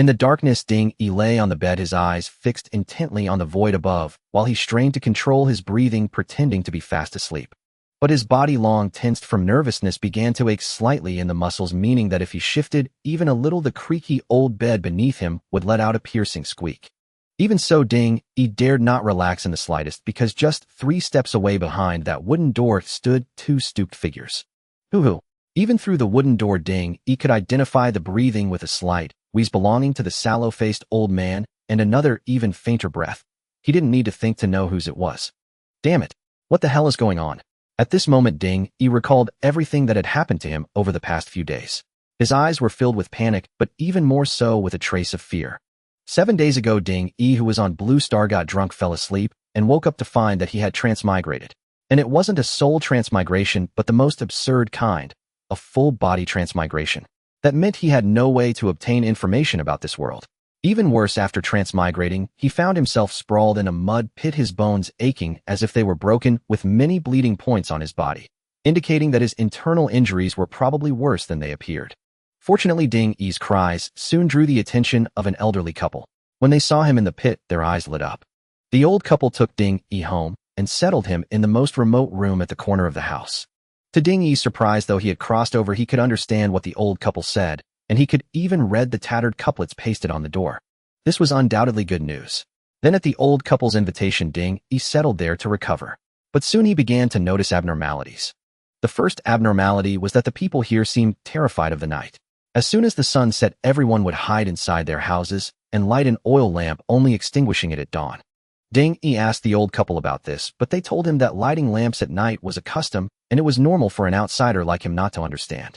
In the darkness, Ding-Yi lay on the bed, his eyes fixed intently on the void above, while he strained to control his breathing, pretending to be fast asleep. But his body, long tensed from nervousness, began to ache slightly in the muscles, meaning that if he shifted even a little, the creaky old bed beneath him would let out a piercing squeak. Even so, Ding-Yi dared not relax in the slightest, because just 3 steps away behind that wooden door stood 2 stooped figures. Hoo-hoo. Even through the wooden door, Ding-Yi could identify the breathing with a slight wheeze belonging to the sallow-faced old man, and another, even fainter breath. He didn't need to think to know whose it was. Damn it. What the hell is going on? At this moment, Ding-Yi recalled everything that had happened to him over the past few days. His eyes were filled with panic, but even more so with a trace of fear. 7 days ago, Ding-Yi, who was on Blue Star, got drunk, fell asleep, and woke up to find that he had transmigrated. And it wasn't a soul transmigration, but the most absurd kind, a full-body transmigration. That meant he had no way to obtain information about this world. Even worse, after transmigrating, he found himself sprawled in a mud pit, his bones aching as if they were broken, with many bleeding points on his body, indicating that his internal injuries were probably worse than they appeared. Fortunately, Ding-Yi's cries soon drew the attention of an elderly couple. When they saw him in the pit, their eyes lit up. The old couple took Ding-Yi home and settled him in the most remote room at the corner of the house. To Ding-Yi's surprise, though he had crossed over, he could understand what the old couple said, and he could even read the tattered couplets pasted on the door. This was undoubtedly good news. Then at the old couple's invitation, Ding-Yi settled there to recover. But soon he began to notice abnormalities. The first abnormality was that the people here seemed terrified of the night. As soon as the sun set, everyone would hide inside their houses and light an oil lamp, only extinguishing it at dawn. Ding-Yi asked the old couple about this, but they told him that lighting lamps at night was a custom, and it was normal for an outsider like him not to understand.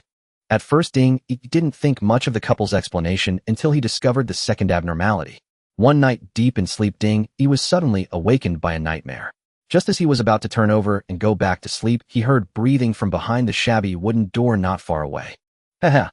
At first, Ding-Yi didn't think much of the couple's explanation until he discovered the second abnormality. One night, deep in sleep, Ding-Yi was suddenly awakened by a nightmare. Just as he was about to turn over and go back to sleep, he heard breathing from behind the shabby wooden door not far away. Haha.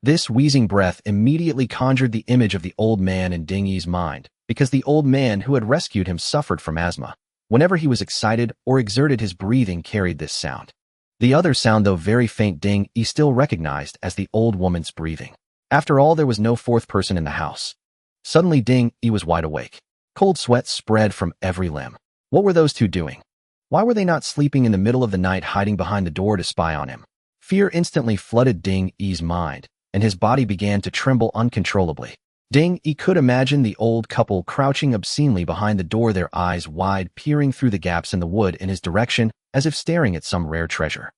This wheezing breath immediately conjured the image of the old man in Ding-Yi's mind, because the old man who had rescued him suffered from asthma. Whenever he was excited or exerted, his breathing carried this sound. The other sound, though very faint, Ding-Yi still recognized as the old woman's breathing. After all, there was no fourth person in the house. Suddenly, Ding-Yi was wide awake. Cold sweat spread from every limb. What were those two doing? Why were they not sleeping in the middle of the night, hiding behind the door to spy on him? Fear instantly flooded Ding-Yi's mind, and his body began to tremble uncontrollably. Ding-Yi could imagine the old couple crouching obscenely behind the door, their eyes wide, peering through the gaps in the wood in his direction, as if staring at some rare treasure.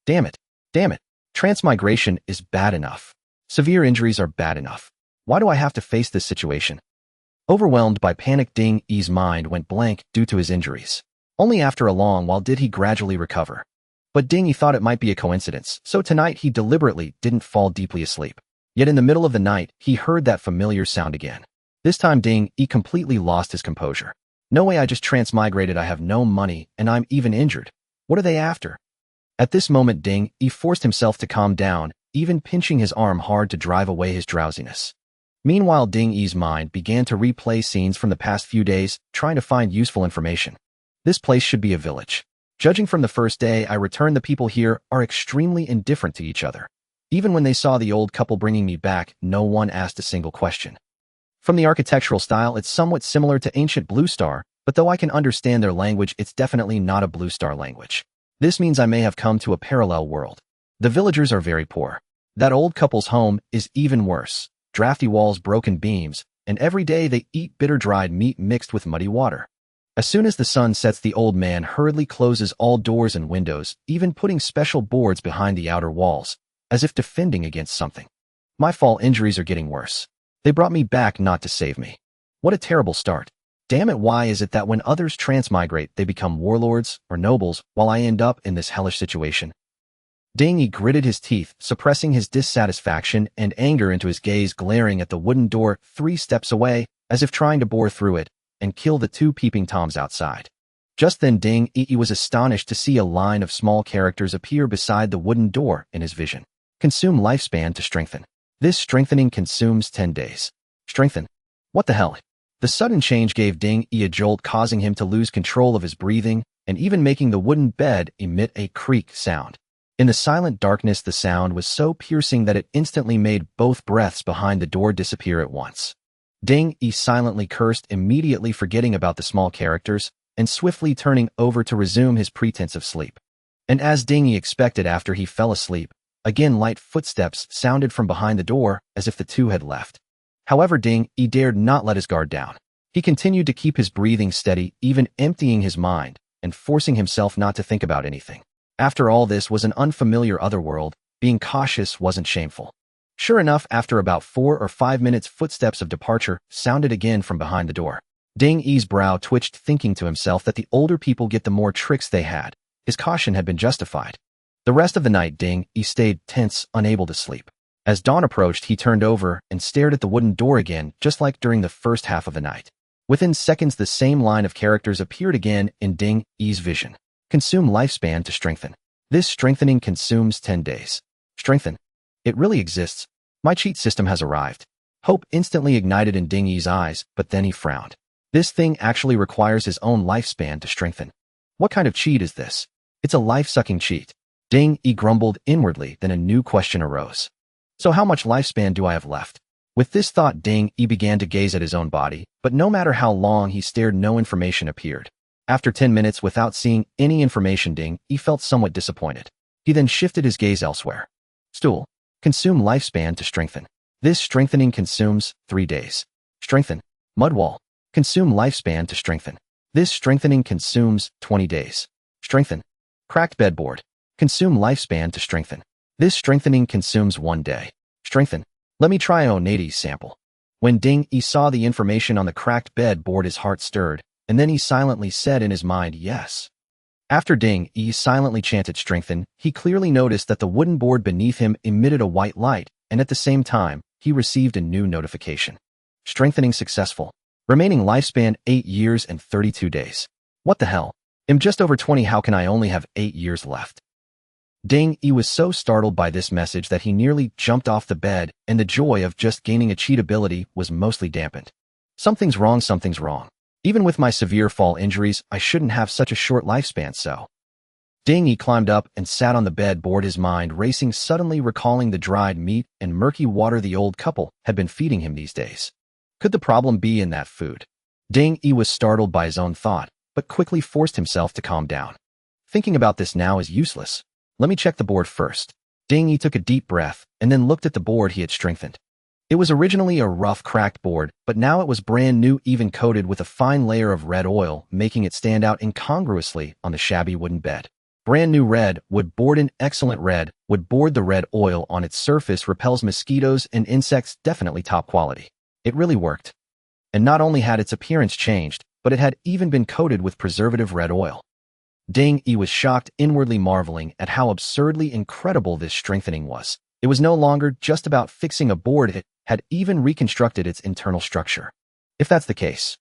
Damn it. Damn it. Transmigration is bad enough. Severe injuries are bad enough. Why do I have to face this situation? Overwhelmed by panic, Ding-Yi's mind went blank due to his injuries. Only after a long while did he gradually recover. But Ding-Yi thought it might be a coincidence, so tonight he deliberately didn't fall deeply asleep. Yet in the middle of the night, he heard that familiar sound again. This time, Ding-Yi completely lost his composure. No way, I just transmigrated, I have no money, and I'm even injured. What are they after? At this moment, Ding-Yi forced himself to calm down, even pinching his arm hard to drive away his drowsiness. Meanwhile, Ding-Yi's mind began to replay scenes from the past few days, trying to find useful information. This place should be a village. Judging from the first day I returned, the people here are extremely indifferent to each other. Even when they saw the old couple bringing me back, no one asked a single question. From the architectural style, it's somewhat similar to ancient Blue Star, but though I can understand their language, it's definitely not a Blue Star language. This means I may have come to a parallel world. The villagers are very poor. That old couple's home is even worse. Drafty walls, broken beams, and every day they eat bitter dried meat mixed with muddy water. As soon as the sun sets, the old man hurriedly closes all doors and windows, even putting special boards behind the outer walls, as if defending against something. My fall injuries are getting worse. They brought me back not to save me. What a terrible start. Damn it, why is it that when others transmigrate, they become warlords or nobles, while I end up in this hellish situation? Ding-Yi gritted his teeth, suppressing his dissatisfaction and anger into his gaze, glaring at the wooden door 3 steps away, as if trying to bore through it and kill the 2 peeping toms outside. Just then, Ding-Yi was astonished to see a line of small characters appear beside the wooden door in his vision. Consume lifespan to strengthen. This strengthening consumes 10 days. Strengthen? What the hell? The sudden change gave Ding-Yi a jolt, causing him to lose control of his breathing and even making the wooden bed emit a creak sound. In the silent darkness, the sound was so piercing that it instantly made both breaths behind the door disappear at once. Ding-yi silently cursed, immediately forgetting about the small characters and swiftly turning over to resume his pretense of sleep. And as Ding-yi expected, after he fell asleep, again light footsteps sounded from behind the door as if the two had left. However, Ding-yi dared not let his guard down. He continued to keep his breathing steady, even emptying his mind and forcing himself not to think about anything. After all, this was an unfamiliar otherworld. Being cautious wasn't shameful. Sure enough, after about 4 or 5 minutes, footsteps of departure sounded again from behind the door. Ding-yi's brow twitched, thinking to himself that the older people get the more tricks they had. His caution had been justified. The rest of the night, Ding-yi stayed tense, unable to sleep. As dawn approached, he turned over and stared at the wooden door again, just like during the first half of the night. Within seconds, the same line of characters appeared again in Ding-yi's vision. Consume lifespan to strengthen. This strengthening consumes 10 days. Strengthen. It really exists. My cheat system has arrived. Hope instantly ignited in Ding-yi's eyes, but then he frowned. This thing actually requires his own lifespan to strengthen. What kind of cheat is this? It's a life-sucking cheat. Ding-yi grumbled inwardly, then a new question arose. So how much lifespan do I have left? With this thought, Ding-yi began to gaze at his own body, but no matter how long he stared, no information appeared. After 10 minutes without seeing any information, Ding-yi felt somewhat disappointed. He then shifted his gaze elsewhere. Stool. Consume lifespan to strengthen. This strengthening consumes 3 days. Strengthen. Mudwall. Consume lifespan to strengthen. This strengthening consumes 20 days. Strengthen. Cracked bedboard. Consume lifespan to strengthen. This strengthening consumes 1 day. Strengthen. Let me try Oneidi's sample. When Ding-yi saw the information on the cracked bedboard, his heart stirred, and then he silently said in his mind, yes. After Ding-yi silently chanted strengthen, he clearly noticed that the wooden board beneath him emitted a white light, and at the same time, he received a new notification. Strengthening successful. Remaining lifespan 8 years and 32 days. What the hell? I'm just over 20, how can I only have 8 years left? Ding-yi was so startled by this message that he nearly jumped off the bed, and the joy of just gaining a cheat ability was mostly dampened. Something's wrong, something's wrong. Even with my severe fall injuries, I shouldn't have such a short lifespan, so. Ding-yi climbed up and sat on the bed, bored, his mind racing, suddenly recalling the dried meat and murky water the old couple had been feeding him these days. Could the problem be in that food? Ding-yi was startled by his own thought, but quickly forced himself to calm down. Thinking about this now is useless. Let me check the board first. Ding-yi took a deep breath and then looked at the board he had strengthened. It was originally a rough, cracked board, but now it was brand new, even coated with a fine layer of red oil, making it stand out incongruously on the shabby wooden bed. Brand new red wood board in excellent red wood board. The red oil on its surface repels mosquitoes and insects, definitely top quality. It really worked. And not only had its appearance changed, but it had even been coated with preservative red oil. Ding-yi was shocked, inwardly marveling at how absurdly incredible this strengthening was. It was no longer just about fixing a board, it had even reconstructed its internal structure. If that's the case.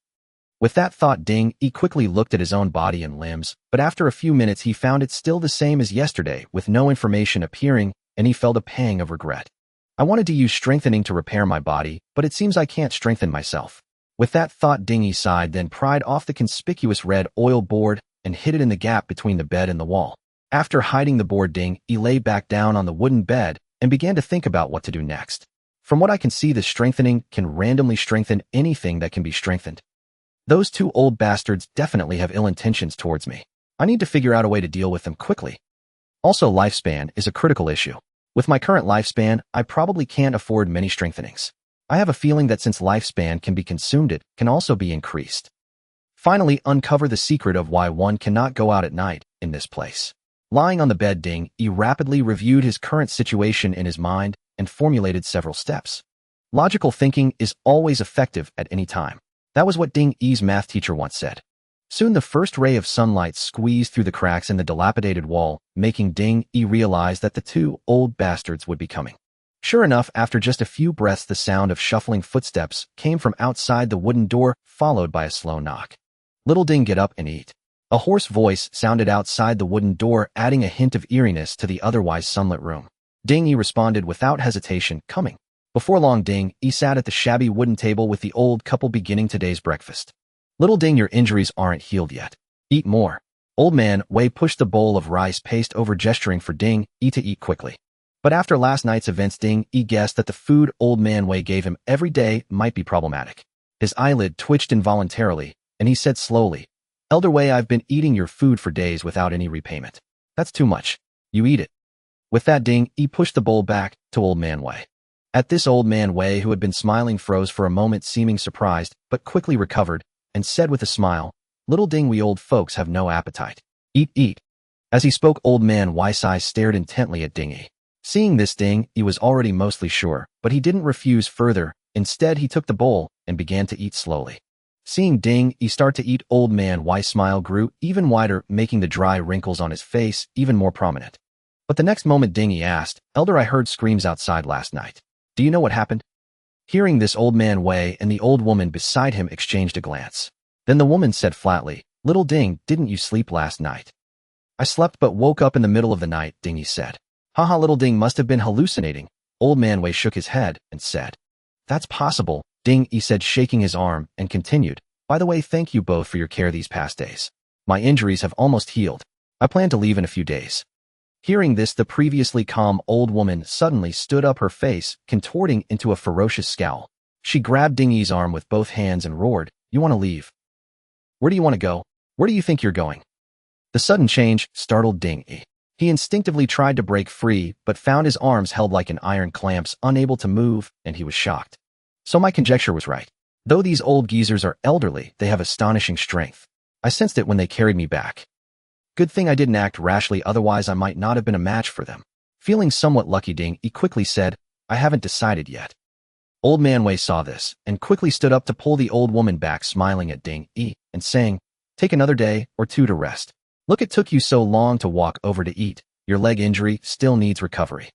With that thought, Ding-yi quickly looked at his own body and limbs, but after a few minutes he found it still the same as yesterday, with no information appearing, and he felt a pang of regret. I wanted to use strengthening to repair my body, but it seems I can't strengthen myself. With that thought, Ding-yi sighed, then pried off the conspicuous red oil board and hid it in the gap between the bed and the wall. After hiding the board, Ding-yi lay back down on the wooden bed and began to think about what to do next. From what I can see, the strengthening can randomly strengthen anything that can be strengthened. Those two old bastards definitely have ill intentions towards me. I need to figure out a way to deal with them quickly. Also, lifespan is a critical issue. With my current lifespan, I probably can't afford many strengthenings. I have a feeling that since lifespan can be consumed, it can also be increased. Finally, uncover the secret of why one cannot go out at night in this place. Lying on the bed, Ding-yi rapidly reviewed his current situation in his mind and formulated several steps. Logical thinking is always effective at any time. That was what Ding-yi's math teacher once said. Soon the first ray of sunlight squeezed through the cracks in the dilapidated wall, making Ding-yi realize that the two old bastards would be coming. Sure enough, after just a few breaths, the sound of shuffling footsteps came from outside the wooden door, followed by a slow knock. Little Ding, get up and eat. A hoarse voice sounded outside the wooden door, adding a hint of eeriness to the otherwise sunlit room. Ding-yi responded without hesitation, coming. Before long, Ding-yi sat at the shabby wooden table with the old couple beginning today's breakfast. Little Ding, your injuries aren't healed yet. Eat more. Old Man Wei pushed the bowl of rice paste over, gesturing for Ding Yi to eat quickly. But after last night's events, Ding Yi guessed that the food Old Man Wei gave him every day might be problematic. His eyelid twitched involuntarily, and he said slowly, "Elder Wei, I've been eating your food for days without any repayment. That's too much. You eat it." With that, Ding Yi pushed the bowl back to Old Man Wei. At this, Old Man Wei, who had been smiling, froze for a moment, seeming surprised, but quickly recovered, and said with a smile, "Little Ding, we old folks have no appetite. Eat, eat." As he spoke, Old Man Wei's eyes stared intently at Ding Yi. Seeing this, Ding Yi was already mostly sure, but he didn't refuse further. Instead, he took the bowl and began to eat slowly. Seeing Ding Yi start to eat, Old Man Wei's smile grew even wider, making the dry wrinkles on his face even more prominent. But the next moment, Ding Yi asked, "Elder, I heard screams outside last night. Do you know what happened?" Hearing this, Old Man Wei and the old woman beside him exchanged a glance. Then the woman said flatly, "Little Ding, didn't you sleep last night?" "I slept but woke up in the middle of the night," Ding Yi said. "Haha, Little Ding must have been hallucinating." Old Man Wei shook his head and said, "That's possible," Ding Yi said, shaking his arm, and continued, "By the way, thank you both for your care these past days. My injuries have almost healed. I plan to leave in a few days." Hearing this, the previously calm old woman suddenly stood up, her face contorting into a ferocious scowl. She grabbed Ding Yi's arm with both hands and roared, "You want to leave? Where do you want to go? Where do you think you're going?" The sudden change startled Ding Yi. He instinctively tried to break free, but found his arms held like an iron clamps, unable to move, and he was shocked. So my conjecture was right. Though these old geezers are elderly, they have astonishing strength. I sensed it when they carried me back. Good thing I didn't act rashly, otherwise I might not have been a match for them. Feeling somewhat lucky, Ding Yi quickly said, "I haven't decided yet." Old Man Wei saw this, and quickly stood up to pull the old woman back, smiling at Ding Yi, and saying, "Take another day or two to rest. Look, it took you so long to walk over to eat. Your leg injury still needs recovery.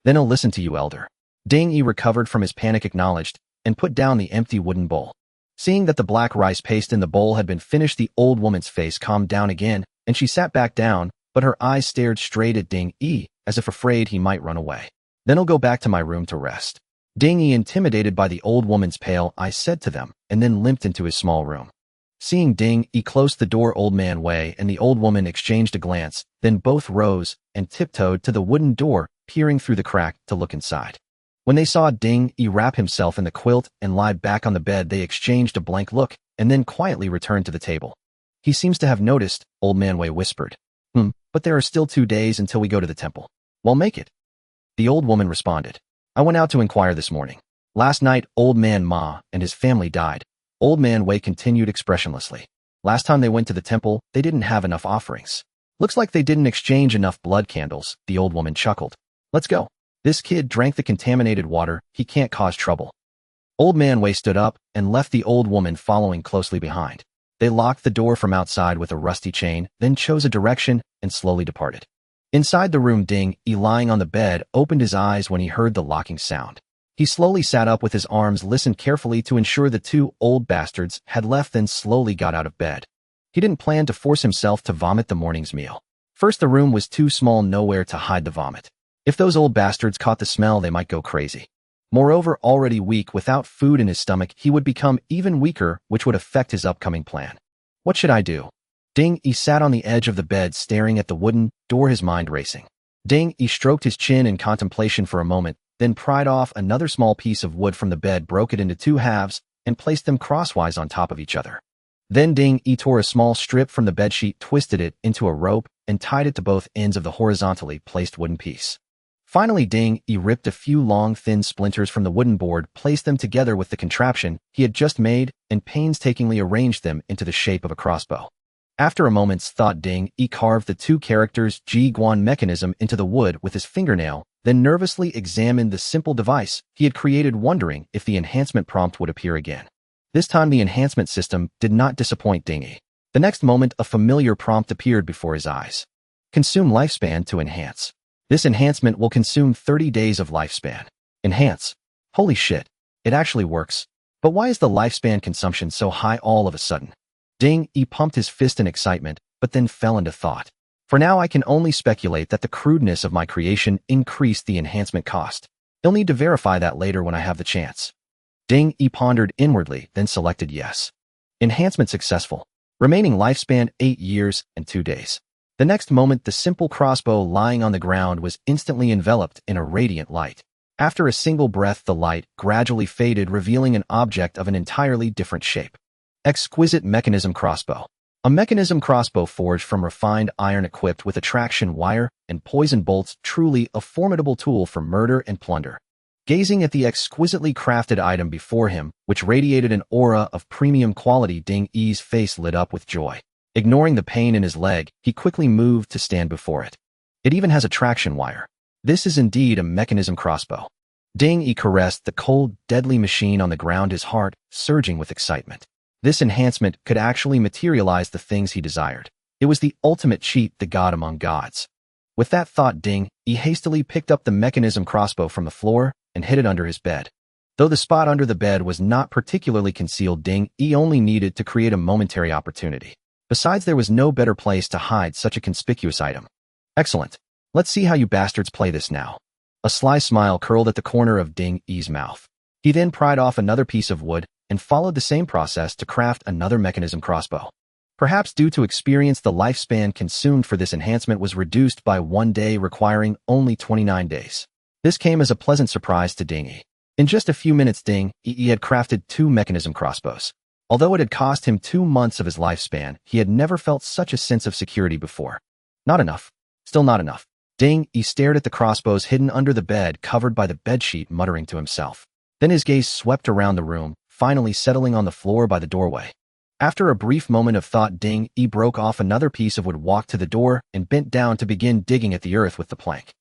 Then I'll listen to you, Elder." Ding Yi recovered from his panic, acknowledged, and put down the empty wooden bowl. Seeing that the black rice paste in the bowl had been finished, the old woman's face calmed down again, and she sat back down, but her eyes stared straight at Ding Yi, as if afraid he might run away. "Then I'll go back to my room to rest." Ding Yi, intimidated by the old woman's pale eyes, said to them, and then limped into his small room. Seeing Ding Yi close the door, Old Man Wei and the old woman exchanged a glance, then both rose and tiptoed to the wooden door, peering through the crack to look inside. When they saw Ding Yi wrap himself in the quilt and lie back on the bed, they exchanged a blank look, and then quietly returned to the table. "He seems to have noticed," Old Man Wei whispered. But there are still 2 days until we go to the temple." "Well, make it," the old woman responded. "I went out to inquire this morning. Last night, Old Man Ma and his family died." Old Man Wei continued expressionlessly. "Last time they went to the temple, they didn't have enough offerings. Looks like they didn't exchange enough blood candles," the old woman chuckled. "Let's go. This kid drank the contaminated water. He can't cause trouble." Old Man Wei stood up and left, the old woman following closely behind. They locked the door from outside with a rusty chain, then chose a direction and slowly departed. Inside the room, Ding Yi, lying on the bed, opened his eyes when he heard the locking sound. He slowly sat up with his arms, listened carefully to ensure the 2 old bastards had left, then slowly got out of bed. He didn't plan to force himself to vomit the morning's meal. First, the room was too small, nowhere to hide the vomit. If those old bastards caught the smell, they might go crazy. Moreover, already weak without food in his stomach, he would become even weaker, which would affect his upcoming plan. What should I do? Ding Yi sat on the edge of the bed, staring at the wooden door, his mind racing. Ding Yi stroked his chin in contemplation for a moment, then pried off another small piece of wood from the bed, broke it into 2 halves, and placed them crosswise on top of each other. Then Ding Yi tore a small strip from the bedsheet, twisted it into a rope, and tied it to both ends of the horizontally placed wooden piece. Finally, Ding Yi ripped a few long, thin splinters from the wooden board, placed them together with the contraption he had just made, and painstakingly arranged them into the shape of a crossbow. After a moment's thought, Ding Yi carved the 2 characters Ji Guan mechanism into the wood with his fingernail, then nervously examined the simple device he had created, wondering if the enhancement prompt would appear again. This time, the enhancement system did not disappoint Ding Yi. The next moment, a familiar prompt appeared before his eyes. Consume lifespan to enhance. This enhancement will consume 30 days of lifespan. Enhance. Holy shit. It actually works. But why is the lifespan consumption so high all of a sudden? Ding Yi pumped his fist in excitement, but then fell into thought. For now, I can only speculate that the crudeness of my creation increased the enhancement cost. He'll need to verify that later when I have the chance. Ding Yi pondered inwardly, then selected yes. Enhancement successful. Remaining lifespan 8 years and 2 days. The next moment, the simple crossbow lying on the ground was instantly enveloped in a radiant light. After a single breath, the light gradually faded, revealing an object of an entirely different shape. Exquisite mechanism crossbow. A mechanism crossbow forged from refined iron equipped with attraction wire and poison bolts, truly a formidable tool for murder and plunder. Gazing at the exquisitely crafted item before him, which radiated an aura of premium quality, Ding Yi's face lit up with joy. Ignoring the pain in his leg, he quickly moved to stand before it. It even has a traction wire. This is indeed a mechanism crossbow. Ding Yi caressed the cold, deadly machine on the ground, his heart surging with excitement. This enhancement could actually materialize the things he desired. It was the ultimate cheat, the god among gods. With that thought, Ding Yi hastily picked up the mechanism crossbow from the floor and hid it under his bed. Though the spot under the bed was not particularly concealed, Ding Yi only needed to create a momentary opportunity. Besides, there was no better place to hide such a conspicuous item. Excellent. Let's see how you bastards play this now. A sly smile curled at the corner of Ding Yi's mouth. He then pried off another piece of wood and followed the same process to craft another mechanism crossbow. Perhaps due to experience, the lifespan consumed for this enhancement was reduced by 1 day, requiring only 29 days. This came as a pleasant surprise to Ding Yi. In just a few minutes, Ding Yi had crafted 2 mechanism crossbows. Although it had cost him 2 months of his lifespan, he had never felt such a sense of security before. Not enough. Still not enough. Ding Yi stared at the crossbows hidden under the bed, covered by the bedsheet, muttering to himself. Then his gaze swept around the room, finally settling on the floor by the doorway. After a brief moment of thought, Ding Yi broke off another piece of wood, walked to the door, and bent down to begin digging at the earth with the plank.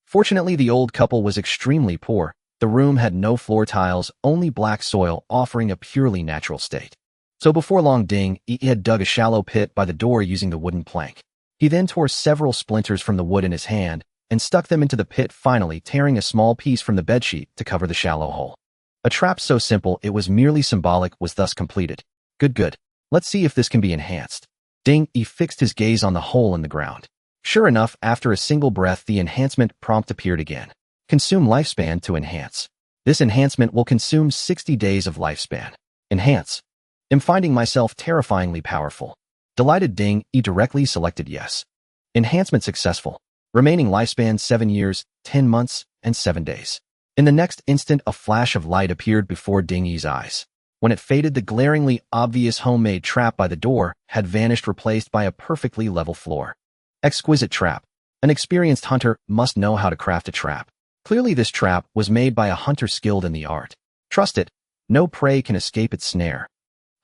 Fortunately, the old couple was extremely poor. The room had no floor tiles, only black soil, offering a purely natural state. So before long, Ding Yi had dug a shallow pit by the door using the wooden plank. He then tore several splinters from the wood in his hand and stuck them into the pit, finally tearing a small piece from the bedsheet to cover the shallow hole. A trap so simple it was merely symbolic was thus completed. Good. Let's see if this can be enhanced. Ding Yi fixed his gaze on the hole in the ground. Sure enough, after a single breath, the enhancement prompt appeared again. Consume lifespan to enhance. This enhancement will consume 60 days of lifespan. Enhance. Am finding myself terrifyingly powerful. Delighted, Ding Yi directly selected yes. Enhancement successful. Remaining lifespan 7 years, 10 months, and 7 days. In the next instant, a flash of light appeared before Ding Yi's eyes. When it faded, the glaringly obvious homemade trap by the door had vanished, replaced by a perfectly level floor. Exquisite trap. An experienced hunter must know how to craft a trap. Clearly, this trap was made by a hunter skilled in the art. Trust it. No prey can escape its snare.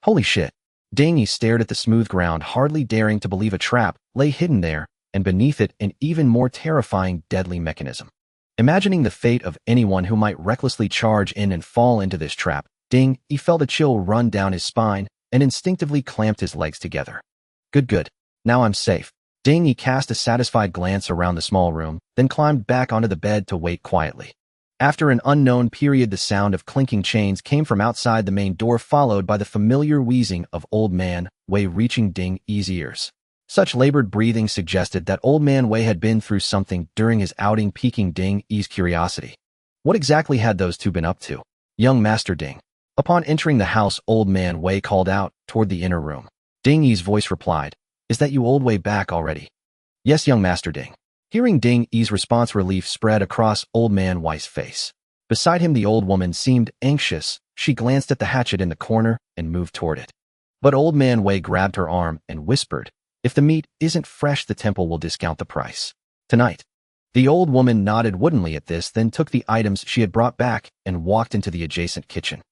Holy shit. Ding Yi stared at the smooth ground, hardly daring to believe a trap lay hidden there, and beneath it an even more terrifying, deadly mechanism. Imagining the fate of anyone who might recklessly charge in and fall into this trap, Ding Yi felt a chill run down his spine and instinctively clamped his legs together. Good. Now I'm safe. Ding Yi cast a satisfied glance around the small room, then climbed back onto the bed to wait quietly. After an unknown period, the sound of clinking chains came from outside the main door, followed by the familiar wheezing of Old Man Wei reaching Ding Yi's ears. Such labored breathing suggested that Old Man Wei had been through something during his outing, piquing Ding Yi's curiosity. What exactly had those two been up to? Young Master Ding. Upon entering the house, Old Man Wei called out toward the inner room. Ding Yi's voice replied, "Is that you, Old Wei, back already?" "Yes, young Master Ding." Hearing Ding Yi's response, relief spread across Old Man Wei's face. Beside him, the old woman seemed anxious. She glanced at the hatchet in the corner and moved toward it. But Old Man Wei grabbed her arm and whispered, "If the meat isn't fresh, the temple will discount the price. Tonight." The old woman nodded woodenly at this, then took the items she had brought back and walked into the adjacent kitchen.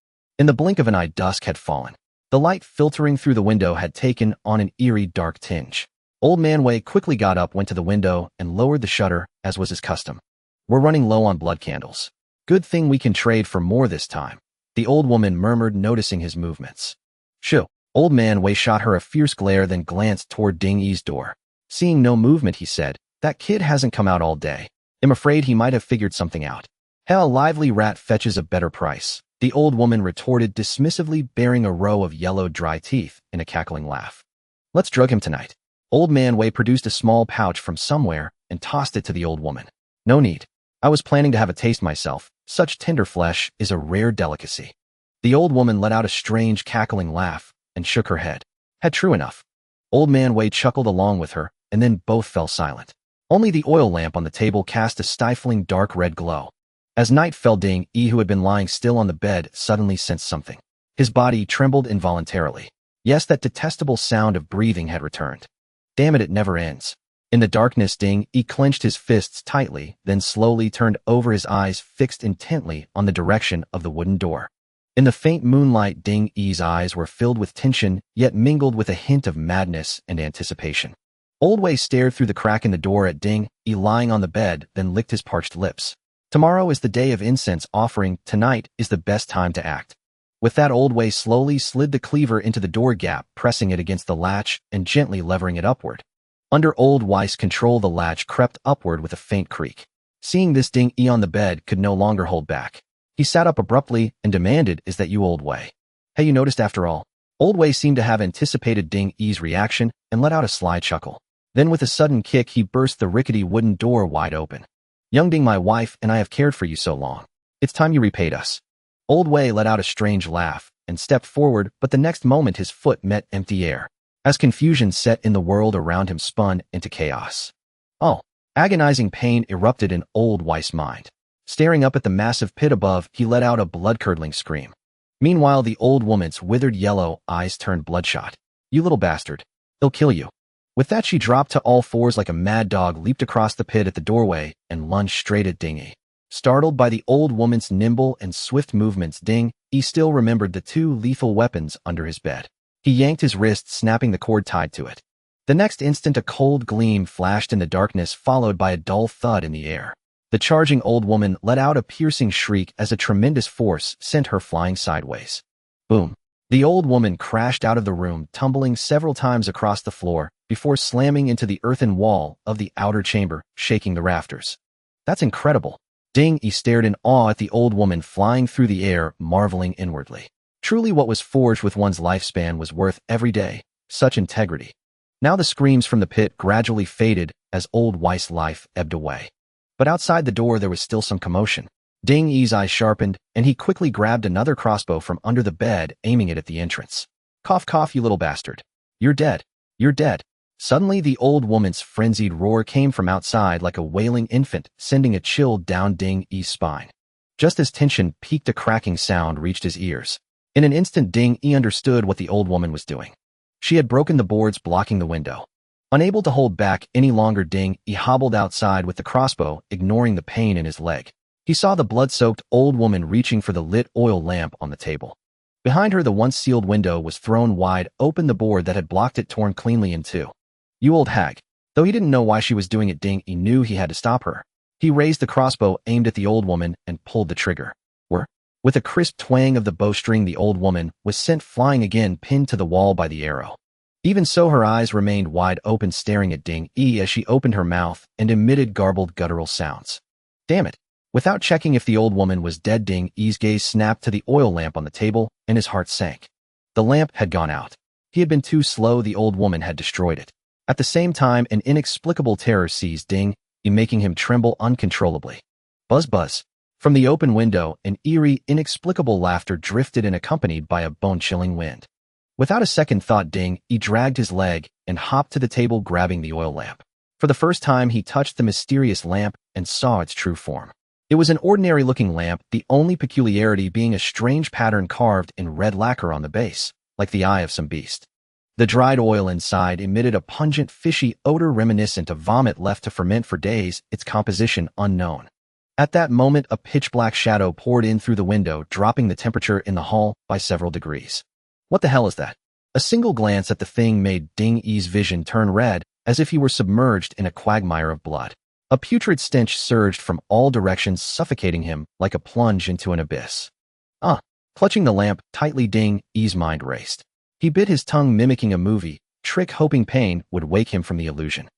In the blink of an eye, dusk had fallen. The light filtering through the window had taken on an eerie, dark tinge. Old Man Wei quickly got up, went to the window, and lowered the shutter, as was his custom. "We're running low on blood candles. Good thing we can trade for more this time," the old woman murmured, noticing his movements. "Shoo." Old Man Wei shot her a fierce glare, then glanced toward Ding Yi's door. Seeing no movement, he said, "That kid hasn't come out all day. I'm afraid he might have figured something out." "Hell, a lively rat fetches a better price," the old woman retorted dismissively, baring a row of yellow, dry teeth in a cackling laugh. "Let's drug him tonight." Old Man Wei produced a small pouch from somewhere and tossed it to the old woman. "No need. I was planning to have a taste myself. Such tender flesh is a rare delicacy." The old woman let out a strange, cackling laugh and shook her head. Had true enough. Old Man Wei chuckled along with her, and then both fell silent. Only the oil lamp on the table cast a stifling dark red glow. As night fell, Ding Yi, who had been lying still on the bed, suddenly sensed something. His body trembled involuntarily. Yes, that detestable sound of breathing had returned. Damn it never ends. In the darkness, Ding Yi clenched his fists tightly, then slowly turned over, his eyes fixed intently on the direction of the wooden door. In the faint moonlight, Ding Yi's eyes were filled with tension, yet mingled with a hint of madness and anticipation. Old Wei stared through the crack in the door at Ding Yi lying on the bed, then licked his parched lips. Tomorrow is the day of incense offering. Tonight is the best time to act. With that, Old Wei slowly slid the cleaver into the door gap, pressing it against the latch and gently levering it upward. Under Old Wei's control, the latch crept upward with a faint creak. Seeing this, Ding Yi on the bed could no longer hold back. He sat up abruptly and demanded, "Is that you, Old Wei? Hey, you noticed after all?" Old Wei seemed to have anticipated Ding Yi's reaction and let out a sly chuckle. Then with a sudden kick, he burst the rickety wooden door wide open. "Young Ding, my wife and I have cared for you so long. It's time you repaid us." Old Wei let out a strange laugh and stepped forward, but the next moment his foot met empty air, as confusion set in, the world around him spun into chaos. Oh! Agonizing pain erupted in Old Wei's mind. Staring up at the massive pit above, he let out a blood-curdling scream. Meanwhile, the old woman's withered yellow eyes turned bloodshot. "You little bastard. He'll kill you." With that, she dropped to all fours like a mad dog, leaped across the pit at the doorway, and lunged straight at Ding Yi. Startled by the old woman's nimble and swift movements, Ding Yi still remembered the two lethal weapons under his bed. He yanked his wrist, snapping the cord tied to it. The next instant, a cold gleam flashed in the darkness, followed by a dull thud in the air. The charging old woman let out a piercing shriek as a tremendous force sent her flying sideways. Boom! The old woman crashed out of the room, tumbling several times across the floor before slamming into the earthen wall of the outer chamber, shaking the rafters. "That's incredible." Ding Yi stared in awe at the old woman flying through the air, marveling inwardly. Truly, what was forged with one's lifespan was worth every day. Such integrity. Now the screams from the pit gradually faded as Old Wei's life ebbed away. But outside the door there was still some commotion. Ding Yi's eyes sharpened, and he quickly grabbed another crossbow from under the bed, aiming it at the entrance. "Cough, cough, you little bastard. You're dead. You're dead." Suddenly, the old woman's frenzied roar came from outside like a wailing infant, sending a chill down Ding Yi's spine. Just as tension peaked, a cracking sound reached his ears. In an instant, Ding Yi understood what the old woman was doing. She had broken the boards blocking the window. Unable to hold back any longer, Ding Yi hobbled outside with the crossbow, ignoring the pain in his leg. He saw the blood-soaked old woman reaching for the lit oil lamp on the table. Behind her, the once sealed window was thrown wide open, the board that had blocked it torn cleanly in two. "You old hag." Though he didn't know why she was doing it, Ding Yi knew he had to stop her. He raised the crossbow, aimed at the old woman, and pulled the trigger. With a crisp twang of the bowstring, the old woman was sent flying again, pinned to the wall by the arrow. Even so, her eyes remained wide open, staring at Ding Yi as she opened her mouth and emitted garbled guttural sounds. Damn it! Without checking if the old woman was dead, Ding Yi's gaze snapped to the oil lamp on the table, and his heart sank. The lamp had gone out. He had been too slow. The old woman had destroyed it. At the same time, an inexplicable terror seized Ding Yi, making him tremble uncontrollably. Buzz, buzz. From the open window, an eerie, inexplicable laughter drifted in, accompanied by a bone-chilling wind. Without a second thought, Ding Yi dragged his leg and hopped to the table, grabbing the oil lamp. For the first time, he touched the mysterious lamp and saw its true form. It was an ordinary-looking lamp, the only peculiarity being a strange pattern carved in red lacquer on the base, like the eye of some beast. The dried oil inside emitted a pungent, fishy odor reminiscent of vomit left to ferment for days, its composition unknown. At that moment, a pitch-black shadow poured in through the window, dropping the temperature in the hall by several degrees. What the hell is that? A single glance at the thing made Ding Yi's vision turn red, as if he were submerged in a quagmire of blood. A putrid stench surged from all directions, suffocating him like a plunge into an abyss. Clutching the lamp tightly, Ding Yi's mind raced. He bit his tongue, mimicking a movie trick, hoping pain would wake him from the illusion.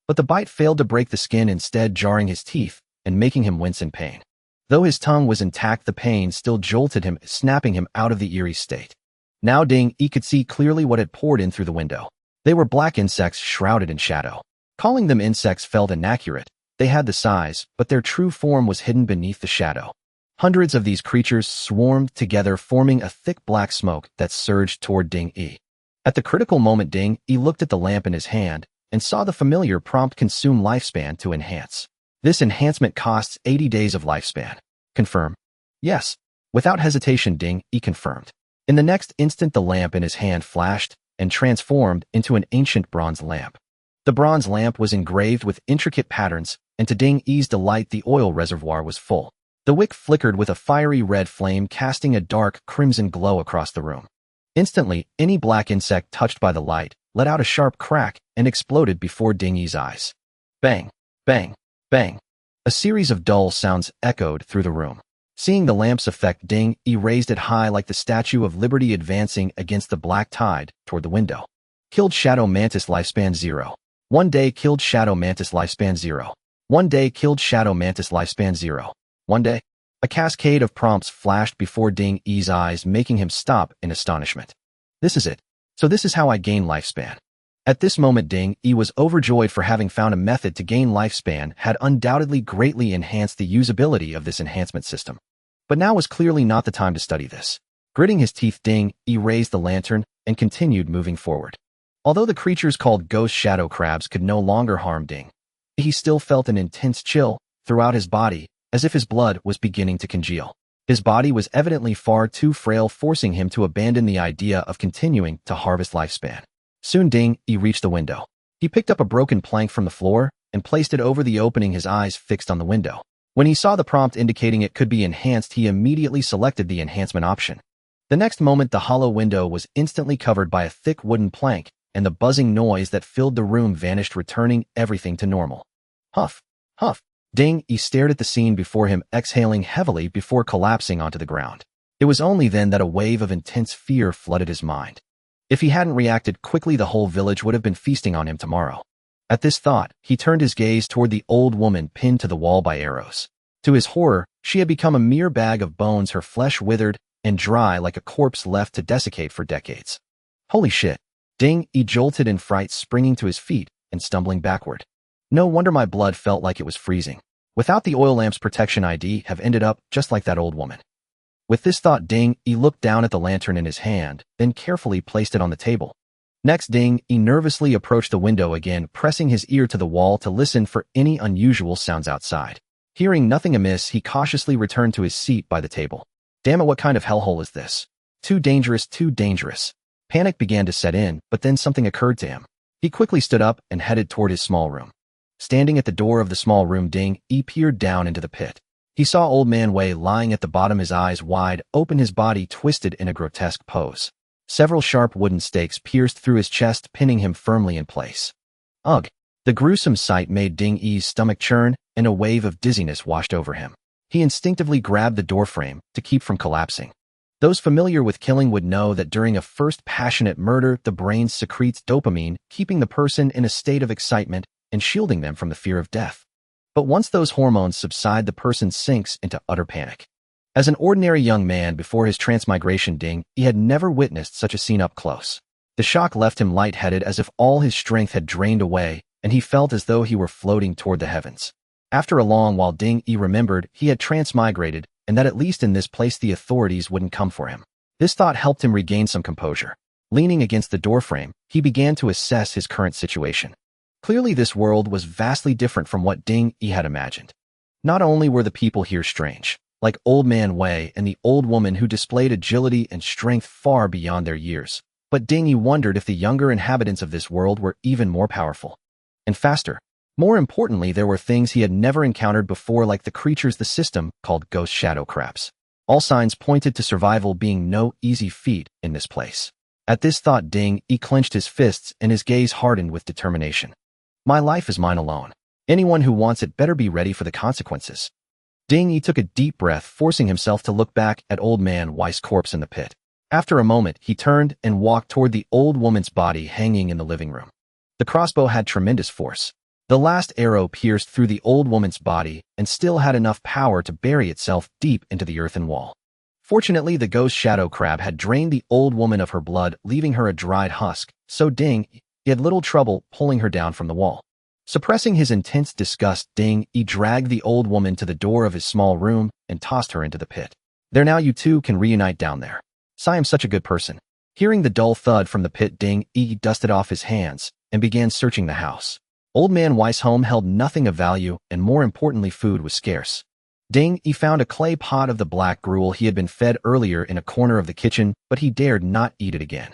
But the bite failed to break the skin, instead jarring his teeth and making him wince in pain. Though his tongue was intact, the pain still jolted him, snapping him out of the eerie state. Now Ding Yi could see clearly what had poured in through the window. They were black insects shrouded in shadow. Calling them insects felt inaccurate. They had the size, but their true form was hidden beneath the shadow. Hundreds of these creatures swarmed together, forming a thick black smoke that surged toward Ding Yi. At the critical moment Ding, he looked at the lamp in his hand and saw the familiar prompt consume lifespan to enhance. This enhancement costs 80 days of lifespan. Confirm. Yes. Without hesitation Ding, he confirmed. In the next instant the lamp in his hand flashed and transformed into an ancient bronze lamp. The bronze lamp was engraved with intricate patterns, and to Ding Yi's delight the oil reservoir was full. The wick flickered with a fiery red flame casting a dark crimson glow across the room. Instantly, any black insect touched by the light let out a sharp crack and exploded before Ding Yi's eyes. Bang! Bang! Bang! A series of dull sounds echoed through the room. Seeing the lamp's effect, Ding Yi raised it high like the Statue of Liberty advancing against the black tide toward the window. Killed Shadow Mantis lifespan 0. 1 day killed Shadow Mantis lifespan 0. 1 day killed Shadow Mantis lifespan 0. 1 day. A cascade of prompts flashed before Ding Yi's eyes, making him stop in astonishment. This is it. So this is how I gain lifespan. At this moment Ding Yi was overjoyed, for having found a method to gain lifespan had undoubtedly greatly enhanced the usability of this enhancement system. But now was clearly not the time to study this. Gritting his teeth, Ding Yi raised the lantern and continued moving forward. Although the creatures called ghost shadow crabs could no longer harm Ding, he still felt an intense chill throughout his body, as if his blood was beginning to congeal. His body was evidently far too frail, forcing him to abandon the idea of continuing to harvest lifespan. Soon Ding Yi reached the window. He picked up a broken plank from the floor and placed it over the opening, his eyes fixed on the window. When he saw the prompt indicating it could be enhanced, he immediately selected the enhancement option. The next moment, the hollow window was instantly covered by a thick wooden plank, and the buzzing noise that filled the room vanished, returning everything to normal. Huff, huff. Ding Yi stared at the scene before him, exhaling heavily before collapsing onto the ground. It was only then that a wave of intense fear flooded his mind. If he hadn't reacted quickly, the whole village would have been feasting on him tomorrow. At this thought, he turned his gaze toward the old woman pinned to the wall by arrows. To his horror, she had become a mere bag of bones, her flesh withered and dry like a corpse left to desiccate for decades. Holy shit! Ding Yi jolted in fright, springing to his feet and stumbling backward. No wonder my blood felt like it was freezing. Without the oil lamp's protection, I'd have ended up just like that old woman. With this thought, Ding Yi looked down at the lantern in his hand, then carefully placed it on the table. Next, Ding Yi nervously approached the window again, pressing his ear to the wall to listen for any unusual sounds outside. Hearing nothing amiss, he cautiously returned to his seat by the table. Damn it, what kind of hellhole is this? Too dangerous, too dangerous. Panic began to set in, but then something occurred to him. He quickly stood up and headed toward his small room. Standing at the door of the small room, Ding Yi peered down into the pit. He saw Old Man Wei lying at the bottom, his eyes wide open, his body twisted in a grotesque pose. Several sharp wooden stakes pierced through his chest, pinning him firmly in place. Ugh! The gruesome sight made Ding Yi's stomach churn, and a wave of dizziness washed over him. He instinctively grabbed the doorframe to keep from collapsing. Those familiar with killing would know that during a first passionate murder, the brain secretes dopamine, keeping the person in a state of excitement and shielding them from the fear of death. But once those hormones subside, the person sinks into utter panic. As an ordinary young man before his transmigration, Ding Yi had never witnessed such a scene up close. The shock left him lightheaded, as if all his strength had drained away, and he felt as though he were floating toward the heavens. After a long while, Ding Yi remembered he had transmigrated, and that at least in this place the authorities wouldn't come for him. This thought helped him regain some composure. Leaning against the doorframe, he began to assess his current situation. Clearly, this world was vastly different from what Ding Yi had imagined. Not only were the people here strange, like Old Man Wei and the old woman who displayed agility and strength far beyond their years, but Ding Yi wondered if the younger inhabitants of this world were even more powerful and faster. More importantly, there were things he had never encountered before, like the creatures the system called ghost shadow crabs. All signs pointed to survival being no easy feat in this place. At this thought, Ding Yi clenched his fists and his gaze hardened with determination. My life is mine alone. Anyone who wants it better be ready for the consequences. Ding Yi took a deep breath, forcing himself to look back at Old Man Wei's corpse in the pit. After a moment, he turned and walked toward the old woman's body hanging in the living room. The crossbow had tremendous force. The last arrow pierced through the old woman's body and still had enough power to bury itself deep into the earthen wall. Fortunately, the ghost shadow crab had drained the old woman of her blood, leaving her a dried husk, so Ding Yi had little trouble pulling her down from the wall. Suppressing his intense disgust, Ding Yi dragged the old woman to the door of his small room and tossed her into the pit. There, now you two can reunite down there. I am such a good person. Hearing the dull thud from the pit, Ding Yi dusted off his hands and began searching the house. Old Man Weiss' home held nothing of value, and more importantly, food was scarce. Ding Yi found a clay pot of the black gruel he had been fed earlier in a corner of the kitchen, but he dared not eat it again.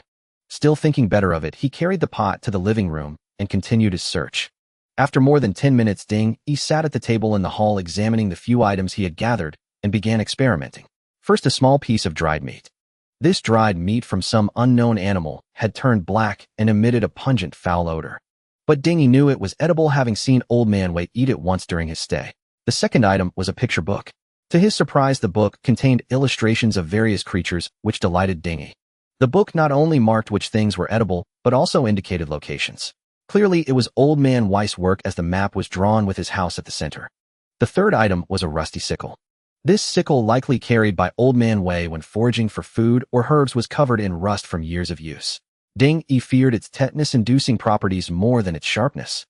Still thinking better of it, he carried the pot to the living room and continued his search. After more than 10 minutes, Ding Yi sat at the table in the hall examining the few items he had gathered and began experimenting. First, a small piece of dried meat. This dried meat from some unknown animal had turned black and emitted a pungent foul odor. But Ding Yi knew it was edible, having seen Old Man Wei eat it once during his stay. The second item was a picture book. To his surprise, the book contained illustrations of various creatures, which delighted Ding Yi. The book not only marked which things were edible, but also indicated locations. Clearly, it was Old Man Weiss' work, as the map was drawn with his house at the center. The third item was a rusty sickle. This sickle, likely carried by Old Man Wei when foraging for food or herbs, was covered in rust from years of use. Ding Yi feared its tetanus-inducing properties more than its sharpness.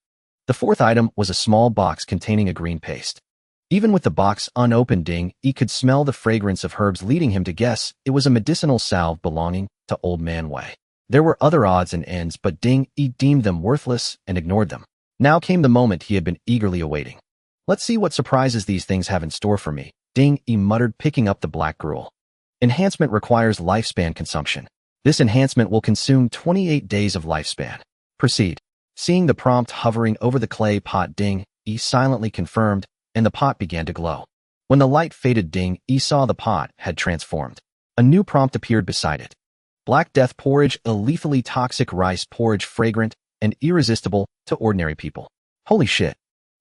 The fourth item was a small box containing a green paste. Even with the box unopened, Ding Yi could smell the fragrance of herbs, leading him to guess it was a medicinal salve belonging to Old Man Wei. There were other odds and ends, but Ding Yi deemed them worthless and ignored them. Now came the moment he had been eagerly awaiting. Let's see what surprises these things have in store for me, Ding Yi muttered, picking up the black gruel. Enhancement requires lifespan consumption. This enhancement will consume 28 days of lifespan. Proceed. Seeing the prompt hovering over the clay pot, Ding Yi silently confirmed, and the pot began to glow. When the light faded, Ding Yi saw the pot had transformed. A new prompt appeared beside it. Black Death Porridge, a lethally toxic rice porridge, fragrant and irresistible to ordinary people. Holy shit.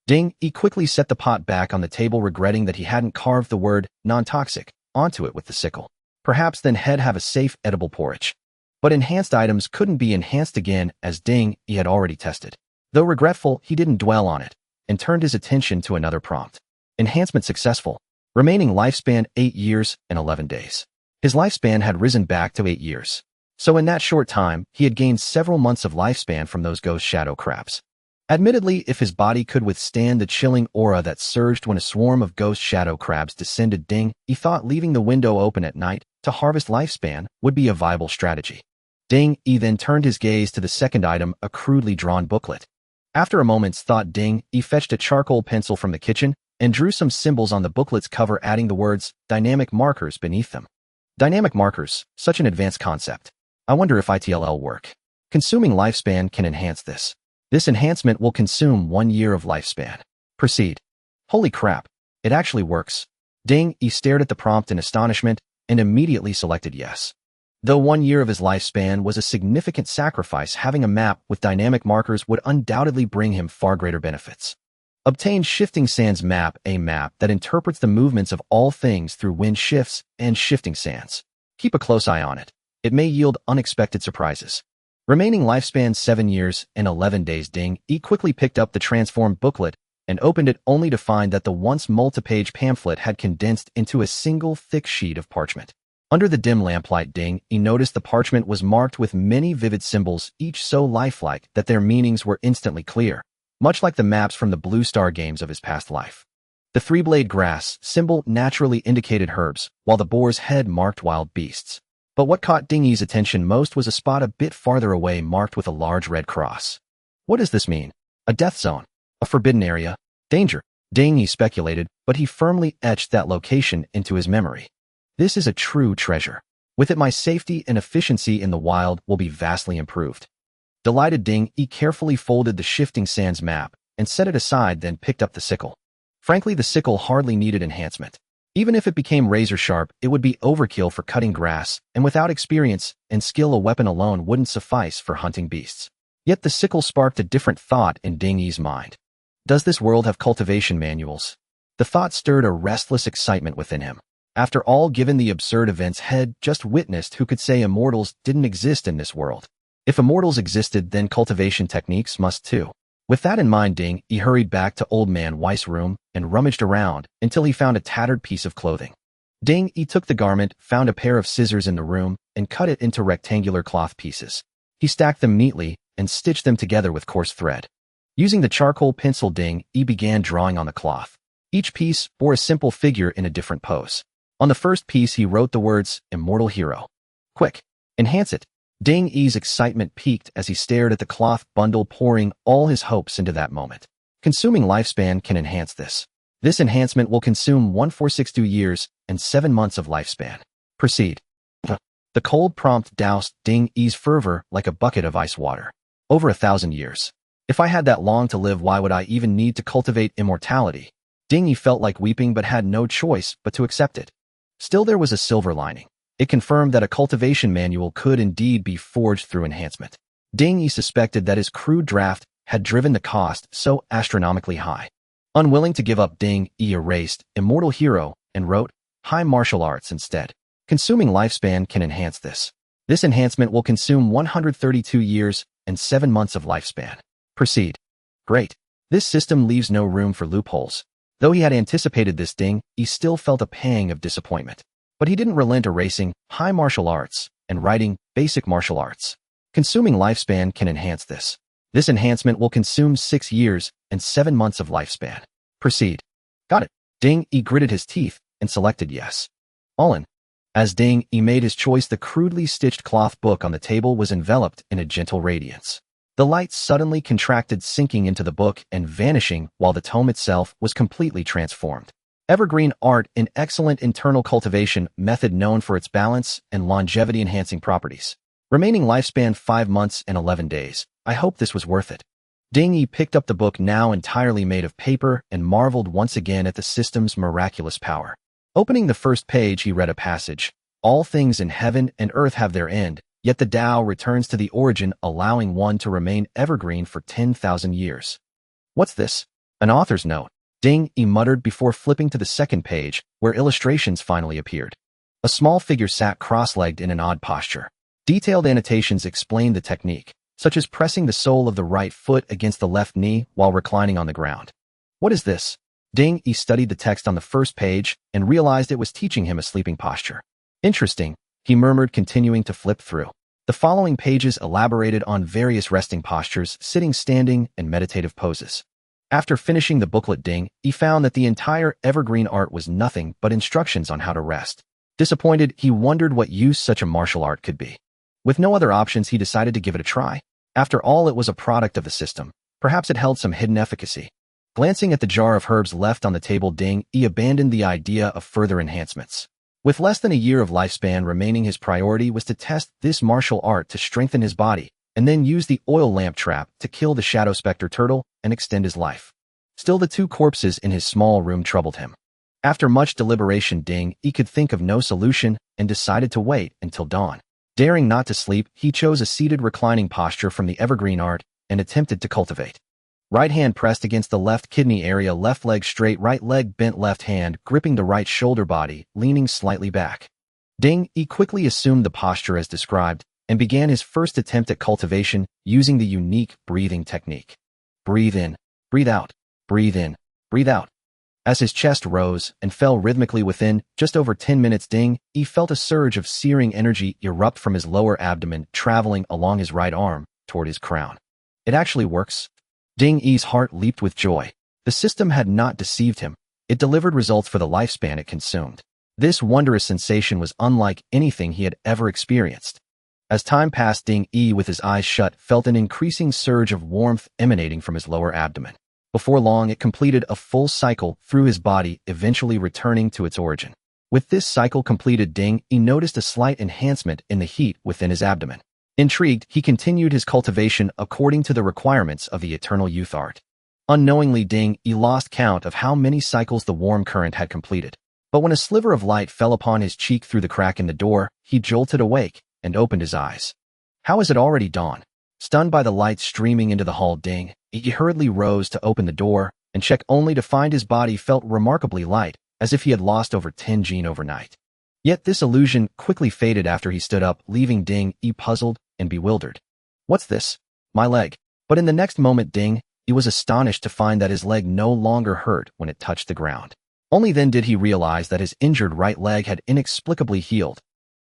Ding Yi quickly set the pot back on the table, regretting that he hadn't carved the word non-toxic onto it with the sickle. Perhaps then he'd have a safe, edible porridge. But enhanced items couldn't be enhanced again, as Ding Yi had already tested. Though regretful, he didn't dwell on it and turned his attention to another prompt. Enhancement successful. Remaining lifespan 8 years and 11 days. His lifespan had risen back to 8 years. So in that short time, he had gained several months of lifespan from those ghost shadow crabs. Admittedly, if his body could withstand the chilling aura that surged when a swarm of ghost shadow crabs descended, Ding Yi thought leaving the window open at night to harvest lifespan would be a viable strategy. Ding Yi then turned his gaze to the second item, a crudely drawn booklet. After a moment's thought, Ding Yi fetched a charcoal pencil from the kitchen and drew some symbols on the booklet's cover, adding the words dynamic markers beneath them. Dynamic markers, such an advanced concept. I wonder if ITLL work. Consuming lifespan can enhance this. This enhancement will consume 1 year of lifespan. Proceed. Holy crap, it actually works. Ding Yi stared at the prompt in astonishment and immediately selected yes. Though 1 year of his lifespan was a significant sacrifice, having a map with dynamic markers would undoubtedly bring him far greater benefits. Obtain Shifting Sands Map, a map that interprets the movements of all things through wind shifts and shifting sands. Keep a close eye on it. It may yield unexpected surprises. Remaining lifespan 7 years and 11 days. Ding Yi quickly picked up the transformed booklet and opened it, only to find that the once multi-page pamphlet had condensed into a single thick sheet of parchment. Under the dim lamplight, Ding Yi noticed the parchment was marked with many vivid symbols, each so lifelike that their meanings were instantly clear, much like the maps from the Blue Star games of his past life. The three-blade grass symbol naturally indicated herbs, while the boar's head marked wild beasts. But what caught Ding Yi's attention most was a spot a bit farther away marked with a large red cross. What does this mean? A death zone? A forbidden area? Danger? Ding Yi speculated, but he firmly etched that location into his memory. This is a true treasure. With it, my safety and efficiency in the wild will be vastly improved. Delighted, Ding Yi carefully folded the Shifting Sands map and set it aside, then picked up the sickle. Frankly, the sickle hardly needed enhancement. Even if it became razor sharp, it would be overkill for cutting grass, and without experience and skill, a weapon alone wouldn't suffice for hunting beasts. Yet the sickle sparked a different thought in Ding Yi's mind. Does this world have cultivation manuals? The thought stirred a restless excitement within him. After all, given the absurd events he'd just witnessed, who could say immortals didn't exist in this world? If immortals existed, then cultivation techniques must too. With that in mind, Ding Yi hurried back to Old Man Weiss' room and rummaged around until he found a tattered piece of clothing. Ding Yi took the garment, found a pair of scissors in the room, and cut it into rectangular cloth pieces. He stacked them neatly and stitched them together with coarse thread. Using the charcoal pencil, Ding Yi began drawing on the cloth. Each piece bore a simple figure in a different pose. On the first piece, he wrote the words, Immortal Hero. Quick, enhance it. Ding Yi's excitement peaked as he stared at the cloth bundle, pouring all his hopes into that moment. Consuming lifespan can enhance this. This enhancement will consume 1462 years and 7 months of lifespan. Proceed. The cold prompt doused Ding Yi's fervor like a bucket of ice water. Over 1,000 years. If I had that long to live, why would I even need to cultivate immortality? Ding Yi felt like weeping but had no choice but to accept it. Still, there was a silver lining. It confirmed that a cultivation manual could indeed be forged through enhancement. Ding Yi suspected that his crude draft had driven the cost so astronomically high. Unwilling to give up, Ding Yi erased Immortal Hero and wrote High Martial Arts instead. Consuming lifespan can enhance this. This enhancement will consume 132 years and 7 months of lifespan. Proceed. Great. This system leaves no room for loopholes. Though he had anticipated this, Ding Yi still felt a pang of disappointment. But he didn't relent, erasing High Martial Arts and writing Basic Martial Arts. Consuming lifespan can enhance this. This enhancement will consume 6 years and 7 months of lifespan. Proceed. Got it. Ding Yi gritted his teeth and selected yes. All in. As Ding Yi made his choice, the crudely stitched cloth book on the table was enveloped in a gentle radiance. The light suddenly contracted, sinking into the book and vanishing, while the tome itself was completely transformed. Evergreen art, an excellent internal cultivation method known for its balance and longevity-enhancing properties. Remaining lifespan 5 months and 11 days. I hope this was worth it. Ding Yi picked up the book, now entirely made of paper, and marveled once again at the system's miraculous power. Opening the first page, he read a passage. All things in heaven and earth have their end, yet the Tao returns to the origin, allowing one to remain evergreen for 10,000 years. What's this? An author's note. Ding Yi muttered before flipping to the second page, where illustrations finally appeared. A small figure sat cross-legged in an odd posture. Detailed annotations explained the technique, such as pressing the sole of the right foot against the left knee while reclining on the ground. What is this? Ding Yi studied the text on the first page and realized it was teaching him a sleeping posture. Interesting, he murmured, continuing to flip through. The following pages elaborated on various resting postures, sitting, standing, and meditative poses. After finishing the booklet, Ding Yi found that the entire evergreen art was nothing but instructions on how to rest. Disappointed, he wondered what use such a martial art could be. With no other options, he decided to give it a try. After all, it was a product of the system. Perhaps it held some hidden efficacy. Glancing at the jar of herbs left on the table, Ding Yi abandoned the idea of further enhancements. With less than a year of lifespan remaining, his priority was to test this martial art to strengthen his body, and then use the oil lamp trap to kill the Shadow Spectre turtle and extend his life. Still, the 2 corpses in his small room troubled him. After much deliberation, Ding Yi could think of no solution and decided to wait until dawn. Daring not to sleep, he chose a seated reclining posture from the evergreen art and attempted to cultivate. Right hand pressed against the left kidney area, left leg straight, right leg bent, left hand gripping the right shoulder body, leaning slightly back. Ding Yi quickly assumed the posture as described and began his first attempt at cultivation using the unique breathing technique. Breathe in, breathe out, breathe in, breathe out. As his chest rose and fell rhythmically within just over 10 minutes, Ding Yi felt a surge of searing energy erupt from his lower abdomen, traveling along his right arm toward his crown. It actually works. Ding Yi's heart leaped with joy. The system had not deceived him. It delivered results for the lifespan it consumed. This wondrous sensation was unlike anything he had ever experienced. As time passed, Ding Yi, with his eyes shut, felt an increasing surge of warmth emanating from his lower abdomen. Before long, it completed a full cycle through his body, eventually returning to its origin. With this cycle completed, Ding Yi noticed a slight enhancement in the heat within his abdomen. Intrigued, he continued his cultivation according to the requirements of the Eternal Youth Art. Unknowingly, Ding Yi lost count of how many cycles the warm current had completed. But when a sliver of light fell upon his cheek through the crack in the door, he jolted awake and opened his eyes. How is it already dawn? Stunned by the light streaming into the hall, Ding Yi hurriedly rose to open the door and check, only to find his body felt remarkably light, as if he had lost over 10 gene overnight. Yet this illusion quickly faded after he stood up, leaving Ding Yi puzzled and bewildered. What's this? My leg. But in the next moment, Ding Yi was astonished to find that his leg no longer hurt when it touched the ground. Only then did he realize that his injured right leg had inexplicably healed.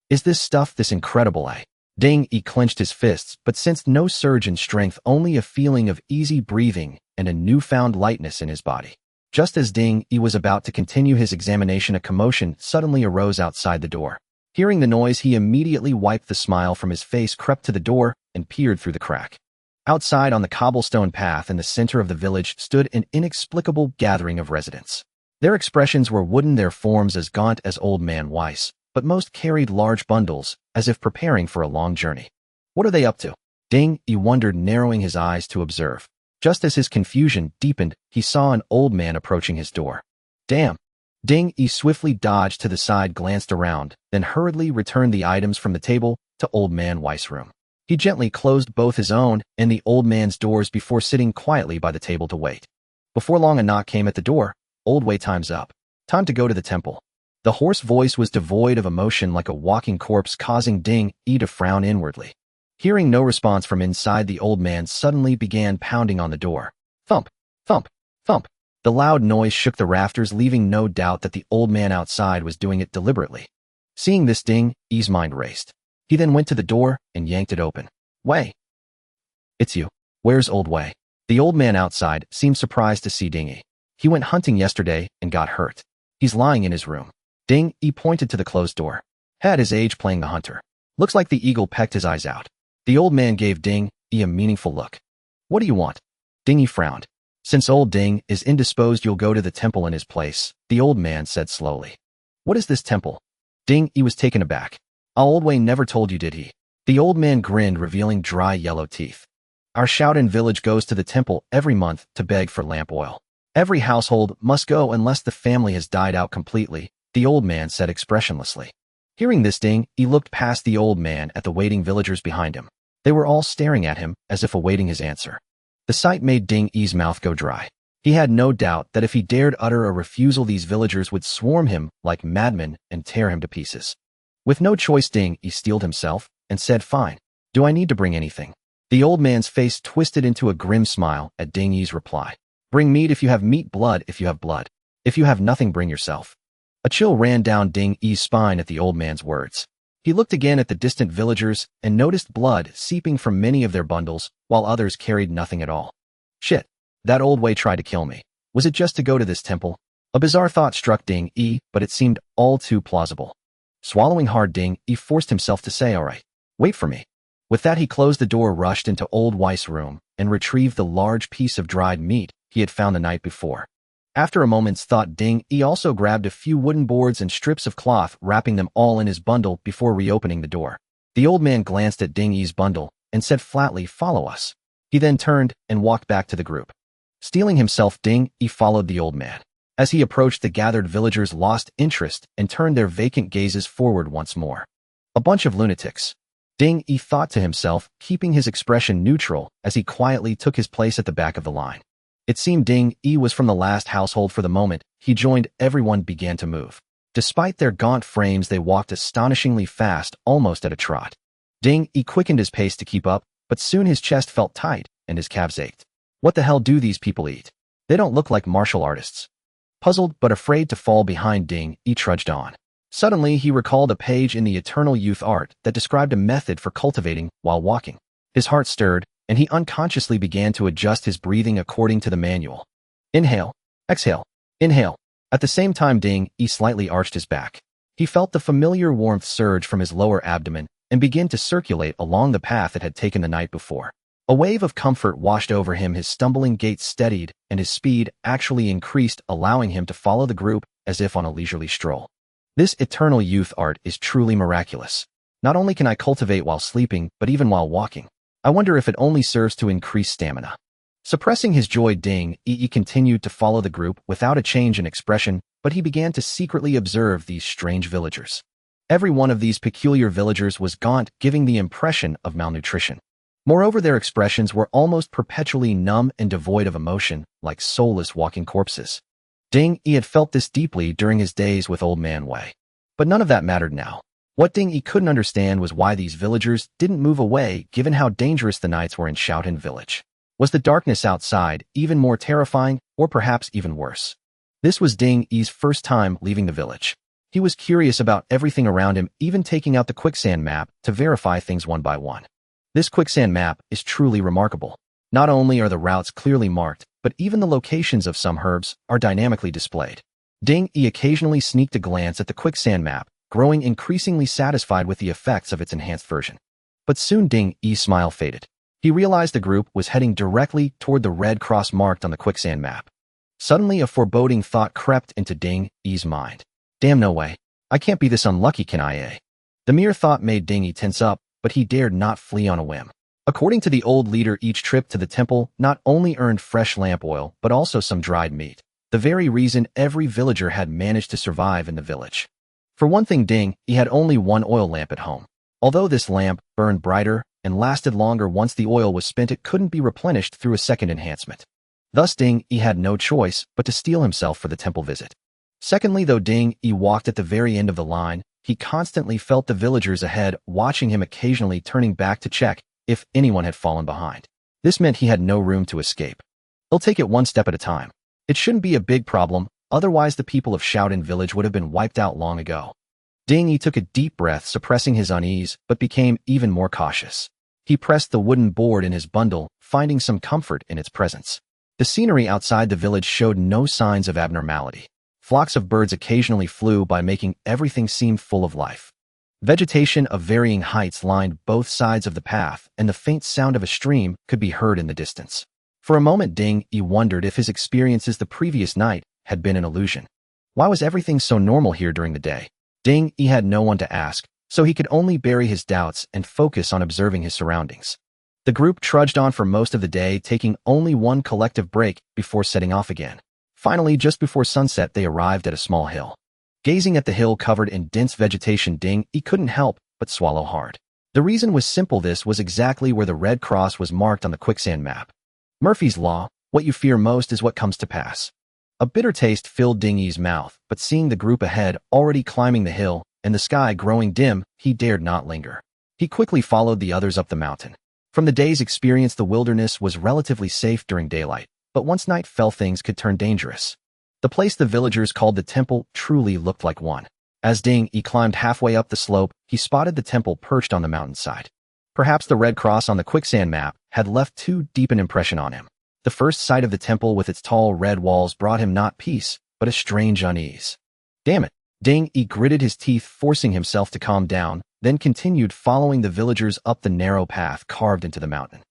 Is this stuff this incredible? Ding Yi clenched his fists, but sensed no surge in strength, only a feeling of easy breathing and a newfound lightness in his body. Just as Ding Yi was about to continue his examination, a commotion suddenly arose outside the door. Hearing the noise, he immediately wiped the smile from his face, crept to the door, and peered through the crack. Outside on the cobblestone path in the center of the village stood an inexplicable gathering of residents. Their expressions were wooden, their forms as gaunt as Old Man Weiss, but most carried large bundles, as if preparing for a long journey. What are they up to? Ding, he wondered, narrowing his eyes to observe. Just as his confusion deepened, he saw an old man approaching his door. Damn! Ding, he swiftly dodged to the side, glanced around, then hurriedly returned the items from the table to Old Man Weiss' room. He gently closed both his own and the old man's doors before sitting quietly by the table to wait. Before long, a knock came at the door. Old Wei, time's up. Time to go to the temple. The hoarse voice was devoid of emotion, like a walking corpse, causing Ding Yi to frown inwardly. Hearing no response from inside, the old man suddenly began pounding on the door. Thump, thump, thump. The loud noise shook the rafters, leaving no doubt that the old man outside was doing it deliberately. Seeing this, Ding Yi's mind raced. He then went to the door and yanked it open. Wei. It's you. Where's Old Wei? The old man outside seemed surprised to see Ding Yi. He went hunting yesterday and got hurt. He's lying in his room. Ding Yi pointed to the closed door. Had his age playing the hunter. Looks like the eagle pecked his eyes out. The old man gave Ding Yi a meaningful look. What do you want? Ding Yi frowned. Since old Ding is indisposed, you'll go to the temple in his place, the old man said slowly. What is this temple? Ding Yi was taken aback. Old Wei never told you, did he? The old man grinned, revealing dry yellow teeth. Our Shaolin village goes to the temple every month to beg for lamp oil. Every household must go unless the family has died out completely, the old man said expressionlessly. Hearing this, Ding Yi looked past the old man at the waiting villagers behind him. They were all staring at him as if awaiting his answer. The sight made Ding Yi's mouth go dry. He had no doubt that if he dared utter a refusal, these villagers would swarm him like madmen and tear him to pieces. With no choice, Ding Yi steeled himself and said, Fine. Do I need to bring anything? The old man's face twisted into a grim smile at Ding Yi's reply. Bring meat if you have meat, blood if you have blood. If you have nothing, bring yourself. A chill ran down Ding Yi's spine at the old man's words. He looked again at the distant villagers and noticed blood seeping from many of their bundles, while others carried nothing at all. Shit, that old Wei tried to kill me. Was it just to go to this temple? A bizarre thought struck Ding Yi, but it seemed all too plausible. Swallowing hard, Ding Yi forced himself to say, all right, wait for me. With that, he closed the door, rushed into Old Weiss' room, and retrieved the large piece of dried meat he had found the night before. After a moment's thought, Ding Yi also grabbed a few wooden boards and strips of cloth, wrapping them all in his bundle before reopening the door. The old man glanced at Ding Yi's bundle and said flatly, follow us. He then turned and walked back to the group. Steeling himself, Ding Yi followed the old man. As he approached, the gathered villagers lost interest and turned their vacant gazes forward once more. A bunch of lunatics. Ding Yi thought to himself, keeping his expression neutral as he quietly took his place at the back of the line. It seemed Ding Yi was from the last household for the moment he joined. Everyone began to move. Despite their gaunt frames, they walked astonishingly fast, almost at a trot. Ding Yi quickened his pace to keep up, but soon his chest felt tight and his calves ached. What the hell do these people eat? They don't look like martial artists. Puzzled but afraid to fall behind, Ding Yi trudged on. Suddenly, he recalled a page in the Eternal Youth Art that described a method for cultivating while walking. His heart stirred, and he unconsciously began to adjust his breathing according to the manual. Inhale, exhale, inhale. At the same time, Ding Yi slightly arched his back. He felt the familiar warmth surge from his lower abdomen and begin to circulate along the path it had taken the night before. A wave of comfort washed over him, his stumbling gait steadied, and his speed actually increased, allowing him to follow the group as if on a leisurely stroll. This Eternal Youth Art is truly miraculous. Not only can I cultivate while sleeping, but even while walking. I wonder if it only serves to increase stamina. Suppressing his joy, Ding Yi continued to follow the group without a change in expression, but he began to secretly observe these strange villagers. Every one of these peculiar villagers was gaunt, giving the impression of malnutrition. Moreover, their expressions were almost perpetually numb and devoid of emotion, like soulless walking corpses. Ding Yi had felt this deeply during his days with Old Man Wei. But none of that mattered now. What Ding Yi couldn't understand was why these villagers didn't move away, given how dangerous the nights were in Shaolin village. Was the darkness outside even more terrifying, or perhaps even worse? This was Ding Yi's first time leaving the village. He was curious about everything around him, even taking out the quicksand map to verify things one by one. This quicksand map is truly remarkable. Not only are the routes clearly marked, but even the locations of some herbs are dynamically displayed. Ding Yi occasionally sneaked a glance at the quicksand map, growing increasingly satisfied with the effects of its enhanced version. But soon Ding-Yi's smile faded. He realized the group was heading directly toward the red cross marked on the quicksand map. Suddenly, a foreboding thought crept into Ding-Yi's mind. Damn, no way. I can't be this unlucky, can I, eh? The mere thought made Ding-Yi tense up, but he dared not flee on a whim. According to the old leader, each trip to the temple not only earned fresh lamp oil, but also some dried meat. The very reason every villager had managed to survive in the village. For one thing, Ding-Yi had only one oil lamp at home. Although this lamp burned brighter and lasted longer once the oil was spent, it couldn't be replenished through a second enhancement. Thus Ding-Yi had no choice but to steel himself for the temple visit. Secondly, though Ding-Yi walked at the very end of the line, he constantly felt the villagers ahead watching him, occasionally turning back to check if anyone had fallen behind. This meant he had no room to escape. He'll take it one step at a time. It shouldn't be a big problem, otherwise the people of Shaolin village would have been wiped out long ago. Ding-Yi took a deep breath, suppressing his unease, but became even more cautious. He pressed the wooden board in his bundle, finding some comfort in its presence. The scenery outside the village showed no signs of abnormality. Flocks of birds occasionally flew by, making everything seem full of life. Vegetation of varying heights lined both sides of the path, and the faint sound of a stream could be heard in the distance. For a moment, Ding-Yi wondered if his experiences the previous night had been an illusion. Why was everything so normal here during the day? Ding-Yi had no one to ask, so he could only bury his doubts and focus on observing his surroundings. The group trudged on for most of the day, taking only one collective break before setting off again. Finally, just before sunset, they arrived at a small hill. Gazing at the hill covered in dense vegetation, Ding-Yi couldn't help but swallow hard. The reason was simple: this was exactly where the red cross was marked on the quicksand map. Murphy's Law, what you fear most is what comes to pass. A bitter taste filled Ding-Yi's mouth, but seeing the group ahead already climbing the hill and the sky growing dim, he dared not linger. He quickly followed the others up the mountain. From the day's experience, the wilderness was relatively safe during daylight, but once night fell, things could turn dangerous. The place the villagers called the temple truly looked like one. As Ding-Yi climbed halfway up the slope, he spotted the temple perched on the mountainside. Perhaps the red cross on the quicksand map had left too deep an impression on him. The first sight of the temple with its tall red walls brought him not peace, but a strange unease. Damn it! Ding-Yi gritted his teeth, forcing himself to calm down, then continued following the villagers up the narrow path carved into the mountain.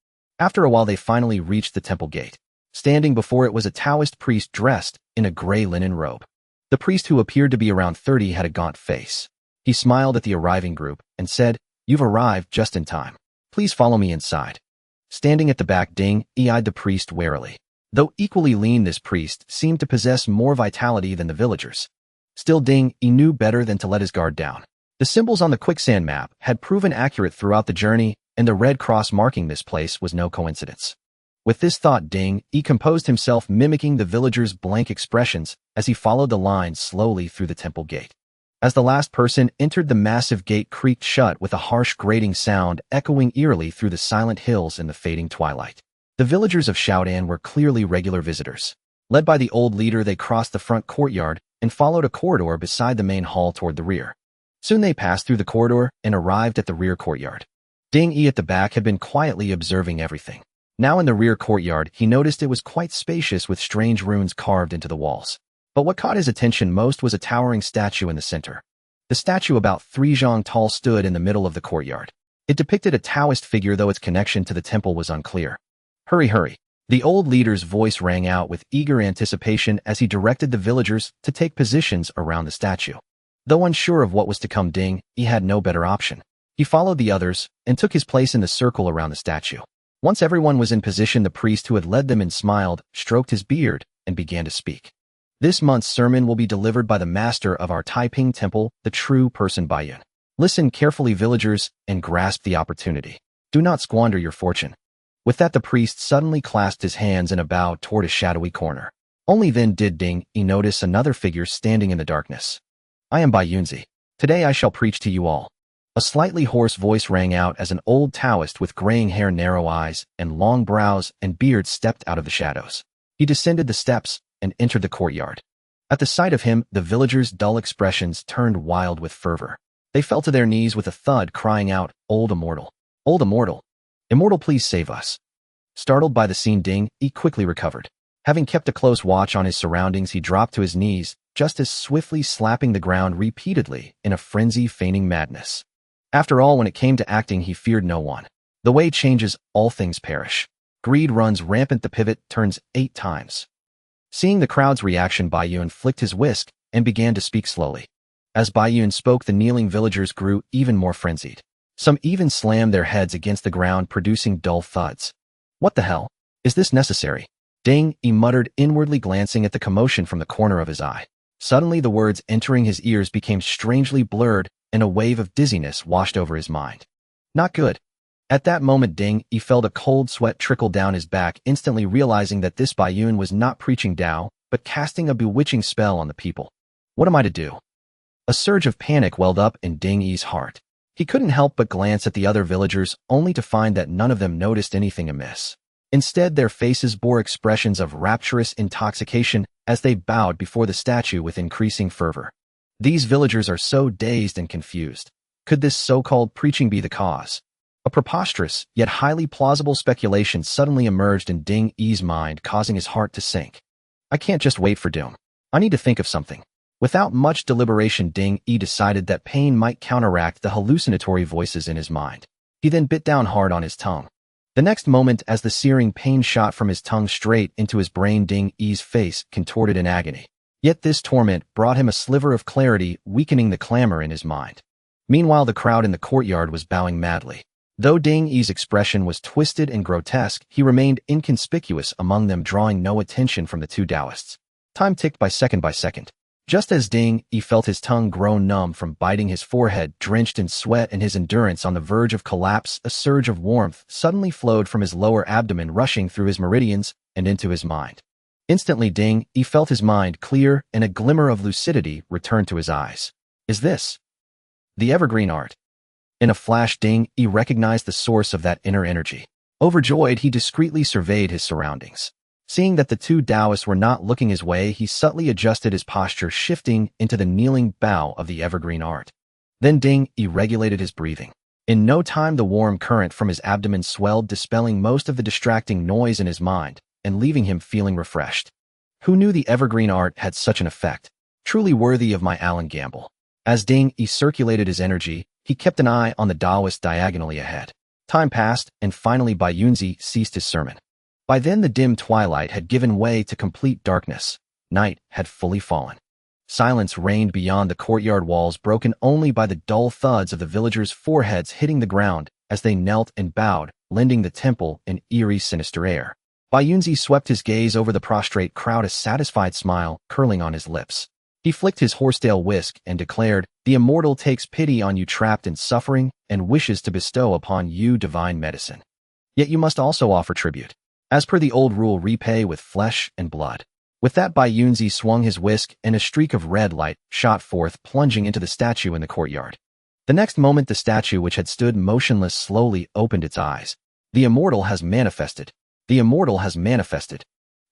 After a while, they finally reached the temple gate. Standing before it was a Taoist priest dressed in a gray linen robe. The priest, who appeared to be around 30, had a gaunt face. He smiled at the arriving group and said, "You've arrived just in time. Please follow me inside." Standing at the back, Ding-Yi eyed the priest warily. Though equally lean, this priest seemed to possess more vitality than the villagers. Still, Ding-Yi knew better than to let his guard down. The symbols on the quicksand map had proven accurate throughout the journey, and the red cross marking this place was no coincidence. With this thought, Ding-Yi composed himself, mimicking the villagers' blank expressions as he followed the line slowly through the temple gate. As the last person entered, the massive gate creaked shut with a harsh grating sound echoing eerily through the silent hills in the fading twilight. The villagers of Shaolin were clearly regular visitors. Led by the old leader, they crossed the front courtyard and followed a corridor beside the main hall toward the rear. Soon they passed through the corridor and arrived at the rear courtyard. Ding-Yi at the back had been quietly observing everything. Now in the rear courtyard, he noticed it was quite spacious with strange runes carved into the walls. But what caught his attention most was a towering statue in the center. The statue, about 3 zhang tall, stood in the middle of the courtyard. It depicted a Taoist figure, though its connection to the temple was unclear. Hurry, hurry! The old leader's voice rang out with eager anticipation as he directed the villagers to take positions around the statue. Though unsure of what was to come, Ding-Yi had no better option. He followed the others and took his place in the circle around the statue. Once everyone was in position, the priest who had led them in smiled, stroked his beard, and began to speak. This month's sermon will be delivered by the master of our Taiping temple, the true person Baiyun. Listen carefully, villagers, and grasp the opportunity. Do not squander your fortune. With that, the priest suddenly clasped his hands in a bow toward a shadowy corner. Only then did Ding-Yi notice another figure standing in the darkness. "I am Baiyunzi. Today I shall preach to you all." A slightly hoarse voice rang out as an old Taoist with graying hair, narrow eyes, and long brows and beard stepped out of the shadows. He descended the steps and entered the courtyard. At the sight of him, the villagers' dull expressions turned wild with fervor. They fell to their knees with a thud, crying out, "Old Immortal! Old Immortal! Immortal, please save us!" Startled by the scene, Ding-Yi quickly recovered. Having kept a close watch on his surroundings, he dropped to his knees just as swiftly slapping the ground repeatedly in a frenzy feigning madness. After all, when it came to acting, he feared no one. The way changes, all things perish. Greed runs rampant, the pivot turns 8 times. Seeing the crowd's reaction, Baiyun flicked his whisk and began to speak slowly. As Baiyun spoke, the kneeling villagers grew even more frenzied. Some even slammed their heads against the ground, producing dull thuds. What the hell? Is this necessary? Ding, he muttered, inwardly glancing at the commotion from the corner of his eye. Suddenly the words entering his ears became strangely blurred, and a wave of dizziness washed over his mind. Not good. At that moment, Ding, he felt a cold sweat trickle down his back, instantly realizing that this Baiyun was not preaching Tao, but casting a bewitching spell on the people. What am I to do? A surge of panic welled up in Ding Yi's heart. He couldn't help but glance at the other villagers, only to find that none of them noticed anything amiss. Instead, their faces bore expressions of rapturous intoxication as they bowed before the statue with increasing fervor. These villagers are so dazed and confused. Could this so-called preaching be the cause? A preposterous, yet highly plausible speculation suddenly emerged in Ding Yi's mind, causing his heart to sink. I can't just wait for doom. I need to think of something. Without much deliberation, Ding Yi decided that pain might counteract the hallucinatory voices in his mind. He then bit down hard on his tongue. The next moment, as the searing pain shot from his tongue straight into his brain, Ding Yi's face contorted in agony. Yet this torment brought him a sliver of clarity, weakening the clamor in his mind. Meanwhile, the crowd in the courtyard was bowing madly. Though Ding Yi's expression was twisted and grotesque, he remained inconspicuous among them, drawing no attention from the two Taoists. Time ticked by second. Just as Ding Yi felt his tongue grow numb from biting his forehead, drenched in sweat and his endurance on the verge of collapse, a surge of warmth suddenly flowed from his lower abdomen, rushing through his meridians and into his mind. Instantly, Ding Yi felt his mind clear, and a glimmer of lucidity returned to his eyes. Is this the evergreen art? In a flash, Ding Yi recognized the source of that inner energy. Overjoyed, he discreetly surveyed his surroundings. Seeing that the two Taoists were not looking his way, he subtly adjusted his posture, shifting into the kneeling bow of the evergreen art. Then Ding Yi regulated his breathing. In no time, the warm current from his abdomen swelled, dispelling most of the distracting noise in his mind and leaving him feeling refreshed. Who knew the evergreen art had such an effect? Truly worthy of my Allen gamble. As Ding Yi circulated his energy, he kept an eye on the Taoist diagonally ahead. Time passed, and finally Baiyunzi ceased his sermon. By then the dim twilight had given way to complete darkness. Night had fully fallen. Silence reigned beyond the courtyard walls, broken only by the dull thuds of the villagers' foreheads hitting the ground as they knelt and bowed, lending the temple an eerie, sinister air. Baiyunzi swept his gaze over the prostrate crowd, a satisfied smile curling on his lips. He flicked his horsetail whisk and declared, "The immortal takes pity on you trapped in suffering and wishes to bestow upon you divine medicine. Yet you must also offer tribute. As per the old rule, repay with flesh and blood." With that, Baiyunzi swung his whisk, and a streak of red light shot forth, plunging into the statue in the courtyard. The next moment, the statue, which had stood motionless, slowly opened its eyes. "The immortal has manifested. The immortal has manifested.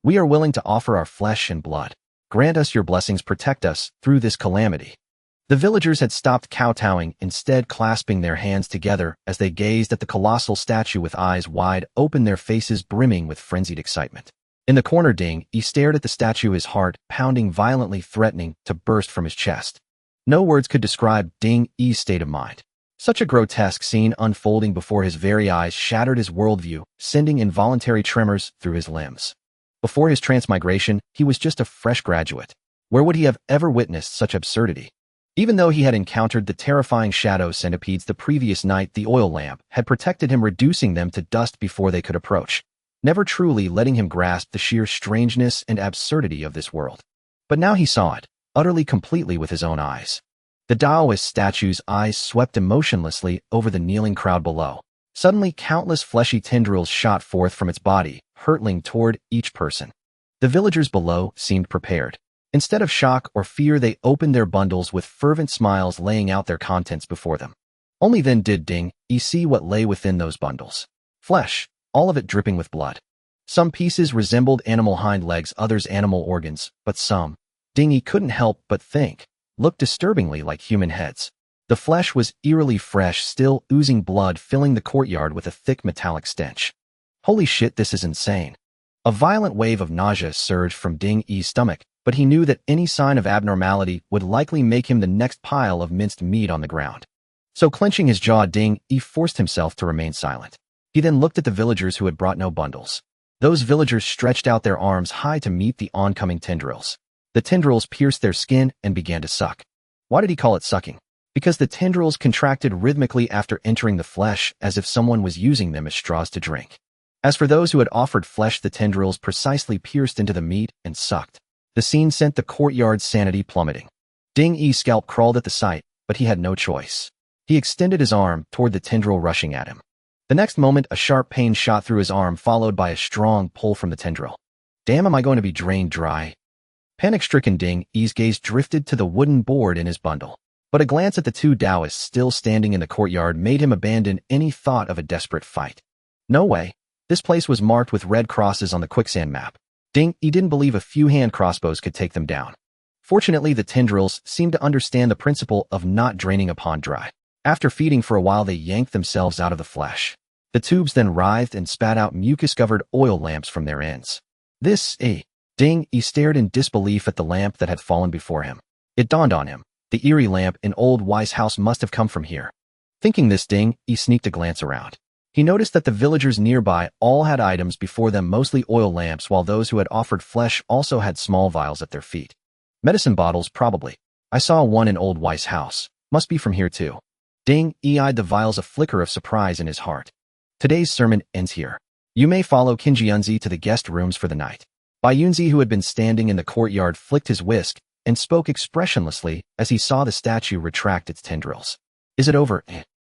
We are willing to offer our flesh and blood. Grant us your blessings, protect us through this calamity." The villagers had stopped kowtowing, instead clasping their hands together as they gazed at the colossal statue with eyes wide open, their faces brimming with frenzied excitement. In the corner, Ding Yi stared at the statue, his heart pounding violently, threatening to burst from his chest. No words could describe Ding Yi's state of mind. Such a grotesque scene unfolding before his very eyes shattered his worldview, sending involuntary tremors through his limbs. Before his transmigration, he was just a fresh graduate. Where would he have ever witnessed such absurdity? Even though he had encountered the terrifying shadow centipedes the previous night, the oil lamp had protected him, reducing them to dust before they could approach, never truly letting him grasp the sheer strangeness and absurdity of this world. But now he saw it, utterly, completely, with his own eyes. The Taoist statue's eyes swept emotionlessly over the kneeling crowd below. Suddenly, countless fleshy tendrils shot forth from its body, hurtling toward each person. The villagers below seemed prepared. Instead of shock or fear, they opened their bundles with fervent smiles, laying out their contents before them. Only then did Ding Yi see what lay within those bundles. Flesh, all of it dripping with blood. Some pieces resembled animal hind legs, others animal organs, but some, Ding Yi couldn't help but think, looked disturbingly like human heads. The flesh was eerily fresh, still oozing blood, filling the courtyard with a thick metallic stench. Holy shit, this is insane. A violent wave of nausea surged from Ding Yi's stomach, but he knew that any sign of abnormality would likely make him the next pile of minced meat on the ground. So clenching his jaw, Ding Yi forced himself to remain silent. He then looked at the villagers who had brought no bundles. Those villagers stretched out their arms high to meet the oncoming tendrils. The tendrils pierced their skin and began to suck. Why did he call it sucking? Because the tendrils contracted rhythmically after entering the flesh, as if someone was using them as straws to drink. As for those who had offered flesh, the tendrils precisely pierced into the meat and sucked. The scene sent the courtyard's sanity plummeting. Ding Yi's scalp crawled at the sight, but he had no choice. He extended his arm toward the tendril rushing at him. The next moment, a sharp pain shot through his arm, followed by a strong pull from the tendril. Damn, am I going to be drained dry? Panic-stricken, Ding Yi's gaze drifted to the wooden board in his bundle. But a glance at the two Taoists still standing in the courtyard made him abandon any thought of a desperate fight. No way. This place was marked with red crosses on the quicksand map. Ding Yi didn't believe a few hand crossbows could take them down. Fortunately, the tendrils seemed to understand the principle of not draining a pond dry. After feeding for a while, they yanked themselves out of the flesh. The tubes then writhed and spat out mucus-covered oil lamps from their ends. Ding Yi stared in disbelief at the lamp that had fallen before him. It dawned on him. The eerie lamp in old Weiss house must have come from here. Thinking this, Ding Yi sneaked a glance around. He noticed that the villagers nearby all had items before them, mostly oil lamps, while those who had offered flesh also had small vials at their feet. Medicine bottles, probably. I saw one in old Weiss house. Must be from here too. Ding Yi eyed the vials, a flicker of surprise in his heart. Today's sermon ends here. You may follow Qinji Yunzi to the guest rooms for the night. Bai Yunzi, who had been standing in the courtyard, flicked his whisk and spoke expressionlessly as he saw the statue retract its tendrils. Is it over?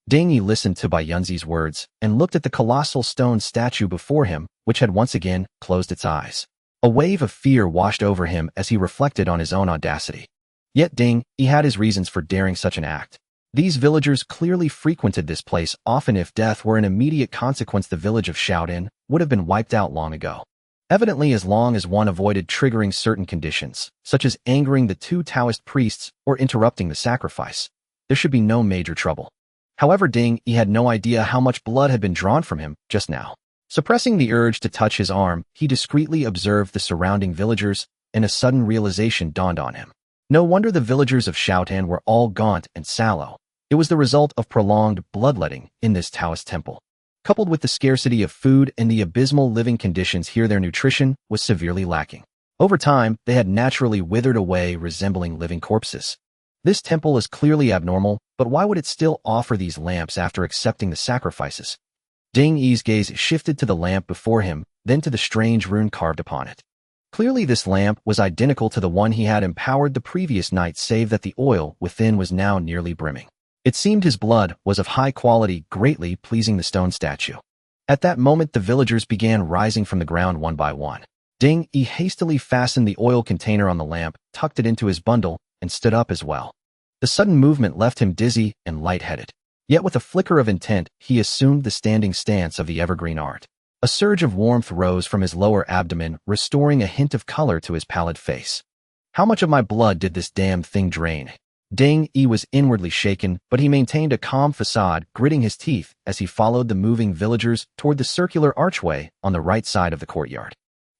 Ding Yi listened to Bai Yunzi's words and looked at the colossal stone statue before him, which had once again closed its eyes. A wave of fear washed over him as he reflected on his own audacity. Yet Ding Yi had his reasons for daring such an act. These villagers clearly frequented this place often. If death were an immediate consequence, the village of Shaolin would have been wiped out long ago. Evidently, as long as one avoided triggering certain conditions, such as angering the two Taoist priests or interrupting the sacrifice, there should be no major trouble. However, Ding Yi had no idea how much blood had been drawn from him just now. Suppressing the urge to touch his arm, he discreetly observed the surrounding villagers, and a sudden realization dawned on him. No wonder the villagers of Shaotan were all gaunt and sallow. It was the result of prolonged bloodletting in this Taoist temple. Coupled with the scarcity of food and the abysmal living conditions here, their nutrition was severely lacking. Over time, they had naturally withered away, resembling living corpses. This temple is clearly abnormal, but why would it still offer these lamps after accepting the sacrifices? Ding Yi's gaze shifted to the lamp before him, then to the strange rune carved upon it. Clearly this lamp was identical to the one he had empowered the previous night, save that the oil within was now nearly brimming. It seemed his blood was of high quality, greatly pleasing the stone statue. At that moment, the villagers began rising from the ground one by one. Ding Yi hastily fastened the oil container on the lamp, tucked it into his bundle, and stood up as well. The sudden movement left him dizzy and lightheaded. Yet with a flicker of intent, he assumed the standing stance of the evergreen art. A surge of warmth rose from his lower abdomen, restoring a hint of color to his pallid face. How much of my blood did this damn thing drain? Ding Yi was inwardly shaken, but he maintained a calm facade, gritting his teeth as he followed the moving villagers toward the circular archway on the right side of the courtyard.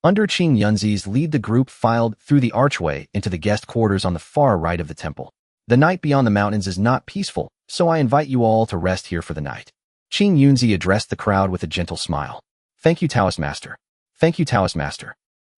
Under Qing Yunzi's lead, the group filed through the archway into the guest quarters on the far right of the temple. The night beyond the mountains is not peaceful, so I invite you all to rest here for the night. Qing Yunzi addressed the crowd with a gentle smile. Thank you, Taoist Master. Thank you, Taoist Master.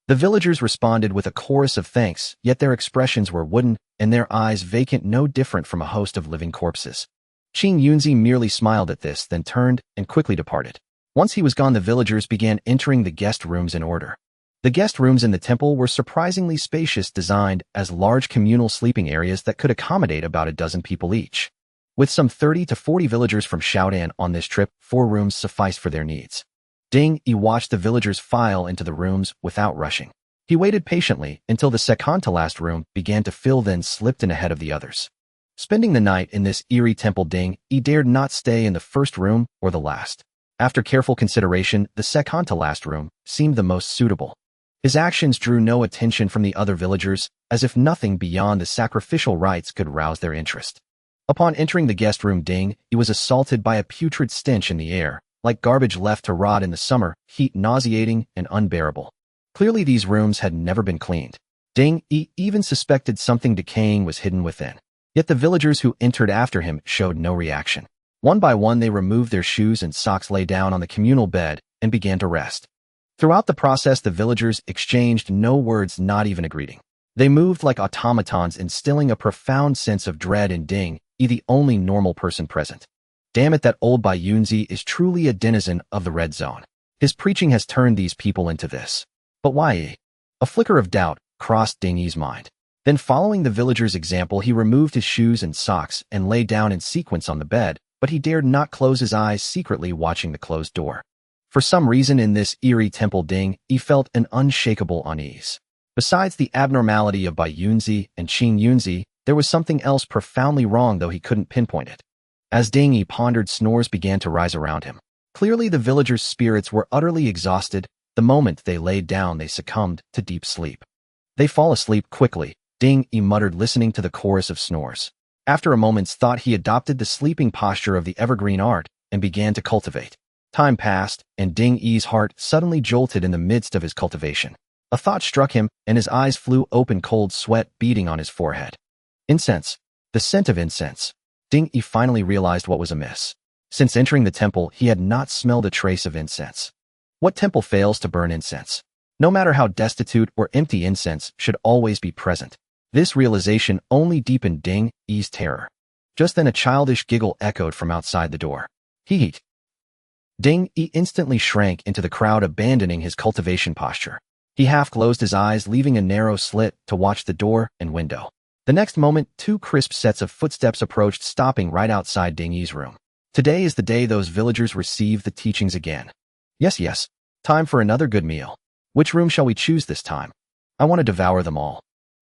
The villagers responded with a chorus of thanks, yet their expressions were wooden and their eyes vacant, no different from a host of living corpses. Qing Yunzi merely smiled at this, then turned and quickly departed. Once he was gone, the villagers began entering the guest rooms in order. The guest rooms in the temple were surprisingly spacious, designed as large communal sleeping areas that could accommodate about a dozen people each. With some 30 to 40 villagers from Shaotan on this trip, 4 rooms sufficed for their needs. Ding Yi watched the villagers file into the rooms without rushing. He waited patiently until the second-to-last room began to fill, then slipped in ahead of the others. Spending the night in this eerie temple, Ding Yi dared not stay in the first room or the last. After careful consideration, the second-to-last room seemed the most suitable. His actions drew no attention from the other villagers, as if nothing beyond the sacrificial rites could rouse their interest. Upon entering the guest room, Ding Yi was assaulted by a putrid stench in the air, like garbage left to rot in the summer heat, nauseating and unbearable. Clearly these rooms had never been cleaned. Ding even suspected something decaying was hidden within. Yet the villagers who entered after him showed no reaction. One by one they removed their shoes and socks, lay down on the communal bed, and began to rest. Throughout the process the villagers exchanged no words, not even a greeting. They moved like automatons, instilling a profound sense of dread in Ding, the only normal person present. Damn it, that old Bai Yunzi is truly a denizen of the red zone. His preaching has turned these people into this. But why? A flicker of doubt crossed Ding Yi's mind. Then, following the villagers' example, he removed his shoes and socks and lay down in sequence on the bed, but he dared not close his eyes, secretly watching the closed door. For some reason in this eerie temple, Ding Yi felt an unshakable unease. Besides the abnormality of Bai Yunzi and Qing Yunzi, there was something else profoundly wrong, though he couldn't pinpoint it. As Ding Yi pondered, snores began to rise around him. Clearly the villagers' spirits were utterly exhausted. The moment they laid down, they succumbed to deep sleep. They fall asleep quickly, Ding Yi muttered, listening to the chorus of snores. After a moment's thought, he adopted the sleeping posture of the evergreen art and began to cultivate. Time passed, and Ding Yi's heart suddenly jolted in the midst of his cultivation. A thought struck him, and his eyes flew open, cold sweat beading on his forehead. Incense. The scent of incense. Ding Yi finally realized what was amiss. Since entering the temple, he had not smelled a trace of incense. What temple fails to burn incense? No matter how destitute or empty, incense should always be present. This realization only deepened Ding Yi's terror. Just then a childish giggle echoed from outside the door. Heat. Ding Yi instantly shrank into the crowd, abandoning his cultivation posture. He half closed his eyes, leaving a narrow slit to watch the door and window. The next moment, two crisp sets of footsteps approached, stopping right outside Ding Yi's room. Today is the day those villagers receive the teachings again. Yes. Time for another good meal. Which room shall we choose this time? I want to devour them all.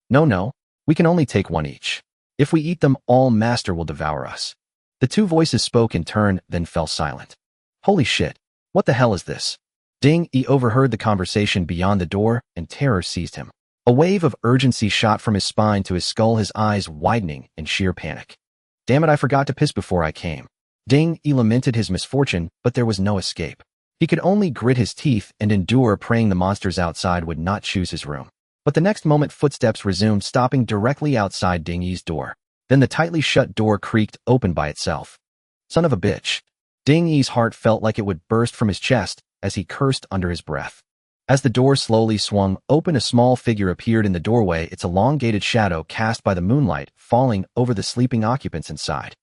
No. We can only take one each. If we eat them all, Master will devour us. The two voices spoke in turn, then fell silent. Holy shit. What the hell is this? Ding Yi overheard the conversation beyond the door, and terror seized him. A wave of urgency shot from his spine to his skull, his eyes widening in sheer panic. Damn it, I forgot to piss before I came. Ding Yi lamented his misfortune, but there was no escape. He could only grit his teeth and endure, praying the monsters outside would not choose his room. But the next moment footsteps resumed, stopping directly outside Ding Yi's door. Then the tightly shut door creaked open by itself. Son of a bitch. Ding Yi's heart felt like it would burst from his chest as he cursed under his breath. As the door slowly swung open, a small figure appeared in the doorway, its elongated shadow cast by the moonlight falling over the sleeping occupants inside.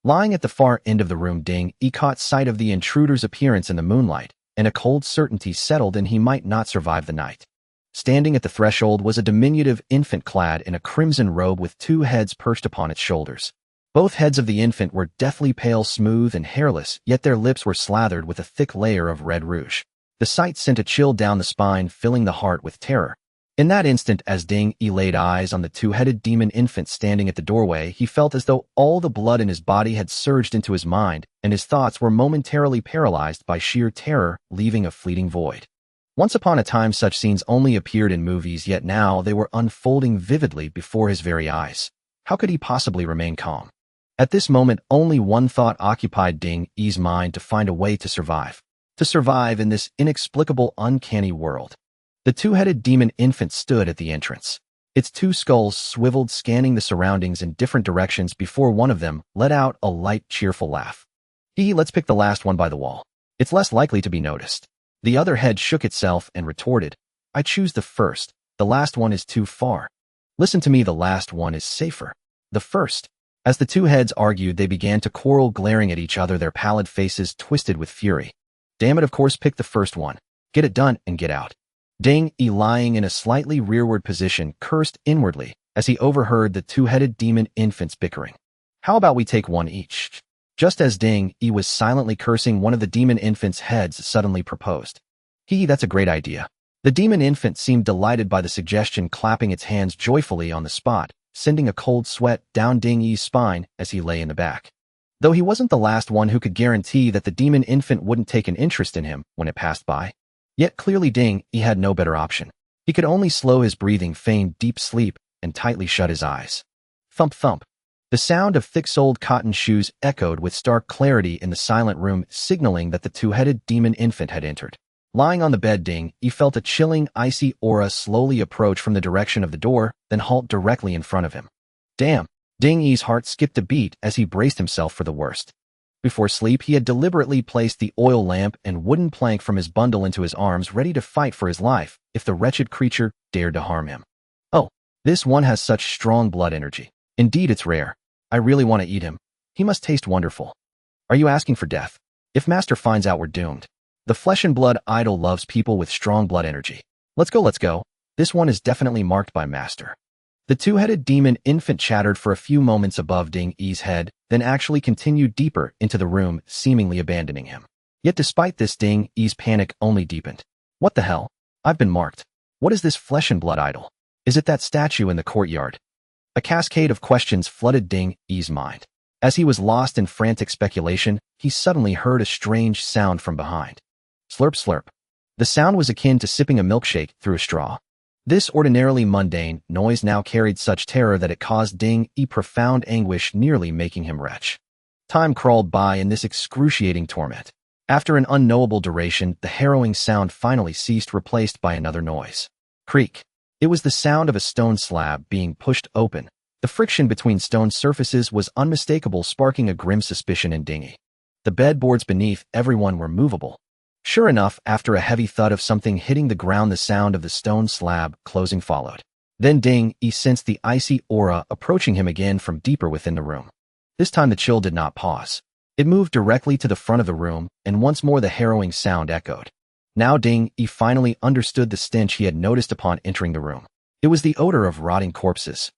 Lying at the far end of the room, Ding Yi caught sight of the intruder's appearance in the moonlight, and a cold certainty settled in he might not survive the night. Standing at the threshold was a diminutive infant clad in a crimson robe with two heads perched upon its shoulders. Both heads of the infant were deathly pale, smooth, and hairless, yet their lips were slathered with a thick layer of red rouge. The sight sent a chill down the spine, filling the heart with terror. In that instant, as Ding Yi laid eyes on the two-headed demon infant standing at the doorway, he felt as though all the blood in his body had surged into his mind, and his thoughts were momentarily paralyzed by sheer terror, leaving a fleeting void. Once upon a time such scenes only appeared in movies, yet now they were unfolding vividly before his very eyes. How could he possibly remain calm? At this moment, only one thought occupied Ding Yi's mind: to find a way to survive. To survive in this inexplicable, uncanny world. The two-headed demon infant stood at the entrance. Its two skulls swiveled, scanning the surroundings in different directions before one of them let out a light, cheerful laugh. Let's pick the last one by the wall. It's less likely to be noticed. The other head shook itself and retorted, I choose the first. The last one is too far. Listen to me, the last one is safer. The first. As the two heads argued, they began to quarrel, glaring at each other, their pallid faces twisted with fury. Damn it, of course, pick the first one. Get it done and get out. Ding Yi, lying in a slightly rearward position, cursed inwardly as he overheard the two-headed demon infants bickering. How about we take one each? Just as Ding Yi was silently cursing, one of the demon infants' heads suddenly proposed. That's a great idea. The demon infant seemed delighted by the suggestion, clapping its hands joyfully on the spot, sending a cold sweat down Ding Yi's spine as he lay in the back. Though he wasn't the last one who could guarantee that the demon infant wouldn't take an interest in him when it passed by. Yet clearly Ding Yi had no better option. He could only slow his breathing, feign deep sleep, and tightly shut his eyes. Thump thump. The sound of thick-soled cotton shoes echoed with stark clarity in the silent room, signaling that the two-headed demon infant had entered. Lying on the bed, Ding Yi felt a chilling, icy aura slowly approach from the direction of the door, then halt directly in front of him. Damn! Ding Yi's heart skipped a beat as he braced himself for the worst. Before sleep, he had deliberately placed the oil lamp and wooden plank from his bundle into his arms, ready to fight for his life if the wretched creature dared to harm him. Oh, this one has such strong blood energy. Indeed, it's rare. I really want to eat him. He must taste wonderful. Are you asking for death? If Master finds out, we're doomed. The flesh and blood idol loves people with strong blood energy. Let's go, let's go. This one is definitely marked by Master. The two-headed demon infant chattered for a few moments above Ding Yi's head, then actually continued deeper into the room, seemingly abandoning him. Yet despite this, Ding Yi's panic only deepened. What the hell? I've been marked. What is this flesh and blood idol? Is it that statue in the courtyard? A cascade of questions flooded Ding Yi's mind. As he was lost in frantic speculation, he suddenly heard a strange sound from behind. Slurp, slurp. The sound was akin to sipping a milkshake through a straw. This ordinarily mundane noise now carried such terror that it caused Ding Yi profound anguish, nearly making him retch. Time crawled by in this excruciating torment. After an unknowable duration, the harrowing sound finally ceased, replaced by another noise. Creak. It was the sound of a stone slab being pushed open. The friction between stone surfaces was unmistakable, sparking a grim suspicion in Ding Yi. The bedboards beneath everyone were movable. Sure enough, after a heavy thud of something hitting the ground, the sound of the stone slab closing followed. Then Ding Yi sensed the icy aura approaching him again from deeper within the room. This time the chill did not pause. It moved directly to the front of the room, and once more the harrowing sound echoed. Now Ding Yi finally understood the stench he had noticed upon entering the room. It was the odor of rotting corpses.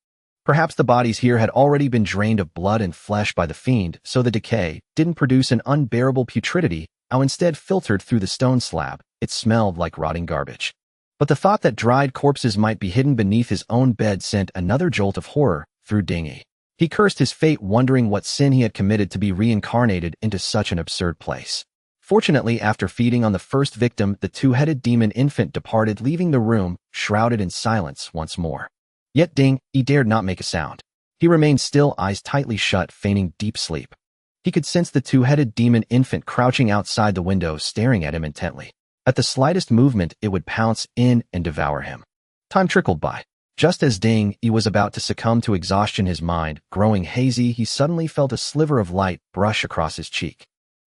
Perhaps the bodies here had already been drained of blood and flesh by the fiend, so the decay didn't produce an unbearable putridity, how instead filtered through the stone slab. It smelled like rotting garbage. But the thought that dried corpses might be hidden beneath his own bed sent another jolt of horror through Ding Yi. He cursed his fate, wondering what sin he had committed to be reincarnated into such an absurd place. Fortunately, after feeding on the first victim, the two-headed demon infant departed, leaving the room shrouded in silence once more. Yet Ding Yi dared not make a sound. He remained still, eyes tightly shut, feigning deep sleep. He could sense the two-headed demon infant crouching outside the window, staring at him intently. At the slightest movement, it would pounce in and devour him. Time trickled by. Just as Ding Yi was about to succumb to exhaustion, his mind growing hazy, he suddenly felt a sliver of light brush across his cheek.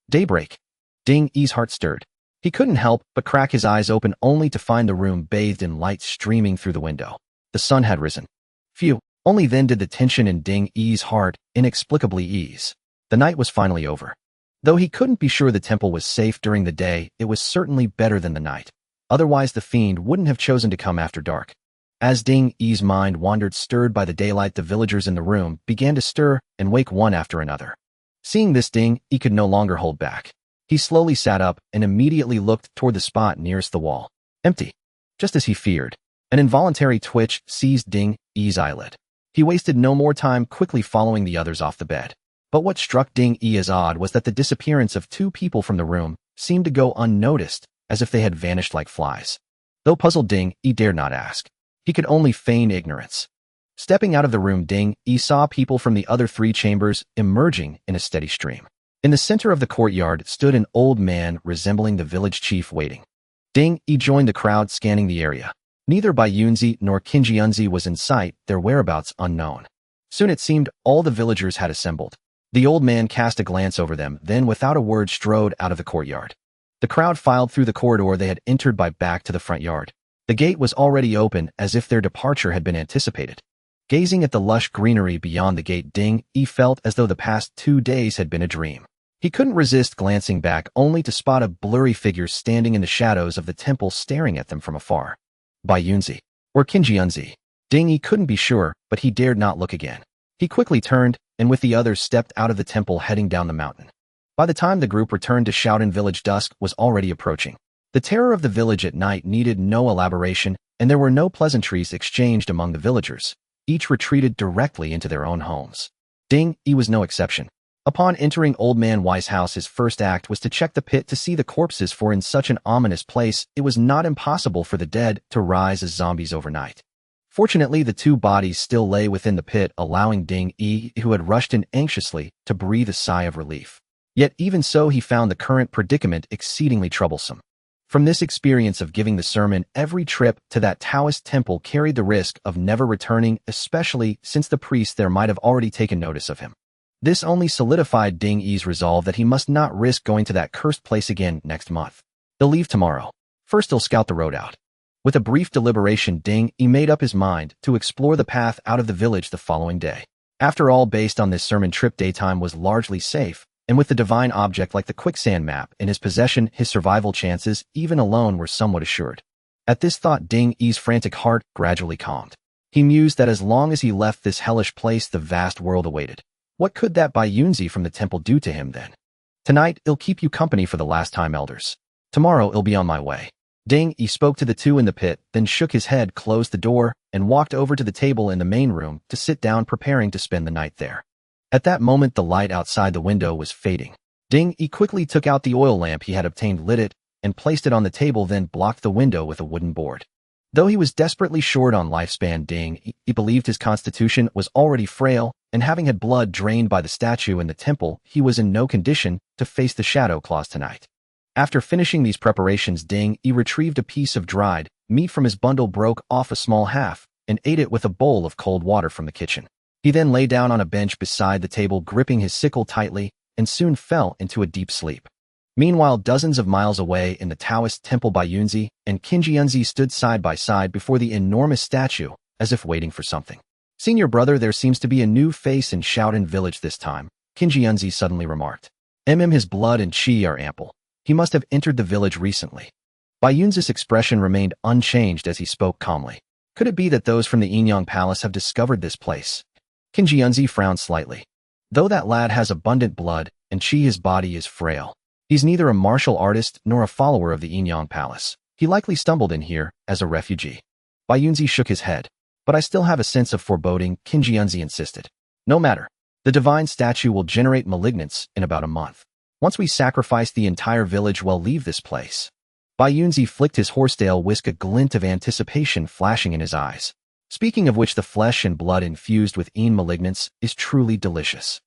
Daybreak. Ding Yi's heart stirred. He couldn't help but crack his eyes open, only to find the room bathed in light streaming through the window. The sun had risen. Phew! Only then did the tension in Ding Yi's heart inexplicably ease. The night was finally over. Though he couldn't be sure the temple was safe during the day, it was certainly better than the night. Otherwise the fiend wouldn't have chosen to come after dark. As Ding Yi's mind wandered, stirred by the daylight, the villagers in the room began to stir and wake one after another. Seeing this, Ding Yi could no longer hold back. He slowly sat up and immediately looked toward the spot nearest the wall. Empty. Just as he feared. An involuntary twitch seized Ding Yi's eyelid. He wasted no more time, quickly following the others off the bed. But what struck Ding Yi as odd was that the disappearance of two people from the room seemed to go unnoticed, as if they had vanished like flies. Though puzzled, Ding Yi dared not ask. He could only feign ignorance. Stepping out of the room, Ding Yi saw people from the other three chambers emerging in a steady stream. In the center of the courtyard stood an old man resembling the village chief, waiting. Ding Yi joined the crowd, scanning the area. Neither Bai Yunzi nor Qinjianzi was in sight, their whereabouts unknown. Soon it seemed all the villagers had assembled. The old man cast a glance over them, then without a word strode out of the courtyard. The crowd filed through the corridor they had entered by, back to the front yard. The gate was already open, as if their departure had been anticipated. Gazing at the lush greenery beyond the gate, Ding Yi felt as though the past 2 days had been a dream. He couldn't resist glancing back, only to spot a blurry figure standing in the shadows of the temple, staring at them from afar. Bai Yunzi or Qinjianzi. Ding Yi couldn't be sure, but he dared not look again. He quickly turned, and with the others stepped out of the temple, heading down the mountain. By the time the group returned to Shaolin village, dusk was already approaching. The terror of the village at night needed no elaboration, and there were no pleasantries exchanged among the villagers. Each retreated directly into their own homes. Ding Yi was no exception. Upon entering Old Man Y's house, his first act was to check the pit to see the corpses, for in such an ominous place, it was not impossible for the dead to rise as zombies overnight. Fortunately, the two bodies still lay within the pit, allowing Ding Yi, who had rushed in anxiously, to breathe a sigh of relief. Yet even so, he found the current predicament exceedingly troublesome. From this experience of giving the sermon, every trip to that Taoist temple carried the risk of never returning, especially since the priest there might have already taken notice of him. This only solidified Ding Yi's resolve that he must not risk going to that cursed place again next month. He'll leave tomorrow. First he'll scout the road out. With a brief deliberation, Ding Yi made up his mind to explore the path out of the village the following day. After all, based on this sermon trip, daytime was largely safe, and with the divine object like the quicksand map in his possession, his survival chances, even alone, were somewhat assured. At this thought, Ding Yi's frantic heart gradually calmed. He mused that as long as he left this hellish place, the vast world awaited. What could that Bai Yunzi from the temple do to him then? Tonight, I'll keep you company for the last time, elders. Tomorrow, I'll be on my way. Ding Yi spoke to the two in the pit, then shook his head, closed the door, and walked over to the table in the main room to sit down, preparing to spend the night there. At that moment, the light outside the window was fading. Ding Yi quickly took out the oil lamp he had obtained, lit it, and placed it on the table, then blocked the window with a wooden board. Though he was desperately short on lifespan, Ding Yi believed his constitution was already frail, and having had blood drained by the statue in the temple, he was in no condition to face the shadow claws tonight. After finishing these preparations, Ding Yi retrieved a piece of dried meat from his bundle, broke off a small half, and ate it with a bowl of cold water from the kitchen. He then lay down on a bench beside the table, gripping his sickle tightly, and soon fell into a deep sleep. Meanwhile, dozens of miles away in the Taoist temple, Bai Yunzi and Qinjianzi stood side by side before the enormous statue, as if waiting for something. "Senior brother, there seems to be a new face in Shaolin village this time," Qinjianzi suddenly remarked. His blood and qi are ample. He must have entered the village recently." Bai Yunzi's expression remained unchanged as he spoke calmly. "Could it be that those from the Yinyang Palace have discovered this place?" Qinjianzi frowned slightly. "Though that lad has abundant blood and qi, his body is frail. He's neither a martial artist nor a follower of the Yinyang Palace. He likely stumbled in here as a refugee." Bai Yunzi shook his head. "But I still have a sense of foreboding," Qinjianzi insisted. "No matter. The divine statue will generate malignants in about a month. Once we sacrifice the entire village, we'll leave this place." Bai Yunzi flicked his horsetail whisk, a glint of anticipation flashing in his eyes. "Speaking of which, the flesh and blood infused with malignants is truly delicious."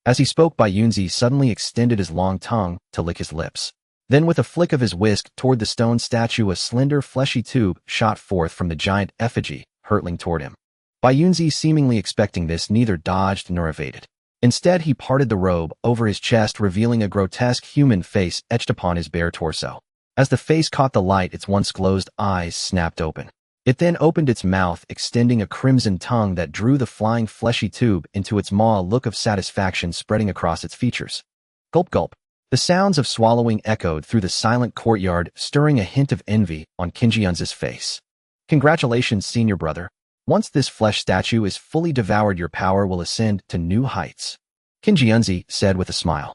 As he spoke, Bai Yunzi suddenly extended his long tongue to lick his lips. Then with a flick of his whisk toward the stone statue, a slender, fleshy tube shot forth from the giant effigy, hurtling toward him. Bai Yunzi, seemingly expecting this, neither dodged nor evaded. Instead, he parted the robe over his chest, revealing a grotesque human face etched upon his bare torso. As the face caught the light, its once closed eyes snapped open. It then opened its mouth, extending a crimson tongue that drew the flying fleshy tube into its maw, a look of satisfaction spreading across its features. Gulp, gulp. The sounds of swallowing echoed through the silent courtyard, stirring a hint of envy on Qinjianzi's face. "Congratulations, senior brother. Once this flesh statue is fully devoured, your power will ascend to new heights," Qinjianzi said with a smile.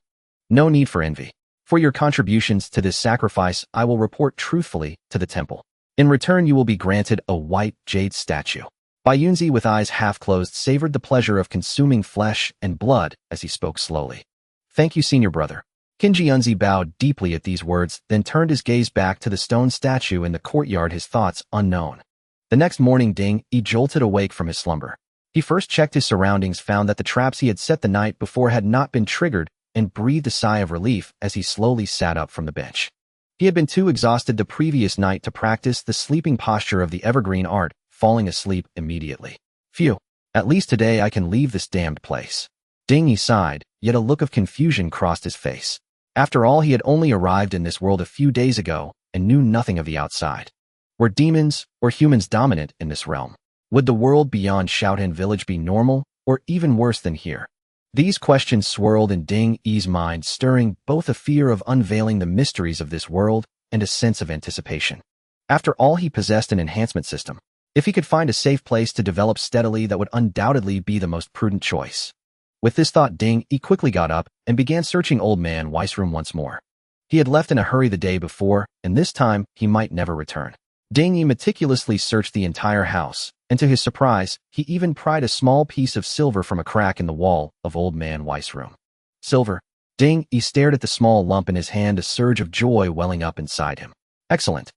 "No need for envy. For your contributions to this sacrifice, I will report truthfully to the temple. In return, you will be granted a white jade statue." Bai Yunzi, with eyes half closed, savored the pleasure of consuming flesh and blood as he spoke slowly. "Thank you, senior brother." Qinjianzi bowed deeply at these words, then turned his gaze back to the stone statue in the courtyard, his thoughts unknown. The next morning, Ding Yi jolted awake from his slumber. He first checked his surroundings, found that the traps he had set the night before had not been triggered, and breathed a sigh of relief as he slowly sat up from the bench. He had been too exhausted the previous night to practice the sleeping posture of the evergreen art, falling asleep immediately. "Phew, at least today I can leave this damned place." Ding Yi sighed, yet a look of confusion crossed his face. After all, he had only arrived in this world a few days ago and knew nothing of the outside. Were demons or humans dominant in this realm? Would the world beyond Shaolin village be normal, or even worse than here? These questions swirled in Ding Yi's mind, stirring both a fear of unveiling the mysteries of this world and a sense of anticipation. After all, he possessed an enhancement system. If he could find a safe place to develop steadily, that would undoubtedly be the most prudent choice. With this thought, Ding Yi quickly got up and began searching Old Man Weiss' room once more. He had left in a hurry the day before, and this time he might never return. Ding Yi meticulously searched the entire house, and to his surprise, he even pried a small piece of silver from a crack in the wall of Old Man Weiss' room. Silver. Ding Yi stared at the small lump in his hand, a surge of joy welling up inside him. Excellent.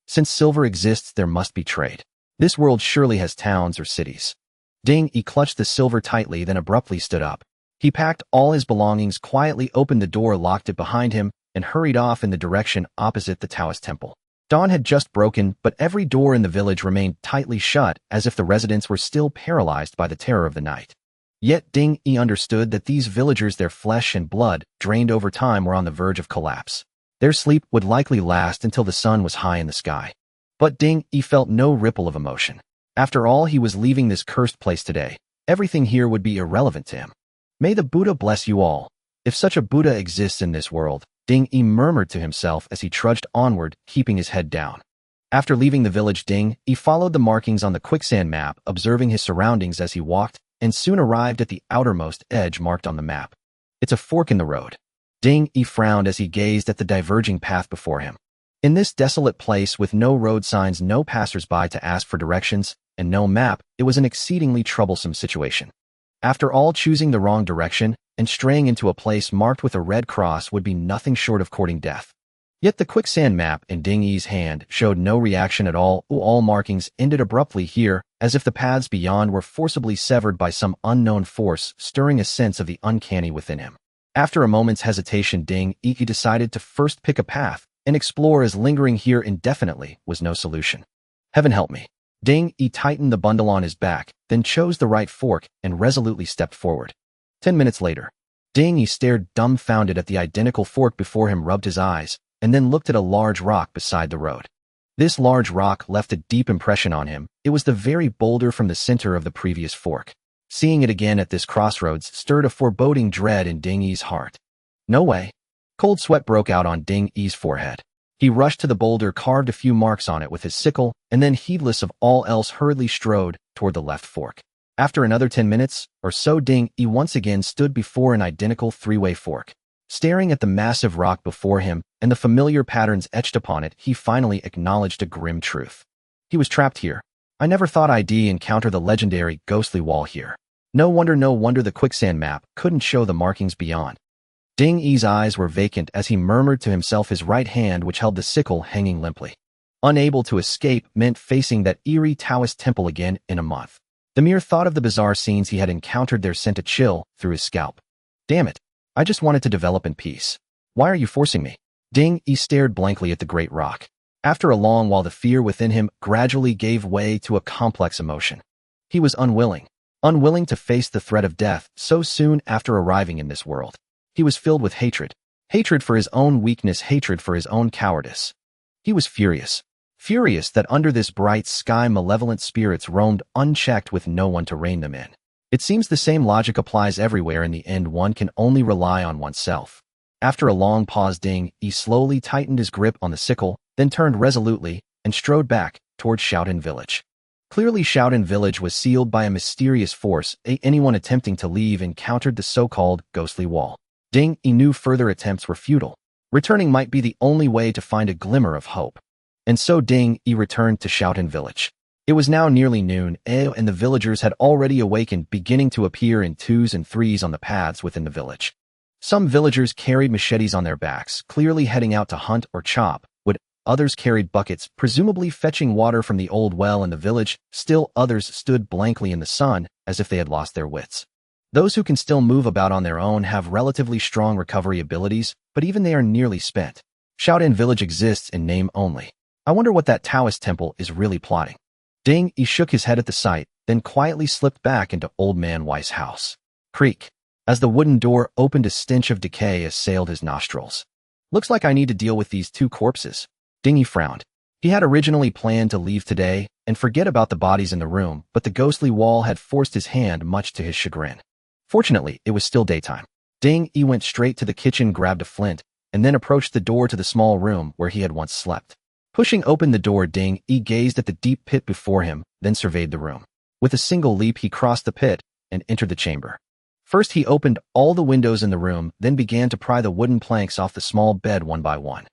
Since silver exists, there must be trade. This world surely has towns or cities. Ding Yi clutched the silver tightly, then abruptly stood up. He packed all his belongings, quietly opened the door, locked it behind him, and hurried off in the direction opposite the Taoist temple. Dawn had just broken, but every door in the village remained tightly shut, as if the residents were still paralyzed by the terror of the night. Yet Ding Yi understood that these villagers, their flesh and blood, drained over time, were on the verge of collapse. Their sleep would likely last until the sun was high in the sky. But Ding Yi felt no ripple of emotion. After all, he was leaving this cursed place today. Everything here would be irrelevant to him. May the Buddha bless you all. If such a Buddha exists in this world, Ding Yi murmured to himself as he trudged onward, keeping his head down. After leaving the village, Ding Yi followed the markings on the quicksand map, observing his surroundings as he walked, and soon arrived at the outermost edge marked on the map. It's a fork in the road. Ding Yi frowned as he gazed at the diverging path before him. In this desolate place with no road signs, no passers-by to ask for directions, and no map, it was an exceedingly troublesome situation. After all, choosing the wrong direction and straying into a place marked with a red cross would be nothing short of courting death. Yet the quicksand map in Ding Yi's hand showed no reaction at all. All markings ended abruptly here, as if the paths beyond were forcibly severed by some unknown force, stirring a sense of the uncanny within him. After a moment's hesitation, Ding Yi decided to first pick a path and explore, as lingering here indefinitely was no solution. Heaven help me. Ding Yi tightened the bundle on his back, then chose the right fork and resolutely stepped forward. 10 minutes later, Ding Yi stared dumbfounded at the identical fork before him, rubbed his eyes, and then looked at a large rock beside the road. This large rock left a deep impression on him. It was the very boulder from the center of the previous fork. Seeing it again at this crossroads stirred a foreboding dread in Ding Yi's heart. No way. Cold sweat broke out on Ding Yi's forehead. He rushed to the boulder, carved a few marks on it with his sickle, and then, heedless of all else, hurriedly strode toward the left fork. After another 10 minutes or so, Ding Yi once again stood before an identical three-way fork. Staring at the massive rock before him and the familiar patterns etched upon it, he finally acknowledged a grim truth. He was trapped here. I never thought I'd encounter the legendary ghostly wall here. No wonder the quicksand map couldn't show the markings beyond. Ding Yi's eyes were vacant as he murmured to himself, his right hand, which held the sickle, hanging limply. Unable to escape meant facing that eerie Taoist temple again in a month. The mere thought of the bizarre scenes he had encountered there sent a chill through his scalp. Damn it. I just wanted to develop in peace. Why are you forcing me? Ding Yi stared blankly at the great rock. After a long while, the fear within him gradually gave way to a complex emotion. He was unwilling to face the threat of death so soon after arriving in this world. He was filled with hatred. Hatred for his own weakness, hatred for his own cowardice. He was furious that under this bright sky malevolent spirits roamed unchecked with no one to rein them in. It seems the same logic applies everywhere. In the end, one can only rely on oneself. After a long pause, Ding Yi slowly tightened his grip on the sickle, then turned resolutely and strode back towards Shaolin village. Clearly, Shaolin village was sealed by a mysterious force. Anyone attempting to leave encountered the so-called ghostly wall. Ding Yi knew further attempts were futile. Returning might be the only way to find a glimmer of hope. And so Ding Yi returned to Shaolin village. It was now nearly noon, and the villagers had already awakened, beginning to appear in twos and threes on the paths within the village. Some villagers carried machetes on their backs, clearly heading out to hunt or chop wood. Others carried buckets, presumably fetching water from the old well in the village. Still others stood blankly in the sun, as if they had lost their wits. Those who can still move about on their own have relatively strong recovery abilities, but even they are nearly spent. Shaolin village exists in name only. I wonder what that Taoist temple is really plotting. Ding Yi shook his head at the sight, then quietly slipped back into Old Man Weiss' house. Creak. As the wooden door opened, a stench of decay assailed his nostrils. Looks like I need to deal with these two corpses. Ding Yi frowned. He had originally planned to leave today and forget about the bodies in the room, but the ghostly wall had forced his hand, much to his chagrin. Fortunately, it was still daytime. Ding Yi went straight to the kitchen, grabbed a flint, and then approached the door to the small room where he had once slept. Pushing open the door, Ding Yi gazed at the deep pit before him, then surveyed the room. With a single leap, he crossed the pit and entered the chamber. First, he opened all the windows in the room, then began to pry the wooden planks off the small bed one by one.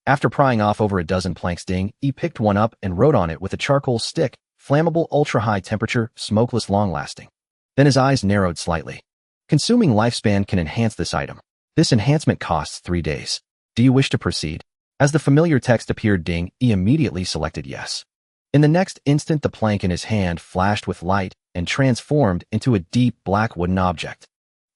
After prying off over a dozen planks, Ding Yi picked one up and wrote on it with a charcoal stick, "Flammable, ultra-high temperature, smokeless, long-lasting." Then his eyes narrowed slightly. Consuming lifespan can enhance this item. This enhancement costs 3 days. Do you wish to proceed? As the familiar text appeared, Ding Yi immediately selected yes. In the next instant, the plank in his hand flashed with light and transformed into a deep black wooden object.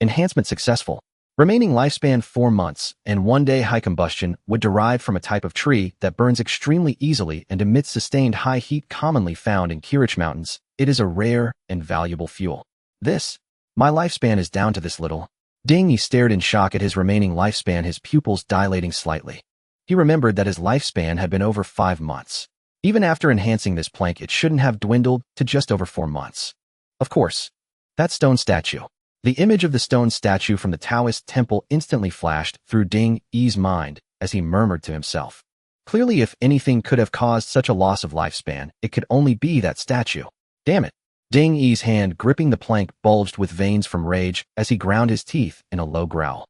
Enhancement successful. Remaining lifespan 4 months, and 1 day high combustion would derive from a type of tree that burns extremely easily and emits sustained high heat commonly found in Kirich Mountains. It is a rare and valuable fuel. My lifespan is down to this little. Ding Yi stared in shock at his remaining lifespan, his pupils dilating slightly. He remembered that his lifespan had been over 5 months. Even after enhancing this plank, it shouldn't have dwindled to just over 4 months. Of course. That stone statue. The image of the stone statue from the Taoist temple instantly flashed through Ding Yi's mind as he murmured to himself. Clearly, if anything could have caused such a loss of lifespan, it could only be that statue. Damn it. Ding Yi's hand gripping the plank bulged with veins from rage as he ground his teeth in a low growl.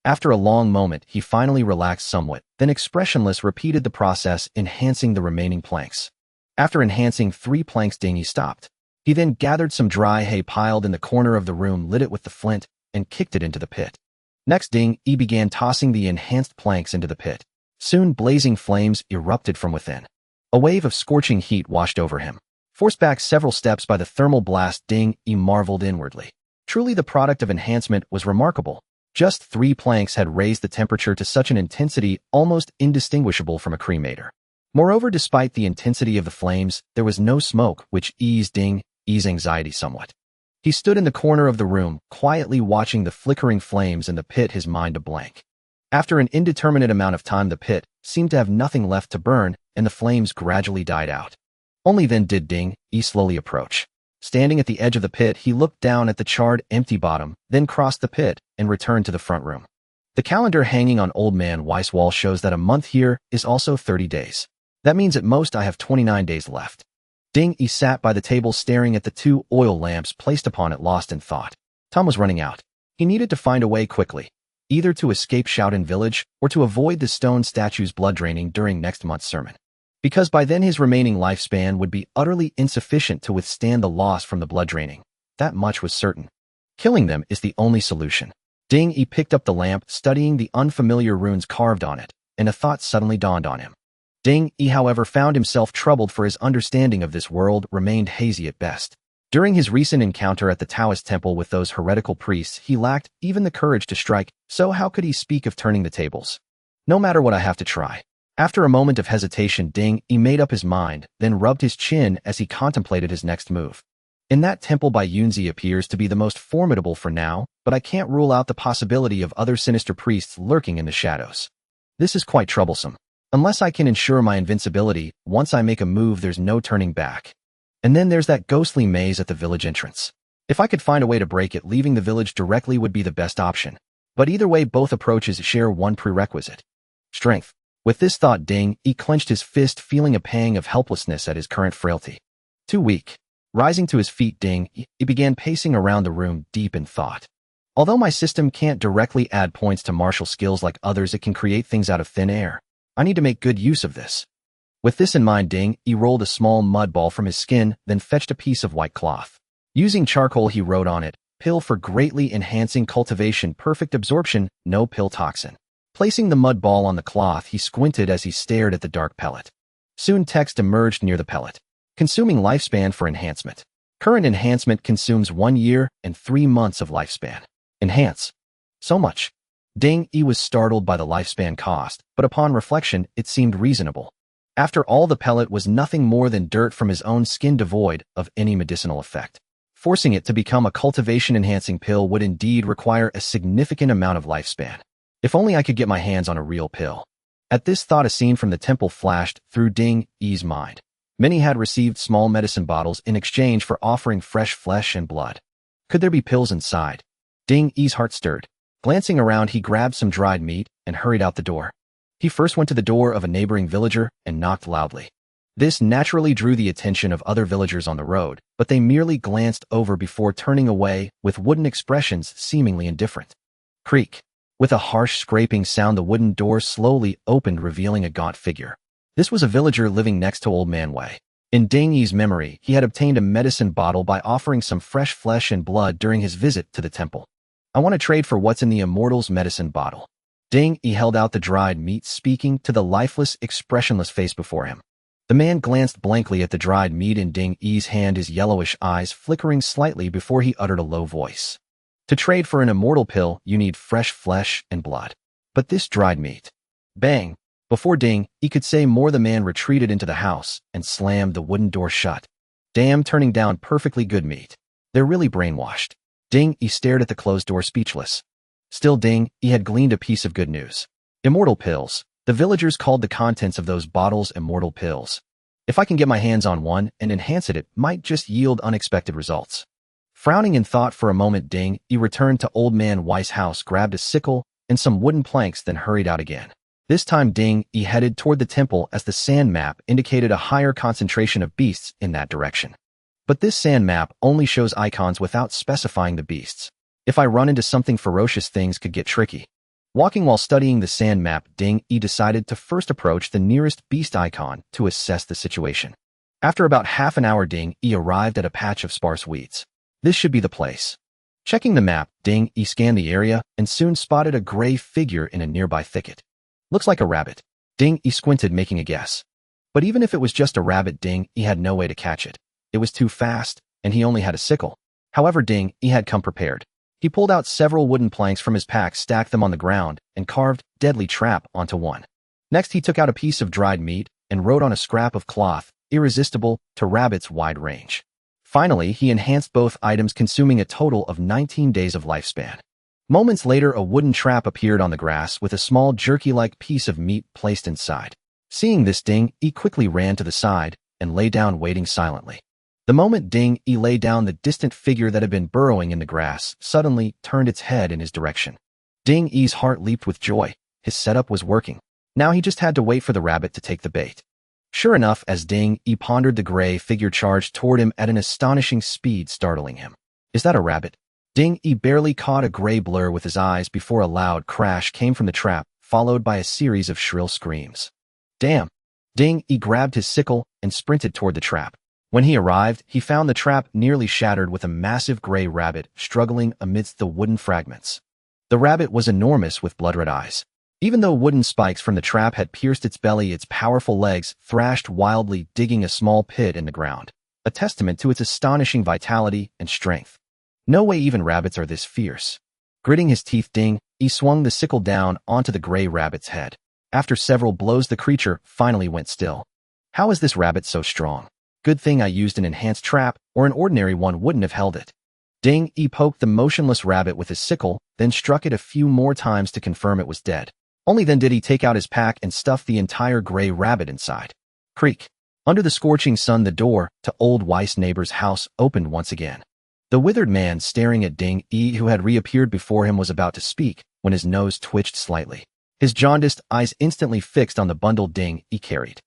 After a long moment, he finally relaxed somewhat, then expressionless repeated the process, enhancing the remaining planks. After enhancing 3 planks, Ding Yi stopped. He then gathered some dry hay piled in the corner of the room, lit it with the flint, and kicked it into the pit. Next, Ding Yi began tossing the enhanced planks into the pit. Soon, blazing flames erupted from within. A wave of scorching heat washed over him. Forced back several steps by the thermal blast, Ding Yi marveled inwardly. Truly, the product of enhancement was remarkable. Just 3 planks had raised the temperature to such an intensity almost indistinguishable from a cremator. Moreover, despite the intensity of the flames, there was no smoke, which eased Ding Yi's anxiety somewhat. He stood in the corner of the room, quietly watching the flickering flames in the pit, his mind a blank. After an indeterminate amount of time, the pit seemed to have nothing left to burn, and the flames gradually died out. Only then did Ding Yi slowly approach. Standing at the edge of the pit, he looked down at the charred, empty bottom, then crossed the pit and returned to the front room. The calendar hanging on Old Man Weiss' wall shows that a month here is also 30 days. That means at most I have 29 days left. Ding Yi sat by the table staring at the 2 oil lamps placed upon it, lost in thought. Time was running out. He needed to find a way quickly, either to escape Shaolin village or to avoid the stone statue's blood draining during next month's sermon. Because by then his remaining lifespan would be utterly insufficient to withstand the loss from the blood draining. That much was certain. Killing them is the only solution. Ding Yi picked up the lamp, studying the unfamiliar runes carved on it, and a thought suddenly dawned on him. Ding Yi, however, found himself troubled, for his understanding of this world remained hazy at best. During his recent encounter at the Taoist temple with those heretical priests, he lacked even the courage to strike, so how could he speak of turning the tables? No matter what, I have to try. After a moment of hesitation, Ding Yi made up his mind, then rubbed his chin as he contemplated his next move. In that temple by Yunzi appears to be the most formidable for now, but I can't rule out the possibility of other sinister priests lurking in the shadows. This is quite troublesome. Unless I can ensure my invincibility, once I make a move there's no turning back. And then there's that ghostly maze at the village entrance. If I could find a way to break it, leaving the village directly would be the best option. But either way, both approaches share one prerequisite: strength. With this thought, Ding Yi clenched his fist, feeling a pang of helplessness at his current frailty. Too weak. Rising to his feet, Ding Yi began pacing around the room, deep in thought. Although my system can't directly add points to martial skills like others, it can create things out of thin air. I need to make good use of this. With this in mind, Ding Yi rolled a small mud ball from his skin, then fetched a piece of white cloth. Using charcoal, he wrote on it, "Pill for greatly enhancing cultivation, perfect absorption, no pill toxin." Placing the mud ball on the cloth, he squinted as he stared at the dark pellet. Soon text emerged near the pellet. Consuming lifespan for enhancement. Current enhancement consumes 1 year and 3 months of lifespan. Enhance. So much. Ding Yi was startled by the lifespan cost, but upon reflection, it seemed reasonable. After all, the pellet was nothing more than dirt from his own skin, devoid of any medicinal effect. Forcing it to become a cultivation-enhancing pill would indeed require a significant amount of lifespan. If only I could get my hands on a real pill. At this thought, a scene from the temple flashed through Ding Yi's mind. Many had received small medicine bottles in exchange for offering fresh flesh and blood. Could there be pills inside? Ding Yi's heart stirred. Glancing around, he grabbed some dried meat and hurried out the door. He first went to the door of a neighboring villager and knocked loudly. This naturally drew the attention of other villagers on the road, but they merely glanced over before turning away with wooden expressions, seemingly indifferent. Creak. With a harsh scraping sound, the wooden door slowly opened, revealing a gaunt figure. This was a villager living next to Old Man Wei. In Ding Yi's memory, he had obtained a medicine bottle by offering some fresh flesh and blood during his visit to the temple. "I want to trade for what's in the immortal's medicine bottle." Ding Yi held out the dried meat, speaking to the lifeless, expressionless face before him. The man glanced blankly at the dried meat in Ding Yi's hand, his yellowish eyes flickering slightly before he uttered a low voice. To trade for an immortal pill, you need fresh flesh and blood. But this dried meat. Bang! Before Ding, he could say more, the man retreated into the house and slammed the wooden door shut. Damn, turning down perfectly good meat. They're really brainwashed. Ding, he stared at the closed door speechless. Still Ding, he had gleaned a piece of good news. Immortal pills. The villagers called the contents of those bottles immortal pills. If I can get my hands on one and enhance it, it might just yield unexpected results. Frowning in thought for a moment, Ding, he returned to Old Man Weiss' house, grabbed a sickle and some wooden planks, then hurried out again. This time Ding, he headed toward the temple as the sand map indicated a higher concentration of beasts in that direction. But this sand map only shows icons without specifying the beasts. If I run into something ferocious, things could get tricky. Walking while studying the sand map, Ding, he decided to first approach the nearest beast icon to assess the situation. After about half an hour, Ding, he arrived at a patch of sparse weeds. This should be the place. Checking the map, Ding, he scanned the area and soon spotted a gray figure in a nearby thicket. Looks like a rabbit. Ding, he squinted, making a guess. But even if it was just a rabbit, Ding, he had no way to catch it. It was too fast, and he only had a sickle. However, Ding, he had come prepared. He pulled out several wooden planks from his pack, stacked them on the ground, and carved deadly trap onto one. Next, he took out a piece of dried meat and wrote on a scrap of cloth, irresistible to rabbit's wide range. Finally, he enhanced both items, consuming a total of 19 days of lifespan. Moments later, a wooden trap appeared on the grass with a small jerky-like piece of meat placed inside. Seeing this, Ding, he quickly ran to the side and lay down, waiting silently. The moment Ding, he lay down, the distant figure that had been burrowing in the grass suddenly turned its head in his direction. Ding Yi's heart leaped with joy. His setup was working. Now he just had to wait for the rabbit to take the bait. Sure enough, as Ding, he pondered, the gray figure charged toward him at an astonishing speed, startling him. Is that a rabbit? Ding, he barely caught a gray blur with his eyes before a loud crash came from the trap, followed by a series of shrill screams. Damn! Ding, he grabbed his sickle and sprinted toward the trap. When he arrived, he found the trap nearly shattered with a massive gray rabbit struggling amidst the wooden fragments. The rabbit was enormous with blood-red eyes. Even though wooden spikes from the trap had pierced its belly, its powerful legs thrashed wildly, digging a small pit in the ground, a testament to its astonishing vitality and strength. No way even rabbits are this fierce. Gritting his teeth, Ding, he swung the sickle down onto the gray rabbit's head. After several blows, the creature finally went still. How is this rabbit so strong? Good thing I used an enhanced trap, or an ordinary one wouldn't have held it. Ding, he poked the motionless rabbit with his sickle, then struck it a few more times to confirm it was dead. Only then did he take out his pack and stuff the entire gray rabbit inside. Creak. Under the scorching sun, the door to Old Weiss' neighbor's house opened once again. The withered man staring at Ding Yi, who had reappeared before him, was about to speak when his nose twitched slightly. His jaundiced eyes instantly fixed on the bundle Ding Yi carried.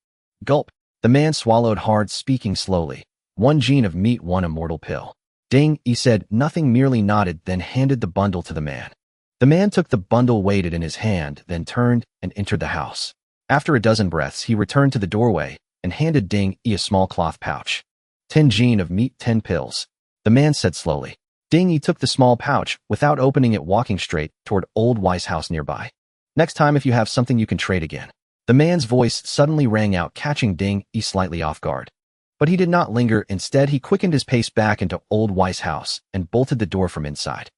Gulp. The man swallowed hard, speaking slowly. 1 gene of meat, 1 immortal pill. Ding Yi said nothing, merely nodded, then handed the bundle to the man. The man took the bundle, weighed it in his hand, then turned and entered the house. After a dozen breaths, he returned to the doorway and handed Ding Yi a small cloth pouch. 10 gene of meat, 10 pills. The man said slowly. Ding Yi took the small pouch without opening it, walking straight toward Old Weiss' house nearby. Next time, if you have something, you can trade again. The man's voice suddenly rang out, catching Ding Yi slightly off guard. But he did not linger. Instead, he quickened his pace back into Old Weiss' house and bolted the door from inside.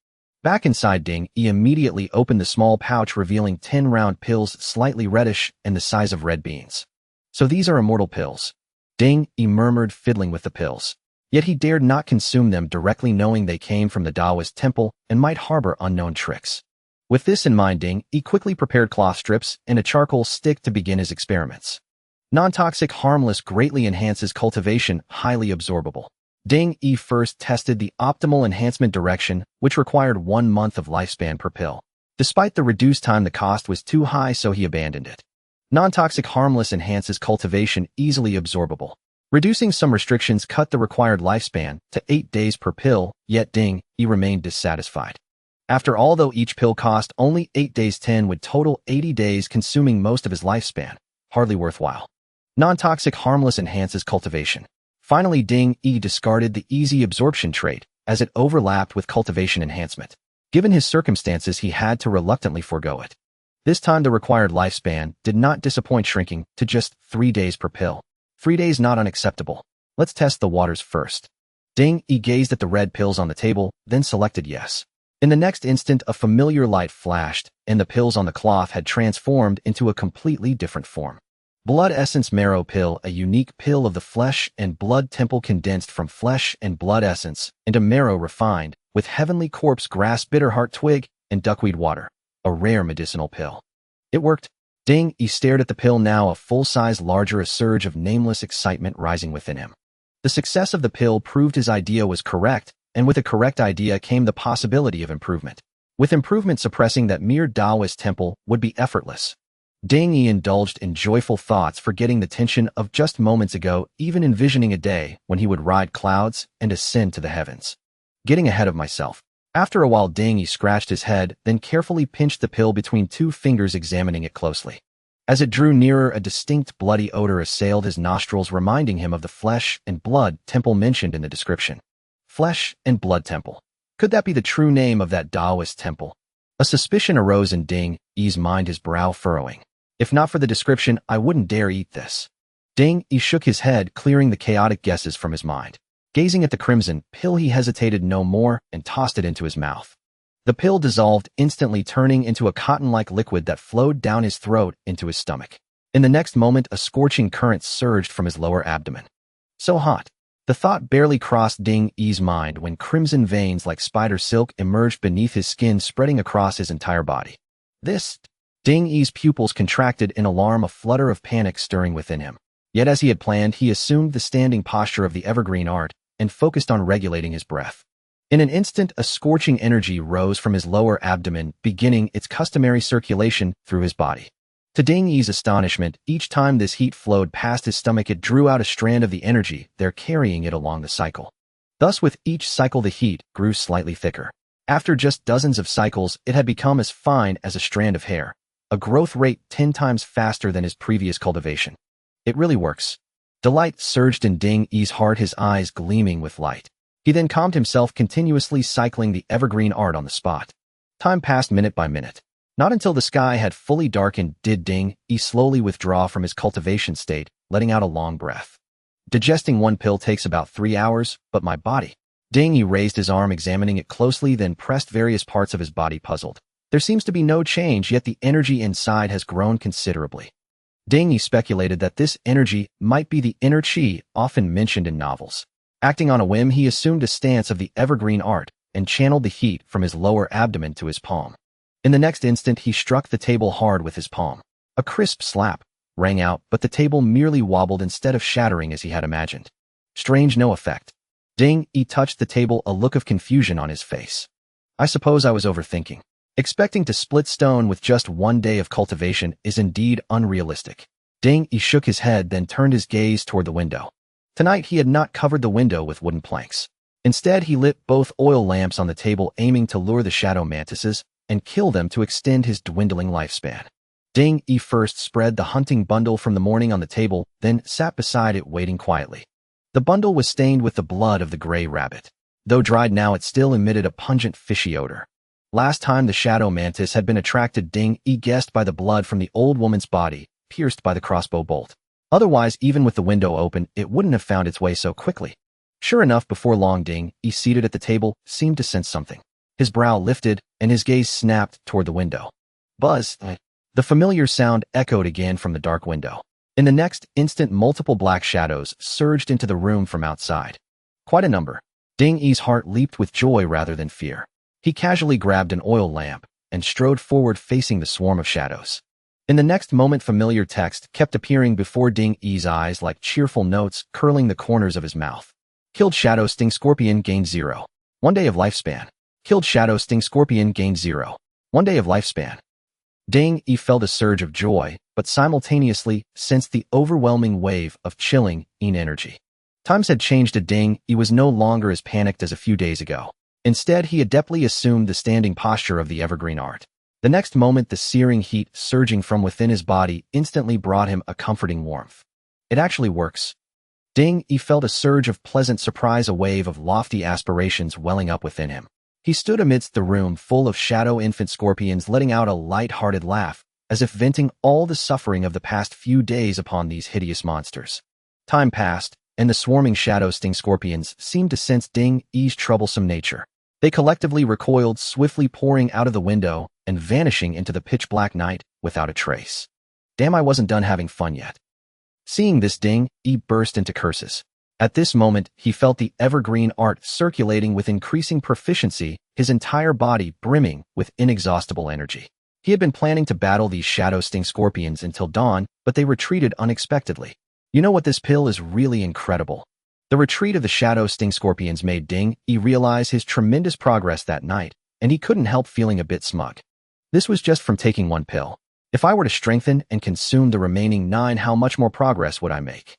Back inside, Ding Yi immediately opened the small pouch, revealing 10 round pills, slightly reddish and the size of red beans. So these are immortal pills. Ding Yi murmured, fiddling with the pills. Yet he dared not consume them directly, knowing they came from the Taoist temple and might harbor unknown tricks. With this in mind, Ding Yi quickly prepared cloth strips and a charcoal stick to begin his experiments. Non-toxic, harmless, greatly enhances cultivation, highly absorbable. Ding Yi first tested the optimal enhancement direction, which required 1 month of lifespan per pill. Despite the reduced time, the cost was too high, so he abandoned it. Non-toxic, harmless enhances cultivation, easily absorbable. Reducing some restrictions cut the required lifespan to 8 days per pill, yet Ding Yi remained dissatisfied. After all, though each pill cost only 8 days, 10 would total 80 days, consuming most of his lifespan. Hardly worthwhile. Non-toxic, harmless enhances cultivation. Finally, Ding Yi discarded the easy absorption trait, as it overlapped with cultivation enhancement. Given his circumstances, he had to reluctantly forego it. This time, the required lifespan did not disappoint, shrinking to just 3 days per pill. 3 days, not unacceptable. Let's test the waters first. Ding Yi gazed at the red pills on the table, then selected yes. In the next instant, a familiar light flashed, and the pills on the cloth had transformed into a completely different form. Blood Essence Marrow Pill, a unique pill of the flesh and blood temple condensed from flesh and blood essence into marrow refined, with heavenly corpse grass bitterheart twig and duckweed water, a rare medicinal pill. It worked. Ding, he stared at the pill now, a full-size larger, a surge of nameless excitement rising within him. The success of the pill proved his idea was correct, and with a correct idea came the possibility of improvement. With improvement suppressing that mere Taoist temple would be effortless. Ding Yi indulged in joyful thoughts, forgetting the tension of just moments ago, even envisioning a day when he would ride clouds and ascend to the heavens. Getting ahead of myself. After a while, Ding Yi scratched his head, then carefully pinched the pill between two fingers, examining it closely. As it drew nearer, a distinct bloody odor assailed his nostrils, reminding him of the flesh and blood temple mentioned in the description. Flesh and blood temple. Could that be the true name of that Taoist temple? A suspicion arose in Ding Yi's mind, his brow furrowing. If not for the description, I wouldn't dare eat this. Ding Yi shook his head, clearing the chaotic guesses from his mind. Gazing at the crimson pill, he hesitated no more and tossed it into his mouth. The pill dissolved, instantly turning into a cotton-like liquid that flowed down his throat into his stomach. In the next moment, a scorching current surged from his lower abdomen. So hot. The thought barely crossed Ding Yi's mind when crimson veins like spider silk emerged beneath his skin, spreading across his entire body. This... Ding Yi's pupils contracted in alarm, a flutter of panic stirring within him. Yet as he had planned, he assumed the standing posture of the evergreen art and focused on regulating his breath. In an instant, a scorching energy rose from his lower abdomen, beginning its customary circulation through his body. To Ding Yi's astonishment, each time this heat flowed past his stomach, it drew out a strand of the energy, there carrying it along the cycle. Thus, with each cycle, the heat grew slightly thicker. After just dozens of cycles, it had become as fine as a strand of hair, a growth rate 10 times faster than his previous cultivation. It really works. Delight surged in Ding Yi's heart, his eyes gleaming with light. He then calmed himself, continuously cycling the evergreen art on the spot. Time passed minute by minute. Not until the sky had fully darkened did Ding Yi slowly withdraw from his cultivation state, letting out a long breath. Digesting one pill takes about 3 hours, but my body... Ding Yi raised his arm, examining it closely, then pressed various parts of his body, puzzled. There seems to be no change, yet the energy inside has grown considerably. Ding Yi speculated that this energy might be the inner qi often mentioned in novels. Acting on a whim, he assumed a stance of the evergreen art and channeled the heat from his lower abdomen to his palm. In the next instant, he struck the table hard with his palm. A crisp slap rang out, but the table merely wobbled instead of shattering as he had imagined. Strange, no effect. Ding Yi touched the table, a look of confusion on his face. I suppose I was overthinking. Expecting to split stone with just 1 day of cultivation is indeed unrealistic. Ding Yi shook his head, then turned his gaze toward the window. Tonight he had not covered the window with wooden planks. Instead, he lit both oil lamps on the table, aiming to lure the shadow mantises and kill them to extend his dwindling lifespan. Ding Yi first spread the hunting bundle from the morning on the table, then sat beside it, waiting quietly. The bundle was stained with the blood of the gray rabbit. Though dried now, it still emitted a pungent fishy odor. Last time the shadow mantis had been attracted, Ding Yi guessed, by the blood from the old woman's body, pierced by the crossbow bolt. Otherwise, even with the window open, it wouldn't have found its way so quickly. Sure enough, before long, Ding Yi, seated at the table, seemed to sense something. His brow lifted, and his gaze snapped toward the window. Buzz! The familiar sound echoed again from the dark window. In the next instant, multiple black shadows surged into the room from outside. Quite a number. Ding Yi's heart leaped with joy rather than fear. He casually grabbed an oil lamp and strode forward, facing the swarm of shadows. In the next moment, familiar text kept appearing before Ding Yi's eyes like cheerful notes curling the corners of his mouth. Killed shadow sting scorpion gained 0. 1 day of lifespan. Killed shadow sting scorpion gained 0. 1 day of lifespan. Ding Yi felt a surge of joy, but simultaneously sensed the overwhelming wave of chilling energy. Times had changed to Ding Yi was no longer as panicked as a few days ago. Instead, he adeptly assumed the standing posture of the evergreen art. The next moment, the searing heat surging from within his body instantly brought him a comforting warmth. It actually works. Ding Yi felt a surge of pleasant surprise, a wave of lofty aspirations welling up within him. He stood amidst the room full of shadow infant scorpions, letting out a light-hearted laugh, as if venting all the suffering of the past few days upon these hideous monsters. Time passed, and the swarming shadow sting scorpions seemed to sense Ding Yi's troublesome nature. They collectively recoiled, swiftly pouring out of the window and vanishing into the pitch-black night without a trace. Damn, I wasn't done having fun yet. Seeing this, Ding Yi burst into curses. At this moment, he felt the evergreen art circulating with increasing proficiency, his entire body brimming with inexhaustible energy. He had been planning to battle these shadow sting scorpions until dawn, but they retreated unexpectedly. You know what, this pill is really incredible. The retreat of the shadow sting scorpions made Ding Yi realize his tremendous progress that night, and he couldn't help feeling a bit smug. This was just from taking one pill. If I were to strengthen and consume the remaining 9, how much more progress would I make?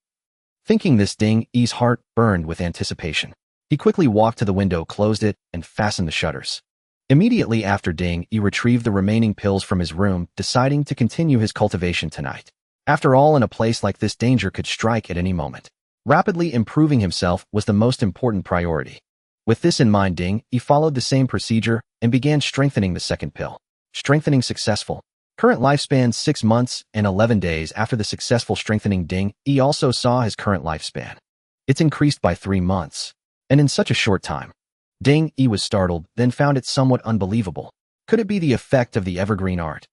Thinking this, Ding Yi's heart burned with anticipation. He quickly walked to the window, closed it, and fastened the shutters. Immediately after, Ding Yi retrieved the remaining pills from his room, deciding to continue his cultivation tonight. After all, in a place like this, danger could strike at any moment. Rapidly improving himself was the most important priority. With this in mind, Ding Yi followed the same procedure and began strengthening the second pill. Strengthening successful. Current lifespan 6 months and 11 days. After the successful strengthening, Ding Yi also saw his current lifespan. It's increased by 3 months. And in such a short time. Ding Yi was startled, then found it somewhat unbelievable. Could it be the effect of the evergreen art?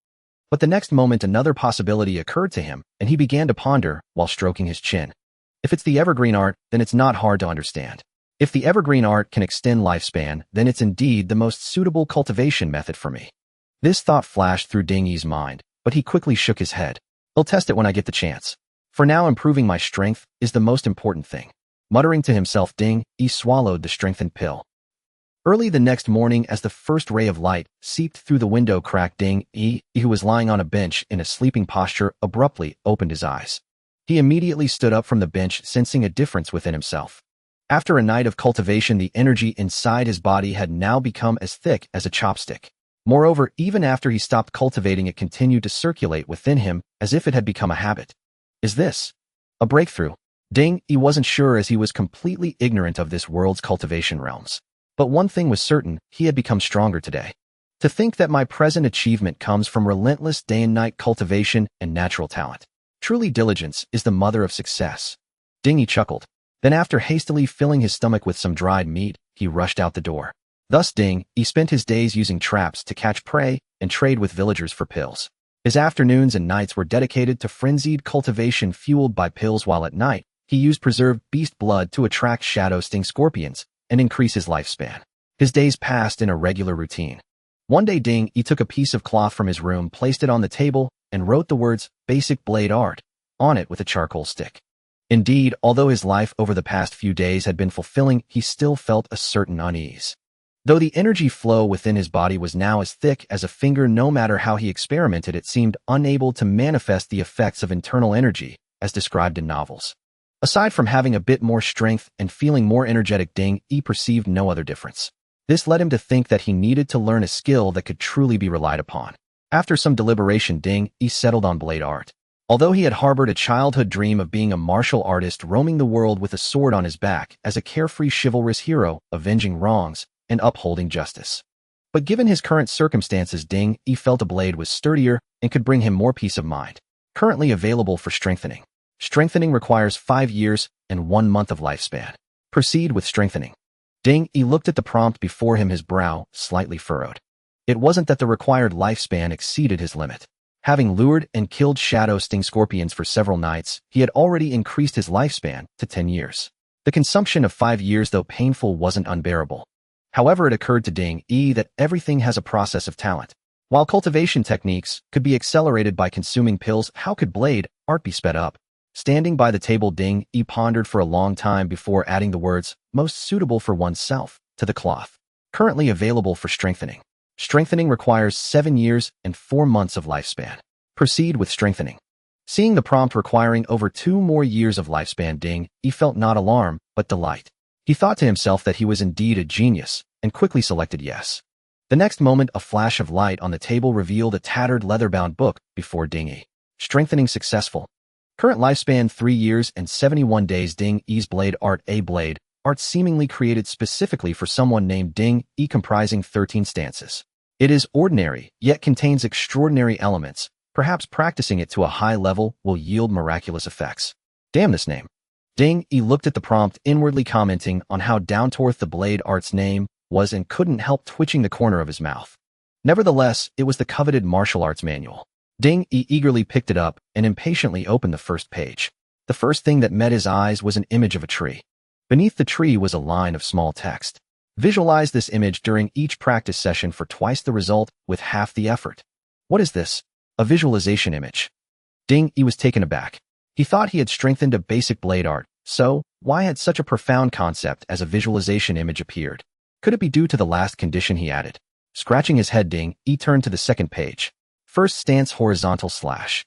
But the next moment another possibility occurred to him, and he began to ponder while stroking his chin. If it's the evergreen art, then it's not hard to understand. If the evergreen art can extend lifespan, then it's indeed the most suitable cultivation method for me. This thought flashed through Ding Yi's mind, but he quickly shook his head. I'll test it when I get the chance. For now, improving my strength is the most important thing. Muttering to himself, Ding Yi swallowed the strengthened pill. Early the next morning, as the first ray of light seeped through the window crack, Ding Yi, who was lying on a bench in a sleeping posture, abruptly opened his eyes. He immediately stood up from the bench, sensing a difference within himself. After a night of cultivation, the energy inside his body had now become as thick as a chopstick. Moreover, even after he stopped cultivating, it continued to circulate within him as if it had become a habit. Is this a breakthrough? Ding Yi wasn't sure, as he was completely ignorant of this world's cultivation realms. But one thing was certain, he had become stronger today. To think that my present achievement comes from relentless day and night cultivation and natural talent. Truly, diligence is the mother of success. Ding Yi chuckled. Then, after hastily filling his stomach with some dried meat, he rushed out the door. Thus, Ding Yi spent his days using traps to catch prey and trade with villagers for pills. His afternoons and nights were dedicated to frenzied cultivation fueled by pills, while at night, he used preserved beast blood to attract shadow sting scorpions and increase his lifespan. His days passed in a regular routine. One day, Ding Yi took a piece of cloth from his room, placed it on the table, and wrote the words "Basic Blade Art" on it with a charcoal stick. Indeed, although his life over the past few days had been fulfilling, he still felt a certain unease. Though the energy flow within his body was now as thick as a finger, no matter how he experimented, it seemed unable to manifest the effects of internal energy, as described in novels. Aside from having a bit more strength and feeling more energetic, Ding Yi perceived no other difference. This led him to think that he needed to learn a skill that could truly be relied upon. After some deliberation, Ding Yi settled on blade art. Although he had harbored a childhood dream of being a martial artist, roaming the world with a sword on his back as a carefree chivalrous hero, avenging wrongs and upholding justice. But given his current circumstances, Ding Yi felt a blade was sturdier and could bring him more peace of mind. Currently available for strengthening. Strengthening requires 5 years and 1 month of lifespan. Proceed with strengthening. Ding Yi looked at the prompt before him, his brow slightly furrowed. It wasn't that the required lifespan exceeded his limit. Having lured and killed shadow sting scorpions for several nights, he had already increased his lifespan to 10 years. The consumption of 5 years, though painful, wasn't unbearable. However, it occurred to Ding Yi that everything has a process of talent. While cultivation techniques could be accelerated by consuming pills, how could blade art be sped up? Standing by the table, Ding Yi pondered for a long time before adding the words, "most suitable for oneself," to the cloth. Currently available for strengthening. Strengthening requires 7 years and 4 months of lifespan. Proceed with strengthening. Seeing the prompt requiring over 2 more years of lifespan, Ding Yi felt not alarm, but delight. He thought to himself that he was indeed a genius, and quickly selected yes. The next moment, a flash of light on the table revealed a tattered leather-bound book before Ding Yi. Strengthening successful. Current lifespan 3 years and 71 days. Ding Yi's blade art. A blade art seemingly created specifically for someone named Ding Yi, comprising 13 stances. It is ordinary, yet contains extraordinary elements. Perhaps practicing it to a high level will yield miraculous effects. Damn this name. Ding Yi looked at the prompt, inwardly commenting on how down-to-earth the blade art's name was and couldn't help twitching the corner of his mouth. Nevertheless, it was the coveted martial arts manual. Ding Yi eagerly picked it up and impatiently opened the first page. The first thing that met his eyes was an image of a tree. Beneath the tree was a line of small text. Visualize this image during each practice session for twice the result with half the effort. What is this? A visualization image. Ding Yi was taken aback. He thought he had strengthened a basic blade art, so why had such a profound concept as a visualization image appeared? Could it be due to the last condition he added? Scratching his head, Ding Yi turned to the second page. First stance horizontal slash.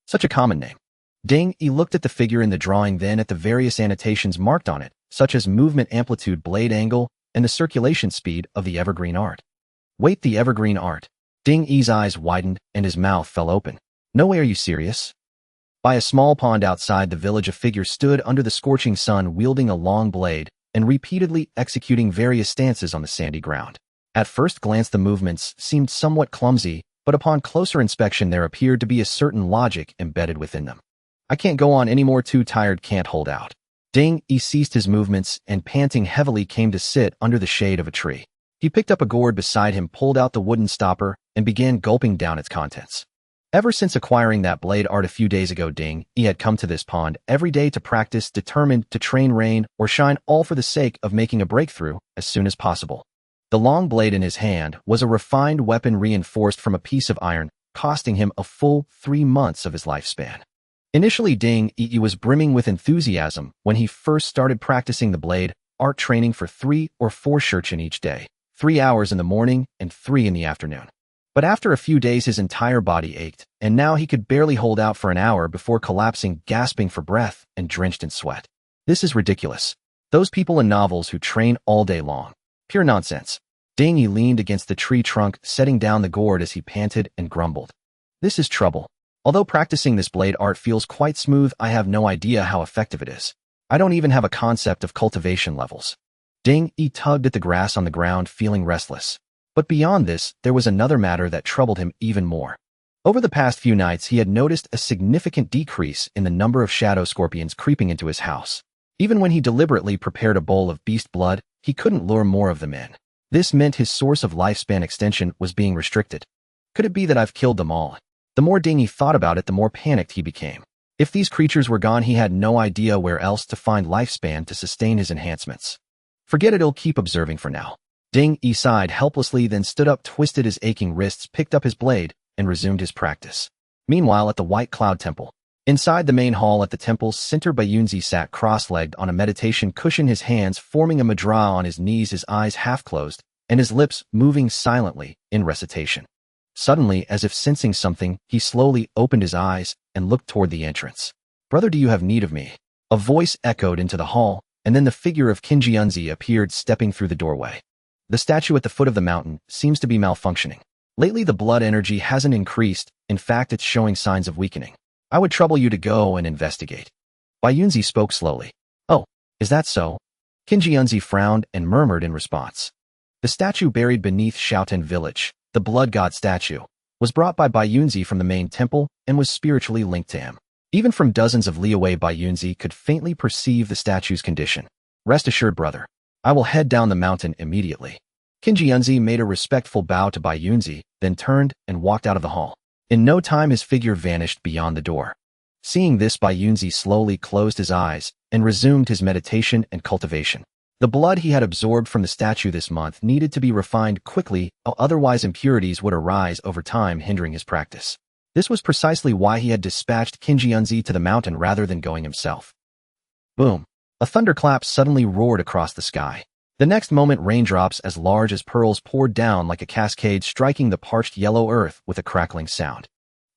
Such a common name. Ding Yi looked at the figure in the drawing, then at the various annotations marked on it, such as movement amplitude, blade angle, and the circulation speed of the evergreen art. Wait, the evergreen art. Ding Yi's eyes widened and his mouth fell open. No way, are you serious? By a small pond outside the village, a figure stood under the scorching sun wielding a long blade and repeatedly executing various stances on the sandy ground. At first glance, the movements seemed somewhat clumsy, but upon closer inspection there appeared to be a certain logic embedded within them. I can't go on anymore, too tired, can't hold out. Ding Yi ceased his movements and panting heavily came to sit under the shade of a tree. He picked up a gourd beside him, pulled out the wooden stopper, and began gulping down its contents. Ever since acquiring that blade art a few days ago, Ding Yi had come to this pond every day to practice, determined to train rain or shine, all for the sake of making a breakthrough as soon as possible. The long blade in his hand was a refined weapon reinforced from a piece of iron, costing him a full 3 months of his lifespan. Initially, Ding Yi was brimming with enthusiasm when he first started practicing the blade art, training for 3 or 4 shurchen each day, 3 hours in the morning and 3 in the afternoon. But after a few days his entire body ached, and now he could barely hold out for an hour before collapsing, gasping for breath and drenched in sweat. This is ridiculous. Those people in novels who train all day long. Pure nonsense. Ding Yi leaned against the tree trunk, setting down the gourd as he panted and grumbled. This is trouble. Although practicing this blade art feels quite smooth, I have no idea how effective it is. I don't even have a concept of cultivation levels. Ding Yi tugged at the grass on the ground, feeling restless. But beyond this, there was another matter that troubled him even more. Over the past few nights, he had noticed a significant decrease in the number of shadow scorpions creeping into his house. Even when he deliberately prepared a bowl of beast blood, he couldn't lure more of them in. This meant his source of lifespan extension was being restricted. Could it be that I've killed them all? The more Ding Yi thought about it, the more panicked he became. If these creatures were gone, he had no idea where else to find lifespan to sustain his enhancements. Forget it, he'll keep observing for now. Ding Yi sighed helplessly, then stood up, twisted his aching wrists, picked up his blade, and resumed his practice. Meanwhile, at the White Cloud Temple. Inside the main hall at the temple's center, Bayunzi sat cross-legged on a meditation cushion, his hands forming a mudra on his knees, his eyes half closed, and his lips moving silently in recitation. Suddenly, as if sensing something, he slowly opened his eyes and looked toward the entrance. "Brother, do you have need of me?" A voice echoed into the hall, and then the figure of Qinjianzi appeared, stepping through the doorway. The statue at the foot of the mountain seems to be malfunctioning. Lately, the blood energy hasn't increased. In fact, it's showing signs of weakening. I would trouble you to go and investigate. Bayunzi spoke slowly. "Oh, is that so?" Qinjianzi frowned and murmured in response. The statue buried beneath Shaolin village, the blood god statue, was brought by Bayunzi from the main temple and was spiritually linked to him. Even from dozens of li away, Bayunzi could faintly perceive the statue's condition. "Rest assured, brother. I will head down the mountain immediately." Qinjianzi made a respectful bow to Bayunzi, then turned and walked out of the hall. In no time his figure vanished beyond the door. Seeing this, Bayunzi slowly closed his eyes and resumed his meditation and cultivation. The blood he had absorbed from the statue this month needed to be refined quickly, or otherwise impurities would arise over time, hindering his practice. This was precisely why he had dispatched Qinjianzi to the mountain rather than going himself. Boom! A thunderclap suddenly roared across the sky. The next moment, raindrops as large as pearls poured down like a cascade, striking the parched yellow earth with a crackling sound.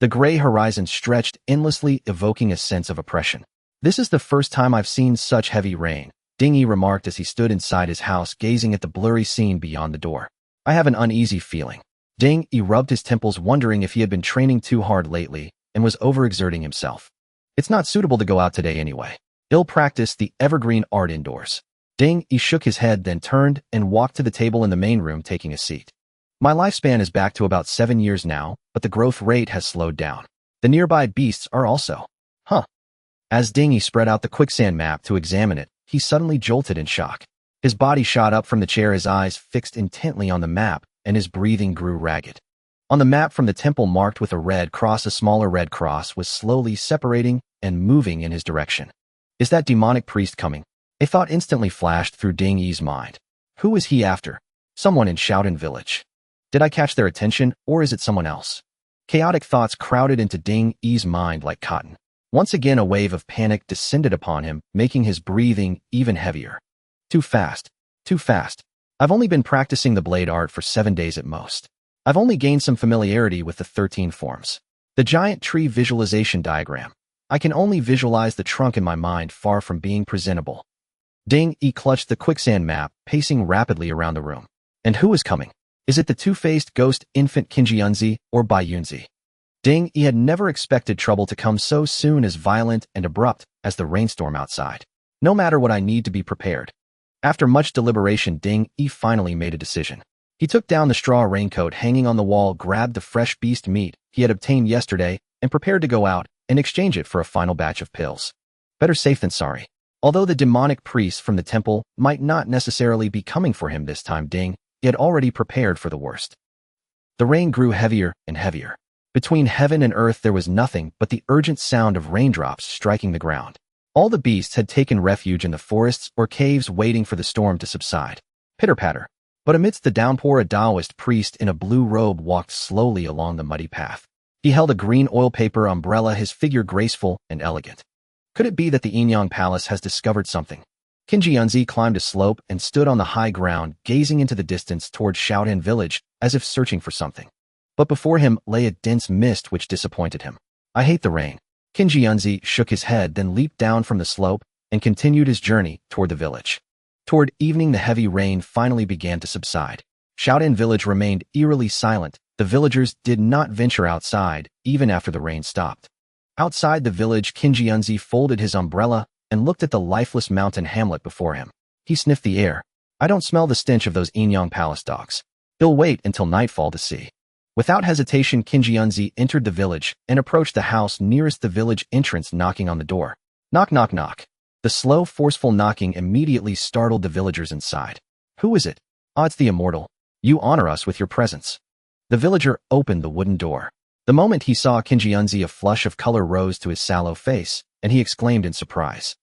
The gray horizon stretched endlessly, evoking a sense of oppression. "This is the first time I've seen such heavy rain," Ding Yi remarked as he stood inside his house, gazing at the blurry scene beyond the door. "I have an uneasy feeling." Ding Yi rubbed his temples, wondering if he had been training too hard lately and was overexerting himself. "It's not suitable to go out today anyway. He'll practice the evergreen art indoors." Ding Yi shook his head, then turned and walked to the table in the main room, taking a seat. "My lifespan is back to about 7 years now, but the growth rate has slowed down. The nearby beasts are also." Huh. As Ding Yi spread out the quicksand map to examine it, he suddenly jolted in shock. His body shot up from the chair, his eyes fixed intently on the map, and his breathing grew ragged. On the map from the temple marked with a red cross, a smaller red cross was slowly separating and moving in his direction. Is that demonic priest coming? A thought instantly flashed through Ding Yi's mind. Who is he after? Someone in Shaolin village. Did I catch their attention, or is it someone else? Chaotic thoughts crowded into Ding Yi's mind like cotton. Once again, a wave of panic descended upon him, making his breathing even heavier. Too fast. Too fast. I've only been practicing the blade art for 7 days at most. I've only gained some familiarity with the 13 forms. The giant tree visualization diagram. I can only visualize the trunk in my mind, far from being presentable. Ding Yi clutched the quicksand map, pacing rapidly around the room. And who is coming? Is it the two-faced ghost infant Qinjianzi or Bai Yunzi? Ding Yi had never expected trouble to come so soon, as violent and abrupt as the rainstorm outside. No matter what, I need to be prepared. After much deliberation, Ding Yi finally made a decision. He took down the straw raincoat hanging on the wall, grabbed the fresh beast meat he had obtained yesterday, and prepared to go out and exchange it for a final batch of pills. Better safe than sorry. Although the demonic priests from the temple might not necessarily be coming for him this time, Ding Yi had already prepared for the worst. The rain grew heavier and heavier. Between heaven and earth there was nothing but the urgent sound of raindrops striking the ground. All the beasts had taken refuge in the forests or caves, waiting for the storm to subside. Pitter-patter. But amidst the downpour, a Taoist priest in a blue robe walked slowly along the muddy path. He held a green oil paper umbrella, his figure graceful and elegant. Could it be that the Yinyang Palace has discovered something? Qinjianzi climbed a slope and stood on the high ground, gazing into the distance towards Shaolin village, as if searching for something. But before him lay a dense mist which disappointed him. I hate the rain. Qinjianzi shook his head, then leaped down from the slope and continued his journey toward the village. Toward evening, the heavy rain finally began to subside. Shaolin village remained eerily silent. The villagers did not venture outside, even after the rain stopped. Outside the village, Qinjianzi folded his umbrella and looked at the lifeless mountain hamlet before him. He sniffed the air. I don't smell the stench of those Yinyang Palace dogs. He'll wait until nightfall to see. Without hesitation, Qinjianzi entered the village and approached the house nearest the village entrance, knocking on the door. Knock, knock, knock. The slow, forceful knocking immediately startled the villagers inside. Who is it? Ah, it's the immortal. You honor us with your presence. The villager opened the wooden door. The moment he saw Qinjianzi, a flush of color rose to his sallow face, and he exclaimed in surprise.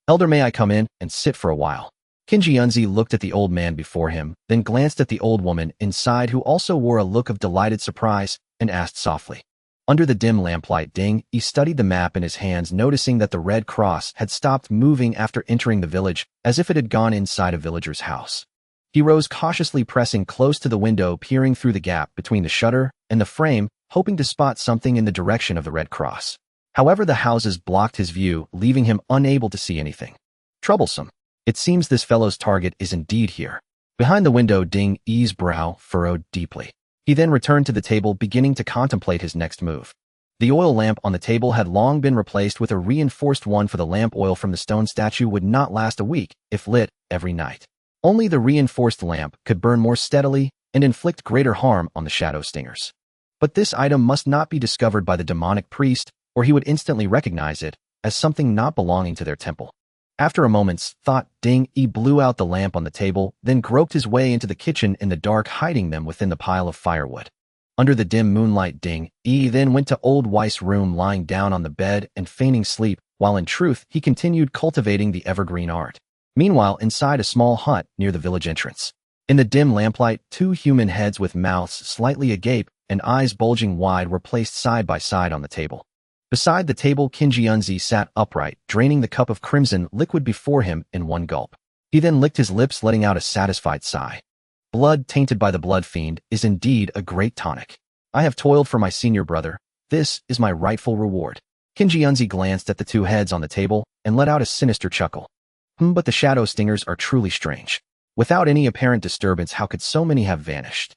Elder, may I come in and sit for a while? Qinjianzi looked at the old man before him, then glanced at the old woman inside, who also wore a look of delighted surprise, and asked softly. Under the dim lamplight, Ding Yi studied the map in his hands, noticing that the red cross had stopped moving after entering the village, as if it had gone inside a villager's house. He rose cautiously, pressing close to the window, peering through the gap between the shutter and the frame, hoping to spot something in the direction of the red cross. However, the houses blocked his view, leaving him unable to see anything. Troublesome. It seems this fellow's target is indeed here. Behind the window, Ding Yi's brow furrowed deeply. He then returned to the table, beginning to contemplate his next move. The oil lamp on the table had long been replaced with a reinforced one, for the lamp oil from the stone statue would not last a week if lit every night. Only the reinforced lamp could burn more steadily and inflict greater harm on the shadow stingers. But this item must not be discovered by the demonic priest, or he would instantly recognize it as something not belonging to their temple. After a moment's thought, Ding Yi blew out the lamp on the table, then groped his way into the kitchen in the dark, hiding them within the pile of firewood. Under the dim moonlight, Ding Yi then went to old Weiss' room, lying down on the bed and feigning sleep, while in truth he continued cultivating the evergreen art. Meanwhile, inside a small hut near the village entrance. In the dim lamplight, 2 human heads with mouths slightly agape and eyes bulging wide were placed side by side on the table. Beside the table, Qinjianzi sat upright, draining the cup of crimson liquid before him in one gulp. He then licked his lips, letting out a satisfied sigh. Blood tainted by the blood fiend is indeed a great tonic. I have toiled for my senior brother. This is my rightful reward. Qinjianzi glanced at the 2 heads on the table and let out a sinister chuckle. But the shadow stingers are truly strange. Without any apparent disturbance, how could so many have vanished?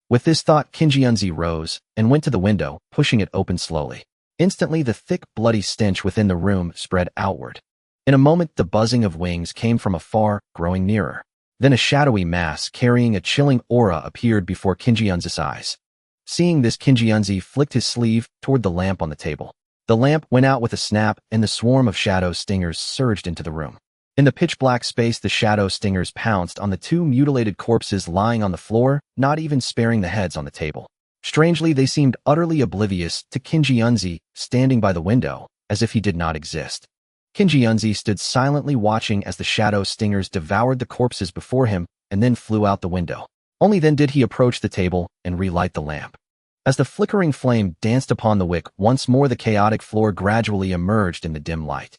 With this thought, Qinjianzi rose and went to the window, pushing it open slowly. Instantly, the thick, bloody stench within the room spread outward. In a moment, the buzzing of wings came from afar, growing nearer. Then a shadowy mass carrying a chilling aura appeared before Qinjianzi's eyes. Seeing this, Qinjianzi flicked his sleeve toward the lamp on the table. The lamp went out with a snap, and the swarm of shadow stingers surged into the room. In the pitch-black space, the shadow stingers pounced on the two mutilated corpses lying on the floor, not even sparing the heads on the table. Strangely, they seemed utterly oblivious to Kinji-yunzi standing by the window, as if he did not exist. Kinji-yunzi stood silently watching as the shadow stingers devoured the corpses before him and then flew out the window. Only then did he approach the table and relight the lamp. As the flickering flame danced upon the wick, once more the chaotic floor gradually emerged in the dim light.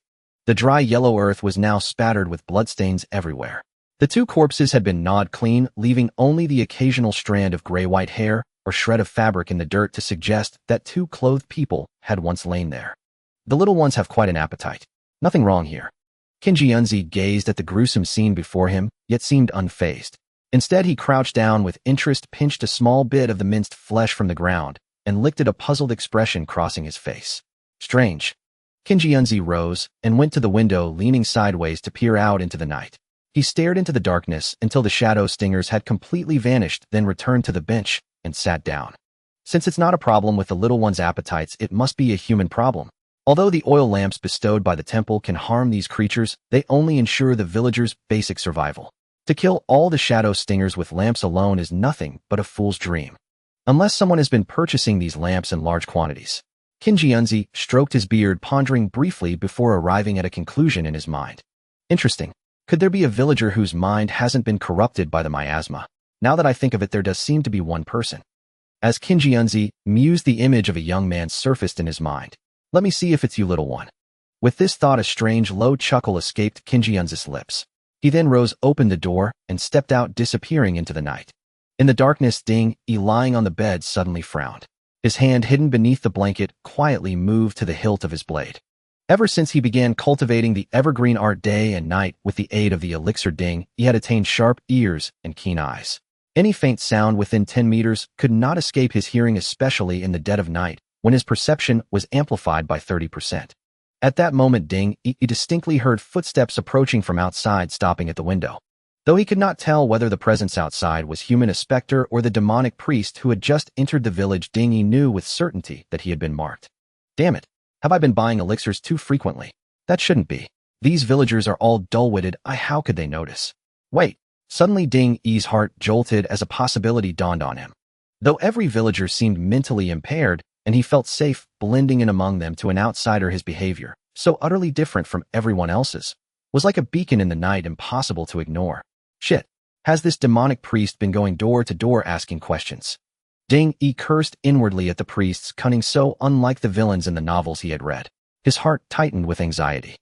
The dry yellow earth was now spattered with bloodstains everywhere. The two corpses had been gnawed clean, leaving only the occasional strand of gray-white hair or shred of fabric in the dirt to suggest that two clothed people had once lain there. The little ones have quite an appetite. Nothing wrong here. Kinji-yunzi gazed at the gruesome scene before him, yet seemed unfazed. Instead, he crouched down with interest, pinched a small bit of the minced flesh from the ground, and licked at a puzzled expression crossing his face. Strange. Kinji-yunzi rose and went to the window, leaning sideways to peer out into the night. He stared into the darkness until the shadow stingers had completely vanished, then returned to the bench and sat down. Since it's not a problem with the little one's appetites, it must be a human problem. Although the oil lamps bestowed by the temple can harm these creatures, they only ensure the villagers' basic survival. To kill all the shadow stingers with lamps alone is nothing but a fool's dream. Unless someone has been purchasing these lamps in large quantities. Kinji-yunzi stroked his beard, pondering briefly before arriving at a conclusion in his mind. Interesting. Could there be a villager whose mind hasn't been corrupted by the miasma? Now that I think of it, there does seem to be one person. As Kinji-yunzi mused, the image of a young man surfaced in his mind. Let me see if it's you, little one. With this thought, a strange low chuckle escaped Kinji-yunzi's lips. He then rose, opened the door, and stepped out, disappearing into the night. In the darkness, Ding-yi, lying on the bed, suddenly frowned. His hand, hidden beneath the blanket, quietly moved to the hilt of his blade. Ever since he began cultivating the evergreen art day and night with the aid of the elixir Ding, he had attained sharp ears and keen eyes. Any faint sound within 10 meters could not escape his hearing, especially in the dead of night, when his perception was amplified by 30%. At that moment, Ding-yi distinctly heard footsteps approaching from outside, stopping at the window. Though he could not tell whether the presence outside was human, a specter, or the demonic priest who had just entered the village, Ding-yi knew with certainty that he had been marked. Damn it! Have I been buying elixirs too frequently? That shouldn't be. These villagers are all dull-witted. How could they notice? Wait! Suddenly Ding-yi's heart jolted as a possibility dawned on him. Though every villager seemed mentally impaired, and he felt safe blending in among them, to an outsider his behavior, so utterly different from everyone else's, was like a beacon in the night, impossible to ignore. Shit. Has this demonic priest been going door to door asking questions? Ding-yi cursed inwardly at the priest's cunning, so unlike the villains in the novels he had read. His heart tightened with anxiety.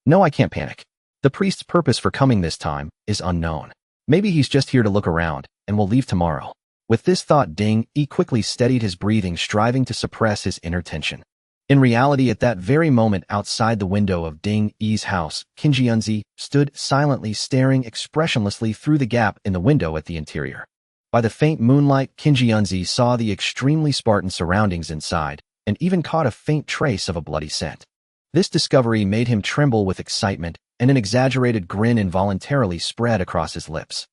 No, I can't panic. The priest's purpose for coming this time is unknown. Maybe he's just here to look around, and will leave tomorrow. With this thought, Ding-yi quickly steadied his breathing, striving to suppress his inner tension. In reality, at that very moment, outside the window of Ding-yi's house, Kinji-yunzi stood silently, staring expressionlessly through the gap in the window at the interior. By the faint moonlight, Kinji-yunzi saw the extremely Spartan surroundings inside, and even caught a faint trace of a bloody scent. This discovery made him tremble with excitement, and an exaggerated grin involuntarily spread across his lips.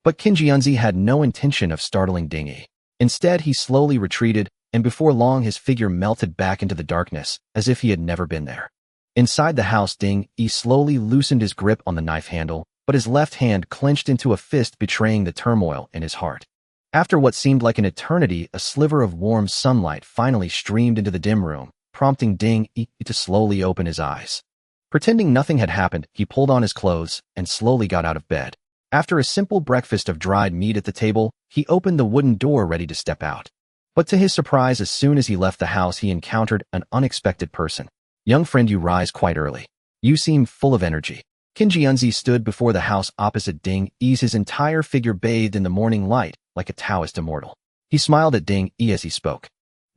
But Kinji-yunzi had no intention of startling Ding-yi. Instead, he slowly retreated, and before long his figure melted back into the darkness, as if he had never been there. Inside the house, Ding-yi slowly loosened his grip on the knife handle, but his left hand clenched into a fist, betraying the turmoil in his heart. After what seemed like an eternity, a sliver of warm sunlight finally streamed into the dim room, prompting Ding-yi to slowly open his eyes. Pretending nothing had happened, he pulled on his clothes and slowly got out of bed. After a simple breakfast of dried meat at the table, he opened the wooden door, ready to step out. But to his surprise, as soon as he left the house, he encountered an unexpected person. Young friend, you rise quite early. You seem full of energy. Kinji-yunzi stood before the house opposite Ding-yi, his entire figure bathed in the morning light, like a Taoist immortal. He smiled at Ding-yi as he spoke.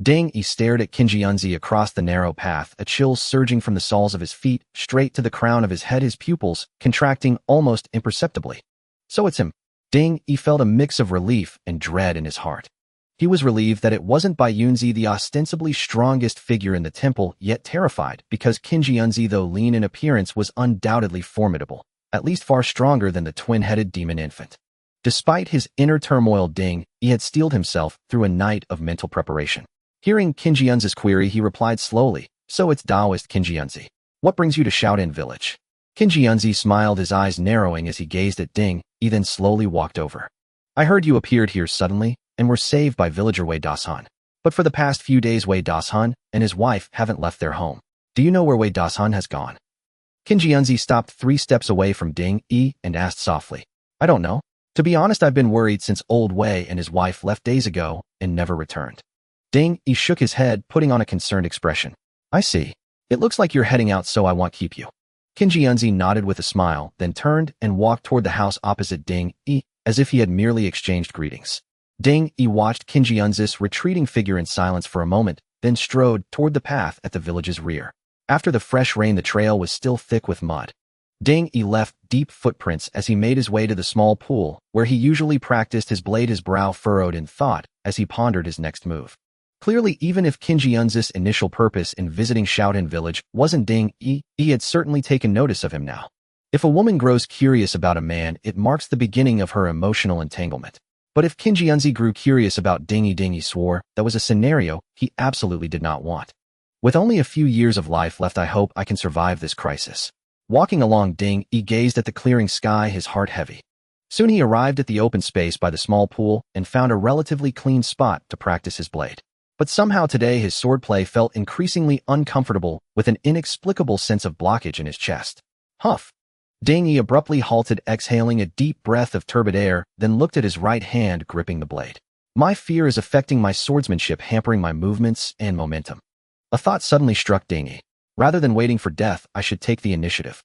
Ding-yi stared at Kinji-yunzi across the narrow path, a chill surging from the soles of his feet, straight to the crown of his head, his pupils contracting almost imperceptibly. So it's him. Ding-yi felt a mix of relief and dread in his heart. He was relieved that it wasn't Yunzi, the ostensibly strongest figure in the temple, yet terrified because Kinji-yunzi, though lean in appearance, was undoubtedly formidable, at least far stronger than the twin-headed demon infant. Despite his inner turmoil, Ding-yi had steeled himself through a night of mental preparation. Hearing Kinji-yunzi's query, he replied slowly, "So it's Taoist Kinji-yunzi. What brings you to Shaolin village?" Kinjiunzi smiled, his eyes narrowing as he gazed at Ding. He then slowly walked over. I heard you appeared here suddenly and were saved by villager Wei Dasan. But for the past few days Wei Dasan and his wife haven't left their home. Do you know where Wei Dasan has gone? Kinjiunzi stopped 3 steps away from Ding Yi and asked softly. I don't know. To be honest, I've been worried since old Wei and his wife left days ago and never returned. Ding Yi shook his head, putting on a concerned expression. I see. It looks like you're heading out, so I won't keep you. Kinjiunzi nodded with a smile, then turned and walked toward the house opposite Ding Yi, as if he had merely exchanged greetings. Ding Yi watched Kinjiunzi's retreating figure in silence for a moment, then strode toward the path at the village's rear. After the fresh rain, the trail was still thick with mud. Ding Yi left deep footprints as he made his way to the small pool, where he usually practiced his blade, his brow furrowed in thought as he pondered his next move. Clearly, even if Kinjiunzi's initial purpose in visiting Shaolin village wasn't Ding Yi, he had certainly taken notice of him now. If a woman grows curious about a man, it marks the beginning of her emotional entanglement. But if Kinjiunzi grew curious about Ding Yi swore that was a scenario he absolutely did not want. With only a few years of life left, I hope I can survive this crisis. Walking along, Ding Yi gazed at the clearing sky, his heart heavy. Soon he arrived at the open space by the small pool and found a relatively clean spot to practice his blade. But somehow today his swordplay felt increasingly uncomfortable, with an inexplicable sense of blockage in his chest. Huff! Ding Yi abruptly halted, exhaling a deep breath of turbid air, then looked at his right hand gripping the blade. My fear is affecting my swordsmanship, hampering my movements and momentum. A thought suddenly struck Ding Yi. Rather than waiting for death, I should take the initiative.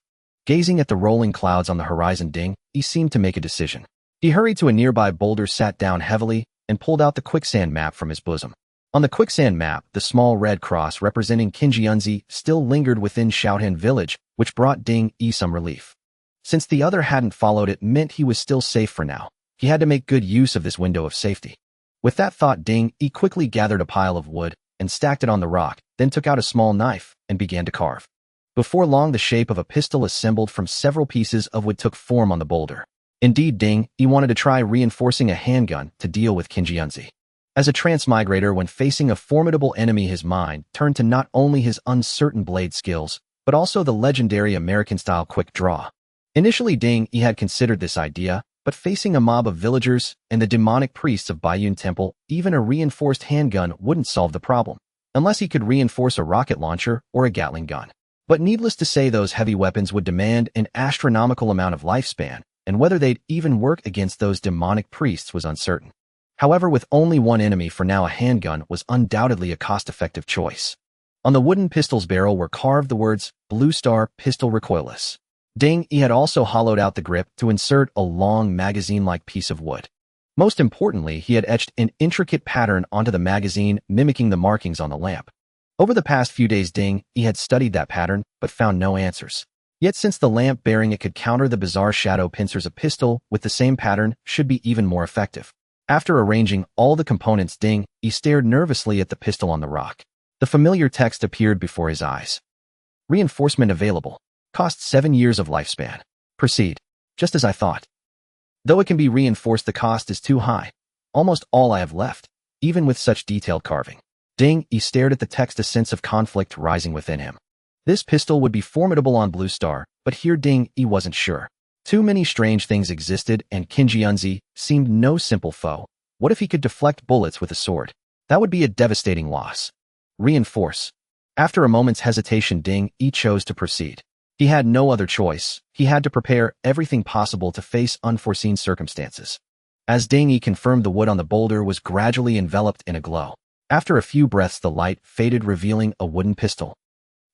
Gazing at the rolling clouds on the horizon, Ding Yi seemed to make a decision. He hurried to a nearby boulder, sat down heavily, and pulled out the quicksand map from his bosom. On the quicksand map, the small red cross representing Kinjiunzi still lingered within Shaolin village, which brought Ding Yi some relief. Since the other hadn't followed, it meant he was still safe for now. He had to make good use of this window of safety. With that thought, Ding Yi quickly gathered a pile of wood and stacked it on the rock, then took out a small knife and began to carve. Before long, the shape of a pistol assembled from several pieces of wood took form on the boulder. Indeed, Ding Yi wanted to try reinforcing a handgun to deal with Kinjiunzi. As a transmigrator, when facing a formidable enemy, his mind turned to not only his uncertain blade skills, but also the legendary American-style quick draw. Initially, Ding Yi had considered this idea, but facing a mob of villagers and the demonic priests of Baiyun Temple, even a reinforced handgun wouldn't solve the problem, unless he could reinforce a rocket launcher or a Gatling gun. But needless to say, those heavy weapons would demand an astronomical amount of lifespan, and whether they'd even work against those demonic priests was uncertain. However, with only one enemy for now, a handgun was undoubtedly a cost-effective choice. On the wooden pistol's barrel were carved the words, Blue Star Pistol Recoilless. Ding Yi had also hollowed out the grip to insert a long magazine-like piece of wood. Most importantly, he had etched an intricate pattern onto the magazine, mimicking the markings on the lamp. Over the past few days, Ding Yi had studied that pattern, but found no answers. Yet since the lamp bearing it could counter the bizarre shadow pincers, a pistol with the same pattern should be even more effective. After arranging all the components, Ding Yi stared nervously at the pistol on the rock. The familiar text appeared before his eyes. Reinforcement available. Cost 7 years of lifespan. Proceed. Just as I thought. Though it can be reinforced, the cost is too high. Almost all I have left, even with such detailed carving. Ding Yi stared at the text, a sense of conflict rising within him. This pistol would be formidable on Blue Star, but here Ding Yi wasn't sure. Too many strange things existed, and Kinjiunzi seemed no simple foe. What if he could deflect bullets with a sword? That would be a devastating loss. Reinforce. After a moment's hesitation, Ding Yi chose to proceed. He had no other choice. He had to prepare everything possible to face unforeseen circumstances. As Ding Yi confirmed, the wood on the boulder was gradually enveloped in a glow. After a few breaths, the light faded, revealing a wooden pistol.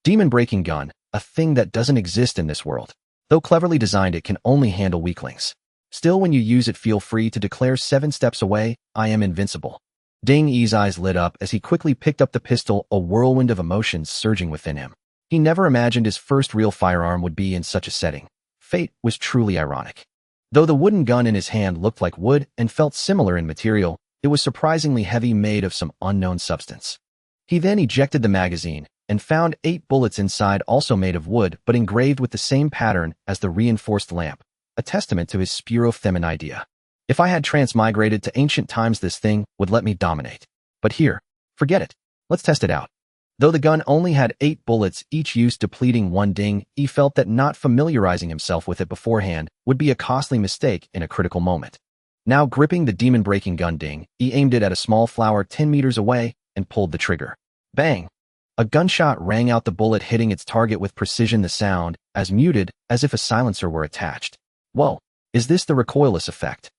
Demon-breaking gun, a thing that doesn't exist in this world. Though cleverly designed, it can only handle weaklings. Still, when you use it, feel free to declare 7 steps away, I am invincible. Ding Yi's eyes lit up as he quickly picked up the pistol, a whirlwind of emotions surging within him. He never imagined his first real firearm would be in such a setting. Fate was truly ironic. Though the wooden gun in his hand looked like wood and felt similar in material, it was surprisingly heavy, made of some unknown substance. He then ejected the magazine and found 8 bullets inside, also made of wood but engraved with the same pattern as the reinforced lamp, a testament to his Spuro-Femin idea. If I had transmigrated to ancient times, this thing would let me dominate. But here, forget it. Let's test it out. Though the gun only had 8 bullets, each use depleting 1 Ding, he felt that not familiarizing himself with it beforehand would be a costly mistake in a critical moment. Now gripping the demon-breaking gun Ding, he aimed it at a small flower 10 meters away and pulled the trigger. Bang! A gunshot rang out, the bullet hitting its target with precision, the sound as muted as if a silencer were attached. Whoa, is this the recoilless effect?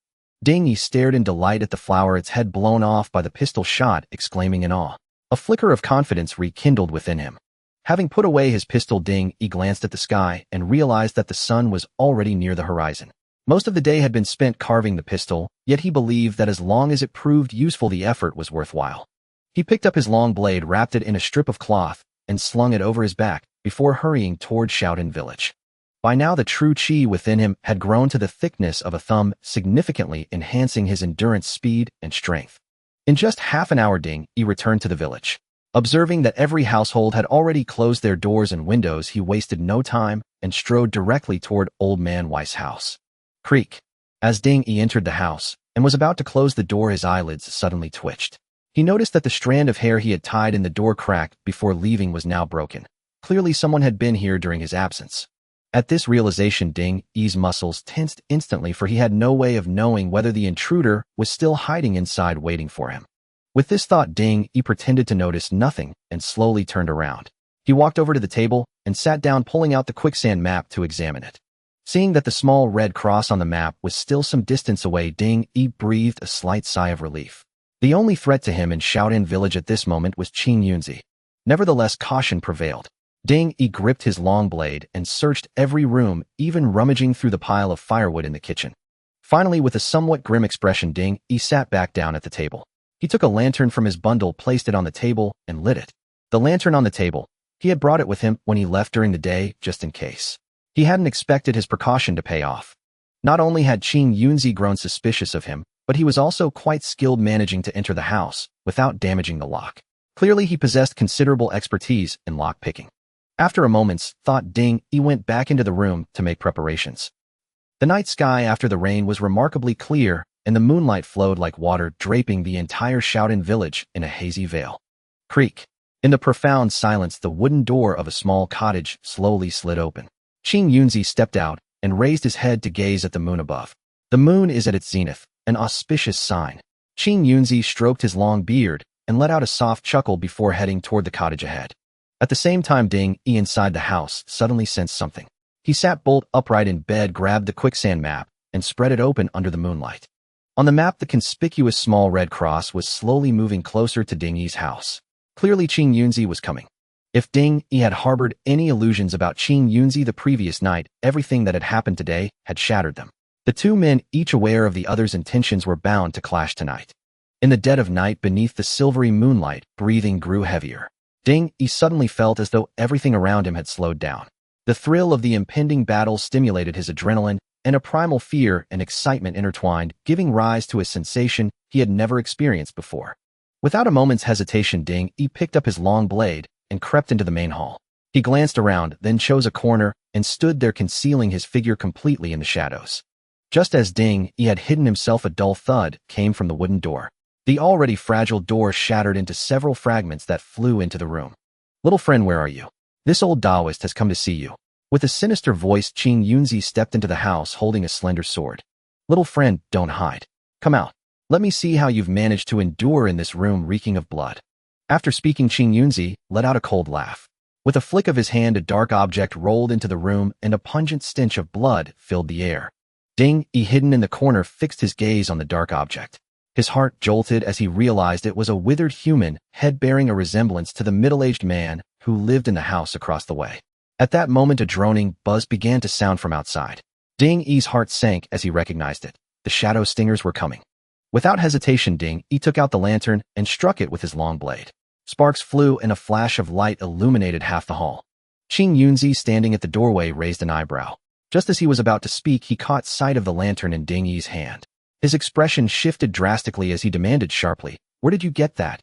Ding, he stared in delight at the flower, its head blown off by the pistol shot, exclaiming in awe. A flicker of confidence rekindled within him. Having put away his pistol, Ding, he glanced at the sky and realized that the sun was already near the horizon. Most of the day had been spent carving the pistol, yet he believed that as long as it proved useful, the effort was worthwhile. He picked up his long blade, wrapped it in a strip of cloth, and slung it over his back before hurrying toward Shaolin village. By now the true chi within him had grown to the thickness of a thumb, significantly enhancing his endurance, speed, and strength. In just half an hour, Ding, he returned to the village. Observing that every household had already closed their doors and windows, he wasted no time and strode directly toward Old Man Weiss' house. Creak. As Ding entered the house and was about to close the door, his eyelids suddenly twitched. He noticed that the strand of hair he had tied in the door crack before leaving was now broken. Clearly someone had been here during his absence. At this realization, Ding's muscles tensed instantly, for he had no way of knowing whether the intruder was still hiding inside waiting for him. With this thought, Ding pretended to notice nothing and slowly turned around. He walked over to the table and sat down, pulling out the quicksand map to examine it. Seeing that the small red cross on the map was still some distance away, Ding breathed a slight sigh of relief. The only threat to him in Shaolin village at this moment was Qing Yunzi. Nevertheless, caution prevailed. Ding gripped his long blade and searched every room, even rummaging through the pile of firewood in the kitchen. Finally, with a somewhat grim expression, Ding sat back down at the table. He took a lantern from his bundle, placed it on the table, and lit it. The lantern on the table. He had brought it with him when he left during the day, just in case. He hadn't expected his precaution to pay off. Not only had Qing Yunzi grown suspicious of him, but he was also quite skilled managing to enter the house without damaging the lock. Clearly, he possessed considerable expertise in lock-picking. After a moment's thought, Ding went back into the room to make preparations. The night sky after the rain was remarkably clear, and the moonlight flowed like water, draping the entire Shaolin village in a hazy veil. Creak. In the profound silence, the wooden door of a small cottage slowly slid open. Qing Yunzi stepped out and raised his head to gaze at the moon above. The moon is at its zenith, an auspicious sign. Qing Yunzi stroked his long beard and let out a soft chuckle before heading toward the cottage ahead. At the same time, Ding inside the house suddenly sensed something. He sat bolt upright in bed, grabbed the quicksand map, and spread it open under the moonlight. On the map, the conspicuous small red cross was slowly moving closer to Ding's house. Clearly, Qing Yunzi was coming. If Ding had harbored any illusions about Qing Yunzi the previous night, everything that had happened today had shattered them. The two men, each aware of the other's intentions, were bound to clash tonight. In the dead of night, beneath the silvery moonlight, breathing grew heavier. Ding suddenly felt as though everything around him had slowed down. The thrill of the impending battle stimulated his adrenaline, and a primal fear and excitement intertwined, giving rise to a sensation he had never experienced before. Without a moment's hesitation, Ding picked up his long blade and crept into the main hall. He glanced around, then chose a corner and stood there, concealing his figure completely in the shadows. Just as Ding had hidden himself, a dull thud came from the wooden door. The already fragile door shattered into several fragments that flew into the room. "Little friend, where are you? This old Taoist has come to see you." With a sinister voice, Qing Yunzi stepped into the house holding a slender sword. "Little friend, don't hide. Come out. Let me see how you've managed to endure in this room reeking of blood." After speaking, Qing Yunzi let out a cold laugh. With a flick of his hand, a dark object rolled into the room and a pungent stench of blood filled the air. Ding, hidden in the corner, fixed his gaze on the dark object. His heart jolted as he realized it was a withered human head bearing a resemblance to the middle-aged man who lived in the house across the way. At that moment, a droning buzz began to sound from outside. Ding's heart sank as he recognized it. The shadow stingers were coming. Without hesitation, Ding took out the lantern and struck it with his long blade. Sparks flew and a flash of light illuminated half the hall. Qing Yunzi, standing at the doorway, raised an eyebrow. Just as he was about to speak, he caught sight of the lantern in Ding's hand. His expression shifted drastically as he demanded sharply, "Where did you get that?"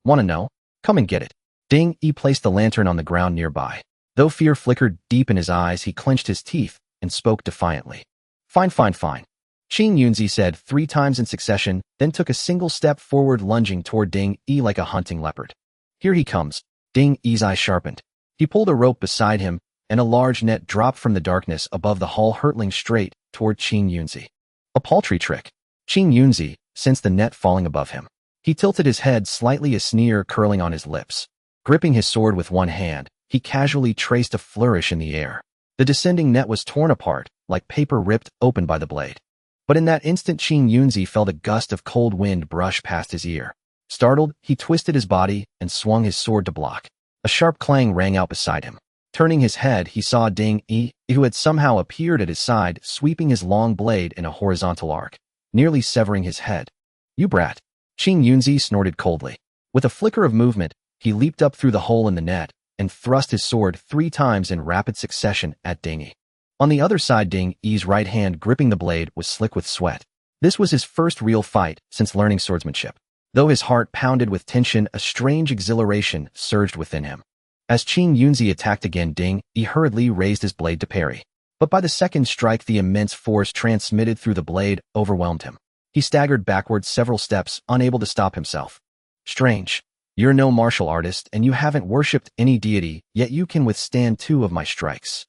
"Want to know? Come and get it." Ding placed the lantern on the ground nearby. Though fear flickered deep in his eyes, he clenched his teeth and spoke defiantly. "Fine, fine, fine." Qing Yunzi said 3 times in succession, then took a single step forward, lunging toward Ding like a hunting leopard. "Here he comes." Ding Yi's eyes sharpened. He pulled a rope beside him, and a large net dropped from the darkness above the hall, hurtling straight toward Qing Yunzi. A paltry trick. Qing Yunzi sensed the net falling above him. He tilted his head slightly, a sneer curling on his lips. Gripping his sword with one hand, he casually traced a flourish in the air. The descending net was torn apart, like paper ripped open by the blade. But in that instant, Qing Yunzi felt a gust of cold wind brush past his ear. Startled, he twisted his body and swung his sword to block. A sharp clang rang out beside him. Turning his head, he saw Ding Yi, who had somehow appeared at his side, sweeping his long blade in a horizontal arc, nearly severing his head. "You brat!" Qing Yunzi snorted coldly. With a flicker of movement, he leaped up through the hole in the net and thrust his sword 3 times in rapid succession at Ding Yi. On the other side, Ding Yi's right hand gripping the blade was slick with sweat. This was his first real fight since learning swordsmanship. Though his heart pounded with tension, a strange exhilaration surged within him. As Qing Yunzi attacked again, Ding Yi hurriedly raised his blade to parry. But by the second strike, the immense force transmitted through the blade overwhelmed him. He staggered backwards several steps, unable to stop himself. "Strange. You're no martial artist, and you haven't worshipped any deity, yet you can withstand 2 of my strikes."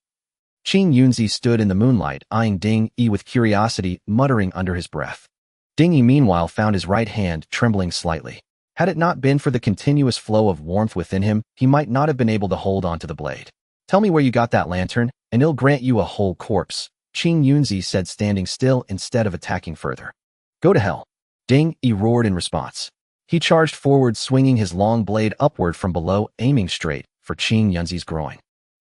Qing Yunzi stood in the moonlight, eyeing Ding Yi with curiosity, muttering under his breath. Ding Yi meanwhile found his right hand trembling slightly. Had it not been for the continuous flow of warmth within him, he might not have been able to hold on to the blade. "Tell me where you got that lantern, and it'll grant you a whole corpse," Qing Yunzi said, standing still instead of attacking further. "Go to hell," Ding Yi roared in response. He charged forward, swinging his long blade upward from below, aiming straight for Qing Yunzi's groin.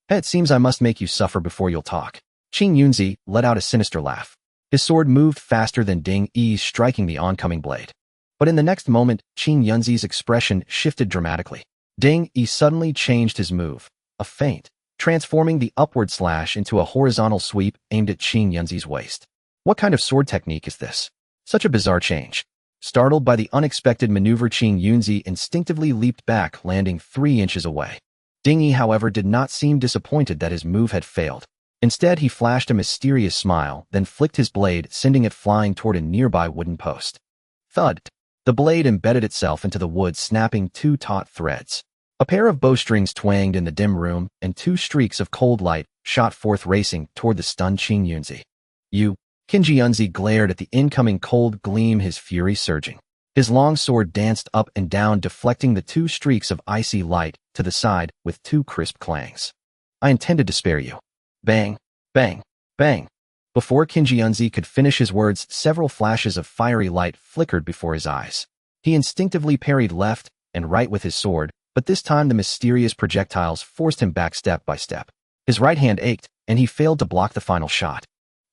"Hey, it seems I must make you suffer before you'll talk." Qing Yunzi let out a sinister laugh. His sword moved faster than Ding Yi's, striking the oncoming blade. But in the next moment, Qing Yunzi's expression shifted dramatically. Ding Yi suddenly changed his move, a feint, transforming the upward slash into a horizontal sweep aimed at Qing Yunzi's waist. What kind of sword technique is this? Such a bizarre change. Startled by the unexpected maneuver, Qing Yunzi instinctively leaped back, landing 3 inches away. Ding Yi, however, did not seem disappointed that his move had failed. Instead, he flashed a mysterious smile, then flicked his blade, sending it flying toward a nearby wooden post. Thud! The blade embedded itself into the wood, snapping 2 taut threads. A pair of bowstrings twanged in the dim room, and 2 streaks of cold light shot forth, racing toward the stunned Qing Yunzi. "You!" Qing Yunzi glared at the incoming cold gleam, his fury surging. His long sword danced up and down, deflecting the 2 streaks of icy light to the side with 2 crisp clangs. "I intended to spare you." Bang! Bang! Bang! Before Qing Yunzi could finish his words, several flashes of fiery light flickered before his eyes. He instinctively parried left and right with his sword, but this time the mysterious projectiles forced him back step by step. His right hand ached, and he failed to block the final shot.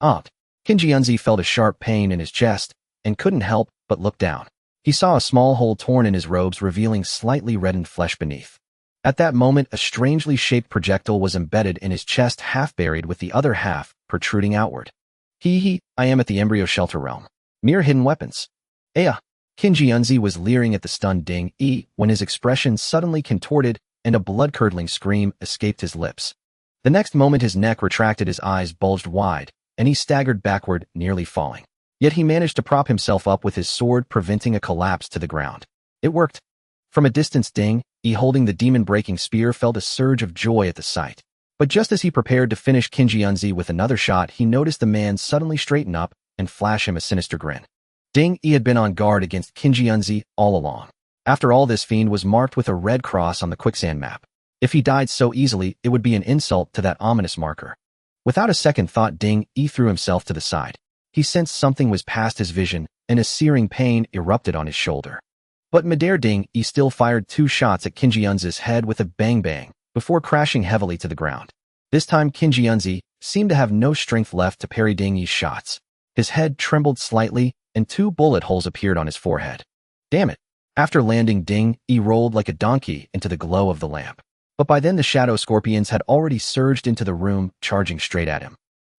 Qing Yunzi felt a sharp pain in his chest and couldn't help but look down. He saw a small hole torn in his robes, revealing slightly reddened flesh beneath. At that moment, a strangely shaped projectile was embedded in his chest, half buried with the other half protruding outward. I am at the embryo shelter realm. Mere hidden weapons. Qing Yunzi was leering at the stunned Ding Yi when his expression suddenly contorted and a blood-curdling scream escaped his lips. The next moment, his neck retracted, his eyes bulged wide, and he staggered backward, nearly falling. Yet he managed to prop himself up with his sword, preventing a collapse to the ground. It worked. From a distance, Ding Yi, holding the demon-breaking spear, felt a surge of joy at the sight. But just as he prepared to finish Qing Yunzi with another shot, he noticed the man suddenly straighten up and flash him a sinister grin. Ding Yi had been on guard against Qing Yunzi all along. After all, this fiend was marked with a red cross on the quicksand map. If he died so easily, it would be an insult to that ominous marker. Without a second thought, Ding Yi threw himself to the side. He sensed something was past his vision, and a searing pain erupted on his shoulder. But midair, Ding Yi still fired 2 shots at Qing Yunzi's head with a bang-bang, before crashing heavily to the ground. This time, Qing Yunzi seemed to have no strength left to parry Ding Yi's shots. His head trembled slightly, and 2 bullet holes appeared on his forehead. Damn it! After landing, Ding Yi rolled like a donkey into the glow of the lamp. But by then, the shadow scorpions had already surged into the room, charging straight at him.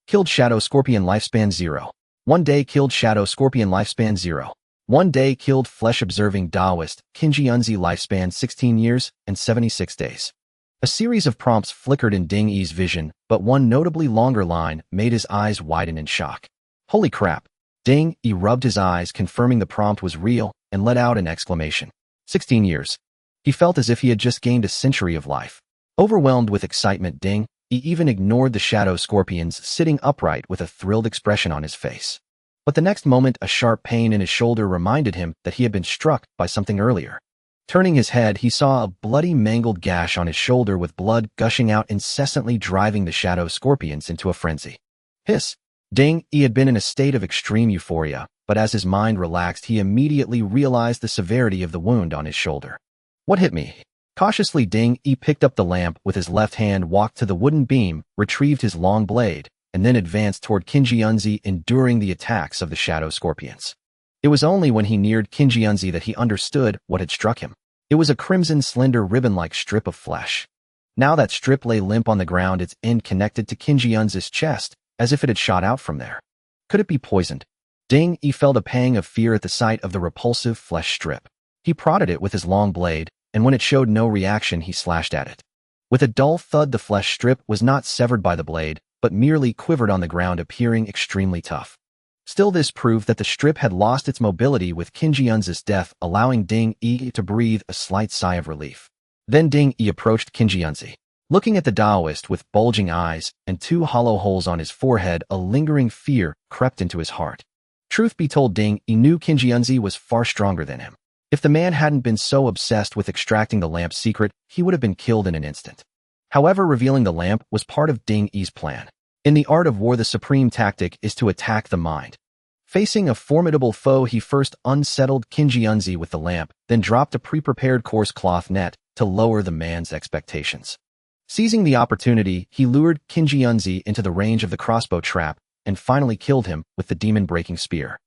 Killed shadow scorpion, lifespan 0. 1 day. Killed shadow scorpion, lifespan 0. 1 day. Killed flesh-observing Taoist Qing Yunzi, lifespan 16 years and 76 days. A series of prompts flickered in Ding Yi's vision, but one notably longer line made his eyes widen in shock. Holy crap! Ding Yi rubbed his eyes, confirming the prompt was real, and let out an exclamation. 16 years. He felt as if he had just gained a century of life. Overwhelmed with excitement, he even ignored the shadow scorpions sitting upright with a thrilled expression on his face. But the next moment, a sharp pain in his shoulder reminded him that he had been struck by something earlier. Turning his head, he saw a bloody, mangled gash on his shoulder with blood gushing out incessantly, driving the shadow scorpions into a frenzy. Hiss! He had been in a state of extreme euphoria, but as his mind relaxed, he immediately realized the severity of the wound on his shoulder. What hit me? Cautiously, he picked up the lamp with his left hand, walked to the wooden beam, retrieved his long blade, and then advanced toward Kinjiunzi, enduring the attacks of the shadow scorpions. It was only when he neared Kinjiunzi that he understood what had struck him. It was a crimson, slender, ribbon-like strip of flesh. Now that strip lay limp on the ground, its end connected to Kinjiunzi's chest, as if it had shot out from there. Could it be poisoned? He felt a pang of fear at the sight of the repulsive flesh strip. He prodded it with his long blade, and when it showed no reaction, he slashed at it. With a dull thud, the flesh strip was not severed by the blade, but merely quivered on the ground, appearing extremely tough. Still, this proved that the strip had lost its mobility with Kinjiunzi's death, allowing to breathe a slight sigh of relief. Then approached Kinjiunzi. Looking at the Taoist with bulging eyes and two hollow holes on his forehead, a lingering fear crept into his heart. Truth be told, he knew Kinjiunzi was far stronger than him. If the man hadn't been so obsessed with extracting the lamp's secret, he would have been killed in an instant. However, revealing the lamp was part of Ding's plan. In the art of war, the supreme tactic is to attack the mind. Facing a formidable foe, he first unsettled Kinjiunzi with the lamp, then dropped a pre-prepared coarse cloth net to lower the man's expectations. Seizing the opportunity, he lured Kinjiunzi into the range of the crossbow trap and finally killed him with the demon-breaking spear.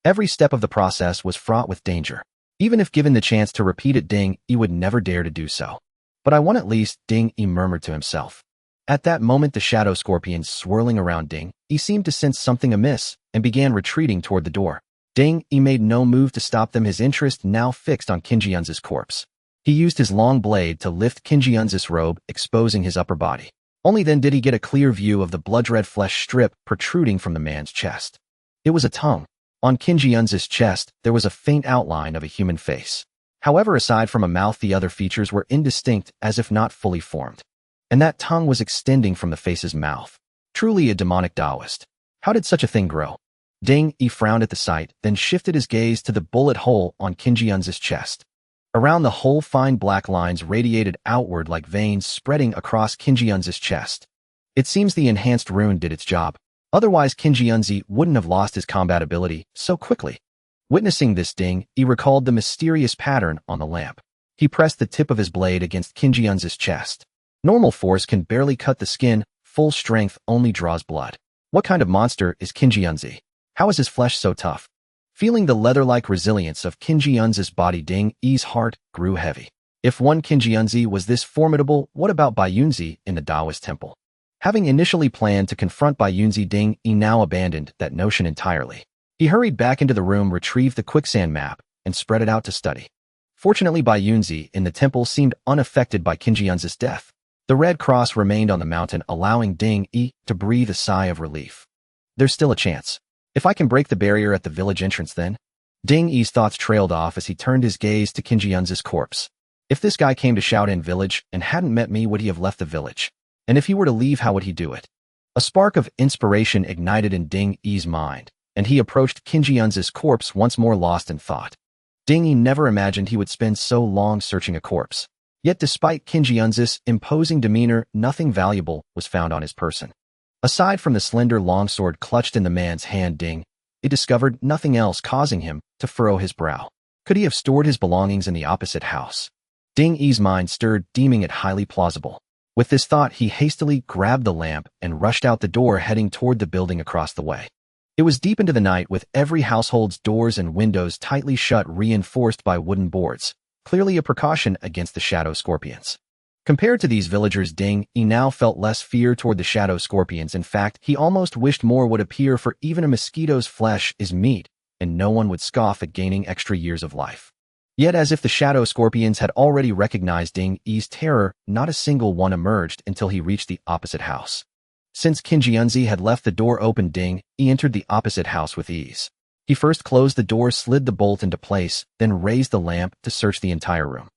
Every step of the process was fraught with danger. Even if given the chance to repeat it, he would never dare to do so. But I won at least, he murmured to himself. At that moment, the shadow scorpions swirling around he seemed to sense something amiss and began retreating toward the door. He made no move to stop them, his interest now fixed on Kinjiunzi's corpse. He used his long blade to lift Kinjiunzi's robe, exposing his upper body. Only then did he get a clear view of the blood-red flesh strip protruding from the man's chest. It was a tongue. On Kinjiunzi's chest, there was a faint outline of a human face. However, aside from a mouth, the other features were indistinct, as if not fully formed. And that tongue was extending from the face's mouth. Truly a demonic Taoist. How did such a thing grow? He frowned at the sight, then shifted his gaze to the bullet hole on Kinjiunzi's chest. Around the hole, fine black lines radiated outward like veins spreading across Kinjiunzi's chest. It seems the enhanced rune did its job. Otherwise, Kinjiunzi wouldn't have lost his combat ability so quickly. Witnessing this, he recalled the mysterious pattern on the lamp. He pressed the tip of his blade against Kinjiunzi's chest. Normal force can barely cut the skin, full strength only draws blood. What kind of monster is Kinjiunzi? How is his flesh so tough? Feeling the leather-like resilience of Kinjiunzi's body, Ding's heart grew heavy. If one Kinjiunzi was this formidable, what about Baiyunzi in the Taoist temple? Having initially planned to confront Baiyunzi, he now abandoned that notion entirely. He hurried back into the room, retrieved the quicksand map, and spread it out to study. Fortunately, Baiyunzi in the temple seemed unaffected by Kinjiunzi's death. The red cross remained on the mountain, allowing Ding to breathe a sigh of relief. There's still a chance. If I can break the barrier at the village entrance, then? Ding's thoughts trailed off as he turned his gaze to Kinjiunzi's corpse. If this guy came to Shaolin village and hadn't met me, would he have left the village? And if he were to leave, how would he do it? A spark of inspiration ignited in Ding's mind, and he approached Kinjiunzi's corpse, once more lost in thought. Ding never imagined he would spend so long searching a corpse. Yet despite Kinjiunzi's imposing demeanor, nothing valuable was found on his person. Aside from the slender longsword clutched in the man's hand, he discovered nothing else, causing him to furrow his brow. Could he have stored his belongings in the opposite house? Ding's mind stirred, deeming it highly plausible. With this thought, he hastily grabbed the lamp and rushed out the door, heading toward the building across the way. It was deep into the night, with every household's doors and windows tightly shut, reinforced by wooden boards, clearly a precaution against the shadow scorpions. Compared to these villagers, he now felt less fear toward the shadow scorpions. In fact, he almost wished more would appear, for even a mosquito's flesh is meat, and no one would scoff at gaining extra years of life. Yet, as if the shadow scorpions had already recognized Ding's terror, not a single one emerged until he reached the opposite house. Since Kinjiunzi had left the door open, he entered the opposite house with ease. He first closed the door, slid the bolt into place, then raised the lamp to search the entire room.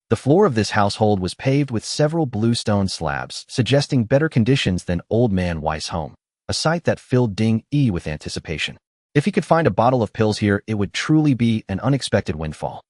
The floor of this household was paved with several blue stone slabs, suggesting better conditions than Old Man Weiss' home, a sight that filled Ding Yi with anticipation. If he could find a bottle of pills here, it would truly be an unexpected windfall.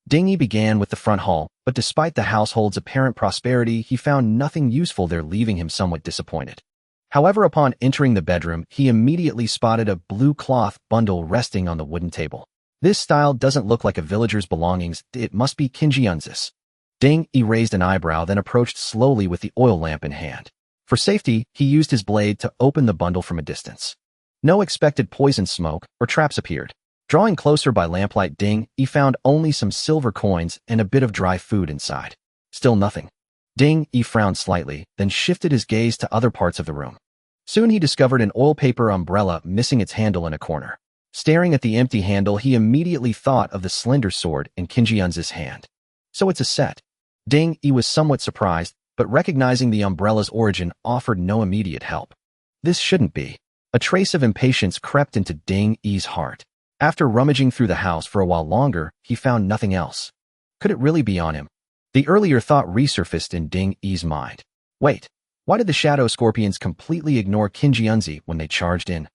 Ding Yi began with the front hall, but despite the household's apparent prosperity, he found nothing useful there, leaving him somewhat disappointed. However, upon entering the bedroom, he immediately spotted a blue cloth bundle resting on the wooden table. This style doesn't look like a villager's belongings, it must be Kinjianzi's. Ding Yi raised an eyebrow, then approached slowly with the oil lamp in hand. For safety, he used his blade to open the bundle from a distance. No expected poison smoke or traps appeared. Drawing closer by lamplight, Ding Yi found only some silver coins and a bit of dry food inside. Still nothing. Ding Yi frowned slightly, then shifted his gaze to other parts of the room. Soon he discovered an oil paper umbrella missing its handle in a corner. Staring at the empty handle, he immediately thought of the slender sword in Kinjianzi's hand. So it's a set. Ding Yi was somewhat surprised, but recognizing the umbrella's origin offered no immediate help. This shouldn't be. A trace of impatience crept into Ding Yi's heart. After rummaging through the house for a while longer, he found nothing else. Could it really be on him? The earlier thought resurfaced in Ding Yi's mind. Wait, why did the shadow scorpions completely ignore Kinjianzi when they charged in?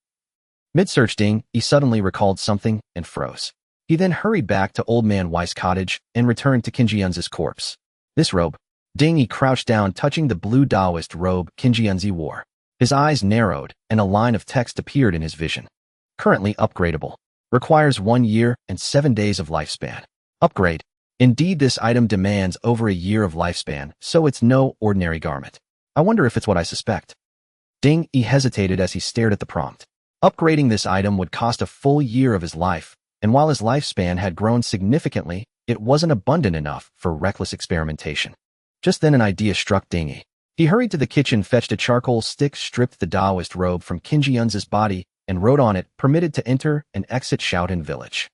Mid-search, Ding Yi suddenly recalled something and froze. He then hurried back to Old Man Weiss' cottage and returned to Kinjianzi's corpse. This robe. Ding Yi crouched down, touching the blue Taoist robe Kinjianzi wore. His eyes narrowed, and a line of text appeared in his vision. Currently upgradable. Requires 1 year and 7 days of lifespan. Upgrade. Indeed, this item demands over a year of lifespan, so it's no ordinary garment. I wonder if it's what I suspect. Ding Yi hesitated as he stared at the prompt. Upgrading this item would cost a full year of his life, and while his lifespan had grown significantly, it wasn't abundant enough for reckless experimentation. Just then an idea struck Ding Yi. He hurried to the kitchen, fetched a charcoal stick, stripped the Taoist robe from Kinjianzi's body, and wrote on it, "Permitted to enter and exit Shaolin village."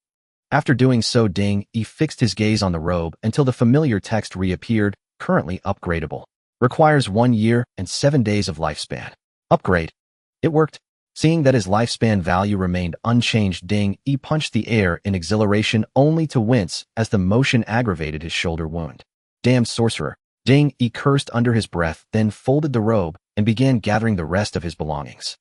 After doing so, Ding Yi fixed his gaze on the robe until the familiar text reappeared, currently upgradable. Requires 1 year and 7 days of lifespan. Upgrade. It worked. Seeing that his lifespan value remained unchanged, Ding Yi punched the air in exhilaration, only to wince as the motion aggravated his shoulder wound. Damn sorcerer. Ding Yi cursed under his breath, then folded the robe and began gathering the rest of his belongings.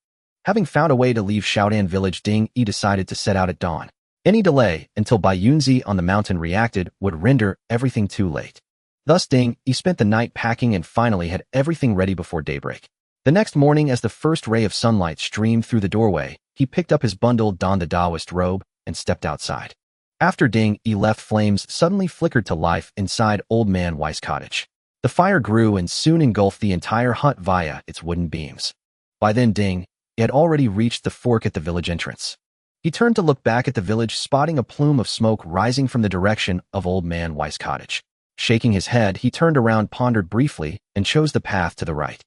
Having found a way to leave Shaolin village, Ding Yi decided to set out at dawn. Any delay until Baiyunzi on the mountain reacted would render everything too late. Thus Ding Yi spent the night packing and finally had everything ready before daybreak. The next morning, as the first ray of sunlight streamed through the doorway, he picked up his bundle, donned the Taoist robe, and stepped outside. After Ding Yi left, flames suddenly flickered to life inside Old Man Weiss' cottage. The fire grew and soon engulfed the entire hut via its wooden beams. By then, Ding Yi had already reached the fork at the village entrance. He turned to look back at the village, spotting a plume of smoke rising from the direction of Old Man Weiss' cottage. Shaking his head, he turned around, pondered briefly, and chose the path to the right.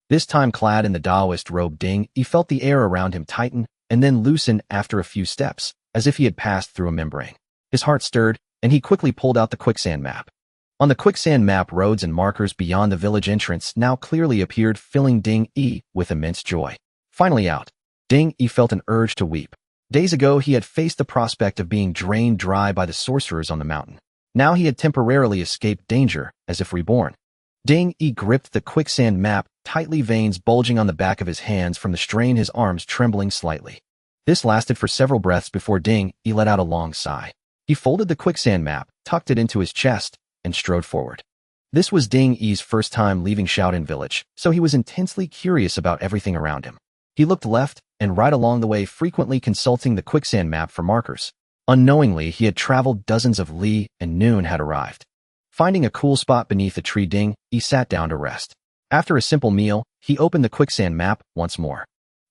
This time, clad in the Taoist robe, Ding Yi felt the air around him tighten and then loosen after a few steps, as if he had passed through a membrane. His heart stirred, and he quickly pulled out the quicksand map. On the quicksand map, roads and markers beyond the village entrance now clearly appeared, filling Ding Yi with immense joy. Finally out, Ding Yi felt an urge to weep. Days ago, he had faced the prospect of being drained dry by the sorcerers on the mountain. Now he had temporarily escaped danger, as if reborn. Ding Yi gripped the quicksand map tightly, veins bulging on the back of his hands from the strain, his arms trembling slightly. This lasted for several breaths before Ding Yi let out a long sigh. He folded the quicksand map, tucked it into his chest, and strode forward. This was Ding Yi's first time leaving Shaolin village, so he was intensely curious about everything around him. He looked left and right along the way, frequently consulting the quicksand map for markers. Unknowingly, he had traveled dozens of li, and noon had arrived. Finding a cool spot beneath a tree, Ding Yi sat down to rest. After a simple meal, he opened the quicksand map once more.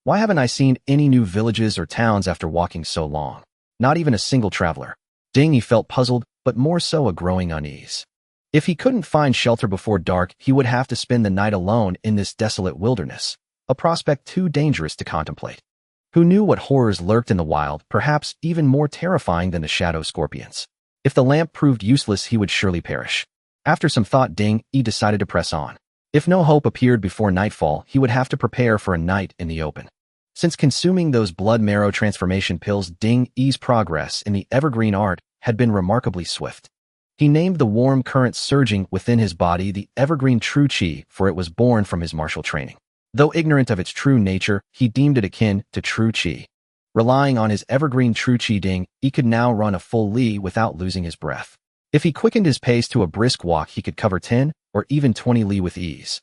Why haven't I seen any new villages or towns after walking so long? Not even a single traveler. Ding Yi felt puzzled, but more so a growing unease. If he couldn't find shelter before dark, he would have to spend the night alone in this desolate wilderness, a prospect too dangerous to contemplate. Who knew what horrors lurked in the wild, perhaps even more terrifying than the shadow scorpions? If the lamp proved useless, he would surely perish. After some thought, Ding Yi decided to press on. If no hope appeared before nightfall, he would have to prepare for a night in the open. Since consuming those blood marrow transformation pills, Ding Yi's progress in the evergreen art had been remarkably swift. He named the warm current surging within his body the evergreen true chi, for it was born from his martial training. Though ignorant of its true nature, he deemed it akin to true chi. Relying on his evergreen true chi Ding, he could now run a full li without losing his breath. If he quickened his pace to a brisk walk, he could cover 10 or even 20 li with ease.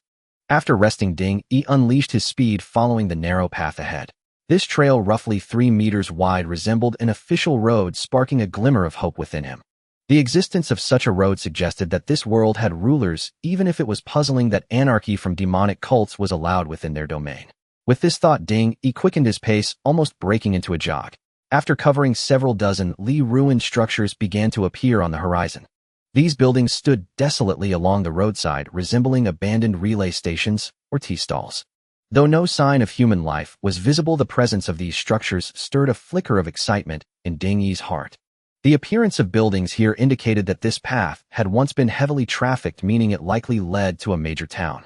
After resting Ding, he unleashed his speed following the narrow path ahead. This trail, roughly 3 meters wide, resembled an official road, sparking a glimmer of hope within him. The existence of such a road suggested that this world had rulers, even if it was puzzling that anarchy from demonic cults was allowed within their domain. With this thought, Ding quickened his pace, almost breaking into a jog. After covering several dozen li, ruined structures began to appear on the horizon. These buildings stood desolately along the roadside, resembling abandoned relay stations or tea stalls. Though no sign of human life was visible, the presence of these structures stirred a flicker of excitement in Ding Yi's heart. The appearance of buildings here indicated that this path had once been heavily trafficked, meaning it likely led to a major town.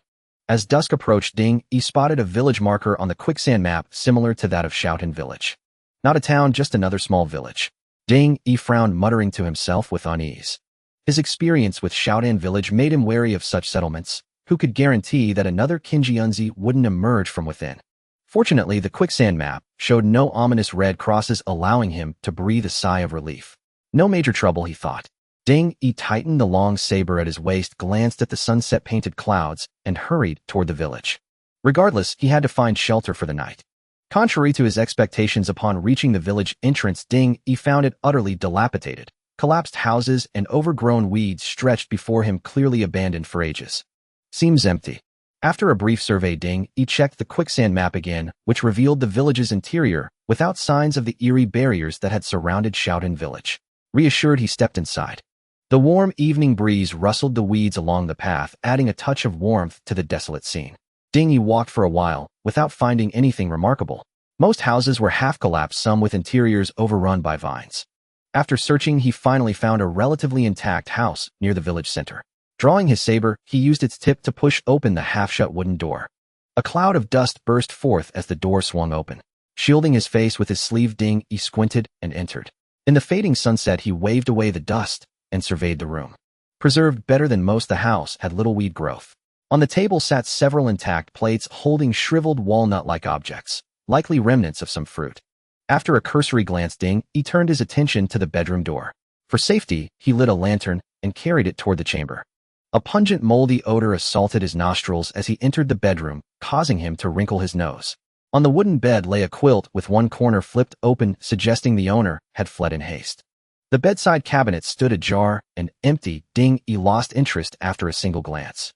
As dusk approached, Ding Yi spotted a village marker on the quicksand map similar to that of Shaolin village. Not a town, just another small village. Ding Yi frowned, muttering to himself with unease. His experience with Shaolin village made him wary of such settlements. Who could guarantee that another Kinjiunzi wouldn't emerge from within? Fortunately, the quicksand map showed no ominous red crosses, allowing him to breathe a sigh of relief. No major trouble, he thought. Ding Yi tightened the long saber at his waist, glanced at the sunset-painted clouds, and hurried toward the village. Regardless, he had to find shelter for the night. Contrary to his expectations, upon reaching the village entrance, Ding Yi found it utterly dilapidated. Collapsed houses and overgrown weeds stretched before him, clearly abandoned for ages. Seems empty. After a brief survey, Ding Yi checked the quicksand map again, which revealed the village's interior, without signs of the eerie barriers that had surrounded Shaolin village. Reassured, he stepped inside. The warm evening breeze rustled the weeds along the path, adding a touch of warmth to the desolate scene. Ding Yi walked for a while, without finding anything remarkable. Most houses were half-collapsed, some with interiors overrun by vines. After searching, he finally found a relatively intact house near the village center. Drawing his saber, he used its tip to push open the half-shut wooden door. A cloud of dust burst forth as the door swung open. Shielding his face with his sleeve, Ding Yi squinted and entered. In the fading sunset, he waved away the dust and surveyed the room. Preserved better than most, the house had little weed growth. On the table sat several intact plates holding shriveled walnut-like objects, likely remnants of some fruit. After a cursory glance, Ding Yi turned his attention to the bedroom door. For safety, he lit a lantern and carried it toward the chamber. A pungent, moldy odor assaulted his nostrils as he entered the bedroom, causing him to wrinkle his nose. On the wooden bed lay a quilt with one corner flipped open, suggesting the owner had fled in haste. The bedside cabinet stood ajar and empty. Ding Yi lost interest after a single glance.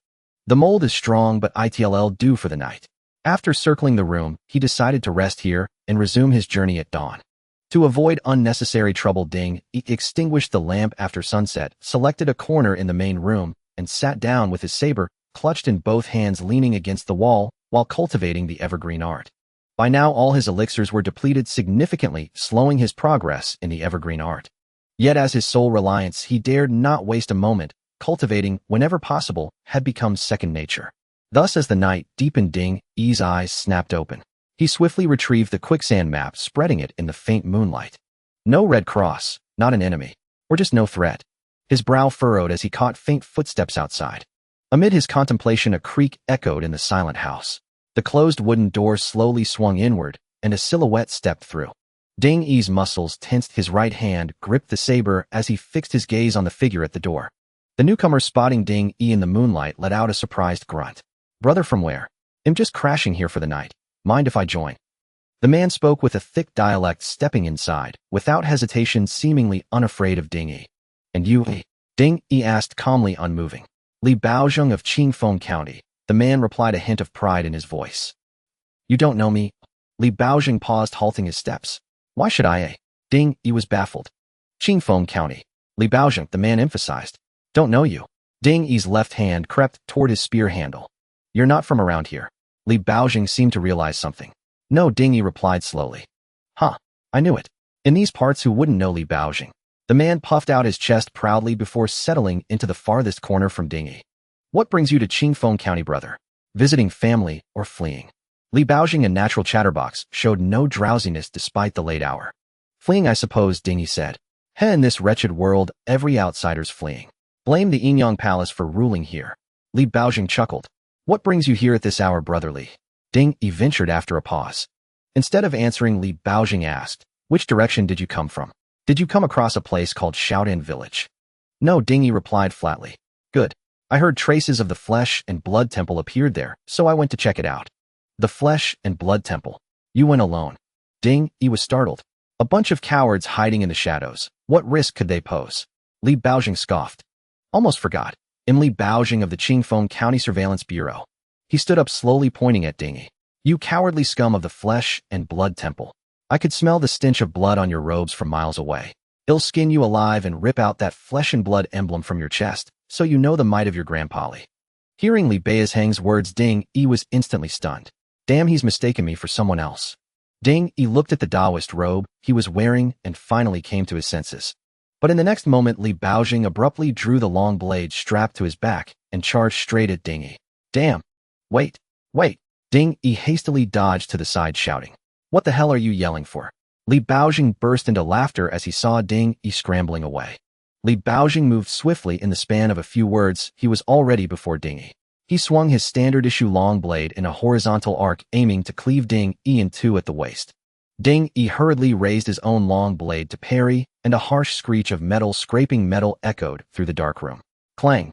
The mold is strong, but it'll do for the night. After circling the room, he decided to rest here and resume his journey at dawn. To avoid unnecessary trouble, Ding Yi extinguished the lamp after sunset, selected a corner in the main room, and sat down with his saber clutched in both hands, leaning against the wall while cultivating the evergreen art. By now, all his elixirs were depleted, significantly slowing his progress in the evergreen art. Yet as his sole reliance, he dared not waste a moment. Cultivating, whenever possible, had become second nature. Thus, as the night deepened, Ding Yi's eyes snapped open. He swiftly retrieved the quicksand map, spreading it in the faint moonlight. No red cross, not an enemy, or just no threat. His brow furrowed as he caught faint footsteps outside. Amid his contemplation, a creak echoed in the silent house. The closed wooden door slowly swung inward, and a silhouette stepped through. Ding Yi's muscles tensed, his right hand gripped the saber as he fixed his gaze on the figure at the door. The newcomer, spotting Ding Yi in the moonlight, let out a surprised grunt. "Brother, from where?" "I'm just crashing here for the night. Mind if I join?" The man spoke with a thick dialect, stepping inside, without hesitation, seemingly unafraid of Ding Yi. "And you?" Ding Yi asked, calmly, unmoving. "Li Baozheng of Chingfong County," the man replied, a hint of pride in his voice. "You don't know me?" Li Baozheng paused, halting his steps. "Why should I?" Ding Yi was baffled. "Chingfong County." Li Baozheng, the man emphasized. "Don't know you." Ding Yi's left hand crept toward his spear handle. "You're not from around here." Li Baozheng seemed to realize something. "No," Ding Yi replied slowly. "Huh, I knew it. In these parts, who wouldn't know Li Baozheng?" The man puffed out his chest proudly before settling into the farthest corner from Ding Yi. "What brings you to Chingfong County, brother? Visiting family or fleeing?" Li Baozheng, a natural chatterbox, showed no drowsiness despite the late hour. "Fleeing, I suppose," Ding Yi said. "In this wretched world, every outsider's fleeing." Blame the Yinyang Palace for ruling here. Li Baojing chuckled. What brings you here at this hour, brother Li? Ding Yi ventured after a pause. Instead of answering, Li Baojing asked, which direction did you come from? Did you come across a place called Shaolin village? No, Ding Yi replied flatly. Good. I heard traces of the Flesh and Blood Temple appeared there, so I went to check it out. The Flesh and Blood Temple. You went alone. Ding Yi was startled. A bunch of cowards hiding in the shadows. What risk could they pose? Li Baojing scoffed. Almost forgot. I'm Li Baojing of the Chingfong County Surveillance Bureau. He stood up slowly, pointing at Ding Yi. You cowardly scum of the Flesh and Blood Temple. I could smell the stench of blood on your robes from miles away. I'll skin you alive and rip out that flesh and blood emblem from your chest, so you know the might of your grandpa Li. Hearing Li Baozing's words, Ding Yi was instantly stunned. Damn, he's mistaken me for someone else. Ding Yi looked at the Taoist robe he was wearing and finally came to his senses. But in the next moment, Li Baojing abruptly drew the long blade strapped to his back and charged straight at Ding Yi. Damn! Wait! Ding Yi hastily dodged to the side, shouting. What the hell are you yelling for? Li Baojing burst into laughter as he saw Ding Yi scrambling away. Li Baojing moved swiftly. In the span of a few words, he was already before Ding Yi. He swung his standard-issue long blade in a horizontal arc, aiming to cleave Ding Yi in two at the waist. Ding Yi hurriedly raised his own long blade to parry, and a harsh screech of metal scraping metal echoed through the dark room. Clang!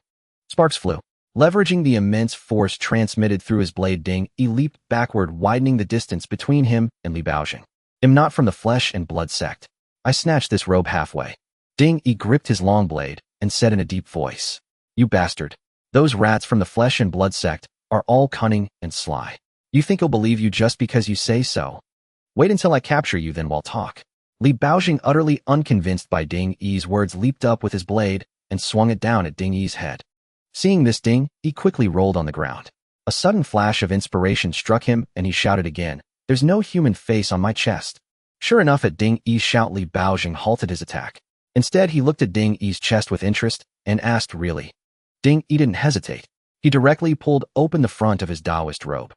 Sparks flew. Leveraging the immense force transmitted through his blade, Ding Yi leaped backward, widening the distance between him and Li Baojing. I'm not from the Flesh and Blood sect. I snatched this robe halfway. Ding Yi gripped his long blade and said in a deep voice. You bastard. Those rats from the Flesh and Blood sect are all cunning and sly. You think he'll believe you just because you say so? Wait until I capture you, then we'll talk. Li Baojing, utterly unconvinced by Ding Yi's words, leaped up with his blade and swung it down at Ding Yi's head. Seeing this, Ding Yi quickly rolled on the ground. A sudden flash of inspiration struck him and he shouted again, There's no human face on my chest. Sure enough, at Ding Yi's shout, Li Baojing halted his attack. Instead, he looked at Ding Yi's chest with interest and asked, Really? Ding Yi didn't hesitate. He directly pulled open the front of his Taoist robe.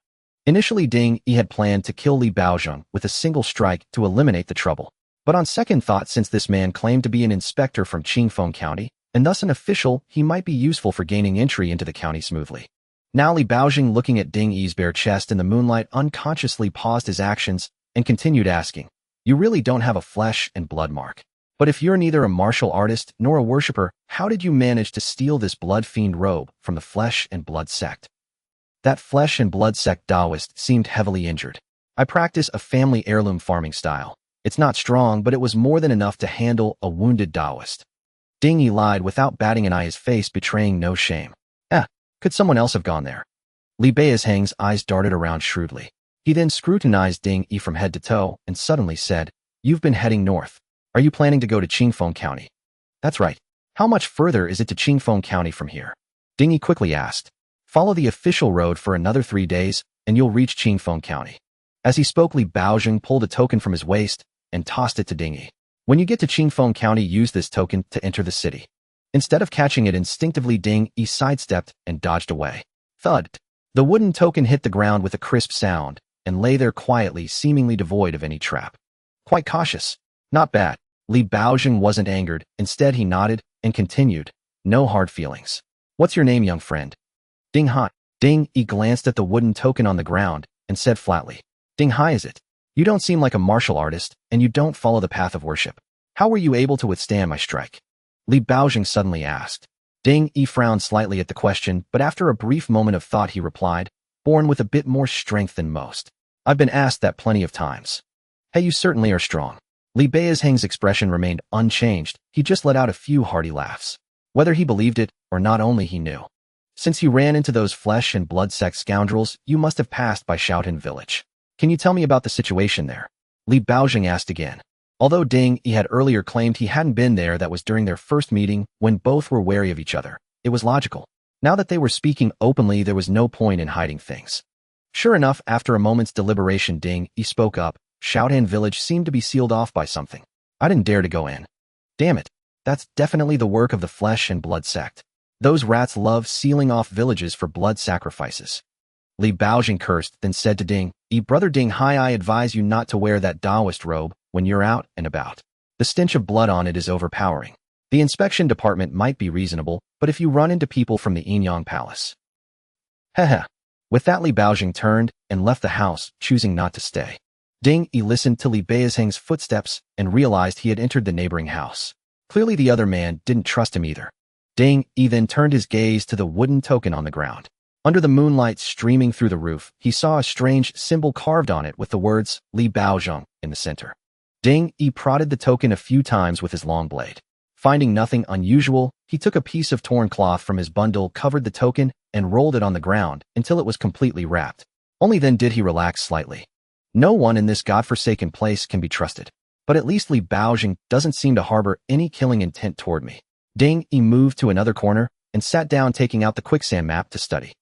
Initially, Ding Yi had planned to kill Li Baojing with a single strike to eliminate the trouble. But on second thought, since this man claimed to be an inspector from Chingfong County, and thus an official, he might be useful for gaining entry into the county smoothly. Now Li Baojing, looking at Ding Yi's bare chest in the moonlight, unconsciously paused his actions and continued asking, You really don't have a flesh and blood mark. But if you're neither a martial artist nor a worshipper, how did you manage to steal this blood fiend robe from the Flesh and Blood sect? That Flesh and Blood sect Taoist seemed heavily injured. I practice a family heirloom farming style. It's not strong, but it was more than enough to handle a wounded Taoist. Ding Yi lied without batting an eye, his face betraying no shame. Could someone else have gone there? Li Baozing's eyes darted around shrewdly. He then scrutinized Ding Yi from head to toe and suddenly said, You've been heading north. Are you planning to go to Chingfong County? That's right. How much further is it to Chingfong County from here? Ding Yi quickly asked. Follow the official road for another 3 days, and you'll reach Chingfong County. As he spoke, Li Baojing pulled a token from his waist and tossed it to Ding Yi. When you get to Chingfong County, use this token to enter the city. Instead of catching it instinctively, Ding Yi sidestepped and dodged away. Thud! The wooden token hit the ground with a crisp sound and lay there quietly, seemingly devoid of any trap. Quite cautious. Not bad. Li Baojing wasn't angered. Instead, he nodded and continued. No hard feelings. What's your name, young friend? Ding Hai. Ding Yi glanced at the wooden token on the ground and said flatly, Ding Hai is it? You don't seem like a martial artist, and you don't follow the path of worship. How were you able to withstand my strike? Li Baojing suddenly asked. Ding Yi frowned slightly at the question, but after a brief moment of thought, he replied, born with a bit more strength than most. I've been asked that plenty of times. Hey, you certainly are strong. Li Baozing's expression remained unchanged. He just let out a few hearty laughs. Whether he believed it or not, only he knew. Since you ran into those Flesh and Blood sect scoundrels, you must have passed by Shaolin village. Can you tell me about the situation there? Li Baojing asked again. Although Ding Yi had earlier claimed he hadn't been there, that was during their first meeting when both were wary of each other. It was logical. Now that they were speaking openly, there was no point in hiding things. Sure enough, after a moment's deliberation, Ding Yi spoke up. Shaolin village seemed to be sealed off by something. I didn't dare to go in. Damn it. That's definitely the work of the Flesh and Blood sect. Those rats love sealing off villages for blood sacrifices. Li Baojing cursed, then said to Ding Yi, Brother Ding Hai, I advise you not to wear that Taoist robe when you're out and about. The stench of blood on it is overpowering. The inspection department might be reasonable, but if you run into people from the Yinyang Palace. Heh. With that, Li Baojing turned and left the house, choosing not to stay. Ding Yi listened to Li Baozheng's footsteps and realized he had entered the neighboring house. Clearly the other man didn't trust him either. Ding Yi then turned his gaze to the wooden token on the ground. Under the moonlight streaming through the roof, he saw a strange symbol carved on it with the words Li Baozheng in the center. Ding Yi prodded the token a few times with his long blade. Finding nothing unusual, he took a piece of torn cloth from his bundle, covered the token, and rolled it on the ground until it was completely wrapped. Only then did he relax slightly. No one in this godforsaken place can be trusted. But at least Li Baozheng doesn't seem to harbor any killing intent toward me. Ding Yi moved to another corner and sat down, taking out the quicksand map to study.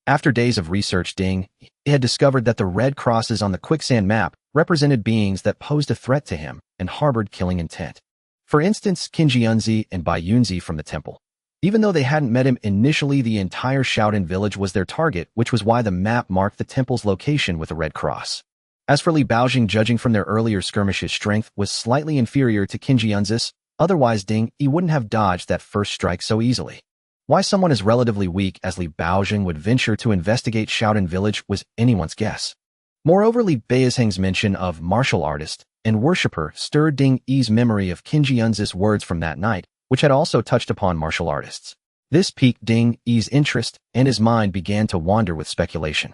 After days of research, Ding Yi had discovered that the red crosses on the quicksand map represented beings that posed a threat to him and harbored killing intent. For instance, Qinjianzi and Bai Yunzi from the temple. Even though they hadn't met him initially, the entire Shaolin village was their target, which was why the map marked the temple's location with a red cross. As for Li Baozheng, judging from their earlier skirmish, his strength was slightly inferior to Qinjianzi's, otherwise Ding Yi wouldn't have dodged that first strike so easily. Why someone as relatively weak as Li Baozheng would venture to investigate Shaolin village was anyone's guess. Moreover, Li Baozheng's mention of martial artist and worshipper stirred Ding Yi's memory of Qinjianzi's words from that night, which had also touched upon martial artists. This piqued Ding Yi's interest, and his mind began to wander with speculation.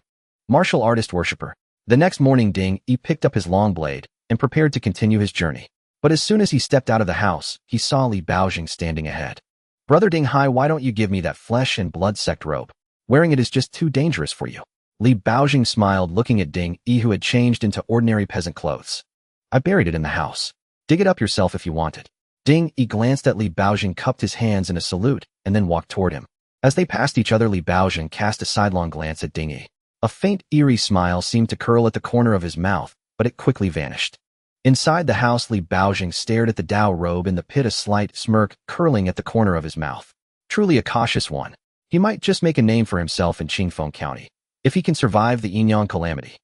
Martial artist worshipper. The next morning, Ding Yi picked up his long blade and prepared to continue his journey. But as soon as he stepped out of the house, he saw Li Baozheng standing ahead. Brother Ding Hai, why don't you give me that flesh and blood sect robe? Wearing it is just too dangerous for you. Li Baozheng smiled, looking at Ding Yi, who had changed into ordinary peasant clothes. I buried it in the house. Dig it up yourself if you want it. Ding Yi glanced at Li Baozheng, cupped his hands in a salute, and then walked toward him. As they passed each other, Li Baozheng cast a sidelong glance at Ding Yi. A faint, eerie smile seemed to curl at the corner of his mouth, but it quickly vanished. Inside the house, Li Baozheng stared at the Dao robe in the pit, a slight smirk curling at the corner of his mouth. Truly a cautious one. He might just make a name for himself in Chingfong County, if he can survive the Yinyang calamity.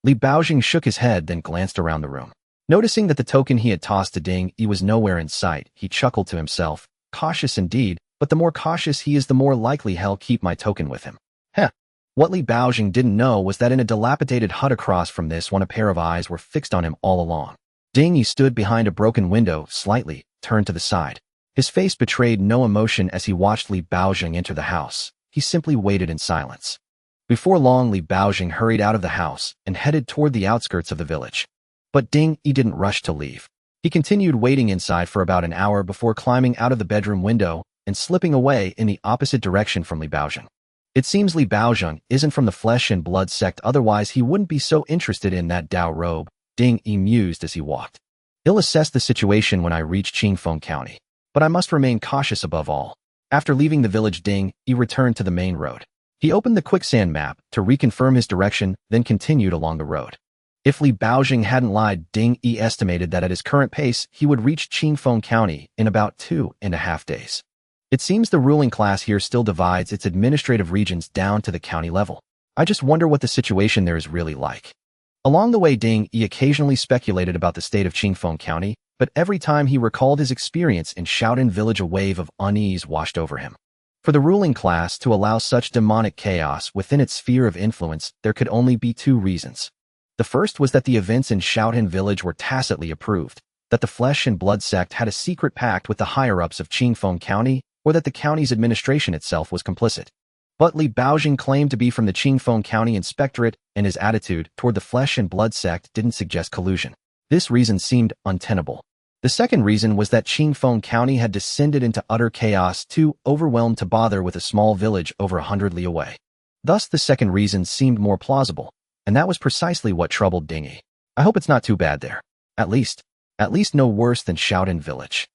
Li Baozheng shook his head, then glanced around the room. Noticing that the token he had tossed to Ding Yi was nowhere in sight, he chuckled to himself. Cautious indeed, but the more cautious he is, the more likely he'll keep my token with him. Heh. What Li Baozheng didn't know was that in a dilapidated hut across from this one, a pair of eyes were fixed on him all along. Ding Yi stood behind a broken window, slightly turned to the side. His face betrayed no emotion as he watched Li Baozheng enter the house. He simply waited in silence. Before long, Li Baozheng hurried out of the house and headed toward the outskirts of the village. But Ding Yi didn't rush to leave. He continued waiting inside for about an hour before climbing out of the bedroom window and slipping away in the opposite direction from Li Baozheng. It seems Li Baozheng isn't from the flesh and blood sect, otherwise he wouldn't be so interested in that Dao robe, Ding Yi mused as he walked. I'll assess the situation when I reach Chingfong County, but I must remain cautious above all. After leaving the village, Ding Yi returned to the main road. He opened the quicksand map to reconfirm his direction, then continued along the road. If Li Baozheng hadn't lied, Ding Yi estimated that at his current pace, he would reach Chingfong County in about 2.5 days. It seems the ruling class here still divides its administrative regions down to the county level. I just wonder what the situation there is really like. Along the way, Ding Yi occasionally speculated about the state of Chingfong County, but every time he recalled his experience in Shaolin village, a wave of unease washed over him. For the ruling class to allow such demonic chaos within its sphere of influence, there could only be two reasons. The first was that the events in Shaolin village were tacitly approved, that the flesh and blood sect had a secret pact with the higher-ups of Chingfong County, or that the county's administration itself was complicit. But Li Baozheng claimed to be from the Chingfong County Inspectorate, and his attitude toward the flesh and blood sect didn't suggest collusion. This reason seemed untenable. The second reason was that Chingfong County had descended into utter chaos, too overwhelmed to bother with a small village over 100 li away. Thus, the second reason seemed more plausible, and that was precisely what troubled Ding Yi. I hope it's not too bad there. At least no worse than Shaolin village.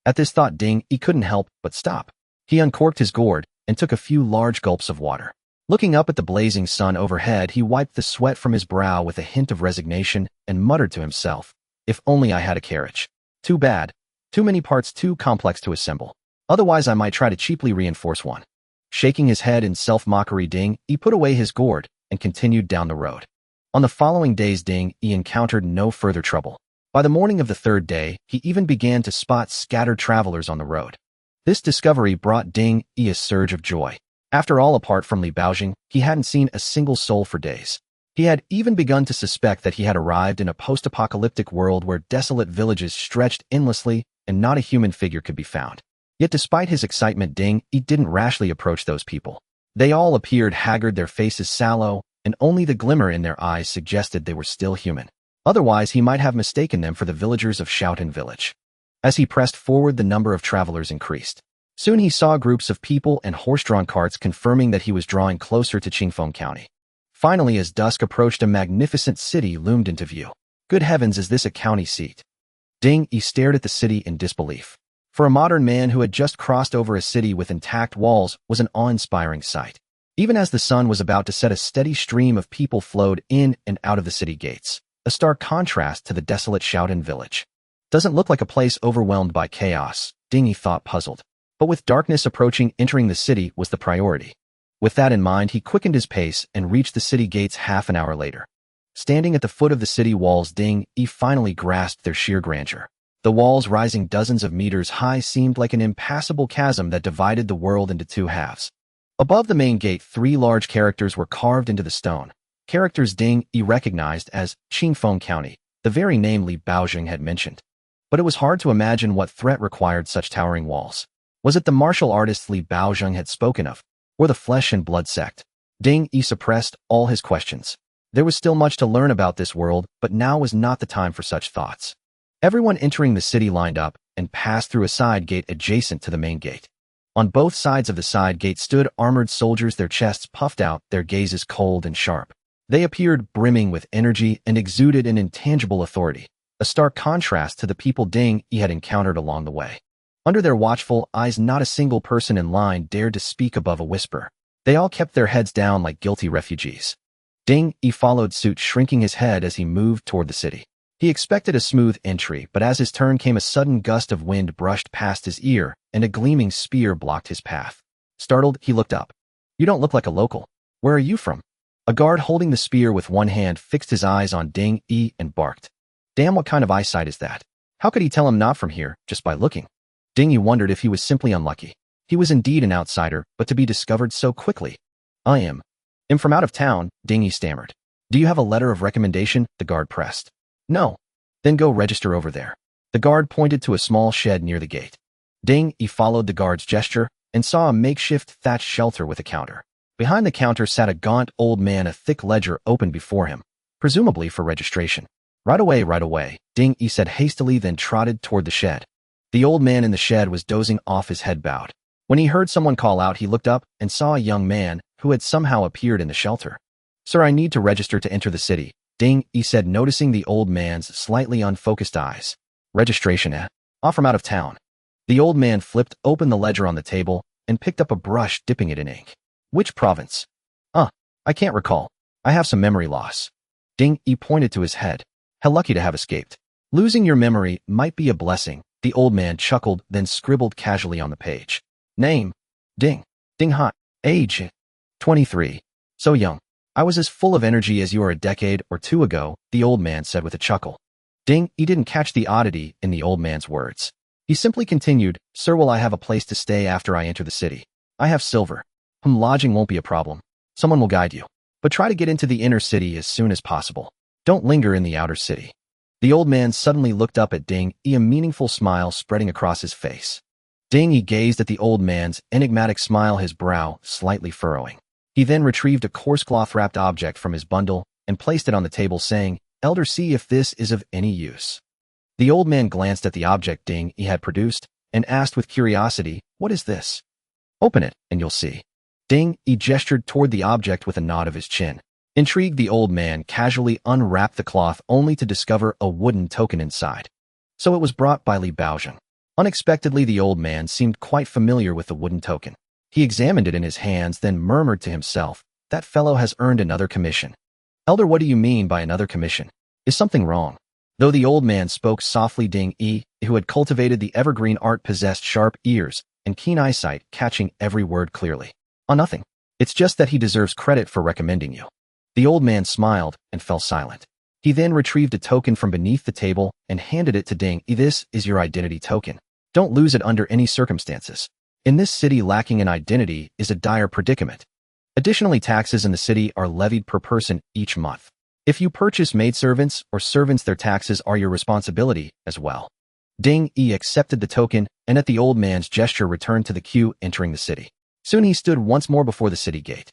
At this thought, Ding Yi couldn't help but stop. He uncorked his gourd and took a few large gulps of water. Looking up at the blazing sun overhead, he wiped the sweat from his brow with a hint of resignation and muttered to himself, if only I had a carriage. Too bad. Too many parts, too complex to assemble. Otherwise, I might try to cheaply reinforce one. Shaking his head in self-mockery, Ding Yi put away his gourd and continued down the road. On the following days, Ding Yi encountered no further trouble. By the morning of the third day, he even began to spot scattered travelers on the road. This discovery brought Ding Yi a surge of joy. After all, apart from Li Baojing, he hadn't seen a single soul for days. He had even begun to suspect that he had arrived in a post-apocalyptic world where desolate villages stretched endlessly and not a human figure could be found. Yet despite his excitement, Ding Yi didn't rashly approach those people. They all appeared haggard, their faces sallow, and only the glimmer in their eyes suggested they were still human. Otherwise, he might have mistaken them for the villagers of Shaolin village. As he pressed forward, the number of travelers increased. Soon he saw groups of people and horse-drawn carts, confirming that he was drawing closer to Chingfong County. Finally, as dusk approached, a magnificent city loomed into view. Good heavens, is this a county seat? Ding Yi stared at the city in disbelief. For a modern man who had just crossed over a city with intact walls was an awe-inspiring sight. Even as the sun was about to set, a steady stream of people flowed in and out of the city gates, a stark contrast to the desolate Shaolin village. Doesn't look like a place overwhelmed by chaos, Ding Yi thought, puzzled. But with darkness approaching, entering the city was the priority. With that in mind, he quickened his pace and reached the city gates half an hour later. Standing at the foot of the city walls, Ding Yi finally grasped their sheer grandeur. The walls, rising dozens of meters high, seemed like an impassable chasm that divided the world into two halves. Above the main gate, 3 large characters were carved into the stone. Characters Ding Yi recognized as Chingfong County, the very name Li Baojing had mentioned. But it was hard to imagine what threat required such towering walls. Was it the martial artists Li Baojing had spoken of, or the flesh and blood sect? Ding Yi suppressed all his questions. There was still much to learn about this world, but now was not the time for such thoughts. Everyone entering the city lined up and passed through a side gate adjacent to the main gate. On both sides of the side gate stood armored soldiers, their chests puffed out, their gazes cold and sharp. They appeared brimming with energy and exuded an intangible authority, a stark contrast to the people Ding Yi had encountered along the way. Under their watchful eyes, not a single person in line dared to speak above a whisper. They all kept their heads down like guilty refugees. Ding Yi followed suit, shrinking his head as he moved toward the city. He expected a smooth entry, but as his turn came, a sudden gust of wind brushed past his ear, and a gleaming spear blocked his path. Startled, he looked up. "You don't look like a local. Where are you from?" A guard holding the spear with one hand fixed his eyes on Ding Yi and barked. Damn, what kind of eyesight is that? How could he tell him not from here, just by looking? Ding Yi wondered if he was simply unlucky. He was indeed an outsider, but to be discovered so quickly. "I am from out of town," Ding Yi stammered. "Do you have a letter of recommendation?" the guard pressed. "No." "Then go register over there." The guard pointed to a small shed near the gate. Ding Yi followed the guard's gesture and saw a makeshift thatched shelter with a counter. Behind the counter sat a gaunt old man, a thick ledger open before him, presumably for registration. Right away," Ding Yi said hastily, then trotted toward the shed. The old man in the shed was dozing off, his head bowed. When he heard someone call out, he looked up and saw a young man who had somehow appeared in the shelter. "Sir, I need to register to enter the city," Ding Yi said, noticing the old man's slightly unfocused eyes. "Registration, eh? From out of town." The old man flipped open the ledger on the table and picked up a brush, dipping it in ink. "Which province?" I can't recall. I have some memory loss." Ding Yi pointed to his head. "How lucky to have escaped." "Losing your memory might be a blessing," the old man chuckled, then scribbled casually on the page. "Name? Ding Han. Age? 23. So young. I was as full of energy as you were a decade or 2 ago," the old man said with a chuckle. Ding Yi didn't catch the oddity in the old man's words. He simply continued, "Sir, will I have a place to stay after I enter the city? I have silver. Lodging won't be a problem. Someone will guide you. But try to get into the inner city as soon as possible. Don't linger in the outer city." The old man suddenly looked up at Ding Yi, a meaningful smile spreading across his face. Ding Yi gazed at the old man's enigmatic smile, his brow slightly furrowing. He then retrieved a coarse cloth-wrapped object from his bundle and placed it on the table, saying, "Elder, see if this is of any use." The old man glanced at the object Ding Yi had produced and asked with curiosity, "What is this?" "Open it, and you'll see." Ding Yi gestured toward the object with a nod of his chin. Intrigued, the old man casually unwrapped the cloth, only to discover a wooden token inside. So it was brought by Li Baojing. Unexpectedly, the old man seemed quite familiar with the wooden token. He examined it in his hands, then murmured to himself, "That fellow has earned another commission." "Elder, what do you mean by another commission? Is something wrong?" Though the old man spoke softly, Ding Yi, who had cultivated the evergreen art, possessed sharp ears and keen eyesight, catching every word clearly. "Oh, nothing. It's just that he deserves credit for recommending you." The old man smiled and fell silent. He then retrieved a token from beneath the table and handed it to Ding Yi. "This is your identity token. Don't lose it under any circumstances." In this city, lacking an identity is a dire predicament. Additionally, taxes in the city are levied per person each month. If you purchase maidservants or servants, their taxes are your responsibility as well. Ding-e accepted the token, and at the old man's gesture returned to the queue entering the city. Soon he stood once more before the city gate.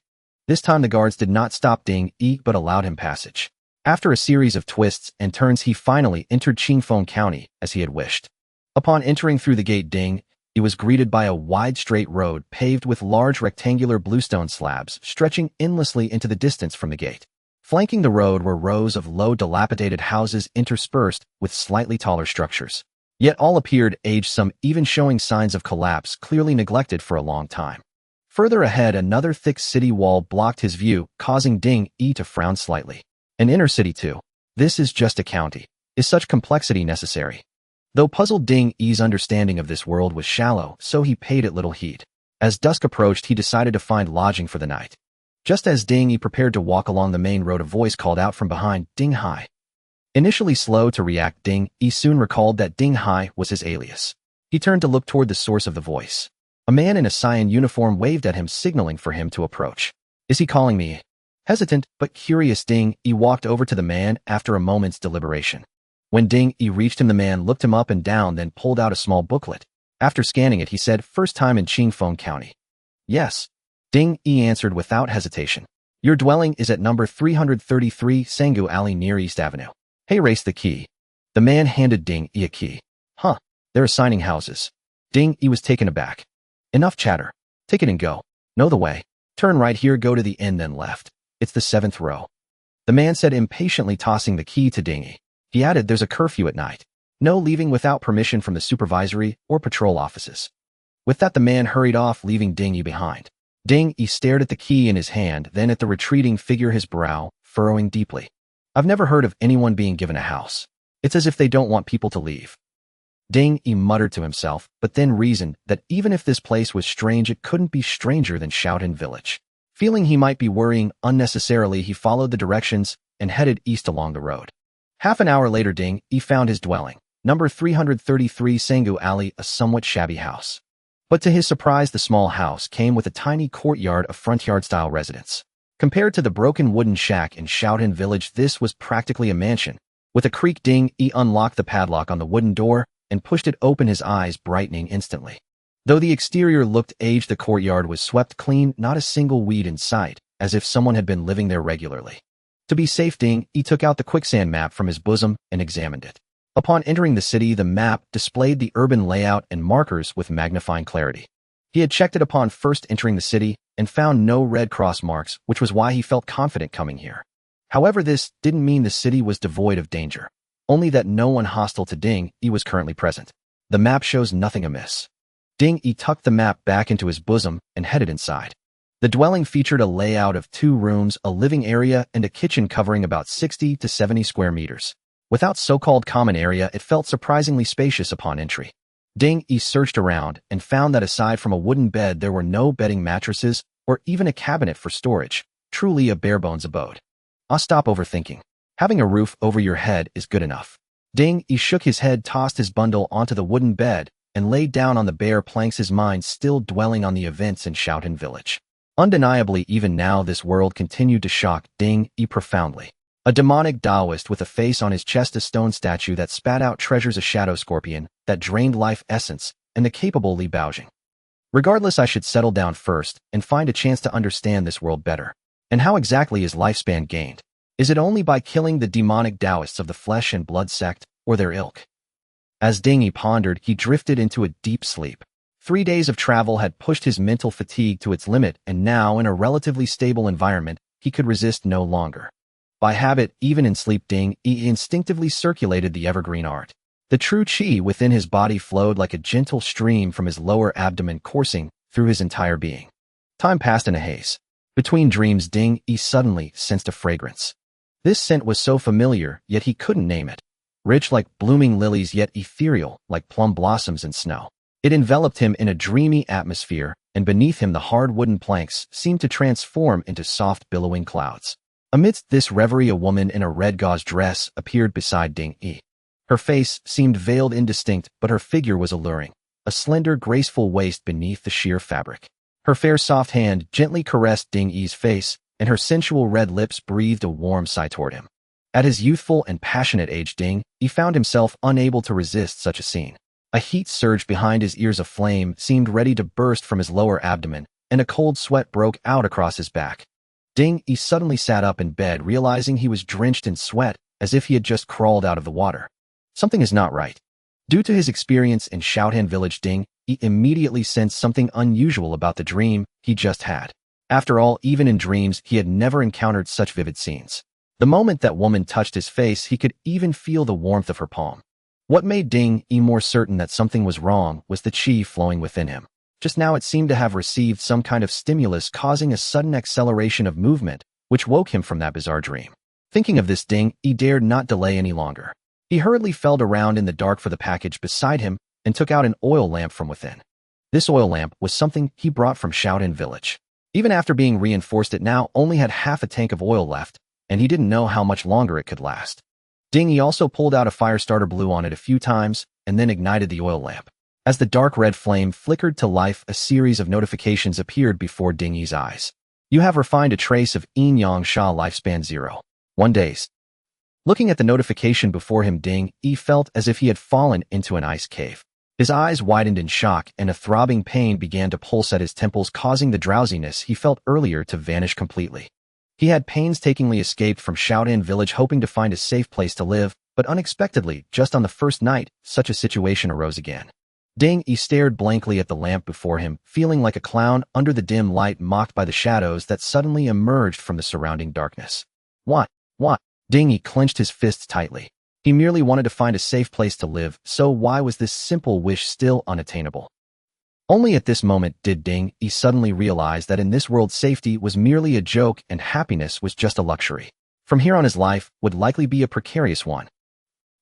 This time the guards did not stop Ding-e but allowed him passage. After a series of twists and turns, he finally entered Chingfong County as he had wished. Upon entering through the gate, Ding-e was greeted by a wide straight road paved with large rectangular bluestone slabs stretching endlessly into the distance from the gate. Flanking the road were rows of low dilapidated houses interspersed with slightly taller structures. Yet all appeared aged, some even showing signs of collapse, clearly neglected for a long time. Further ahead, another thick city wall blocked his view, causing Ding-e to frown slightly. An inner city too. This is just a county. Is such complexity necessary? Though puzzled, Ding-e's understanding of this world was shallow, so he paid it little heed. As dusk approached, he decided to find lodging for the night. Just as Ding-e prepared to walk along the main road, a voice called out from behind, "Ding-hai." Initially slow to react, Ding-e soon recalled that Ding-hai was his alias. He turned to look toward the source of the voice. A man in a cyan uniform waved at him, signaling for him to approach. "Is he calling me?" Hesitant but curious, Ding-e walked over to the man after a moment's deliberation. When Ding-e reached him, the man looked him up and down, then pulled out a small booklet. After scanning it, he said, "First time in Chingfong County?" "Yes." Ding-e answered without hesitation. "Your dwelling is at number 333 Sangu Alley near East Avenue." "Hey, race the key." The man handed Ding-e a key. "Huh, they're assigning houses." Ding-e was taken aback. "Enough chatter. Take it and go. Know the way. Turn right here, go to the end, then left. It's the 7th row." The man said impatiently, tossing the key to Ding-e. He added, "There's a curfew at night. No leaving without permission from the supervisory or patrol offices." With that, the man hurried off, leaving Ding-e behind. Ding-e stared at the key in his hand, then at the retreating figure, his brow furrowing deeply. "I've never heard of anyone being given a house. It's as if they don't want people to leave." Ding-e muttered to himself, but then reasoned that even if this place was strange, it couldn't be stranger than Shaolin Village. Feeling he might be worrying unnecessarily, he followed the directions and headed east along the road. Half an hour later, Ding-e found his dwelling, number 333 Sangu Alley, a somewhat shabby house. But to his surprise, the small house came with a tiny courtyard, a front-yard-style residence. Compared to the broken wooden shack in Shaolin Village, this was practically a mansion. With a creak, Ding-e unlocked the padlock on the wooden door and pushed it open, his eyes brightening instantly. Though the exterior looked aged, the courtyard was swept clean, not a single weed in sight, as if someone had been living there regularly. To be safe, Ding-e took out the quicksand map from his bosom and examined it. Upon entering the city, the map displayed the urban layout and markers with magnifying clarity. He had checked it upon first entering the city and found no red cross marks, which was why he felt confident coming here. However, this didn't mean the city was devoid of danger, only that no one hostile to Ding-e was currently present. The map shows nothing amiss. Ding-e tucked the map back into his bosom and headed inside. The dwelling featured a layout of 2 rooms, a living area, and a kitchen covering about 60 to 70 square meters. Without so-called common area, it felt surprisingly spacious upon entry. Ding-e searched around and found that aside from a wooden bed, there were no bedding, mattresses, or even a cabinet for storage. Truly a bare-bones abode. Stop overthinking. Having a roof over your head is good enough. Ding-e shook his head, tossed his bundle onto the wooden bed, and laid down on the bare planks, his mind still dwelling on the events in Shaolin Village. Undeniably, even now, this world continued to shock Ding-e profoundly. A demonic Taoist with a face on his chest, a stone statue that spat out treasures, a shadow scorpion that drained life essence, and the capable Li Baojing. Regardless, I should settle down first and find a chance to understand this world better. And how exactly is lifespan gained? Is it only by killing the demonic Taoists of the flesh and blood sect, or their ilk? As Ding-e pondered, he drifted into a deep sleep. 3 days of travel had pushed his mental fatigue to its limit, and now, in a relatively stable environment, he could resist no longer. By habit, even in sleep, Ding-e instinctively circulated the evergreen art. The true chi within his body flowed like a gentle stream from his lower abdomen, coursing through his entire being. Time passed in a haze. Between dreams, Ding-e suddenly sensed a fragrance. This scent was so familiar, yet he couldn't name it. Rich like blooming lilies, yet ethereal like plum blossoms in snow. It enveloped him in a dreamy atmosphere, and beneath him the hard wooden planks seemed to transform into soft billowing clouds. Amidst this reverie, a woman in a red gauze dress appeared beside Ding-e. Her face seemed veiled, indistinct, but her figure was alluring. A a slender, graceful waist beneath the sheer fabric. Her fair, soft hand gently caressed Ding Yi's face, and her sensual red lips breathed a warm sigh toward him. At his youthful and passionate age, Ding Yi found himself unable to resist such a scene. A heat surged behind his ears, a flame seemed ready to burst from his lower abdomen, and a cold sweat broke out across his back. Ding Yi suddenly sat up in bed, realizing he was drenched in sweat, as if he had just crawled out of the water. Something is not right. Due to his experience in Shaolin village, Ding Yi immediately sensed something unusual about the dream he just had. After all, even in dreams, he had never encountered such vivid scenes. The moment that woman touched his face, he could even feel the warmth of her palm. What made Ding Yi more certain that something was wrong was the qi flowing within him. Just now it seemed to have received some kind of stimulus, causing a sudden acceleration of movement, which woke him from that bizarre dream. Thinking of this, Ding Yi dared not delay any longer. He hurriedly felt around in the dark for the package beside him and took out an oil lamp from within. This oil lamp was something he brought from Shaolin village. Even after being reinforced, it now only had half a tank of oil left, and he didn't know how much longer it could last. Ding Yi also pulled out a fire starter, blew on it a few times, and then ignited the oil lamp. As the dark red flame flickered to life, a series of notifications appeared before Ding Yi's eyes. You have refined a trace of Yin Yang Sha, lifespan 0.1 days. Looking at the notification before him, Ding Yi felt as if he had fallen into an ice cave. His eyes widened in shock, and a throbbing pain began to pulse at his temples, causing the drowsiness he felt earlier to vanish completely. He had painstakingly escaped from Shaolin village, hoping to find a safe place to live, but unexpectedly, just on the first night, such a situation arose again. Ding Yi stared blankly at the lamp before him, feeling like a clown under the dim light, mocked by the shadows that suddenly emerged from the surrounding darkness. What? Ding Yi clenched his fists tightly. He merely wanted to find a safe place to live, so why was this simple wish still unattainable? Only at this moment did Ding Yi suddenly realize that in this world, safety was merely a joke and happiness was just a luxury. From here on, his life would likely be a precarious one.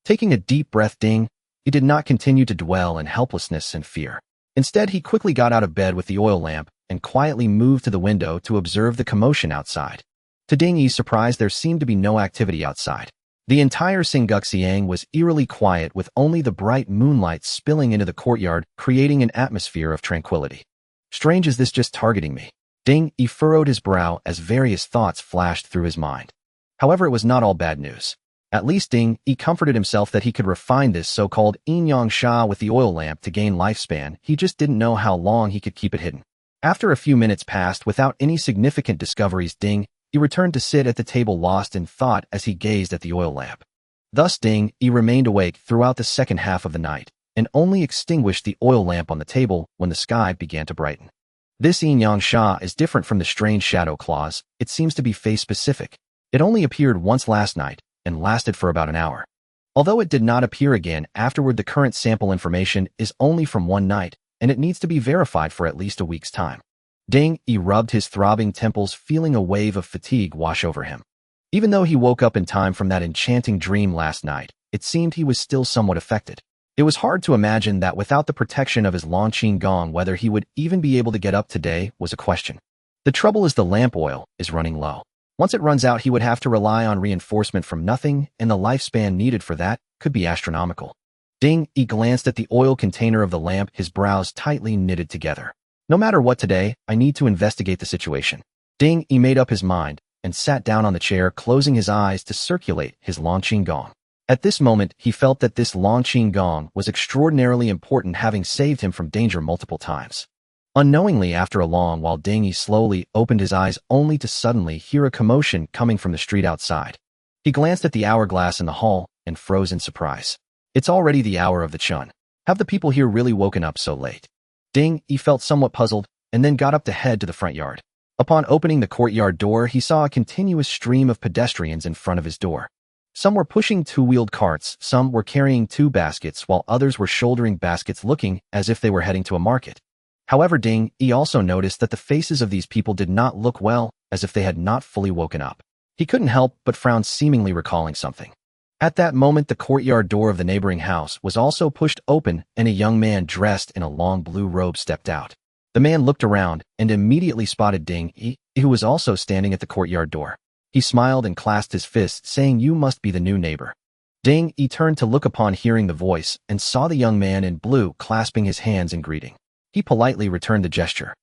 Taking a deep breath, Ding Yi did not continue to dwell in helplessness and fear. Instead, he quickly got out of bed with the oil lamp and quietly moved to the window to observe the commotion outside. To Ding Yi's surprise, there seemed to be no activity outside. The entire Xingguxiang was eerily quiet, with only the bright moonlight spilling into the courtyard, creating an atmosphere of tranquility. Strange, is this just targeting me? Ding Yi furrowed his brow as various thoughts flashed through his mind. However, it was not all bad news. At least Ding Yi comforted himself that he could refine this so-called Yin Yang Sha with the oil lamp to gain lifespan. He just didn't know how long he could keep it hidden. After a few minutes passed without any significant discoveries, Ding Yi returned to sit at the table, lost in thought as he gazed at the oil lamp. Thus Ding Yi remained awake throughout the second half of the night, and only extinguished the oil lamp on the table when the sky began to brighten. This Yin Yang Sha is different from the strange shadow claws. It seems to be face-specific. It only appeared once last night, and lasted for about an hour. Although it did not appear again afterward, the current sample information is only from one night, and it needs to be verified for at least a week's time. Ding Yi rubbed his throbbing temples, feeling a wave of fatigue wash over him. Even though he woke up in time from that enchanting dream last night, it seemed he was still somewhat affected. It was hard to imagine that without the protection of his Long Qinggong, whether he would even be able to get up today was a question. The trouble is the lamp oil is running low. Once it runs out, he would have to rely on reinforcement from nothing, and the lifespan needed for that could be astronomical. Ding Yi glanced at the oil container of the lamp, his brows tightly knitted together. No matter what, today, I need to investigate the situation. Ding Yi made up his mind and sat down on the chair, closing his eyes to circulate his Long Qinggong. At this moment, he felt that this Long Qinggong was extraordinarily important, having saved him from danger multiple times. Unknowingly, after a long while, Ding Yi slowly opened his eyes, only to suddenly hear a commotion coming from the street outside. He glanced at the hourglass in the hall and froze in surprise. It's already the hour of the chun. Have the people here really woken up so late? Ding Yi felt somewhat puzzled, and then got up to head to the front yard. Upon opening the courtyard door, he saw a continuous stream of pedestrians in front of his door. Some were pushing two-wheeled carts, some were carrying two baskets, while others were shouldering baskets, looking as if they were heading to a market. However, Ding Yi also noticed that the faces of these people did not look well, as if they had not fully woken up. He couldn't help but frown, seemingly recalling something. At that moment, the courtyard door of the neighboring house was also pushed open, and a young man dressed in a long blue robe stepped out. The man looked around and immediately spotted Ding Yi, who was also standing at the courtyard door. He smiled and clasped his fists, saying, "You must be the new neighbor." Ding Yi turned to look upon hearing the voice and saw the young man in blue clasping his hands in greeting. He politely returned the gesture.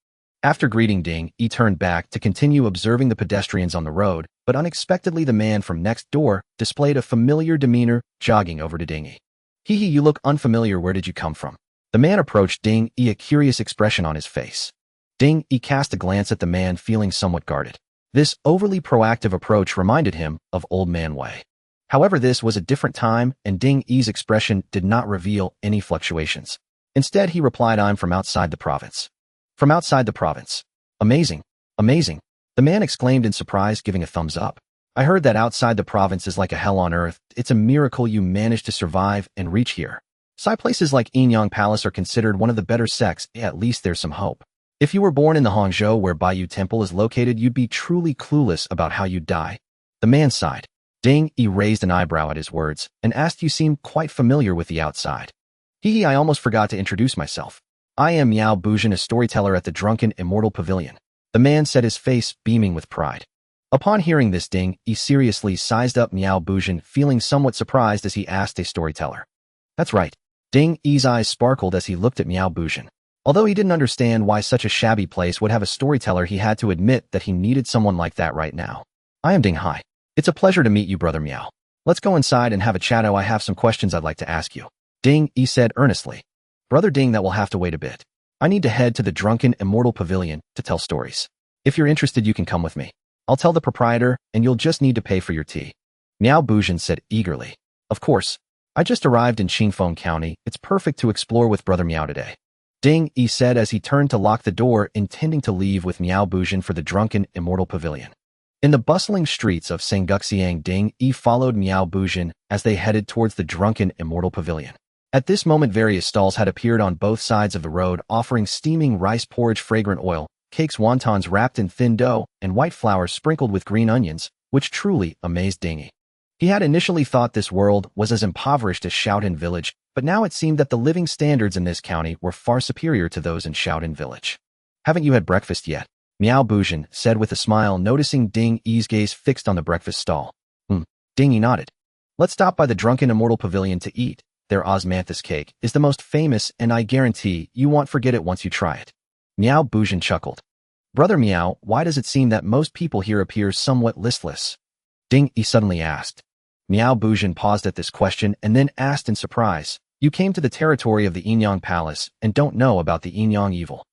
After greeting Ding, Yi turned back to continue observing the pedestrians on the road, but unexpectedly the man from next door displayed a familiar demeanor, jogging over to Ding Yi. Hee, you look unfamiliar, where did you come from? The man approached Ding Yi, a curious expression on his face. Ding Yi cast a glance at the man, feeling somewhat guarded. This overly proactive approach reminded him of Old Man Wei. However, this was a different time, and Ding Yi's expression did not reveal any fluctuations. Instead, he replied, I'm from outside the province. From outside the province. Amazing. Amazing. The man exclaimed in surprise, giving a thumbs up. I heard that outside the province is like a hell on earth. It's a miracle you managed to survive and reach here. Places like Yinyang Palace are considered one of the better sects. At least there's some hope. If you were born in the Hangzhou where Baiyu Temple is located, you'd be truly clueless about how you'd die. The man sighed. Ding Yi raised an eyebrow at his words and asked, you seem quite familiar with the outside. Hee, I almost forgot to introduce myself. I am Miao Buzhen, a storyteller at the Drunken Immortal Pavilion. The man said, his face beaming with pride. Upon hearing this, Ding Yi seriously sized up Miao Buzhen, feeling somewhat surprised as he asked, a storyteller. That's right. Ding Yi's eyes sparkled as he looked at Miao Buzhen. Although he didn't understand why such a shabby place would have a storyteller, he had to admit that he needed someone like that right now. I am Ding Hai. It's a pleasure to meet you, Brother Miao. Let's go inside and have a chat. I have some questions I'd like to ask you. Ding Yi said earnestly. Brother Ding, that will have to wait a bit. I need to head to the Drunken Immortal Pavilion to tell stories. If you're interested, you can come with me. I'll tell the proprietor, and you'll just need to pay for your tea. Miao Buzhen said eagerly. Of course. I just arrived in Chingfong County. It's perfect to explore with Brother Miao today. Ding Yi said as he turned to lock the door, intending to leave with Miao Buzhen for the Drunken Immortal Pavilion. In the bustling streets of Sengguxiang, Ding Yi followed Miao Buzhen as they headed towards the Drunken Immortal Pavilion. At this moment, various stalls had appeared on both sides of the road, offering steaming rice porridge, fragrant oil, cakes, wontons wrapped in thin dough, and white flour sprinkled with green onions, which truly amazed Ding Yi. He had initially thought this world was as impoverished as Shaolin Village, but now it seemed that the living standards in this county were far superior to those in Shaolin Village. Haven't you had breakfast yet? Miao Buzhen said with a smile, noticing Ding Yi's gaze fixed on the breakfast stall. Ding Yi nodded. Let's stop by the Drunken Immortal Pavilion to eat. Their osmanthus cake is the most famous, and I guarantee you won't forget it once you try it. Miao Buzhen chuckled. Brother Miao, why does it seem that most people here appear somewhat listless? Ding Yi suddenly asked. Miao Buzhen paused at this question and then asked in surprise, you came to the territory of the Yinyang Palace and don't know about the Yinyang evil.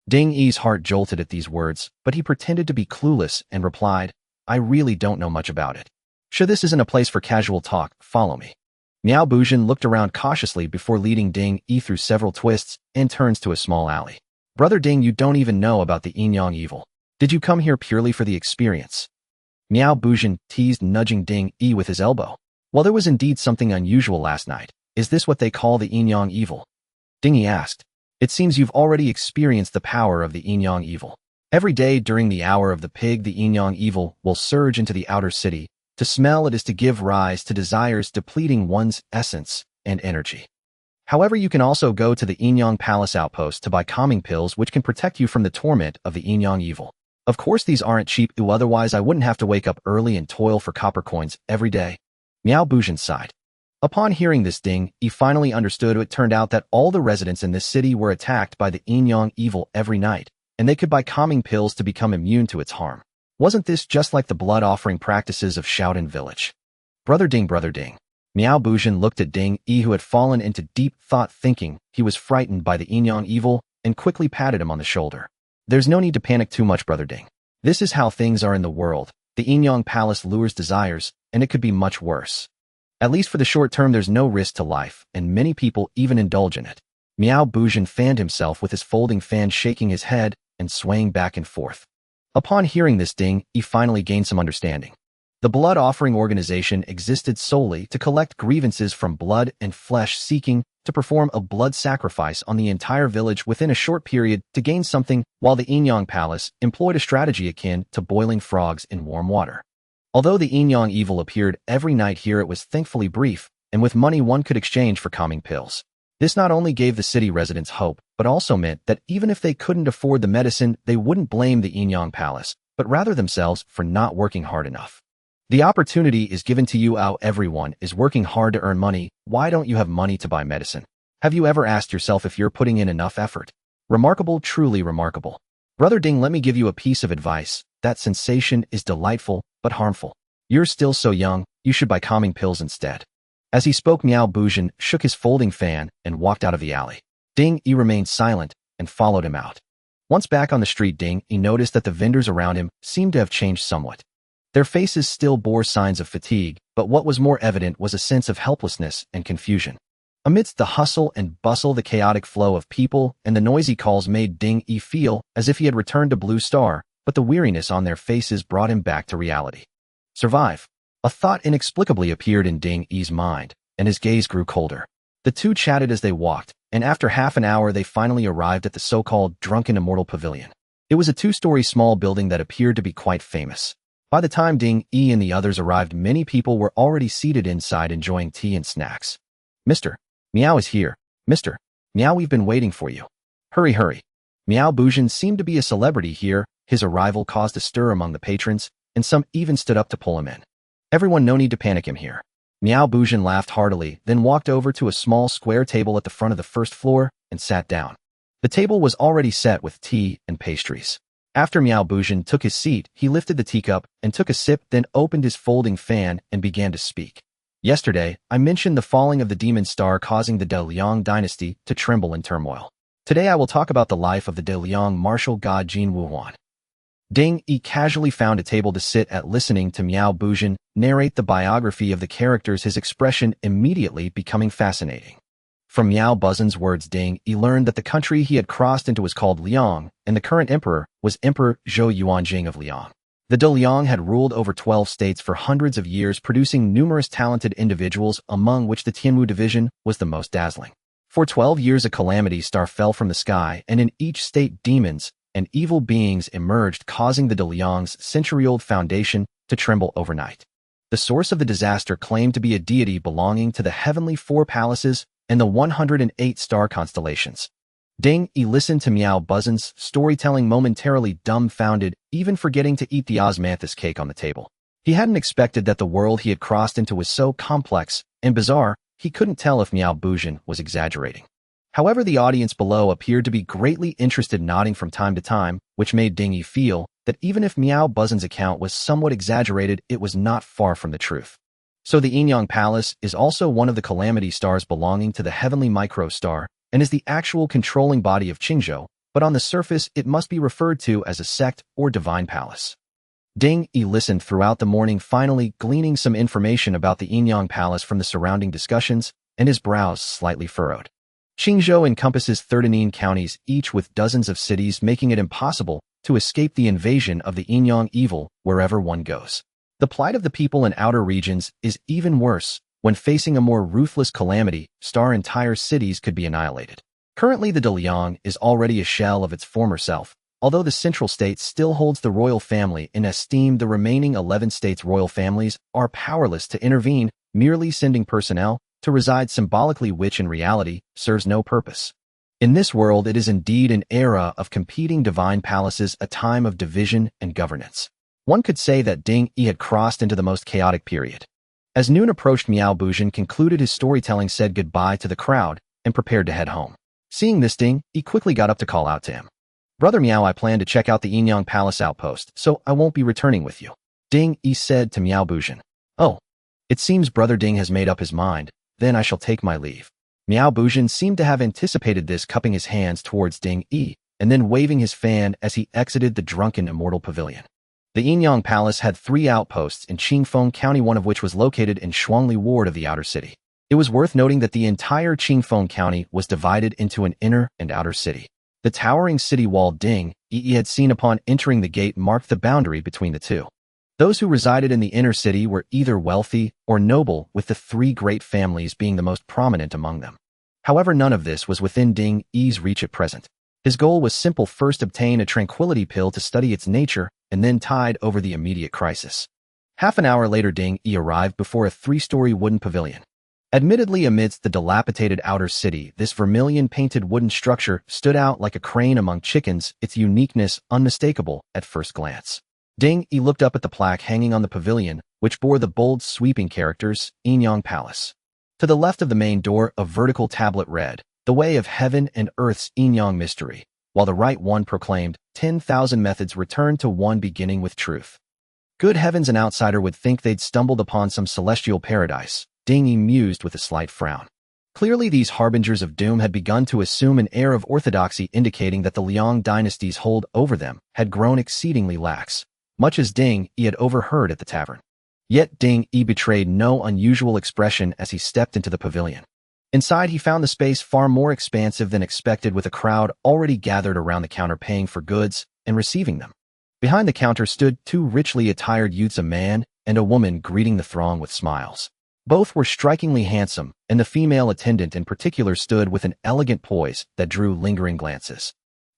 Ding Yi's heart jolted at these words, but he pretended to be clueless and replied, I really don't know much about it. Sure, this isn't a place for casual talk. Follow me. Miao Buzhen looked around cautiously before leading Ding Yi through several twists and turns to a small alley. Brother Ding, you don't even know about the Yinyang evil. Did you come here purely for the experience? Miao Buzhen teased, nudging Ding Yi with his elbow. Well, there was indeed something unusual last night. Is this what they call the Yinyang evil? Ding Yi asked. It seems you've already experienced the power of the Yinyang evil. Every day during the hour of the pig, the Yinyang evil will surge into the outer city. To smell it is to give rise to desires, depleting one's essence and energy. However, you can also go to the Yinyang Palace outpost to buy calming pills which can protect you from the torment of the Yinyang evil. Of course, these aren't cheap, otherwise I wouldn't have to wake up early and toil for copper coins every day. Miao Buzhen sighed. Upon hearing this, Ding Yi finally understood. It turned out that all the residents in this city were attacked by the Yinyang evil every night, and they could buy calming pills to become immune to its harm. Wasn't this just like the blood offering practices of Shaolin Village? Brother Ding. Miao Buzhen looked at Ding Yi, who had fallen into deep thought, thinking he was frightened by the Yinyang evil, and quickly patted him on the shoulder. There's no need to panic too much, Brother Ding. This is how things are in the world. The Yinyang Palace lures desires, and it could be much worse. At least for the short term, there's no risk to life, and many people even indulge in it. Miao Buzhen fanned himself with his folding fan, shaking his head and swaying back and forth. Upon hearing this, Ding Yi finally gained some understanding. The blood offering organization existed solely to collect grievances from blood and flesh, seeking to perform a blood sacrifice on the entire village within a short period to gain something, while the Yinyang Palace employed a strategy akin to boiling frogs in warm water. Although the Yinyang evil appeared every night here, it was thankfully brief, and with money one could exchange for calming pills. This not only gave the city residents hope, but also meant that even if they couldn't afford the medicine, they wouldn't blame the Yinyang Palace, but rather themselves for not working hard enough. The opportunity is given to you. How everyone is working hard to earn money. Why don't you have money to buy medicine? Have you ever asked yourself if you're putting in enough effort? Remarkable, truly remarkable. Brother Ding, let me give you a piece of advice. That sensation is delightful, but harmful. You're still so young, you should buy calming pills instead. As he spoke, Miao Bujin shook his folding fan and walked out of the alley. Ding Yi remained silent and followed him out. Once back on the street, Ding Yi noticed that the vendors around him seemed to have changed somewhat. Their faces still bore signs of fatigue, but what was more evident was a sense of helplessness and confusion. Amidst the hustle and bustle, the chaotic flow of people and the noisy calls made Ding Yi feel as if he had returned to Blue Star, but the weariness on their faces brought him back to reality. Survive. A thought inexplicably appeared in Ding Yi's mind, and his gaze grew colder. The two chatted as they walked, and after half an hour they finally arrived at the so-called Drunken Immortal Pavilion. It was a two-story small building that appeared to be quite famous. By the time Ding Yi and the others arrived, many people were already seated inside enjoying tea and snacks. Mr. Miao is here. Mr. Miao, we've been waiting for you. Hurry, hurry. Miao Bujin seemed to be a celebrity here. His arrival caused a stir among the patrons, and some even stood up to pull him in. Everyone, no need to panic him here. Miao Bujin laughed heartily, then walked over to a small square table at the front of the first floor and sat down. The table was already set with tea and pastries. After Miao Bujin took his seat, he lifted the teacup and took a sip, then opened his folding fan and began to speak. Yesterday, I mentioned the falling of the demon star causing the De Liang dynasty to tremble in turmoil. Today I will talk about the life of the De Liang martial god Jin Wuhuan. Ding Yi casually found a table to sit at, listening to Miao Bujin narrate the biography of the characters, his expression immediately becoming fascinating. From Miao Bujin's words, Ding Yi learned that the country he had crossed into was called Liang, and the current emperor was Emperor Zhou Yuanjing of Liang. The De Liang had ruled over 12 states for hundreds of years, producing numerous talented individuals, among which the Tianwu division was the most dazzling. For 12 years a calamity star fell from the sky, and in each state demons and evil beings emerged, causing the De Liang's century-old foundation to tremble overnight. The source of the disaster claimed to be a deity belonging to the heavenly four palaces and the 108 star constellations. Ding Yi listened to Miao Bujin's storytelling momentarily dumbfounded, even forgetting to eat the osmanthus cake on the table. He hadn't expected that the world he had crossed into was so complex and bizarre. He couldn't tell if Miao Bujin was exaggerating. However, the audience below appeared to be greatly interested, nodding from time to time, which made Ding Yi feel that even if Miao Bujin's account was somewhat exaggerated, it was not far from the truth. So the Yinyang Palace is also one of the calamity stars belonging to the heavenly micro star, and is the actual controlling body of Qingzhou, but on the surface it must be referred to as a sect or divine palace. Ding Yi listened throughout the morning, finally gleaning some information about the Yinyang Palace from the surrounding discussions, and his brows slightly furrowed. Qingzhou encompasses 13 counties, each with dozens of cities, making it impossible to escape the invasion of the Yinyang evil wherever one goes. The plight of the people in outer regions is even worse. When facing a more ruthless calamity, entire cities could be annihilated. Currently, the De Liang is already a shell of its former self. Although the central state still holds the royal family in esteem, the remaining 11 states' royal families are powerless to intervene, merely sending personnel to reside symbolically, which in reality serves no purpose. In this world, it is indeed an era of competing divine palaces, a time of division and governance. One could say that Ding Yi had crossed into the most chaotic period. As noon approached, Miao Bujin concluded his storytelling, said goodbye to the crowd, and prepared to head home. Seeing this, Ding Yi quickly got up to call out to him. Brother Miao, I plan to check out the Yinyang Palace outpost, so I won't be returning with you. Ding Yi said to Miao Bujin. Oh, it seems Brother Ding has made up his mind. Then I shall take my leave. Miao Bujin seemed to have anticipated this, cupping his hands towards Ding Yi, and then waving his fan as he exited the Drunken Immortal Pavilion. The Yinyang Palace had 3 outposts in Chingfong County, one of which was located in Shuangli Ward of the outer city. It was worth noting that the entire Chingfong County was divided into an inner and outer city. The towering city wall Ding Yi had seen upon entering the gate marked the boundary between the two. Those who resided in the inner city were either wealthy or noble, with the 3 great families being the most prominent among them. However, none of this was within Ding Yi's reach at present. His goal was simple: first obtain a tranquility pill to study its nature, and then tide over the immediate crisis. Half an hour later, Ding Yi arrived before a 3-story wooden pavilion. Admittedly, amidst the dilapidated outer city, this vermilion-painted wooden structure stood out like a crane among chickens, its uniqueness unmistakable at first glance. Ding Yi looked up at the plaque hanging on the pavilion, which bore the bold, sweeping characters, Yinyang Palace. To the left of the main door, a vertical tablet read, "The Way of Heaven and Earth's Yinyang Mystery," while the right one proclaimed, "10,000 methods return to one beginning with truth." Good heavens, an outsider would think they'd stumbled upon some celestial paradise, Ding Yi mused with a slight frown. Clearly these harbingers of doom had begun to assume an air of orthodoxy, indicating that the Liang dynasty's hold over them had grown exceedingly lax, much as Ding Yi had overheard at the tavern. Yet Ding Yi betrayed no unusual expression as he stepped into the pavilion. Inside, he found the space far more expansive than expected, with a crowd already gathered around the counter paying for goods and receiving them. Behind the counter stood two richly attired youths, a man and a woman, greeting the throng with smiles. Both were strikingly handsome, and the female attendant in particular stood with an elegant poise that drew lingering glances.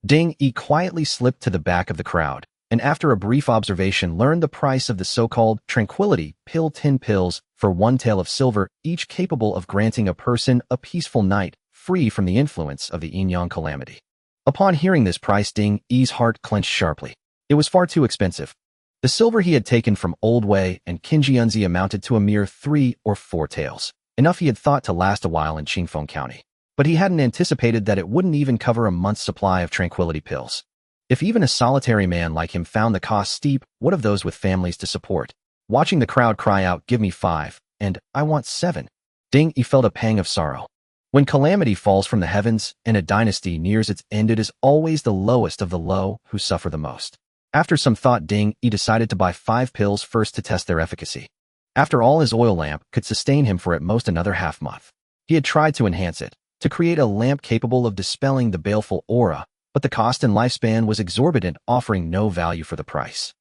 Ding Yi quietly slipped to the back of the crowd, and after a brief observation learned the price of the so-called tranquility pill: 10 pills for 1 tael of silver, each capable of granting a person a peaceful night, free from the influence of the Yinyang calamity. Upon hearing this price, Ding Yi's heart clenched sharply. It was far too expensive. The silver he had taken from Old Wei and Qinjianzi amounted to a mere 3 or 4 taels, enough he had thought to last a while in Chingfong County. But he hadn't anticipated that it wouldn't even cover a month's supply of tranquility pills. If even a solitary man like him found the cost steep, what of those with families to support? Watching the crowd cry out, "Give me 5, and I want 7, Ding Yi felt a pang of sorrow. When calamity falls from the heavens and a dynasty nears its end, it is always the lowest of the low who suffer the most. After some thought, Ding Yi decided to buy 5 pills first to test their efficacy. After all, his oil lamp could sustain him for at most another half-month. He had tried to enhance it, to create a lamp capable of dispelling the baleful aura, but the cost and lifespan was exorbitant, offering no value for the price.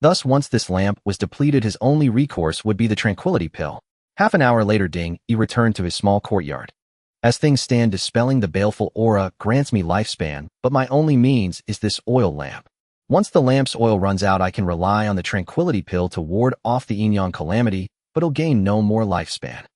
Thus, once this lamp was depleted, his only recourse would be the tranquility pill. Half an hour later, Ding Yi returned to his small courtyard. "As things stand, dispelling the baleful aura grants me lifespan, but my only means is this oil lamp. Once the lamp's oil runs out, I can rely on the tranquility pill to ward off the Yinyang calamity, but it'll gain no more lifespan."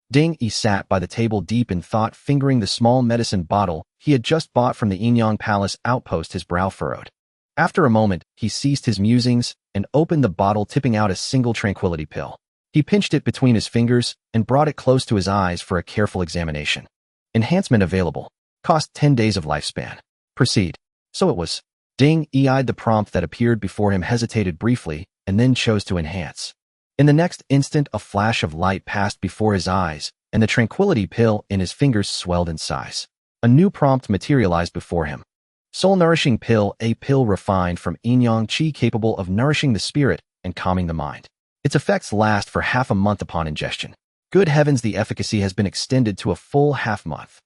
Ding Yi sat by the table deep in thought, fingering the small medicine bottle he had just bought from the Yinyang Palace outpost, his brow furrowed. After a moment, he ceased his musings and opened the bottle, tipping out a single tranquility pill. He pinched it between his fingers and brought it close to his eyes for a careful examination. Enhancement available. Cost 10 days of lifespan. Proceed. So it was. Ding Yi eyed the prompt that appeared before him, hesitated briefly, and then chose to enhance. In the next instant, a flash of light passed before his eyes, and the tranquility pill in his fingers swelled in size. A new prompt materialized before him. Soul-nourishing pill, a pill refined from Yinyang Qi, capable of nourishing the spirit and calming the mind. Its effects last for half a month upon ingestion. Good heavens, the efficacy has been extended to a full half-month.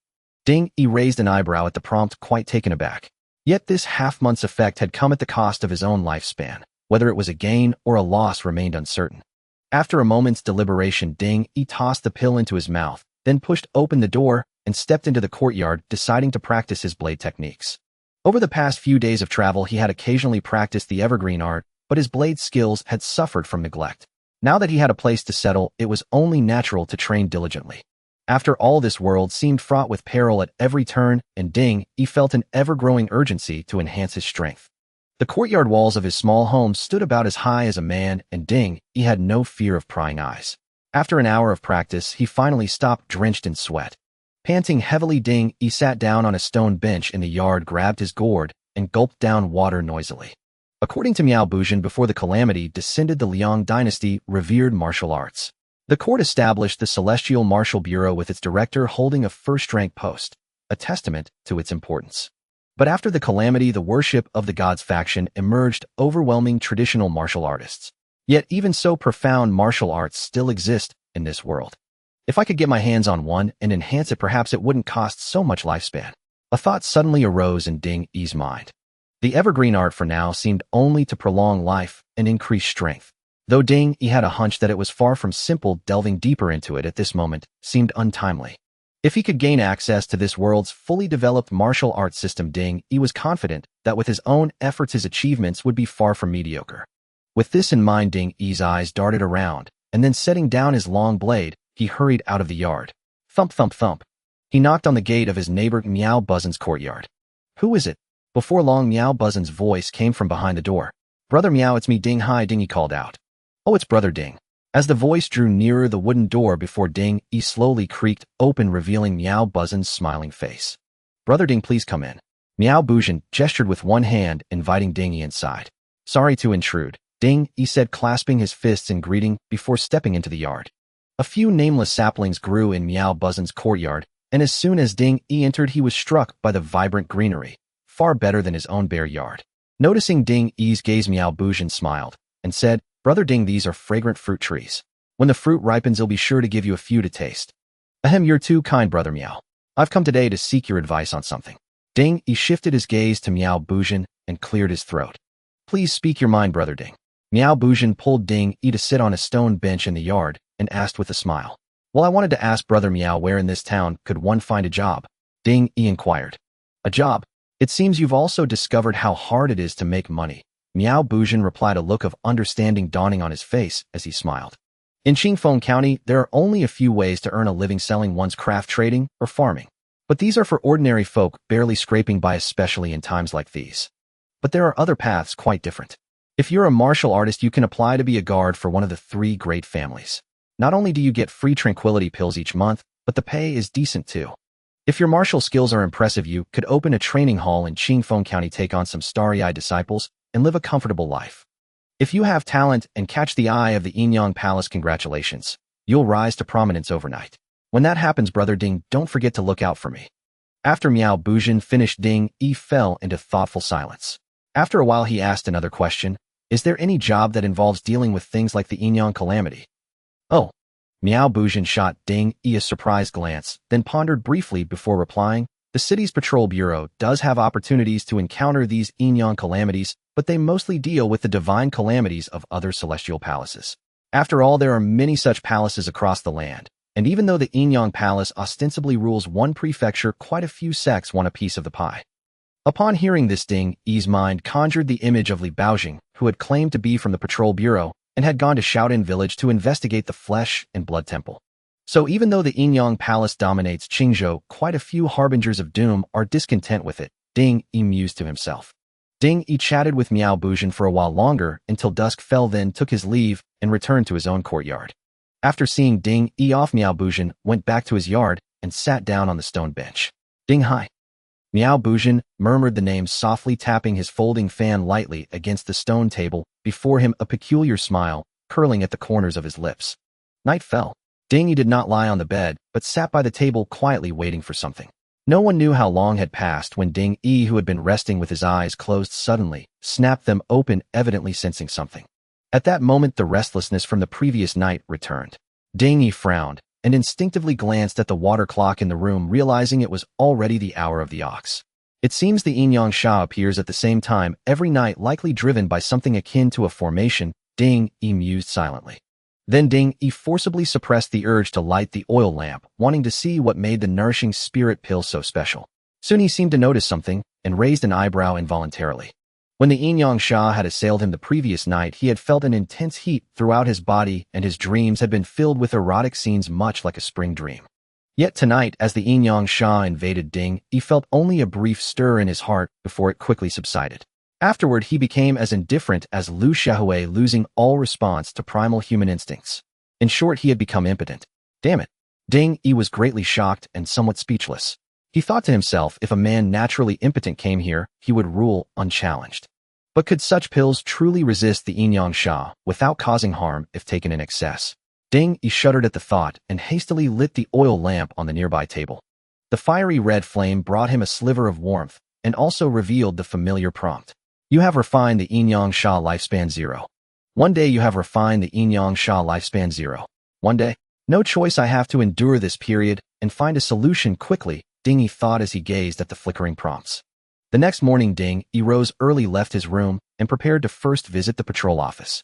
Ding Yi raised an eyebrow at the prompt, quite taken aback. Yet this half-month's effect had come at the cost of his own lifespan. Whether it was a gain or a loss remained uncertain. After a moment's deliberation, Ding Yi tossed the pill into his mouth, then pushed open the door and stepped into the courtyard, deciding to practice his blade techniques. Over the past few days of travel, he had occasionally practiced the evergreen art, but his blade skills had suffered from neglect. Now that he had a place to settle, it was only natural to train diligently. After all, this world seemed fraught with peril at every turn, and Ding Yi felt an ever-growing urgency to enhance his strength. The courtyard walls of his small home stood about as high as a man, and Ding Yi had no fear of prying eyes. After an hour of practice, he finally stopped, drenched in sweat. Panting heavily, Ding Yi sat down on a stone bench in the yard, grabbed his gourd, and gulped down water noisily. According to Miao Bujin, before the calamity descended, the Liang dynasty revered martial arts. The court established the Celestial Martial Bureau with its director holding a first-rank post, a testament to its importance. But after the calamity, the worship of the gods faction emerged, overwhelming traditional martial artists. Yet even so, profound martial arts still exist in this world. If I could get my hands on one and enhance it, perhaps it wouldn't cost so much lifespan. A thought suddenly arose in Ding Yi's mind. The evergreen art for now seemed only to prolong life and increase strength. Though Ding Yi had a hunch that it was far from simple, delving deeper into it at this moment seemed untimely. If he could gain access to this world's fully developed martial arts system, Ding Yi was confident that with his own efforts his achievements would be far from mediocre. With this in mind, Ding Yi's eyes darted around, and then setting down his long blade, he hurried out of the yard. Thump, thump, thump. He knocked on the gate of his neighbor Miao Buzin's courtyard. "Who is it?" Before long, Miao Buzin's voice came from behind the door. "Brother Miao, it's me, Ding." "Hi, Ding," he called out. "Oh, it's Brother Ding. As the voice drew nearer the wooden door before Ding Yi slowly creaked open, revealing Miao Buzhen's smiling face. "Brother Ding, please come in." Miao Buzhen gestured with one hand, inviting Ding Yi inside. "Sorry to intrude," Ding Yi said, clasping his fists in greeting before stepping into the yard. A few nameless saplings grew in Miao Buzhen's courtyard, and as soon as Ding Yi entered, he was struck by the vibrant greenery, far better than his own bare yard. Noticing Ding Yi's gaze, Miao Buzhen smiled and said, "Brother Ding, these are fragrant fruit trees. When the fruit ripens, I'll be sure to give you a few to taste." "Ahem, you're too kind, Brother Miao. I've come today to seek your advice on something." Ding Yi shifted his gaze to Miao Buzhen and cleared his throat. "Please speak your mind, Brother Ding." Miao Buzhen pulled Ding Yi to sit on a stone bench in the yard and asked with a smile. "Well, I wanted to ask Brother Miao, where in this town could one find a job?" Ding Yi inquired. "A job? It seems you've also discovered how hard it is to make money." Miao Buzhen replied, a look of understanding dawning on his face as he smiled. "In Chingfong County, there are only a few ways to earn a living selling one's craft, trading or farming. But these are for ordinary folk barely scraping by, especially in times like these. But there are other paths quite different. If you're a martial artist, you can apply to be a guard for one of the 3 great families. Not only do you get free tranquility pills each month, but the pay is decent too. If your martial skills are impressive, you could open a training hall in Chingfong County, take on some starry-eyed disciples, and live a comfortable life. If you have talent and catch the eye of the Yinyang Palace, congratulations. You'll rise to prominence overnight. When that happens, Brother Ding, don't forget to look out for me." After Miao Buzhen finished, Ding Yi fell into thoughtful silence. After a while, he asked another question. "Is there any job that involves dealing with things like the Yinyang calamity?" "Oh." Miao Buzhen shot Ding Yi a surprised glance, then pondered briefly before replying. "The city's patrol bureau does have opportunities to encounter these Yinyang calamities, but they mostly deal with the divine calamities of other celestial palaces. After all, there are many such palaces across the land, and even though the Yinyang Palace ostensibly rules one prefecture, quite a few sects want a piece of the pie." Upon hearing this, Ding Yi's mind conjured the image of Li Baojing, who had claimed to be from the patrol bureau and had gone to Shaolin village to investigate the flesh and blood temple. So even though the Yinyang Palace dominates Qingzhou, quite a few harbingers of doom are discontent with it, Ding Yi mused to himself. Ding Yi chatted with Miao Buzhen for a while longer until dusk fell, then took his leave and returned to his own courtyard. After seeing Ding Yi off, Miao Buzhen went back to his yard and sat down on the stone bench. "Ding Hai." Miao Buzhen murmured the name softly, tapping his folding fan lightly against the stone table before him, a peculiar smile curling at the corners of his lips. Night fell. Ding Yi did not lie on the bed, but sat by the table quietly waiting for something. No one knew how long had passed when Ding Yi, who had been resting with his eyes closed, suddenly snapped them open, evidently sensing something. At that moment, the restlessness from the previous night returned. Ding Yi frowned and instinctively glanced at the water clock in the room, realizing it was already the hour of the ox. It seems the Yinyang Sha appears at the same time every night, likely driven by something akin to a formation, Ding Yi mused silently. Then Ding Yi forcibly suppressed the urge to light the oil lamp, wanting to see what made the nourishing spirit pill so special. Soon he seemed to notice something and raised an eyebrow involuntarily. When the Yinyang Sha had assailed him the previous night, he had felt an intense heat throughout his body, and his dreams had been filled with erotic scenes, much like a spring dream. Yet tonight, as the Yinyang Sha invaded Ding, he felt only a brief stir in his heart before it quickly subsided. Afterward, he became as indifferent as Lu Shaohui, losing all response to primal human instincts. In short, he had become impotent. Damn it. Ding Yi was greatly shocked and somewhat speechless. He thought to himself, if a man naturally impotent came here, he would rule unchallenged. But could such pills truly resist the Yinyang Sha without causing harm if taken in excess? Ding Yi shuddered at the thought and hastily lit the oil lamp on the nearby table. The fiery red flame brought him a sliver of warmth and also revealed the familiar prompt. You have refined the Yinyang Sha lifespan 0. One day you have refined the Yinyang Sha lifespan 0. One day. No choice, I have to endure this period and find a solution quickly, Ding Yi thought as he gazed at the flickering prompts. The next morning, Ding Yi rose early, left his room, and prepared to first visit the patrol office.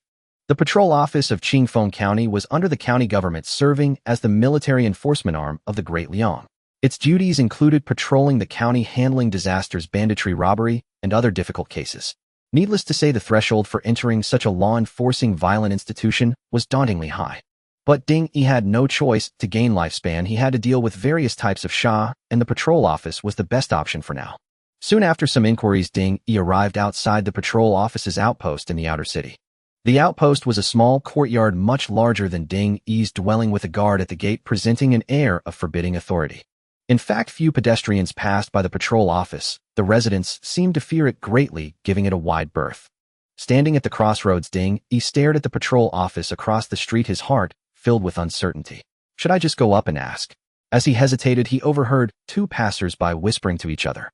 The patrol office of Chingfong County was under the county government, serving as the military enforcement arm of the Great Liang. Its duties included patrolling the county, handling disasters, banditry, robbery, and other difficult cases. Needless to say, the threshold for entering such a law-enforcing violent institution was dauntingly high. But Ding Yi had no choice. To gain lifespan, he had to deal with various types of Sha, and the patrol office was the best option for now. Soon after some inquiries, Ding Yi arrived outside the patrol office's outpost in the outer city. The outpost was a small courtyard much larger than Ding Yi's dwelling, with a guard at the gate presenting an air of forbidding authority. In fact, few pedestrians passed by the patrol office. The residents seemed to fear it greatly, giving it a wide berth. Standing at the crossroads, Ding Yi stared at the patrol office across the street, his heart filled with uncertainty. Should I just go up and ask? As he hesitated, he overheard two passers-by whispering to each other.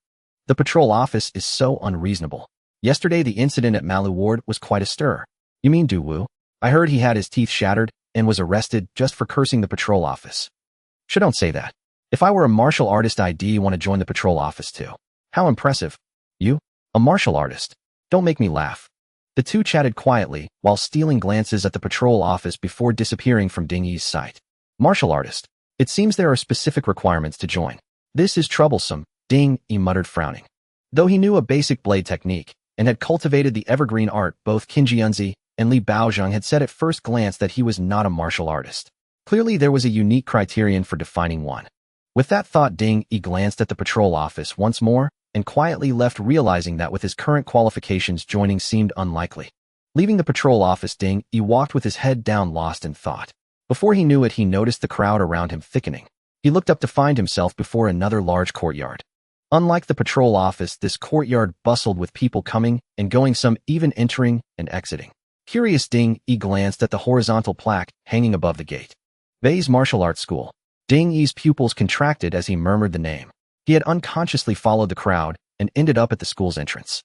The patrol office is so unreasonable. Yesterday, the incident at Malu Ward was quite a stir. You mean Du Wu? I heard he had his teeth shattered and was arrested just for cursing the patrol office. Don't say that. If I were a martial artist, I'd want to join the patrol office too. How impressive. You? A martial artist? Don't make me laugh. The two chatted quietly while stealing glances at the patrol office before disappearing from Ding Yi's sight. Martial artist. It seems there are specific requirements to join. This is troublesome, Ding Yi muttered, frowning. Though he knew a basic blade technique and had cultivated the evergreen art, both Qin Jianzi and Li Baozhang had said at first glance that he was not a martial artist. Clearly, there was a unique criterion for defining one. With that thought, Ding Yi glanced at the patrol office once more and quietly left, realizing that with his current qualifications, joining seemed unlikely. Leaving the patrol office, Ding Yi walked with his head down, lost in thought. Before he knew it, he noticed the crowd around him thickening. He looked up to find himself before another large courtyard. Unlike the patrol office, this courtyard bustled with people coming and going, some even entering and exiting. Curious, Ding Yi glanced at the horizontal plaque hanging above the gate. Bei's Martial Arts School. Ding Yi's pupils contracted as he murmured the name. He had unconsciously followed the crowd and ended up at the school's entrance.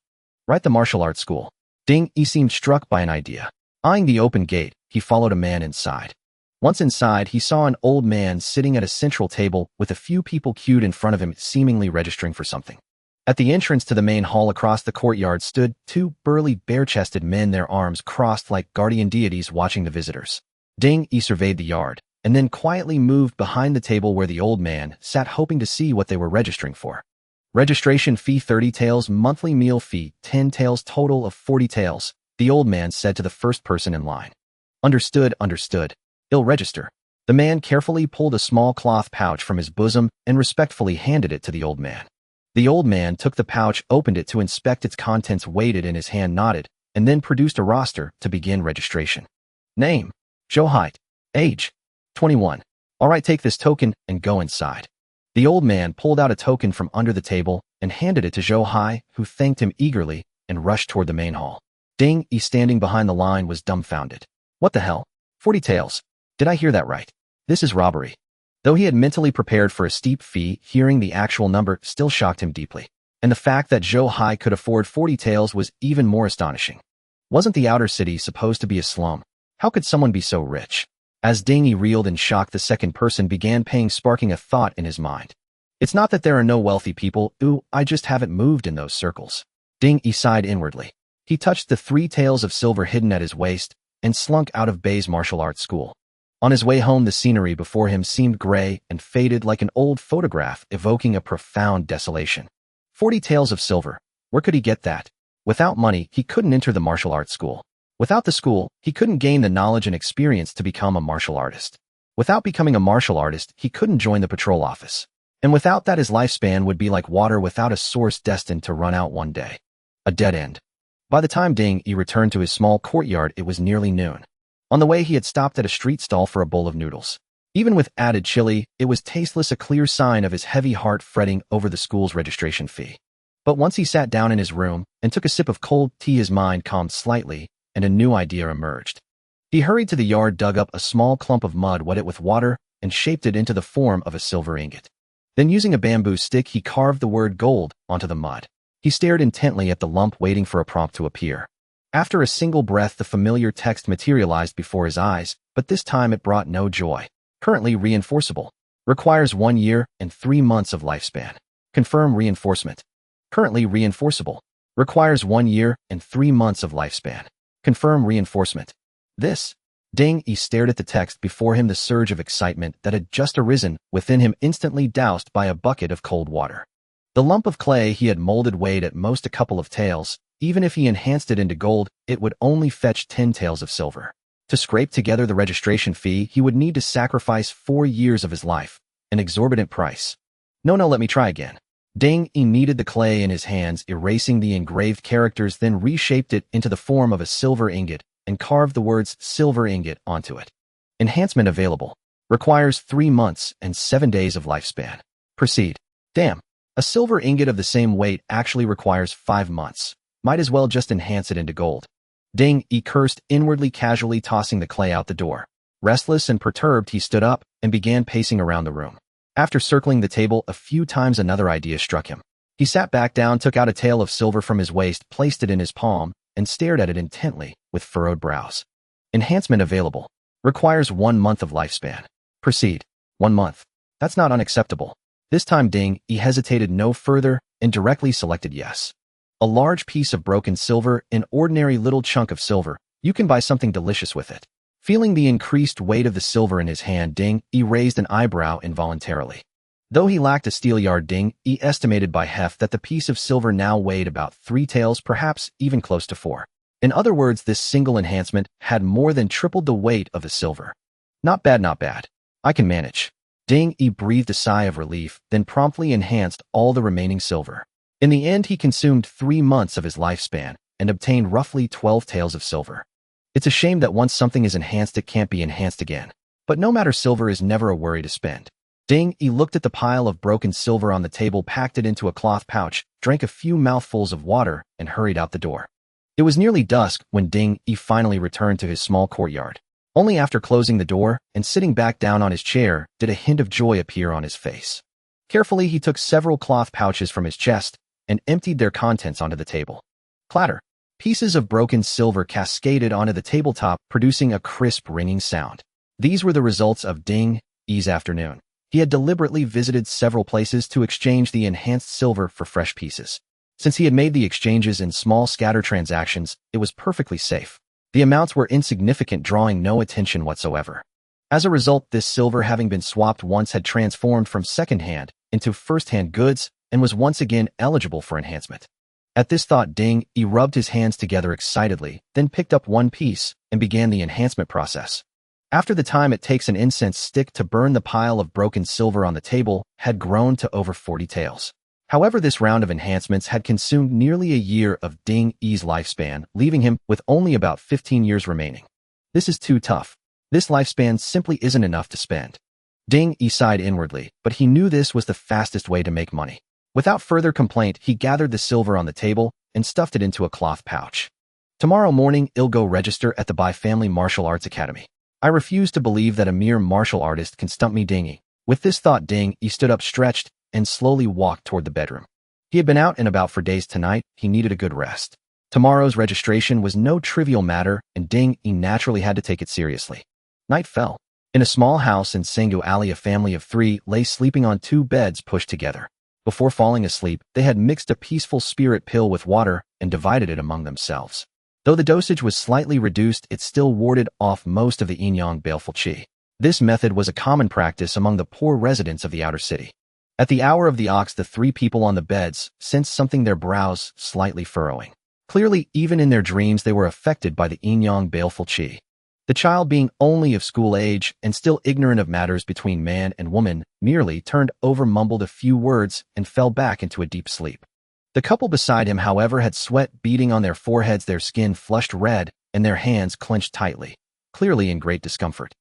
Right, the martial arts school. Ding Yi seemed struck by an idea. Eyeing the open gate, he followed a man inside. Once inside, he saw an old man sitting at a central table with a few people queued in front of him, seemingly registering for something. At the entrance to the main hall across the courtyard stood two burly, bare-chested men, their arms crossed like guardian deities, watching the visitors. Ding Yi surveyed the yard, and then quietly moved behind the table where the old man sat, hoping to see what they were registering for. Registration fee 30 taels, monthly meal fee 10 taels, total of 40 taels, the old man said to the first person in line. Understood, understood. I'll register. The man carefully pulled a small cloth pouch from his bosom and respectfully handed it to the old man. The old man took the pouch, opened it to inspect its contents, weighed it in his hand, nodded, and then produced a roster to begin registration. Name: Zhou Hai. Age: 21. All right, take this token and go inside. The old man pulled out a token from under the table and handed it to Zhou Hai, who thanked him eagerly and rushed toward the main hall. Ding Yi, standing behind the line, was dumbfounded. What the hell? 40 taels. Did I hear that right? This is robbery. Though he had mentally prepared for a steep fee, hearing the actual number still shocked him deeply. And the fact that Zhou Hai could afford 40 taels was even more astonishing. Wasn't the outer city supposed to be a slum? How could someone be so rich? As Ding Yi reeled in shock, the second person began paying, sparking a thought in his mind. It's not that there are no wealthy people, I just haven't moved in those circles. Ding Yi sighed inwardly. He touched the 3 taels of silver hidden at his waist and slunk out of Bei's martial arts school. On his way home, the scenery before him seemed gray and faded like an old photograph, evoking a profound desolation. 40 taels of silver. Where could he get that? Without money, he couldn't enter the martial arts school. Without the school, he couldn't gain the knowledge and experience to become a martial artist. Without becoming a martial artist, he couldn't join the patrol office. And without that, his lifespan would be like water without a source, destined to run out one day. A dead end. By the time Ding Yi returned to his small courtyard, it was nearly noon. On the way, he had stopped at a street stall for a bowl of noodles. Even with added chili, it was tasteless, a clear sign of his heavy heart fretting over the school's registration fee. But once he sat down in his room and took a sip of cold tea, his mind calmed slightly, and a new idea emerged. He hurried to the yard, dug up a small clump of mud, wet it with water, and shaped it into the form of a silver ingot. Then, using a bamboo stick, he carved the word gold onto the mud. He stared intently at the lump, waiting for a prompt to appear. After a single breath, the familiar text materialized before his eyes, but this time it brought no joy. Currently reinforceable. Requires 1 year and 3 months of lifespan. Confirm reinforcement. Currently reinforceable. Requires 1 year and 3 months of lifespan. Confirm reinforcement. This. Ding Yi stared at the text before him, the surge of excitement that had just arisen within him instantly doused by a bucket of cold water. The lump of clay he had molded weighed at most a couple of taels. Even if he enhanced it into gold, it would only fetch 10 taels of silver. To scrape together the registration fee, he would need to sacrifice 4 years of his life, an exorbitant price. No, let me try again. Ding Yi kneaded the clay in his hands, erasing the engraved characters, then reshaped it into the form of a silver ingot and carved the words silver ingot onto it. Enhancement available. Requires 3 months and 7 days of lifespan. Proceed. Damn. A silver ingot of the same weight actually requires 5 months. Might as well just enhance it into gold. Ding, he cursed inwardly, casually tossing the clay out the door. Restless and perturbed, he stood up and began pacing around the room. After circling the table a few times, another idea struck him. He sat back down, took out a tail of silver from his waist, placed it in his palm, and stared at it intently with furrowed brows. Enhancement available. Requires 1 month of lifespan. Proceed. 1 month. That's not unacceptable. This time Ding, he hesitated no further and directly selected yes. A large piece of broken silver, an ordinary little chunk of silver. You can buy something delicious with it. Feeling the increased weight of the silver in his hand, Ding, he raised an eyebrow involuntarily. Though he lacked a steelyard, Ding, he estimated by heft that the piece of silver now weighed about 3 taels, perhaps even close to 4. In other words, this single enhancement had more than tripled the weight of the silver. Not bad, not bad. I can manage. Ding, he breathed a sigh of relief, then promptly enhanced all the remaining silver. In the end, he consumed 3 months of his lifespan and obtained roughly 12 taels of silver. It's a shame that once something is enhanced, it can't be enhanced again. But no matter, silver is never a worry to spend. Ding, he looked at the pile of broken silver on the table, packed it into a cloth pouch, drank a few mouthfuls of water, and hurried out the door. It was nearly dusk when Ding, he finally returned to his small courtyard. Only after closing the door and sitting back down on his chair did a hint of joy appear on his face. Carefully, he took several cloth pouches from his chest and emptied their contents onto the table. Clatter. Pieces of broken silver cascaded onto the tabletop, producing a crisp, ringing sound. These were the results of Ding Yi's afternoon. He had deliberately visited several places to exchange the enhanced silver for fresh pieces. Since he had made the exchanges in small scatter transactions, it was perfectly safe. The amounts were insignificant, drawing no attention whatsoever. As a result, this silver, having been swapped once, had transformed from second-hand into first-hand goods and was once again eligible for enhancement. At this thought, Ding, he rubbed his hands together excitedly, then picked up one piece and began the enhancement process. After the time it takes an incense stick to burn, the pile of broken silver on the table had grown to over 40 taels. However, this round of enhancements had consumed nearly a year of Ding Yi's lifespan, leaving him with only about 15 years remaining. This is too tough. This lifespan simply isn't enough to spend. Ding Yi sighed inwardly, but he knew this was the fastest way to make money. Without further complaint, he gathered the silver on the table and stuffed it into a cloth pouch. Tomorrow morning, I'll go register at the Bai Family Martial Arts Academy. I refuse to believe that a mere martial artist can stump me, Ding Yi. With this thought, Ding Yi stood up, stretched, and slowly walked toward the bedroom. He had been out and about for days. Tonight, he needed a good rest. Tomorrow's registration was no trivial matter, and Ding Yi naturally had to take it seriously. Night fell. In a small house in Sanggu Alley, a family of 3 lay sleeping on 2 beds pushed together. Before falling asleep, they had mixed a peaceful spirit pill with water and divided it among themselves. Though the dosage was slightly reduced, it still warded off most of the yin-yang baleful qi. This method was a common practice among the poor residents of the outer city. At the hour of the ox, the 3 people on the beds sensed something, their brows slightly furrowing. Clearly, even in their dreams, they were affected by the yin-yang baleful qi. The child, being only of school age and still ignorant of matters between man and woman, merely turned over, mumbled a few words, and fell back into a deep sleep. The couple beside him, however, had sweat beading on their foreheads, their skin flushed red, and their hands clenched tightly, clearly in great discomfort.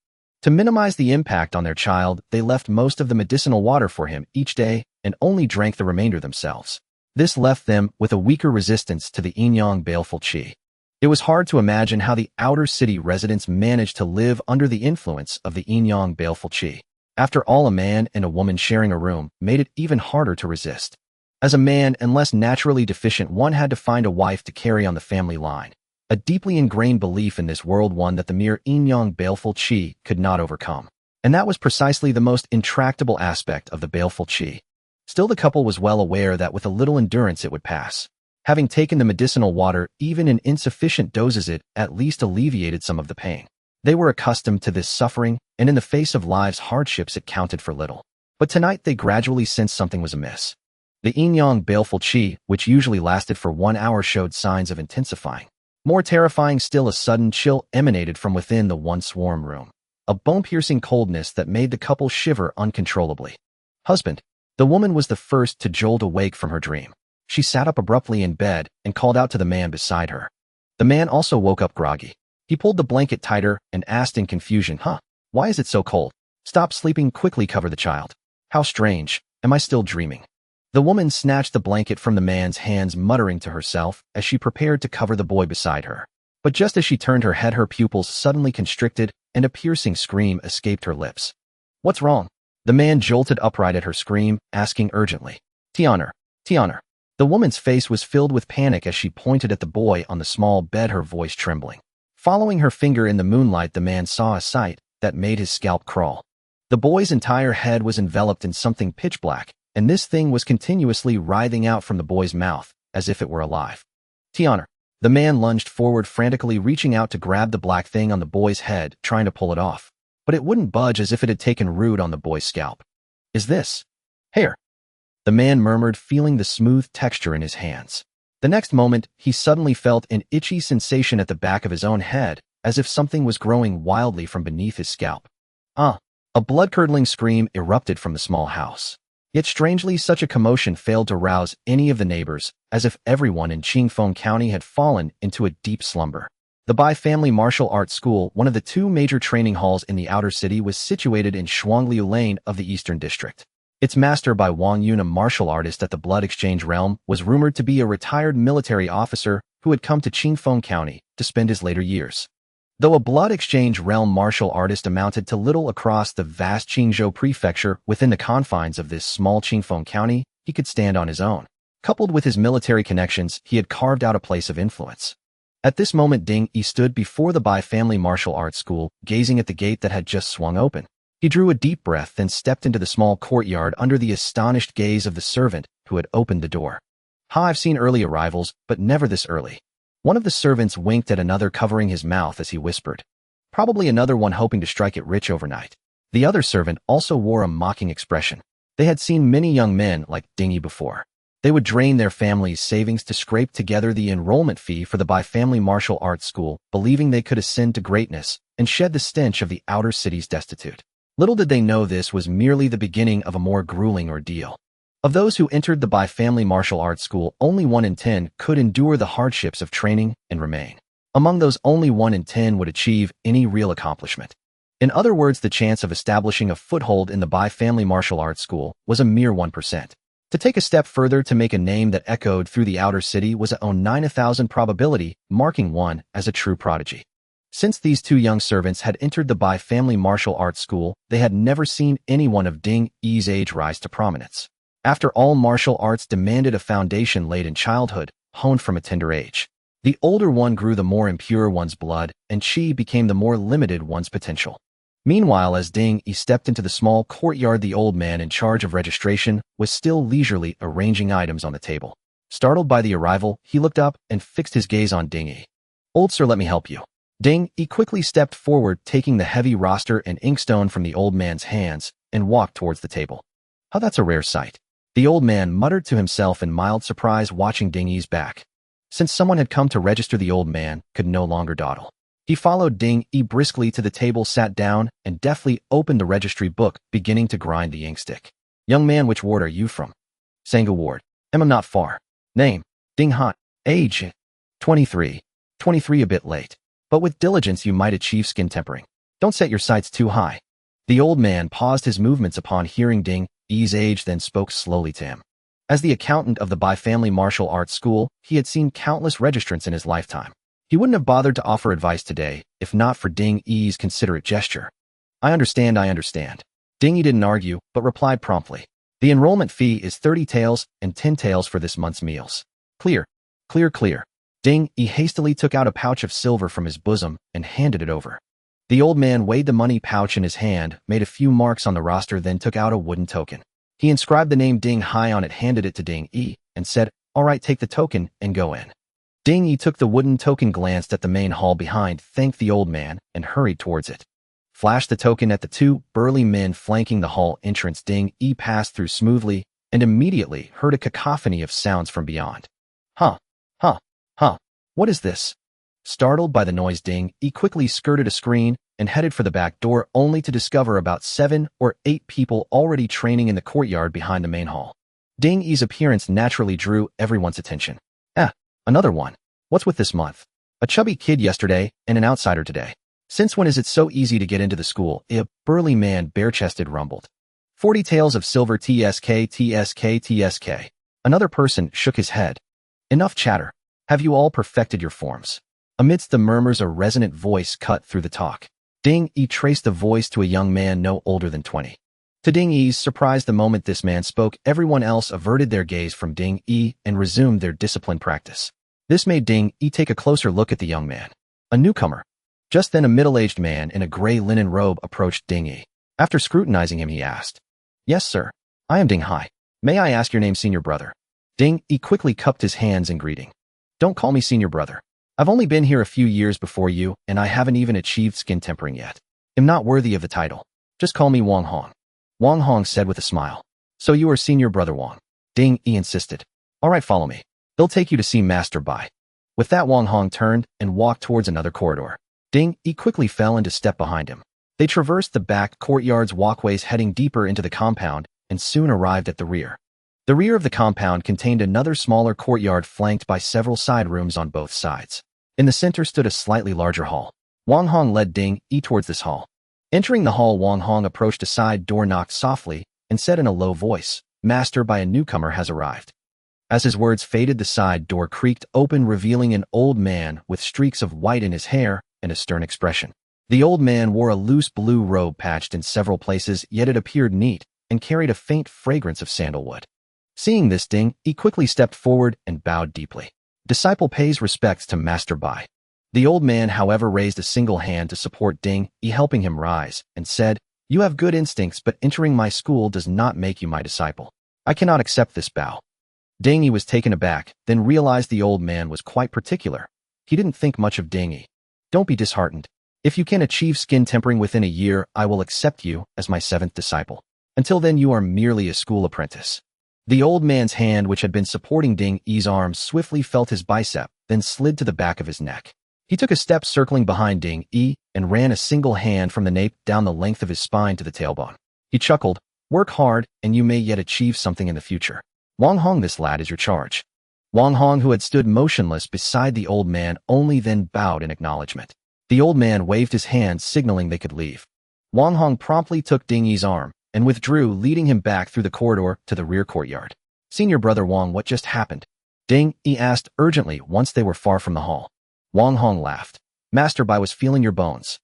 To minimize the impact on their child, they left most of the medicinal water for him each day and only drank the remainder themselves. This left them with a weaker resistance to the yin-yang baleful qi. It was hard to imagine how the outer city residents managed to live under the influence of the yin-yang baleful qi. After all, a man and a woman sharing a room made it even harder to resist. As a man, unless naturally deficient, one had to find a wife to carry on the family line. A deeply ingrained belief in this world, one that the mere yin-yang baleful qi could not overcome. And that was precisely the most intractable aspect of the baleful qi. Still, the couple was well aware that with a little endurance it would pass. Having taken the medicinal water, even in insufficient doses, it at least alleviated some of the pain. They were accustomed to this suffering, and in the face of life's hardships it counted for little. But tonight they gradually sensed something was amiss. The yin-yang baleful qi, which usually lasted for 1 hour, showed signs of intensifying. More terrifying still, a sudden chill emanated from within the once warm room. A bone-piercing coldness that made the couple shiver uncontrollably. Husband. The woman was the first to jolt awake from her dream. She sat up abruptly in bed and called out to the man beside her. The man also woke up groggy. He pulled the blanket tighter and asked in confusion, why is it so cold? Stop sleeping, quickly cover the child. How strange, am I still dreaming? The woman snatched the blanket from the man's hands, muttering to herself as she prepared to cover the boy beside her. But just as she turned her head, her pupils suddenly constricted and a piercing scream escaped her lips. What's wrong? The man jolted upright at her scream, asking urgently. Tian'er, Tian'er. The woman's face was filled with panic as she pointed at the boy on the small bed, her voice trembling. Following her finger in the moonlight, the man saw a sight that made his scalp crawl. The boy's entire head was enveloped in something pitch black, and this thing was continuously writhing out from the boy's mouth, as if it were alive. Tian'er. The man lunged forward, frantically reaching out to grab the black thing on the boy's head, trying to pull it off. But it wouldn't budge, as if it had taken root on the boy's scalp. Is this hair? The man murmured, feeling the smooth texture in his hands. The next moment, he suddenly felt an itchy sensation at the back of his own head, as if something was growing wildly from beneath his scalp. A blood-curdling scream erupted from the small house. Yet strangely, such a commotion failed to rouse any of the neighbors, as if everyone in Chingfong County had fallen into a deep slumber. The Bai family martial arts school, one of the two major training halls in the outer city, was situated in Shuangliu Lane of the Eastern District. Its master, Bai Wang Yun, a martial artist at the Blood Exchange realm, was rumored to be a retired military officer who had come to Chingfong County to spend his later years. Though a Blood Exchange realm martial artist amounted to little across the vast Qingzhou prefecture, within the confines of this small Chingfong County, he could stand on his own. Coupled with his military connections, he had carved out a place of influence. At this moment, Ding Yi stood before the Bai family martial arts school, gazing at the gate that had just swung open. He drew a deep breath, then stepped into the small courtyard under the astonished gaze of the servant who had opened the door. I've seen early arrivals, but never this early. One of the servants winked at another, covering his mouth as he whispered. Probably another one hoping to strike it rich overnight. The other servant also wore a mocking expression. They had seen many young men like Ding Yi before. They would drain their family's savings to scrape together the enrollment fee for the Bai family martial arts school, believing they could ascend to greatness and shed the stench of the outer city's destitute. Little did they know this was merely the beginning of a more grueling ordeal. Of those who entered the Bai family martial arts school, only 1 in 10 could endure the hardships of training and remain. Among those, only 1 in 10 would achieve any real accomplishment. In other words, the chance of establishing a foothold in the Bai family martial arts school was a mere 1%. To take a step further, to make a name that echoed through the outer city, was a 9,000 probability, marking one as a true prodigy. Since these two young servants had entered the Bai family martial arts school, they had never seen anyone of Ding Yi's age rise to prominence. After all, martial arts demanded a foundation laid in childhood, honed from a tender age. The older one grew the more impure one's blood, and qi became the more limited one's potential. Meanwhile, as Ding Yi stepped into the small courtyard, the old man in charge of registration was still leisurely arranging items on the table. Startled by the arrival, he looked up and fixed his gaze on Ding Yi. "Old sir, let me help you." Ding Yi quickly stepped forward, taking the heavy roster and inkstone from the old man's hands, and walked towards the table. "How, that's a rare sight." The old man muttered to himself in mild surprise, watching Ding Yi's back. Since someone had come to register, the old man could no longer dawdle. He followed Ding Yi briskly to the table, sat down, and deftly opened the registry book, beginning to grind the inkstick. "Young man, which ward are you from?" "Sangha ward." "I'm not far." "Name?" "Ding Han." "Age?" 23. 23, a bit late. But with diligence you might achieve skin tempering. Don't set your sights too high." The old man paused his movements upon hearing Ding Yi's age, then spoke slowly to him. As the accountant of the Bai family martial arts school, he had seen countless registrants in his lifetime. He wouldn't have bothered to offer advice today, if not for Ding Yi's considerate gesture. I understand. Ding Yi didn't argue, but replied promptly. "The enrollment fee is 30 taels and 10 taels for this month's meals." Clear. Ding Yi hastily took out a pouch of silver from his bosom and handed it over. The old man weighed the money pouch in his hand, made a few marks on the roster, then took out a wooden token. He inscribed the name Ding Hai on it, handed it to Ding Yi, and said, "All right, take the token and go in." Ding Yi took the wooden token, glanced at the main hall behind, thanked the old man, and hurried towards it. Flashed the token at the two burly men flanking the hall entrance. Ding Yi passed through smoothly and immediately heard a cacophony of sounds from beyond. What is this?" Startled by the noise, Ding Yi quickly skirted a screen and headed for the back door, only to discover about 7 or 8 people already training in the courtyard behind the main hall. Ding Yi's appearance naturally drew everyone's attention. Another one. What's with this month?" A chubby kid yesterday and an outsider today. Since when is it so easy to get into the school? A burly man bare-chested rumbled. 40 tails of silver TSK TSK TSK. Another person shook his head. Enough chatter. Have you all perfected your forms? Amidst the murmurs a resonant voice cut through the talk. Ding Yi traced the voice to a young man no older than 20. To Ding Yi's surprise, the moment this man spoke, everyone else averted their gaze from Ding Yi and resumed their disciplined practice. This made Ding Yi take a closer look at the young man. A newcomer. Just then a middle-aged man in a gray linen robe approached Ding Yi. After scrutinizing him, he asked, "Yes, sir. I am Ding Hai. May I ask your name, senior brother?" Ding Yi quickly cupped his hands in greeting. "Don't call me senior brother. I've only been here a few years before you, and I haven't even achieved skin tempering yet. I'm not worthy of the title. Just call me Wang Hong." Wang Hong said with a smile. "So you are senior brother Wang?" Ding Yi insisted. "All right, follow me. They'll take you to see Master Bai." With that, Wang Hong turned and walked towards another corridor. Ding Yi quickly fell into step behind him. They traversed the back courtyard's walkways, heading deeper into the compound, and soon arrived at the rear. The rear of the compound contained another smaller courtyard flanked by several side rooms on both sides. In the center stood a slightly larger hall. Wang Hong led Ding Yi towards this hall. Entering the hall, Wang Hong approached a side door, knocked softly, and said in a low voice, "Master Bai, a newcomer has arrived." As his words faded, the side door creaked open, revealing an old man with streaks of white in his hair and a stern expression. The old man wore a loose blue robe patched in several places, yet it appeared neat and carried a faint fragrance of sandalwood. Seeing this, Ding Yi quickly stepped forward and bowed deeply. "Disciple pays respects to Master Bai." The old man, however, raised a single hand to support Ding Yi, helping him rise, and said, "You have good instincts, but entering my school does not make you my disciple. I cannot accept this bow." Ding Yi was taken aback, then realized the old man was quite particular. He didn't think much of Ding Yi. "Don't be disheartened. If you can achieve skin tempering within a year, I will accept you as my 7th disciple. Until then, you are merely a school apprentice." The old man's hand, which had been supporting Ding Yi's arm, swiftly felt his bicep, then slid to the back of his neck. He took a step, circling behind Ding Yi, and ran a single hand from the nape down the length of his spine to the tailbone. He chuckled, "Work hard, and you may yet achieve something in the future. Wang Hong, this lad is your charge." Wang Hong, who had stood motionless beside the old man, only then bowed in acknowledgement. The old man waved his hand, signaling they could leave. Wang Hong promptly took Ding Yi's arm and withdrew, leading him back through the corridor to the rear courtyard. "Senior brother Wang, what just happened?" Ding Yi asked urgently once they were far from the hall. Wang Hong laughed. "Master Bai was feeling your bones."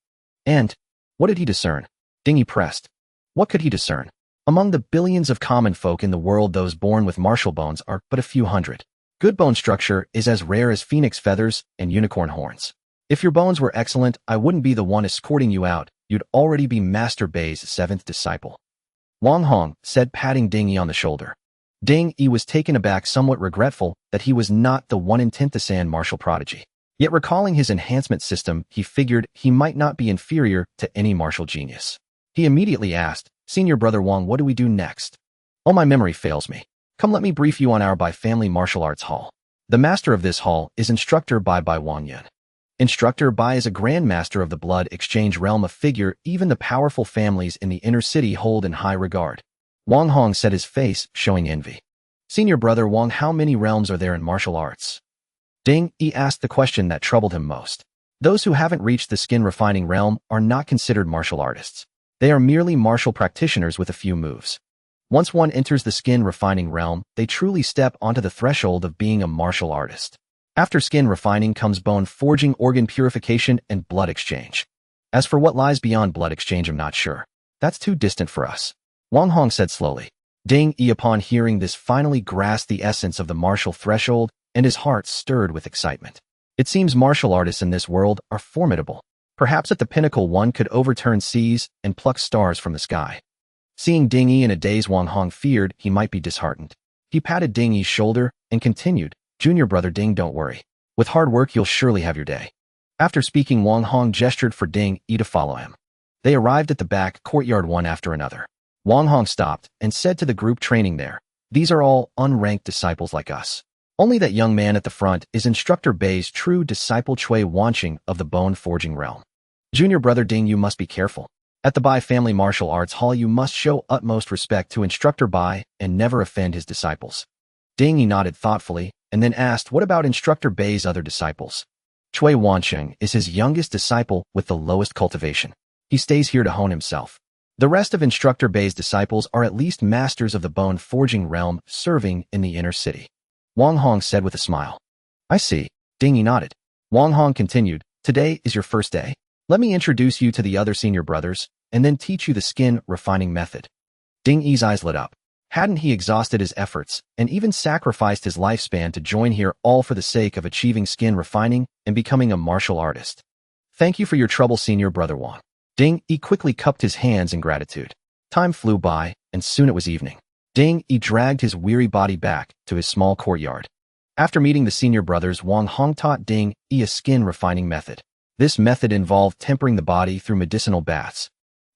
"And what did he discern?" Ding Yi pressed. "What could he discern? Among the billions of common folk in the world, those born with martial bones are but a few hundred. Good bone structure is as rare as phoenix feathers and unicorn horns. If your bones were excellent, I wouldn't be the one escorting you out. You'd already be Master Bai's 7th disciple." Wang Hong said, patting Ding Yi on the shoulder. Ding Yi was taken aback, somewhat regretful that he was not the 1 in 10,000 martial prodigy. Yet recalling his enhancement system, he figured he might not be inferior to any martial genius. He immediately asked, "Senior brother Wang, what do we do next?" "Oh, my memory fails me. Come, let me brief you on our Bai Family Martial Arts Hall. The master of this hall is Instructor Bai Wang Yan. Instructor Bai is a Grand Master of the blood exchange realm, a figure even the powerful families in the inner city hold in high regard." Wang Hong said, his face showing envy. "Senior brother Wang, how many realms are there in martial arts?" Ding Yi asked the question that troubled him most. Those who haven't reached the skin refining realm are not considered martial artists. They are merely martial practitioners with a few moves. Once one enters the skin refining realm, they truly step onto the threshold of being a martial artist. After skin refining comes bone forging, organ purification, and blood exchange. As for what lies beyond blood exchange, I'm not sure. That's too distant for us," Wang Hong said slowly. Ding Yi, upon hearing this, finally grasped the essence of the martial threshold, and his heart stirred with excitement. It seems martial artists in this world are formidable. Perhaps at the pinnacle one could overturn seas and pluck stars from the sky. Seeing Ding Yi in a daze, Wang Hong feared he might be disheartened. He patted Ding Yi's shoulder and continued, "Junior brother Ding, don't worry. With hard work, you'll surely have your day." After speaking, Wang Hong gestured for Ding Yi to follow him. They arrived at the back courtyard one after another. Wang Hong stopped and said to the group training there, "These are all unranked disciples like us. Only that young man at the front is Instructor Bai's true disciple, Chui Wanqing of the bone forging realm. Junior brother Ding, you must be careful. At the Bai Family Martial Arts Hall, you must show utmost respect to Instructor Bai and never offend his disciples." Ding Yi nodded thoughtfully and then asked, "What about Instructor Bai's other disciples?" Chui Wansheng is his youngest disciple with the lowest cultivation. He stays here to hone himself. The rest of Instructor Bei's disciples are at least masters of the bone-forging realm, serving in the inner city. Wang Hong said with a smile. I see. Ding Yi nodded. Wang Hong continued, today is your first day. Let me introduce you to the other senior brothers, and then teach you the skin refining method. Ding Yi's eyes lit up. Hadn't he exhausted his efforts and even sacrificed his lifespan to join here all for the sake of achieving skin refining and becoming a martial artist? Thank you for your trouble, senior brother Wang. Ding Yi quickly cupped his hands in gratitude. Time flew by, and soon it was evening. Ding Yi dragged his weary body back to his small courtyard. After meeting the senior brothers, Wang Hong taught Ding Yi a skin refining method. This method involved tempering the body through medicinal baths.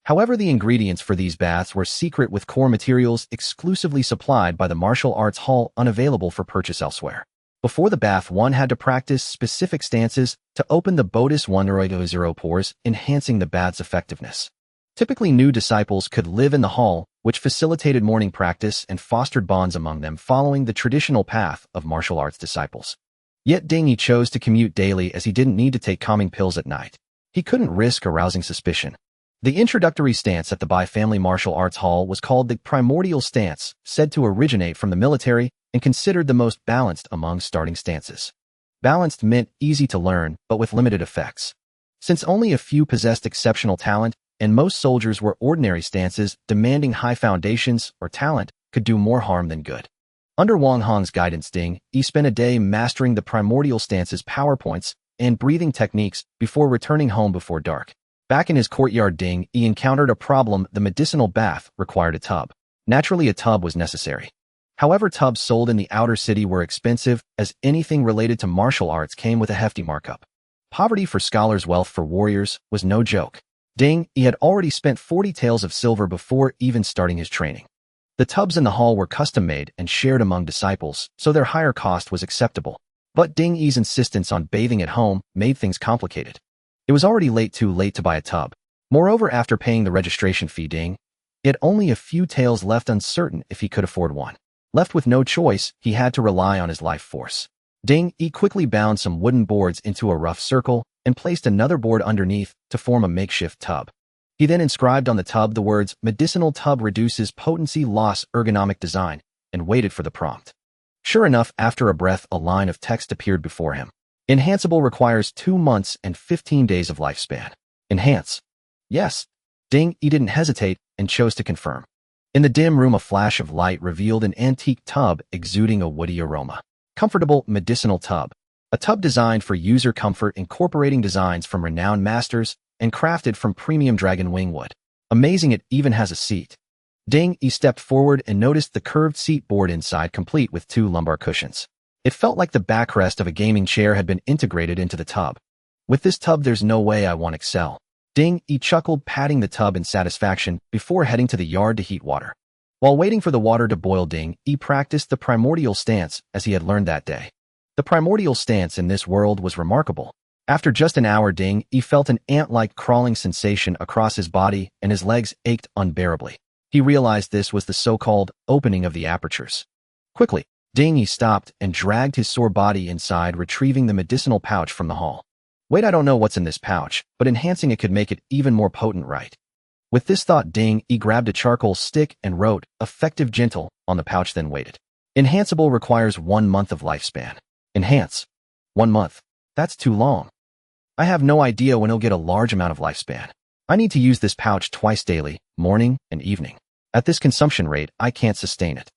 However, the ingredients for these baths were secret, with core materials exclusively supplied by the martial arts hall, unavailable for purchase elsewhere. Before the bath, one had to practice specific stances to open the Bodhis Wonderoido zero pores, enhancing the bath's effectiveness. Typically, new disciples could live in the hall, which facilitated morning practice and fostered bonds among them, following the traditional path of martial arts disciples. Yet Ding Yi chose to commute daily, as he didn't need to take calming pills at night. He couldn't risk arousing suspicion. The introductory stance at the Bai Family Martial Arts Hall was called the primordial stance, said to originate from the military and considered the most balanced among starting stances. Balanced meant easy to learn, but with limited effects. Since only a few possessed exceptional talent, and most soldiers were ordinary stances demanding high foundations or talent, could do more harm than good. Under Wang Hong's guidance, Ding Yi spent a day mastering the primordial stance's PowerPoints and breathing techniques before returning home before dark. Back in his courtyard, Ding Yi encountered a problem. The medicinal bath required a tub. Naturally, a tub was necessary. However, tubs sold in the outer city were expensive, as anything related to martial arts came with a hefty markup. Poverty for scholars, wealth for warriors, was no joke. Ding Yi had already spent 40 taels of silver before even starting his training. The tubs in the hall were custom-made and shared among disciples, so their higher cost was acceptable. But Ding Yi's insistence on bathing at home made things complicated. It was already too late to buy a tub. Moreover, after paying the registration fee, Ding Yi had only a few taels left, uncertain if he could afford one. Left with no choice, he had to rely on his life force. Ding Yi quickly bound some wooden boards into a rough circle and placed another board underneath to form a makeshift tub. He then inscribed on the tub the words, "Medicinal tub reduces potency loss, ergonomic design," and waited for the prompt. Sure enough, after a breath, a line of text appeared before him. Enhanceable, requires 2 months and 15 days of lifespan. Enhance. Yes. Ding Yi didn't hesitate and chose to confirm. In the dim room, a flash of light revealed an antique tub exuding a woody aroma. Comfortable medicinal tub. A tub designed for user comfort, incorporating designs from renowned masters and crafted from premium dragon wing wood. Amazing, it even has a seat. Ding Yi stepped forward and noticed the curved seat board inside, complete with 2 lumbar cushions. It felt like the backrest of a gaming chair had been integrated into the tub. With this tub, there's no way I won't excel. Ding Yi chuckled, patting the tub in satisfaction before heading to the yard to heat water. While waiting for the water to boil, Ding Yi practiced the primordial stance as he had learned that day. The primordial stance in this world was remarkable. After just an hour, Ding Yi felt an ant-like crawling sensation across his body and his legs ached unbearably. He realized this was the so-called opening of the apertures. Quickly, Ding Yi stopped and dragged his sore body inside, retrieving the medicinal pouch from the hall. Wait, I don't know what's in this pouch, but enhancing it could make it even more potent, right? With this thought, Ding Yi grabbed a charcoal stick and wrote, "Effective gentle," on the pouch, then waited. Enhanceable, requires 1 month of lifespan. Enhance. 1 month. That's too long. I have no idea when he'll get a large amount of lifespan. I need to use this pouch twice daily, morning and evening. At this consumption rate, I can't sustain it.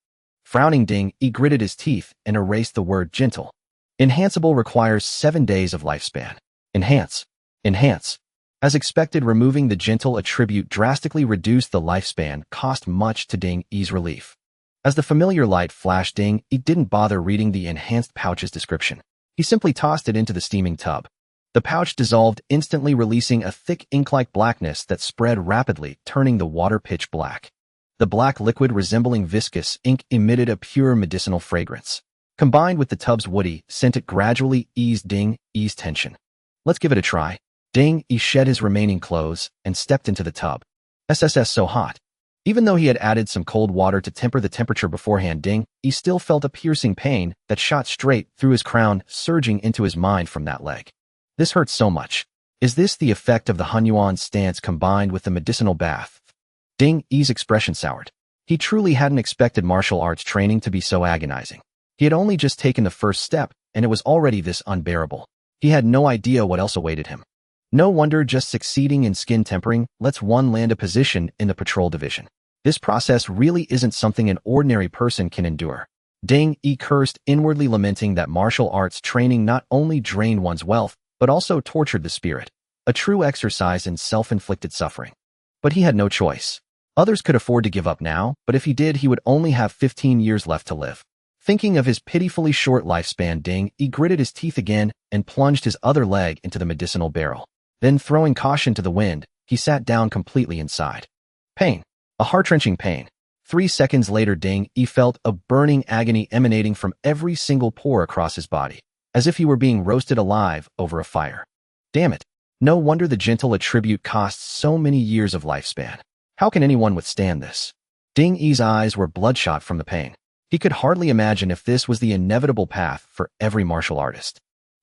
Frowning, Ding Yi gritted his teeth and erased the word gentle. Enhanceable, requires 7 days of lifespan. Enhance. Enhance. As expected, removing the gentle attribute drastically reduced the lifespan, cost much to Ding Yi's relief. As the familiar light flashed, Ding Yi didn't bother reading the enhanced pouch's description. He simply tossed it into the steaming tub. The pouch dissolved instantly, releasing a thick ink-like blackness that spread rapidly, turning the water pitch black. The black liquid, resembling viscous ink, emitted a pure medicinal fragrance. Combined with the tub's woody scent, it gradually eased Ding Yi's tension. Let's give it a try. Ding Yi shed his remaining clothes and stepped into the tub. SSS, so hot. Even though he had added some cold water to temper the temperature beforehand, Ding Yi still felt a piercing pain that shot straight through his crown, surging into his mind from that leg. This hurts so much. Is this the effect of the Hunyuan stance combined with the medicinal bath? Ding Yi's expression soured. He truly hadn't expected martial arts training to be so agonizing. He had only just taken the first step, and it was already this unbearable. He had no idea what else awaited him. No wonder just succeeding in skin tempering lets one land a position in the patrol division. This process really isn't something an ordinary person can endure. Ding Yi cursed, inwardly lamenting that martial arts training not only drained one's wealth, but also tortured the spirit, a true exercise in self-inflicted suffering. But he had no choice. Others could afford to give up now, but if he did, he would only have 15 years left to live. Thinking of his pitifully short lifespan, Ding Yi gritted his teeth again and plunged his other leg into the medicinal barrel. Then, throwing caution to the wind, he sat down completely inside. Pain. A heart-wrenching pain. 3 seconds later, Ding Yi felt a burning agony emanating from every single pore across his body, as if he were being roasted alive over a fire. Damn it. No wonder the gentle attribute costs so many years of lifespan. How can anyone withstand this? Ding Yi's eyes were bloodshot from the pain. He could hardly imagine if this was the inevitable path for every martial artist.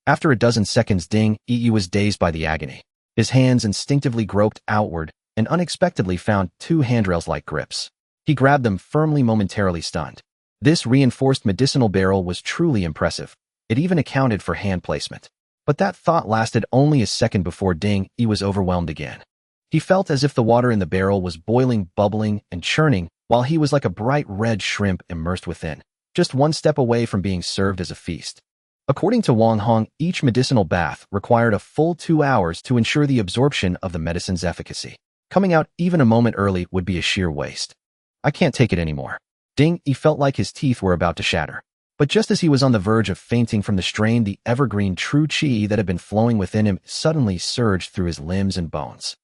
After a dozen seconds, Ding Yi was dazed by the agony. His hands instinctively groped outward and unexpectedly found 2 handrails-like grips. He grabbed them firmly, momentarily stunned. This reinforced medicinal barrel was truly impressive. It even accounted for hand placement. But that thought lasted only a second before Ding Yi was overwhelmed again. He felt as if the water in the barrel was boiling, bubbling, and churning, while he was like a bright red shrimp immersed within, just one step away from being served as a feast. According to Wang Hong, each medicinal bath required a full 2 hours to ensure the absorption of the medicine's efficacy. Coming out even a moment early would be a sheer waste. I can't take it anymore. Ding Yi felt like his teeth were about to shatter. But just as he was on the verge of fainting from the strain, the evergreen true qi that had been flowing within him suddenly surged through his limbs and bones.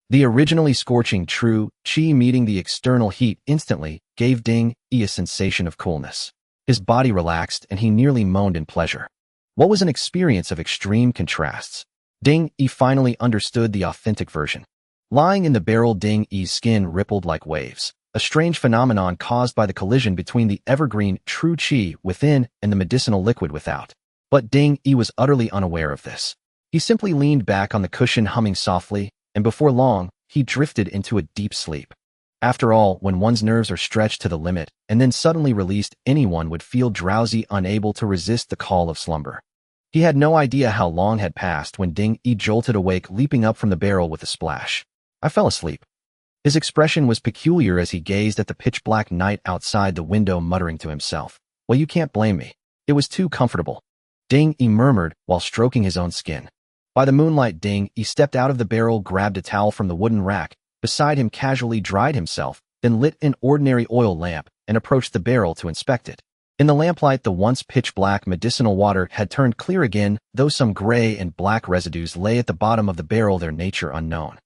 The originally scorching true qi meeting the external heat instantly gave Ding Yi a sensation of coolness. His body relaxed and he nearly moaned in pleasure. What was an experience of extreme contrasts? Ding Yi finally understood the authentic version. Lying in the barrel, Ding Yi's skin rippled like waves, a strange phenomenon caused by the collision between the evergreen true qi within and the medicinal liquid without. But Ding Yi was utterly unaware of this. He simply leaned back on the cushion, humming softly, and before long, he drifted into a deep sleep. After all, when one's nerves are stretched to the limit and then suddenly released, anyone would feel drowsy, unable to resist the call of slumber. He had no idea how long had passed when Ding Yi jolted awake, leaping up from the barrel with a splash. I fell asleep. His expression was peculiar as he gazed at the pitch-black night outside the window, muttering to himself, "Well, you can't blame me. It was too comfortable." Ding Yi murmured while stroking his own skin. By the moonlight, Ding Yi stepped out of the barrel, grabbed a towel from the wooden rack beside him, casually dried himself, then lit an ordinary oil lamp and approached the barrel to inspect it. In the lamplight, the once pitch-black medicinal water had turned clear again, though some gray and black residues lay at the bottom of the barrel, their nature unknown.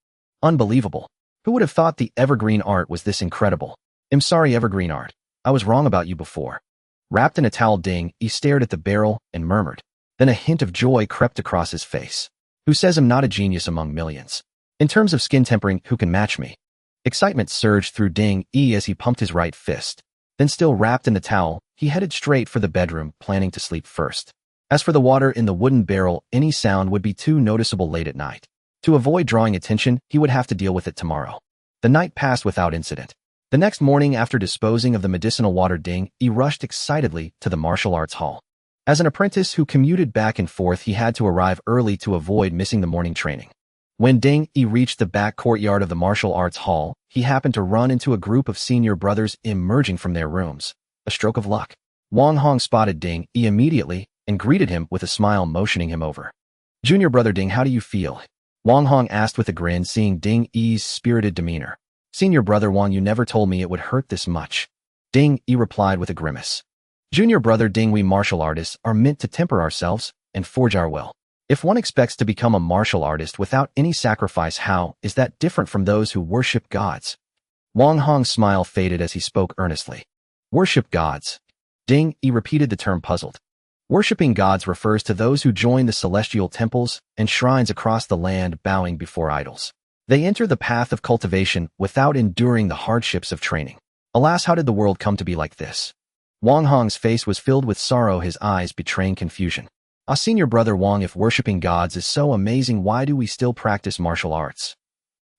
Unbelievable. Who would have thought the evergreen art was this incredible? I'm sorry, evergreen art. I was wrong about you before. Wrapped in a towel, Ding Yi stared at the barrel and murmured. Then a hint of joy crept across his face. Who says I'm not a genius among millions? In terms of skin tempering, who can match me? Excitement surged through Ding Yi as he pumped his right fist. Then, still wrapped in the towel, he headed straight for the bedroom, planning to sleep first. As for the water in the wooden barrel, any sound would be too noticeable late at night. To avoid drawing attention, he would have to deal with it tomorrow. The night passed without incident. The next morning, after disposing of the medicinal water, Ding Yi rushed excitedly to the martial arts hall. As an apprentice who commuted back and forth, he had to arrive early to avoid missing the morning training. When Ding Yi reached the back courtyard of the martial arts hall, he happened to run into a group of senior brothers emerging from their rooms. A stroke of luck. Wang Hong spotted Ding Yi immediately and greeted him with a smile, motioning him over. "Junior brother Ding, how do you feel?" Wang Hong asked with a grin, seeing Ding Yi's spirited demeanor. "Senior brother Wang, you never told me it would hurt this much." Ding Yi replied with a grimace. "Junior brother Ding, we martial artists are meant to temper ourselves and forge our will. If one expects to become a martial artist without any sacrifice, how is that different from those who worship gods?" Wang Hong's smile faded as he spoke earnestly. "Worship gods?" Ding Yi repeated the term, puzzled. Worshipping gods refers to those who join the celestial temples and shrines across the land, bowing before idols. They enter the path of cultivation without enduring the hardships of training. Alas, how did the world come to be like this? Wang Hong's face was filled with sorrow, his eyes betraying confusion. Senior brother Wang, if worshipping gods is so amazing, why do we still practice martial arts?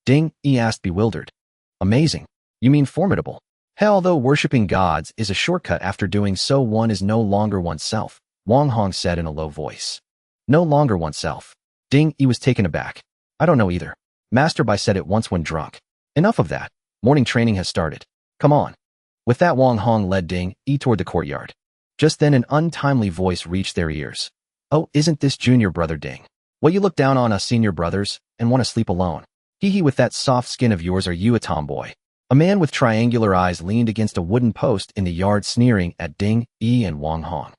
Ding, he asked, bewildered. Amazing? You mean formidable? Hell, though worshipping gods is a shortcut, after doing so one is no longer oneself, Wang Hong said in a low voice. No longer oneself. Ding, he was taken aback. I don't know either. Master Bai said it once when drunk. Enough of that. Morning training has started. Come on. With that, Wang Hong led Ding, he toward the courtyard. Just then an untimely voice reached their ears. Oh, isn't this junior brother Ding? Well, you look down on us senior brothers and want to sleep alone. Hee, with that soft skin of yours, are you a tomboy? A man with triangular eyes leaned against a wooden post in the yard, sneering at Ding, Yi, and Wang Hong.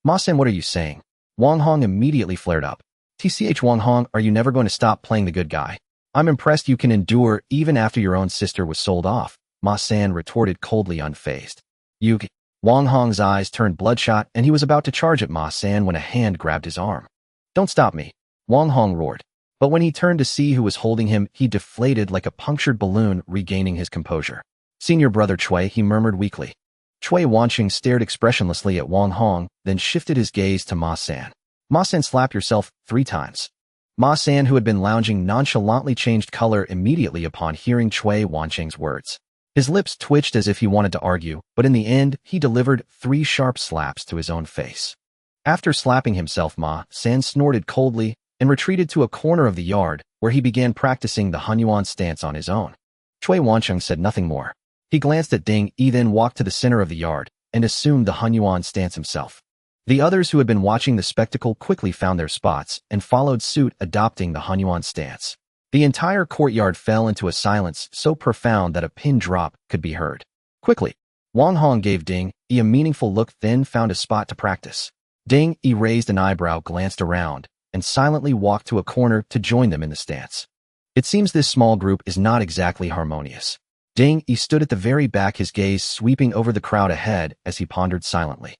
Ma Sen, what are you saying? Wang Hong immediately flared up. TCH Wang Hong, are you never going to stop playing the good guy? I'm impressed you can endure even after your own sister was sold off, Ma San retorted coldly, unfazed. You... Wang Hong's eyes turned bloodshot and he was about to charge at Ma San when a hand grabbed his arm. Don't stop me, Wang Hong roared. But when he turned to see who was holding him, he deflated like a punctured balloon, regaining his composure. Senior brother Chui, he murmured weakly. Chui Wanqing stared expressionlessly at Wang Hong, then shifted his gaze to Ma San. Ma San, slap yourself 3 times. Ma San, who had been lounging nonchalantly, changed color immediately upon hearing Chui Wanqing's words. His lips twitched as if he wanted to argue, but in the end, he delivered 3 sharp slaps to his own face. After slapping himself, Ma San snorted coldly and retreated to a corner of the yard, where he began practicing the Hunyuan stance on his own. Chui Wanqing said nothing more. He glanced at Ding, Yi, then walked to the center of the yard and assumed the Hunyuan stance himself. The others who had been watching the spectacle quickly found their spots and followed suit, adopting the Hunyuan stance. The entire courtyard fell into a silence so profound that a pin drop could be heard. Quickly, Wang Hong gave Ding, Yi a meaningful look, then found a spot to practice. Ding, Yi raised an eyebrow, glanced around, and silently walked to a corner to join them in the stance. It seems this small group is not exactly harmonious. Ding, Yi stood at the very back, his gaze sweeping over the crowd ahead as he pondered silently.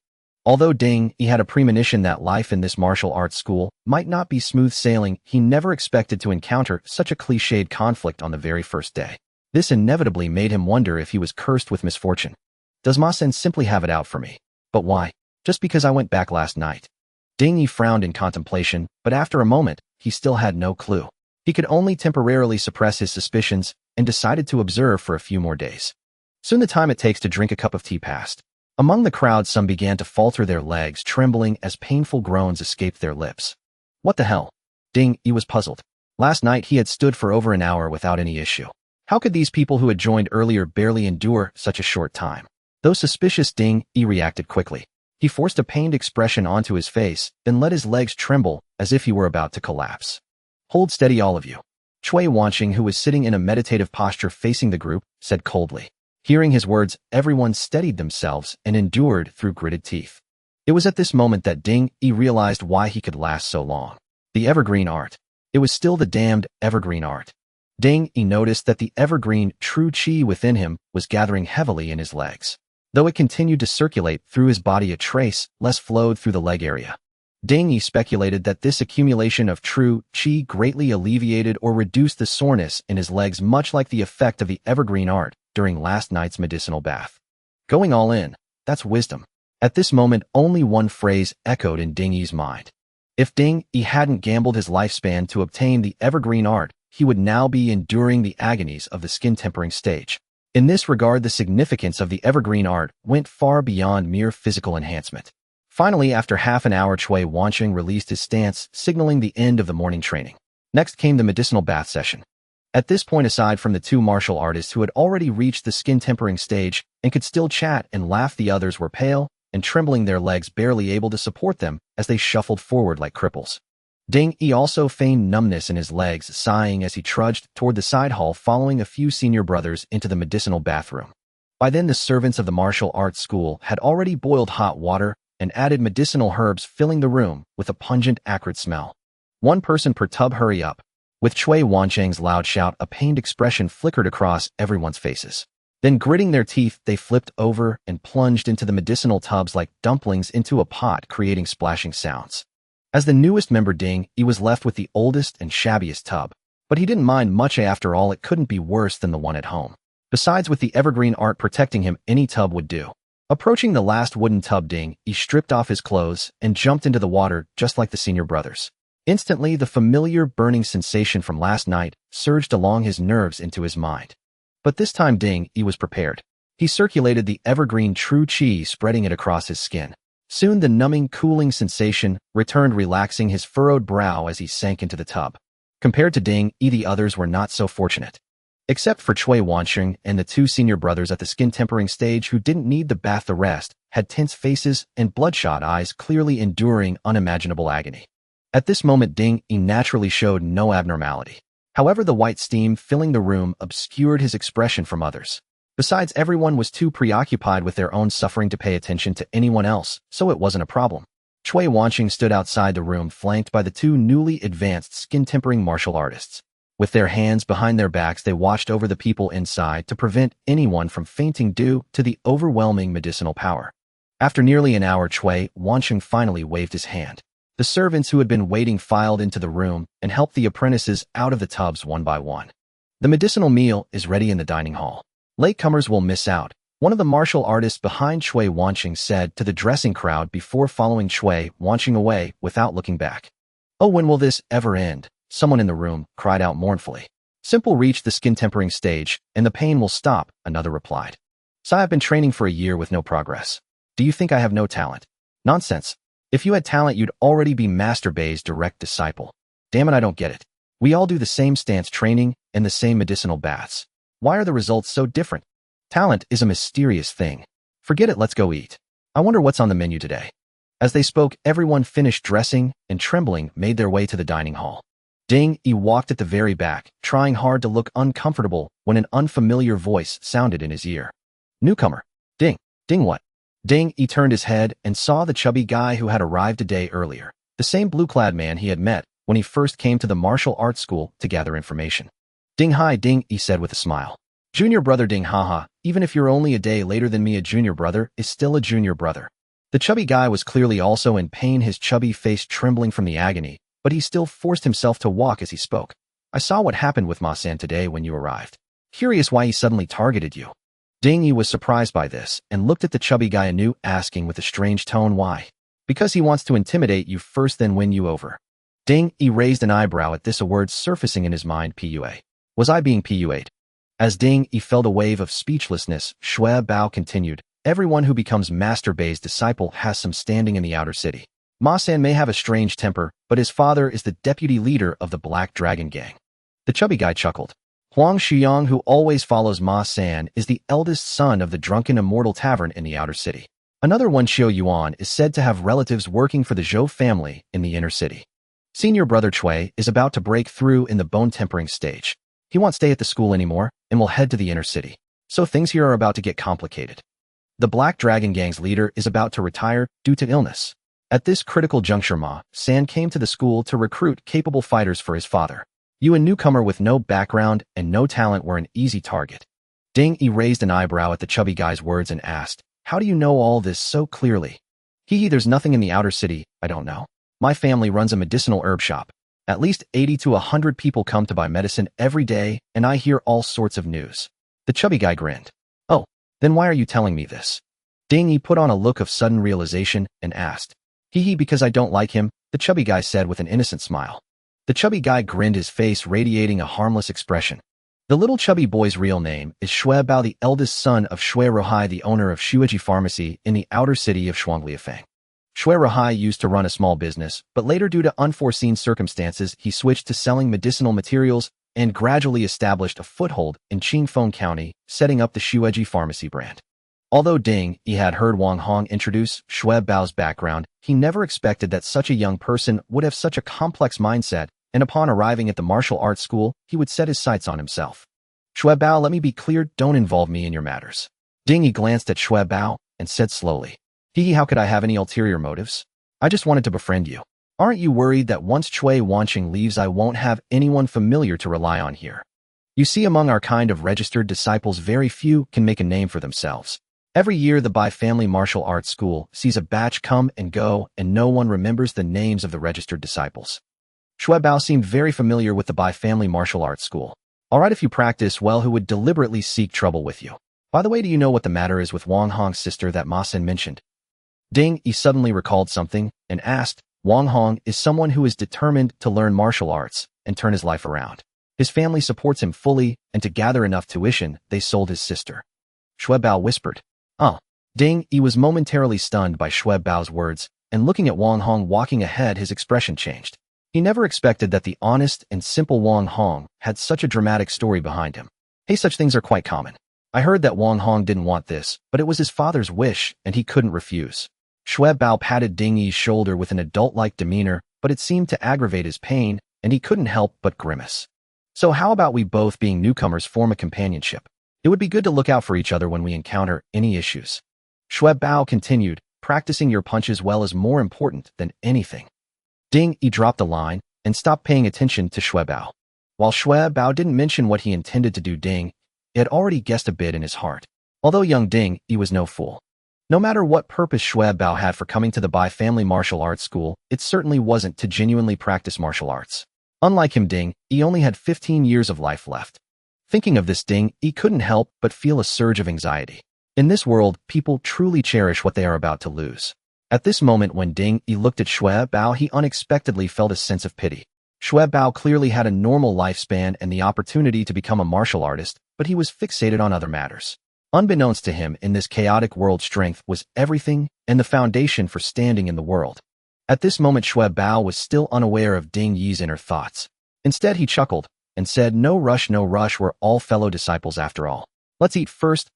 Although Ding, Yi had a premonition that life in this martial arts school might not be smooth sailing, he never expected to encounter such a cliched conflict on the very first day. This inevitably made him wonder if he was cursed with misfortune. Does Ma Sen simply have it out for me? But why? Just because I went back last night? Ding, Yi frowned in contemplation, but after a moment, he still had no clue. He could only temporarily suppress his suspicions and decided to observe for a few more days. Soon the time it takes to drink a cup of tea passed. Among the crowd, some began to falter, their legs trembling as painful groans escaped their lips. What the hell? Ding, Yi was puzzled. Last night he had stood for over an hour without any issue. How could these people who had joined earlier barely endure such a short time? Though suspicious, Ding, Yi reacted quickly. He forced a pained expression onto his face, then let his legs tremble as if he were about to collapse. Hold steady, all of you. Chui Wanqing, who was sitting in a meditative posture facing the group, said coldly. Hearing his words, everyone steadied themselves and endured through gritted teeth. It was at this moment that Ding, Yi realized why he could last so long. The evergreen art. It was still the damned evergreen art. Ding, Yi noticed that the evergreen true chi within him was gathering heavily in his legs. Though it continued to circulate through his body, a trace less flowed through the leg area. Ding, Yi speculated that this accumulation of true chi greatly alleviated or reduced the soreness in his legs, much like the effect of the evergreen art during last night's medicinal bath. Going all in, that's wisdom. At this moment, only one phrase echoed in Ding Yi's mind. If Ding Yi hadn't gambled his lifespan to obtain the evergreen art, he would now be enduring the agonies of the skin tempering stage. In this regard, the significance of the evergreen art went far beyond mere physical enhancement. Finally, after half an hour, Chui Wanqing released his stance, signaling the end of the morning training. Next came the medicinal bath session. At this point, aside from the 2 martial artists who had already reached the skin tempering stage and could still chat and laugh, the others were pale and trembling, their legs barely able to support them as they shuffled forward like cripples. Ding Yi also feigned numbness in his legs, sighing as he trudged toward the side hall, following a few senior brothers into the medicinal bathroom. By then, the servants of the martial arts school had already boiled hot water and added medicinal herbs, filling the room with a pungent, acrid smell. 1 person per tub, hurry up. With Chui Wanqing's loud shout, a pained expression flickered across everyone's faces. Then, gritting their teeth, they flipped over and plunged into the medicinal tubs like dumplings into a pot, creating splashing sounds. As the newest member, Ding Yi was left with the oldest and shabbiest tub, but he didn't mind much. After all, it couldn't be worse than the one at home. Besides, with the evergreen art protecting him, any tub would do. Approaching the last wooden tub, Ding, he stripped off his clothes and jumped into the water just like the senior brothers. Instantly, the familiar burning sensation from last night surged along his nerves into his mind. But this time Ding, he was prepared. He circulated the evergreen true qi, spreading it across his skin. Soon the numbing, cooling sensation returned, relaxing his furrowed brow as he sank into the tub. Compared to Ding, the others were not so fortunate. Except for Cui Wansheng and the two senior brothers at the skin-tempering stage who didn't need the bath, the rest had tense faces and bloodshot eyes, clearly enduring unimaginable agony. At this moment, Ding naturally showed no abnormality. However, the white steam filling the room obscured his expression from others. Besides, everyone was too preoccupied with their own suffering to pay attention to anyone else, so it wasn't a problem. Cui Wansheng stood outside the room, flanked by the two newly advanced skin-tempering martial artists. With their hands behind their backs, they watched over the people inside to prevent anyone from fainting due to the overwhelming medicinal power. After nearly an hour, Cui Wansheng finally waved his hand. The servants who had been waiting filed into the room and helped the apprentices out of the tubs one by one. The medicinal meal is ready in the dining hall. Latecomers will miss out, one of the martial artists behind Cui Wansheng said to the dressing crowd before following Cui Wansheng away without looking back. Oh, when will this ever end? Someone in the room cried out mournfully. Simple reached the skin-tempering stage, and the pain will stop, another replied. So I've been training for a year with no progress. Do you think I have no talent? Nonsense. If you had talent, you'd already be Master Bei's direct disciple. Damn it, I don't get it. We all do the same stance training and the same medicinal baths. Why are the results so different? Talent is a mysterious thing. Forget it, let's go eat. I wonder what's on the menu today. As they spoke, everyone finished dressing and trembling made their way to the dining hall. Ding walked at the very back, trying hard to look uncomfortable when an unfamiliar voice sounded in his ear. Newcomer. Ding. Ding what? Ding turned his head and saw the chubby guy who had arrived a day earlier, the same blue-clad man he had met when he first came to the martial arts school to gather information. Ding, hi, Ding, he said with a smile. Junior brother, Ding, haha, even if you're only a day later than me, a junior brother is still a junior brother. The chubby guy was clearly also in pain, his chubby face trembling from the agony, but he still forced himself to walk as he spoke. I saw what happened with Ma-san today when you arrived. Curious why he suddenly targeted you. Ding was surprised by this and looked at the chubby guy anew, asking with a strange tone why. Because he wants to intimidate you first, then win you over. Ding raised an eyebrow at this, a word surfacing in his mind. PUA. Was I being PUA'd? As Ding felt a wave of speechlessness, Shui Bao continued, everyone who becomes Master Bei's disciple has some standing in the outer city. Ma-san may have a strange temper, but his father is the deputy leader of the Black Dragon Gang. The chubby guy chuckled. Huang Xiang, who always follows Ma-san, is the eldest son of the Drunken Immortal Tavern in the outer city. Another one, Xiao Yuan, is said to have relatives working for the Zhou family in the inner city. Senior brother Cui is about to break through in the bone-tempering stage. He won't stay at the school anymore and will head to the inner city. So things here are about to get complicated. The Black Dragon Gang's leader is about to retire due to illness. At this critical juncture, Ma-san came to the school to recruit capable fighters for his father. You, a newcomer with no background and no talent, were an easy target. Ding raised an eyebrow at the chubby guy's words and asked, how do you know all this so clearly? There's nothing in the outer city I don't know. My family runs a medicinal herb shop. At least 80 to 100 people come to buy medicine every day, and I hear all sorts of news. The chubby guy grinned. Oh, then why are you telling me this? Ding put on a look of sudden realization and asked. Because I don't like him, the chubby guy said with an innocent smile. The chubby guy grinned, his face radiating a harmless expression. The little chubby boy's real name is Shui Bao, the eldest son of Shui Rohai, the owner of Shuiji Pharmacy in the outer city of Shuangliafeng. Shui Rohai used to run a small business, but later due to unforeseen circumstances, he switched to selling medicinal materials and gradually established a foothold in Chingfong County, setting up the Shuiji Pharmacy brand. Although Ding had heard Wang Hong introduce Shui Bao's background, he never expected that such a young person would have such a complex mindset, and upon arriving at the martial arts school, he would set his sights on himself. Shui Bao, let me be clear, don't involve me in your matters. Ding glanced at Shui Bao and said slowly, how could I have any ulterior motives? I just wanted to befriend you. Aren't you worried that once Cui Wansheng leaves, I won't have anyone familiar to rely on here? You see, among our kind of registered disciples, very few can make a name for themselves. Every year, the Bai family martial arts school sees a batch come and go, and no one remembers the names of the registered disciples. Shui Bao seemed very familiar with the Bai family martial arts school. All right, if you practice well, who would deliberately seek trouble with you? By the way, do you know what the matter is with Wang Hong's sister that Ma Sen mentioned? Ding Yi suddenly recalled something and asked. Wang Hong is someone who is determined to learn martial arts and turn his life around. His family supports him fully, and to gather enough tuition, they sold his sister. Shui Bao whispered. Ding Yi was momentarily stunned by Shui Bao's words, and looking at Wang Hong walking ahead, his expression changed. He never expected that the honest and simple Wang Hong had such a dramatic story behind him. Hey, such things are quite common. I heard that Wang Hong didn't want this, but it was his father's wish, and he couldn't refuse. Shui Bao patted Ding Yi's shoulder with an adult-like demeanor, but it seemed to aggravate his pain, and he couldn't help but grimace. So how about we both, being newcomers, form a companionship? It would be good to look out for each other when we encounter any issues. Shui Bao continued, practicing your punches well is more important than anything. Ding Yi dropped the line and stopped paying attention to Shui Bao. While Shui Bao didn't mention what he intended to do, Ding Yi had already guessed a bit in his heart. Although young Ding Yi was no fool. No matter what purpose Shui Bao had for coming to the Bai family martial arts school, it certainly wasn't to genuinely practice martial arts. Unlike him, Ding Yi only had 15 years of life left. Thinking of this, Ding Yi couldn't help but feel a surge of anxiety. In this world, people truly cherish what they are about to lose. At this moment, when Ding Yi looked at Shui Bao, he unexpectedly felt a sense of pity. Shui Bao clearly had a normal lifespan and the opportunity to become a martial artist, but he was fixated on other matters. Unbeknownst to him, in this chaotic world, strength was everything and the foundation for standing in the world. At this moment, Shui Bao was still unaware of Ding Yi's inner thoughts. Instead, he chuckled and said, no rush, we're all fellow disciples after all. Let's eat first.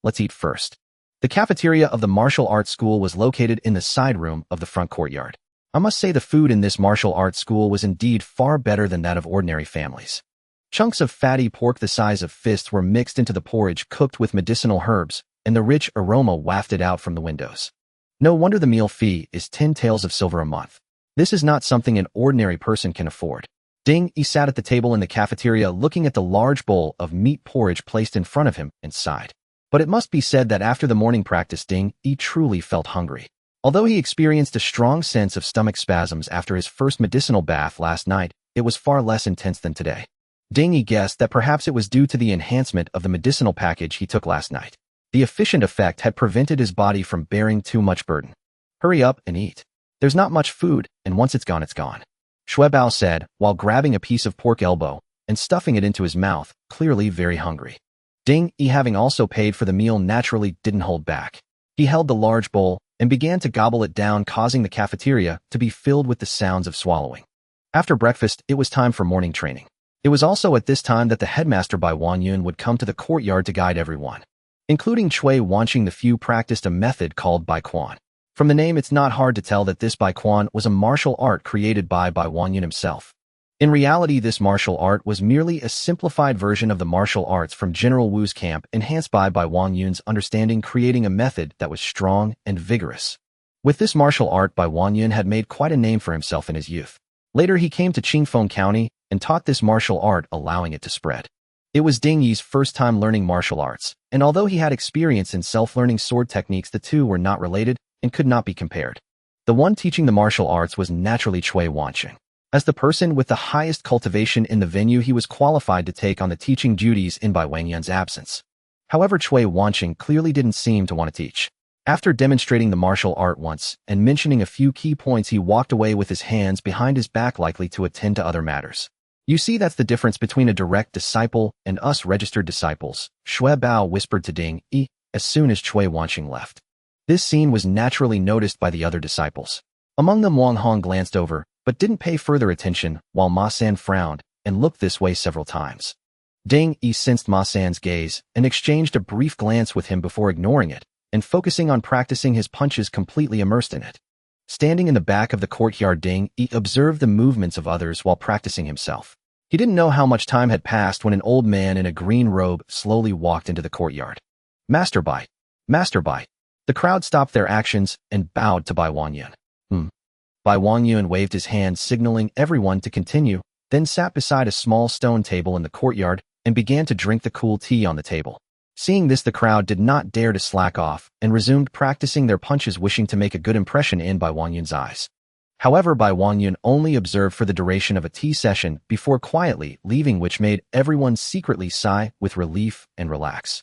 The cafeteria of the martial arts school was located in the side room of the front courtyard. I must say the food in this martial arts school was indeed far better than that of ordinary families. Chunks of fatty pork the size of fists were mixed into the porridge, cooked with medicinal herbs, and the rich aroma wafted out from the windows. No wonder the meal fee is 10 taels of silver a month. This is not something an ordinary person can afford. Ding Yi sat at the table in the cafeteria looking at the large bowl of meat porridge placed in front of him and sighed. But it must be said that after the morning practice, Ding Yi truly felt hungry. Although he experienced a strong sense of stomach spasms after his first medicinal bath last night, it was far less intense than today. Ding Yi guessed that perhaps it was due to the enhancement of the medicinal package he took last night. The efficient effect had prevented his body from bearing too much burden. Hurry up and eat. There's not much food, and once it's gone, it's gone. Shui Bao said, while grabbing a piece of pork elbow and stuffing it into his mouth, clearly very hungry. Ding Yi, having also paid for the meal, naturally didn't hold back. He held the large bowl and began to gobble it down, causing the cafeteria to be filled with the sounds of swallowing. After breakfast, it was time for morning training. It was also at this time that the headmaster Bai Wanyun would come to the courtyard to guide everyone. Including Chui Wanqing, the few practiced a method called Bai Quan. From the name, it's not hard to tell that this Bai Quan was a martial art created by Bai Wanyun himself. In reality, this martial art was merely a simplified version of the martial arts from General Wu's camp, enhanced by Bai Wanyun's understanding, creating a method that was strong and vigorous. With this martial art, Bai Wanyun had made quite a name for himself in his youth. Later, he came to Chingfong County and taught this martial art, allowing it to spread. It was Ding Yi's first time learning martial arts, and although he had experience in self-learning sword techniques, the two were not related and could not be compared. The one teaching the martial arts was naturally Chui Wanqing. As the person with the highest cultivation in the venue, he was qualified to take on the teaching duties in Bai Wangyun's absence. However, Chui Wanqing clearly didn't seem to want to teach. After demonstrating the martial art once and mentioning a few key points, he walked away with his hands behind his back, likely to attend to other matters. You see, that's the difference between a direct disciple and us registered disciples, Shui Bao whispered to Ding Yi as soon as Chui Wanqing left. This scene was naturally noticed by the other disciples. Among them, Wang Hong glanced over, but didn't pay further attention, while Ma San frowned and looked this way several times. Ding Yi sensed Ma San's gaze and exchanged a brief glance with him before ignoring it and focusing on practicing his punches, completely immersed in it. Standing in the back of the courtyard, Ding Yi observed the movements of others while practicing himself. He didn't know how much time had passed when an old man in a green robe slowly walked into the courtyard. Master Bai. Master Bai. The crowd stopped their actions and bowed to Bai Wanyun. Bai Wanyun waved his hand, signaling everyone to continue, then sat beside a small stone table in the courtyard and began to drink the cool tea on the table. Seeing this, the crowd did not dare to slack off and resumed practicing their punches, wishing to make a good impression in Bai Wanyun's eyes. However, Bai Wanyun only observed for the duration of a tea session before quietly leaving, which made everyone secretly sigh with relief and relax.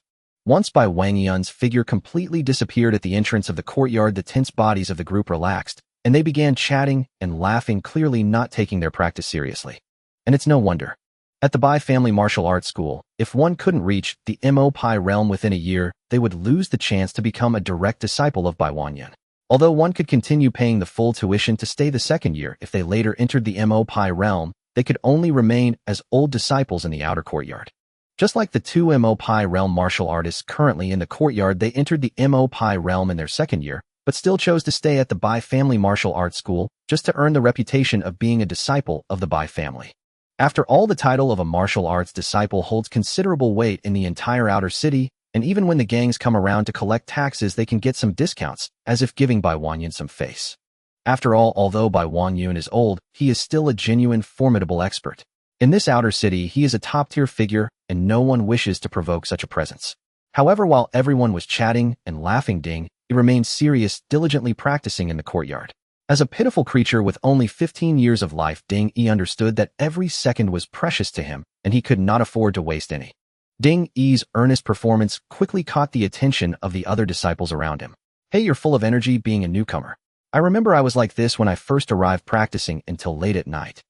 Once Bai Wangyun's figure completely disappeared at the entrance of the courtyard, the tense bodies of the group relaxed, and they began chatting and laughing, clearly not taking their practice seriously. And it's no wonder. At the Bai family martial arts school, if one couldn't reach the Mo Pai realm within a year, they would lose the chance to become a direct disciple of Bai Wangyun. Although one could continue paying the full tuition to stay the second year, if they later entered the Mo Pai realm, they could only remain as old disciples in the outer courtyard. Just like the two Mo Pai realm martial artists currently in the courtyard, they entered the Mo Pai realm in their second year, but still chose to stay at the Bai family martial arts school just to earn the reputation of being a disciple of the Bai family. After all, the title of a martial arts disciple holds considerable weight in the entire outer city, and even when the gangs come around to collect taxes, they can get some discounts, as if giving Bai Wangyun some face. After all, although Bai Wangyun is old, he is still a genuine, formidable expert. In this outer city, he is a top-tier figure, and no one wishes to provoke such a presence. However, while everyone was chatting and laughing, Ding Yi remained serious, diligently practicing in the courtyard. As a pitiful creature with only 15 years of life, Ding Yi understood that every second was precious to him, and he could not afford to waste any. Ding Yi's earnest performance quickly caught the attention of the other disciples around him. Hey, you're full of energy being a newcomer. I remember I was like this when I first arrived, practicing until late at night.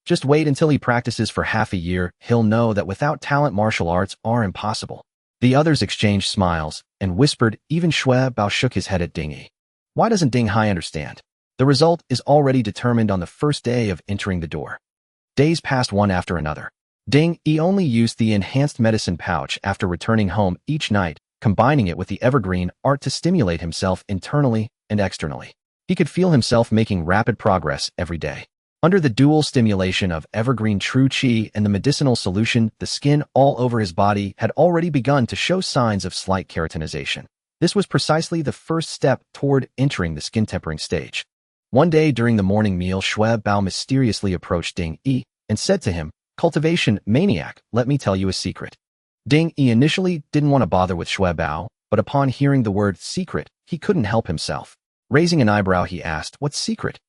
Just wait until he practices for half a year, he'll know that without talent martial arts are impossible. The others exchanged smiles and whispered. Even Shui Bao shook his head at Ding Yi. Why doesn't Ding Hai understand? The result is already determined on the first day of entering the door. Days passed one after another. Ding Yi only used the enhanced medicine pouch after returning home each night, combining it with the evergreen art to stimulate himself internally and externally. He could feel himself making rapid progress every day. Under the dual stimulation of evergreen true qi and the medicinal solution, the skin all over his body had already begun to show signs of slight keratinization. This was precisely the first step toward entering the skin tempering stage. One day during the morning meal, Shui Bao mysteriously approached Ding Yi and said to him, "Cultivation maniac, let me tell you a secret." Ding Yi initially didn't want to bother with Shui Bao, but upon hearing the word secret, he couldn't help himself. Raising an eyebrow, he asked, "What secret?"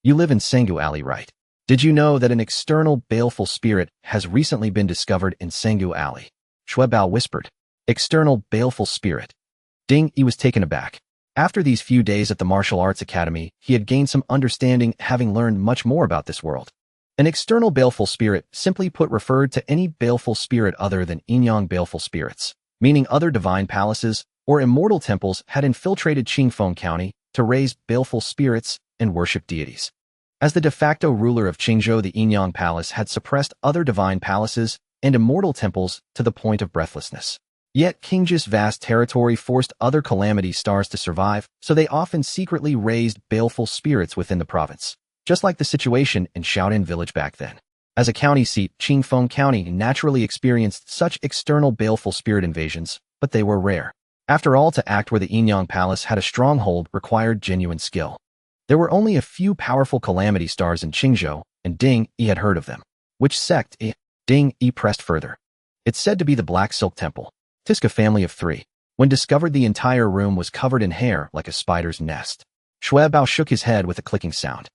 "You live in Senggu Alley, right? Did you know that an external baleful spirit has recently been discovered in Senggu Alley?" Shui Bao whispered. External baleful spirit. Ding Yi was taken aback. After these few days at the martial arts academy, he had gained some understanding, having learned much more about this world. An external baleful spirit, simply put, referred to any baleful spirit other than yin-yang baleful spirits, meaning other divine palaces or immortal temples had infiltrated Chingfong County to raise baleful spirits and worship deities. As the de facto ruler of Qingzhou, the yin-yang palace had suppressed other divine palaces and immortal temples to the point of breathlessness. Yet Qingzhou's vast territory forced other calamity stars to survive, so they often secretly raised baleful spirits within the province, just like the situation in Shaolin village back then. As a county seat, Chingfong County naturally experienced such external baleful spirit invasions, but they were rare. After all, to act where the yin-yang palace had a stronghold required genuine skill. There were only a few powerful calamity stars in Qingzhou, and Ding Yi had heard of them. Which sect? Ding Yi pressed further. It's said to be the Black Silk Temple. Tiska family of 3. When discovered, the entire room was covered in hair like a spider's nest. Shui Bao shook his head with a clicking sound.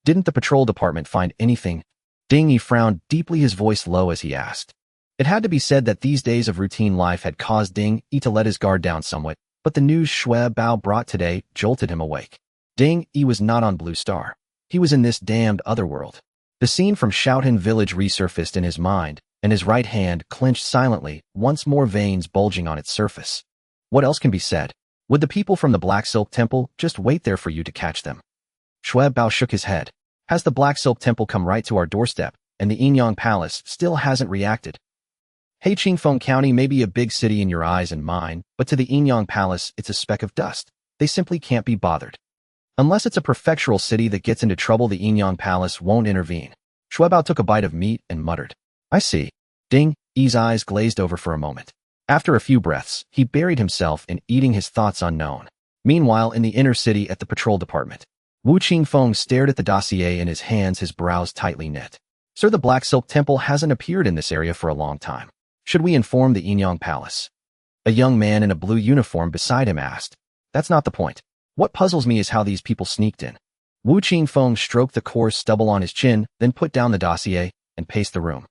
Didn't the patrol department find anything? Ding Yi frowned deeply, his voice low as he asked. It had to be said that these days of routine life had caused Ding Yi to let his guard down somewhat, but the news Shui Bao brought today jolted him awake. Ding Yi was not on Blue Star. He was in this damned otherworld. The scene from Shaolin village resurfaced in his mind, and his right hand clenched silently, once more veins bulging on its surface. What else can be said? Would the people from the Black Silk Temple just wait there for you to catch them? Shui Bao shook his head. Has the Black Silk Temple come right to our doorstep, and the yin-yang palace still hasn't reacted? Hey, Chingfong County may be a big city in your eyes and mine, but to the yin-yang palace, it's a speck of dust. They simply can't be bothered. Unless it's a prefectural city that gets into trouble, the yin-yang palace won't intervene. Shui Bao took a bite of meat and muttered, "I see." Ding Yi's eyes glazed over for a moment. After a few breaths, he buried himself in eating his thoughts unknown. Meanwhile, in the inner city at the patrol department, Wu Chingfong stared at the dossier in his hands, his brows tightly knit. "Sir, the Black Silk Temple hasn't appeared in this area for a long time. Should we inform the yin-yang palace?" A young man in a blue uniform beside him asked. "That's not the point. What puzzles me is how these people sneaked in." Wu Qingfeng stroked the coarse stubble on his chin, then put down the dossier and paced the room.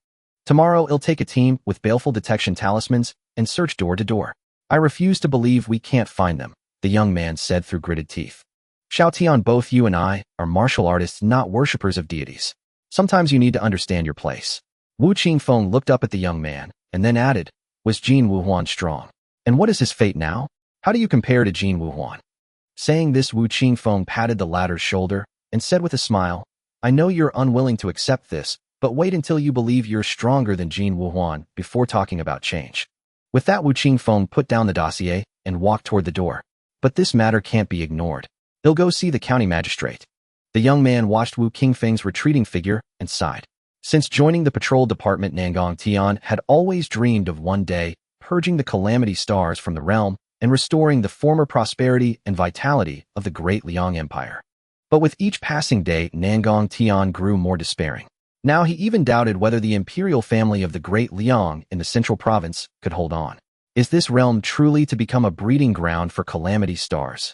"Tomorrow, I'll take a team with baleful detection talismans and search door to door. I refuse to believe we can't find them, the young man said through gritted teeth. Xiaotian, both you and I are martial artists, not worshippers of deities. Sometimes you need to understand your place. Wu Qingfeng looked up at the young man, and then added, was Jin Wuhuan strong? And what is his fate now? How do you compare to Jin Wuhuan? Saying this, Wu Qingfeng patted the latter's shoulder and said with a smile, I know you're unwilling to accept this, but wait until you believe you're stronger than Jin Wuhuan before talking about change. With that, Wu Qingfeng put down the dossier and walked toward the door. But this matter can't be ignored. He'll go see the county magistrate. The young man watched Wu Qingfeng's retreating figure and sighed. Since joining the patrol department, Nangong Tian had always dreamed of one day purging the calamity stars from the realm and restoring the former prosperity and vitality of the great Liang Empire. But with each passing day, Nangong Tian grew more despairing. Now he even doubted whether the imperial family of the great Liang in the central province could hold on. Is this realm truly to become a breeding ground for calamity stars?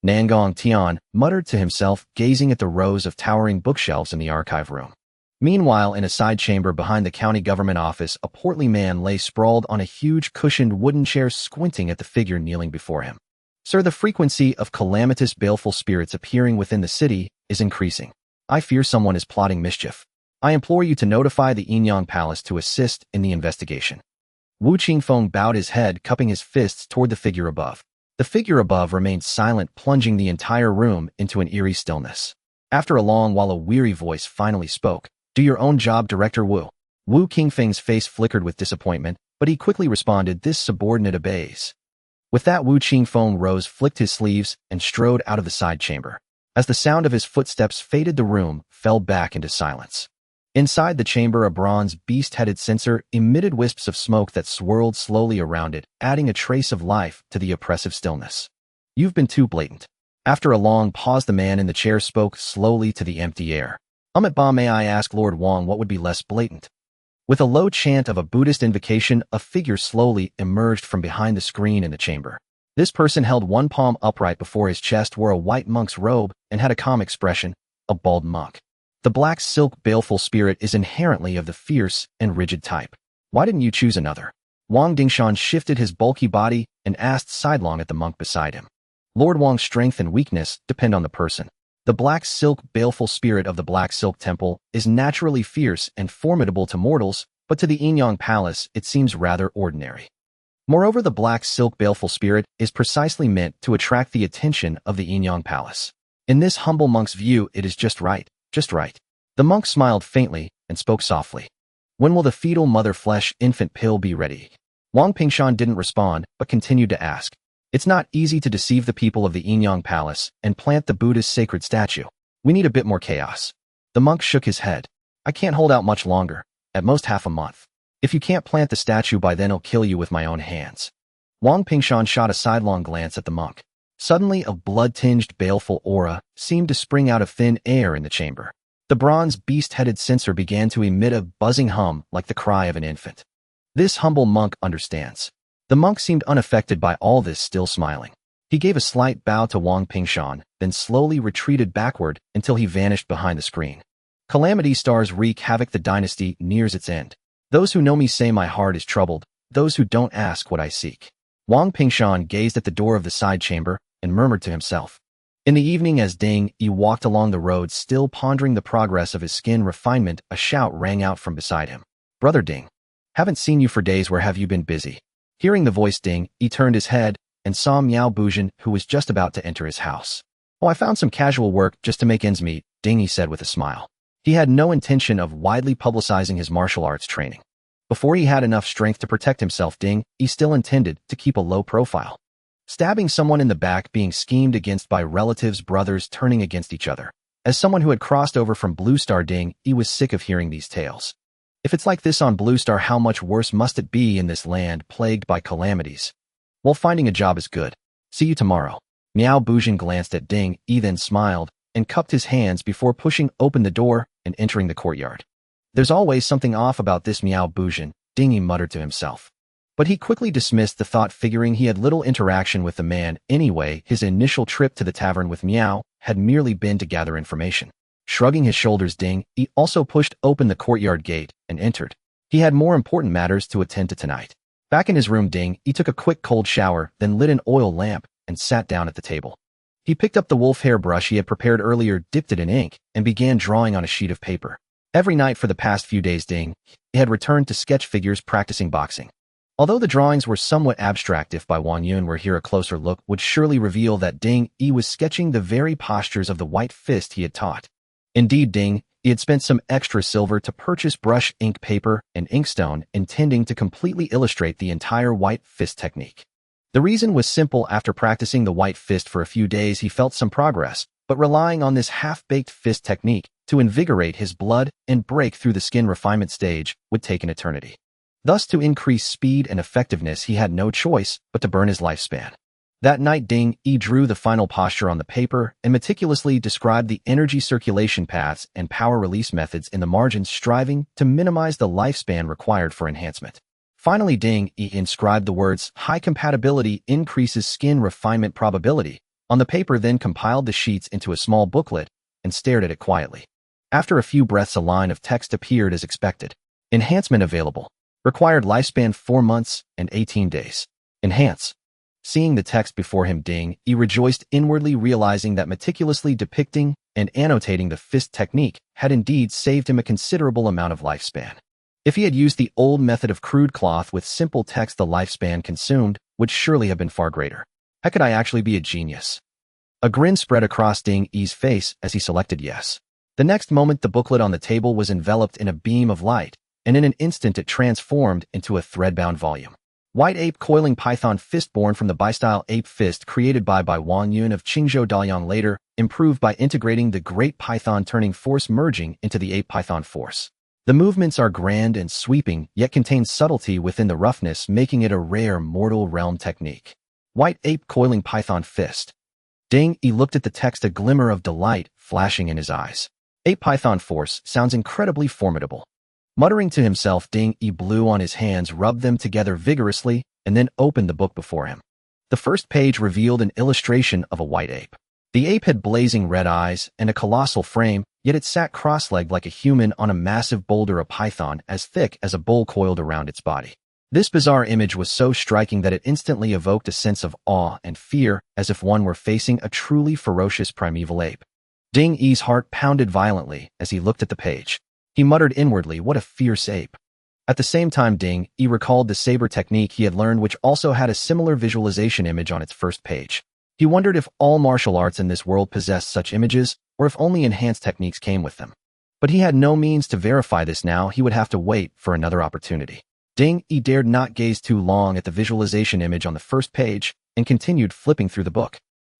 Nangong Tian muttered to himself, gazing at the rows of towering bookshelves in the archive room. Meanwhile, in a side chamber behind the county government office, a portly man lay sprawled on a huge cushioned wooden chair, squinting at the figure kneeling before him. Sir, the frequency of calamitous baleful spirits appearing within the city is increasing. I fear someone is plotting mischief. I implore you to notify the Yinyang Palace to assist in the investigation. Wu Qingfeng bowed his head, cupping his fists toward the figure above. The figure above remained silent, plunging the entire room into an eerie stillness. After a long while, a weary voice finally spoke. Do your own job, Director Wu. Wu Qingfeng's face flickered with disappointment, but he quickly responded, this subordinate obeys. With that, Wu Qingfeng rose, flicked his sleeves, and strode out of the side chamber. As the sound of his footsteps faded, the room fell back into silence. Inside the chamber, a bronze beast-headed censer emitted wisps of smoke that swirled slowly around it, adding a trace of life to the oppressive stillness. You've been too blatant. After a long pause, the man in the chair spoke slowly to the empty air. May I ask Lord Wang what would be less blatant? With a low chant of a Buddhist invocation, a figure slowly emerged from behind the screen in the chamber. This person held one palm upright before his chest, wore a white monk's robe, and had a calm expression, a bald monk. The black silk baleful spirit is inherently of the fierce and rigid type. Why didn't you choose another? Wang Dingshan shifted his bulky body and asked sidelong at the monk beside him. Lord Wang's strength and weakness depend on the person. The black silk baleful spirit of the Black Silk Temple is naturally fierce and formidable to mortals, but to the Yinyang Palace it seems rather ordinary. Moreover, the black silk baleful spirit is precisely meant to attract the attention of the Yinyang Palace. In this humble monk's view, it is just right, just right. The monk smiled faintly and spoke softly. When will the fetal mother flesh infant pill be ready? Wang Pingshan didn't respond, but continued to ask. It's not easy to deceive the people of the Yinyang Palace and plant the Buddha's sacred statue. We need a bit more chaos. The monk shook his head. I can't hold out much longer, at most half a month. If you can't plant the statue by then, I'll kill you with my own hands. Wang Pingshan shot a sidelong glance at the monk. Suddenly, a blood-tinged, baleful aura seemed to spring out of thin air in the chamber. The bronze beast-headed censer began to emit a buzzing hum like the cry of an infant. This humble monk understands. The monk seemed unaffected by all this, still smiling. He gave a slight bow to Wang Pingshan, then slowly retreated backward until he vanished behind the screen. Calamity stars wreak havoc. The dynasty nears its end. Those who know me say my heart is troubled. Those who don't ask what I seek. Wang Pingshan gazed at the door of the side chamber and murmured to himself. In the evening, as Ding Yi walked along the road, still pondering the progress of his skin refinement, a shout rang out from beside him. Brother Ding, haven't seen you for days. Where have you been? Busy? Hearing the voice, Ding Yi turned his head and saw Miao Bujin, who was just about to enter his house. Oh, I found some casual work just to make ends meet, Ding Yi said with a smile. He had no intention of widely publicizing his martial arts training. Before he had enough strength to protect himself, Ding Yi still intended to keep a low profile. Stabbing someone in the back, being schemed against by relatives, brothers turning against each other. As someone who had crossed over from Blue Star, Ding Yi was sick of hearing these tales. If it's like this on Blue Star, how much worse must it be in this land plagued by calamities? Well, finding a job is good. See you tomorrow. Miao Bujin glanced at Ding Yi, then smiled and cupped his hands before pushing open the door and entering the courtyard. There's always something off about this Miao Bujin, Ding Yi muttered to himself. But he quickly dismissed the thought, figuring he had little interaction with the man anyway. His initial trip to the tavern with Miao had merely been to gather information. Shrugging his shoulders, Ding Yi also pushed open the courtyard gate and entered. He had more important matters to attend to tonight. Back in his room, he took a quick cold shower, then lit an oil lamp and sat down at the table. He picked up the wolf hair brush he had prepared earlier, dipped it in ink, and began drawing on a sheet of paper. Every night for the past few days, he had returned to sketch figures practicing boxing. Although the drawings were somewhat abstract, if by Wang Yun were here, a closer look would surely reveal that He was sketching the very postures of the white fist he had taught. Indeed, he had spent some extra silver to purchase brush, ink, paper, and inkstone, intending to completely illustrate the entire white fist technique. The reason was simple. After practicing the white fist for a few days, he felt some progress, but relying on this half-baked fist technique to invigorate his blood and break through the skin refinement stage would take an eternity. Thus, to increase speed and effectiveness, he had no choice but to burn his lifespan. That night, He drew the final posture on the paper and meticulously described the energy circulation paths and power release methods in the margins, striving to minimize the lifespan required for enhancement. Finally, He inscribed the words, "High compatibility increases skin refinement probability," on the paper, then compiled the sheets into a small booklet and stared at it quietly. After a few breaths, a line of text appeared as expected. Enhancement available. Required lifespan 4 months and 18 days. Enhance. Seeing the text before him, he rejoiced inwardly, realizing that meticulously depicting and annotating the fist technique had indeed saved him a considerable amount of lifespan. If he had used the old method of crude cloth with simple text, the lifespan consumed would surely have been far greater. How could I actually be a genius? A grin spread across He's face as he selected yes. The next moment, the booklet on the table was enveloped in a beam of light, and in an instant it transformed into a thread-bound volume. White Ape Coiling Python Fist, born from the Bistyle Ape Fist created by Wang Yun of Qingzhou Daliang, later improved by integrating the Great Python Turning Force, merging into the Ape Python Force. The movements are grand and sweeping, yet contain subtlety within the roughness, making it a rare mortal realm technique. White Ape Coiling Python Fist. He looked at the text, a glimmer of delight flashing in his eyes. Ape Python Force sounds incredibly formidable. Muttering to himself, he blew on his hands, rubbed them together vigorously, and then opened the book before him. The first page revealed an illustration of a white ape. The ape had blazing red eyes and a colossal frame, yet it sat cross-legged like a human on a massive boulder, a python as thick as a bowl coiled around its body. This bizarre image was so striking that it instantly evoked a sense of awe and fear, as if one were facing a truly ferocious primeval ape. He's heart pounded violently as he looked at the page. He muttered inwardly, "What a fierce ape." At the same time, he recalled the saber technique he had learned, which also had a similar visualization image on its first page. He wondered if all martial arts in this world possessed such images, or if only enhanced techniques came with them. But he had no means to verify this now. He would have to wait for another opportunity. He dared not gaze too long at the visualization image on the first page and continued flipping through the book.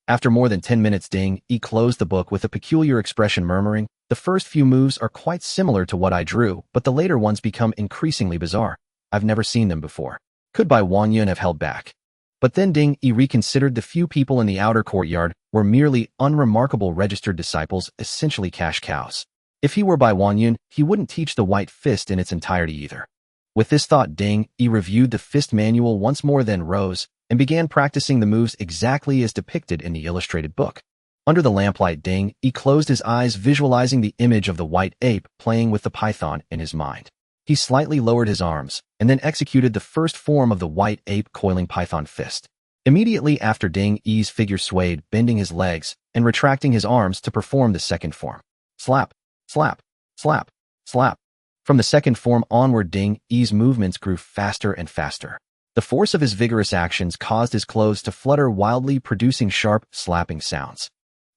After more than 10 minutes, he closed the book with a peculiar expression, murmuring, "The first few moves are quite similar to what I drew, but the later ones become increasingly bizarre. I've never seen them before. Could Wang Yun have held back?" But then he reconsidered. The few people in the outer courtyard were merely unremarkable registered disciples, essentially cash cows. If he were Wang Yun, he wouldn't teach the white fist in its entirety either. With this thought, he reviewed the fist manual once more, then rose and began practicing the moves exactly as depicted in the illustrated book. Under the lamplight, he closed his eyes, visualizing the image of the white ape playing with the python in his mind. He slightly lowered his arms and then executed the first form of the white ape coiling python fist. Immediately after, He's figure swayed, bending his legs and retracting his arms to perform the second form. Slap, slap, slap, slap. From the second form onward, He's movements grew faster and faster. The force of his vigorous actions caused his clothes to flutter wildly, producing sharp, slapping sounds.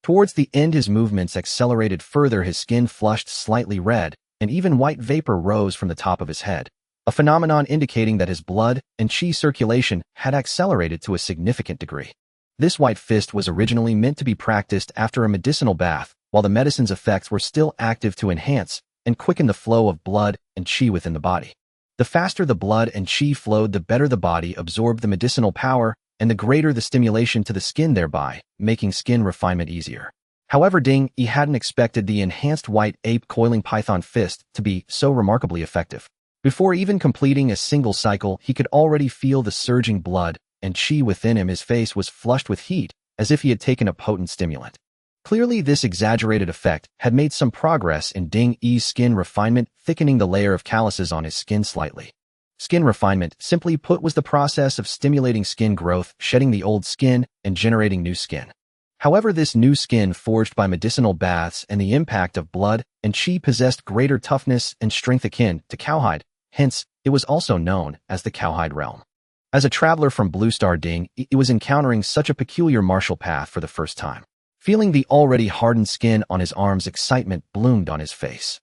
Towards the end, his movements accelerated further, his skin flushed slightly red, and even white vapor rose from the top of his head, a phenomenon indicating that his blood and qi circulation had accelerated to a significant degree. This white fist was originally meant to be practiced after a medicinal bath, while the medicine's effects were still active to enhance and quicken the flow of blood and qi within the body. The faster the blood and qi flowed, the better the body absorbed the medicinal power, and the greater the stimulation to the skin, thereby making skin refinement easier. However, he hadn't expected the enhanced white ape coiling python fist to be so remarkably effective. Before even completing a single cycle, he could already feel the surging blood and qi within him. His face was flushed with heat, as if he had taken a potent stimulant. Clearly, this exaggerated effect had made some progress in He's skin refinement, thickening the layer of calluses on his skin slightly. Skin refinement, simply put, was the process of stimulating skin growth, shedding the old skin, and generating new skin. However, this new skin forged by medicinal baths and the impact of blood and qi possessed greater toughness and strength akin to cowhide, hence, it was also known as the cowhide realm. As a traveler from Blue Star, Ding was encountering such a peculiar martial path for the first time. Feeling the already hardened skin on his arms, excitement bloomed on his face.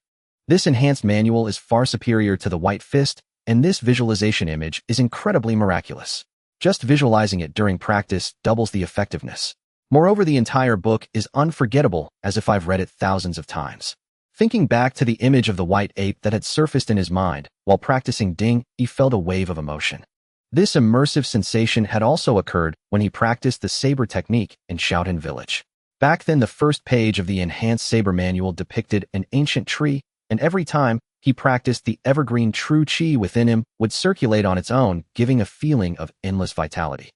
This enhanced manual is far superior to the White Fist, and this visualization image is incredibly miraculous. Just visualizing it during practice doubles the effectiveness. Moreover, the entire book is unforgettable, as if I've read it thousands of times. Thinking back to the image of the white ape that had surfaced in his mind while practicing, Ding felt a wave of emotion. This immersive sensation had also occurred when he practiced the saber technique in Shaolin village. Back then, the first page of the enhanced saber manual depicted an ancient tree, and every time he practiced, the evergreen true qi within him would circulate on its own, giving a feeling of endless vitality.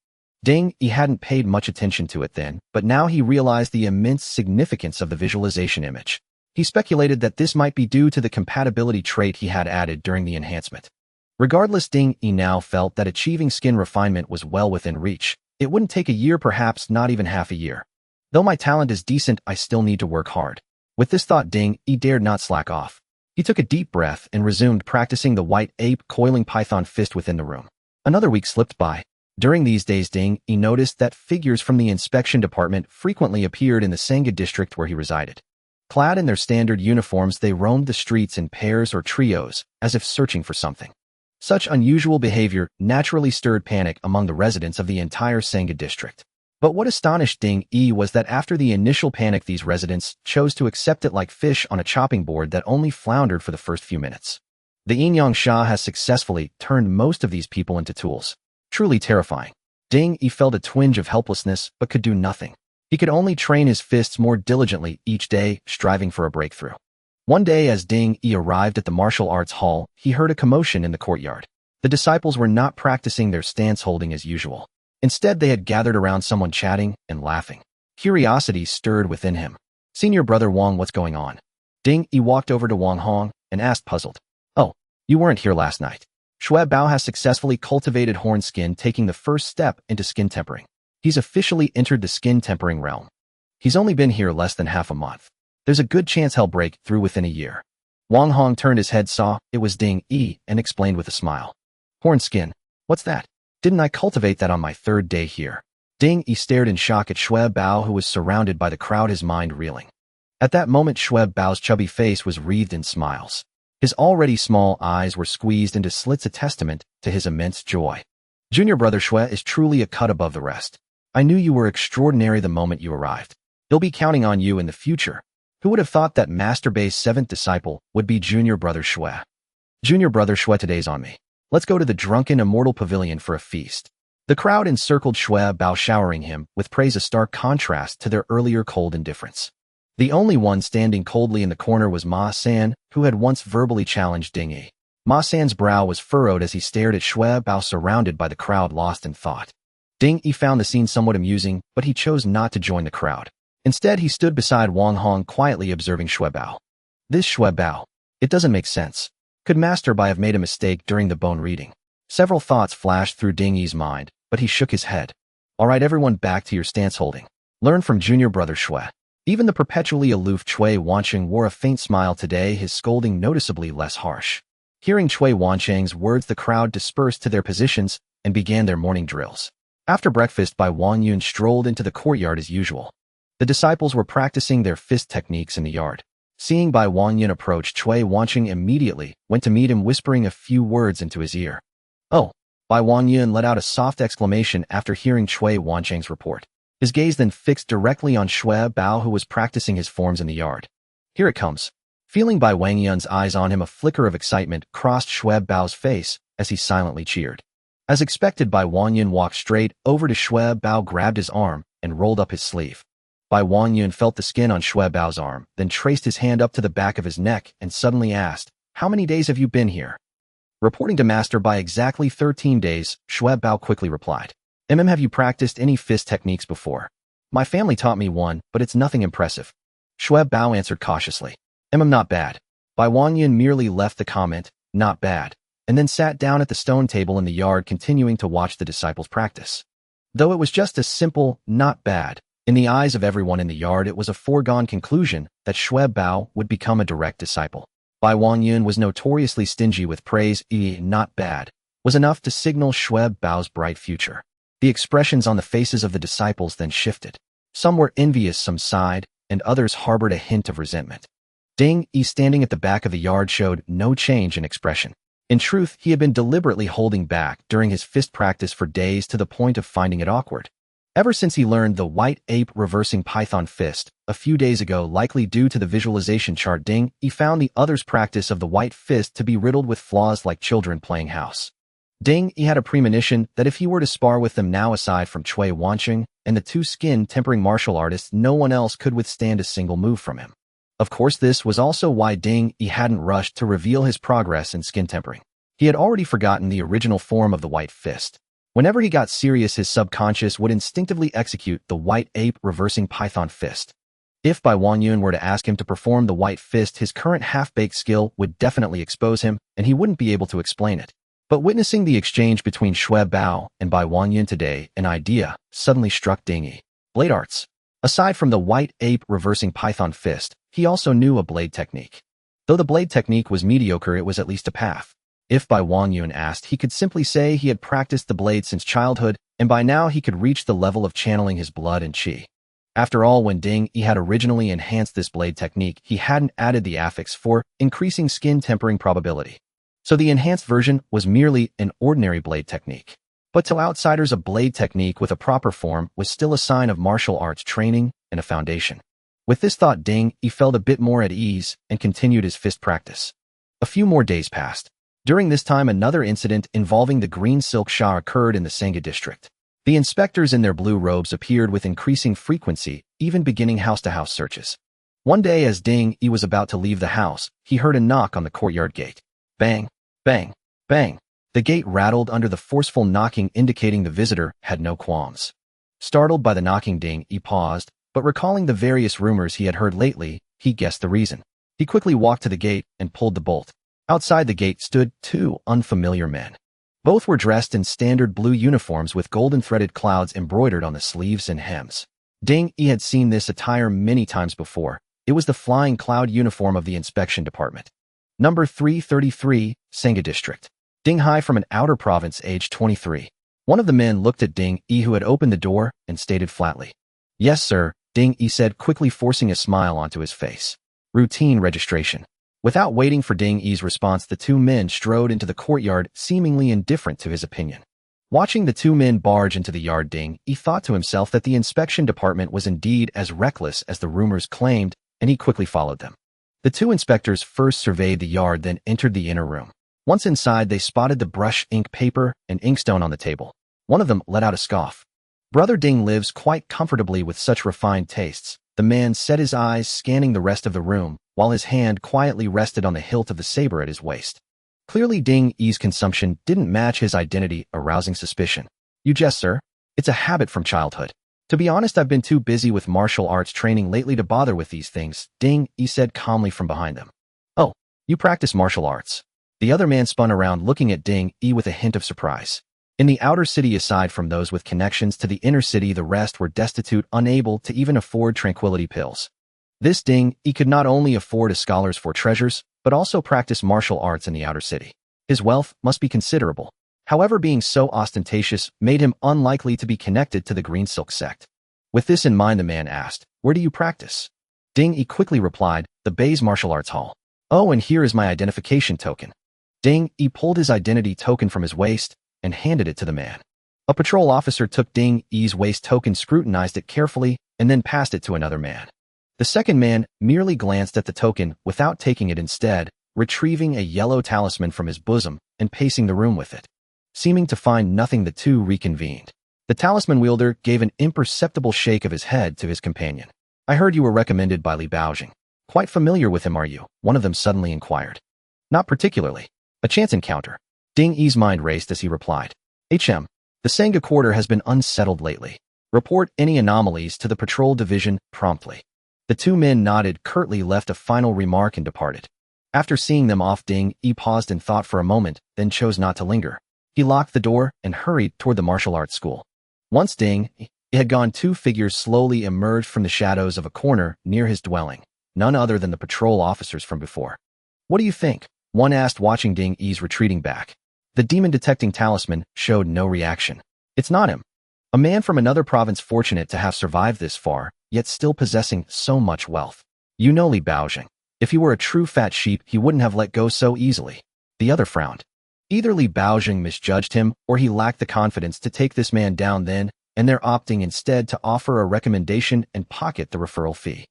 Ding hadn't paid much attention to it then, but now he realized the immense significance of the visualization image. He speculated that this might be due to the compatibility trait he had added during the enhancement. Regardless, Ding now felt that achieving skin refinement was well within reach. It wouldn't take a year, perhaps not even half a year. Though my talent is decent, I still need to work hard. With this thought, Ding dared not slack off. He took a deep breath and resumed practicing the white ape coiling python fist within the room. Another week slipped by. During these days, Ding noticed that figures from the inspection department frequently appeared in the Sangha district where he resided. Clad in their standard uniforms, they roamed the streets in pairs or trios, as if searching for something. Such unusual behavior naturally stirred panic among the residents of the entire Sangha district. But what astonished Ding was that after the initial panic, these residents chose to accept it like fish on a chopping board that only floundered for the first few minutes. The Inyang Sha has successfully turned most of these people into tools. Truly terrifying. Ding felt a twinge of helplessness, but could do nothing. He could only train his fists more diligently each day, striving for a breakthrough. One day, as Ding arrived at the martial arts hall, he heard a commotion in the courtyard. The disciples were not practicing their stance holding as usual. Instead, they had gathered around someone chatting and laughing. Curiosity stirred within him. "Senior brother Wang, what's going on?" Ding walked over to Wang Hong and asked, puzzled. "Oh, you weren't here last night." Shui Bao has successfully cultivated horn skin, taking the first step into skin tempering. He's officially entered the skin tempering realm. He's only been here less than half a month. There's a good chance he'll break through within a year. Wang Hong turned his head, saw it was Ding and explained with a smile. "Horn skin? What's that? Didn't I cultivate that on my third day here?" Ding stared in shock at Shui Bao, who was surrounded by the crowd, his mind reeling. At that moment, Shui Bao's chubby face was wreathed in smiles. His already small eyes were squeezed into slits, a testament to his immense joy. "Junior brother Shui is truly a cut above the rest. I knew you were extraordinary the moment you arrived. He'll be counting on you in the future." Who would have thought that Master Bei's seventh disciple would be Junior brother Shui? "Junior brother Shui, today's on me. Let's go to the drunken immortal pavilion for a feast." The crowd encircled Shui Bao, showering him with praise, a stark contrast to their earlier cold indifference. The only one standing coldly in the corner was Ma San, who had once verbally challenged Ding. Ma San's brow was furrowed as he stared at Shui Bao, surrounded by the crowd, lost in thought. Ding found the scene somewhat amusing, but he chose not to join the crowd. Instead, he stood beside Wang Hong, quietly observing Shui Bao. This Shui Bao. It doesn't make sense. Could Master Bai have made a mistake during the bone reading? Several thoughts flashed through Ding's mind, but he shook his head. "All right, everyone, back to your stance holding. Learn from Junior brother Shui." Even the perpetually aloof Cui Wancheng wore a faint smile today, his scolding noticeably less harsh. Hearing Cui Wancheng's words, the crowd dispersed to their positions and began their morning drills. After breakfast, Bai Wangyun strolled into the courtyard as usual. The disciples were practicing their fist techniques in the yard. Seeing Bai Wangyun approach, Cui Wancheng immediately went to meet him, whispering a few words into his ear. "Oh!" Bai Wangyun let out a soft exclamation after hearing Cui Wancheng's report. His gaze then fixed directly on Shui Bao, who was practicing his forms in the yard. "Here it comes." Feeling Bai Wangyun's eyes on him, a flicker of excitement crossed Shui Bao's face as he silently cheered. As expected, Bai Wangyun walked straight over to Shui Bao, grabbed his arm, and rolled up his sleeve. Bai Wangyun felt the skin on Shui Bao's arm, then traced his hand up to the back of his neck and suddenly asked, "How many days have you been here?" Reporting to Master Bai exactly 13 days, Shui Bao quickly replied. Have you practiced any fist techniques before?" "My family taught me one, but it's nothing impressive." Shui Bao answered cautiously. Not bad." Bai Wangyun merely left the comment, "Not bad." and then sat down at the stone table in the yard continuing to watch the disciples practice. Though it was just a simple, not bad, in the eyes of everyone in the yard it was a foregone conclusion that Xue Bao would become a direct disciple. Bai Wangyun was notoriously stingy with praise. Not bad was enough to signal Xue Bao's bright future. The expressions on the faces of the disciples then shifted. Some were envious, some sighed, and others harbored a hint of resentment. Ding Yi, standing at the back of the yard, showed no change in expression. In truth, he had been deliberately holding back during his fist practice for days to the point of finding it awkward. Ever since he learned the white ape reversing python fist a few days ago, likely due to the visualization chart, Ding Yi found the other's practice of the white fist to be riddled with flaws like children playing house. Ding Yi had a premonition that if he were to spar with them now, aside from Cui Wanqing and the two skin-tempering martial artists, no one else could withstand a single move from him. Of course, this was also why Ding Yi hadn't rushed to reveal his progress in skin tempering. He had already forgotten the original form of the white fist. Whenever he got serious, his subconscious would instinctively execute the white ape reversing python fist. If Bai Wangyun were to ask him to perform the white fist, his current half-baked skill would definitely expose him, and he wouldn't be able to explain it. But witnessing the exchange between Xue Bao and Bai Wangyun today, an idea suddenly struck Ding Yi. Blade arts. Aside from the white ape reversing python fist, he also knew a blade technique. Though the blade technique was mediocre, it was at least a path. If Bai Wangyun asked, he could simply say he had practiced the blade since childhood, and by now he could reach the level of channeling his blood and qi. After all, when Ding Yi had originally enhanced this blade technique, he hadn't added the affix for increasing skin tempering probability. So the enhanced version was merely an ordinary blade technique. But to outsiders, a blade technique with a proper form was still a sign of martial arts training and a foundation. With this thought, Ding Yi felt a bit more at ease and continued his fist practice. A few more days passed. During this time, another incident involving the green silk Sha occurred in the Sangha district. The inspectors in their blue robes appeared with increasing frequency, even beginning house-to-house searches. One day, as Ding Yi was about to leave the house, he heard a knock on the courtyard gate. Bang, bang, bang. The gate rattled under the forceful knocking, indicating the visitor had no qualms. Startled by the knocking, Ding Yi paused, but recalling the various rumors he had heard lately, he guessed the reason. He quickly walked to the gate and pulled the bolt. Outside the gate stood two unfamiliar men. Both were dressed in standard blue uniforms with golden threaded clouds embroidered on the sleeves and hems. Ding Yi had seen this attire many times before. It was the flying cloud uniform of the inspection department. Number 333, Sangha District. Ding Hai from an outer province, age 23. One of the men looked at Ding Yi, who had opened the door, and stated flatly, "Yes, sir," Ding Yi said, quickly forcing a smile onto his face. Routine registration. Without waiting for Ding Yi's response, the two men strode into the courtyard, seemingly indifferent to his opinion. Watching the two men barge into the yard, Ding Yi thought to himself that the inspection department was indeed as reckless as the rumors claimed, and he quickly followed them. The two inspectors first surveyed the yard, then entered the inner room. Once inside, they spotted the brush, ink, paper, and inkstone on the table. One of them let out a scoff. "Brother Ding lives quite comfortably with such refined tastes." The man set his eyes, scanning the rest of the room, while his hand quietly rested on the hilt of the saber at his waist. Clearly, Ding Yi's consumption didn't match his identity, arousing suspicion. "You jest, sir? It's a habit from childhood. To be honest, I've been too busy with martial arts training lately to bother with these things," Ding Yi said calmly from behind them. "Oh, you practice martial arts?" The other man spun around, looking at Ding Yi with a hint of surprise. In the outer city, aside from those with connections to the inner city, the rest were destitute, unable to even afford tranquility pills. This Ding Yi could not only afford a scholars for treasures, but also practice martial arts in the outer city. His wealth must be considerable. However, being so ostentatious made him unlikely to be connected to the green silk sect. With this in mind, the man asked, "Where do you practice?" Ding Yi quickly replied, "The Bei's Martial Arts Hall." "Oh, and here is my identification token." Ding Yi pulled his identity token from his waist and handed it to the man. A patrol officer took Ding Yi's waist token, scrutinized it carefully, and then passed it to another man. The second man merely glanced at the token without taking it, instead retrieving a yellow talisman from his bosom and pacing the room with it. Seeming to find nothing, the two reconvened. The talisman wielder gave an imperceptible shake of his head to his companion. "I heard you were recommended by Li Baojing. Quite familiar with him, are you?" one of them suddenly inquired. "Not particularly. A chance encounter." Ding Yi's mind raced as he replied, "HM, the Sangha quarter has been unsettled lately. Report any anomalies to the patrol division promptly." The two men nodded, curtly left a final remark, and departed. After seeing them off, Ding Yi paused in thought for a moment, then chose not to linger. He locked the door and hurried toward the martial arts school. Once Ding Yi had gone, two figures slowly emerged from the shadows of a corner near his dwelling, none other than the patrol officers from before. "What do you think?" one asked, watching Ding Yi's retreating back. The demon-detecting talisman showed no reaction. "It's not him. A man from another province, fortunate to have survived this far, yet still possessing so much wealth. You know Li Baozheng. If he were a true fat sheep, he wouldn't have let go so easily." The other frowned. Either Li Baozheng misjudged him, or he lacked the confidence to take this man down then, and they're opting instead to offer a recommendation and pocket the referral fee.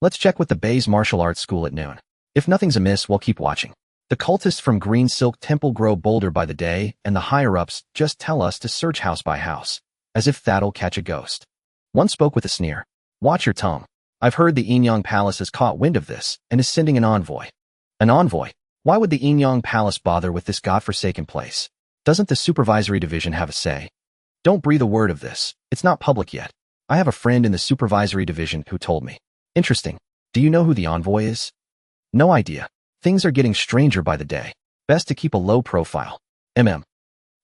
"Let's check with the Bei's martial arts school at noon. If nothing's amiss, we'll keep watching. The cultists from Green Silk Temple grow bolder by the day, and the higher-ups just tell us to search house by house, as if that'll catch a ghost." One spoke with a sneer. "Watch your tongue. I've heard the Yinyang Palace has caught wind of this and is sending an envoy." "An envoy? Why would the Yinyang Palace bother with this godforsaken place? Doesn't the supervisory division have a say?" "Don't breathe a word of this. It's not public yet. I have a friend in the supervisory division who told me." "Interesting. Do you know who the envoy is?" "No idea. Things are getting stranger by the day. Best to keep a low profile.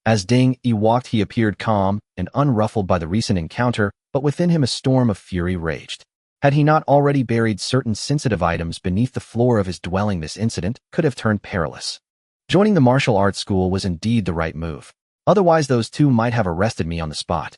As Ding Yi walked, he appeared calm and unruffled by the recent encounter, but within him a storm of fury raged. Had he not already buried certain sensitive items beneath the floor of his dwelling, this incident could have turned perilous. Joining the martial arts school was indeed the right move. Otherwise, those two might have arrested me on the spot.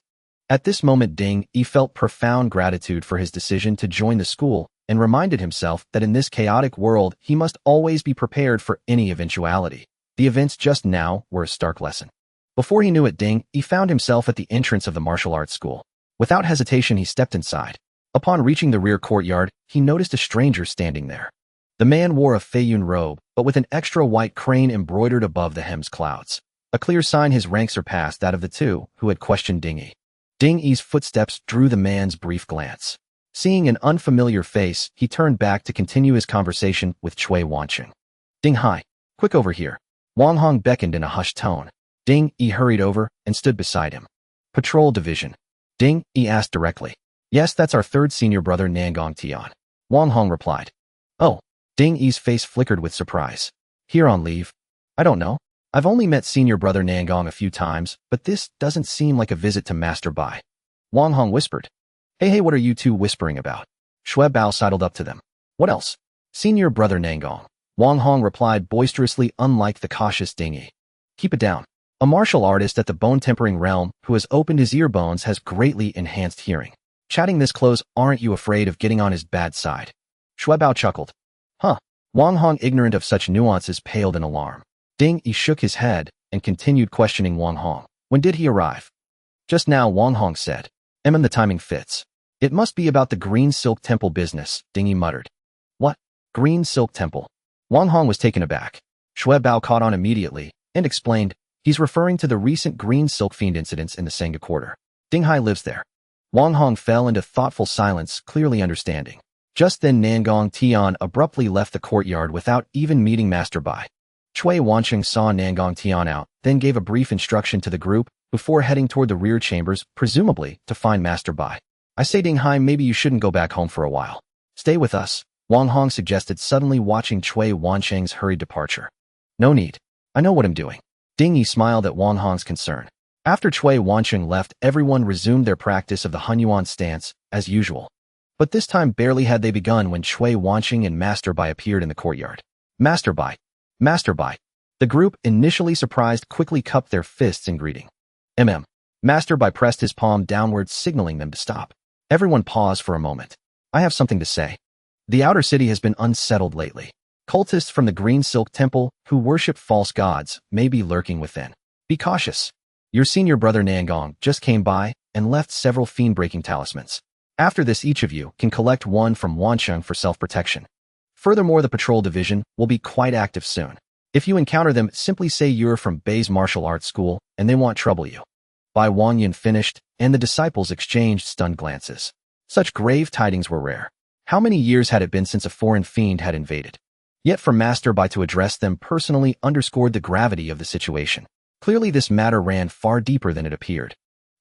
At this moment, Ding Yi felt profound gratitude for his decision to join the school, and reminded himself that in this chaotic world, he must always be prepared for any eventuality. The events just now were a stark lesson. Before he knew it, Ding Yi found himself at the entrance of the martial arts school. Without hesitation, he stepped inside. Upon reaching the rear courtyard, he noticed a stranger standing there. The man wore a Feiyun robe, but with an extra white crane embroidered above the hem's clouds, a clear sign his rank surpassed that of the two who had questioned Ding Yi. Ding Yi's footsteps drew the man's brief glance. Seeing an unfamiliar face, he turned back to continue his conversation with Cui Wanqing. "Ding Hai, quick over here." Wang Hong beckoned in a hushed tone. Ding Yi hurried over and stood beside him. "Patrol division?" Ding Yi asked directly. "Yes, that's our third senior brother, Nangong Tian," Wang Hong replied. "Oh." Ding Yi's face flickered with surprise. "Here on leave?" "I don't know. I've only met senior brother Nangong a few times, but this doesn't seem like a visit to Master Bai," Wang Hong whispered. Hey, what are you two whispering about?" Shui Bao sidled up to them. "What else?" "Senior brother Nangong," Wang Hong replied boisterously, unlike the cautious Ding Yi. "Keep it down. A martial artist at the bone-tempering realm who has opened his ear bones has greatly enhanced hearing. Chatting this close, aren't you afraid of getting on his bad side?" Shui Bao chuckled. "Huh." Wang Hong, ignorant of such nuances, paled in alarm. Ding Yi shook his head and continued questioning Wang Hong. "When did he arrive?" "Just now," Wang Hong said. The timing fits." "It must be about the Green Silk Temple business," Ding Yi muttered. "What? Green Silk Temple?" Wang Hong was taken aback. Shui Bao caught on immediately and explained, "He's referring to the recent Green Silk Fiend incidents in the Senga Quarter. Ding Hai lives there." Wang Hong fell into thoughtful silence, clearly understanding. Just then Nangong Tian abruptly left the courtyard without even meeting Master Bai. Cui Wanqing saw Nangong Tian out, then gave a brief instruction to the group before heading toward the rear chambers, presumably to find Master Bai. "I say, Ding Hai, maybe you shouldn't go back home for a while. Stay with us," Wang Hong suggested, suddenly watching Cui Wanqing's hurried departure. "No need. I know what I'm doing." Ding Yi smiled at Wang Hong's concern. After Cui Wanqing left, everyone resumed their practice of the Hunyuan stance, as usual. But this time barely had they begun when Cui Wanqing and Master Bai appeared in the courtyard. "Master Bai! Master Bai!" The group, initially surprised, quickly cupped their fists in greeting. Master Bai pressed his palm downwards, signaling them to stop. Everyone paused for a moment. "I have something to say. The outer city has been unsettled lately. Cultists from the Green Silk Temple, who worship false gods, may be lurking within. Be cautious. Your senior brother Nangong just came by and left several fiend-breaking talismans. After this, each of you can collect one from Wansheng for self-protection. Furthermore, the patrol division will be quite active soon. If you encounter them, simply say you're from Bei's martial arts school and they won't trouble you." Bai Wanyan finished, and the disciples exchanged stunned glances. Such grave tidings were rare. How many years had it been since a foreign fiend had invaded? Yet for Master Bai to address them personally underscored the gravity of the situation. Clearly this matter ran far deeper than it appeared.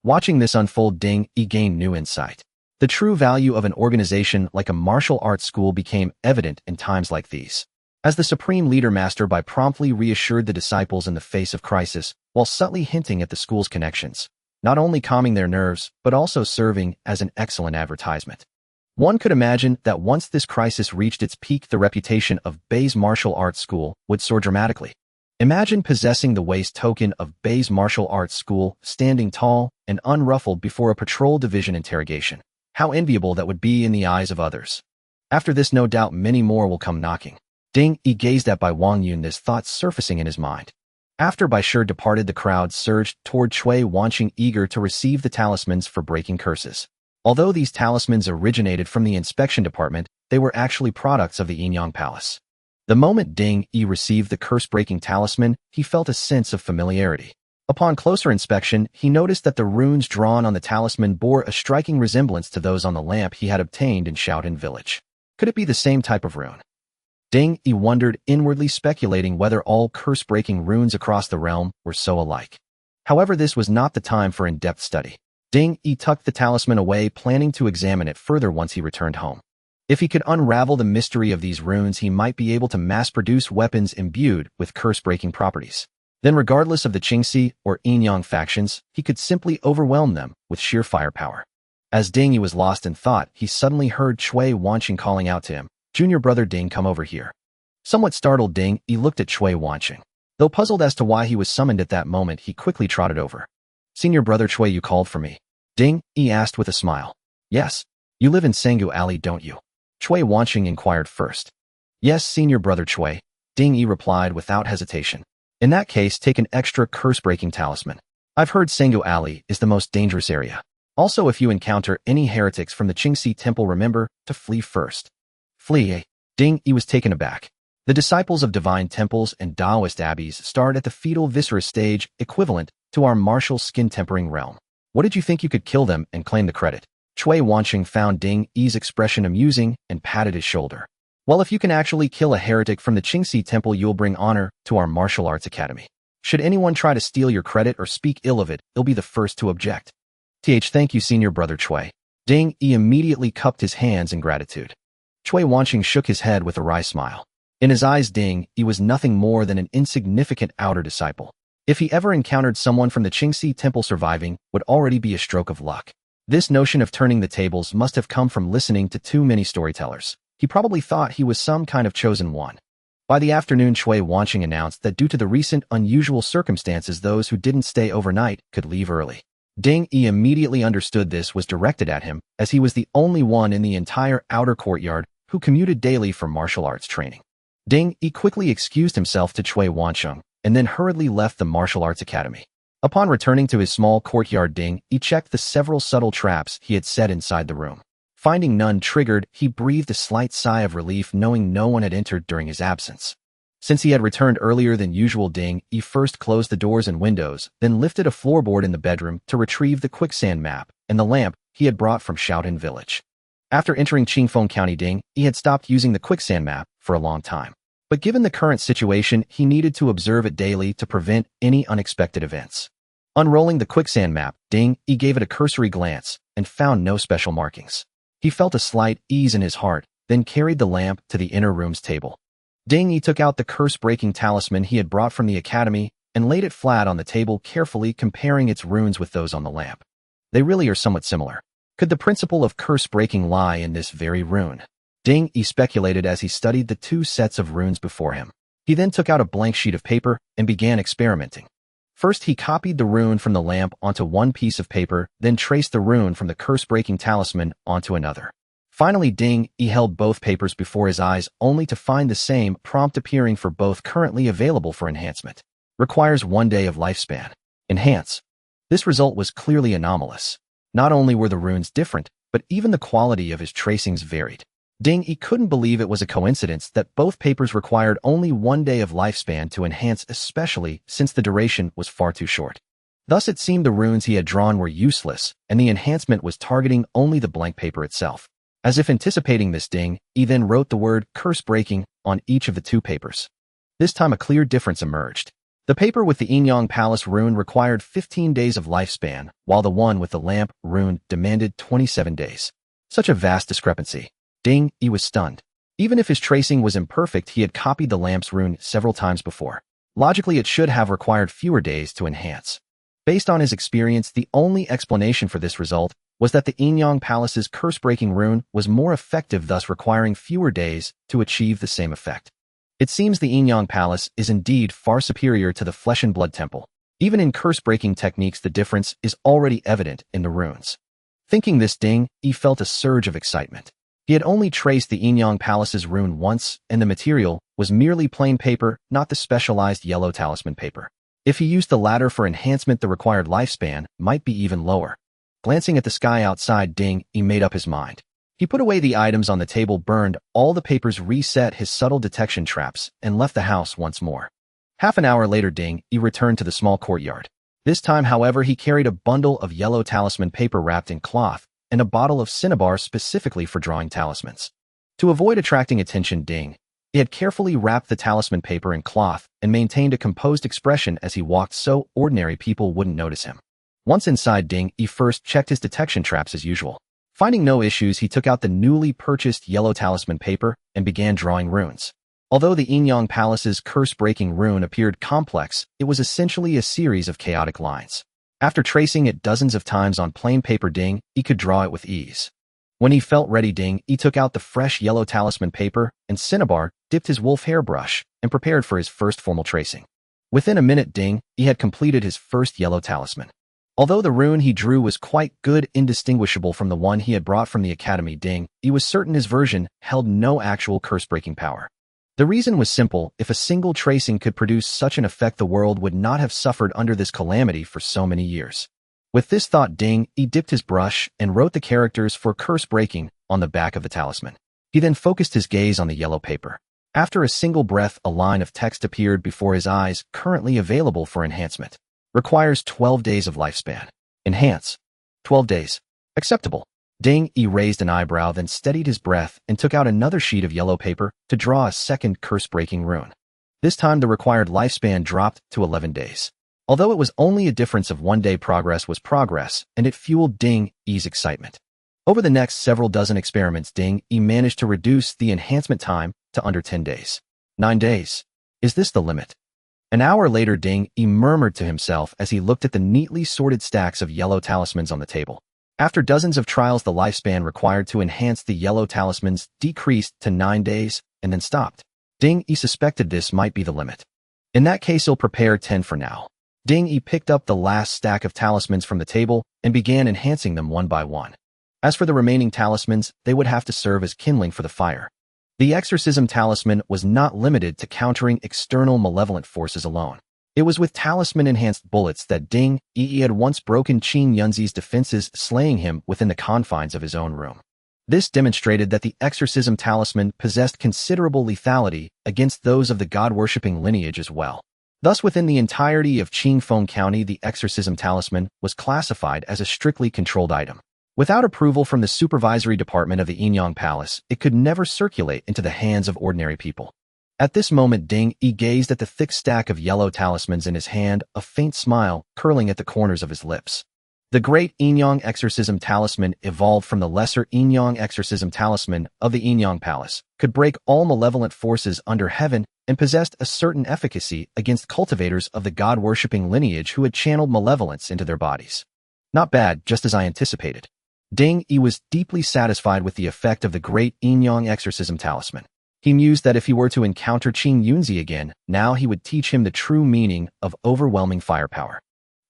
Watching this unfold, Ding Yi gained new insight. The true value of an organization like a martial arts school became evident in times like these. As the supreme leader master by promptly reassured the disciples in the face of crisis, while subtly hinting at the school's connections, not only calming their nerves, but also serving as an excellent advertisement. One could imagine that once this crisis reached its peak, the reputation of Bei's martial arts school would soar dramatically. Imagine possessing the waist token of Bei's martial arts school, standing tall and unruffled before a patrol division interrogation. How enviable that would be in the eyes of others. After this, no doubt many more will come knocking. Ding Yi gazed at Bai Wangyun, this thought surfacing in his mind. After Bai Shi departed, the crowd surged toward Cui Wanqing, eager to receive the talismans for breaking curses. Although these talismans originated from the inspection department, they were actually products of the Yinyang Palace. The moment Ding Yi received the curse-breaking talisman, he felt a sense of familiarity. Upon closer inspection, he noticed that the runes drawn on the talisman bore a striking resemblance to those on the lamp he had obtained in Shaolin village. Could it be the same type of rune? Ding Yi wondered, inwardly speculating whether all curse-breaking runes across the realm were so alike. However, this was not the time for in-depth study. Ding Yi tucked the talisman away, planning to examine it further once he returned home. If he could unravel the mystery of these runes, he might be able to mass-produce weapons imbued with curse-breaking properties. Then, regardless of the Qingxi or Yinyang factions, he could simply overwhelm them with sheer firepower. As Ding Yi was lost in thought, he suddenly heard Cui Wanqing calling out to him, "Junior brother Ding, come over here." Somewhat startled, Ding Yi looked at Cui Wanqing. Though puzzled as to why he was summoned at that moment, he quickly trotted over. "Senior brother Cui, you called for me?" Ding Yi asked with a smile. "Yes. You live in Senggu Alley, don't you?" Cui Wanqing inquired first. "Yes, senior brother Cui," Ding Yi replied without hesitation. "In that case, take an extra curse-breaking talisman. I've heard Senggu Alley is the most dangerous area. Also, if you encounter any heretics from the Qingxi temple, remember to flee first." "Flee?" Ding Yi was taken aback. The disciples of divine temples and Taoist abbeys start at the fetal viscera stage, equivalent to our martial skin-tempering realm. What did you think you could kill them and claim the credit? Cui Wanqing found Ding Yi's expression amusing and patted his shoulder. "Well, if you can actually kill a heretic from the Qingxi temple, you'll bring honor to our martial arts academy. Should anyone try to steal your credit or speak ill of it, you'll be the first to object." Thank you, senior brother Cui." Ding Yi immediately cupped his hands in gratitude. Cui Wanqing shook his head with a wry smile. In his eyes, Ding Yi was nothing more than an insignificant outer disciple. If he ever encountered someone from the Qingxi temple, surviving would already be a stroke of luck. This notion of turning the tables must have come from listening to too many storytellers. He probably thought he was some kind of chosen one. By the afternoon, Cui Wanqing announced that due to the recent unusual circumstances, those who didn't stay overnight could leave early. Ding Yi immediately understood this was directed at him, as he was the only one in the entire outer courtyard who commuted daily for martial arts training. Ding Yi quickly excused himself to Cui Wanqing, and then hurriedly left the martial arts academy. Upon returning to his small courtyard, Ding Yi checked the several subtle traps he had set inside the room. Finding none triggered, he breathed a slight sigh of relief, knowing no one had entered during his absence. Since he had returned earlier than usual, Ding Yi first closed the doors and windows, then lifted a floorboard in the bedroom to retrieve the quicksand map and the lamp he had brought from Shaolin village. After entering Chingfong County, Ding Yi had stopped using the quicksand map for a long time. But given the current situation, he needed to observe it daily to prevent any unexpected events. Unrolling the quicksand map, Ding Yi gave it a cursory glance and found no special markings. He felt a slight ease in his heart, then carried the lamp to the inner room's table. Ding Yi took out the curse-breaking talisman he had brought from the academy and laid it flat on the table, carefully comparing its runes with those on the lamp. They really are somewhat similar. Could the principle of curse-breaking lie in this very rune? Ding Yi speculated as he studied the two sets of runes before him. He then took out a blank sheet of paper and began experimenting. First, he copied the rune from the lamp onto one piece of paper, then traced the rune from the curse-breaking talisman onto another. Finally, Ding Yi held both papers before his eyes, only to find the same prompt appearing for both, currently available for enhancement. Requires 1 day of lifespan. Enhance. This result was clearly anomalous. Not only were the runes different, but even the quality of his tracings varied. Ding Yi couldn't believe it was a coincidence that both papers required only 1 day of lifespan to enhance, especially since the duration was far too short. Thus, it seemed the runes he had drawn were useless, and the enhancement was targeting only the blank paper itself. As if anticipating this, Ding Yi then wrote the word curse-breaking on each of the two papers. This time, a clear difference emerged. The paper with the Yinyang Palace rune required 15 days of lifespan, while the one with the lamp rune demanded 27 days. Such a vast discrepancy. Ding Yi was stunned. Even if his tracing was imperfect, he had copied the lamp's rune several times before. Logically, it should have required fewer days to enhance. Based on his experience, the only explanation for this result was that the Yinyang Palace's curse-breaking rune was more effective, thus requiring fewer days to achieve the same effect. It seems the Yinyang Palace is indeed far superior to the Flesh and Blood Temple. Even in curse-breaking techniques, the difference is already evident in the runes. Thinking this, Ding Yi felt a surge of excitement. He had only traced the Yinyang Palace's rune once, and the material was merely plain paper, not the specialized yellow talisman paper. If he used the latter for enhancement, the required lifespan might be even lower. Glancing at the sky outside, Ding Yi made up his mind. He put away the items on the table, burned all the papers, reset his subtle detection traps, and left the house once more. Half an hour later, Ding Yi returned to the small courtyard. This time, however, he carried a bundle of yellow talisman paper wrapped in cloth and a bottle of cinnabar specifically for drawing talismans. To avoid attracting attention, Ding Yi had carefully wrapped the talisman paper in cloth and maintained a composed expression as he walked so ordinary people wouldn't notice him. Once inside, Ding Yi first checked his detection traps as usual. Finding no issues, he took out the newly purchased yellow talisman paper and began drawing runes. Although the Yinyang Palace's curse-breaking rune appeared complex, it was essentially a series of chaotic lines. After tracing it dozens of times on plain paper, Ding Yi could draw it with ease. When he felt ready, Ding Yi took out the fresh yellow talisman paper and cinnabar, dipped his wolf hair brush, and prepared for his first formal tracing. Within a minute, Ding Yi had completed his first yellow talisman. Although the rune he drew was quite good, indistinguishable from the one he had brought from the academy, Ding Yi was certain his version held no actual curse-breaking power. The reason was simple: if a single tracing could produce such an effect, the world would not have suffered under this calamity for so many years. With this thought, Ding Yi dipped his brush and wrote the characters for curse-breaking on the back of the talisman. He then focused his gaze on the yellow paper. After a single breath, a line of text appeared before his eyes: currently available for enhancement. Requires 12 days of lifespan. Enhance. 12 days. Acceptable. Ding Yi raised an eyebrow, then steadied his breath and took out another sheet of yellow paper to draw a second curse-breaking rune. This time, the required lifespan dropped to 11 days. Although it was only a difference of 1 day, progress was progress, and it fueled Ding Yi's excitement. Over the next several dozen experiments, Ding Yi managed to reduce the enhancement time to under 10 days. 9 days. Is this the limit? An hour later, Ding Yi murmured to himself as he looked at the neatly sorted stacks of yellow talismans on the table. After dozens of trials, the lifespan required to enhance the yellow talismans decreased to 9 days and then stopped. Ding Yi suspected this might be the limit. In that case, he'll prepare 10 for now. Ding Yi picked up the last stack of talismans from the table and began enhancing them one by one. As for the remaining talismans, they would have to serve as kindling for the fire. The exorcism talisman was not limited to countering external malevolent forces alone. It was with talisman-enhanced bullets that Ding Yi had once broken Qin Yunzi's defenses, slaying him within the confines of his own room. This demonstrated that the exorcism talisman possessed considerable lethality against those of the god-worshipping lineage as well. Thus, within the entirety of Chingfong County, the exorcism talisman was classified as a strictly controlled item. Without approval from the supervisory department of the Yinyang Palace, it could never circulate into the hands of ordinary people. At this moment, Ding Yi gazed at the thick stack of yellow talismans in his hand, a faint smile curling at the corners of his lips. The great Yinyang exorcism talisman, evolved from the lesser Yinyang exorcism talisman of the Yinyang Palace, could break all malevolent forces under heaven and possessed a certain efficacy against cultivators of the god-worshipping lineage who had channeled malevolence into their bodies. Not bad, just as I anticipated. Ding Yi was deeply satisfied with the effect of the great Yinyang exorcism talisman. He mused that if he were to encounter Qin Yunzi again, now he would teach him the true meaning of overwhelming firepower.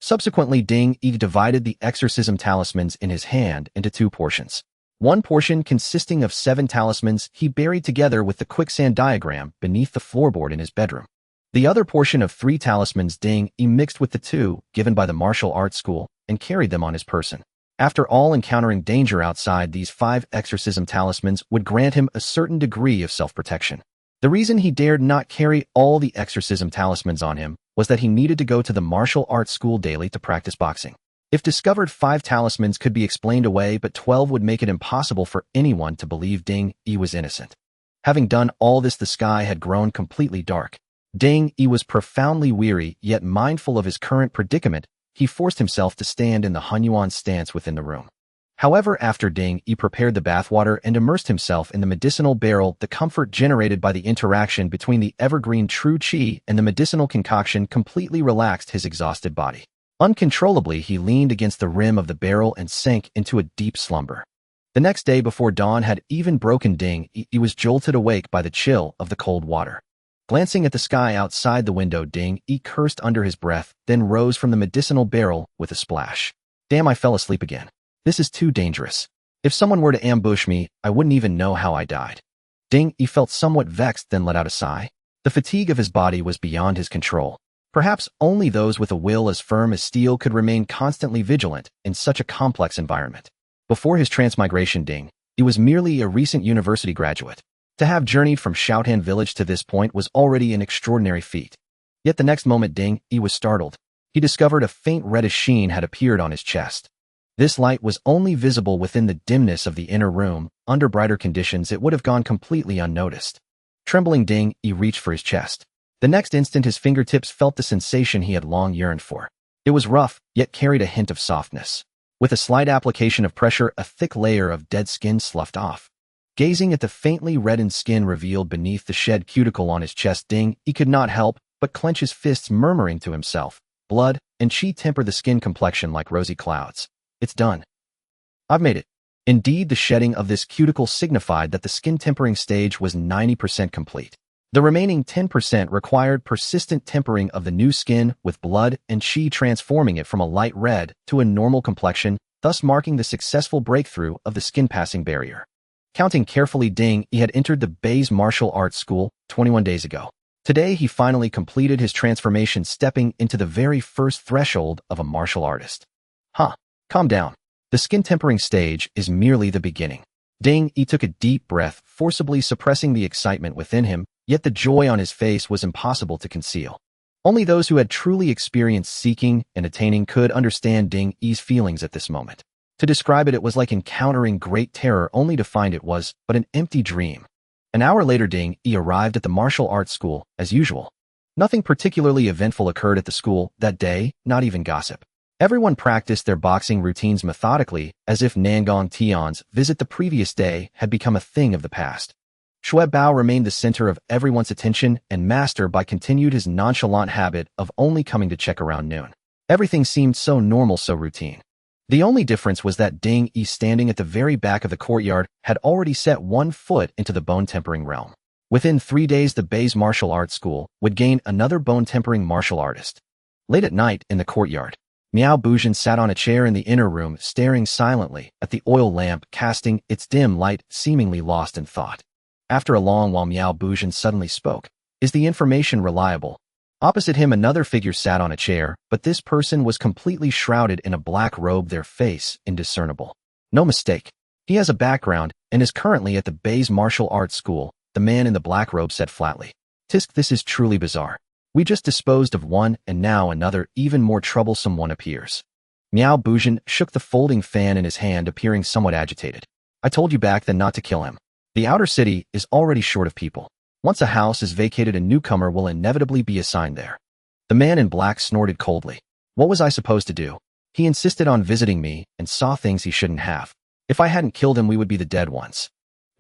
Subsequently, Ding Yi divided the exorcism talismans in his hand into 2 portions. One portion, consisting of 7 talismans, he buried together with the quicksand diagram beneath the floorboard in his bedroom. The other portion of 3 talismans Ding Yi mixed with the 2 given by the martial arts school and carried them on his person. After all, encountering danger outside, these 5 exorcism talismans would grant him a certain degree of self-protection. The reason he dared not carry all the exorcism talismans on him was that he needed to go to the martial arts school daily to practice boxing. If discovered, 5 talismans could be explained away, but 12 would make it impossible for anyone to believe Ding Yi was innocent. Having done all this, the sky had grown completely dark. Ding Yi was profoundly weary, yet mindful of his current predicament. He forced himself to stand in the Hunyuan stance within the room. However, after Ding Yi prepared the bathwater and immersed himself in the medicinal barrel, the comfort generated by the interaction between the evergreen true qi and the medicinal concoction completely relaxed his exhausted body. Uncontrollably, he leaned against the rim of the barrel and sank into a deep slumber. The next day, before dawn had even broken, Ding Yi was jolted awake by the chill of the cold water. Glancing at the sky outside the window, Ding Yi cursed under his breath, then rose from the medicinal barrel with a splash. Damn, I fell asleep again. This is too dangerous. If someone were to ambush me, I wouldn't even know how I died. Ding Yi felt somewhat vexed, then let out a sigh. The fatigue of his body was beyond his control. Perhaps only those with a will as firm as steel could remain constantly vigilant in such a complex environment. Before his transmigration, Ding Yi was merely a recent university graduate. To have journeyed from Shaolin village to this point was already an extraordinary feat. Yet the next moment, Ding Yi was startled. He discovered a faint reddish sheen had appeared on his chest. This light was only visible within the dimness of the inner room. Under brighter conditions, it would have gone completely unnoticed. Trembling, Ding Yi reached for his chest. The next instant, his fingertips felt the sensation he had long yearned for. It was rough, yet carried a hint of softness. With a slight application of pressure, a thick layer of dead skin sloughed off. Gazing at the faintly reddened skin revealed beneath the shed cuticle on his chest, Ding Yi could not help but clench his fists, murmuring to himself, "Blood and qi temper the skin complexion like rosy clouds. It's done. I've made it." Indeed, the shedding of this cuticle signified that the skin tempering stage was 90% complete. The remaining 10% required persistent tempering of the new skin with blood and qi, transforming it from a light red to a normal complexion, thus marking the successful breakthrough of the skin-passing barrier. Counting carefully, Ding Yi had entered the Bei's martial arts school 21 days ago. Today, he finally completed his transformation, stepping into the very first threshold of a martial artist. Calm down. The skin tempering stage is merely the beginning. Ding Yi took a deep breath, forcibly suppressing the excitement within him, yet the joy on his face was impossible to conceal. Only those who had truly experienced seeking and attaining could understand Ding Yi's feelings at this moment. To describe it, it was like encountering great terror only to find it was but an empty dream. An hour later, Ding Yi arrived at the martial arts school, as usual. Nothing particularly eventful occurred at the school that day, not even gossip. Everyone practiced their boxing routines methodically, as if Nangong Tian's visit the previous day had become a thing of the past. Shui Bao remained the center of everyone's attention, and Master Bai continued his nonchalant habit of only coming to check around noon. Everything seemed so normal, so routine. The only difference was that Ding Yi, standing at the very back of the courtyard, had already set one foot into the bone-tempering realm. Within 3 days, the Bei's martial arts school would gain another bone-tempering martial artist. Late at night, in the courtyard, Miao Buzhen sat on a chair in the inner room, staring silently at the oil lamp, casting its dim light, seemingly lost in thought. After a long while, Miao Buzhen suddenly spoke. "Is the information reliable?" Opposite him, another figure sat on a chair, but this person was completely shrouded in a black robe, their face indiscernible. "No mistake. He has a background and is currently at the Bei's martial arts school," the man in the black robe said flatly. "Tisk, this is truly bizarre. We just disposed of one, and now another, even more troublesome one appears." Miao Buzhen shook the folding fan in his hand, appearing somewhat agitated. "I told you back then not to kill him. The outer city is already short of people. Once a house is vacated, a newcomer will inevitably be assigned there." The man in black snorted coldly. "What was I supposed to do? He insisted on visiting me and saw things he shouldn't have. If I hadn't killed him, we would be the dead ones."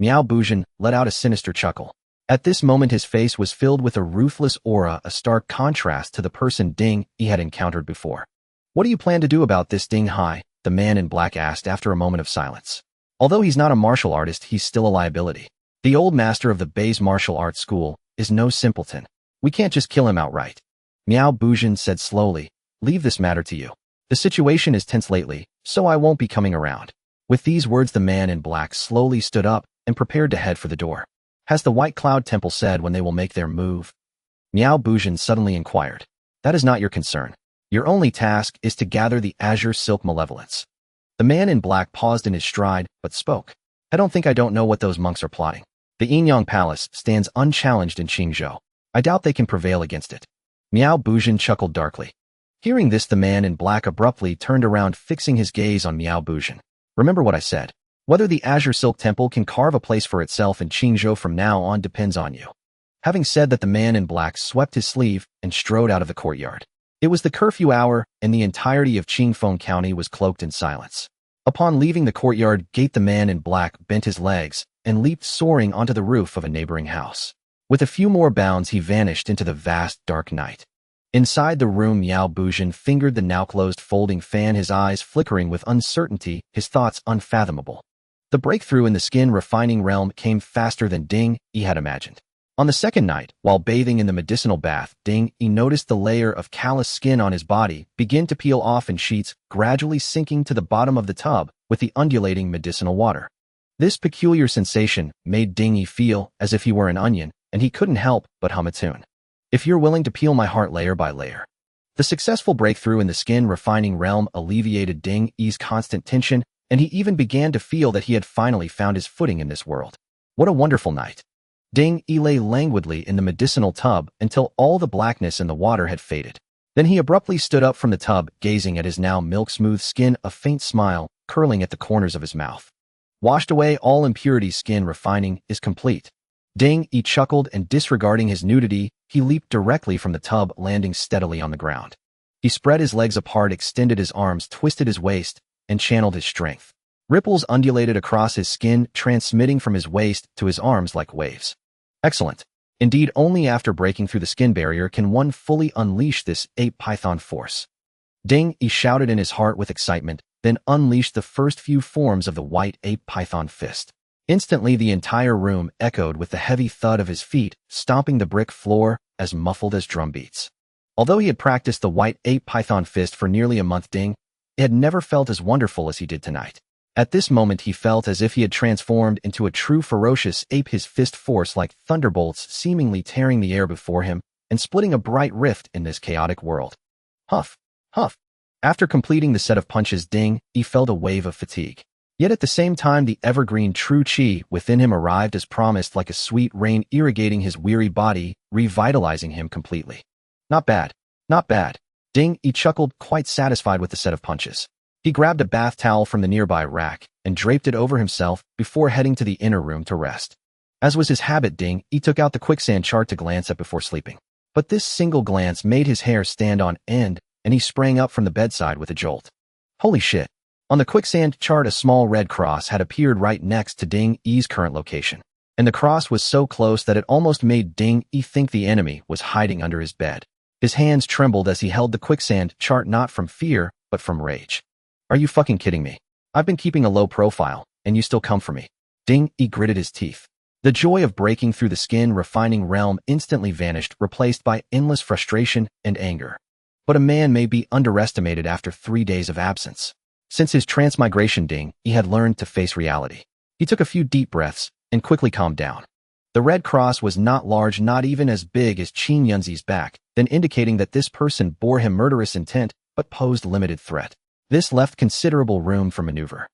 Miao Buzhen let out a sinister chuckle. At this moment, his face was filled with a ruthless aura, a stark contrast to the person Ding Yi had encountered before. "What do you plan to do about this, Ding Hai?" the man in black asked after a moment of silence. "Although he's not a martial artist, he's still a liability. The old master of the Bei's martial arts school is no simpleton. We can't just kill him outright." Miao Buzhen said slowly, "Leave this matter to you. The situation is tense lately, so I won't be coming around." With these words, the man in black slowly stood up and prepared to head for the door. "Has the White Cloud Temple said when they will make their move?" Miao Buzhen suddenly inquired. "That is not your concern. Your only task is to gather the azure silk malevolence." The man in black paused in his stride, but spoke. "I don't know what those monks are plotting. The Yinyang Palace stands unchallenged in Qingzhou. I doubt they can prevail against it." Miao Buzhen chuckled darkly. Hearing this, the man in black abruptly turned around, fixing his gaze on Miao Buzhen. "Remember what I said. Whether the Azure Silk Temple can carve a place for itself in Qingzhou from now on depends on you." Having said that, the man in black swept his sleeve and strode out of the courtyard. It was the curfew hour, and the entirety of Chingfong County was cloaked in silence. Upon leaving the courtyard gate, the man in black bent his legs and leaped soaring onto the roof of a neighboring house. With a few more bounds, he vanished into the vast, dark night. Inside the room, Miao Buzhen fingered the now-closed folding fan, his eyes flickering with uncertainty, his thoughts unfathomable. The breakthrough in the skin-refining realm came faster than Ding Yi had imagined. On the second night, while bathing in the medicinal bath, Ding Yi noticed the layer of callous skin on his body begin to peel off in sheets, gradually sinking to the bottom of the tub with the undulating medicinal water. This peculiar sensation made Ding Yi feel as if he were an onion, and he couldn't help but hum a tune. If you're willing to peel my heart layer by layer. The successful breakthrough in the skin-refining realm alleviated Ding Yi's constant tension, and he even began to feel that he had finally found his footing in this world. What a wonderful night. Ding Yi lay languidly in the medicinal tub until all the blackness in the water had faded. Then he abruptly stood up from the tub, gazing at his now milk-smooth skin, a faint smile curling at the corners of his mouth. Washed away all impurities, skin refining is complete. Ding Yi chuckled, and disregarding his nudity, he leaped directly from the tub, landing steadily on the ground. He spread his legs apart, extended his arms, twisted his waist, and channeled his strength. Ripples undulated across his skin, transmitting from his waist to his arms like waves. Excellent. Indeed, only after breaking through the skin barrier can one fully unleash this ape python force. Ding Yi shouted in his heart with excitement, then unleashed the first few forms of the white ape python fist. Instantly, the entire room echoed with the heavy thud of his feet, stomping the brick floor as muffled as drum beats. Although he had practiced the white ape python fist for nearly a month, Ding Yi had never felt as wonderful as he did tonight. At this moment, he felt as if he had transformed into a true ferocious ape, his fist force like thunderbolts seemingly tearing the air before him and splitting a bright rift in this chaotic world. Huff, huff. After completing the set of punches, Ding Yi felt a wave of fatigue. Yet at the same time, the evergreen true qi within him arrived as promised, like a sweet rain irrigating his weary body, revitalizing him completely. Not bad, not bad. Ding Yi chuckled, quite satisfied with the set of punches. He grabbed a bath towel from the nearby rack and draped it over himself before heading to the inner room to rest. As was his habit, Ding Yi took out the quicksand chart to glance at before sleeping. But this single glance made his hair stand on end, and he sprang up from the bedside with a jolt. Holy shit. On the quicksand chart, a small red cross had appeared right next to Ding Yi's current location, and the cross was so close that it almost made Ding Yi think the enemy was hiding under his bed. His hands trembled as he held the quicksand chart, not from fear, but from rage. Are you fucking kidding me? I've been keeping a low profile, and you still come for me. Ding Yi gritted his teeth. The joy of breaking through the skin-refining realm instantly vanished, replaced by endless frustration and anger. But a man may be underestimated after 3 days of absence. Since his transmigration, Ding Yi had learned to face reality. He took a few deep breaths and quickly calmed down. The red cross was not large, not even as big as Qin Yunzi's back, then indicating that this person bore him murderous intent but posed limited threat. This left considerable room for maneuver.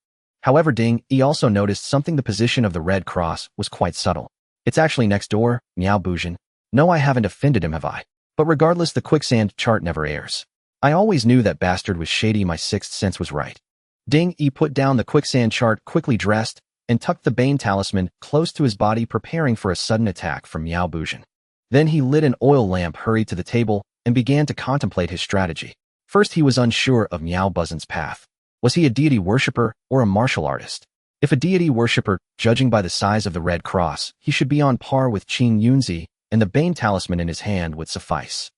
However, Ding Yi also noticed something. The position of the red cross was quite subtle. It's actually next door, Miao Buzhen. No, I haven't offended him, have I? But regardless, the quicksand chart never airs. I always knew that bastard was shady. My sixth sense was right. Ding Yi put down the quicksand chart, quickly dressed, and tucked the Bane talisman close to his body, preparing for a sudden attack from Miao Buzhen. Then he lit an oil lamp, hurried to the table, and began to contemplate his strategy. First, he was unsure of Miao Buzhen's path. Was he a deity worshipper or a martial artist? If a deity worshipper, judging by the size of the red cross, he should be on par with Qin Yunzi, and the Bane talisman in his hand would suffice.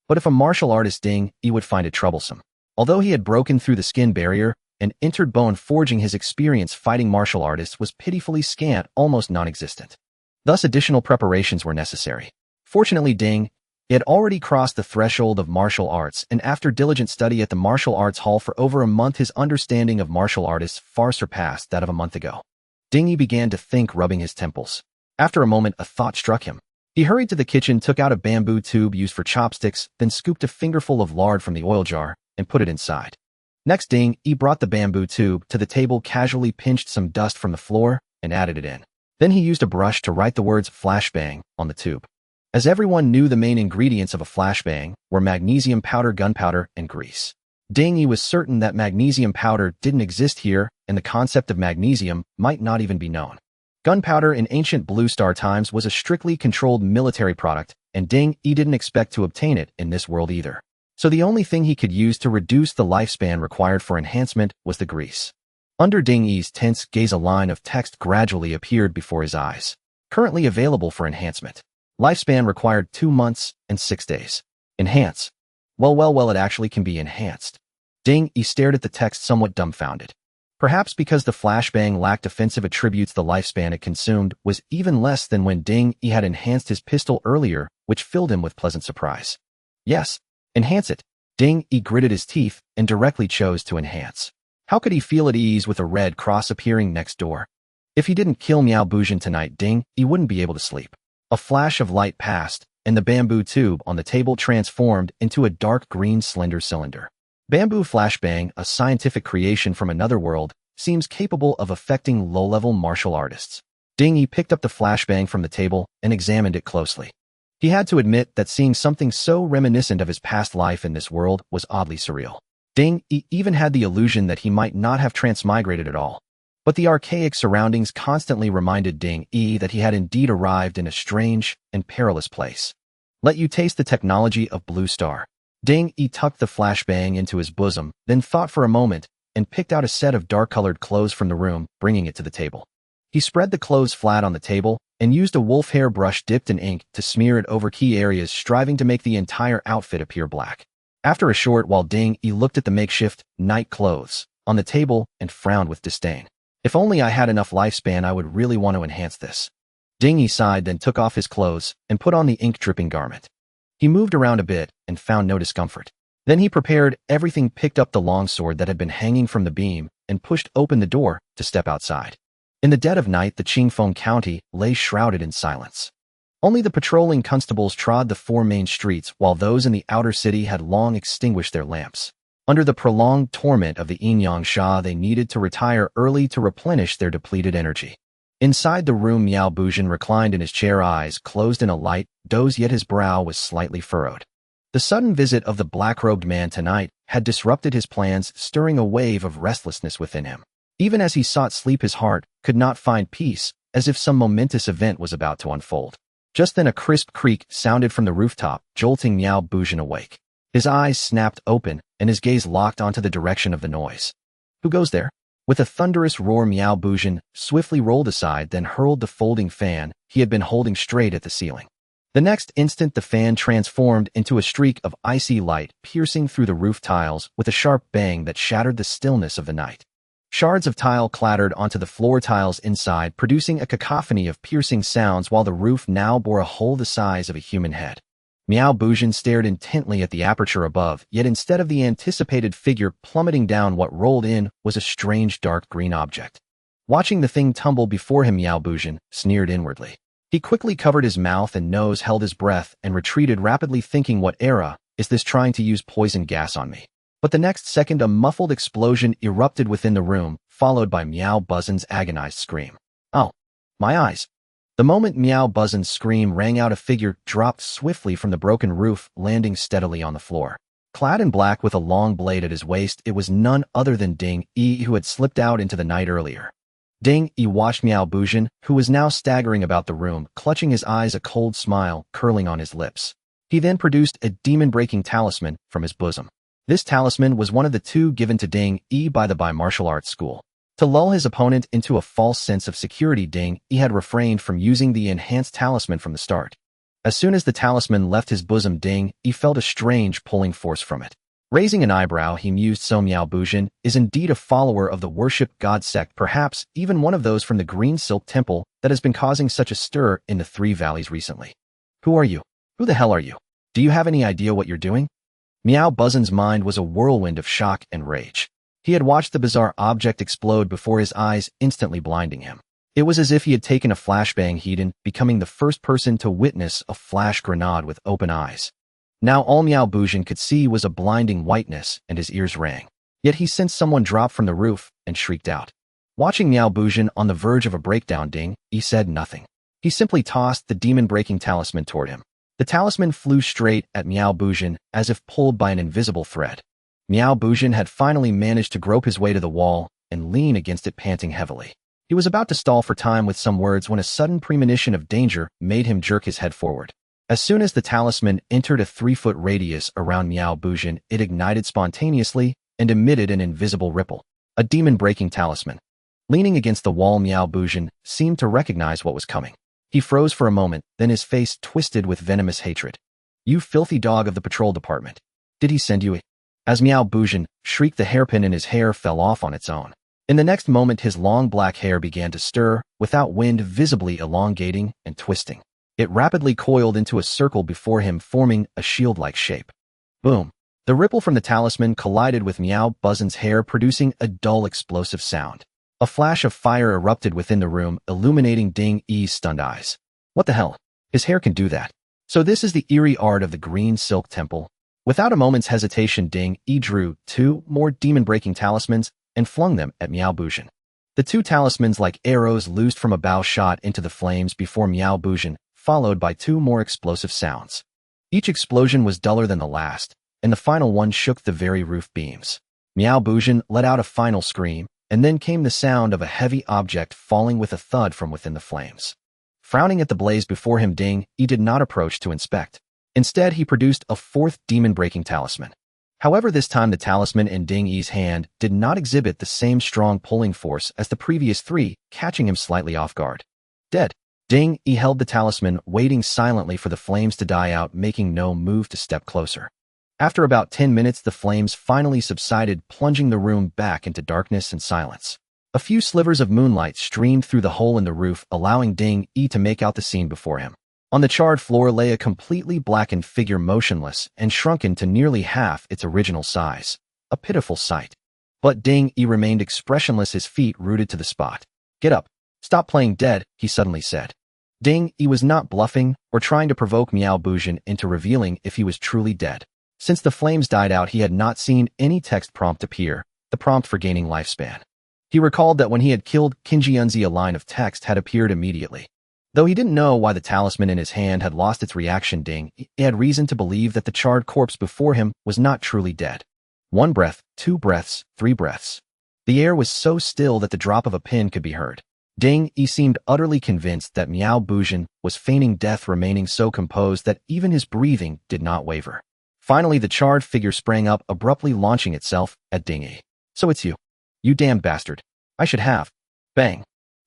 But if a martial artist, Ding Yi would find it troublesome. Although he had broken through the skin barrier and entered bone forging, his experience fighting martial artists was pitifully scant, almost non-existent. Thus, additional preparations were necessary. Fortunately, Ding Yi had already crossed the threshold of martial arts, and after diligent study at the martial arts hall for over a month, his understanding of martial artists far surpassed that of a month ago. Ding Yi began to think, rubbing his temples. After a moment, a thought struck him. He hurried to the kitchen, took out a bamboo tube used for chopsticks, then scooped a fingerful of lard from the oil jar and put it inside. Next, Ding Yi brought the bamboo tube to the table, casually pinched some dust from the floor, and added it in. Then he used a brush to write the words "flashbang" on the tube. As everyone knew, the main ingredients of a flashbang were magnesium powder, gunpowder, and grease. Ding Yi was certain that magnesium powder didn't exist here, and the concept of magnesium might not even be known. Gunpowder in ancient Blue Star times was a strictly controlled military product, and Ding Yi didn't expect to obtain it in this world either. So the only thing he could use to reduce the lifespan required for enhancement was the grease. Under Ding Yi's tense gaze, a line of text gradually appeared before his eyes. Currently available for enhancement. Lifespan required 2 months and 6 days. Enhance. Well, it actually can be enhanced. Ding Yi stared at the text somewhat dumbfounded. Perhaps because the flashbang lacked offensive attributes, the lifespan it consumed was even less than when Ding Yi had enhanced his pistol earlier, which filled him with pleasant surprise. Yes, enhance it. Ding Yi gritted his teeth and directly chose to enhance. How could he feel at ease with a red cross appearing next door? If he didn't kill Miao Buzhen tonight, Ding Yi wouldn't be able to sleep. A flash of light passed, and the bamboo tube on the table transformed into a dark green slender cylinder. Bamboo flashbang, a scientific creation from another world, seems capable of affecting low-level martial artists. Ding Yi picked up the flashbang from the table and examined it closely. He had to admit that seeing something so reminiscent of his past life in this world was oddly surreal. Ding Yi even had the illusion that he might not have transmigrated at all. But the archaic surroundings constantly reminded Ding Yi that he had indeed arrived in a strange and perilous place. Let you taste the technology of Blue Star. Ding Yi tucked the flashbang into his bosom, then thought for a moment, and picked out a set of dark-colored clothes from the room, bringing it to the table. He spread the clothes flat on the table, and used a wolf hair brush dipped in ink to smear it over key areas, striving to make the entire outfit appear black. After a short while, Ding Yi looked at the makeshift night clothes on the table and frowned with disdain. If only I had enough lifespan, I would really want to enhance this. Ding Yi sighed, then took off his clothes and put on the ink-dripping garment. He moved around a bit and found no discomfort. Then he prepared everything, picked up the longsword that had been hanging from the beam, and pushed open the door to step outside. In the dead of night, the Chingfong county lay shrouded in silence. Only the patrolling constables trod the 4 main streets, while those in the outer city had long extinguished their lamps. Under the prolonged torment of the Yin-Yang Sha, they needed to retire early to replenish their depleted energy. Inside the room, Miao Buzhen reclined in his chair, eyes closed in a light doze, yet his brow was slightly furrowed. The sudden visit of the black-robed man tonight had disrupted his plans, stirring a wave of restlessness within him. Even as he sought sleep, his heart could not find peace, as if some momentous event was about to unfold. Just then a crisp creak sounded from the rooftop, jolting Miao Buzhen awake. His eyes snapped open, and his gaze locked onto the direction of the noise. Who goes there? With a thunderous roar, Miao Buzhen swiftly rolled aside, then hurled the folding fan he had been holding straight at the ceiling. The next instant, the fan transformed into a streak of icy light, piercing through the roof tiles with a sharp bang that shattered the stillness of the night. Shards of tile clattered onto the floor tiles inside, producing a cacophony of piercing sounds, while the roof now bore a hole the size of a human head. Miao Buzhen stared intently at the aperture above, yet instead of the anticipated figure plummeting down, what rolled in was a strange dark green object. Watching the thing tumble before him, Miao Buzhen sneered inwardly. He quickly covered his mouth and nose, held his breath, and retreated rapidly, thinking, what era is this trying to use poison gas on me? But the next second, a muffled explosion erupted within the room, followed by Miao Buzhen's agonized scream. Oh, my eyes. The moment Miao Buzhen's scream rang out, a figure dropped swiftly from the broken roof, landing steadily on the floor. Clad in black with a long blade at his waist, it was none other than Ding Yi, who had slipped out into the night earlier. Ding Yi watched Miao Buzhen, who was now staggering about the room, clutching his eyes, a cold smile curling on his lips. He then produced a demon-breaking talisman from his bosom. This talisman was one of the 2 given to Ding Yi by the martial arts school. To lull his opponent into a false sense of security, Ding Yi had refrained from using the enhanced talisman from the start. As soon as the talisman left his bosom, Ding Yi felt a strange pulling force from it. Raising an eyebrow, he mused, so Miao Buzhen is indeed a follower of the worshipped god sect, perhaps even one of those from the Green Silk Temple that has been causing such a stir in the 3 valleys recently. Who are you? Who the hell are you? Do you have any idea what you're doing? Miao Buzhen's mind was a whirlwind of shock and rage. He had watched the bizarre object explode before his eyes, instantly blinding him. It was as if he had taken a flashbang heat, becoming the first person to witness a flash grenade with open eyes. Now all Miao Buzhen could see was a blinding whiteness, and his ears rang. Yet he sensed someone drop from the roof and shrieked out. Watching Miao Buzhen on the verge of a breakdown, Ding Yi said nothing. He simply tossed the demon-breaking talisman toward him. The talisman flew straight at Miao Buzhen as if pulled by an invisible thread. Miao Buzhen had finally managed to grope his way to the wall and lean against it, panting heavily. He was about to stall for time with some words when a sudden premonition of danger made him jerk his head forward. As soon as the talisman entered a 3-foot radius around Miao Buzhen, it ignited spontaneously and emitted an invisible ripple. A demon-breaking talisman. Leaning against the wall, Miao Bujin seemed to recognize what was coming. He froze for a moment, then his face twisted with venomous hatred. "You filthy dog of the patrol department. Did he send you a—" As Miao Bujin shrieked, the hairpin in his hair fell off on its own. In the next moment, his long black hair began to stir, without wind, visibly elongating and twisting. It rapidly coiled into a circle before him, forming a shield-like shape. Boom! The ripple from the talisman collided with Miao Bujin's hair, producing a dull, explosive sound. A flash of fire erupted within the room, illuminating Ding Yi's stunned eyes. What the hell? His hair can do that. So this is the eerie art of the Green Silk Temple. Without a moment's hesitation, Ding Yi drew 2 more demon-breaking talismans and flung them at Miao Bujin. The 2 talismans, like arrows loosed from a bow, shot into the flames before Miao Bujin, followed by 2 more explosive sounds. Each explosion was duller than the last, and the final one shook the very roof beams. Miao Bujin let out a final scream, and then came the sound of a heavy object falling with a thud from within the flames. Frowning at the blaze before him, Ding Yi did not approach to inspect. Instead, he produced a 4th demon-breaking talisman. However, this time the talisman in Ding Yi's hand did not exhibit the same strong pulling force as the previous 3, catching him slightly off guard. Dead. Ding Yi held the talisman, waiting silently for the flames to die out, making no move to step closer. After about 10 minutes, the flames finally subsided, plunging the room back into darkness and silence. A few slivers of moonlight streamed through the hole in the roof, allowing Ding Yi to make out the scene before him. On the charred floor lay a completely blackened figure, motionless and shrunken to nearly half its original size. A pitiful sight. But Ding Yi remained expressionless, his feet rooted to the spot. "Get up. Stop playing dead," he suddenly said. Ding Yi was not bluffing or trying to provoke Miao Bujin into revealing if he was truly dead. Since the flames died out, he had not seen any text prompt appear, the prompt for gaining lifespan. He recalled that when he had killed Qinjianzi, a line of text had appeared immediately. Though he didn't know why the talisman in his hand had lost its reaction, Ding Yi had reason to believe that the charred corpse before him was not truly dead. 1 breath, 2 breaths, 3 breaths. The air was so still that the drop of a pin could be heard. Ding Yi seemed utterly convinced that Miao Bujin was feigning death, remaining so composed that even his breathing did not waver. Finally, the charred figure sprang up, abruptly launching itself at Ding Yi. "So it's you. You damned bastard. I should have." Bang!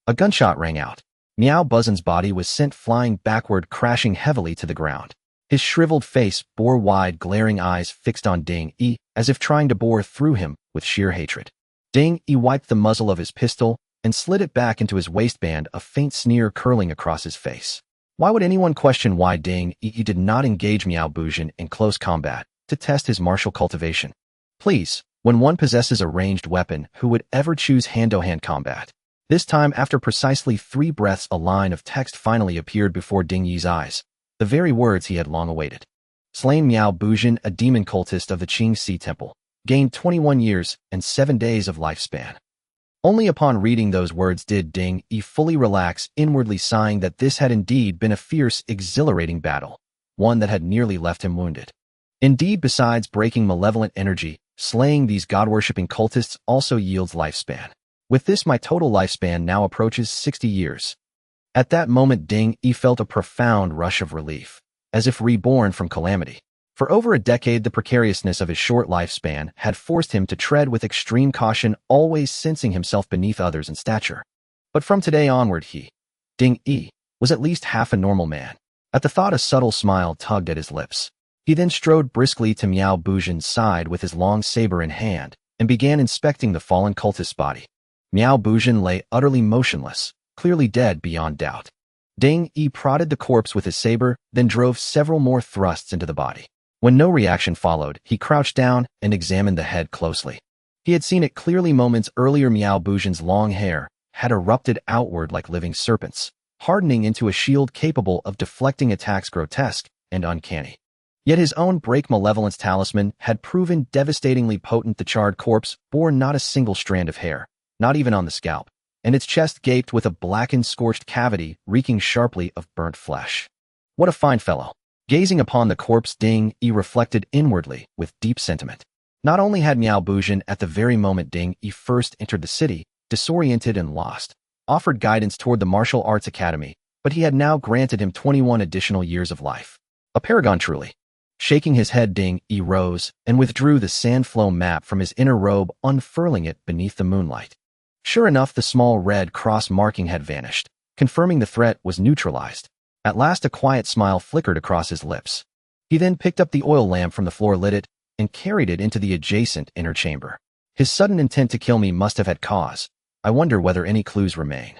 A gunshot rang out. Miao Bujin's body was sent flying backward, crashing heavily to the ground. His shriveled face bore wide, glaring eyes fixed on Ding Yi, as if trying to bore through him with sheer hatred. Ding Yi wiped the muzzle of his pistol and slid it back into his waistband, a faint sneer curling across his face. Why would anyone question why Ding Yi did not engage Miao Bujin in close combat to test his martial cultivation? Please, when one possesses a ranged weapon, who would ever choose hand-to-hand combat? This time, after precisely 3 breaths, a line of text finally appeared before Ding Yi's eyes, the very words he had long awaited. Slain Miao Bujin, a demon cultist of the Qingxi Temple, gained 21 years and 7 days of lifespan. Only upon reading those words did Ding Yi fully relax, inwardly sighing that this had indeed been a fierce, exhilarating battle, one that had nearly left him wounded. Indeed, besides breaking malevolent energy, slaying these god-worshipping cultists also yields lifespan. With this, my total lifespan now approaches 60 years. At that moment, Ding Yi felt a profound rush of relief, as if reborn from calamity. For over a decade, the precariousness of his short lifespan had forced him to tread with extreme caution, always sensing himself beneath others in stature. But from today onward, Ding Yi, was at least half a normal man. At the thought, a subtle smile tugged at his lips. He then strode briskly to Miao Bujin's side with his long saber in hand and began inspecting the fallen cultist's body. Miao Bujin lay utterly motionless, clearly dead beyond doubt. Ding Yi prodded the corpse with his saber, then drove several more thrusts into the body. When no reaction followed, he crouched down and examined the head closely. He had seen it clearly moments earlier. Miao Bujin's long hair had erupted outward like living serpents, hardening into a shield capable of deflecting attacks, grotesque and uncanny. Yet his own break malevolence talisman had proven devastatingly potent. The charred corpse bore not a single strand of hair, not even on the scalp, and its chest gaped with a blackened, scorched cavity reeking sharply of burnt flesh. What a fine fellow! Gazing upon the corpse, Ding Yi reflected inwardly with deep sentiment. Not only had Miao Bujin, at the very moment Ding Yi first entered the city, disoriented and lost, offered guidance toward the martial arts academy, but he had now granted him 21 additional years of life. A paragon truly. Shaking his head, Ding Yi rose and withdrew the sandflow map from his inner robe, unfurling it beneath the moonlight. Sure enough, the small red cross marking had vanished, confirming the threat was neutralized. At last a quiet smile flickered across his lips. He then picked up the oil lamp from the floor, lit it, and carried it into the adjacent inner chamber. His sudden intent to kill me must have had cause. I wonder whether any clues remain.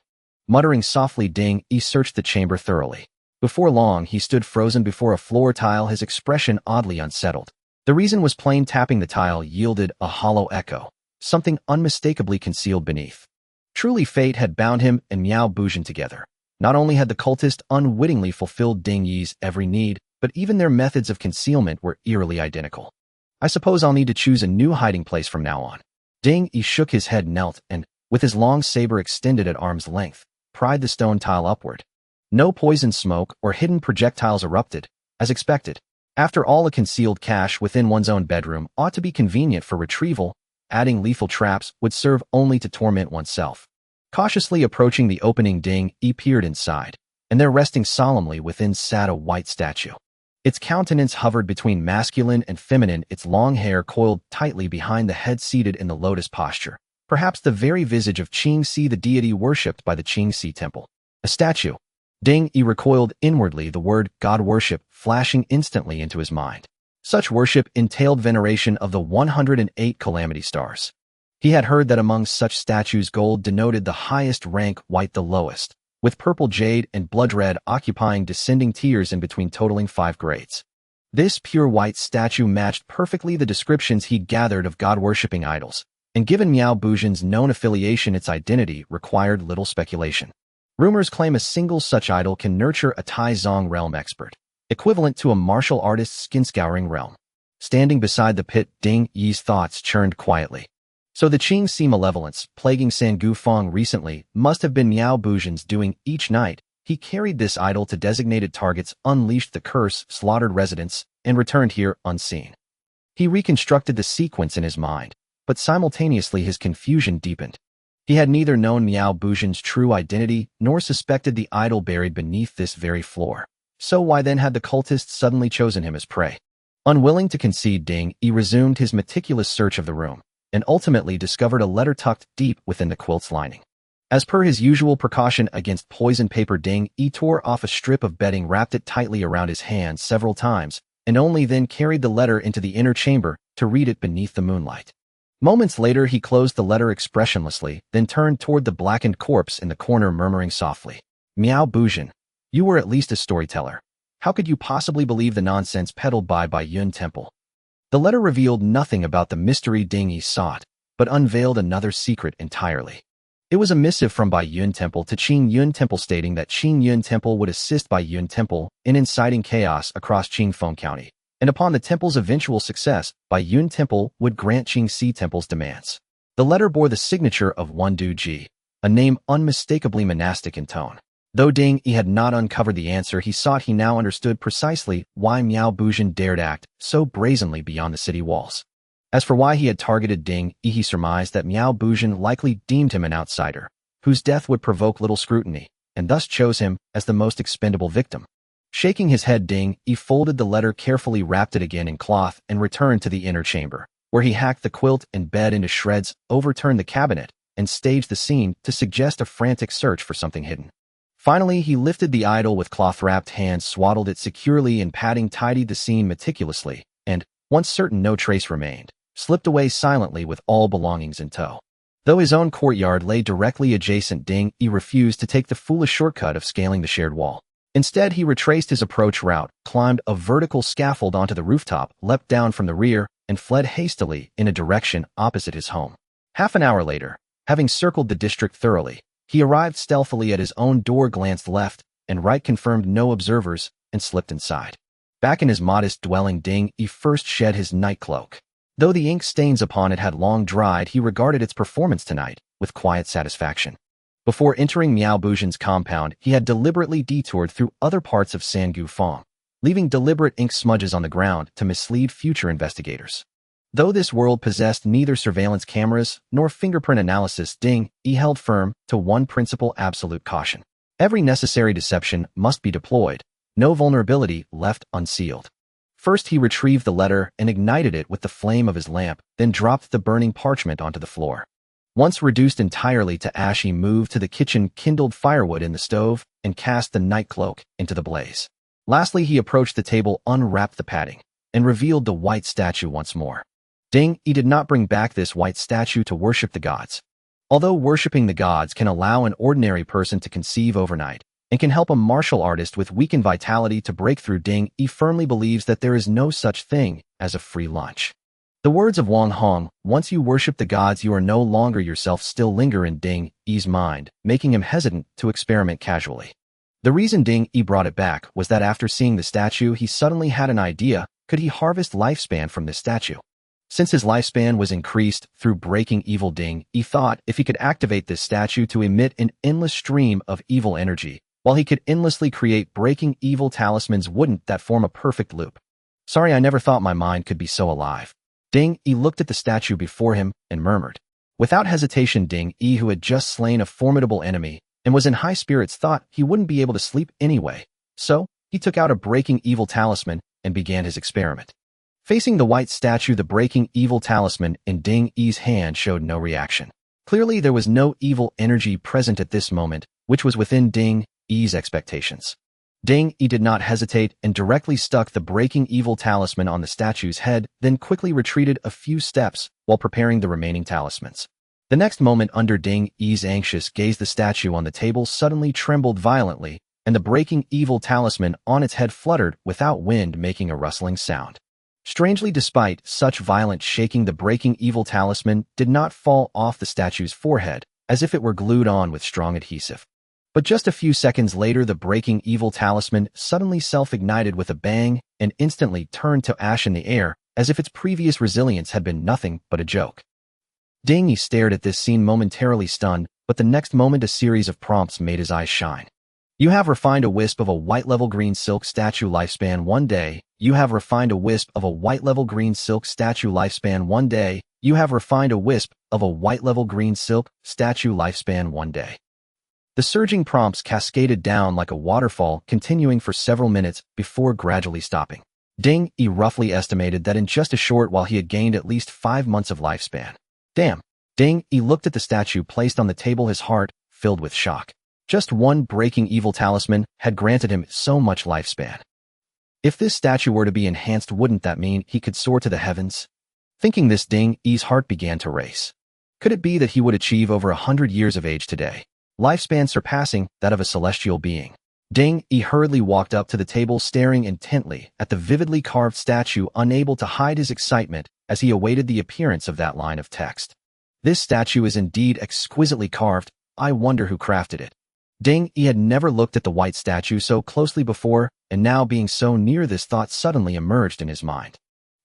Muttering softly, Ding Yi searched the chamber thoroughly. Before long, he stood frozen before a floor tile, his expression oddly unsettled. The reason was plain. Tapping the tile yielded a hollow echo, something unmistakably concealed beneath. Truly, fate had bound him and Miao Buzhen together. Not only had the cultist unwittingly fulfilled Ding Yi's every need, but even their methods of concealment were eerily identical. I suppose I'll need to choose a new hiding place from now on. Ding Yi shook his head, knelt, and, with his long saber extended at arm's length, pried the stone tile upward. No poison smoke or hidden projectiles erupted, as expected. After all, a concealed cache within one's own bedroom ought to be convenient for retrieval. Adding lethal traps would serve only to torment oneself. Cautiously approaching the opening, Ding Yi peered inside, and there, resting solemnly within, sat a white statue. Its countenance hovered between masculine and feminine, its long hair coiled tightly behind the head, seated in the lotus posture. Perhaps the very visage of Qingxi, the deity worshipped by the Qingxi temple. A statue. Ding Yi recoiled inwardly, the word god worship flashing instantly into his mind. Such worship entailed veneration of the 108 calamity stars. He had heard that among such statues, gold denoted the highest rank, white the lowest, with purple jade and blood red occupying descending tiers in between, totaling 5 grades. This pure white statue matched perfectly the descriptions he gathered of god-worshipping idols, and given Miao Buzhen's known affiliation, its identity required little speculation. Rumors claim a single such idol can nurture a Taizong realm expert, equivalent to a martial artist's skin-scouring realm. Standing beside the pit, Ding Yi's thoughts churned quietly. So the Qingxi malevolence plaguing Chingfong recently must have been Miao Buzhen's doing. Each night, he carried this idol to designated targets, unleashed the curse, slaughtered residents, and returned here unseen. He reconstructed the sequence in his mind, but simultaneously his confusion deepened. He had neither known Miao Buzhen's true identity nor suspected the idol buried beneath this very floor. So why then had the cultists suddenly chosen him as prey? Unwilling to concede, Ding Yi resumed his meticulous search of the room, and ultimately discovered a letter tucked deep within the quilt's lining. As per his usual precaution against poison paper, Ding Yi tore off a strip of bedding, wrapped it tightly around his hand several times, and only then carried the letter into the inner chamber to read it beneath the moonlight. Moments later, he closed the letter expressionlessly, then turned toward the blackened corpse in the corner, murmuring softly, "Miao Buzhen, you were at least a storyteller. How could you possibly believe the nonsense peddled by Yun Temple?" The letter revealed nothing about the mystery Ding Yi sought, but unveiled another secret entirely. It was a missive from Bai Yun Temple to Qing Yun Temple, stating that Qing Yun Temple would assist Bai Yun Temple in inciting chaos across Chingfong County, and upon the temple's eventual success, Bai Yun Temple would grant Qingxi Temple's demands. The letter bore the signature of Wendu Ji, a name unmistakably monastic in tone. Though Ding Yi had not uncovered the answer he sought, he now understood precisely why Miao Buzhen dared act so brazenly beyond the city walls. As for why he had targeted Ding Yi, he surmised that Miao Buzhen likely deemed him an outsider, whose death would provoke little scrutiny, and thus chose him as the most expendable victim. Shaking his head, Ding Yi folded the letter carefully, wrapped it again in cloth, and returned to the inner chamber, where he hacked the quilt and bed into shreds, overturned the cabinet, and staged the scene to suggest a frantic search for something hidden. Finally, he lifted the idol with cloth-wrapped hands, swaddled it securely in padding, tidied the scene meticulously, and, once certain no trace remained, slipped away silently with all belongings in tow. Though his own courtyard lay directly adjacent, Ding Yi refused to take the foolish shortcut of scaling the shared wall. Instead, he retraced his approach route, climbed a vertical scaffold onto the rooftop, leapt down from the rear, and fled hastily in a direction opposite his home. Half an hour later, having circled the district thoroughly, he arrived stealthily at his own door, glanced left and right, confirmed no observers, and slipped inside. Back in his modest dwelling, Ding Yi first shed his night cloak. Though the ink stains upon it had long dried, he regarded its performance tonight with quiet satisfaction. Before entering Miao Buzhen's compound, he had deliberately detoured through other parts of Chingfong, leaving deliberate ink smudges on the ground to mislead future investigators. Though this world possessed neither surveillance cameras nor fingerprint analysis, Ding Yi held firm to one principle: absolute caution. Every necessary deception must be deployed, no vulnerability left unsealed. First, he retrieved the letter and ignited it with the flame of his lamp, then dropped the burning parchment onto the floor. Once reduced entirely to ash, he moved to the kitchen, kindled firewood in the stove, and cast the night cloak into the blaze. Lastly, he approached the table, unwrapped the padding, and revealed the white statue once more. He did not bring back this white statue to worship the gods. Although worshipping the gods can allow an ordinary person to conceive overnight, and can help a martial artist with weakened vitality to break through, he firmly believes that there is no such thing as a free lunch. The words of Wang Hong, once you worship the gods you are no longer yourself, still linger in Ding-Yi's mind, making him hesitant to experiment casually. The reason Ding-Yi brought it back was that after seeing the statue he suddenly had an idea: could he harvest lifespan from this statue? Since his lifespan was increased through breaking evil, Ding-Yi thought if he could activate this statue to emit an endless stream of evil energy, while he could endlessly create breaking evil talismans, wouldn't that form a perfect loop? Sorry, I never thought my mind could be so alive. Ding-Yi looked at the statue before him and murmured. Without hesitation, Ding-Yi, who had just slain a formidable enemy and was in high spirits, thought he wouldn't be able to sleep anyway. So, he took out a breaking evil talisman and began his experiment. Facing the white statue, the breaking evil talisman in Ding-Yi's hand showed no reaction. Clearly, there was no evil energy present at this moment, which was within Ding-Yi's expectations. Ding-Yi did not hesitate and directly stuck the breaking evil talisman on the statue's head, then quickly retreated a few steps while preparing the remaining talismans. The next moment, under Ding-Yi's anxious gaze, the statue on the table suddenly trembled violently, and the breaking evil talisman on its head fluttered without wind, making a rustling sound. Strangely, despite such violent shaking, the breaking evil talisman did not fall off the statue's forehead, as if it were glued on with strong adhesive. But just a few seconds later, the breaking evil talisman suddenly self-ignited with a bang and instantly turned to ash in the air, as if its previous resilience had been nothing but a joke. Ding-Yi stared at this scene, momentarily stunned, but the next moment a series of prompts made his eyes shine. You have refined a wisp of a white level green silk statue, lifespan 1 day. You have refined a wisp of a white level green silk statue, lifespan 1 day. You have refined a wisp of a white level green silk statue, lifespan 1 day. The surging prompts cascaded down like a waterfall, continuing for several minutes before gradually stopping. Ding-Yi roughly estimated that in just a short while he had gained at least 5 months of lifespan. Damn. Ding-Yi looked at the statue placed on the table, his heart filled with shock. Just one breaking evil talisman had granted him so much lifespan. If this statue were to be enhanced, wouldn't that mean he could soar to the heavens? Thinking this, Ding-Yi's heart began to race. Could it be that he would achieve over 100 years of age today? Lifespan surpassing that of a celestial being. Ding-Yi hurriedly walked up to the table, staring intently at the vividly carved statue, unable to hide his excitement as he awaited the appearance of that line of text. This statue is indeed exquisitely carved. I wonder who crafted it. Ding-Yi had never looked at the white statue so closely before, and now being so near, this thought suddenly emerged in his mind.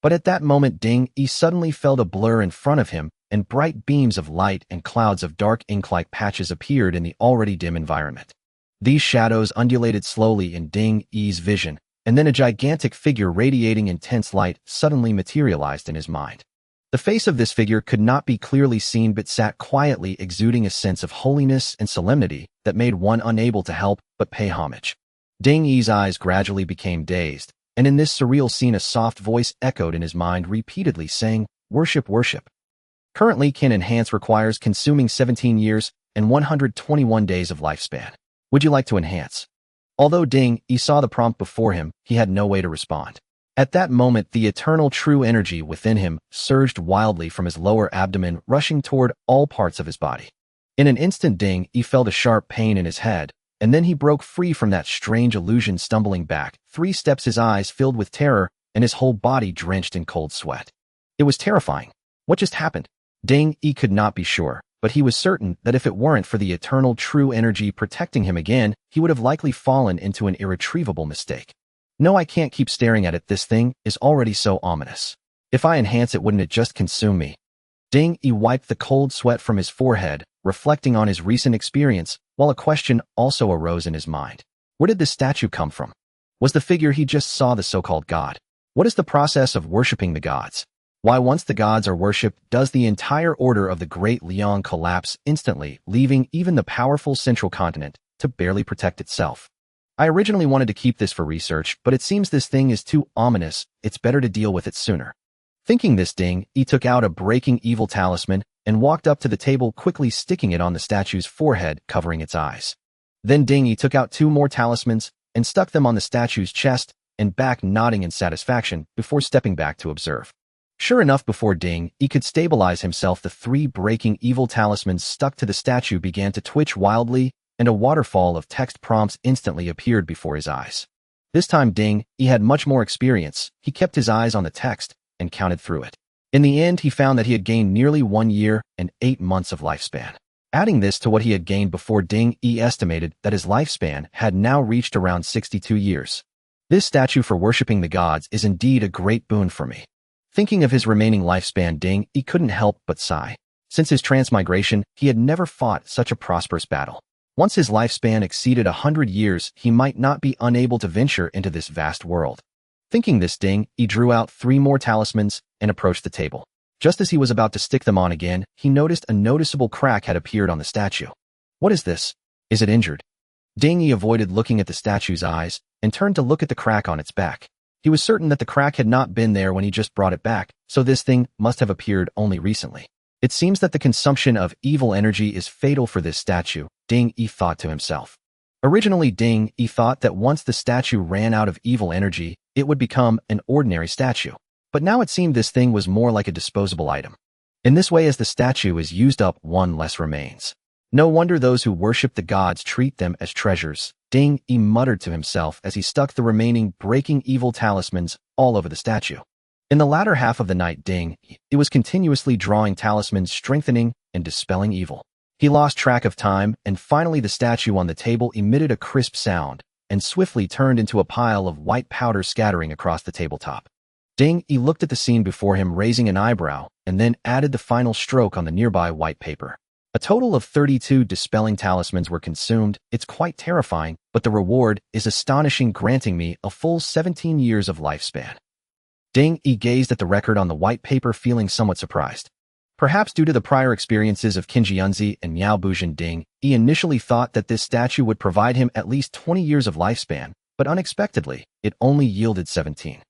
But at that moment, Ding-Yi suddenly felt a blur in front of him, and bright beams of light and clouds of dark ink-like patches appeared in the already dim environment. These shadows undulated slowly in Ding-Yi's vision, and then a gigantic figure radiating intense light suddenly materialized in his mind. The face of this figure could not be clearly seen, but sat quietly, exuding a sense of holiness and solemnity that made one unable to help but pay homage. Ding-Yi's eyes gradually became dazed, and in this surreal scene a soft voice echoed in his mind, repeatedly saying, "Worship, worship." Currently, can enhance requires consuming 17 years and 121 days of lifespan. Would you like to enhance? Although Ding-Yi saw the prompt before him, he had no way to respond. At that moment, the eternal true energy within him surged wildly from his lower abdomen, rushing toward all parts of his body. In an instant, Ding-Yi felt a sharp pain in his head, and then he broke free from that strange illusion, stumbling back 3 steps, his eyes filled with terror and his whole body drenched in cold sweat. It was terrifying. What just happened? Ding-Yi could not be sure, but he was certain that if it weren't for the eternal true energy protecting him again, he would have likely fallen into an irretrievable mistake. No, I can't keep staring at it. This thing is already so ominous. If I enhance it, wouldn't it just consume me? Ding-Yi wiped the cold sweat from his forehead, reflecting on his recent experience, while a question also arose in his mind. Where did this statue come from? Was the figure he just saw the so-called god? What is the process of worshipping the gods? Why, once the gods are worshipped, does the entire order of the Great Liang collapse instantly, leaving even the powerful central continent to barely protect itself? I originally wanted to keep this for research, but it seems this thing is too ominous. It's better to deal with it sooner. Thinking this, Ding, he took out a breaking evil talisman and walked up to the table, quickly sticking it on the statue's forehead, covering its eyes. Then Ding, he took out 2 more talismans and stuck them on the statue's chest and back, nodding in satisfaction before stepping back to observe. Sure enough, before Ding, he could stabilize himself, the 3 breaking evil talismans stuck to the statue began to twitch wildly, and a waterfall of text prompts instantly appeared before his eyes. This time Ding, he had much more experience. He kept his eyes on the text and counted through it. In the end, he found that he had gained nearly 1 year and 8 months of lifespan. Adding this to what he had gained before, Ding, he estimated that his lifespan had now reached around 62 years. This statue for worshipping the gods is indeed a great boon for me. Thinking of his remaining lifespan, Ding, he couldn't help but sigh. Since his transmigration, he had never fought such a prosperous battle. Once his lifespan exceeded 100 years, he might not be unable to venture into this vast world. Thinking this, Ding, he drew out 3 more talismans and approached the table. Just as he was about to stick them on again, he noticed a noticeable crack had appeared on the statue. What is this? Is it injured? Ding, he avoided looking at the statue's eyes and turned to look at the crack on its back. He was certain that the crack had not been there when he just brought it back, so this thing must have appeared only recently. It seems that the consumption of evil energy is fatal for this statue, Ding, he thought to himself. Originally, Ding, he thought that once the statue ran out of evil energy, it would become an ordinary statue. But now it seemed this thing was more like a disposable item. In this way, as the statue is used up, 1 less remains. No wonder those who worship the gods treat them as treasures, Ding, he muttered to himself as he stuck the remaining breaking evil talismans all over the statue. In the latter half of the night, Ding, he was continuously drawing talismans, strengthening and dispelling evil. He lost track of time, and finally the statue on the table emitted a crisp sound and swiftly turned into a pile of white powder scattering across the tabletop. Ding, he looked at the scene before him, raising an eyebrow, and then added the final stroke on the nearby white paper. A total of 32 dispelling talismans were consumed. It's quite terrifying, but the reward is astonishing, granting me a full 17 years of lifespan. Ding, he gazed at the record on the white paper, feeling somewhat surprised. Perhaps due to the prior experiences of Qinjianzi and Miao Buzhen, Ding, he initially thought that this statue would provide him at least 20 years of lifespan, but unexpectedly, it only yielded 17.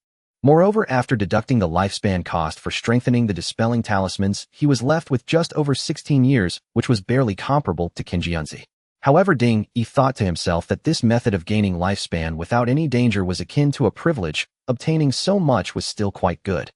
Moreover, after deducting the lifespan cost for strengthening the dispelling talismans, he was left with just over 16 years, which was barely comparable to Qinjianzi. However, Ding, he thought to himself that this method of gaining lifespan without any danger was akin to a privilege. Obtaining so much was still quite good.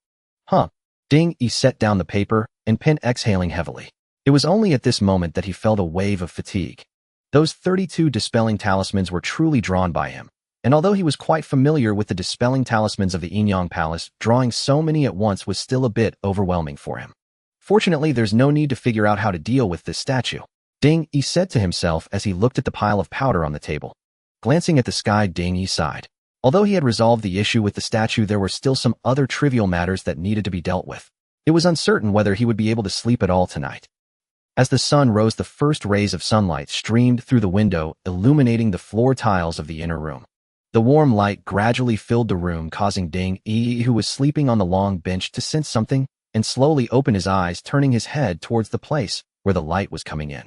Ding, he set down the paper and pen, exhaling heavily. It was only at this moment that he felt a wave of fatigue. Those 32 dispelling talismans were truly drawn by him. And although he was quite familiar with the dispelling talismans of the Yinyang Palace, drawing so many at once was still a bit overwhelming for him. Fortunately, there's no need to figure out how to deal with this statue, Ding, he said to himself as he looked at the pile of powder on the table. Glancing at the sky, Ding, he sighed. Although he had resolved the issue with the statue, there were still some other trivial matters that needed to be dealt with. It was uncertain whether he would be able to sleep at all tonight. As the sun rose, the first rays of sunlight streamed through the window, illuminating the floor tiles of the inner room. The warm light gradually filled the room, causing Ding, who was sleeping on the long bench, to sense something and slowly open his eyes, turning his head towards the place where the light was coming in.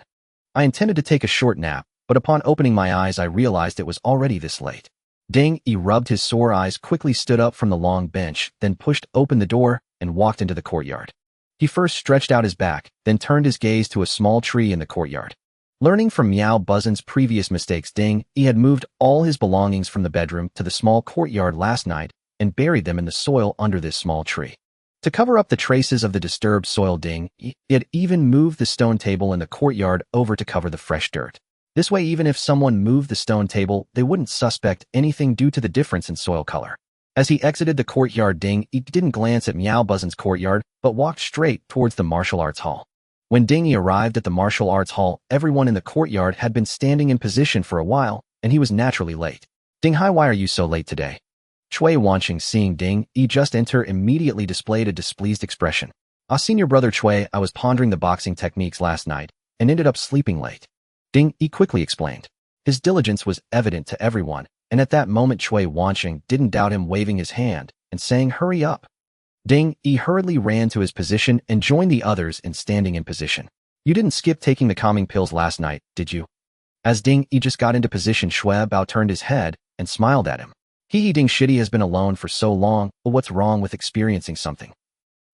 I intended to take a short nap, but upon opening my eyes I realized it was already this late. Ding, he rubbed his sore eyes, quickly stood up from the long bench, then pushed open the door and walked into the courtyard. He first stretched out his back, then turned his gaze to a small tree in the courtyard. Learning from Miao Buzhen's previous mistakes, Ding, he had moved all his belongings from the bedroom to the small courtyard last night and buried them in the soil under this small tree. To cover up the traces of the disturbed soil, Ding, he had even moved the stone table in the courtyard over to cover the fresh dirt. This way, even if someone moved the stone table, they wouldn't suspect anything due to the difference in soil color. As he exited the courtyard, Ding, he didn't glance at Miao Buzhen's courtyard, but walked straight towards the martial arts hall. When Ding arrived at the martial arts hall, everyone in the courtyard had been standing in position for a while, and he was naturally late. Ding, hi, why are you so late today? Chui Wanqing, seeing Ding just enter, immediately displayed a displeased expression. Senior brother Chui, I was pondering the boxing techniques last night and ended up sleeping late. Ding quickly explained. His diligence was evident to everyone, and at that moment Chui Wanqing didn't doubt him, waving his hand and saying, hurry up. Ding hurriedly ran to his position and joined the others in standing in position. You didn't skip taking the calming pills last night, did you? As Ding Yi just got into position, Shui Bao turned his head and smiled at him. He Ding Shitty has been alone for so long, but what's wrong with experiencing something?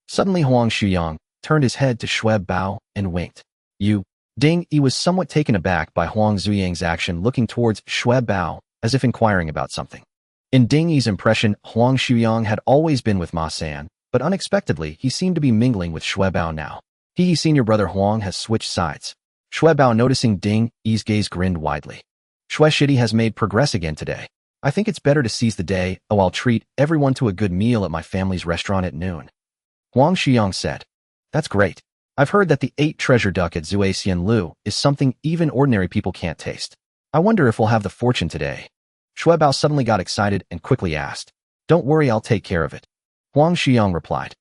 Suddenly Huang Shuyang turned his head to Shui Bao and winked. You. Ding Yi was somewhat taken aback by Huang Zuyang's action, looking towards Shui Bao as if inquiring about something. In Ding Yi's impression, Huang Shuyang had always been with Ma San, but unexpectedly he seemed to be mingling with Shui Bao now. He senior brother Huang has switched sides. Shui Bao, noticing Ding Yi's gaze, grinned widely. Shui Shitty has made progress again today. I think it's better to seize the day. Oh, I'll treat everyone to a good meal at my family's restaurant at noon. Huang Shuyang said. That's great. I've heard that the 8 treasure duck at Zui Xianlu is something even ordinary people can't taste. I wonder if we'll have the fortune today. Shui Bao suddenly got excited and quickly asked. Don't worry, I'll take care of it. Huang Shuyang replied.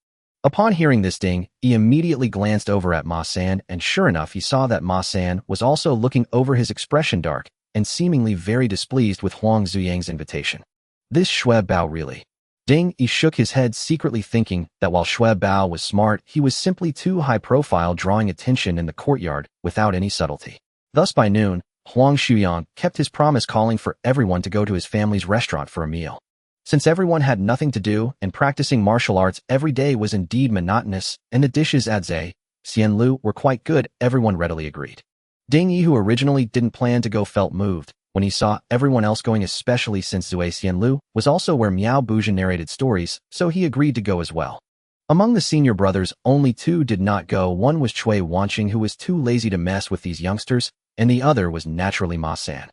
Upon hearing this, Ding Yi immediately glanced over at Ma San, and sure enough he saw that Ma San was also looking over, his expression dark and seemingly very displeased with Huang Zuyang's invitation. This Shui Bao really. Ding Yi shook his head, secretly thinking that while Shui Bao was smart, he was simply too high profile, drawing attention in the courtyard without any subtlety. Thus by noon, Huang Shuyang kept his promise, calling for everyone to go to his family's restaurant for a meal. Since everyone had nothing to do and practicing martial arts every day was indeed monotonous, and the dishes at Zui Xianlu were quite good, everyone readily agreed. Ding Yi, who originally didn't plan to go, felt moved when he saw everyone else going, especially since Zui Xianlu was also where Miao Buzhen narrated stories, so he agreed to go as well. Among the senior brothers, only 2 did not go. One was Cui Wanqing, who was too lazy to mess with these youngsters, and the other was naturally Ma San.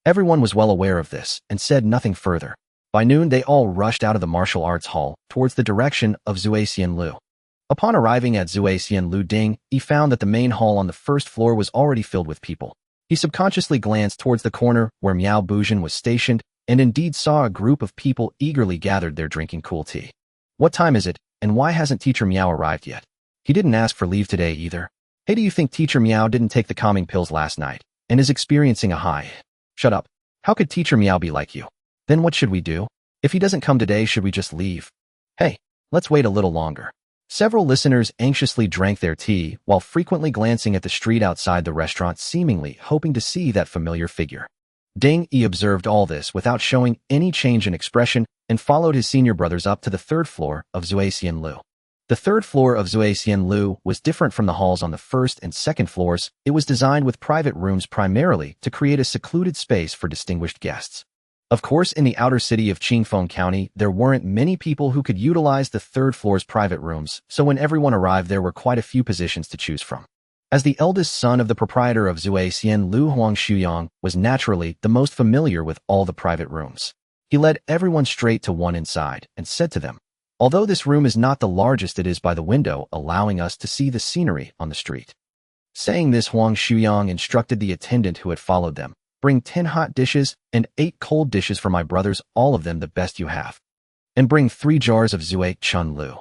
Everyone was well aware of this and said nothing further. By noon, they all rushed out of the martial arts hall towards the direction of Zui Xianlu. Upon arriving at Zui Xianlu, Ding Yi found that the main hall on the first floor was already filled with people. He subconsciously glanced towards the corner where Miao Buzhen was stationed and indeed saw a group of people eagerly gathered there drinking cool tea. What time is it, and why hasn't Teacher Miao arrived yet? He didn't ask for leave today either. Hey, do you think Teacher Miao didn't take the calming pills last night and is experiencing a high? Shut up. How could Teacher Miao be like you? Then what should we do? If he doesn't come today, should we just leave? Hey, let's wait a little longer. Several listeners anxiously drank their tea while frequently glancing at the street outside the restaurant, seemingly hoping to see that familiar figure. Ding Yi observed all this without showing any change in expression and followed his senior brothers up to the 3rd floor of Zui Xianlu. The 3rd floor of Zui Xianlu was different from the halls on the 1st and 2nd floors. It was designed with private rooms primarily to create a secluded space for distinguished guests. Of course, in the outer city of Chingfong County, there weren't many people who could utilize the 3rd floor's private rooms, so when everyone arrived, there were quite a few positions to choose from. As the eldest son of the proprietor of Zui Xianlu, Huang Shuyang was naturally the most familiar with all the private rooms. He led everyone straight to one inside and said to them, although this room is not the largest, it is by the window, allowing us to see the scenery on the street. Saying this, Huang Shuyang instructed the attendant who had followed them, bring 10 hot dishes and 8 cold dishes for my brothers, all of them the best you have. And bring 3 jars of Zui Chun Lu.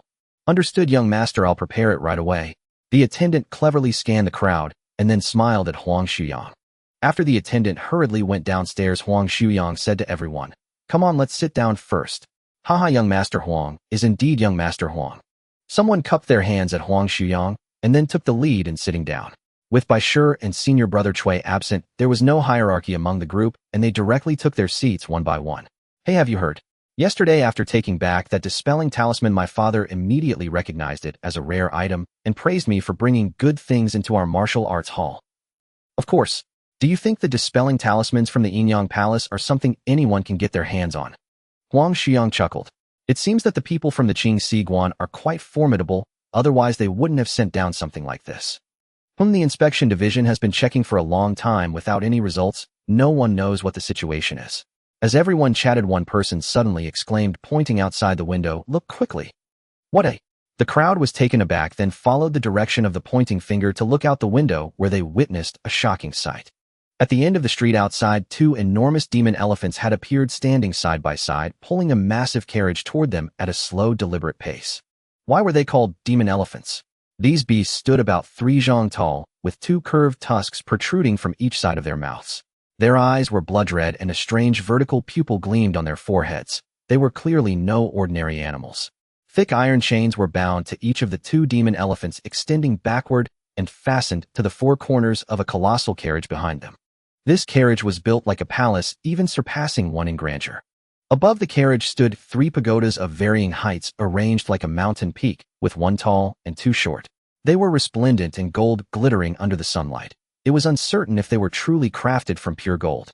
Understood, young master, I'll prepare it right away. The attendant cleverly scanned the crowd and then smiled at Huang Shuyang. After the attendant hurriedly went downstairs, Huang Shuyang said to everyone, come on, let's sit down first. Haha, young master Huang is indeed young master Huang. Someone cupped their hands at Huang Shuyang and then took the lead in sitting down. With Bai Shi and senior brother Cui absent, there was no hierarchy among the group, and they directly took their seats one by one. Hey, have you heard? Yesterday, after taking back that dispelling talisman, my father immediately recognized it as a rare item and praised me for bringing good things into our martial arts hall. Of course. Do you think the dispelling talismans from the Yinyang Palace are something anyone can get their hands on? Huang Shuyang chuckled. It seems that the people from the Qing Siguan are quite formidable, otherwise they wouldn't have sent down something like this. Whom the inspection division has been checking for a long time without any results. No one knows what the situation is. As everyone chatted, one person suddenly exclaimed, pointing outside the window, look quickly. What a... The crowd was taken aback, then followed the direction of the pointing finger to look out the window, where they witnessed a shocking sight. At the end of the street outside, 2 enormous demon elephants had appeared standing side by side, pulling a massive carriage toward them at a slow, deliberate pace. Why were they called demon elephants? These beasts stood about 3 zhang tall, with 2 curved tusks protruding from each side of their mouths. Their eyes were blood red and a strange vertical pupil gleamed on their foreheads. They were clearly no ordinary animals. Thick iron chains were bound to each of the 2 demon elephants, extending backward and fastened to the 4 corners of a colossal carriage behind them. This carriage was built like a palace, even surpassing one in grandeur. Above the carriage stood 3 pagodas of varying heights arranged like a mountain peak, with 1 tall and 2 short. They were resplendent in gold glittering under the sunlight. It was uncertain if they were truly crafted from pure gold.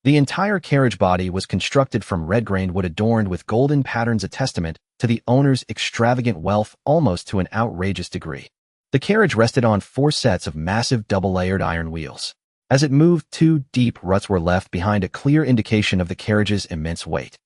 The entire carriage body was constructed from red-grained wood adorned with golden patterns, a testament to the owner's extravagant wealth almost to an outrageous degree. The carriage rested on 4 sets of massive double-layered iron wheels. As it moved, 2 deep ruts were left behind, a clear indication of the carriage's immense weight.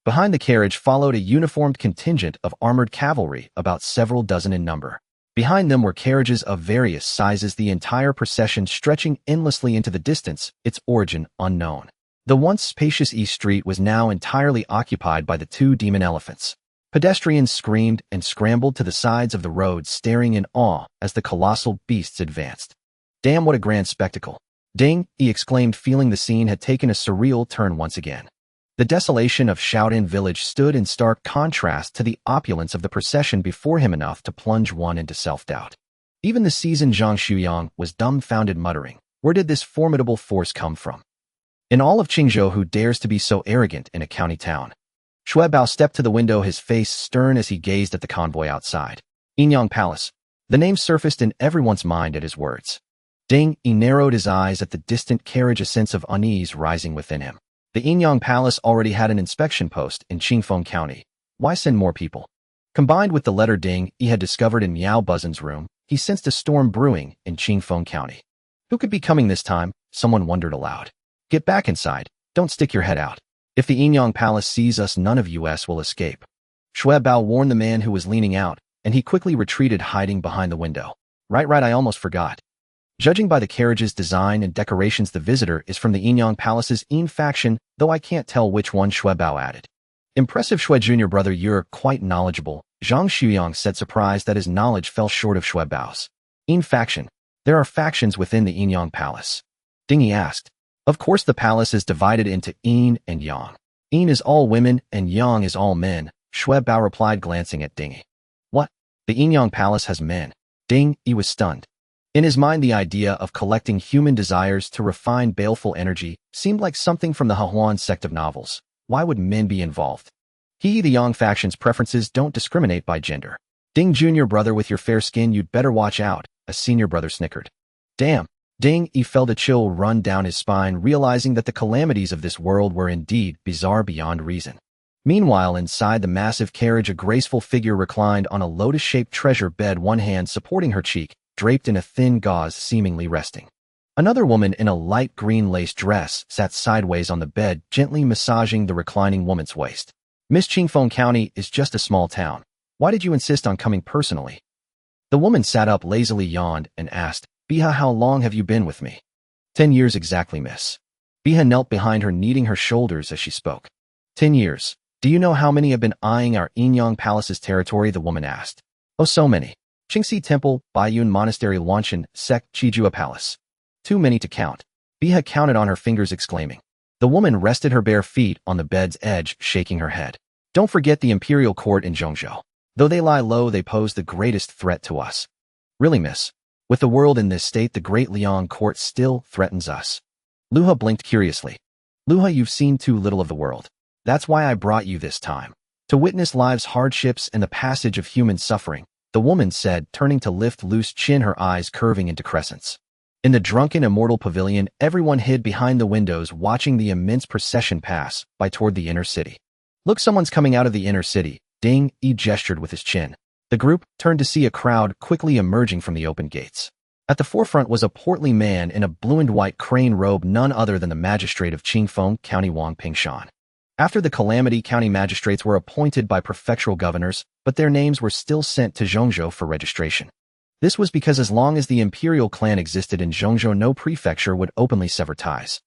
Behind the carriage followed a uniformed contingent of armored cavalry, about several dozen in number. Behind them were carriages of various sizes, the entire procession stretching endlessly into the distance, its origin unknown. The once spacious East Street was now entirely occupied by the 2 demon elephants. Pedestrians screamed and scrambled to the sides of the road, staring in awe as the colossal beasts advanced. "Damn, what a grand spectacle!" Ding, he exclaimed, feeling the scene had taken a surreal turn once again. The desolation of Shaolin village stood in stark contrast to the opulence of the procession before him, enough to plunge one into self-doubt. Even the seasoned Zhang Shuyang was dumbfounded, muttering, "Where did this formidable force come from? In all of Qingzhou, who dares to be so arrogant in a county town?" Shui Bao stepped to the window, his face stern as he gazed at the convoy outside. Yinyang Palace. The name surfaced in everyone's mind at his words. Ding, he narrowed his eyes at the distant carriage, a sense of unease rising within him. The Yinyang Palace already had an inspection post in Chingfong County. Why send more people? Combined with the letter Ding he had discovered in Miao Buzin's room, he sensed a storm brewing in Chingfong County. Who could be coming this time? Someone wondered aloud. "Get back inside. Don't stick your head out. If the Yinyang Palace sees us, none of us will escape." Shui Bao warned the man who was leaning out, and he quickly retreated, hiding behind the window. Right, I almost forgot. Judging by the carriage's design and decorations, the visitor is from the Yinyang Palace's Yin faction, though I can't tell which one, Shui Bao added. "Impressive, Shui Jr. brother, you're quite knowledgeable," Zhang Shuyang said, surprised that his knowledge fell short of Shui Bao's. "Yin faction. There are factions within the Yinyang Palace?" Dingy asked. "Of course, the palace is divided into Yin and Yang. Yin is all women and Yang is all men," Shui Bao replied, glancing at Dingy. "What? The Yinyang Palace has men?" Ding, he was stunned. In his mind, the idea of collecting human desires to refine baleful energy seemed like something from the Hahuan sect of novels. Why would men be involved? The Yang faction's preferences don't discriminate by gender. "Ding, junior brother with your fair skin, you'd better watch out," a senior brother snickered. "Damn." Ding, he felt a chill run down his spine, realizing that the calamities of this world were indeed bizarre beyond reason. Meanwhile, inside the massive carriage, a graceful figure reclined on a lotus-shaped treasure bed, one hand supporting her cheek, draped in a thin gauze, seemingly resting. Another woman in a light green lace dress sat sideways on the bed, gently massaging the reclining woman's waist. "Miss, Chingfong County is just a small town. Why did you insist on coming personally?" The woman sat up, lazily yawned, and asked, "Biha, how long have you been with me?" 10 years exactly, miss." Biha knelt behind her, kneading her shoulders as she spoke. 10 years. "Do you know how many have been eyeing our Yinyang Palace's territory?" the woman asked. "Oh, so many. Qingxi Temple, Baiyun Monastery, Luanshan, Sect, Chijua Palace. Too many to count." Biha counted on her fingers, exclaiming. The woman rested her bare feet on the bed's edge, shaking her head. "Don't forget the imperial court in Zhongzhou. Though they lie low, they pose the greatest threat to us." "Really, miss? With the world in this state, the great Liang court still threatens us." Luha blinked curiously. "Luha, you've seen too little of the world. That's why I brought you this time. To witness life's hardships and the passage of human suffering," the woman said, turning to lift loose chin, her eyes curving into crescents. In the drunken immortal pavilion, everyone hid behind the windows, watching the immense procession pass by toward the inner city. "Look, someone's coming out of the inner city." Ding, he gestured with his chin. The group turned to see a crowd quickly emerging from the open gates. At the forefront was a portly man in a blue and white crane robe, none other than the magistrate of Chingfong County, Wang Pingshan. After the calamity, county magistrates were appointed by prefectural governors, but their names were still sent to Zhongzhou for registration. This was because as long as the imperial clan existed in Zhongzhou, no prefecture would openly sever ties.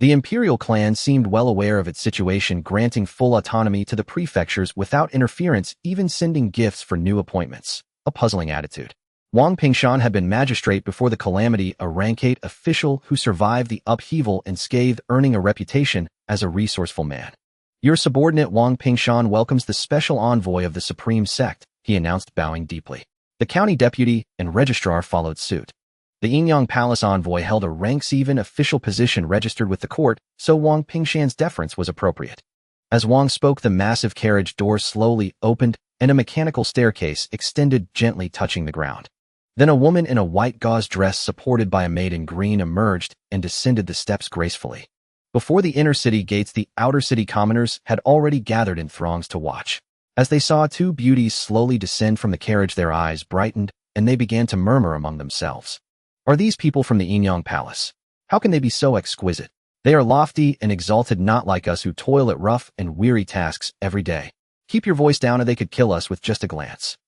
The imperial clan seemed well aware of its situation, granting full autonomy to the prefectures without interference, even sending gifts for new appointments. A puzzling attitude. Wang Pingshan had been magistrate before the calamity, a rank 8 official who survived the upheaval unscathed, earning a reputation as a resourceful man. "Your subordinate Wang Pingshan welcomes the special envoy of the Supreme Sect," he announced, bowing deeply. The county deputy and registrar followed suit. The Yinyang Palace envoy held a ranks-even official position registered with the court, so Wang Pingshan's deference was appropriate. As Wang spoke, the massive carriage door slowly opened, and a mechanical staircase extended, gently touching the ground. Then a woman in a white gauze dress supported by a maid in green emerged and descended the steps gracefully. Before the inner city gates, the outer city commoners had already gathered in throngs to watch. As they saw two beauties slowly descend from the carriage, their eyes brightened, and they began to murmur among themselves. Are these people from the Yinyang Palace? How can they be so exquisite? They are lofty and exalted, not like us who toil at rough and weary tasks every day. Keep your voice down or they could kill us with just a glance.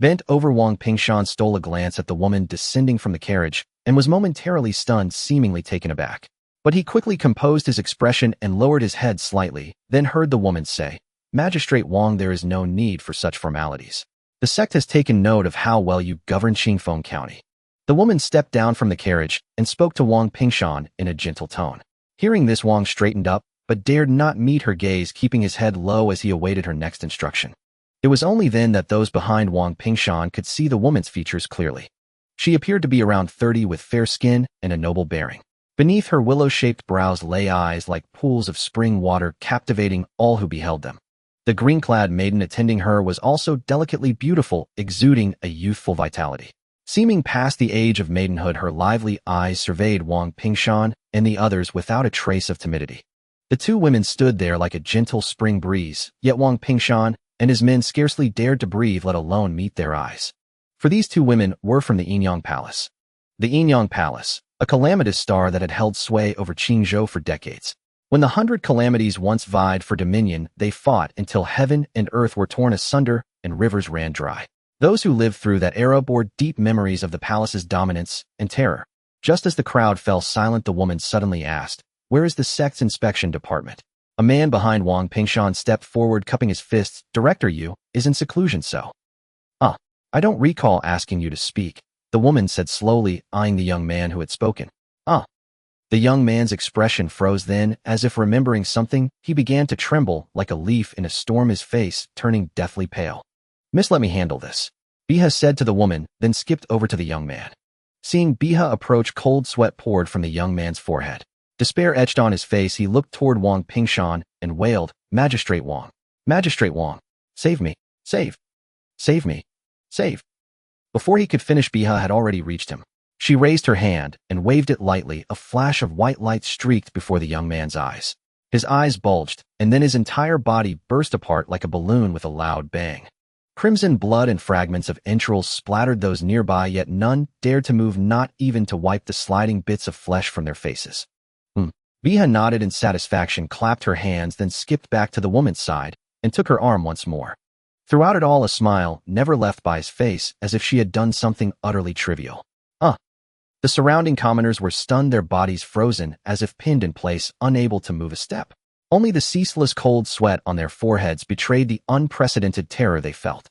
Bent over, Wang Pingshan stole a glance at the woman descending from the carriage and was momentarily stunned, seemingly taken aback. But he quickly composed his expression and lowered his head slightly, then heard the woman say, "Magistrate Wang, there is no need for such formalities. The sect has taken note of how well you govern Chingfong County." The woman stepped down from the carriage and spoke to Wang Pingshan in a gentle tone. Hearing this, Wang straightened up, but dared not meet her gaze, keeping his head low as he awaited her next instruction. It was only then that those behind Wang Pingshan could see the woman's features clearly. She appeared to be around 30 with fair skin and a noble bearing. Beneath her willow-shaped brows lay eyes like pools of spring water, captivating all who beheld them. The green-clad maiden attending her was also delicately beautiful, exuding a youthful vitality. Seeming past the age of maidenhood, her lively eyes surveyed Wang Pingshan and the others without a trace of timidity. The two women stood there like a gentle spring breeze, yet Wang Pingshan and his men scarcely dared to breathe, let alone meet their eyes. For these two women were from the Yinyang Palace. The Yinyang Palace, a calamitous star that had held sway over Qingzhou for decades. When the 100 calamities once vied for dominion, they fought until heaven and earth were torn asunder and rivers ran dry. Those who lived through that era bore deep memories of the palace's dominance and terror. Just as the crowd fell silent, the woman suddenly asked, "Where is the sect's inspection department?" A man behind Wang Pingshan stepped forward, cupping his fists. "Director Yu is in seclusion, so." I don't recall asking you to speak," the woman said slowly, eyeing the young man who had spoken. The young man's expression froze, then, as if remembering something, he began to tremble like a leaf in a storm, his face turning deathly pale. "Miss, let me handle this," Biha said to the woman, then skipped over to the young man. Seeing Biha approach, cold sweat poured from the young man's forehead. Despair etched on his face. He looked toward Wang Pingshan and wailed, "Magistrate Wang! Magistrate Wang! Save me! Save! Save me! Save!" Before he could finish, Biha had already reached him. She raised her hand and waved it lightly. A flash of white light streaked before the young man's eyes. His eyes bulged, and then his entire body burst apart like a balloon with a loud bang. Crimson blood and fragments of entrails splattered those nearby, yet none dared to move, not even to wipe the sliding bits of flesh from their faces. Biha nodded in satisfaction, clapped her hands, then skipped back to the woman's side and took her arm once more. Throughout it all, a smile never left by his face, as if she had done something utterly trivial. The surrounding commoners were stunned, their bodies frozen, as if pinned in place, unable to move a step. Only the ceaseless cold sweat on their foreheads betrayed the unprecedented terror they felt.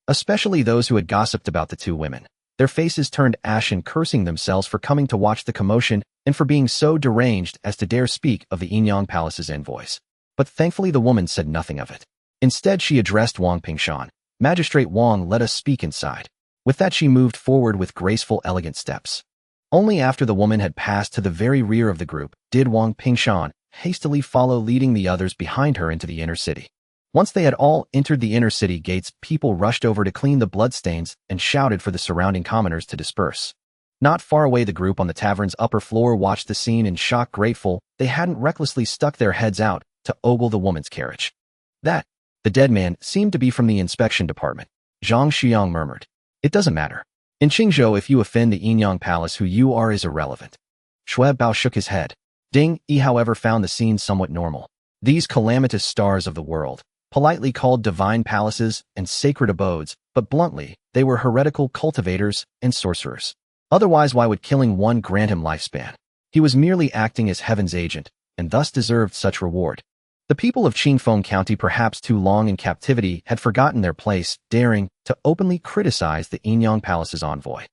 Especially those who had gossiped about the two women. Their faces turned ashen, cursing themselves for coming to watch the commotion and for being so deranged as to dare speak of the Yinyang Palace's envoys. But thankfully the woman said nothing of it. Instead, she addressed Wang Pingshan. "Magistrate Wang, let us speak inside." With that, she moved forward with graceful, elegant steps. Only after the woman had passed to the very rear of the group did Wang Pingshan hastily follow, leading the others behind her into the inner city. Once they had all entered the inner city gates, people rushed over to clean the bloodstains and shouted for the surrounding commoners to disperse. Not far away, the group on the tavern's upper floor watched the scene in shock, grateful they hadn't recklessly stuck their heads out to ogle the woman's carriage. "The dead man seemed to be from the inspection department," Zhang Xiang murmured. "It doesn't matter. In Qingzhou, if you offend the Yinyang Palace, who you are is irrelevant." Shui Bao shook his head. Ding Yi, however, found the scene somewhat normal. These calamitous stars of the world, politely called divine palaces and sacred abodes, but bluntly, they were heretical cultivators and sorcerers. Otherwise, why would killing one grant him lifespan? He was merely acting as heaven's agent, and thus deserved such reward. The people of Chingfong County, perhaps too long in captivity, had forgotten their place, daring to openly criticize the Yinyang Palace's envoy.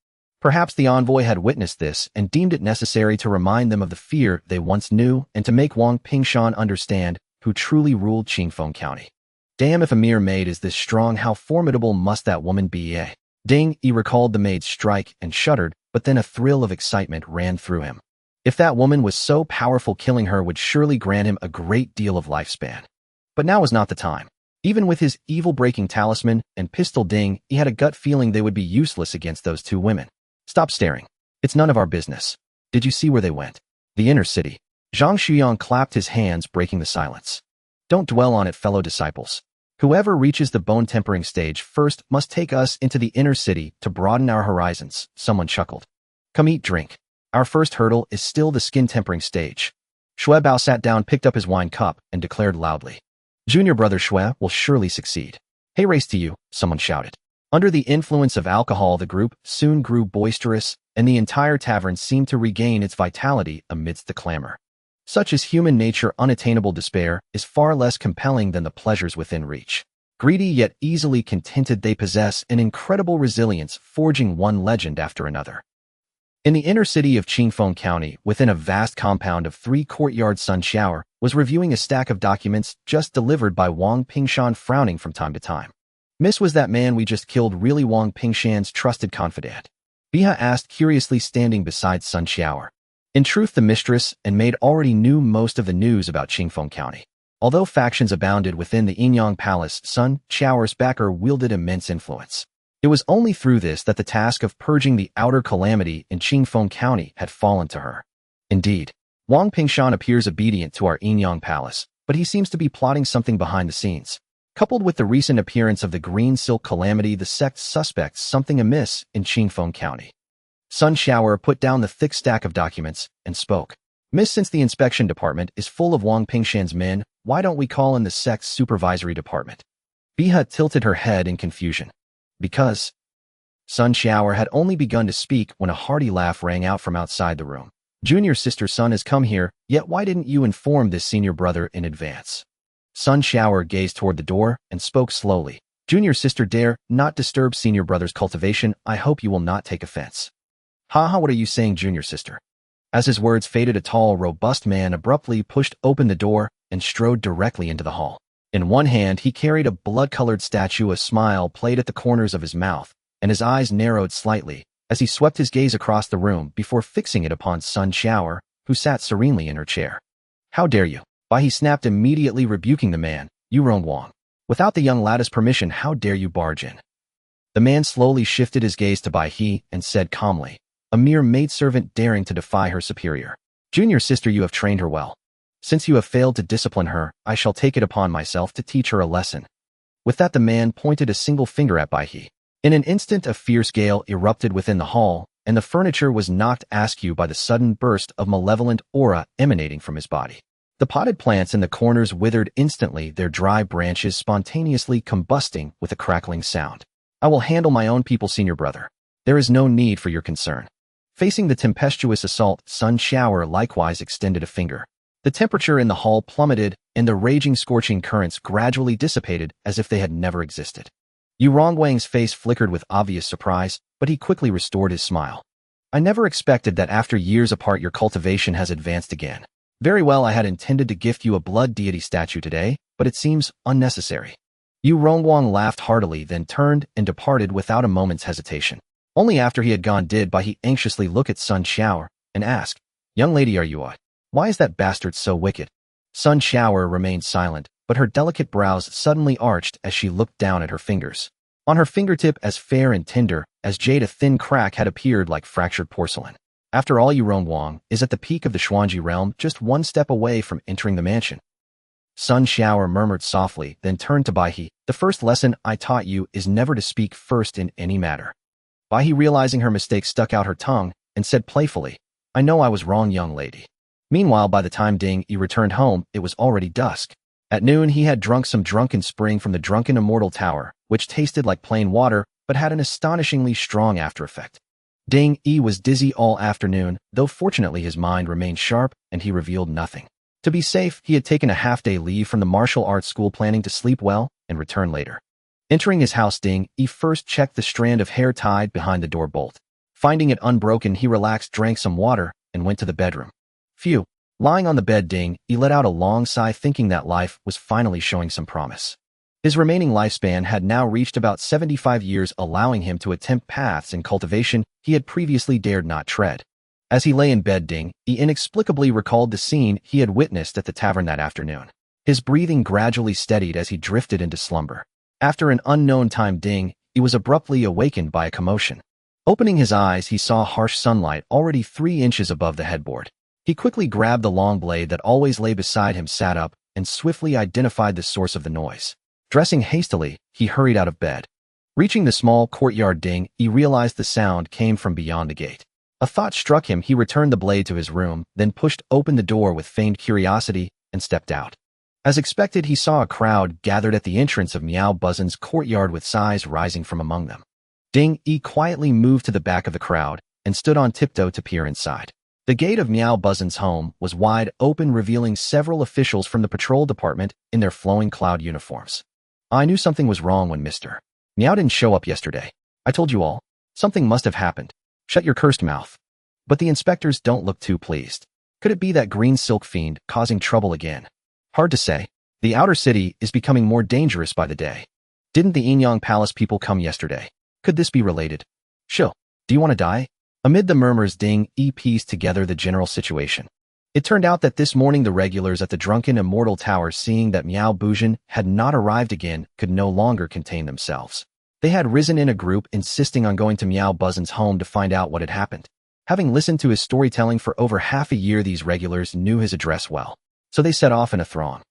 Perhaps the envoy had witnessed this and deemed it necessary to remind them of the fear they once knew and to make Wang Pingshan understand who truly ruled Chingfong County. Damn, if a mere maid is this strong, how formidable must that woman be, eh? Ding Yi recalled the maid's strike and shuddered, but then a thrill of excitement ran through him. If that woman was so powerful, killing her would surely grant him a great deal of lifespan. But now was not the time. Even with his evil-breaking talisman and pistol ding, he had a gut feeling they would be useless against those two women. Stop staring. It's none of our business. Did you see where they went? The inner city. Zhang Shuyang clapped his hands, breaking the silence. Don't dwell on it, fellow disciples. Whoever reaches the bone-tempering stage first must take us into the inner city to broaden our horizons, someone chuckled. Come eat, drink. Our first hurdle is still the skin-tempering stage. Shui Bao sat down, picked up his wine cup, and declared loudly. Junior brother Shui will surely succeed. Hey, race to you, someone shouted. Under the influence of alcohol, the group soon grew boisterous, and the entire tavern seemed to regain its vitality amidst the clamor. Such is human nature. Unattainable despair is far less compelling than the pleasures within reach. Greedy yet easily contented, they possess an incredible resilience, forging one legend after another. In the inner city of Chingfong County, within a vast compound of 3 courtyards, Sun Xiao was reviewing a stack of documents just delivered by Wang Pingshan, frowning from time to time. Miss, was that man we just killed really Wang Pingshan's trusted confidant? Biha asked curiously, standing beside Sun Xiao. In truth, the mistress and maid already knew most of the news about Chingfong County. Although factions abounded within the Yinyang Palace, Sun Xiao's backer wielded immense influence. It was only through this that the task of purging the outer calamity in Chingfong County had fallen to her. Indeed, Wang Pingshan appears obedient to our Yinyang Palace, but he seems to be plotting something behind the scenes. Coupled with the recent appearance of the green silk calamity, the sect suspects something amiss in Chingfong County. Sun Xiao put down the thick stack of documents and spoke. Miss, since the inspection department is full of Wang Pingshan's men, why don't we call in the sect's supervisory department? Biha tilted her head in confusion. Because Sun Xiao had only begun to speak when a hearty laugh rang out from outside the room. Junior sister Sun has come here, yet why didn't you inform this senior brother in advance? Sun Xiao gazed toward the door and spoke slowly. Junior sister dare not disturb senior brother's cultivation. I hope you will not take offense. Haha, what are you saying, junior sister? As his words faded, a tall, robust man abruptly pushed open the door and strode directly into the hall. In one hand, he carried a blood-colored statue. A smile played at the corners of his mouth, and his eyes narrowed slightly as he swept his gaze across the room before fixing it upon Sun Xiao, who sat serenely in her chair. How dare you? Bai He snapped, immediately rebuking the man. You Ron Wang. Without the young lad's permission, how dare you barge in? The man slowly shifted his gaze to Bai He and said calmly, a mere maidservant daring to defy her superior. Junior sister, you have trained her well. Since you have failed to discipline her, I shall take it upon myself to teach her a lesson. With that, the man pointed a single finger at Bai He. In an instant, a fierce gale erupted within the hall, and the furniture was knocked askew by the sudden burst of malevolent aura emanating from his body. The potted plants in the corners withered instantly, their dry branches spontaneously combusting with a crackling sound. I will handle my own people, senior brother. There is no need for your concern. Facing the tempestuous assault, Sun Xiao likewise extended a finger. The temperature in the hall plummeted, and the raging scorching currents gradually dissipated as if they had never existed. Yu Rongwang's face flickered with obvious surprise, but he quickly restored his smile. I never expected that after years apart your cultivation has advanced again. Very well, I had intended to gift you a blood deity statue today, but it seems unnecessary. Yu Rongwang laughed heartily, then turned and departed without a moment's hesitation. Only after he had gone did Bai He anxiously look at Sun Xiao and ask, Young lady, are you Why is that bastard so wicked? Sun Xiao remained silent, but her delicate brows suddenly arched as she looked down at her fingers. On her fingertip, as fair and tender as jade, a thin crack had appeared like fractured porcelain. After all, Yu Rongwang is at the peak of the Xuanji realm, just one step away from entering the mansion. Sun Xiao murmured softly, then turned to Bai He. The first lesson I taught you is never to speak first in any matter. Bai He, realizing her mistake, stuck out her tongue and said playfully, I know I was wrong, young lady. Meanwhile, by the time Ding Yi returned home, it was already dusk. At noon, he had drunk some drunken spring from the drunken immortal tower, which tasted like plain water, but had an astonishingly strong after effect. Ding Yi was dizzy all afternoon, though fortunately his mind remained sharp and he revealed nothing. To be safe, he had taken a half-day leave from the martial arts school, planning to sleep well and return later. Entering his house, Ding Yi first checked the strand of hair tied behind the door bolt. Finding it unbroken, he relaxed, drank some water, and went to the bedroom. Phew. Lying on the bed, Ding Yi let out a long sigh, thinking that life was finally showing some promise. His remaining lifespan had now reached about 75 years, allowing him to attempt paths in cultivation he had previously dared not tread. As he lay in bed, he inexplicably recalled the scene he had witnessed at the tavern that afternoon. His breathing gradually steadied as he drifted into slumber. After an unknown time, he was abruptly awakened by a commotion. Opening his eyes, he saw harsh sunlight already 3 inches above the headboard. He quickly grabbed the long blade that always lay beside him, sat up, and swiftly identified the source of the noise. Dressing hastily, he hurried out of bed. Reaching the small courtyard, he realized the sound came from beyond the gate. A thought struck him. He returned the blade to his room, then pushed open the door with feigned curiosity and stepped out. As expected, he saw a crowd gathered at the entrance of Meow Buzzon's courtyard with sighs rising from among them. He quietly moved to the back of the crowd and stood on tiptoe to peer inside. The gate of Meow Buzzon's home was wide open, revealing several officials from the patrol department in their flowing cloud uniforms. I knew something was wrong when Mr. Meow didn't show up yesterday. I told you all. Something must have happened. Shut your cursed mouth. But the inspectors don't look too pleased. Could it be that green silk fiend causing trouble again? Hard to say. The outer city is becoming more dangerous by the day. Didn't the Inyang Palace people come yesterday? Could this be related? Shill, do you want to die? Amid the murmurs, he pieced together the general situation. It turned out that this morning the regulars at the drunken immortal tower, seeing that Meow Buzhen had not arrived again, could no longer contain themselves. They had risen in a group, insisting on going to Meow Buzzon's home to find out what had happened. Having listened to his storytelling for over half a year, these regulars knew his address well. So they set off in a throng.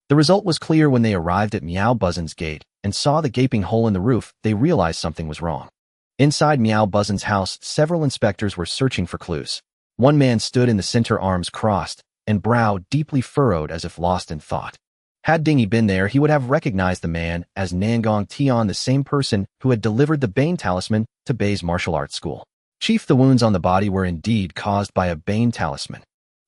The result was clear when they arrived at Meow Buzzon's gate and saw the gaping hole in the roof. They realized something was wrong. Inside Meow Buzzon's house, several inspectors were searching for clues. One man stood in the center, arms crossed and brow deeply furrowed as if lost in thought. Had Dingy been there, he would have recognized the man as Nangong Tian, the same person who had delivered the Bane talisman to Bei's martial arts school. Chief, the wounds on the body were indeed caused by a Bane talisman.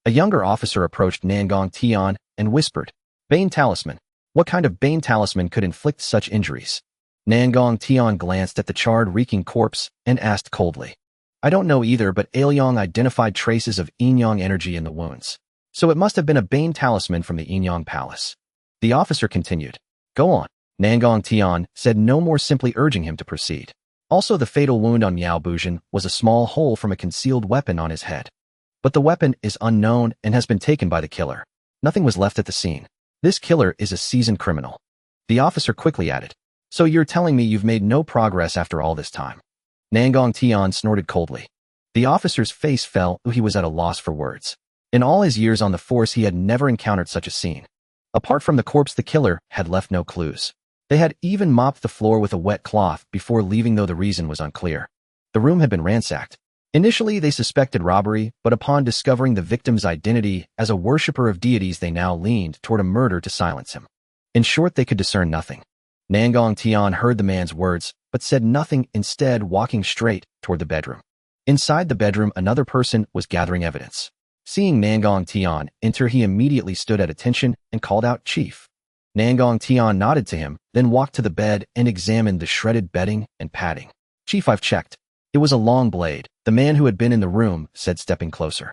A younger officer approached Nangong Tian and whispered, "Bane talisman? What kind of Bane talisman could inflict such injuries?" Nangong Tian glanced at the charred, reeking corpse and asked coldly, "I don't know either, but Aoyong identified traces of Inyang energy in the wounds. So it must have been a Bane talisman from the Inyang Palace." The officer continued, "Go on." Nangong Tian said no more, simply urging him to proceed. Also, the fatal wound on Meow Buzhen was a small hole from a concealed weapon on his head. But the weapon is unknown and has been taken by the killer. Nothing was left at the scene. This killer is a seasoned criminal. The officer quickly added, "So you're telling me you've made no progress after all this time?" Nangong Tian snorted coldly. The officer's face fell. He was at a loss for words. In all his years on the force, he had never encountered such a scene. Apart from the corpse, the killer had left no clues. They had even mopped the floor with a wet cloth before leaving, though the reason was unclear. The room had been ransacked. Initially, they suspected robbery, but upon discovering the victim's identity as a worshipper of deities, they now leaned toward a murder to silence him. In short, they could discern nothing. Nangong Tian heard the man's words, but said nothing, instead walking straight toward the bedroom. Inside the bedroom, another person was gathering evidence. Seeing Nangong Tian enter, he immediately stood at attention and called out, "Chief." Nangong Tian nodded to him, then walked to the bed and examined the shredded bedding and padding. "Chief, I've checked. It was a long blade," the man who had been in the room said, stepping closer.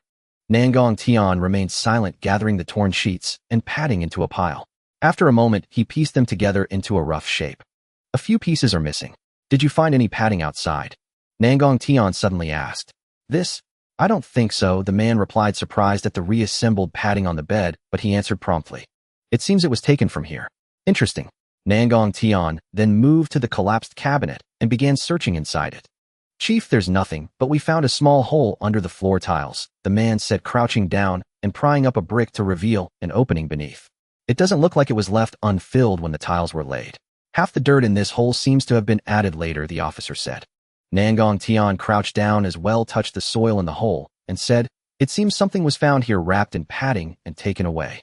Nangong Tian remained silent, gathering the torn sheets and padding into a pile. After a moment, he pieced them together into a rough shape. "A few pieces are missing. Did you find any padding outside?" Nangong Tian suddenly asked. "This? I don't think so," the man replied, surprised at the reassembled padding on the bed, but he answered promptly, "It seems it was taken from here." "Interesting." Nangong Tian then moved to the collapsed cabinet and began searching inside it. "Chief, there's nothing, but we found a small hole under the floor tiles," the man said, crouching down and prying up a brick to reveal an opening beneath. "It doesn't look like it was left unfilled when the tiles were laid. Half the dirt in this hole seems to have been added later," the officer said. Nangong Tian crouched down as well, touched the soil in the hole, and said, "It seems something was found here wrapped in padding and taken away."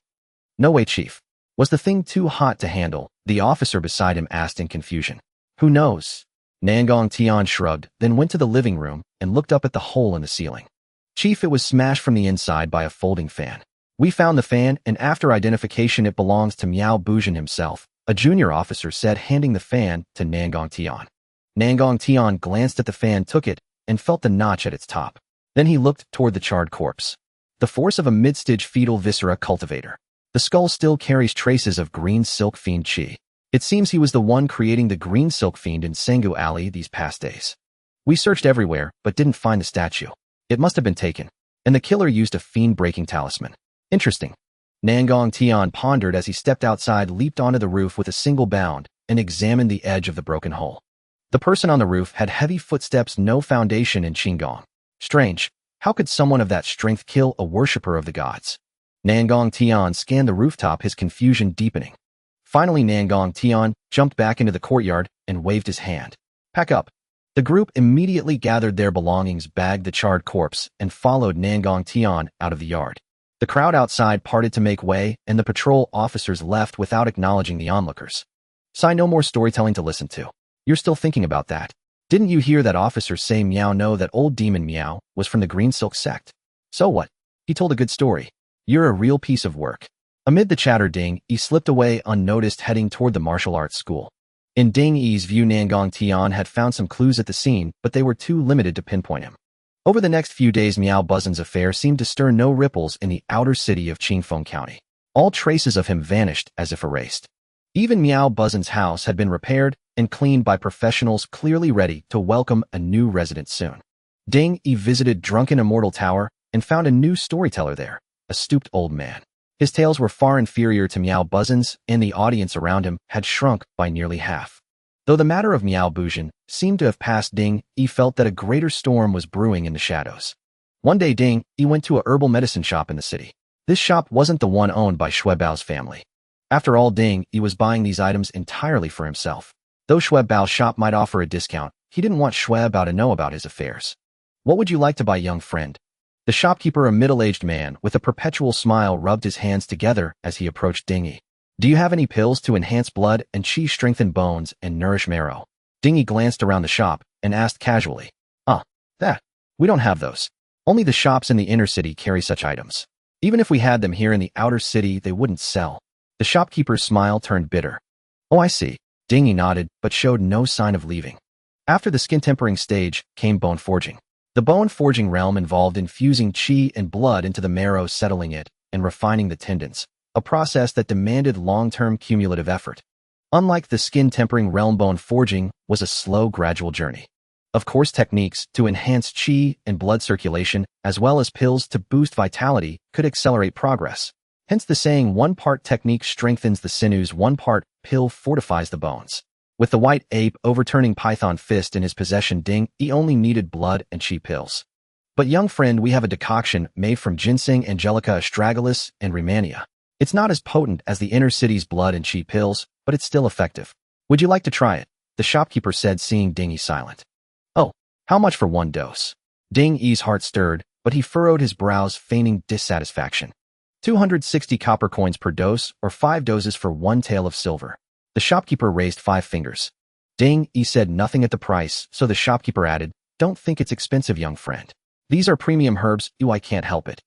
"No way, Chief. Was the thing too hot to handle?" the officer beside him asked in confusion. "Who knows?" Nangong Tian shrugged, then went to the living room and looked up at the hole in the ceiling. "Chief, it was smashed from the inside by a folding fan. We found the fan, and after identification, it belongs to Meow Buzhen himself," a junior officer said, handing the fan to Nangong Tian. Nangong Tian glanced at the fan, took it, and felt the notch at its top. Then he looked toward the charred corpse. The force of a mid-stage fetal viscera cultivator. The skull still carries traces of green silk fiend chi. It seems he was the one creating the green silk fiend in Sengu Alley these past days. We searched everywhere, but didn't find the statue. It must have been taken. And the killer used a fiend-breaking talisman. Interesting. Nangong Tian pondered as he stepped outside, leaped onto the roof with a single bound, and examined the edge of the broken hole. The person on the roof had heavy footsteps, no foundation in Qinggong. Strange. How could someone of that strength kill a worshipper of the gods? Nangong Tian scanned the rooftop, his confusion deepening. Finally, Nangong Tian jumped back into the courtyard and waved his hand. Pack up. The group immediately gathered their belongings, bagged the charred corpse, and followed Nangong Tian out of the yard. The crowd outside parted to make way, and the patrol officers left without acknowledging the onlookers. Sigh, no more storytelling to listen to. You're still thinking about that. Didn't you hear that officer say Meow know that old demon Meow was from the Green Silk sect? So what? He told a good story. You're a real piece of work. Amid the chatter, Ding Yi slipped away unnoticed, heading toward the martial arts school. In Ding Yi's view, Nangong Tian had found some clues at the scene, but they were too limited to pinpoint him. Over the next few days, Meow Buzzin's affair seemed to stir no ripples in the outer city of Chingfong County. All traces of him vanished as if erased. Even Meow Buzzin's house had been repaired and cleaned by professionals, clearly ready to welcome a new resident soon. Ding Yi visited Drunken Immortal Tower and found a new storyteller there, a stooped old man. His tales were far inferior to Meow Buzzin's, and the audience around him had shrunk by nearly half. Though the matter of Meow Buzin seemed to have passed, Ding Yi felt that a greater storm was brewing in the shadows. One day, Ding Yi went to a herbal medicine shop in the city. This shop wasn't the one owned by Shuebao's family. After all, Ding Yi was buying these items entirely for himself. Though Shuebao's shop might offer a discount, he didn't want Shuebao to know about his affairs. What would you like to buy, young friend? The shopkeeper, a middle-aged man with a perpetual smile, rubbed his hands together as he approached Ding Yi. Do you have any pills to enhance blood and qi, strengthen bones, and nourish marrow? Ding Yi glanced around the shop and asked casually. That. We don't have those. Only the shops in the inner city carry such items. Even if we had them here in the outer city, they wouldn't sell. The shopkeeper's smile turned bitter. Oh, I see. Ding Yi nodded, but showed no sign of leaving. After the skin-tempering stage came bone forging. The bone forging realm involved infusing qi and blood into the marrow, settling it, and refining the tendons, a process that demanded long-term cumulative effort. Unlike the skin-tempering realm, bone forging was a slow, gradual journey. Of course, techniques to enhance qi and blood circulation, as well as pills to boost vitality, could accelerate progress. Hence the saying, one part technique strengthens the sinews, one part pill fortifies the bones. With the white ape overturning Python fist in his possession, Ding Yi only needed blood and qi pills. But young friend, we have a decoction made from ginseng, angelica astragalus, and rehmannia. It's not as potent as the inner city's blood and qi pills, but it's still effective. Would you like to try it? The shopkeeper said, seeing Ding Yi silent. Oh, how much for one dose? Ding Yi's heart stirred, but he furrowed his brows, feigning dissatisfaction. 260 copper coins per dose, or 5 doses for 1 tael of silver. The shopkeeper raised 5 fingers. Ding Yi said nothing at the price, so the shopkeeper added, Don't think it's expensive, young friend. These are premium herbs, I can't help it.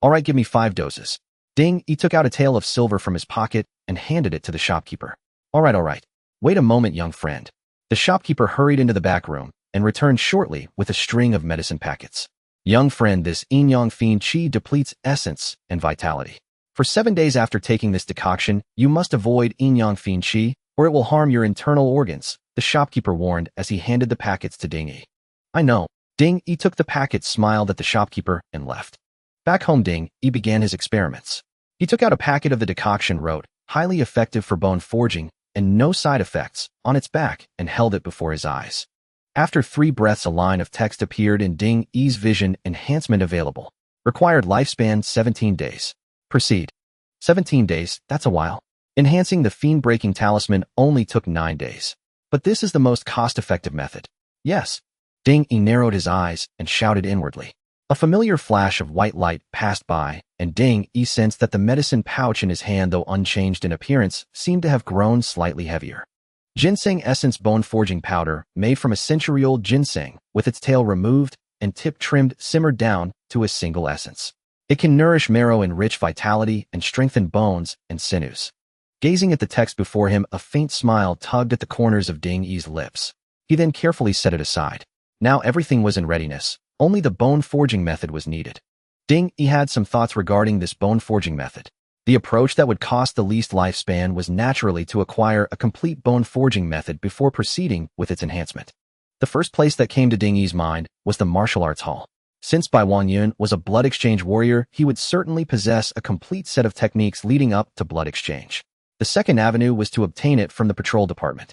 All right, give me 5 doses. Ding Yi took out a tael of silver from his pocket and handed it to the shopkeeper. All right. Wait a moment, young friend. The shopkeeper hurried into the back room and returned shortly with a string of medicine packets. Young friend, this Yin-Yang Fiend Qi depletes essence and vitality. For 7 days after taking this decoction, you must avoid Yin-Yang Fiend Qi, or it will harm your internal organs, the shopkeeper warned as he handed the packets to Ding Yi. I know. Ding Yi took the packets, smiled at the shopkeeper, and left. Back home, Ding Yi began his experiments. He took out a packet of the decoction, wrote, highly effective for bone forging, and no side effects, on its back, and held it before his eyes. After 3 breaths, a line of text appeared in Ding Yi's vision. Enhancement available. Required lifespan 17 days. Proceed. 17 days, that's a while. Enhancing the fiend-breaking talisman only took 9 days. But this is the most cost-effective method. Yes. Ding Yi narrowed his eyes and shouted inwardly. A familiar flash of white light passed by, and Ding Yi sensed that the medicine pouch in his hand, though unchanged in appearance, seemed to have grown slightly heavier. Ginseng essence bone forging powder, made from a century-old ginseng, with its tail removed and tip trimmed, simmered down to a single essence. It can nourish marrow, enrich vitality, and strengthen bones and sinews. Gazing at the text before him, a faint smile tugged at the corners of Ding Yi's lips. He then carefully set it aside. Now everything was in readiness. Only the bone forging method was needed. Ding Yi had some thoughts regarding this bone forging method. The approach that would cost the least lifespan was naturally to acquire a complete bone-forging method before proceeding with its enhancement. The first place that came to Ding Yi's mind was the martial arts hall. Since Bai Wanyun was a blood exchange warrior, he would certainly possess a complete set of techniques leading up to blood exchange. The second avenue was to obtain it from the patrol department.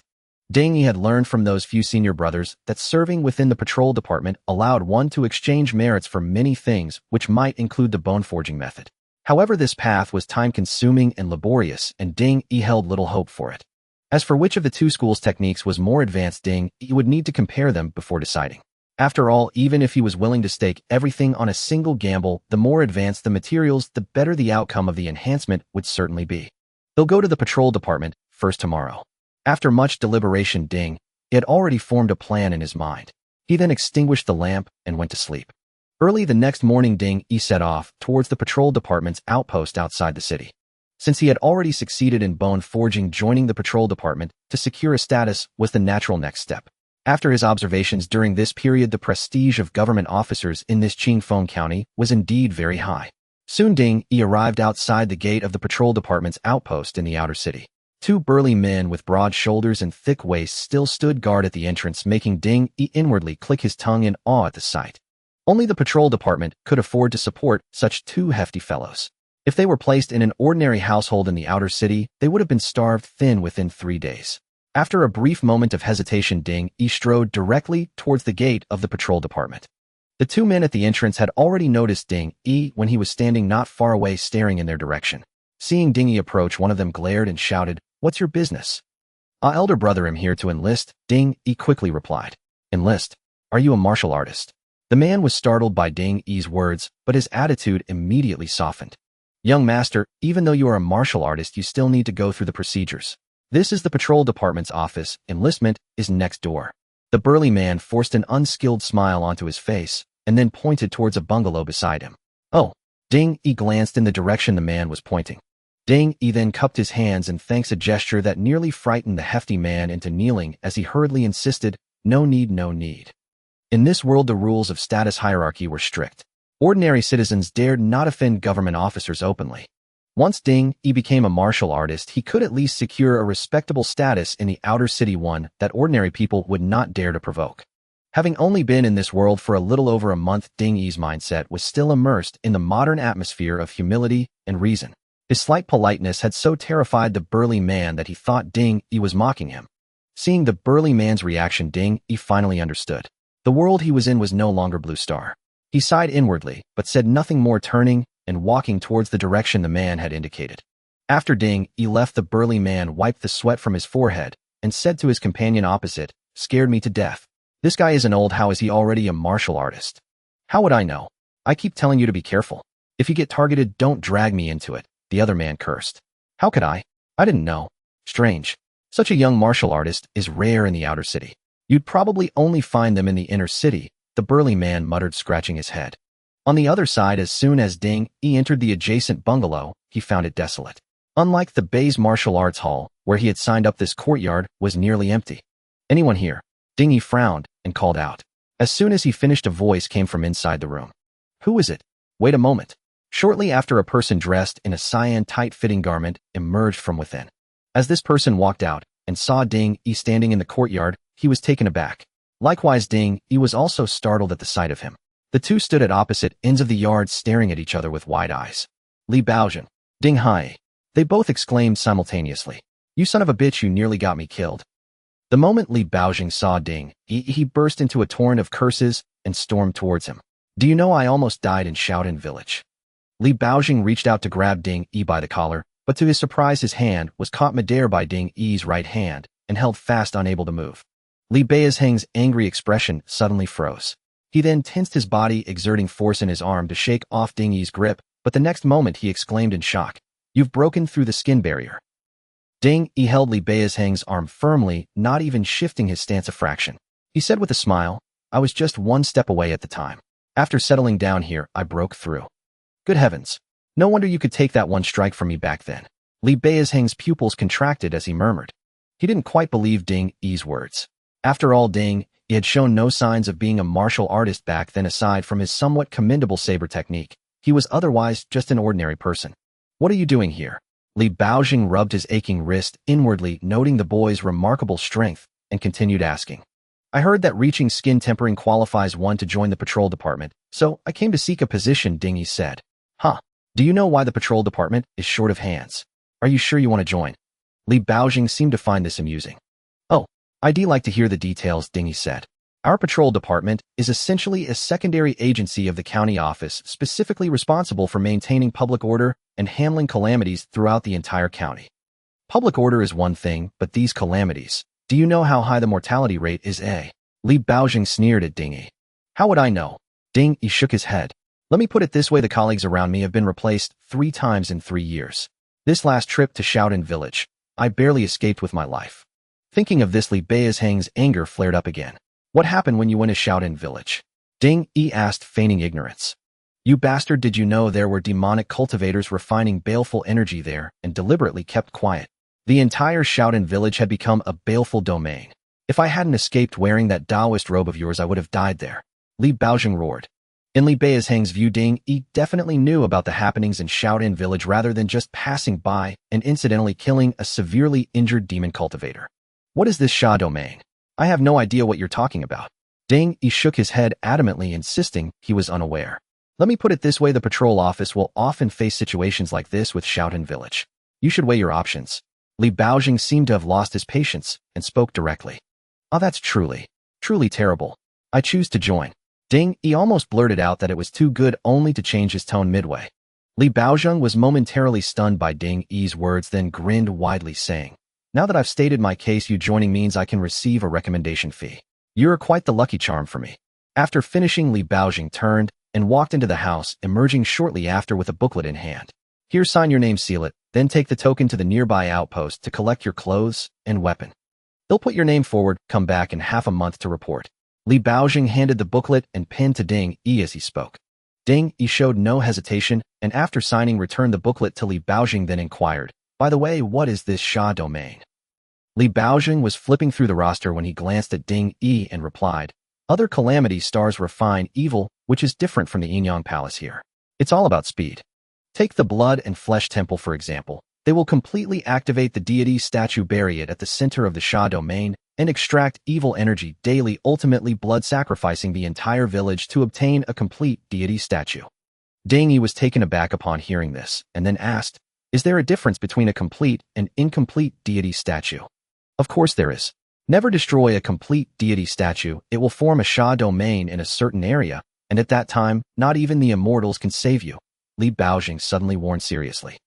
Ding Yi had learned from those few senior brothers that serving within the patrol department allowed one to exchange merits for many things, which might include the bone-forging method. However, this path was time-consuming and laborious, and Ding Yi held little hope for it. As for which of the two schools' techniques was more advanced, Ding Yi would need to compare them before deciding. After all, even if he was willing to stake everything on a single gamble, the more advanced the materials, the better the outcome of the enhancement would certainly be. They'll go to the patrol department first tomorrow. After much deliberation, Ding Yi had already formed a plan in his mind. He then extinguished the lamp and went to sleep. Early the next morning, Ding Yi set off towards the patrol department's outpost outside the city. Since he had already succeeded in bone forging, joining the patrol department to secure a status was the natural next step. After his observations during this period, the prestige of government officers in this Chingfong county was indeed very high. Soon Ding Yi arrived outside the gate of the patrol department's outpost in the outer city. Two burly men with broad shoulders and thick waists still stood guard at the entrance, making Ding Yi inwardly click his tongue in awe at the sight. Only the patrol department could afford to support such two hefty fellows. If they were placed in an ordinary household in the outer city, they would have been starved thin within 3 days. After a brief moment of hesitation, Ding Yi strode directly towards the gate of the patrol department. The two men at the entrance had already noticed Ding Yi when he was standing not far away staring in their direction. Seeing Ding Yi approach, one of them glared and shouted, "What's your business?" "Ah, elder brother, I'm here to enlist," Ding Yi quickly replied. "Enlist? Are you a martial artist?" The man was startled by Ding Yi's words, but his attitude immediately softened. "Young master, even though you are a martial artist, you still need to go through the procedures. This is the patrol department's office. Enlistment is next door." The burly man forced an unskilled smile onto his face and then pointed towards a bungalow beside him. "Oh." Ding Yi glanced in the direction the man was pointing. Ding Yi then cupped his hands in thanks, a gesture that nearly frightened the hefty man into kneeling as he hurriedly insisted, "No need, no need." In this world, the rules of status hierarchy were strict. Ordinary citizens dared not offend government officers openly. Once Ding Yi became a martial artist, he could at least secure a respectable status in the outer city, one that ordinary people would not dare to provoke. Having only been in this world for a little over a month, Ding Yi's mindset was still immersed in the modern atmosphere of humility and reason. His slight politeness had so terrified the burly man that he thought Ding Yi was mocking him. Seeing the burly man's reaction, Ding Yi finally understood. The world he was in was no longer Blue Star. He sighed inwardly, but said nothing more, turning and walking towards the direction the man had indicated. After Ding Yi left, the burly man wiped the sweat from his forehead and said to his companion opposite, "Scared me to death. This guy isn't old. How is he already a martial artist?" "How would I know? I keep telling you to be careful. If you get targeted, don't drag me into it," the other man cursed. "How could I? I didn't know. Strange. Such a young martial artist is rare in the outer city. You'd probably only find them in the inner city," the burly man muttered, scratching his head. On the other side, as soon as Ding Yi entered the adjacent bungalow, he found it desolate. Unlike the Bay's martial arts hall, where he had signed up, this courtyard was nearly empty. "Anyone here?" Ding Yi frowned and called out. As soon as he finished, a voice came from inside the room. "Who is it?" "Wait a moment." Shortly after, a person dressed in a cyan tight-fitting garment emerged from within. As this person walked out and saw Ding Yi standing in the courtyard, he was taken aback. Likewise, Ding Yi was also startled at the sight of him. The two stood at opposite ends of the yard, staring at each other with wide eyes. "Li Baozhen, Ding Hai," they both exclaimed simultaneously. "You son of a bitch, you nearly got me killed." The moment Li Baozhen saw Ding Yi, he burst into a torrent of curses and stormed towards him. "Do you know I almost died in Shaolin village?" Li Baozhen reached out to grab Ding Yi by the collar, but to his surprise, his hand was caught midair by Ding Yi's right hand and held fast, unable to move. Li Baozhen's angry expression suddenly froze. He then tensed his body, exerting force in his arm to shake off Ding Yi's grip, but the next moment he exclaimed in shock, "You've broken through the skin barrier." Ding Yi held Li Baozhen's arm firmly, not even shifting his stance a fraction. He said with a smile, "I was just one step away at the time. After settling down here, I broke through." "Good heavens. No wonder you could take that one strike from me back then." Li Baozhen's pupils contracted as he murmured. He didn't quite believe Ding Yi's words. After all, Ding Yi had shown no signs of being a martial artist back then. Aside from his somewhat commendable saber technique, he was otherwise just an ordinary person. What are you doing here? Li Baojing rubbed his aching wrist inwardly, noting the boy's remarkable strength, and continued asking. I heard that reaching skin tempering qualifies one to join the patrol department, so I came to seek a position, Ding Yi said. Huh. Do you know why the patrol department is short of hands? Are you sure you want to join? Li Baojing seemed to find this amusing. Oh, I'd like to hear the details, Ding Yi said. Our patrol department is essentially a secondary agency of the county office specifically responsible for maintaining public order and handling calamities throughout the entire county. Public order is one thing, but these calamities, do you know how high the mortality rate is? Li Baojing sneered at Ding Yi. How would I know? Ding Yi shook his head. Let me put it this way, the colleagues around me have been replaced 3 times in 3 years. This last trip to Shaolin village, I barely escaped with my life. Thinking of this, Li Baozhang's anger flared up again. What happened when you went to Shaolin village? Ding Yi asked, feigning ignorance. You bastard, did you know there were demonic cultivators refining baleful energy there and deliberately kept quiet? The entire Shaolin village had become a baleful domain. If I hadn't escaped wearing that Taoist robe of yours, I would have died there. Li Baozhang roared. In Li Baozhang's view, Ding Yi definitely knew about the happenings in Shaolin village rather than just passing by and incidentally killing a severely injured demon cultivator. What is this Sha domain? I have no idea what you're talking about. Ding Yi shook his head adamantly, insisting he was unaware. Let me put it this way, the patrol office will often face situations like this with Shaolin village. You should weigh your options. Li Baozhang seemed to have lost his patience and spoke directly. Oh, that's truly terrible. I choose to join. Ding Yi almost blurted out that it was too good only to change his tone midway. Li Baozhang was momentarily stunned by Ding Yi's words, then grinned widely, saying, Now that I've stated my case, you joining means I can receive a recommendation fee. You're quite the lucky charm for me. After finishing, Li Baozhang turned and walked into the house, emerging shortly after with a booklet in hand. Here, sign your name, seal it, then take the token to the nearby outpost to collect your clothes and weapon. They'll put your name forward, come back in half a month to report. Li Baozhang handed the booklet and pen to Ding Yi as he spoke. Ding Yi showed no hesitation, and after signing returned the booklet to Li Baozhang, then inquired, By the way, what is this Sha domain? Li Baozhang was flipping through the roster when he glanced at Ding Yi and replied, Other calamity stars refine evil, which is different from the Yin-Yang Palace here. It's all about speed. Take the Blood and Flesh Temple, for example. They will completely activate the deity statue, bury it at the center of the Sha domain, and extract evil energy daily, ultimately blood sacrificing the entire village to obtain a complete deity statue. Ding Yi was taken aback upon hearing this, and then asked, Is there a difference between a complete and incomplete deity statue? Of course there is. Never destroy a complete deity statue. It will form a Sha domain in a certain area, and at that time, not even the immortals can save you. Li Baozhang suddenly warned seriously.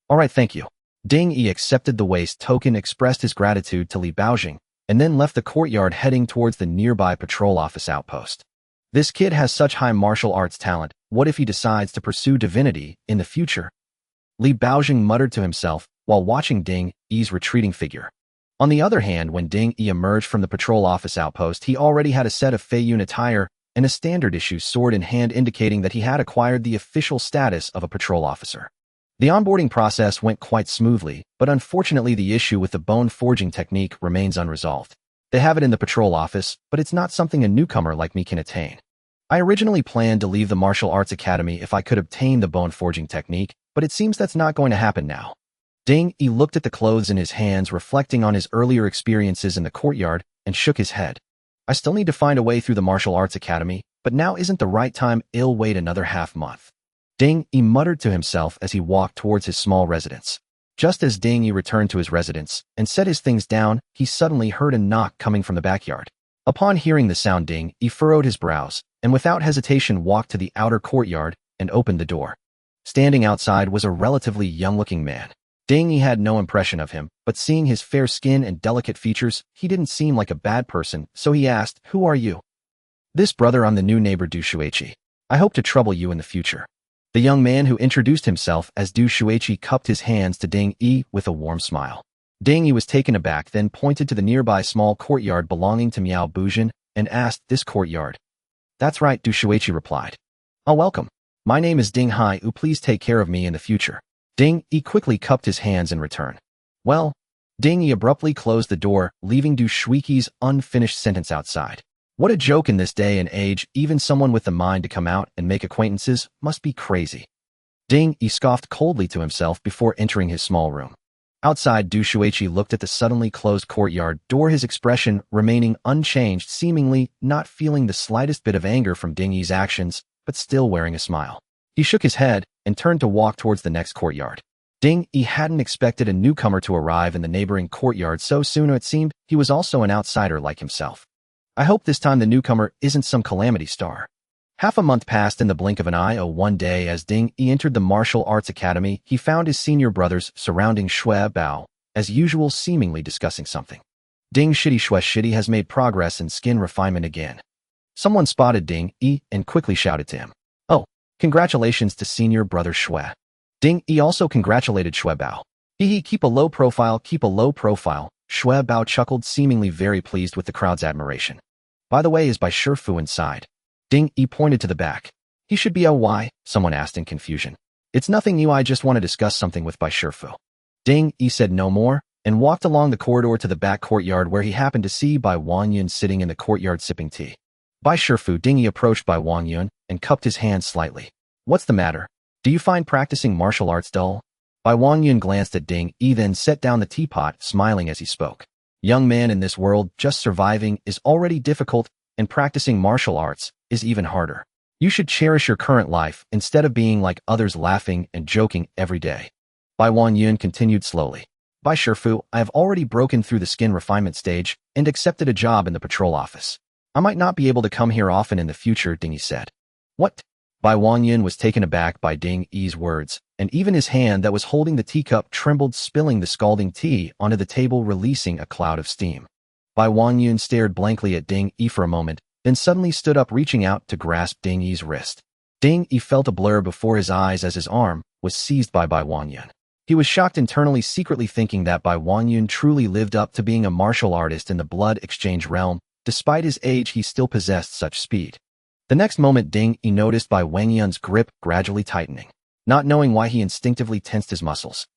All right, thank you. Ding Yi accepted the waste token, expressed his gratitude to Li Baozhang, and then left the courtyard, heading towards the nearby patrol office outpost. This kid has such high martial arts talent. What if he decides to pursue divinity in the future? Li Baozhang muttered to himself while watching Ding Yi's retreating figure. On the other hand, when Ding Yi emerged from the patrol office outpost, he already had a set of Fei Yun attire and a standard-issue sword in hand, indicating that he had acquired the official status of a patrol officer. The onboarding process went quite smoothly, but unfortunately the issue with the bone forging technique remains unresolved. They have it in the patrol office, but it's not something a newcomer like me can attain. I originally planned to leave the martial arts academy if I could obtain the bone forging technique, but it seems that's not going to happen now. Ding Yi looked at the clothes in his hands, reflecting on his earlier experiences in the courtyard, and shook his head. I still need to find a way through the martial arts academy, but now isn't the right time. I'll wait another half month. Ding Yi muttered to himself as he walked towards his small residence. Just as Ding Yi returned to his residence and set his things down, he suddenly heard a knock coming from the backyard. Upon hearing the sound, Ding Yi furrowed his brows, and without hesitation walked to the outer courtyard and opened the door. Standing outside was a relatively young-looking man. Ding Yi had no impression of him, but seeing his fair skin and delicate features, he didn't seem like a bad person, so he asked, Who are you? This brother, I'm the new neighbor Du Shuiqi. I hope to trouble you in the future. The young man who introduced himself as Du Shuiqi cupped his hands to Ding Yi with a warm smile. Ding Yi was taken aback, then pointed to the nearby small courtyard belonging to Miao Buzhen and asked, This courtyard? That's right, Du Shuiqi replied. Oh, welcome. My name is Ding Hai. Please take care of me in the future. Ding Yi quickly cupped his hands in return. Well, Ding Yi abruptly closed the door, leaving Du Shuiqi's unfinished sentence outside. What a joke in this day and age, even someone with the mind to come out and make acquaintances must be crazy. Ding, he scoffed coldly to himself before entering his small room. Outside, Du Shuiqi looked at the suddenly closed courtyard door, his expression remaining unchanged, seemingly not feeling the slightest bit of anger from Ding Yi's actions, but still wearing a smile. He shook his head and turned to walk towards the next courtyard. Ding Yi hadn't expected a newcomer to arrive in the neighboring courtyard so soon. It seemed he was also an outsider like himself. I hope this time the newcomer isn't some calamity star. Half a month passed in the blink of an eye. One day as Ding Yi entered the martial arts academy, he found his senior brothers surrounding Shui Bao, as usual seemingly discussing something. Ding Shitty Shui Shitty has made progress in skin refinement again. Someone spotted Ding Yi and quickly shouted to him. Oh, congratulations to senior brother Shui. Ding Yi also congratulated Shui Bao. He keep a low profile, keep a low profile. Shui Bao chuckled, seemingly very pleased with the crowd's admiration. By the way, is Bai Shifu inside? Ding Yi pointed to the back. He should be. Oh, why? Someone asked in confusion. It's nothing new, I just want to discuss something with Bai Shifu. Ding Yi said no more and walked along the corridor to the back courtyard where he happened to see Bai Wangyun sitting in the courtyard sipping tea. Bai Shifu. Ding Yi approached Bai Wangyun and cupped his hand slightly. What's the matter? Do you find practicing martial arts dull? Bai Wangyun glanced at Ding Yi, then set down the teapot, smiling as he spoke. Young man, in this world, just surviving is already difficult, and practicing martial arts is even harder. You should cherish your current life instead of being like others, laughing and joking every day. Bai Wangyun continued slowly. Bai Shifu, I have already broken through the skin refinement stage and accepted a job in the patrol office. I might not be able to come here often in the future, Ding Yi said. What? Bai Wangyun was taken aback by Ding Yi's words, and even his hand that was holding the teacup trembled, spilling the scalding tea onto the table, releasing a cloud of steam. Bai Wangyun stared blankly at Ding Yi for a moment, then suddenly stood up, reaching out to grasp Ding Yi's wrist. Ding Yi felt a blur before his eyes as his arm was seized by Bai Wangyun. He was shocked internally, secretly thinking that Bai Wangyun truly lived up to being a martial artist in the blood exchange realm. Despite his age, he still possessed such speed. The next moment, Ding Yi noticed Bai Wangyun's grip gradually tightening. Not knowing why, he instinctively tensed his muscles.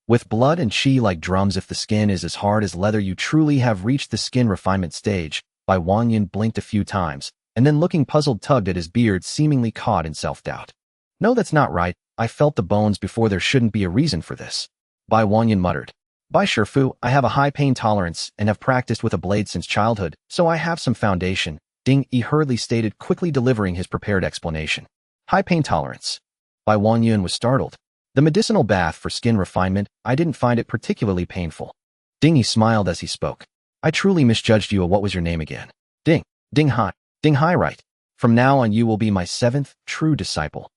With blood and qi like drums, if the skin is as hard as leather, you truly have reached the skin refinement stage. Bai Wangyun blinked a few times, and then looking puzzled tugged at his beard, seemingly caught in self-doubt. No, that's not right. I felt the bones before. There shouldn't be a reason for this. Bai Wangyun muttered. Bai Shifu, I have a high pain tolerance and have practiced with a blade since childhood, so I have some foundation. Ding Yi hurriedly stated, quickly delivering his prepared explanation. High pain tolerance. Bai Wangyun was startled. The medicinal bath for skin refinement, I didn't find it particularly painful. Ding Yi smiled as he spoke. I truly misjudged you. What was your name again? Ding Hai. Ding Hai, right. From now on you will be my 7th true disciple.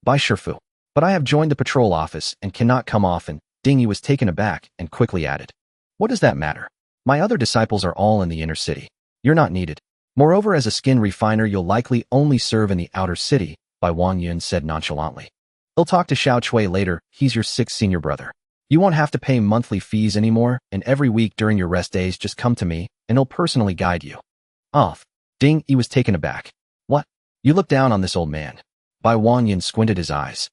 Bai Shifu. But I have joined the patrol office and cannot come often. Ding Yi was taken aback and quickly added. What does that matter? My other disciples are all in the inner city. You're not needed. Moreover, as a skin refiner, you'll likely only serve in the outer city, Bai Wangyun said nonchalantly. He'll talk to Xiao Chui later. He's your 6th senior brother. You won't have to pay monthly fees anymore, and every week during your rest days just come to me, and he'll personally guide you. Off. Ding Yi was taken aback. What? You look down on this old man. Bai Wangyun squinted his eyes.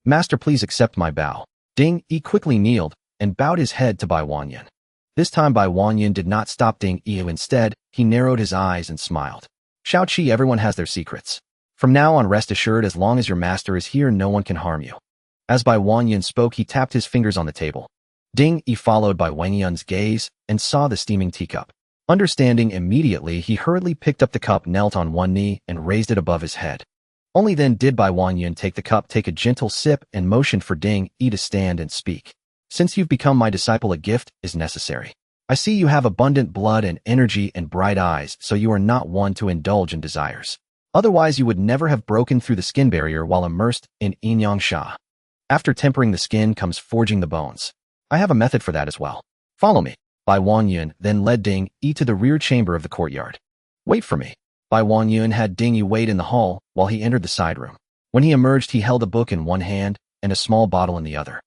Master, please accept my bow. Ding Yi quickly kneeled and bowed his head to Bai Wangyun. This time Bai Wangyun did not stop Ding Yi. Instead, he narrowed his eyes and smiled. Shao Qi, everyone has their secrets. From now on, rest assured, as long as your master is here, no one can harm you. As Bai Wangyun spoke, he tapped his fingers on the table. Ding Yi followed Bai Wangyun's gaze and saw the steaming teacup. Understanding immediately, he hurriedly picked up the cup, knelt on one knee, and raised it above his head. Only then did Bai Wangyun take the cup, take a gentle sip, and motioned for Ding Yi to stand and speak. Since you've become my disciple, a gift is necessary. I see you have abundant blood and energy and bright eyes, so you are not one to indulge in desires. Otherwise, you would never have broken through the skin barrier while immersed in yin yang sha. After tempering the skin comes forging the bones. I have a method for that as well. Follow me. Bai Wangyun then led Ding Yi to the rear chamber of the courtyard. Wait for me. Bai Wangyun had Ding Yi wait in the hall while he entered the side room. When he emerged, he held a book in one hand and a small bottle in the other.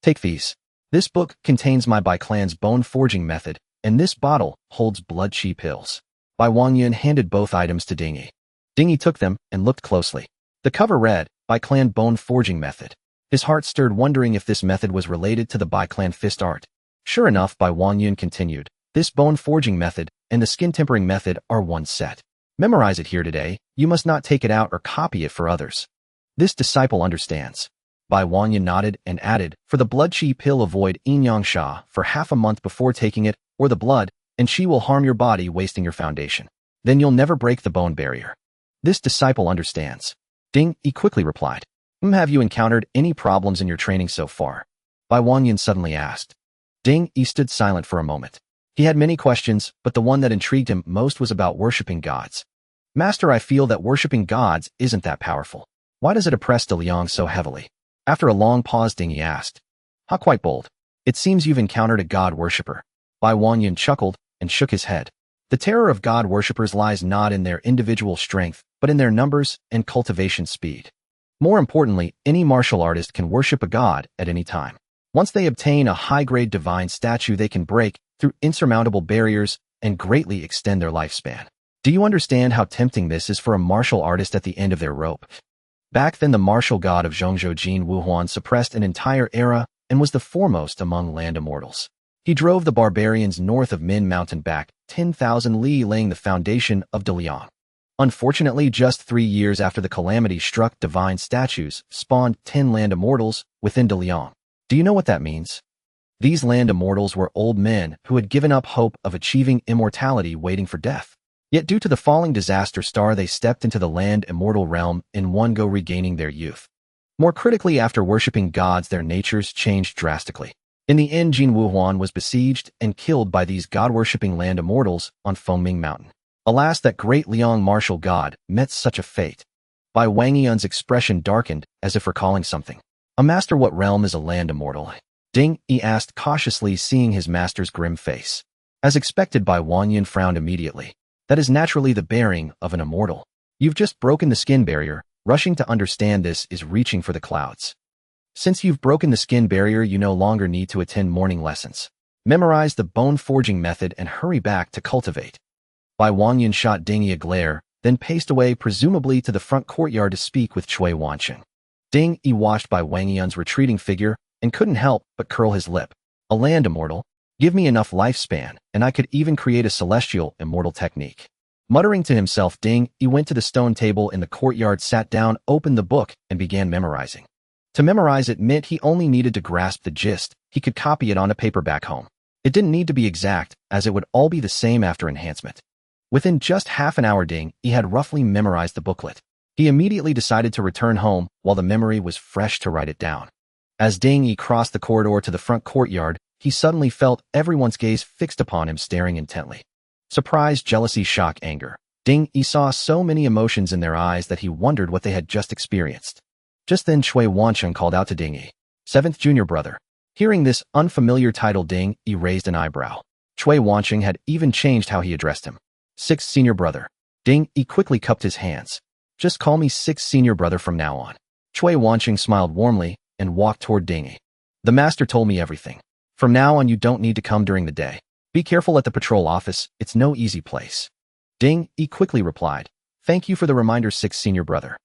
Take these. This book contains my Bai clan's bone forging method, and this bottle holds blood qi pills. Bai Wangyun handed both items to Ding Yi. Ding Yi took them and looked closely. The cover read, Bai clan bone forging method. His heart stirred, wondering if this method was related to the Bai clan fist art. Sure enough, Bai Wangyun continued, this bone forging method and the skin tempering method are one set. Memorize it here today. You must not take it out or copy it for others. This disciple understands. Bai Wanyan nodded and added, for the blood Qi pill avoid yin yang sha for half a month before taking it, or the blood, and Qi will harm your body wasting your foundation. Then you'll never break the bone barrier. This disciple understands. Ding, he quickly replied. Have you encountered any problems in your training so far? Bai Wanyan suddenly asked. Ding, he stood silent for a moment. He had many questions, but the one that intrigued him most was about worshipping gods. Master, I feel that worshipping gods isn't that powerful. Why does it oppress De Liang so heavily? After a long pause, Ding he asked. Quite bold. It seems you've encountered a god worshipper. Bai Wanyan chuckled and shook his head. The terror of god worshippers lies not in their individual strength, but in their numbers and cultivation speed. More importantly, any martial artist can worship a god at any time. Once they obtain a high-grade divine statue, they can break through insurmountable barriers and greatly extend their lifespan. Do you understand how tempting this is for a martial artist at the end of their rope? Back then, the martial god of Zhongzhou Jin Wuhuan suppressed an entire era and was the foremost among land immortals. He drove the barbarians north of Min Mountain back 10,000 li, laying the foundation of De Liang. Unfortunately, just 3 years after the calamity struck, divine statues spawned 10 land immortals within De Liang. Do you know what that means? These land immortals were old men who had given up hope of achieving immortality, waiting for death. Yet due to the falling disaster star, they stepped into the land immortal realm in one go, regaining their youth. More critically, after worshipping gods, their natures changed drastically. In the end, Jin Wuhuan was besieged and killed by these god-worshipping land immortals on Fengming Mountain. Alas, that great Liang martial god met such a fate. Bai Wangyun's expression darkened, as if recalling something. A master, what realm is a land immortal? Ding, he asked cautiously, seeing his master's grim face. As expected, Bai Wanyan frowned immediately. That is naturally the bearing of an immortal. You've just broken the skin barrier. Rushing to understand this is reaching for the clouds. Since you've broken the skin barrier, you no longer need to attend morning lessons. Memorize the bone forging method and hurry back to cultivate. Bai Wanyan shot Ding a glare, then paced away, presumably to the front courtyard to speak with Cui Wancheng. Ding watched Bai Wanyan's retreating figure and couldn't help but curl his lip. A land immortal? Give me enough lifespan, and I could even create a celestial immortal technique. Muttering to himself, Ding went to the stone table in the courtyard, sat down, opened the book, and began memorizing. To memorize it meant he only needed to grasp the gist. He could copy it on a paper back home. It didn't need to be exact, as it would all be the same after enhancement. Within just half an hour, Ding had roughly memorized the booklet. He immediately decided to return home while the memory was fresh to write it down. As Ding crossed the corridor to the front courtyard, he suddenly felt everyone's gaze fixed upon him, staring intently. Surprise, jealousy, shock, anger. Ding saw so many emotions in their eyes that he wondered what they had just experienced. Just then, Cui Wancheng called out to Ding, "Seventh junior brother." Hearing this unfamiliar title, Ding raised an eyebrow. Cui Wancheng had even changed how he addressed him. "Sixth senior brother." Ding quickly cupped his hands. "Just call me sixth senior brother from now on." Cui Wancheng smiled warmly and walked toward Ding. "The master told me everything. From now on, you don't need to come during the day. Be careful at the patrol office, it's no easy place." Ding quickly replied, "Thank you for the reminder, sixth senior brother."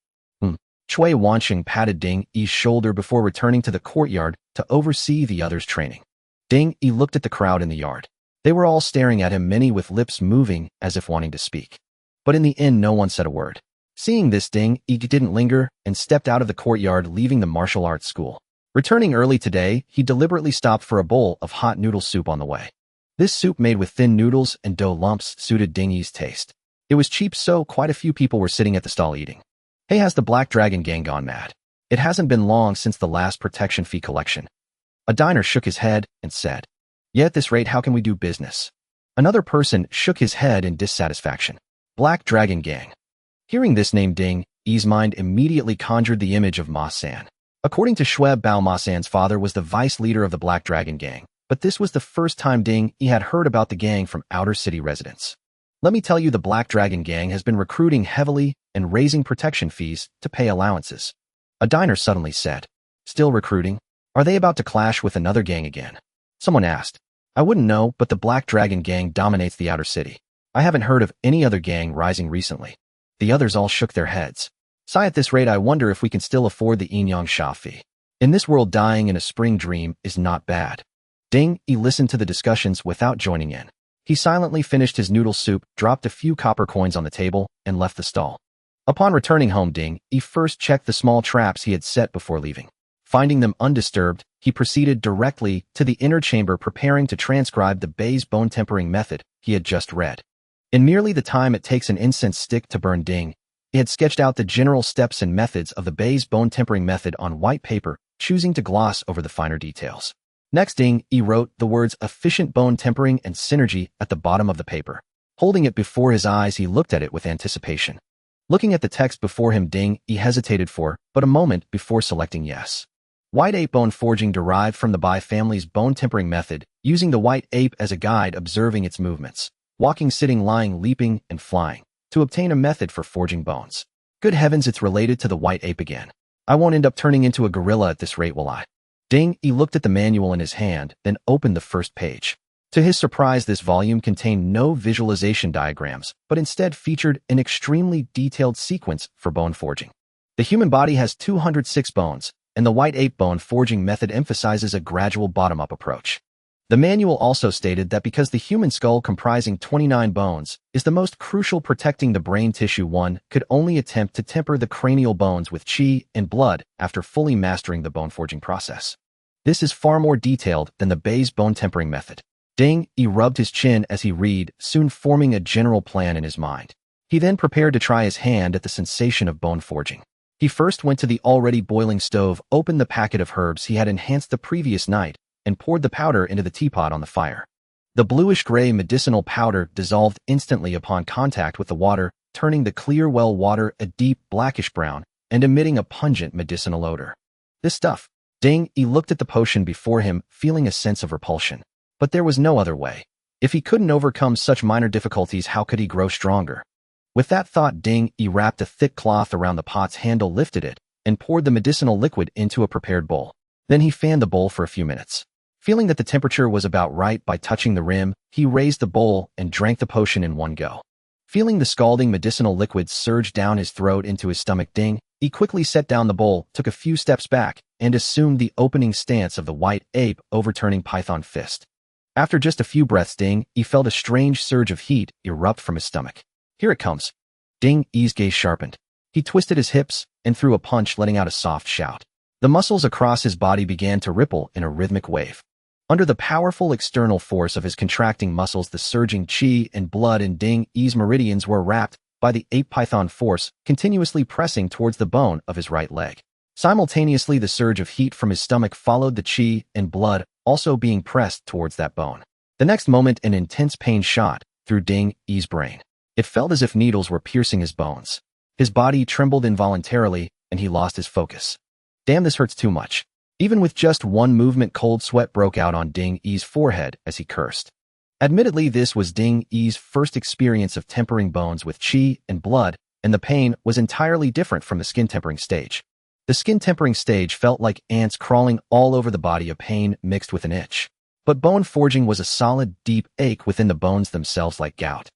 Cui Wancheng patted Ding's shoulder before returning to the courtyard to oversee the others' training. Ding looked at the crowd in the yard. They were all staring at him, many with lips moving as if wanting to speak. But in the end, no one said a word. Seeing this, Ding didn't linger and stepped out of the courtyard, leaving the martial arts school. Returning early today, he deliberately stopped for a bowl of hot noodle soup on the way. This soup, made with thin noodles and dough lumps, suited Ding's taste. It was cheap, so quite a few people were sitting at the stall eating. "Hey, has the Black Dragon gang gone mad? It hasn't been long since the last protection fee collection." A diner shook his head and said, "Yeah, at this rate, how can we do business?" Another person shook his head in dissatisfaction. Black Dragon gang. Hearing this name, Ding's mind immediately conjured the image of Ma San. According to Schweb, Bao Ma San's father was the vice leader of the Black Dragon gang, but this was the first time Ding had heard about the gang from outer city residents. "Let me tell you, the Black Dragon gang has been recruiting heavily and raising protection fees to pay allowances." A diner suddenly said, "Still recruiting? Are they about to clash with another gang again?" Someone asked. "I wouldn't know, but the Black Dragon gang dominates the outer city. I haven't heard of any other gang rising recently." The others all shook their heads. "Sigh, at this rate, I wonder if we can still afford the yin-yang sha fee. In this world, dying in a spring dream is not bad." Ding listened to the discussions without joining in. He silently finished his noodle soup, dropped a few copper coins on the table, and left the stall. Upon returning home, Ding first checked the small traps he had set before leaving. Finding them undisturbed, he proceeded directly to the inner chamber preparing to transcribe the Bay's bone tempering method he had just read. In merely the time it takes an incense stick to burn Ding, he had sketched out the general steps and methods of the Bay's bone tempering method on white paper, choosing to gloss over the finer details. Next, Ding wrote the words efficient bone tempering and synergy at the bottom of the paper. Holding it before his eyes, he looked at it with anticipation. Looking at the text before him, Ding hesitated for but a moment before selecting yes. White ape bone forging derived from the Bai family's bone tempering method, using the white ape as a guide, observing its movements, walking, sitting, lying, leaping, and flying, to obtain a method for forging bones. Good heavens, it's related to the white ape again. I won't end up turning into a gorilla at this rate, will I? Ding looked at the manual in his hand, then opened the first page. To his surprise, this volume contained no visualization diagrams, but instead featured an extremely detailed sequence for bone forging. The human body has 206 bones, and the white ape bone forging method emphasizes a gradual bottom-up approach. The manual also stated that because the human skull, comprising 29 bones, is the most crucial, protecting the brain tissue, one could only attempt to temper the cranial bones with qi and blood after fully mastering the bone forging process. This is far more detailed than the Bay's bone tempering method. Ding rubbed his chin as he read, soon forming a general plan in his mind. He then prepared to try his hand at the sensation of bone forging. He first went to the already boiling stove, opened the packet of herbs he had enhanced the previous night, and poured the powder into the teapot on the fire. The bluish-gray medicinal powder dissolved instantly upon contact with the water, turning the clear well water a deep blackish-brown and emitting a pungent medicinal odor. This stuff. Ding looked at the potion before him, feeling a sense of repulsion. But there was no other way. If he couldn't overcome such minor difficulties, how could he grow stronger? With that thought, Ding wrapped a thick cloth around the pot's handle, lifted it, and poured the medicinal liquid into a prepared bowl. Then he fanned the bowl for a few minutes. Feeling that the temperature was about right by touching the rim, he raised the bowl and drank the potion in one go. Feeling the scalding medicinal liquid surge down his throat into his stomach, Ding quickly set down the bowl, took a few steps back, and assumed the opening stance of the white ape, overturning python fist. After just a few breaths, Ding felt a strange surge of heat erupt from his stomach. Here it comes. Ding's gaze sharpened. He twisted his hips and threw a punch, letting out a soft shout. The muscles across his body began to ripple in a rhythmic wave. Under the powerful external force of his contracting muscles, the surging qi and blood in Ding's meridians were wrapped by the ape python force, continuously pressing towards the bone of his right leg. Simultaneously, the surge of heat from his stomach followed the qi and blood, also being pressed towards that bone. The next moment, an intense pain shot through Ding's brain. It felt as if needles were piercing his bones. His body trembled involuntarily, and he lost his focus. Damn, this hurts too much. Even with just one movement, cold sweat broke out on Ding's forehead as he cursed. Admittedly, this was Ding's first experience of tempering bones with qi and blood, and the pain was entirely different from the skin tempering stage. The skin tempering stage felt like ants crawling all over the body, a pain mixed with an itch. But bone forging was a solid, deep ache within the bones themselves, like gout.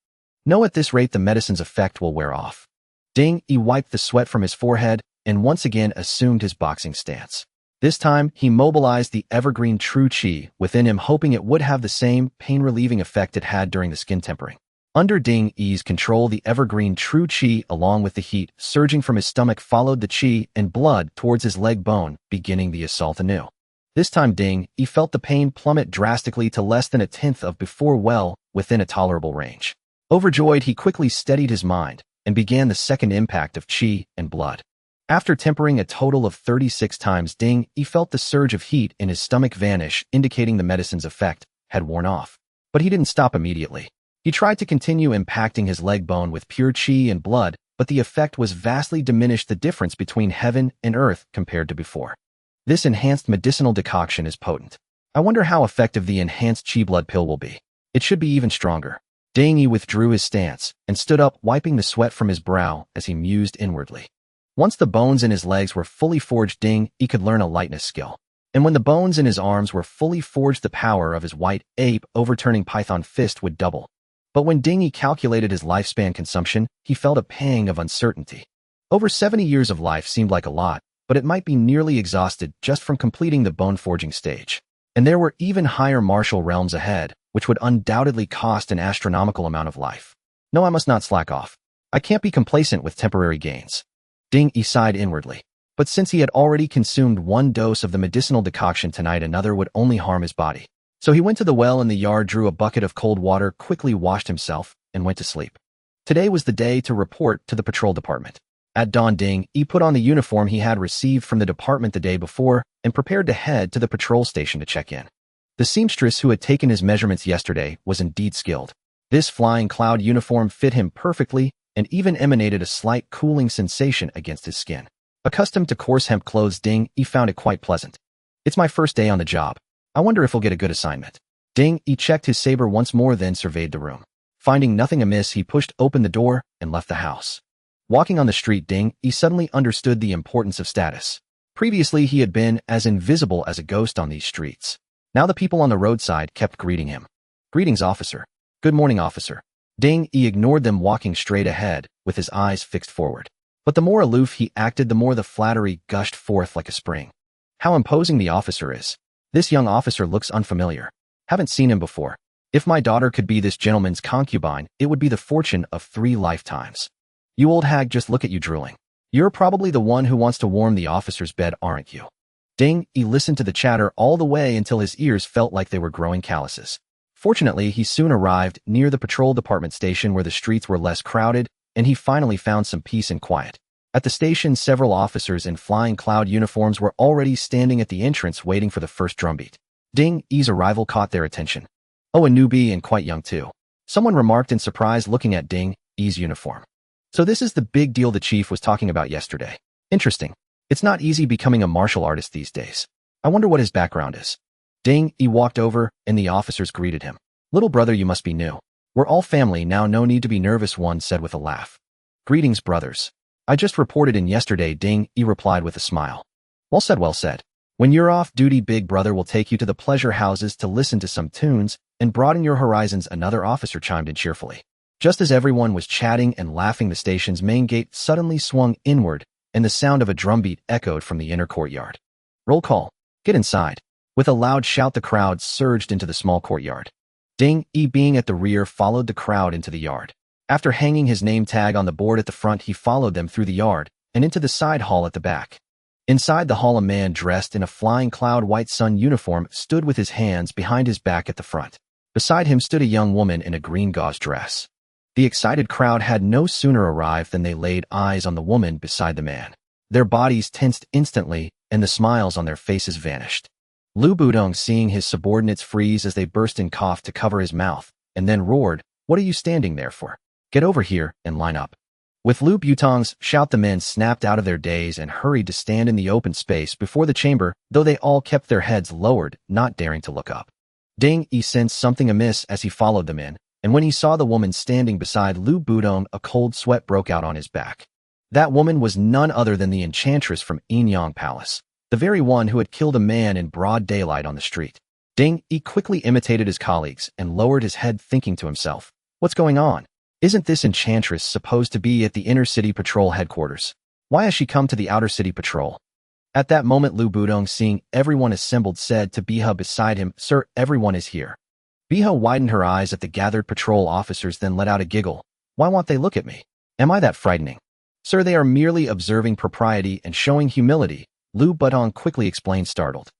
No, at this rate the medicine's effect will wear off. Ding wiped the sweat from his forehead and once again assumed his boxing stance. This time, he mobilized the evergreen true qi within him, hoping it would have the same pain-relieving effect it had during the skin tempering. Under Ding's control, the evergreen true qi, along with the heat surging from his stomach, followed the qi and blood towards his leg bone, beginning the assault anew. This time, Ding felt the pain plummet drastically to less than a tenth of before, well within a tolerable range. Overjoyed, he quickly steadied his mind and began the second impact of qi and blood. After tempering a total of 36 times, Ding felt the surge of heat in his stomach vanish, indicating the medicine's effect had worn off. But he didn't stop immediately. He tried to continue impacting his leg bone with pure qi and blood, but the effect was vastly diminished, the difference between heaven and earth compared to before. This enhanced medicinal decoction is potent. I wonder how effective the enhanced qi blood pill will be. It should be even stronger. Ding withdrew his stance and stood up, wiping the sweat from his brow as he mused inwardly. Once the bones in his legs were fully forged, Ding could learn a lightness skill. And when the bones in his arms were fully forged, the power of his white ape overturning python fist would double. But when Ding calculated his lifespan consumption, he felt a pang of uncertainty. Over 70 years of life seemed like a lot, but it might be nearly exhausted just from completing the bone forging stage. And there were even higher martial realms ahead, which would undoubtedly cost an astronomical amount of life. No, I must not slack off. I can't be complacent with temporary gains. Ding sighed inwardly. But since he had already consumed one dose of the medicinal decoction tonight, another would only harm his body. So he went to the well in the yard, drew a bucket of cold water, quickly washed himself, and went to sleep. Today was the day to report to the patrol department. At dawn, he put on the uniform he had received from the department the day before and prepared to head to the patrol station to check in. The seamstress who had taken his measurements yesterday was indeed skilled. This flying cloud uniform fit him perfectly and even emanated a slight cooling sensation against his skin. Accustomed to coarse hemp clothes, he found it quite pleasant. It's my first day on the job. I wonder if he'll get a good assignment. He checked his saber once more, then surveyed the room. Finding nothing amiss, he pushed open the door and left the house. Walking on the street, he suddenly understood the importance of status. Previously, he had been as invisible as a ghost on these streets. Now the people on the roadside kept greeting him. Greetings, officer. Good morning, officer. He ignored them, walking straight ahead, with his eyes fixed forward. But the more aloof he acted, the more the flattery gushed forth like a spring. How imposing the officer is. This young officer looks unfamiliar. Haven't seen him before. If my daughter could be this gentleman's concubine, it would be the fortune of 3 lifetimes. You old hag, just look at you drooling. You're probably the one who wants to warm the officer's bed, aren't you? He listened to the chatter all the way until his ears felt like they were growing calluses. Fortunately, he soon arrived near the patrol department station where the streets were less crowded, and he finally found some peace and quiet. At the station, several officers in flying cloud uniforms were already standing at the entrance waiting for the first drumbeat. E's arrival caught their attention. Oh, a newbie, and quite young too. Someone remarked in surprise, looking at E's uniform. So this is the big deal the chief was talking about yesterday. Interesting. It's not easy becoming a martial artist these days. I wonder what his background is. E walked over, and the officers greeted him. Little brother, you must be new. We're all family now, no need to be nervous, one said with a laugh. Greetings, brothers. I just reported in yesterday, E replied with a smile. Well said, well said. When you're off duty, big brother will take you to the pleasure houses to listen to some tunes and broaden your horizons, another officer chimed in cheerfully. Just as everyone was chatting and laughing, the station's main gate suddenly swung inward, and the sound of a drumbeat echoed from the inner courtyard. Roll call. Get inside. With a loud shout, the crowd surged into the small courtyard. E, being at the rear, followed the crowd into the yard. After hanging his name tag on the board at the front, he followed them through the yard and into the side hall at the back. Inside the hall, a man dressed in a flying cloud white sun uniform stood with his hands behind his back at the front. Beside him stood a young woman in a green gauze dress. The excited crowd had no sooner arrived than they laid eyes on the woman beside the man. Their bodies tensed instantly, and the smiles on their faces vanished. Lu Budong, seeing his subordinates freeze as they burst in, coughed to cover his mouth, and then roared, "What are you standing there for? Get over here and line up." With Lu Butong's shout, the men snapped out of their daze and hurried to stand in the open space before the chamber, though they all kept their heads lowered, not daring to look up. E sensed something amiss as he followed them in, and when he saw the woman standing beside Lu Budong, a cold sweat broke out on his back. That woman was none other than the enchantress from Enyang Palace, the very one who had killed a man in broad daylight on the street. E quickly imitated his colleagues and lowered his head, thinking to himself, what's going on? Isn't this enchantress supposed to be at the inner city patrol headquarters? Why has she come to the outer city patrol? At that moment, Lu Budong, seeing everyone assembled, said to Biha beside him, "Sir, everyone is here." Biha widened her eyes at the gathered patrol officers, then let out a giggle. "Why won't they look at me? Am I that frightening?" "Sir, they are merely observing propriety and showing humility," Lu Budong quickly explained, startled.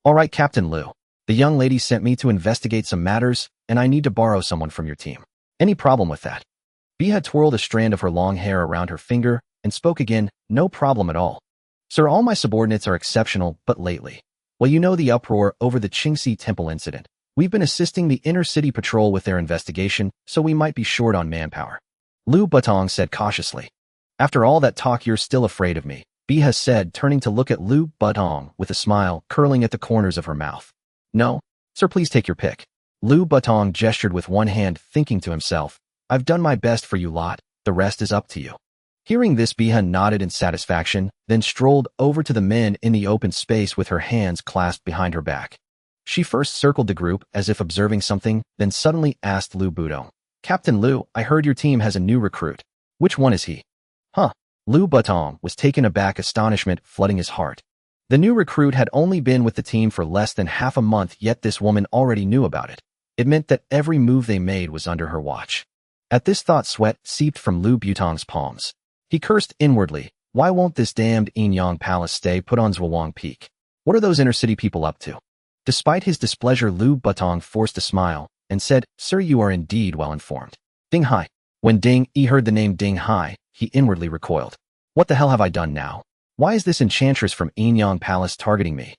"All right, Captain Lu. The young lady sent me to investigate some matters, and I need to borrow someone from your team. Any problem with that?" Biha twirled a strand of her long hair around her finger and spoke again, "No problem at all. Sir, all my subordinates are exceptional, but lately, well, you know the uproar over the Qingxi temple incident. We've been assisting the inner city patrol with their investigation, so we might be short on manpower." Lu Butong said cautiously. "After all that talk, you're still afraid of me," Biha said, turning to look at Lu Butong with a smile curling at the corners of her mouth. "No, sir, please take your pick." Lu Butong gestured with one hand, thinking to himself, "I've done my best for you lot, the rest is up to you." Hearing this, Biha nodded in satisfaction, then strolled over to the men in the open space with her hands clasped behind her back. She first circled the group as if observing something, then suddenly asked Lu Budong, "Captain Lu, I heard your team has a new recruit. Which one is he?" "Huh?" Lu Butong was taken aback, astonishment flooding his heart. The new recruit had only been with the team for less than half a month, yet this woman already knew about it. It meant that every move they made was under her watch. At this thought, sweat seeped from Lu Butong's palms. He cursed inwardly, Why won't this damned Enyang Palace stay put on Zwawang Peak? What are those inner-city people up to? Despite his displeasure, Lu Butong forced a smile and said, Sir, you are indeed well informed. Ding Hai. When Ding Yi heard the name Ding Hai, he inwardly recoiled. What the hell have I done now? Why is this enchantress from Enyang Palace targeting me?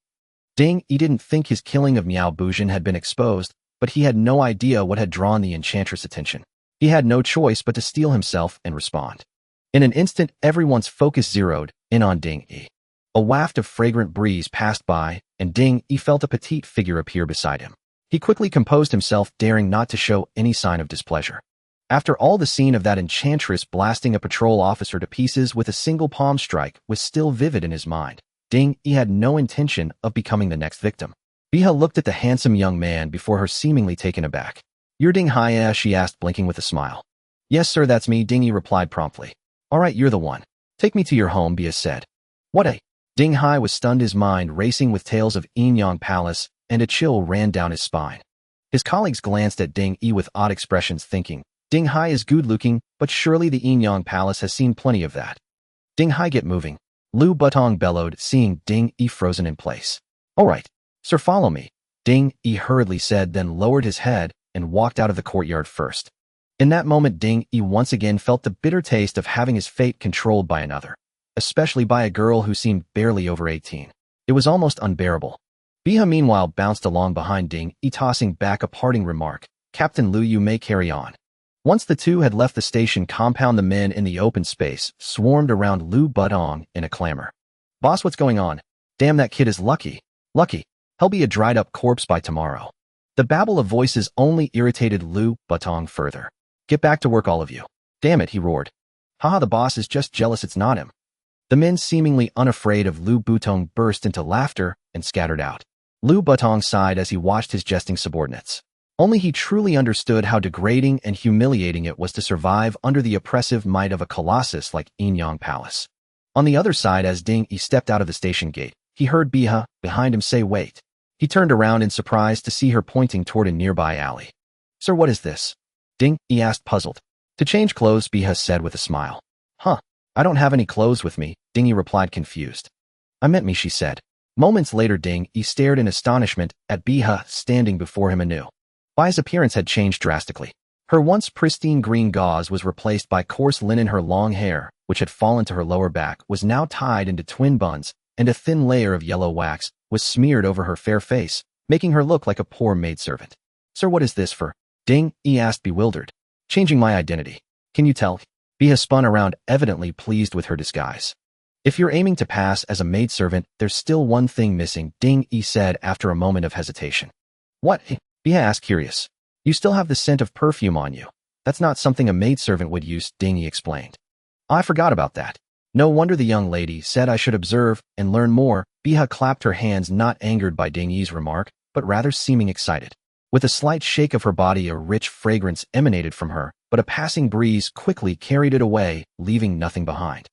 Ding Yi didn't think his killing of Miao Bujin had been exposed, but he had no idea what had drawn the enchantress' attention. He had no choice but to steel himself and respond. In an instant, everyone's focus zeroed in on Ding Yi. A waft of fragrant breeze passed by, and Ding Yi felt a petite figure appear beside him. He quickly composed himself, daring not to show any sign of displeasure. After all, the scene of that enchantress blasting a patrol officer to pieces with a single palm strike was still vivid in his mind. Ding Yi had no intention of becoming the next victim. Biha looked at the handsome young man before her, seemingly taken aback. You're Ding Hai, she asked, blinking with a smile. Yes, sir, that's me, Ding Yi replied promptly. All right, you're the one. Take me to your home, Biha said. What a... Ding Hai was stunned, his mind racing with tales of Enyang Palace, and a chill ran down his spine. His colleagues glanced at Ding Yi with odd expressions, thinking, Ding Hai is good-looking, but surely the Enyang Palace has seen plenty of that. Ding Hai, get moving. Lu Butong bellowed, seeing Ding Yi frozen in place. All right, sir, follow me, Ding Yi hurriedly said, then lowered his head and walked out of the courtyard first. In that moment, Ding Yi once again felt the bitter taste of having his fate controlled by another, especially by a girl who seemed barely over 18. It was almost unbearable. Biha meanwhile bounced along behind Ding Yi, tossing back a parting remark. Captain Lu, you may carry on. Once the two had left the station compound, the men in the open space swarmed around Lu Butong in a clamor. Boss, what's going on? Damn, that kid is lucky. Lucky. He'll be a dried-up corpse by tomorrow. The babble of voices only irritated Lu Butong further. Get back to work, all of you. Damn it, he roared. Haha, the boss is just jealous it's not him. The men, seemingly unafraid of Lu Butong, burst into laughter and scattered out. Lu Butong sighed as he watched his jesting subordinates. Only he truly understood how degrading and humiliating it was to survive under the oppressive might of a colossus like Enyang Palace. On the other side, as Ding Yi stepped out of the station gate, he heard Biha behind him say, wait. He turned around in surprise to see her pointing toward a nearby alley. Sir, what is this? Ding Yi asked, puzzled. To change clothes, Biha said with a smile. Huh, I don't have any clothes with me, Ding Yi replied, confused. I meant me, she said. Moments later, Ding Yi stared in astonishment at Biha standing before him anew. Biha's appearance had changed drastically. Her once pristine green gauze was replaced by coarse linen. Her long hair, which had fallen to her lower back, was now tied into twin buns, and a thin layer of yellow wax was smeared over her fair face, making her look like a poor maidservant. Sir, what is this for? Ding Yi asked, bewildered. Changing my identity. Can you tell? Biha spun around, evidently pleased with her disguise. If you're aiming to pass as a maidservant, there's still one thing missing, Ding Yi said after a moment of hesitation. What? Biha asked, curious. You still have the scent of perfume on you. That's not something a maidservant would use, Ding Yi explained. I forgot about that. No wonder the young lady said I should observe and learn more. Biha clapped her hands, not angered by Ding Yi's remark, but rather seeming excited. With a slight shake of her body, a rich fragrance emanated from her, but a passing breeze quickly carried it away, leaving nothing behind.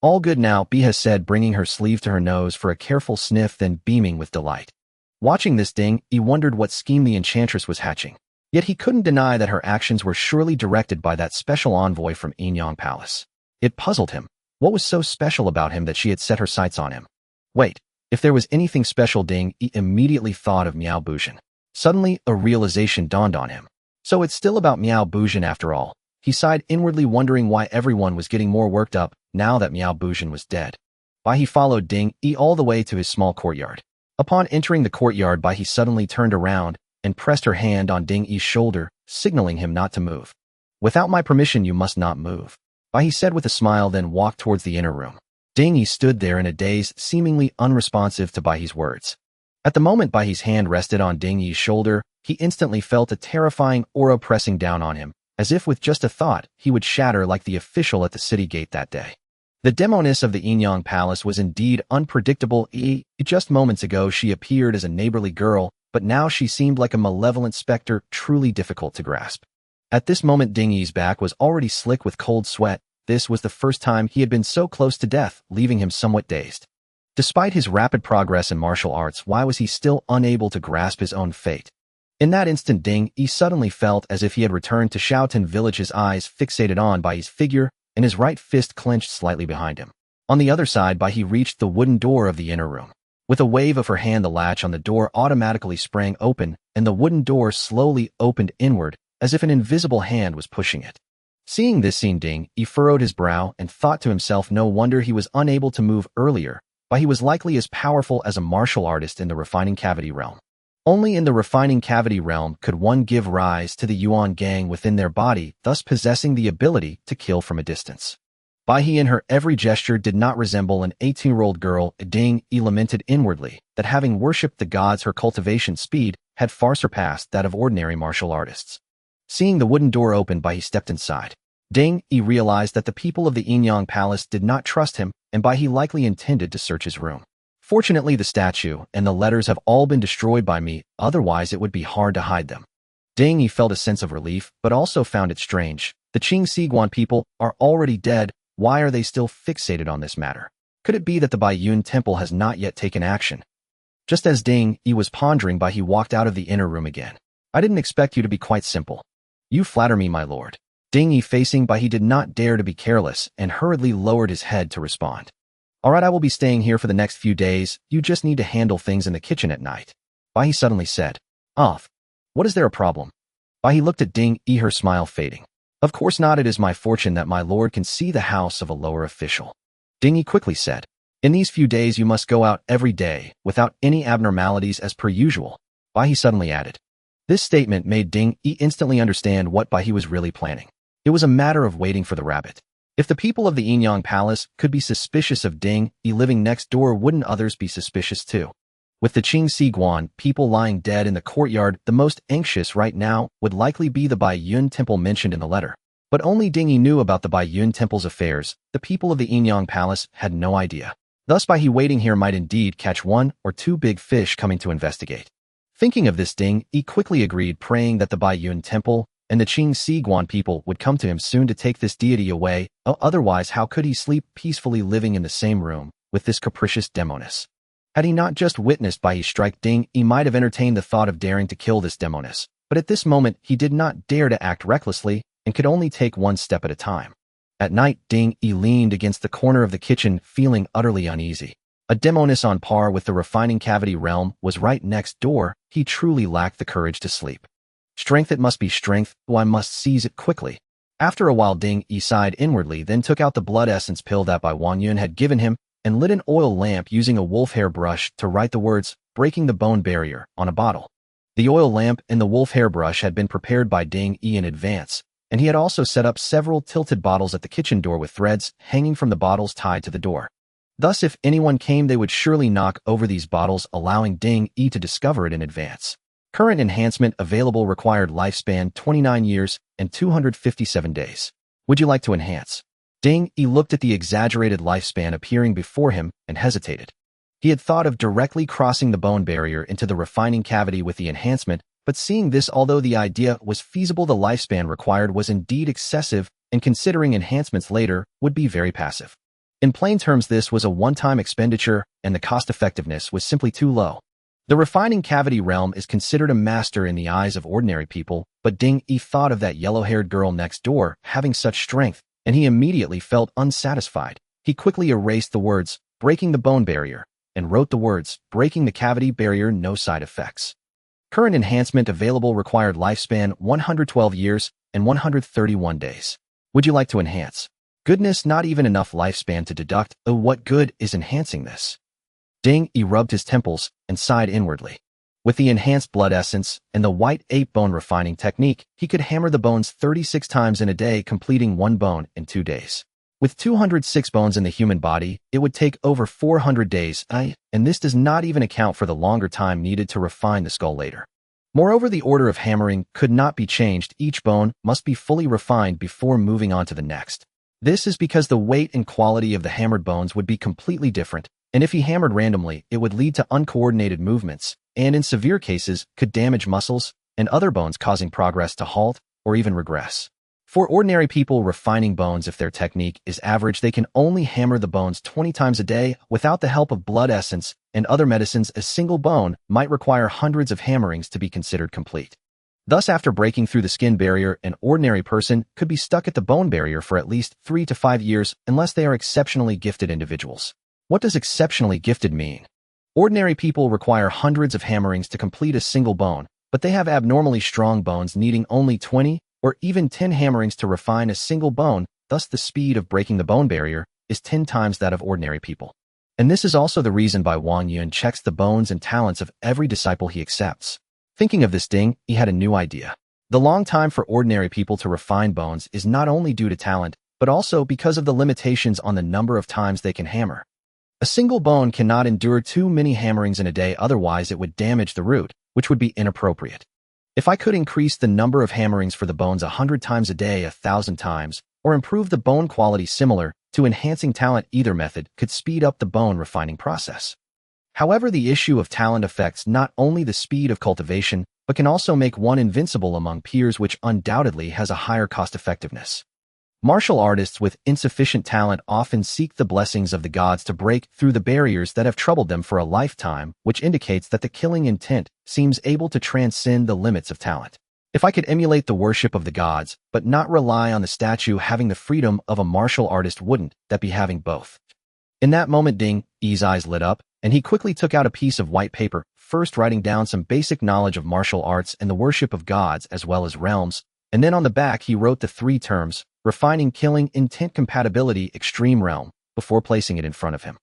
All good now, Biha said, bringing her sleeve to her nose for a careful sniff, then beaming with delight. Watching this, Ding Yi wondered what scheme the enchantress was hatching. Yet he couldn't deny that her actions were surely directed by that special envoy from Enyang Palace. It puzzled him. What was so special about him that she had set her sights on him? Wait, if there was anything special, Ding Yi immediately thought of Miao Bujin. Suddenly, a realization dawned on him. So it's still about Miao Bujin after all. He sighed inwardly, wondering why everyone was getting more worked up now that Miao Bujin was dead. Bai he followed Ding Yi all the way to his small courtyard. Upon entering the courtyard, Bai he suddenly turned around and pressed her hand on Ding Yi's shoulder, signaling him not to move. Without my permission, you must not move, Bai he said with a smile, then walked towards the inner room. Ding Yi stood there in a daze, seemingly unresponsive to Bai he's words. At the moment Bai he's hand rested on Ding Yi's shoulder, he instantly felt a terrifying aura pressing down on him, as if with just a thought he would shatter like the official at the city gate that day. The demoness of the Enyang Palace was indeed unpredictable. Just moments ago she appeared as a neighborly girl, but now she seemed like a malevolent specter, truly difficult to grasp. At this moment Ding Yi's back was already slick with cold sweat. This was the first time he had been so close to death, leaving him somewhat dazed. Despite his rapid progress in martial arts, why was he still unable to grasp his own fate? In that instant, Ding Yi suddenly felt as if he had returned to Shaolin Village, his eyes fixated on Bai's figure, and his right fist clenched slightly behind him. On the other side, he reached the wooden door of the inner room. With a wave of her hand, the latch on the door automatically sprang open, and the wooden door slowly opened inward, as if an invisible hand was pushing it. Seeing this scene, Ding Yi furrowed his brow and thought to himself, no wonder he was unable to move earlier, but he was likely as powerful as a martial artist in the refining cavity realm. Only in the refining cavity realm could one give rise to the Yuan gang within their body, thus possessing the ability to kill from a distance. Bai He in her every gesture did not resemble an 18-year-old girl. Ding Yi lamented inwardly that having worshipped the gods, her cultivation speed had far surpassed that of ordinary martial artists. Seeing the wooden door open, Bai He stepped inside. Ding Yi realized that the people of the Yinyang Palace did not trust him, and Bai He likely intended to search his room. Fortunately, the statue and the letters have all been destroyed by me, otherwise it would be hard to hide them. Ding Yi felt a sense of relief, but also found it strange. The Qing people are already dead. Why are they still fixated on this matter? Could it be that the Baiyun Temple has not yet taken action? Just as Ding Yi was pondering, Bai He walked out of the inner room again. I didn't expect you to be quite simple. You flatter me, my lord. Ding Yi, facing Bai He, did not dare to be careless and hurriedly lowered his head to respond. All right, I will be staying here for the next few days. You just need to handle things in the kitchen at night. Bai He suddenly said. Off. What is there a problem? Bai He looked at Ding Yi, her smile fading. Of course not. It is my fortune that my lord can see the house of a lower official. Ding Yi quickly said. In these few days you must go out every day, without any abnormalities as per usual. Bai He suddenly added. This statement made Ding Yi instantly understand what Bai He was really planning. It was a matter of waiting for the rabbit. If the people of the Yinyang Palace could be suspicious of Ding Yi living next door, wouldn't others be suspicious too? With the Qing people lying dead in the courtyard, the most anxious right now would likely be the Baiyun Temple mentioned in the letter. But only Ding Yi knew about the Baiyun Temple's affairs. The people of the Yinyang Palace had no idea. Thus, Bai He waiting here might indeed catch one or two big fish coming to investigate. Thinking of this, Ding Yi quickly agreed, praying that the Baiyun Temple and the Qing people would come to him soon to take this deity away. Otherwise, how could he sleep peacefully living in the same room with this capricious demoness? Had he not just witnessed Bai He strike Ding Yi, might have entertained the thought of daring to kill this demoness. But at this moment, he did not dare to act recklessly and could only take one step at a time. At night, Ding Yi leaned against the corner of the kitchen, feeling utterly uneasy. A demoness on par with the refining cavity realm was right next door. He truly lacked the courage to sleep. Strength, it must be strength, I must seize it quickly. After a while, Ding Yi sighed inwardly, then took out the blood essence pill that Bai Wanyun had given him and lit an oil lamp using a wolf hair brush to write the words, breaking the bone barrier, on a bottle. The oil lamp and the wolf hair brush had been prepared by Ding Yi in advance, and he had also set up several tilted bottles at the kitchen door with threads hanging from the bottles tied to the door. Thus, if anyone came, they would surely knock over these bottles, allowing Ding Yi to discover it in advance. Current enhancement available, required lifespan 29 years and 257 days. Would you like to enhance? Ding Yi looked at the exaggerated lifespan appearing before him and hesitated. He had thought of directly crossing the bone barrier into the refining cavity with the enhancement, but seeing this, although the idea was feasible, the lifespan required was indeed excessive, and considering enhancements later would be very passive. In plain terms, this was a one-time expenditure, and the cost-effectiveness was simply too low. The refining cavity realm is considered a master in the eyes of ordinary people, but Ding Yi thought of that yellow-haired girl next door having such strength, and he immediately felt unsatisfied. He quickly erased the words, breaking the bone barrier, and wrote the words, breaking the cavity barrier, no side effects. Current enhancement available, required lifespan 112 years and 131 days. Would you like to enhance? Goodness, not even enough lifespan to deduct. Oh, what good is enhancing this? Ding Yi rubbed his temples and sighed inwardly. With the enhanced blood essence and the white ape bone refining technique, he could hammer the bones 36 times in a day, completing one bone in 2 days. With 206 bones in the human body, it would take over 400 days, and this does not even account for the longer time needed to refine the skull later. Moreover, the order of hammering could not be changed. Each bone must be fully refined before moving on to the next. This is because the weight and quality of the hammered bones would be completely different, and if he hammered randomly, it would lead to uncoordinated movements, and in severe cases, could damage muscles and other bones, causing progress to halt or even regress. For ordinary people refining bones, if their technique is average, they can only hammer the bones 20 times a day without the help of blood essence and other medicines. A single bone might require hundreds of hammerings to be considered complete. Thus, after breaking through the skin barrier, an ordinary person could be stuck at the bone barrier for at least 3 to 5 years unless they are exceptionally gifted individuals. What does exceptionally gifted mean? Ordinary people require hundreds of hammerings to complete a single bone, but they have abnormally strong bones needing only 20 or even 10 hammerings to refine a single bone. Thus, the speed of breaking the bone barrier is 10 times that of ordinary people. And this is also the reason why Wang Yun checks the bones and talents of every disciple he accepts. Thinking of this, Ding, he had a new idea. The long time for ordinary people to refine bones is not only due to talent, but also because of the limitations on the number of times they can hammer. A single bone cannot endure too many hammerings in a day, otherwise it would damage the root, which would be inappropriate. If I could increase the number of hammerings for the bones 100 times a day, 1,000 times, or improve the bone quality similar to enhancing talent, either method could speed up the bone refining process. However, the issue of talent affects not only the speed of cultivation, but can also make one invincible among peers, which undoubtedly has a higher cost-effectiveness. Martial artists with insufficient talent often seek the blessings of the gods to break through the barriers that have troubled them for a lifetime, which indicates that the killing intent seems able to transcend the limits of talent. If I could emulate the worship of the gods, but not rely on the statue having the freedom of a martial artist, wouldn't that be having both? In that moment, Ding Yi's eyes lit up, and he quickly took out a piece of white paper, first writing down some basic knowledge of martial arts and the worship of gods as well as realms, and then on the back he wrote the 3 terms, refining, killing, intent, compatibility, extreme realm, before placing it in front of him.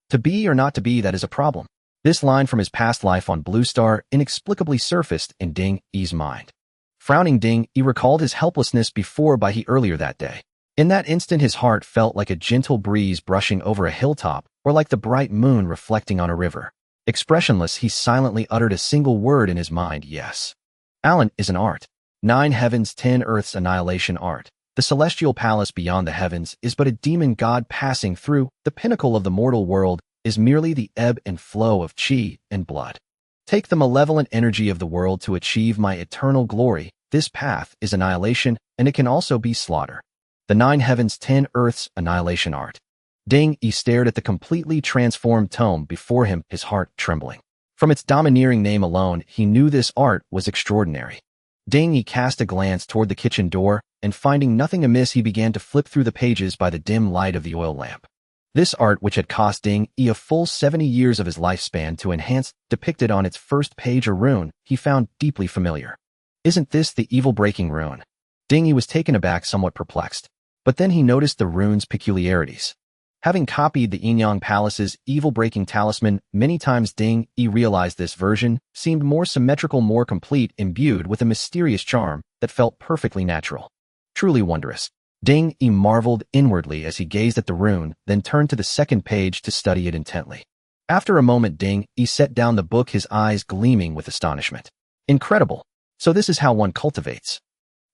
To be or not to be, that is a problem. This line from his past life on Blue Star inexplicably surfaced in Ding Yi's mind. Frowning, Ding Yi recalled his helplessness before by he earlier that day. In that instant, his heart felt like a gentle breeze brushing over a hilltop, or like the bright moon reflecting on a river. Expressionless, he silently uttered a single word in his mind: yes. Alan is an art. 9 heavens, 10 earths, annihilation art. The celestial palace beyond the heavens is but a demon god passing through. The pinnacle of the mortal world is merely the ebb and flow of chi and blood. Take the malevolent energy of the world to achieve my eternal glory. This path is annihilation, and it can also be slaughter. The 9 heavens, 10 earths, annihilation art. Ding Yi stared at the completely transformed tome before him, his heart trembling. From its domineering name alone, he knew this art was extraordinary. Ding Yi cast a glance toward the kitchen door, and finding nothing amiss, he began to flip through the pages by the dim light of the oil lamp. This art, which had cost Ding Yi a full 70 years of his lifespan to enhance, depicted on its first page a rune he found deeply familiar. Isn't this the evil-breaking rune? Ding Yi was taken aback, somewhat perplexed. But then he noticed the rune's peculiarities. Having copied the Yinyang Palace's evil-breaking talisman many times, Ding Yi realized this version seemed more symmetrical, more complete, imbued with a mysterious charm that felt perfectly natural. Truly wondrous. Ding Yi marveled inwardly as he gazed at the rune, then turned to the second page to study it intently. After a moment, Ding Yi set down the book, his eyes gleaming with astonishment. Incredible! So this is how one cultivates.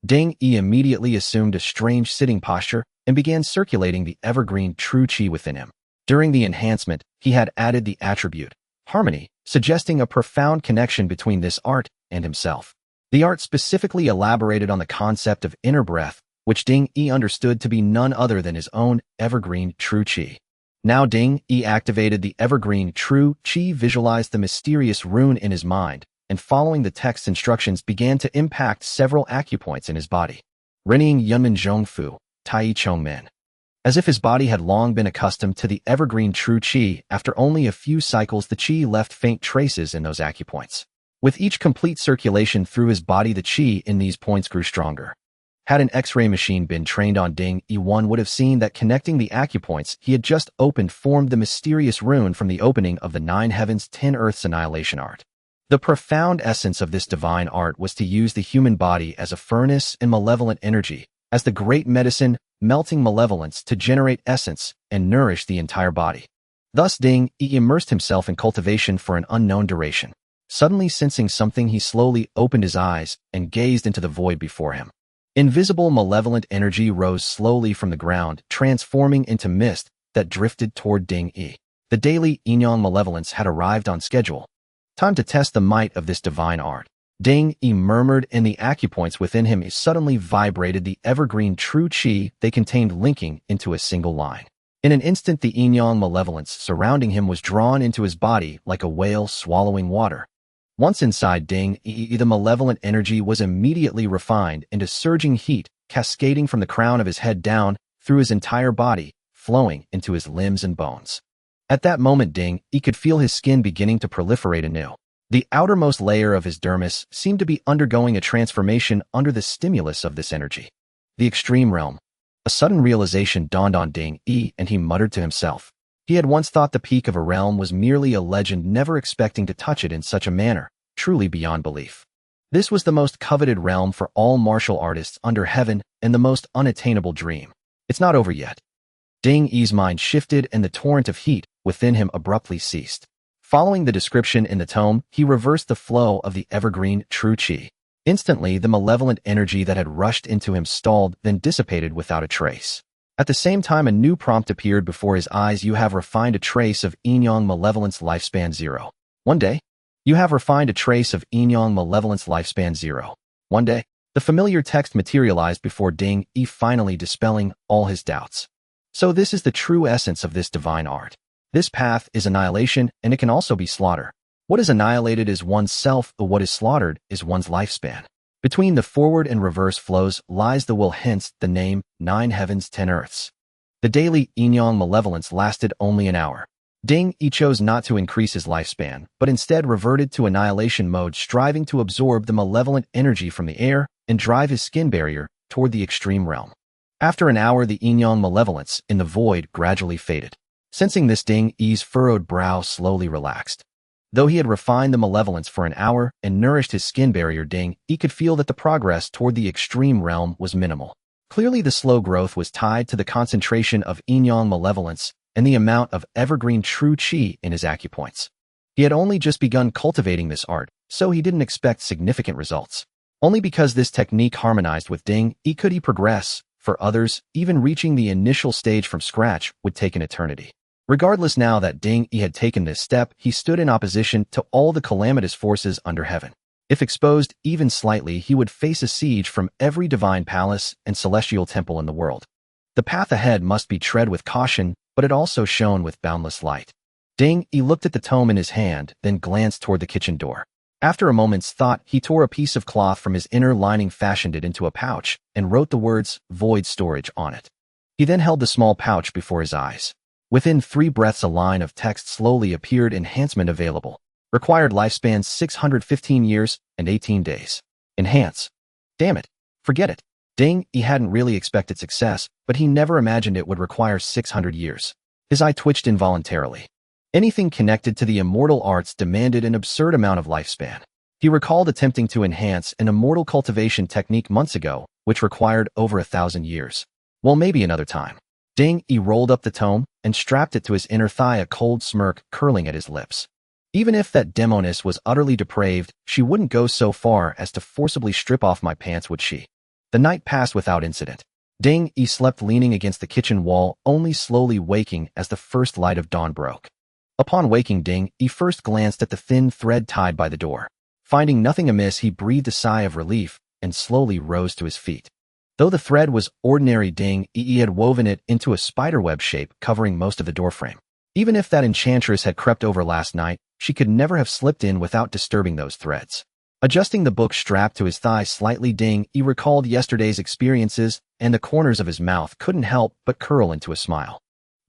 Ding Yi immediately assumed a strange sitting posture and began circulating the evergreen true chi within him. During the enhancement, he had added the attribute harmony, suggesting a profound connection between this art and himself. The art specifically elaborated on the concept of inner breath, which Ding Yi understood to be none other than his own evergreen true chi. Now Ding Yi activated the evergreen true chi, visualized the mysterious rune in his mind, and following the text's instructions began to impact several acupoints in his body. Renning Yunmen Zhongfu, Tai Chongmen. As if his body had long been accustomed to the evergreen true chi, after only a few cycles the chi left faint traces in those acupoints. With each complete circulation through his body, the chi in these points grew stronger. Had an X-ray machine been trained on Ding Yi, one would have seen that connecting the acupoints he had just opened formed the mysterious rune from the opening of the 9 heavens, 10 earths annihilation art. The profound essence of this divine art was to use the human body as a furnace and malevolent energy, as the great medicine, melting malevolence to generate essence and nourish the entire body. Thus Ding Yi immersed himself in cultivation for an unknown duration. Suddenly sensing something, he slowly opened his eyes and gazed into the void before him. Invisible malevolent energy rose slowly from the ground, transforming into mist that drifted toward Ding Yi. The daily Yinyang malevolence had arrived on schedule. Time to test the might of this divine art. Ding Yi murmured, and the acupoints within him suddenly vibrated the evergreen true chi they contained, linking into a single line. In an instant, the Yinyang malevolence surrounding him was drawn into his body like a whale swallowing water. Once inside Ding, the malevolent energy was immediately refined into surging heat, cascading from the crown of his head down through his entire body, flowing into his limbs and bones. At that moment, Ding could feel his skin beginning to proliferate anew. The outermost layer of his dermis seemed to be undergoing a transformation under the stimulus of this energy. The extreme realm. A sudden realization dawned on Ding, and he muttered to himself. He had once thought the peak of a realm was merely a legend, never expecting to touch it in such a manner, truly beyond belief. This was the most coveted realm for all martial artists under heaven and the most unattainable dream. It's not over yet. Ding-Yi's mind shifted and the torrent of heat within him abruptly ceased. Following the description in the tome, he reversed the flow of the evergreen true qi. Instantly, the malevolent energy that had rushed into him stalled, then dissipated without a trace. At the same time, a new prompt appeared before his eyes. You have refined a trace of Yin-Yang malevolence lifespan 0. One day. You have refined a trace of Yin-Yang malevolence lifespan 0. One day. The familiar text materialized before Ding-Yi, finally dispelling all his doubts. So this is the true essence of this divine art. This path is annihilation, and it can also be slaughter. What is annihilated is one's self, but what is slaughtered is one's lifespan. Between the forward and reverse flows lies the will, hence the name 9 heavens 10 earths. The daily Yin-Yang malevolence lasted only an hour. Ding-Yi chose not to increase his lifespan, but instead reverted to annihilation mode, striving to absorb the malevolent energy from the air and drive his skin barrier toward the extreme realm. After an hour, the Yin-Yang malevolence in the void gradually faded. Sensing this, Ding-Yi's furrowed brow slowly relaxed. Though he had refined the malevolence for an hour and nourished his skin barrier, Ding-Yi could feel that the progress toward the extreme realm was minimal. Clearly, the slow growth was tied to the concentration of Yin-Yang malevolence and the amount of evergreen true qi in his acupoints. He had only just begun cultivating this art, so he didn't expect significant results. Only because this technique harmonized with Ding-Yi could he progress. For others, even reaching the initial stage from scratch would take an eternity. Regardless, now that Ding-Yi had taken this step, he stood in opposition to all the calamitous forces under heaven. If exposed even slightly, he would face a siege from every divine palace and celestial temple in the world. The path ahead must be tread with caution, but it also shone with boundless light. Ding-Yi looked at the tome in his hand, then glanced toward the kitchen door. After a moment's thought, he tore a piece of cloth from his inner lining, fashioned it into a pouch, and wrote the words, "Void Storage," on it. He then held the small pouch before his eyes. Within 3 breaths, a line of text slowly appeared. Enhancement available. Required lifespan 615 years and 18 days. Enhance. Damn it. Forget it. Ding-Yi hadn't really expected success, but he never imagined it would require 600 years. His eye twitched involuntarily. Anything connected to the immortal arts demanded an absurd amount of lifespan. He recalled attempting to enhance an immortal cultivation technique months ago, which required over 1,000 years. Well, maybe another time. Ding-Yi rolled up the tome and strapped it to his inner thigh, a cold smirk curling at his lips. Even if that demoness was utterly depraved, she wouldn't go so far as to forcibly strip off my pants, would she? The night passed without incident. Ding-Yi slept leaning against the kitchen wall, only slowly waking as the first light of dawn broke. Upon waking, Ding-Yi first glanced at the thin thread tied by the door. Finding nothing amiss, he breathed a sigh of relief and slowly rose to his feet. Though the thread was ordinary, Ding-Yi had woven it into a spiderweb shape, covering most of the doorframe. Even if that enchantress had crept over last night, she could never have slipped in without disturbing those threads. Adjusting the book strap to his thigh slightly, Ding-Yi recalled yesterday's experiences, and the corners of his mouth couldn't help but curl into a smile.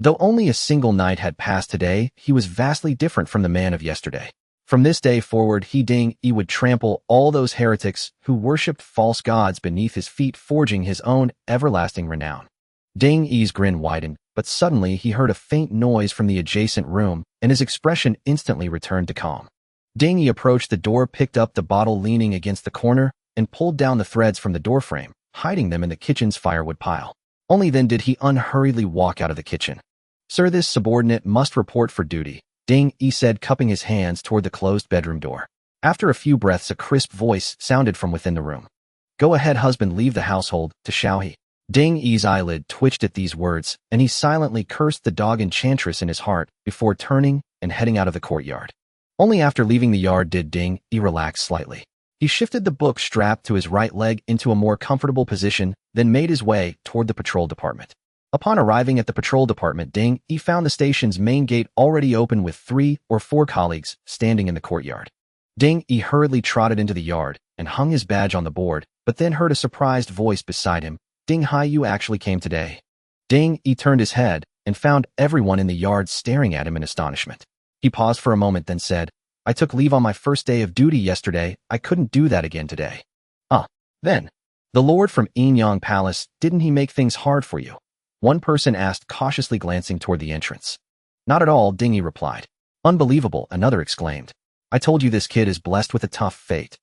Though only a single night had passed today, he was vastly different from the man of yesterday. From this day forward, Ding-Yi would trample all those heretics who worshipped false gods beneath his feet, forging his own everlasting renown. Ding-Yi's grin widened, but suddenly he heard a faint noise from the adjacent room, and his expression instantly returned to calm. Ding-Yi approached the door, picked up the bottle leaning against the corner, and pulled down the threads from the doorframe, hiding them in the kitchen's firewood pile. Only then did he unhurriedly walk out of the kitchen. "Sir, this subordinate must report for duty," Ding-Yi said, cupping his hands toward the closed bedroom door. After a few breaths, a crisp voice sounded from within the room. "Go ahead, husband, leave the household to Xiaohe." Ding-Yi's eyelid twitched at these words, and he silently cursed the dog enchantress in his heart before turning and heading out of the courtyard. Only after leaving the yard did Ding-Yi relax slightly. He shifted the book strapped to his right leg into a more comfortable position, then made his way toward the patrol department. Upon arriving at the patrol department, Ding-Yi found the station's main gate already open with 3 or 4 colleagues standing in the courtyard. Ding Yi hurriedly trotted into the yard and hung his badge on the board, but then heard a surprised voice beside him. Ding Hai, you actually came today. Ding Yi turned his head and found everyone in the yard staring at him in astonishment. He paused for a moment, then said, I took leave on my first day of duty yesterday. I couldn't do that again today. Then, the lord from Enyang Palace, didn't he make things hard for you? One person asked, cautiously glancing toward the entrance. Not at all, Ding Yi replied. Unbelievable, another exclaimed. I told you this kid is blessed with a tough fate.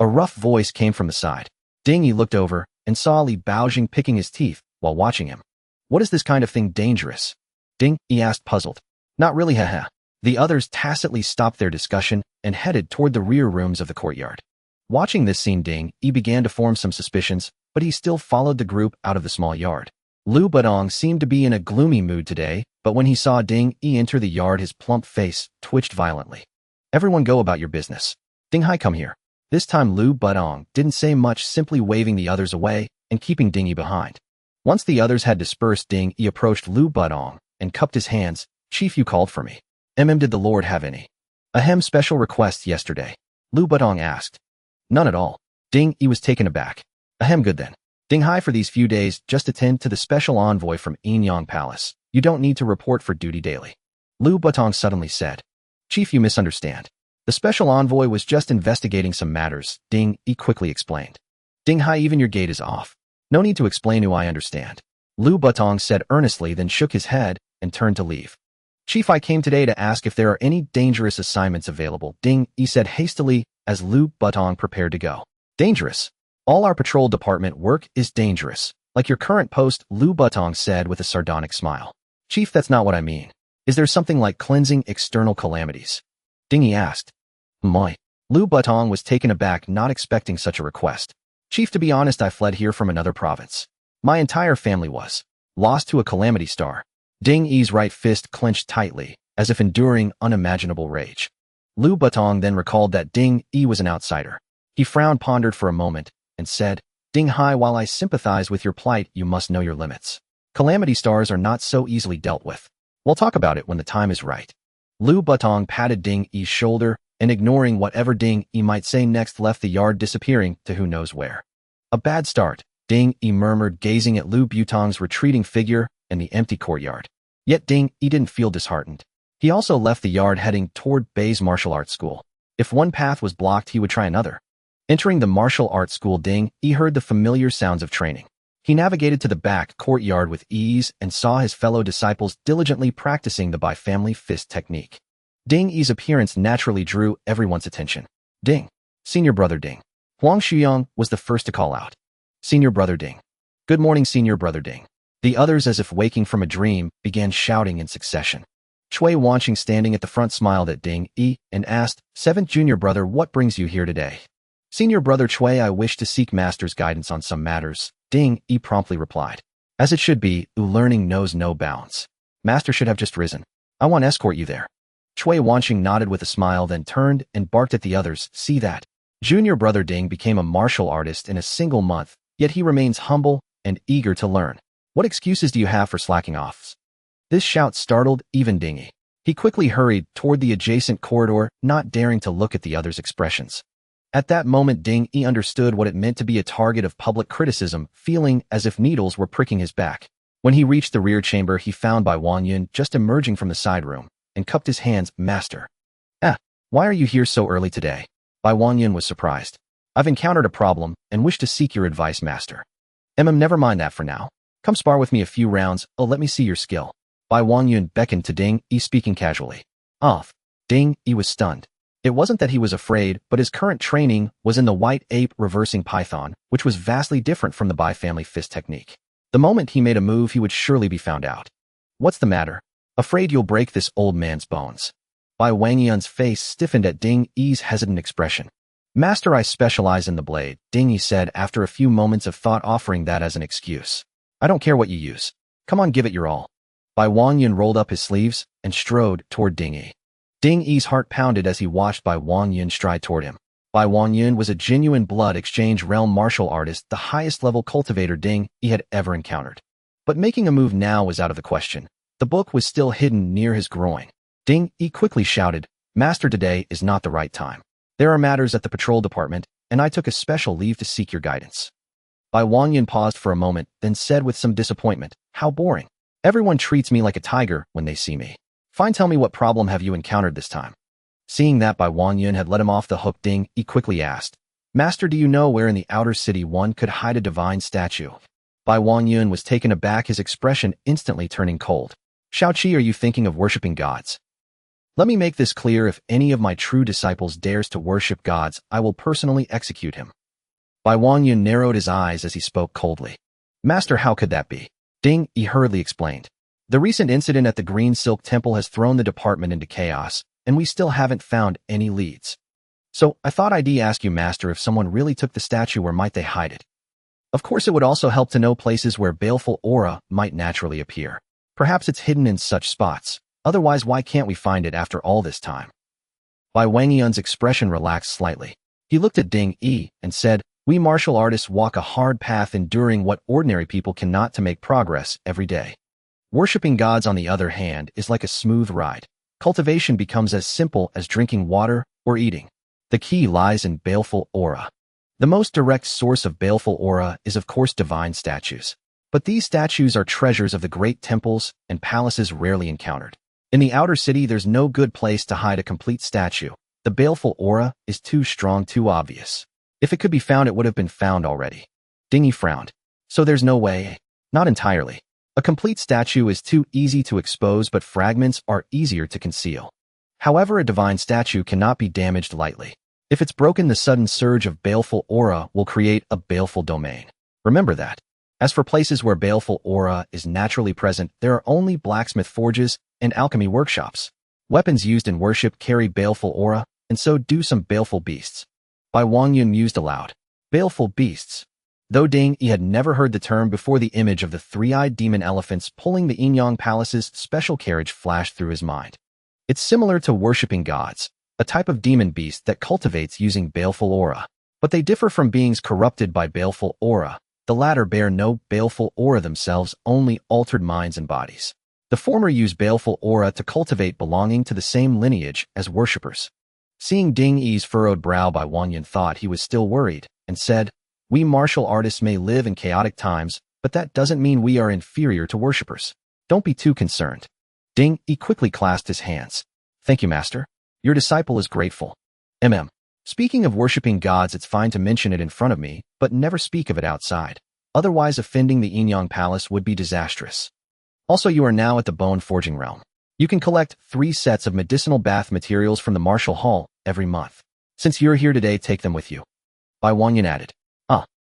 A rough voice came from the side. Ding Yi looked over and saw Li Baojing picking his teeth while watching him. What is this kind of thing dangerous? Ding Yi asked, puzzled. Not really, haha. The others tacitly stopped their discussion and headed toward the rear rooms of the courtyard. Watching this scene, Ding Yi began to form some suspicions, but he still followed the group out of the small yard. Lu Badong seemed to be in a gloomy mood today, but when he saw Ding Yi enter the yard, his plump face twitched violently. Everyone go about your business. Ding Hai, come here. This time Lu Badong didn't say much, simply waving the others away and keeping Ding Yi behind. Once the others had dispersed, Ding Yi approached Lu Badong and cupped his hands. Chief, you called for me. Did the Lord have any special requests yesterday? Lu Badong asked. None at all. Ding Yi was taken aback. Good then. Ding Hai, for these few days, just attend to the special envoy from Enyang Palace. You don't need to report for duty daily. Lu Badong suddenly said. Chief, you misunderstand. The special envoy was just investigating some matters, Ding Yi quickly explained. Ding Hai, even your gate is off. No need to explain who I understand. Lu Badong said earnestly, then shook his head and turned to leave. Chief, I came today to ask if there are any dangerous assignments available, Ding Yi said hastily as Lu Badong prepared to go. Dangerous? All our patrol department work is dangerous, like your current post, Lu Badong said with a sardonic smile. Chief, that's not what I mean. Is there something like cleansing external calamities? Ding Yi asked. My. Lu Badong was taken aback, not expecting such a request. Chief, to be honest, I fled here from another province. My entire family was lost to a calamity star. Ding Yi's right fist clenched tightly, as if enduring unimaginable rage. Lu Badong then recalled that Ding Yi was an outsider. He frowned, pondered for a moment, and said, Ding Hai, while I sympathize with your plight, you must know your limits. Calamity stars are not so easily dealt with. We'll talk about it when the time is right. Lu Badong patted Ding Yi's shoulder, and ignoring whatever Ding Yi might say next, left the yard, disappearing to who knows where. A bad start, Ding Yi murmured, gazing at Lu Badong's retreating figure in the empty courtyard. Yet Ding Yi didn't feel disheartened. He also left the yard, heading toward Bei's martial arts school. If one path was blocked, he would try another. Entering the martial arts school, Ding Yi heard the familiar sounds of training. He navigated to the back courtyard with ease and saw his fellow disciples diligently practicing the bi-family fist technique. Ding Yi's appearance naturally drew everyone's attention. Ding. Senior brother Ding. Huang Shuyong was the first to call out. Senior brother Ding. Good morning, senior brother Ding. The others, as if waking from a dream, began shouting in succession. Chui Wanqing, standing at the front, smiled at Ding Yi and asked, Seventh junior brother, what brings you here today? Senior brother Chui, I wish to seek master's guidance on some matters, Ding Yi promptly replied. As it should be, learning knows no bounds. Master should have just risen. I want to escort you there. Chui Wanqing nodded with a smile, then turned and barked at the others. See that? Junior brother Ding became a martial artist in a single month, yet he remains humble and eager to learn. What excuses do you have for slacking off? This shout startled even Ding Yi. He quickly hurried toward the adjacent corridor, not daring to look at the others' expressions. At that moment, Ding Yi understood what it meant to be a target of public criticism, feeling as if needles were pricking his back. When he reached the rear chamber, he found Bai Wanyan just emerging from the side room and cupped his hands. Master. Why are you here so early today? Bai Wanyan was surprised. I've encountered a problem and wish to seek your advice, master. Never mind that for now. Come spar with me a few rounds. Let me see your skill. Bai Wanyan beckoned to Ding Yi, speaking casually. Ding Yi was stunned. It wasn't that he was afraid, but his current training was in the white ape reversing python, which was vastly different from the Bai family fist technique. The moment he made a move, he would surely be found out. What's the matter? Afraid you'll break this old man's bones. Bai Wangyan's face stiffened at Ding Yi's hesitant expression. Master, I specialize in the blade, Ding Yi said after a few moments of thought, offering that as an excuse. I don't care what you use. Come on, give it your all. Bai Wanyan rolled up his sleeves and strode toward Ding Yi. Ding Yi's heart pounded as he watched Bai Wanyan stride toward him. Bai Wanyan was a genuine blood exchange realm martial artist, the highest level cultivator Ding Yi had ever encountered. But making a move now was out of the question. The book was still hidden near his groin. Ding Yi quickly shouted, Master, today is not the right time. There are matters at the patrol department, and I took a special leave to seek your guidance. Bai Wangyun paused for a moment, then said with some disappointment, how boring. Everyone treats me like a tiger when they see me. Fine, tell me what problem have you encountered this time? Seeing that Bai Wangyun had let him off the hook, Ding Yi quickly asked, Master, do you know where in the outer city one could hide a divine statue? Bai Wangyun was taken aback, his expression instantly turning cold. Shaoqi, are you thinking of worshipping gods? Let me make this clear, if any of my true disciples dares to worship gods, I will personally execute him. Bai Wangyun narrowed his eyes as he spoke coldly. Master, how could that be? Ding Yi hurriedly explained. The recent incident at the Green Silk Temple has thrown the department into chaos, and we still haven't found any leads. So, I thought I'd ask you, Master, if someone really took the statue, where might they hide it? Of course, it would also help to know places where baleful aura might naturally appear. Perhaps it's hidden in such spots. Otherwise, why can't we find it after all this time? Bai Wangyun's expression relaxed slightly. He looked at Ding Yi and said, we martial artists walk a hard path, enduring what ordinary people cannot to make progress every day. Worshipping gods, on the other hand, is like a smooth ride. Cultivation becomes as simple as drinking water or eating. The key lies in baleful aura. The most direct source of baleful aura is, of course, divine statues. But these statues are treasures of the great temples and palaces rarely encountered. In the outer city, there's no good place to hide a complete statue. The baleful aura is too strong, too obvious. If it could be found, it would have been found already. Ding Yi frowned. So there's no way? Not entirely. A complete statue is too easy to expose, but fragments are easier to conceal. However, a divine statue cannot be damaged lightly. If it's broken, the sudden surge of baleful aura will create a baleful domain. Remember that. As for places where baleful aura is naturally present, there are only blacksmith forges and alchemy workshops. Weapons used in worship carry baleful aura, and so do some baleful beasts. Bai Wangyun mused aloud. Baleful beasts. Though Ding Yi had never heard the term before, the image of the three-eyed demon elephants pulling the Yinyang Palace's special carriage flashed through his mind. It's similar to worshipping gods, a type of demon beast that cultivates using baleful aura. But they differ from beings corrupted by baleful aura. The latter bear no baleful aura themselves, only altered minds and bodies. The former use baleful aura to cultivate, belonging to the same lineage as worshippers. Seeing Ding Yi's furrowed brow, Bai Wangyun thought he was still worried, and said, we martial artists may live in chaotic times, but that doesn't mean we are inferior to worshippers. Don't be too concerned. Ding Yi quickly clasped his hands. Thank you, Master. Your disciple is grateful. Speaking of worshipping gods, it's fine to mention it in front of me, but never speak of it outside. Otherwise, offending the Yinyang Palace would be disastrous. Also, you are now at the bone forging realm. You can collect 3 sets of medicinal bath materials from the martial hall every month. Since you're here today, take them with you. Bai Wangyun added.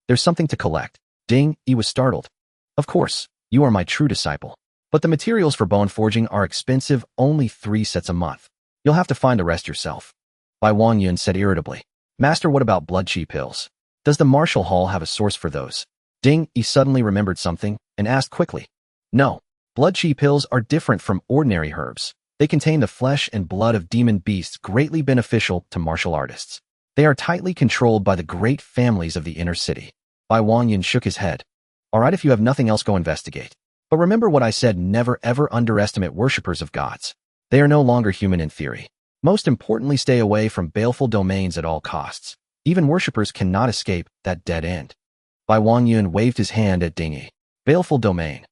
There's something to collect. Ding Yi was startled. Of course, you are my true disciple. But the materials for bone forging are expensive, only 3 sets a month. You'll have to find the rest yourself. Bai Wangyun said irritably. Master, what about blood chi pills? Does the martial hall have a source for those? Ding Yi suddenly remembered something and asked quickly. No, blood chi pills are different from ordinary herbs. They contain the flesh and blood of demon beasts, greatly beneficial to martial artists. They are tightly controlled by the great families of the inner city. Bai Wangyun shook his head. All right, if you have nothing else, go investigate. But remember what I said, never ever underestimate worshippers of gods. They are no longer human in theory. Most importantly, stay away from baleful domains at all costs. Even worshippers cannot escape that dead end. Bai Wangyun waved his hand at Ding Yi. Baleful domain.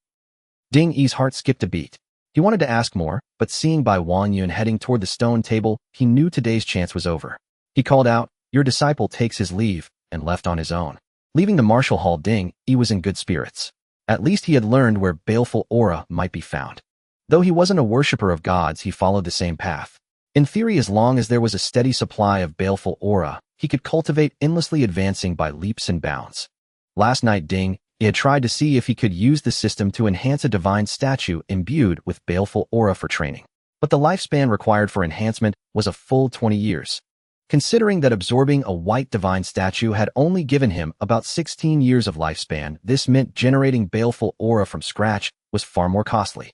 Ding Yi's heart skipped a beat. He wanted to ask more, but seeing Bai Wangyun heading toward the stone table, he knew today's chance was over. He called out, your disciple takes his leave, and left on his own. Leaving the martial hall, Ding Yi was in good spirits. At least he had learned where baleful aura might be found. Though he wasn't a worshipper of gods, he followed the same path. In theory, as long as there was a steady supply of baleful aura, he could cultivate, endlessly advancing by leaps and bounds. Last night, Ding Yi had tried to see if he could use the system to enhance a divine statue imbued with baleful aura for training. But the lifespan required for enhancement was a full 20 years. Considering that absorbing a white divine statue had only given him about 16 years of lifespan, this meant generating baleful aura from scratch was far more costly.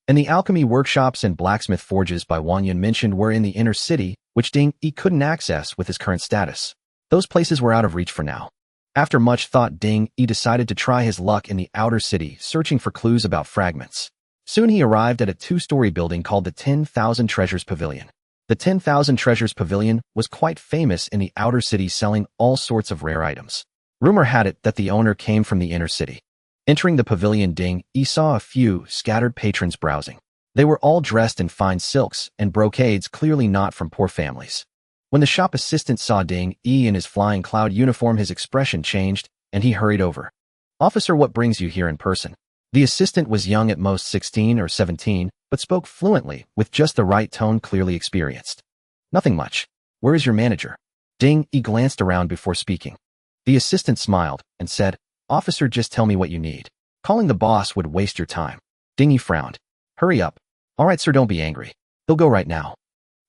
And the alchemy workshops and blacksmith forges Bai Wangyun mentioned were in the inner city, which Ding Yi couldn't access with his current status. Those places were out of reach for now. After much thought, Ding Yi decided to try his luck in the outer city, searching for clues about fragments. Soon he arrived at a 2-story building called the 10,000 Treasures Pavilion. The 10,000 Treasures Pavilion was quite famous in the outer city, selling all sorts of rare items. Rumor had it that the owner came from the inner city. Entering the pavilion, Ding Yi saw a few scattered patrons browsing. They were all dressed in fine silks and brocades, clearly not from poor families. When the shop assistant saw Ding Yi in his flying cloud uniform, his expression changed, and he hurried over. "Officer, what brings you here in person?" The assistant was young, at most 16 or 17, but spoke fluently, with just the right tone, clearly experienced. "Nothing much. Where is your manager?" Ding Yi glanced around before speaking. The assistant smiled and said, "Officer, just tell me what you need. Calling the boss would waste your time." Ding Yi frowned. "Hurry up." "All right, sir, don't be angry. He'll go right now."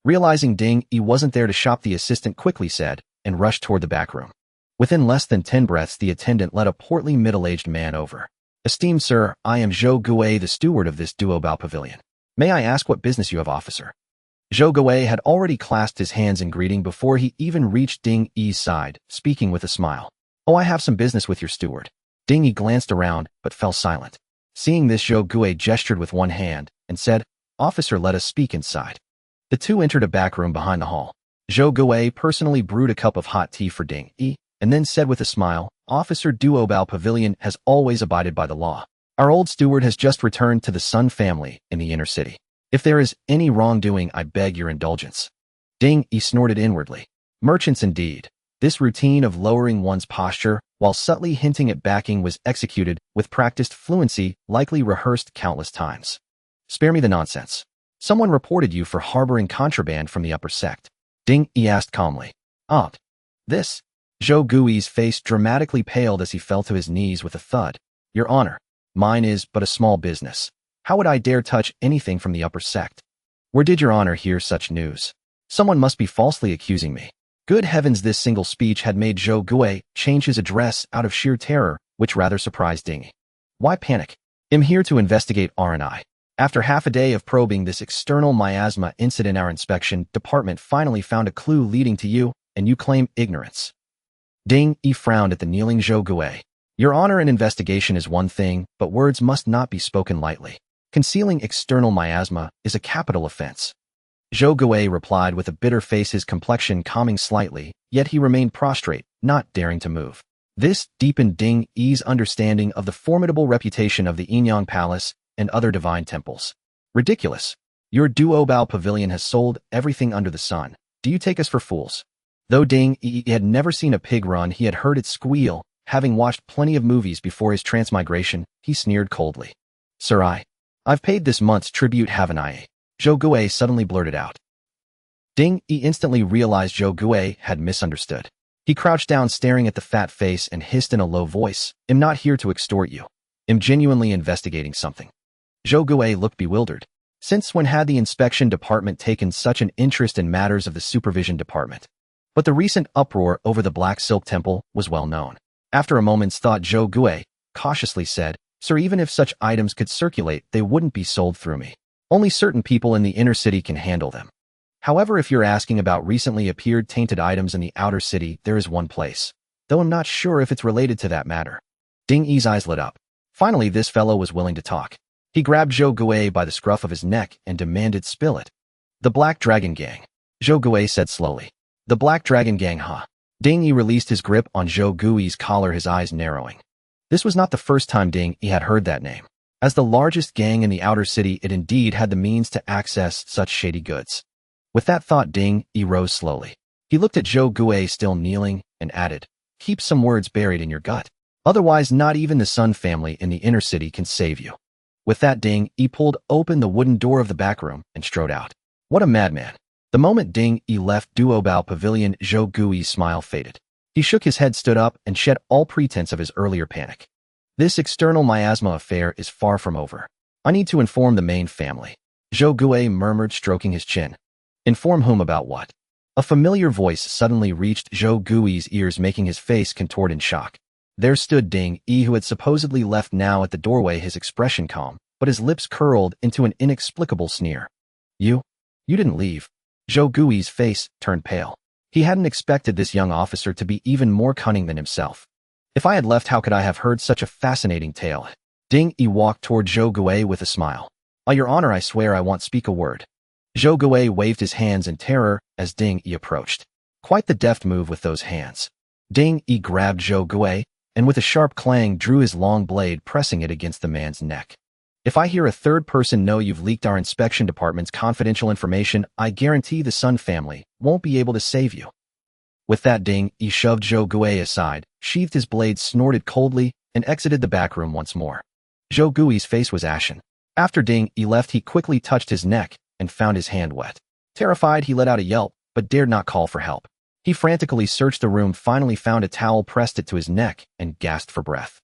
Realizing Ding Yi wasn't there to shop, the assistant quickly said, and rushed toward the back room. Within less than 10 breaths, the attendant led a portly, middle-aged man over. "Esteemed sir, I am Zhou Gui, the steward of this Duobao Pavilion. May I ask what business you have, officer?" Zhou Gui had already clasped his hands in greeting before he even reached Ding Yi's side, speaking with a smile. "Oh, I have some business with your steward." Ding Yi glanced around, but fell silent. Seeing this, Zhou Gui gestured with one hand and said, "Officer, let us speak inside." The two entered a back room behind the hall. Zhou Gui personally brewed a cup of hot tea for Ding Yi, and then said with a smile, "Officer, Duobao Pavilion has always abided by the law. Our old steward has just returned to the Sun family in the inner city. If there is any wrongdoing, I beg your indulgence." Ding Yi snorted inwardly. Merchants indeed. This routine of lowering one's posture while subtly hinting at backing was executed with practiced fluency, likely rehearsed countless times. "Spare me the nonsense. Someone reported you for harboring contraband from the upper sect." Ding Yi asked calmly. "Ah, this?" Zhou Gui's face dramatically paled as he fell to his knees with a thud. "Your Honor, mine is but a small business. How would I dare touch anything from the upper sect? Where did Your Honor hear such news? Someone must be falsely accusing me." Good heavens, this single speech had made Zhou Gui change his address out of sheer terror, which rather surprised Ding Yi. "Why panic? I'm here to investigate R&I. After half a day of probing this external miasma incident, our inspection department finally found a clue leading to you, and you claim ignorance." Ding Yi frowned at the kneeling Zhou Gui. "Your Honor, an investigation is one thing, but words must not be spoken lightly. Concealing external miasma is a capital offense." Zhou Gui replied with a bitter face, his complexion calming slightly, yet he remained prostrate, not daring to move. This deepened Ding Yi's understanding of the formidable reputation of the Yinyang Palace and other divine temples. "Ridiculous. Your Duobao Pavilion has sold everything under the sun. Do you take us for fools?" Though Ding Yi had never seen a pig run, he had heard it squeal. Having watched plenty of movies before his transmigration, he sneered coldly. "Sir, I've paid this month's tribute, haven't I?" Zhou Gui suddenly blurted out. Ding Yi instantly realized Zhou Gui had misunderstood. He crouched down, staring at the fat face, and hissed in a low voice, "I'm not here to extort you. I'm genuinely investigating something." Zhou Gui looked bewildered. Since when had the inspection department taken such an interest in matters of the supervision department? But the recent uproar over the Black Silk Temple was well known. After a moment's thought, Zhou Gui cautiously said, "Sir, even if such items could circulate, they wouldn't be sold through me. Only certain people in the inner city can handle them. However, if you're asking about recently appeared tainted items in the outer city, there is one place, though I'm not sure if it's related to that matter." Ding Yi's eyes lit up. Finally, this fellow was willing to talk. He grabbed Zhou Gui by the scruff of his neck and demanded, "Spill it." "The Black Dragon Gang," Zhou Gui said slowly. "The Black Dragon Gang, huh?" Ding Yi released his grip on Zhou Gui's collar, his eyes narrowing. This was not the first time Ding Yi had heard that name. As the largest gang in the outer city, it indeed had the means to access such shady goods. With that thought, Ding Yi rose slowly. He looked at Zhou Gui still kneeling and added, "Keep some words buried in your gut. Otherwise, not even the Sun family in the inner city can save you." With that, Ding Yi pulled open the wooden door of the back room and strode out. What a madman. The moment Ding Yi left Duobao Pavilion, Zhou Gui's smile faded. He shook his head, stood up, and shed all pretense of his earlier panic. "This external miasma affair is far from over. I need to inform the main family." Zhou Gui murmured, stroking his chin. "Inform whom about what?" A familiar voice suddenly reached Zhou Gui's ears, making his face contort in shock. There stood Ding Yi, who had supposedly left, now at the doorway, his expression calm, but his lips curled into an inexplicable sneer. You didn't leave." Zhou Gui's face turned pale. He hadn't expected this young officer to be even more cunning than himself. "If I had left, how could I have heard such a fascinating tale?" Ding Yi walked toward Zhou Gui with a smile. "By your honor, I swear I won't speak a word." Zhou Gui waved his hands in terror as Ding Yi approached. Quite the deft move with those hands. Ding Yi grabbed Zhou Gui, and with a sharp clang drew his long blade, pressing it against the man's neck. If I hear a third person know you've leaked our inspection department's confidential information, I guarantee the Sun family won't be able to save you. With that, Ding Yi shoved Zhou Gui aside, sheathed his blade, snorted coldly, and exited the back room once more. Zhou Gui's face was ashen. After Ding Yi left, he quickly touched his neck and found his hand wet. Terrified, he let out a yelp, but dared not call for help. He frantically searched the room, finally found a towel, pressed it to his neck, and gasped for breath.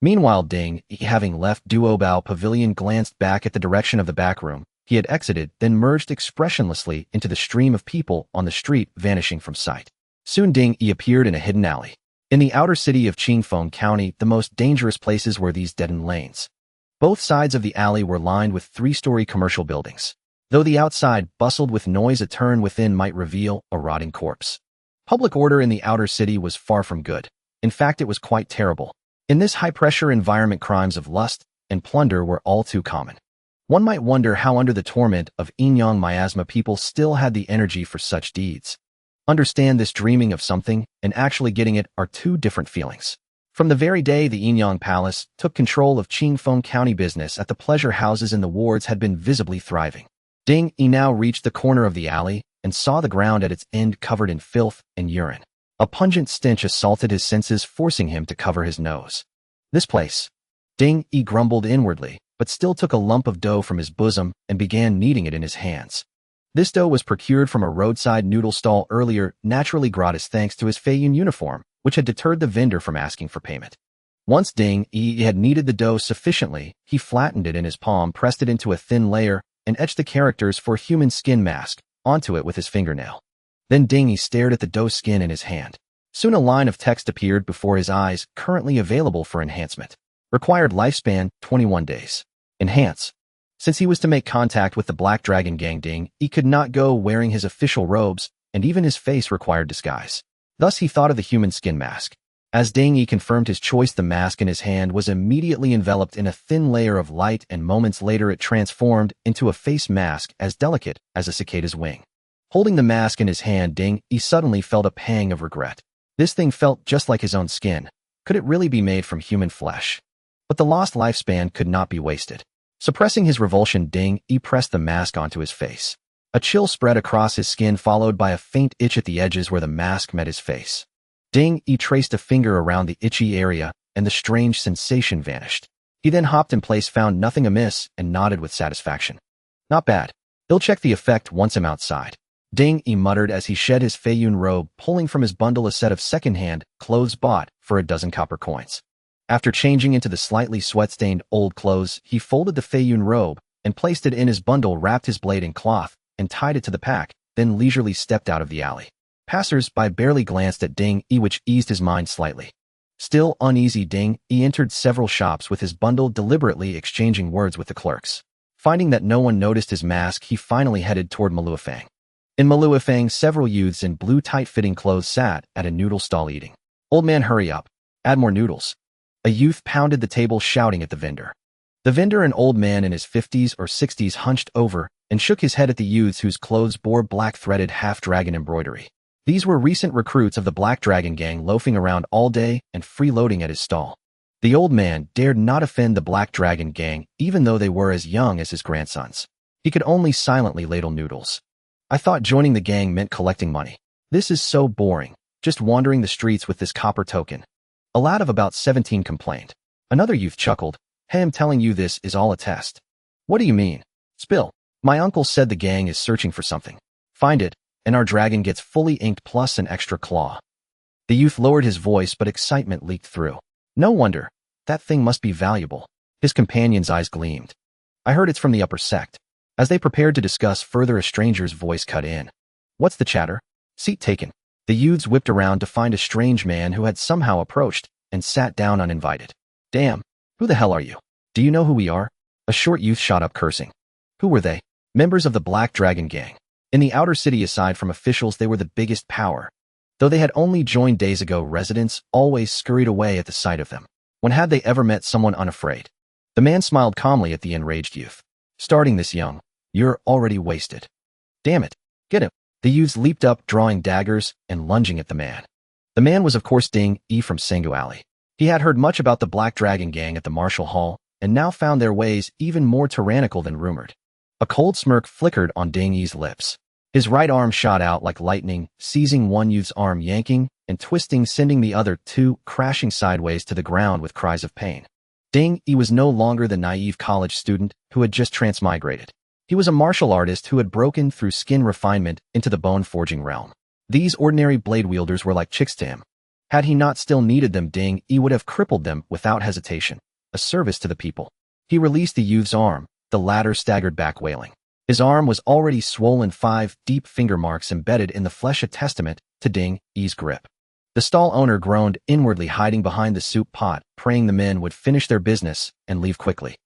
Meanwhile, Ding Yi, having left Duobao Pavilion, glanced back at the direction of the back room he had exited, then merged expressionlessly into the stream of people on the street, vanishing from sight. Soon Ding Yi appeared in a hidden alley. In the outer city of Chingfong County, the most dangerous places were these dead-end lanes. Both sides of the alley were lined with three-story commercial buildings. Though the outside bustled with noise, a turn within might reveal a rotting corpse. Public order in the outer city was far from good. In fact, it was quite terrible. In this high-pressure environment, crimes of lust and plunder were all too common. One might wonder how, under the torment of yin-yang miasma, people still had the energy for such deeds. Understand, this dreaming of something and actually getting it are two different feelings. From the very day the Yin-Yang Palace took control of Chingfong County, business at the pleasure houses in the wards had been visibly thriving. Ding Yi now reached the corner of the alley and saw the ground at its end covered in filth and urine. A pungent stench assaulted his senses, forcing him to cover his nose. This place. Ding Yi grumbled inwardly, but still took a lump of dough from his bosom and began kneading it in his hands. This dough was procured from a roadside noodle stall earlier, naturally gratis thanks to his Feiyun uniform, which had deterred the vendor from asking for payment. Once Ding Yi had kneaded the dough sufficiently, he flattened it in his palm, pressed it into a thin layer, and etched the characters for human skin mask onto it with his fingernail. Then Ding Yi stared at the dough skin in his hand. Soon a line of text appeared before his eyes, currently available for enhancement. Required lifespan, 21 days. Enhance. Since he was to make contact with the Black Dragon Gang, Ding Yi could not go wearing his official robes, and even his face required disguise. Thus he thought of the human skin mask. As Ding Yi confirmed his choice, the mask in his hand was immediately enveloped in a thin layer of light, and moments later it transformed into a face mask as delicate as a cicada's wing. Holding the mask in his hand, Ding Yi suddenly felt a pang of regret. This thing felt just like his own skin. Could it really be made from human flesh? But the lost lifespan could not be wasted. Suppressing his revulsion, Ding Yi pressed the mask onto his face. A chill spread across his skin, followed by a faint itch at the edges where the mask met his face. Ding Yi traced a finger around the itchy area, and the strange sensation vanished. He then hopped in place, found nothing amiss, and nodded with satisfaction. Not bad. He'll check the effect once I'm outside. Ding Yi muttered as he shed his Feiyun robe, pulling from his bundle a set of second-hand clothes bought for a dozen copper coins. After changing into the slightly sweat-stained old clothes, he folded the Feiyun robe and placed it in his bundle, wrapped his blade in cloth, and tied it to the pack, then leisurely stepped out of the alley. Passers-by barely glanced at Ding Yi, which eased his mind slightly. Still uneasy, Ding Yi entered several shops with his bundle, deliberately exchanging words with the clerks. Finding that no one noticed his mask, he finally headed toward Maluifang. In Maluifang, several youths in blue tight-fitting clothes sat at a noodle stall eating. "Old man, hurry up. Add more noodles." A youth pounded the table, shouting at the vendor. The vendor, an old man in his 50s or 60s, hunched over and shook his head at the youths whose clothes bore black threaded half-dragon embroidery. These were recent recruits of the Black Dragon Gang, loafing around all day and freeloading at his stall. The old man dared not offend the Black Dragon Gang, even though they were as young as his grandsons. He could only silently ladle noodles. "I thought joining the gang meant collecting money. This is so boring, just wandering the streets with this copper token." A lad of about 17 complained. Another youth chuckled. "Hey, I'm telling you, this is all a test." "What do you mean?" "Spill. My uncle said the gang is searching for something. Find it, and our dragon gets fully inked plus an extra claw." The youth lowered his voice, but excitement leaked through. "No wonder. That thing must be valuable." His companion's eyes gleamed. "I heard it's from the upper sect." As they prepared to discuss further, a stranger's voice cut in. "What's the chatter?" "Seat taken." The youths whipped around to find a strange man who had somehow approached and sat down uninvited. "Damn, who the hell are you? Do you know who we are?" A short youth shot up, cursing. Who were they? Members of the Black Dragon Gang. In the outer city, aside from officials, they were the biggest power. Though they had only joined days ago, residents always scurried away at the sight of them. When had they ever met someone unafraid? The man smiled calmly at the enraged youth. "Starting this young, you're already wasted." Damn it. Get him. The youths leaped up, drawing daggers and lunging at the man. The man was of course Ding Yi from Sengu Alley. He had heard much about the Black Dragon Gang at the Martial Hall, and now found their ways even more tyrannical than rumored. A cold smirk flickered on Ding Yi's lips. His right arm shot out like lightning, seizing one youth's arm, yanking and twisting, sending the other two crashing sideways to the ground with cries of pain. Ding Yi was no longer the naive college student who had just transmigrated. He was a martial artist who had broken through skin refinement into the bone-forging realm. These ordinary blade wielders were like chicks to him. Had he not still needed them, Ding Yi would have crippled them without hesitation, a service to the people. He released the youth's arm. The latter staggered back, wailing. His arm was already swollen, 5 deep finger marks embedded in the flesh, a testament to Ding Yi's grip. The stall owner groaned inwardly, hiding behind the soup pot, praying the men would finish their business and leave quickly.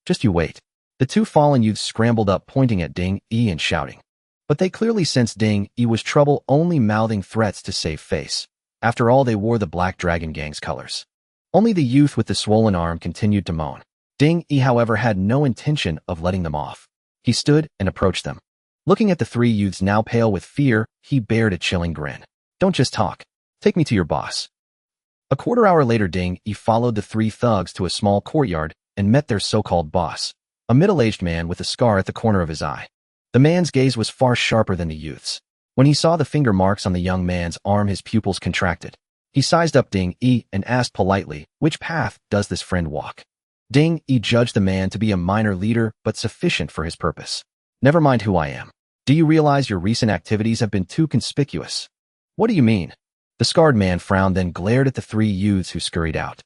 Just you wait. The two fallen youths scrambled up, pointing at Ding Yi and shouting. But they clearly sensed Ding Yi was trouble, only mouthing threats to save face. After all, they wore the Black Dragon Gang's colors. Only the youth with the swollen arm continued to moan. Ding Yi, however, had no intention of letting them off. He stood and approached them. Looking at the 3 youths, now pale with fear, he bared a chilling grin. Don't just talk. Take me to your boss. A quarter-hour later, Ding Yi followed the 3 thugs to a small courtyard and met their so-called boss, a middle-aged man with a scar at the corner of his eye. The man's gaze was far sharper than the youth's. When he saw the finger marks on the young man's arm, his pupils contracted. He sized up Ding Yi and asked politely, "Which path does this friend walk?" Ding Yi judged the man to be a minor leader, but sufficient for his purpose. "Never mind who I am. Do you realize your recent activities have been too conspicuous?" "What do you mean?" The scarred man frowned, then glared at the 3 youths who scurried out.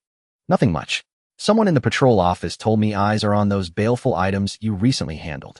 "Nothing much. Someone in the patrol office told me eyes are on those baleful items you recently handled."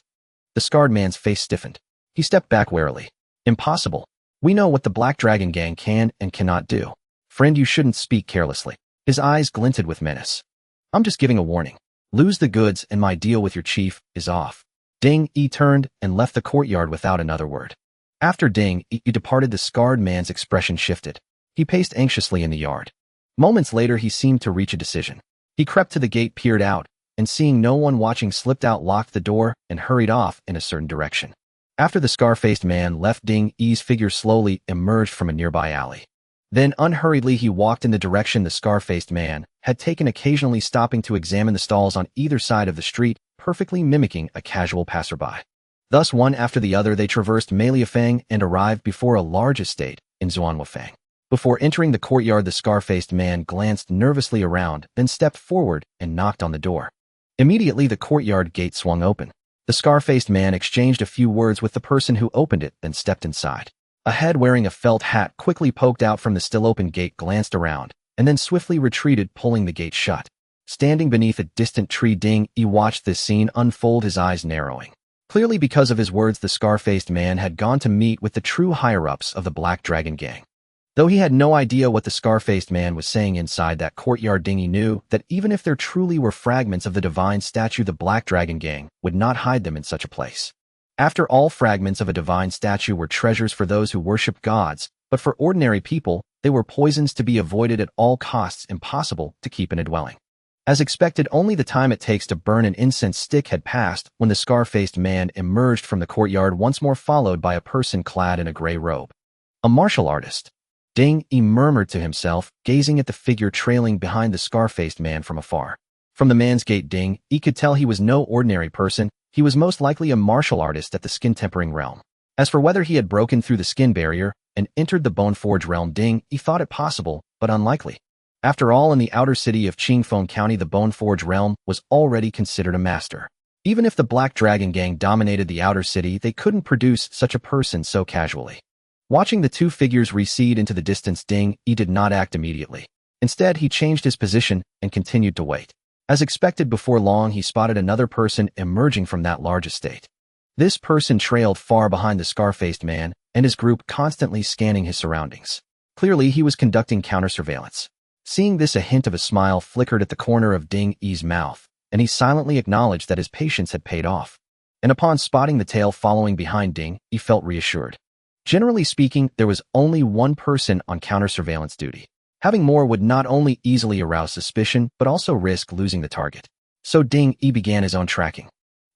The scarred man's face stiffened. He stepped back warily. "Impossible. We know what the Black Dragon Gang can and cannot do. Friend, you shouldn't speak carelessly." His eyes glinted with menace. "I'm just giving a warning. Lose the goods and my deal with your chief is off." Ding Yi turned and left the courtyard without another word. After Ding Yi departed, the scarred man's expression shifted. He paced anxiously in the yard. Moments later, he seemed to reach a decision. He crept to the gate, peered out, and seeing no one watching, slipped out, locked the door, and hurried off in a certain direction. After the scar-faced man left, Ding Yi's figure slowly emerged from a nearby alley. Then unhurriedly he walked in the direction the scar-faced man had taken, occasionally stopping to examine the stalls on either side of the street, perfectly mimicking a casual passerby. Thus, one after the other, they traversed Meiliafang and arrived before a large estate in Xuanwafang. Before entering the courtyard, the scar-faced man glanced nervously around, then stepped forward and knocked on the door. Immediately, the courtyard gate swung open. The scar-faced man exchanged a few words with the person who opened it, then stepped inside. A head wearing a felt hat quickly poked out from the still-open gate, glanced around, and then swiftly retreated, pulling the gate shut. Standing beneath a distant tree, Ding Yi watched this scene unfold, his eyes narrowing. Clearly, because of his words, the scar-faced man had gone to meet with the true higher-ups of the Black Dragon Gang. Though he had no idea what the scar-faced man was saying inside that courtyard, Ding Yi knew that even if there truly were fragments of the divine statue, the Black Dragon Gang would not hide them in such a place. After all, fragments of a divine statue were treasures for those who worshipped gods, but for ordinary people, they were poisons to be avoided at all costs, impossible to keep in a dwelling. As expected, only the time it takes to burn an incense stick had passed when the scar-faced man emerged from the courtyard, once more followed by a person clad in a gray robe. A martial artist. Ding Yi murmured to himself, gazing at the figure trailing behind the scar-faced man from afar. From the man's gait, Ding Yi could tell he was no ordinary person. He was most likely a martial artist at the skin-tempering realm. As for whether he had broken through the skin barrier and entered the bone-forge realm, Ding Yi thought it possible, but unlikely. After all, in the outer city of Chingfong County, the bone-forge realm was already considered a master. Even if the Black Dragon Gang dominated the outer city, they couldn't produce such a person so casually. Watching the two figures recede into the distance, Ding Yi did not act immediately. Instead, he changed his position and continued to wait. As expected, before long he spotted another person emerging from that large estate. This person trailed far behind the scar-faced man and his group, constantly scanning his surroundings. Clearly, he was conducting counter-surveillance. Seeing this, a hint of a smile flickered at the corner of Ding Yi's mouth, and he silently acknowledged that his patience had paid off. And upon spotting the tail following behind Ding, he felt reassured. Generally speaking, there was only one person on counter-surveillance duty. Having more would not only easily arouse suspicion, but also risk losing the target. So Ding Yi began his own tracking.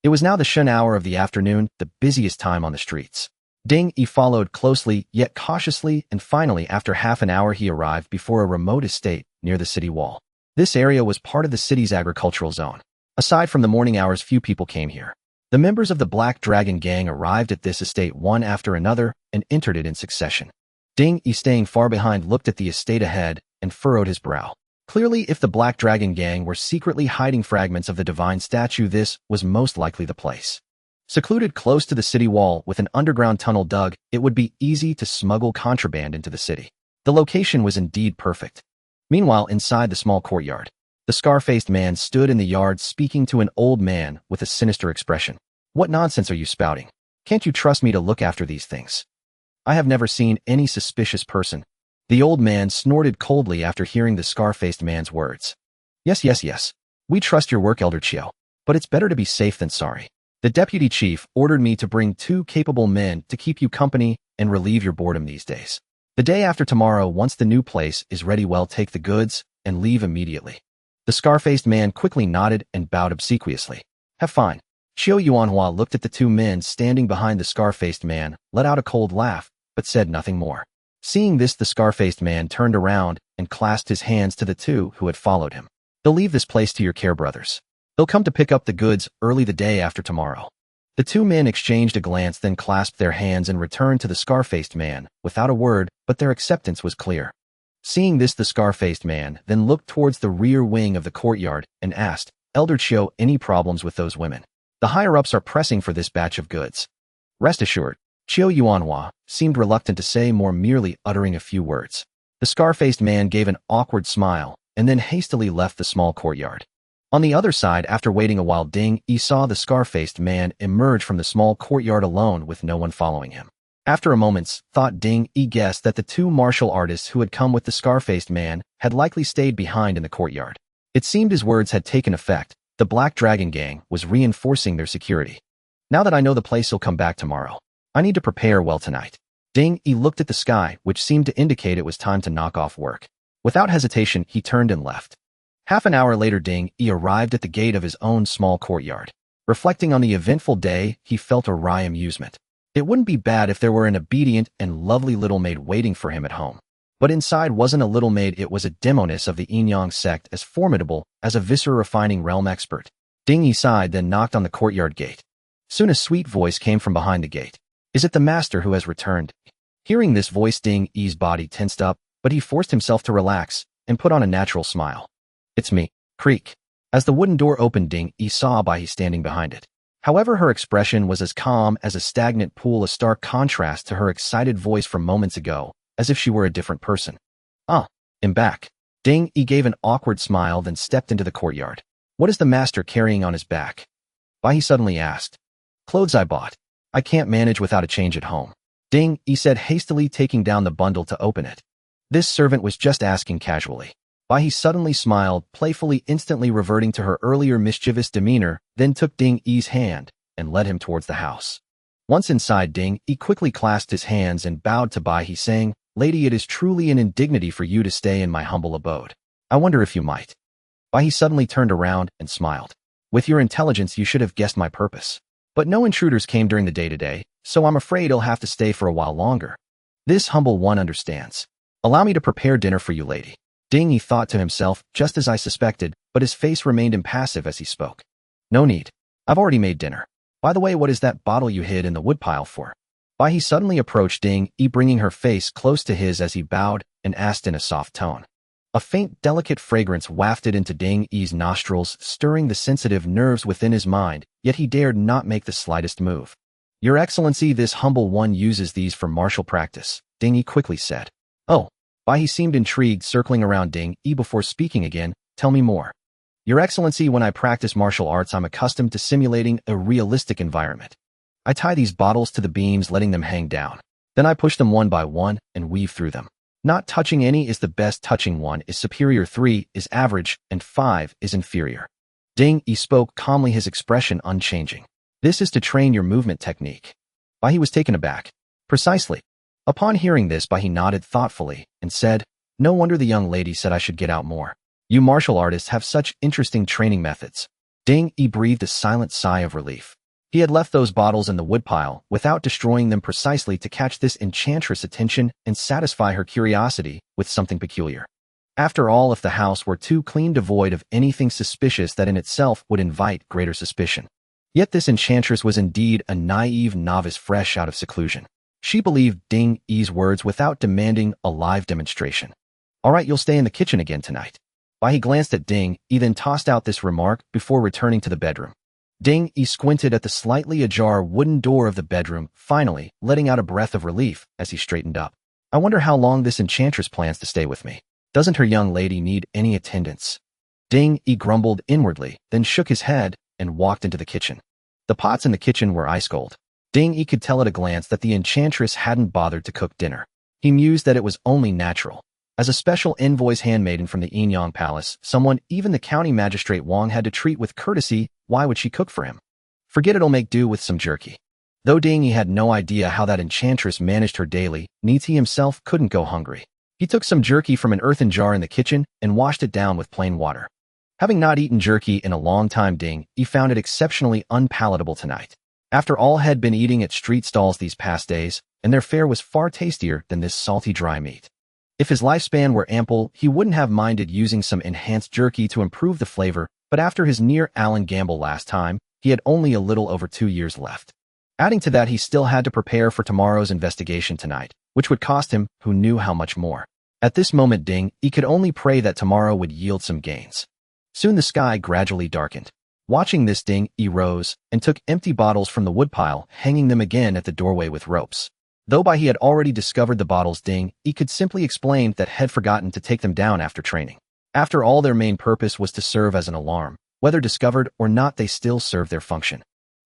It was now the Shun hour of the afternoon, the busiest time on the streets. Ding Yi followed closely, yet cautiously, and finally, after half an hour, he arrived before a remote estate near the city wall. This area was part of the city's agricultural zone. Aside from the morning hours, few people came here. The members of the Black Dragon Gang arrived at this estate one after another and entered it in succession. Ding Yi, staying far behind, looked at the estate ahead and furrowed his brow. Clearly, if the Black Dragon Gang were secretly hiding fragments of the divine statue, this was most likely the place. Secluded close to the city wall with an underground tunnel dug, it would be easy to smuggle contraband into the city. The location was indeed perfect. Meanwhile, inside the small courtyard, the scar-faced man stood in the yard speaking to an old man with a sinister expression. "What nonsense are you spouting? Can't you trust me to look after these things? I have never seen any suspicious person." The old man snorted coldly after hearing the scar-faced man's words. Yes. We trust your work, Elder Chiao, but it's better to be safe than sorry. The deputy chief ordered me to bring 2 capable men to keep you company and relieve your boredom these days. The day after tomorrow, once the new place is ready, well, take the goods and leave immediately." The scar-faced man quickly nodded and bowed obsequiously. "Have fun." Chiao Yuanhua looked at the 2 men standing behind the scar-faced man, let out a cold laugh, but said nothing more. Seeing this, the scar-faced man turned around and clasped his hands to the 2 who had followed him. "They'll leave this place to your care, brothers. They'll come to pick up the goods early the day after tomorrow." The 2 men exchanged a glance, then clasped their hands and returned to the scar-faced man without a word, but their acceptance was clear. Seeing this, the scar-faced man then looked towards the rear wing of the courtyard and asked, "Elder Chiao, any problems with those women? The higher-ups are pressing for this batch of goods." "Rest assured." Chiao Yuanhua seemed reluctant to say more, merely uttering a few words. The scar-faced man gave an awkward smile and then hastily left the small courtyard. On the other side, after waiting a while, Ding Yi saw the scar-faced man emerge from the small courtyard alone with no one following him. After a moment's thought, Ding Yi guessed that the 2 martial artists who had come with the scar-faced man had likely stayed behind in the courtyard. It seemed his words had taken effect. The Black Dragon Gang was reinforcing their security. "Now that I know the place will come back tomorrow, I need to prepare well tonight." Ding Yi looked at the sky, which seemed to indicate it was time to knock off work. Without hesitation, he turned and left. Half an hour later, Ding Yi arrived at the gate of his own small courtyard. Reflecting on the eventful day, he felt a wry amusement. It wouldn't be bad if there were an obedient and lovely little maid waiting for him at home. But inside wasn't a little maid, it was a demoness of the Yinyang sect, as formidable as a viscera-refining realm expert. Ding Yi sighed, then knocked on the courtyard gate. Soon a sweet voice came from behind the gate. "Is it the master who has returned?" Hearing this voice, Ding Yi's body tensed up, but he forced himself to relax and put on a natural smile. "It's me." Creak. As the wooden door opened, Ding Yi saw Bai He standing behind it. However, her expression was as calm as a stagnant pool, a stark contrast to her excited voice from moments ago, as if she were a different person. "Ah, I'm back." Ding Yi gave an awkward smile, then stepped into the courtyard. "What is the master carrying on his back?" Bai He suddenly asked. "Clothes I bought. I can't manage without a change at home." Ding Yi said, hastily taking down the bundle to open it. This servant was just asking casually. Bai He suddenly smiled, playfully, instantly reverting to her earlier mischievous demeanor, then took Ding Yi's hand and led him towards the house. Once inside, Ding Yi quickly clasped his hands and bowed to Bai He, saying, "Lady, it is truly an indignity for you to stay in my humble abode. I wonder if you might." Bai He suddenly turned around and smiled. "With your intelligence, you should have guessed my purpose. But no intruders came during the day today, so I'm afraid I'll have to stay for a while longer. This humble one understands. Allow me to prepare dinner for you, lady." Ding Yi thought to himself, just as I suspected, but his face remained impassive as he spoke. "No need. I've already made dinner. By the way, what is that bottle you hid in the woodpile for?" Bai He suddenly approached Ding Yi, bringing her face close to his as he bowed and asked in a soft tone. A faint, delicate fragrance wafted into Ding Yi's nostrils, stirring the sensitive nerves within his mind, yet he dared not make the slightest move. "Your Excellency, this humble one uses these for martial practice," Ding Yi quickly said. "Oh." Bai He seemed intrigued, circling around Ding Yi before speaking again. "Tell me more." "Your Excellency, when I practice martial arts, I'm accustomed to simulating a realistic environment. I tie these bottles to the beams, letting them hang down. Then I push them one by one and weave through them. Not touching any is the best, touching one is superior, 3 is average, and 5 is inferior." Ding Yi spoke calmly, his expression unchanging. "This is to train your movement technique." Bai He was taken aback. "Precisely." Upon hearing this, Bai He nodded thoughtfully and said, "No wonder the young lady said I should get out more. You martial artists have such interesting training methods. Ding Yi breathed a silent sigh of relief. He had left those bottles in the woodpile without destroying them precisely to catch this enchantress' attention and satisfy her curiosity with something peculiar. After all, if the house were too clean devoid of anything suspicious, that in itself would invite greater suspicion. Yet this enchantress was indeed a naive novice fresh out of seclusion. She believed Ding Yi's words without demanding a live demonstration. "All right, you'll stay in the kitchen again tonight." He glanced at Ding Yi, then tossed out this remark before returning to the bedroom. Ding Yi squinted at the slightly ajar wooden door of the bedroom, finally letting out a breath of relief as he straightened up. "I wonder how long this enchantress plans to stay with me. Doesn't her young lady need any attendance?" Ding Yi grumbled inwardly, then shook his head and walked into the kitchen. The pots in the kitchen were ice cold. Ding Yi could tell at a glance that the enchantress hadn't bothered to cook dinner. He mused that it was only natural. As a special envoy's handmaiden from the Yinyang Palace, someone even the county magistrate Wang had to treat with courtesy, why would she cook for him? Forget it'll make do with some jerky. Though Ding Yi had no idea how that enchantress managed her daily needs, he himself couldn't go hungry. He took some jerky from an earthen jar in the kitchen and washed it down with plain water. Having not eaten jerky in a long time, Ding Yi found it exceptionally unpalatable tonight. After all had been eating at street stalls these past days, and their fare was far tastier than this salty dry meat. If his lifespan were ample, he wouldn't have minded using some enhanced jerky to improve the flavor, but after his near Allen gamble last time, he had only a little over 2 years left. Adding to that, he still had to prepare for tomorrow's investigation tonight, which would cost him who knew how much more. At this moment, Ding Yi could only pray that tomorrow would yield some gains. Soon the sky gradually darkened. Watching this, Ding Yi rose and took empty bottles from the woodpile, hanging them again at the doorway with ropes. Though he had already discovered the bottles, Ding Yi could simply explain that had forgotten to take them down after training. After all, their main purpose was to serve as an alarm. Whether discovered or not, they still serve their function.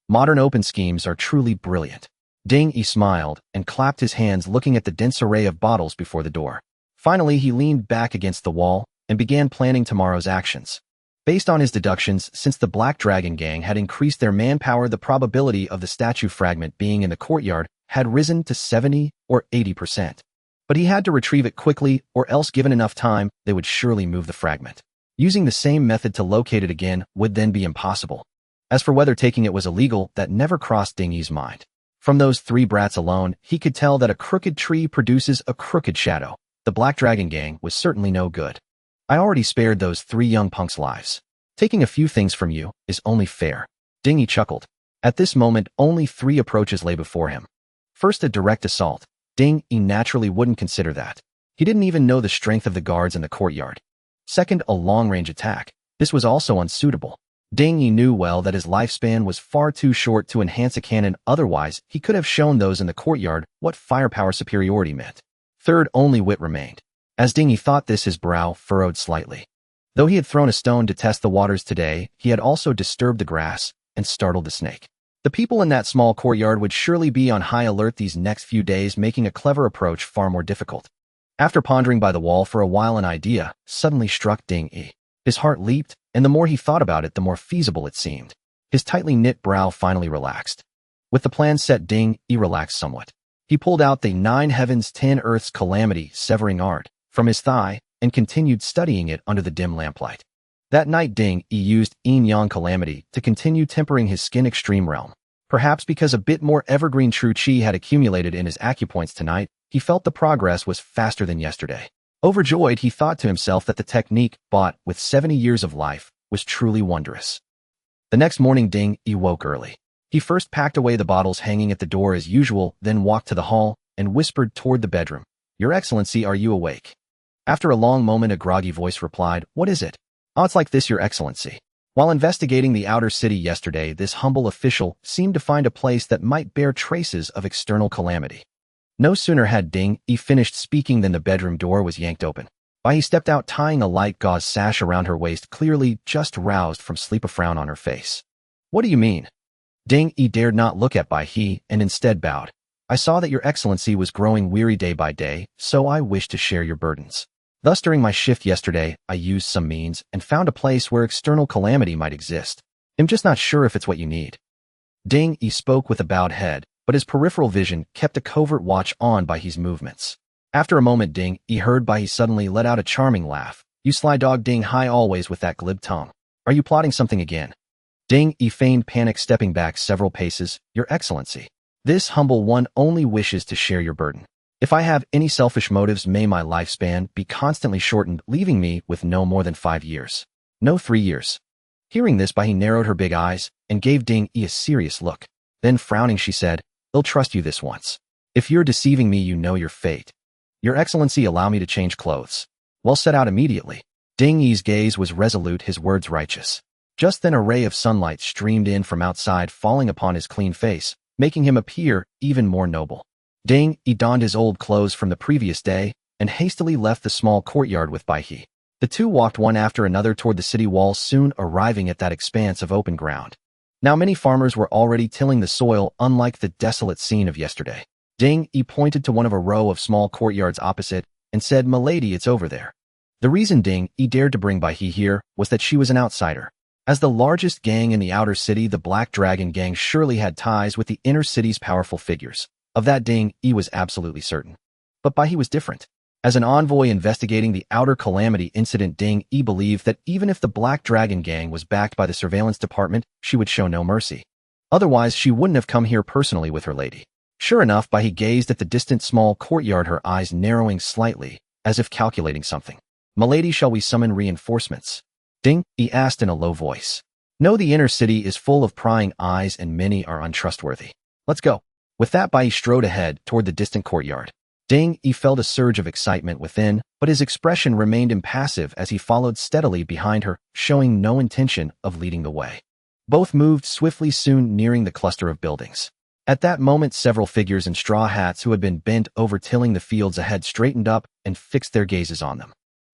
Modern open schemes are truly brilliant. Ding Yi smiled and clapped his hands, looking at the dense array of bottles before the door. Finally, he leaned back against the wall and began planning tomorrow's actions. Based on his deductions, since the Black Dragon Gang had increased their manpower, the probability of the statue fragment being in the courtyard had risen to 70 or 80%. But he had to retrieve it quickly, or else given enough time, they would surely move the fragment. Using the same method to locate it again would then be impossible. As for whether taking it was illegal, that never crossed Ding Yi's mind. From those 3 brats alone, he could tell that a crooked tree produces a crooked shadow. The Black Dragon Gang was certainly no good. "I already spared those 3 young punks' lives. Taking a few things from you is only fair." Ding Yi chuckled. At this moment, only 3 approaches lay before him. First, a direct assault. Ding Yi naturally wouldn't consider that. He didn't even know the strength of the guards in the courtyard. Second, a long-range attack. This was also unsuitable. Ding Yi knew well that his lifespan was far too short to enhance a cannon, otherwise he could have shown those in the courtyard what firepower superiority meant. Third, only wit remained. As Ding Yi thought this, his brow furrowed slightly. Though he had thrown a stone to test the waters today, he had also disturbed the grass and startled the snake. The people in that small courtyard would surely be on high alert these next few days, making a clever approach far more difficult. After pondering by the wall for a while, an idea suddenly struck Ding Yi. His heart leaped, and the more he thought about it, the more feasible it seemed. His tightly knit brow finally relaxed. With the plan set, Ding Yi relaxed somewhat. He pulled out the 9 heavens 10 earths calamity severing art from his thigh and continued studying it under the dim lamplight. That night, Ding Yi used Yin Yang Calamity to continue tempering his skin extreme realm. Perhaps because a bit more evergreen true chi had accumulated in his acupoints tonight, he felt the progress was faster than yesterday. Overjoyed, he thought to himself that the technique, bought with 70 years of life, was truly wondrous. The next morning, Ding Yi woke early. He first packed away the bottles hanging at the door as usual, then walked to the hall and whispered toward the bedroom. "Your Excellency, are you awake?" After a long moment, a groggy voice replied, "What is it?" "Oh, it's like this, Your Excellency. While investigating the outer city yesterday, this humble official seemed to find a place that might bear traces of external calamity." No sooner had Ding Yi finished speaking than the bedroom door was yanked open. He stepped out, tying a light gauze sash around her waist, clearly just roused from sleep, a frown on her face. "What do you mean?" Ding Yi dared not look at Bai He and instead bowed. "I saw that Your Excellency was growing weary day by day, so I wished to share your burdens. Thus, during my shift yesterday, I used some means and found a place where external calamity might exist. I'm just not sure if it's what you need." Ding Yi spoke with a bowed head, but his peripheral vision kept a covert watch on Bai He's movements. After a moment, Ding Yi heard Bai He suddenly let out a charming laugh. "You sly dog, Ding Hai, always with that glib tongue. Are you plotting something again?" Ding Yi feigned panic, stepping back several paces. Your Excellency, this humble one only wishes to share your burden. If I have any selfish motives, may my lifespan be constantly shortened, leaving me with no more than 5 years. No 3 years. Hearing this, Bai He narrowed her big eyes and gave Ding Yi a serious look. Then frowning, she said, I'll trust you this once. If you're deceiving me, you know your fate. Your Excellency, allow me to change clothes. Well, set out immediately. Ding Yi's gaze was resolute, his words righteous. Just then a ray of sunlight streamed in from outside, falling upon his clean face, making him appear even more noble. Ding Yi donned his old clothes from the previous day and hastily left the small courtyard with Bai He. The two walked one after another toward the city walls, soon arriving at that expanse of open ground. Now many farmers were already tilling the soil, unlike the desolate scene of yesterday. Ding Yi pointed to one of a row of small courtyards opposite and said, "Milady, it's over there." The reason Ding Yi dared to bring Bai He here was that she was an outsider. As the largest gang in the outer city, the Black Dragon Gang surely had ties with the inner city's powerful figures. Of that Ding Yi was absolutely certain. But Bai He was different. As an envoy investigating the Outer Calamity incident, Ding Yi believed that even if the Black Dragon Gang was backed by the surveillance department, she would show no mercy. Otherwise, she wouldn't have come here personally with her lady. Sure enough, Bai He gazed at the distant small courtyard, her eyes narrowing slightly, as if calculating something. "Milady, shall we summon reinforcements?" Ding Yi asked in a low voice. "No, the inner city is full of prying eyes and many are untrustworthy. Let's go." With that, Bai He strode ahead toward the distant courtyard. Ding Yi felt a surge of excitement within, but his expression remained impassive as he followed steadily behind her, showing no intention of leading the way. Both moved swiftly, soon nearing the cluster of buildings. At that moment, several figures in straw hats who had been bent over tilling the fields ahead straightened up and fixed their gazes on them.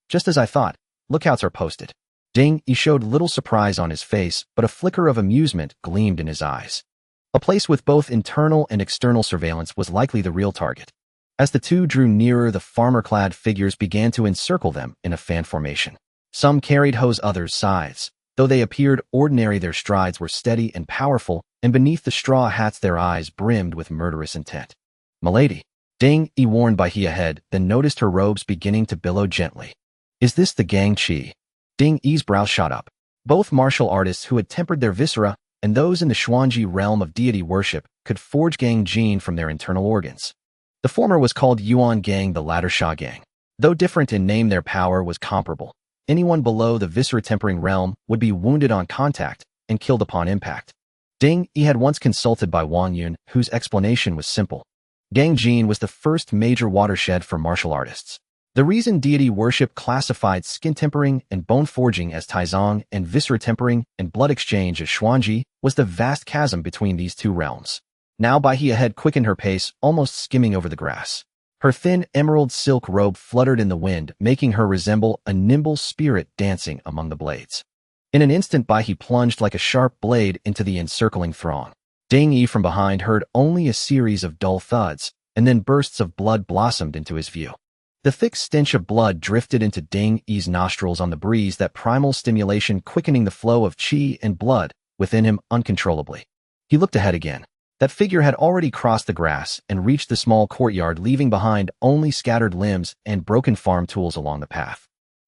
"Just as I thought, lookouts are posted." Ding Yi showed little surprise on his face, but a flicker of amusement gleamed in his eyes. A place with both internal and external surveillance was likely the real target. As the two drew nearer, the farmer-clad figures began to encircle them in a fan formation. Some carried hoes, others scythes. Though they appeared ordinary, their strides were steady and powerful, and beneath the straw hats their eyes brimmed with murderous intent. "Milady," Ding Yi warned Bai He ahead, then noticed her robes beginning to billow gently. "Is this the gang chi?" Ding Yi's brow shot up. Both martial artists who had tempered their viscera and those in the Xuanji realm of deity worship could forge gang gene from their internal organs. The former was called Yuan Gang, the latter Sha Gang. Though different in name, their power was comparable. Anyone below the viscera-tempering realm would be wounded on contact and killed upon impact. Ding Yi had once consulted by Wang Yun, whose explanation was simple. Gang gene was the first major watershed for martial artists. The reason deity worship classified skin tempering and bone forging as Taizong and viscera tempering and blood exchange as Xuanji was the vast chasm between these two realms. Now Bai He ahead quickened her pace, almost skimming over the grass. Her thin emerald silk robe fluttered in the wind, making her resemble a nimble spirit dancing among the blades. In an instant, Bai He plunged like a sharp blade into the encircling throng. Ding Yi from behind heard only a series of dull thuds, and then bursts of blood blossomed into his view. The thick stench of blood drifted into Ding Yi's nostrils on the breeze, that primal stimulation quickening the flow of qi and blood within him uncontrollably. He looked ahead again. That figure had already crossed the grass and reached the small courtyard, leaving behind only scattered limbs and broken farm tools along the path.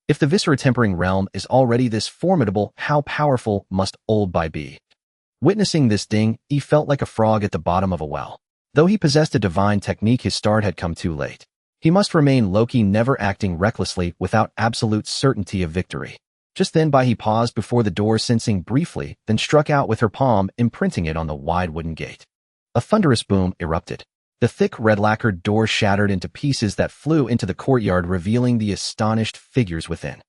If the viscera-tempering realm is already this formidable, how powerful must old Bai be? Witnessing this, Ding Yi felt like a frog at the bottom of a well. Though he possessed a divine technique, his start had come too late. He must remain low-key, never acting recklessly without absolute certainty of victory. Just then Bai He paused before the door, sensing briefly, then struck out with her palm, imprinting it on the wide wooden gate. A thunderous boom erupted. The thick red-lacquered door shattered into pieces that flew into the courtyard, revealing the astonished figures within.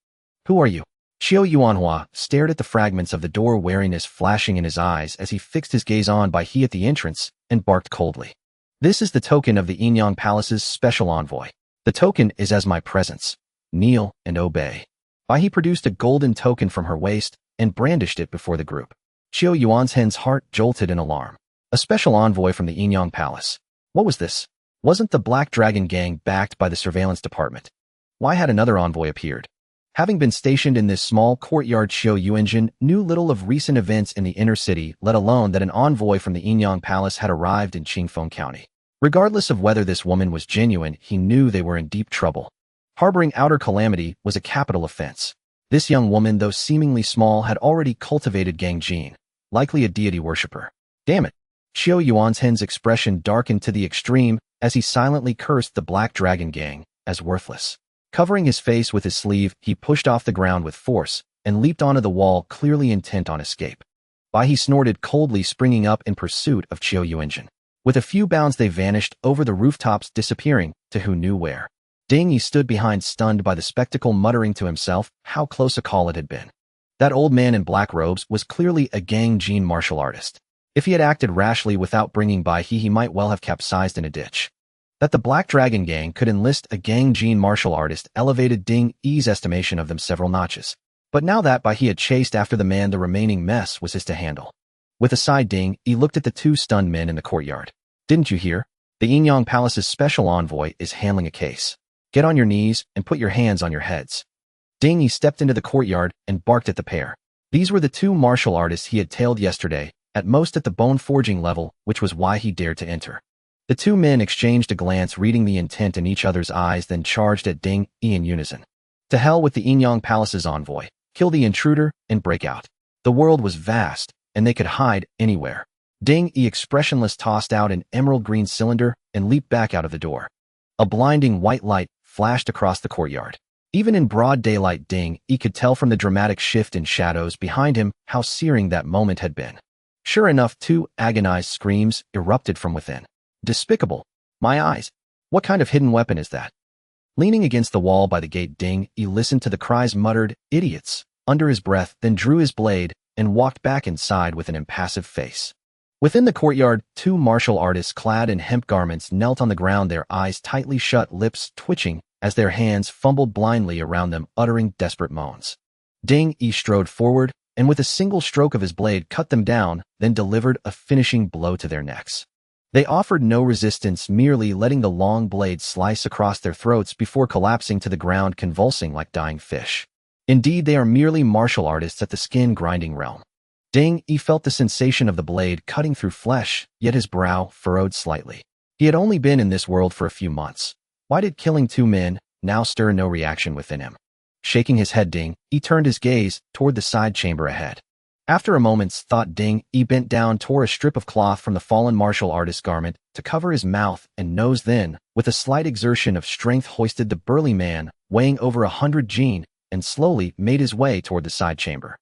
"Who are you?" Xiao Yuanhua stared at the fragments of the door, wariness flashing in his eyes as he fixed his gaze on Bai He at the entrance and barked coldly. "This is the token of the Yinyang Palace's special envoy. The token is as my presence. Kneel and obey." Bai He produced a golden token from her waist and brandished it before the group. Xiao Yuan's heart jolted in alarm. A special envoy from the Yinyang Palace. What was this? Wasn't the Black Dragon Gang backed by the surveillance department? Why had another envoy appeared? Having been stationed in this small courtyard, Xiao Yuanjin knew little of recent events in the inner city, let alone that an envoy from the Yinyang Palace had arrived in Chingfong County. Regardless of whether this woman was genuine, he knew they were in deep trouble. Harboring Outer Calamity was a capital offense. This young woman, though seemingly small, had already cultivated gang gene. likely a deity worshipper. Damn it. Qiu Yuanten's expression darkened to the extreme as he silently cursed the Black Dragon Gang as worthless. Covering his face with his sleeve, he pushed off the ground with force and leaped onto the wall, clearly intent on escape. He snorted coldly, springing up in pursuit of Qiu Yuanten. With a few bounds they vanished over the rooftops, disappearing to who knew where. Ding Yi stood behind, stunned by the spectacle, muttering to himself how close a call it had been. That old man in black robes was clearly a gang gene martial artist. If he had acted rashly without bringing by he might well have capsized in a ditch. That the Black Dragon Gang could enlist a gang gene martial artist elevated Ding Yi's estimation of them several notches. But now that he had chased after the man, the remaining mess was his to handle. With a sigh, Ding Yi looked at the two stunned men in the courtyard. Didn't you hear? The Yinyang Palace's special envoy is handling a case. Get on your knees and put your hands on your heads. Ding Yi stepped into the courtyard and barked at the pair. These were the two martial artists he had tailed yesterday, at most at the bone forging level, which was why he dared to enter. The two men exchanged a glance, reading the intent in each other's eyes, then charged at Ding Yi in unison. To hell with the Yinyang Palace's envoy. Kill the intruder and break out. The world was vast, and they could hide anywhere. Ding Yi, expressionless, tossed out an emerald green cylinder and leaped back out of the door. A blinding white light flashed across the courtyard. Even in broad daylight, Ding Yi could tell from the dramatic shift in shadows behind him how searing that moment had been. Sure enough, two agonized screams erupted from within. Despicable. My eyes. What kind of hidden weapon is that? Leaning against the wall by the gate, Ding Yi listened to the cries, muttered, "Idiots," under his breath, then drew his blade and walked back inside with an impassive face. Within the courtyard, two martial artists clad in hemp garments knelt on the ground, their eyes tightly shut, lips twitching as their hands fumbled blindly around them, uttering desperate moans. Ding Yi strode forward and with a single stroke of his blade cut them down, then delivered a finishing blow to their necks. They offered no resistance, merely letting the long blade slice across their throats before collapsing to the ground, convulsing like dying fish. Indeed, they are merely martial artists at the skin-grinding realm. Ding Yi felt the sensation of the blade cutting through flesh, yet his brow furrowed slightly. He had only been in this world for a few months. Why did killing two men now stir no reaction within him? Shaking his head, Ding Yi turned his gaze toward the side chamber ahead. After a moment's thought, Ding Yi bent down, tore a strip of cloth from the fallen martial artist's garment to cover his mouth and nose, then, with a slight exertion of strength, hoisted the burly man, weighing over 100 gene, and slowly made his way toward the side chamber.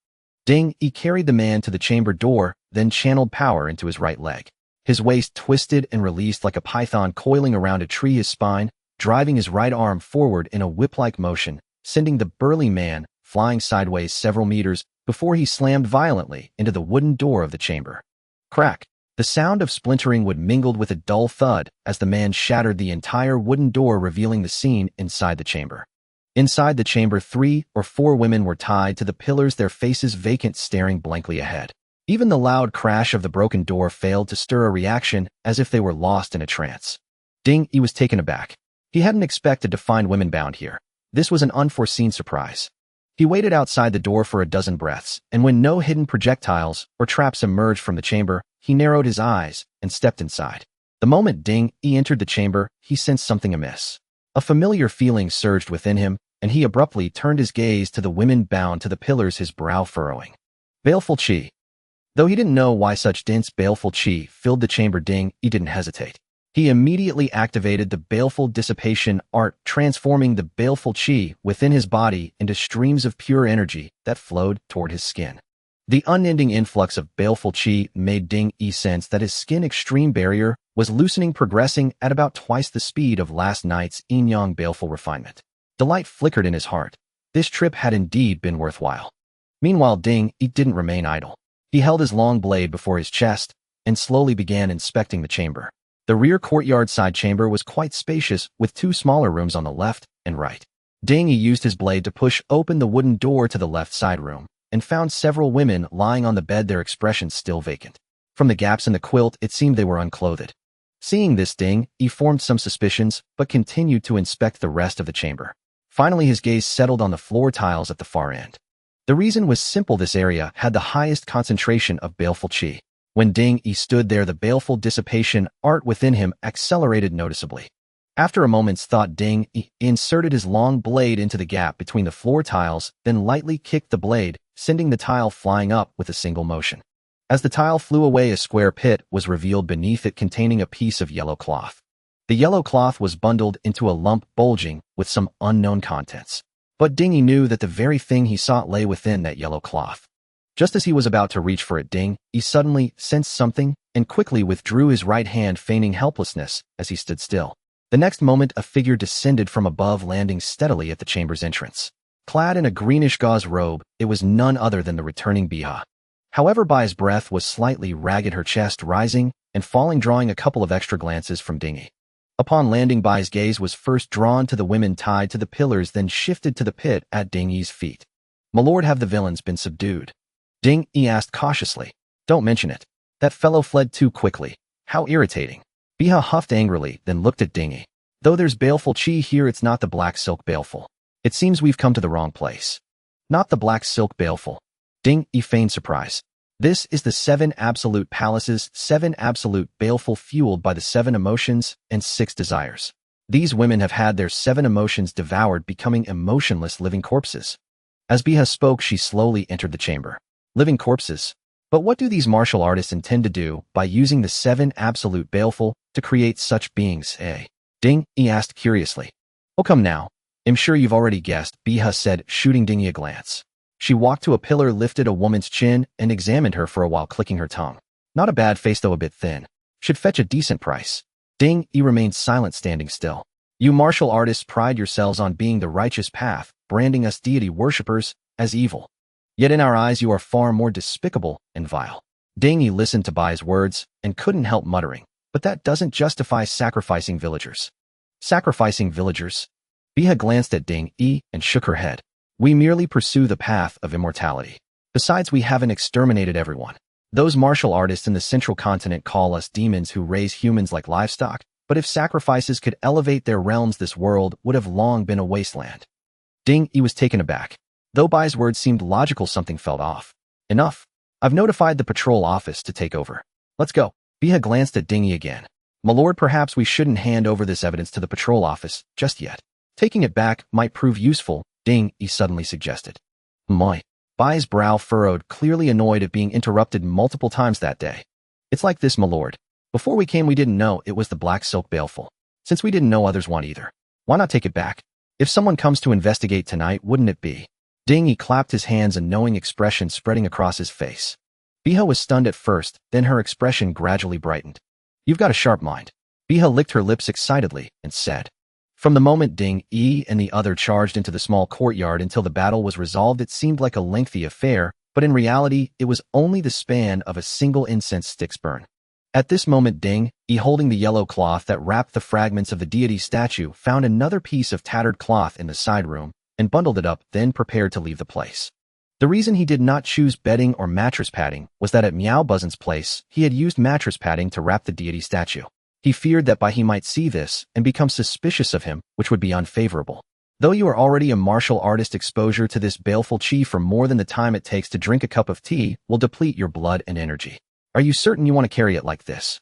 Ding Yi carried the man to the chamber door, then channeled power into his right leg. His waist twisted and released like a python coiling around a tree, his spine, driving his right arm forward in a whip-like motion, sending the burly man flying sideways several meters before he slammed violently into the wooden door of the chamber. Crack! The sound of splintering wood mingled with a dull thud as the man shattered the entire wooden door, revealing the scene inside the chamber. Inside the chamber, 3 or 4 women were tied to the pillars, their faces vacant, staring blankly ahead. Even the loud crash of the broken door failed to stir a reaction, as if they were lost in a trance. Ding Yi was taken aback. He hadn't expected to find women bound here. This was an unforeseen surprise. He waited outside the door for a dozen breaths, and when no hidden projectiles or traps emerged from the chamber, he narrowed his eyes and stepped inside. The moment Ding Yi entered the chamber, he sensed something amiss. A familiar feeling surged within him, and he abruptly turned his gaze to the women bound to the pillars, his brow furrowing. Baleful qi. Though he didn't know why such dense baleful qi filled the chamber, Ding Yi didn't hesitate. He immediately activated the baleful dissipation art, transforming the baleful qi within his body into streams of pure energy that flowed toward his skin. The unending influx of baleful qi made Ding Yi sense that his skin extreme barrier was loosening, progressing at about twice the speed of last night's yin-yang baleful refinement. Delight flickered in his heart. This trip had indeed been worthwhile. Meanwhile, Ding Yi didn't remain idle. He held his long blade before his chest and slowly began inspecting the chamber. The rear courtyard side chamber was quite spacious, with 2 smaller rooms on the left and right. Ding Yi used his blade to push open the wooden door to the left side room and found several women lying on the bed, their expressions still vacant. From the gaps in the quilt, it seemed they were unclothed. Seeing this, Ding Yi formed some suspicions, but continued to inspect the rest of the chamber. Finally, his gaze settled on the floor tiles at the far end. The reason was simple: this area had the highest concentration of baleful qi. When Ding Yi stood there, the baleful dissipation art within him accelerated noticeably. After a moment's thought, Ding Yi inserted his long blade into the gap between the floor tiles, then lightly kicked the blade, sending the tile flying up with a single motion. As the tile flew away, a square pit was revealed beneath it containing a piece of yellow cloth. The yellow cloth was bundled into a lump bulging with some unknown contents. But Dingy knew that the very thing he sought lay within that yellow cloth. Just as he was about to reach for it, he suddenly sensed something and quickly withdrew his right hand, feigning helplessness as he stood still. The next moment, a figure descended from above, landing steadily at the chamber's entrance. Clad in a greenish gauze robe, it was none other than the returning Biha. However, Bai's breath was slightly ragged, her chest rising and falling, drawing a couple of extra glances from Dingy. Upon landing, Bai's gaze was first drawn to the women tied to the pillars, then shifted to the pit at Dingy's feet. "My lord, have the villains been subdued?" Dingy asked cautiously. "Don't mention it. That fellow fled too quickly. How irritating." Biha huffed angrily, then looked at Dingy. "Though there's baleful chi here, it's not the black silk baleful. It seems we've come to the wrong place." "Not the black silk baleful?" Dingy feigned surprise. "This is the 7 absolute palaces, 7 absolute baleful, fueled by the 7 emotions and 6 desires. These women have had their 7 emotions devoured, becoming emotionless living corpses." As Biha spoke, she slowly entered the chamber. Living corpses? But what do these martial artists intend to do by using the 7 absolute baleful to create such beings, eh? Dingy asked curiously. "Oh, come now. I'm sure you've already guessed," Biha said, shooting Dingy a glance. She walked to a pillar, lifted a woman's chin, and examined her for a while, clicking her tongue. "Not a bad face, though a bit thin. Should fetch a decent price." Dingy remained silent, standing still. "You martial artists pride yourselves on being the righteous path, branding us deity worshippers as evil. Yet in our eyes you are far more despicable and vile." Dingy listened to Bai's words and couldn't help muttering, "But that doesn't justify sacrificing villagers." "Sacrificing villagers?" Biha glanced at Dingy and shook her head. "We merely pursue the path of immortality. Besides, we haven't exterminated everyone. Those martial artists in the central continent call us demons who raise humans like livestock, but if sacrifices could elevate their realms, this world would have long been a wasteland." Dingy was taken aback. Though Bai's words seemed logical, something felt off. "Enough. I've notified the patrol office to take over. Let's go." Biha glanced at Dingy again. "My lord, perhaps we shouldn't hand over this evidence to the patrol office just yet. Taking it back might prove useful," Dingy suddenly suggested. "My." Bai's brow furrowed, clearly annoyed at being interrupted multiple times that day. "It's like this, my lord. Before we came, we didn't know it was the black silk baleful. Since we didn't know others want either, why not take it back? If someone comes to investigate tonight, wouldn't it be?" Dingy clapped his hands, a knowing expression spreading across his face. Biha was stunned at first, then her expression gradually brightened. "You've got a sharp mind." Biha licked her lips excitedly and said. From the moment Dingy and the other charged into the small courtyard until the battle was resolved, it seemed like a lengthy affair, but in reality, it was only the span of a single incense stick's burn. At this moment, Dingy, holding the yellow cloth that wrapped the fragments of the deity statue, found another piece of tattered cloth in the side room and bundled it up, then prepared to leave the place. The reason he did not choose bedding or mattress padding was that at Meow Buzzan's place, he had used mattress padding to wrap the deity statue. He feared that he might see this and become suspicious of him, which would be unfavorable. Though you are already a martial artist, exposure to this baleful chi for more than the time it takes to drink a cup of tea will deplete your blood and energy. Are you certain you want to carry it like this?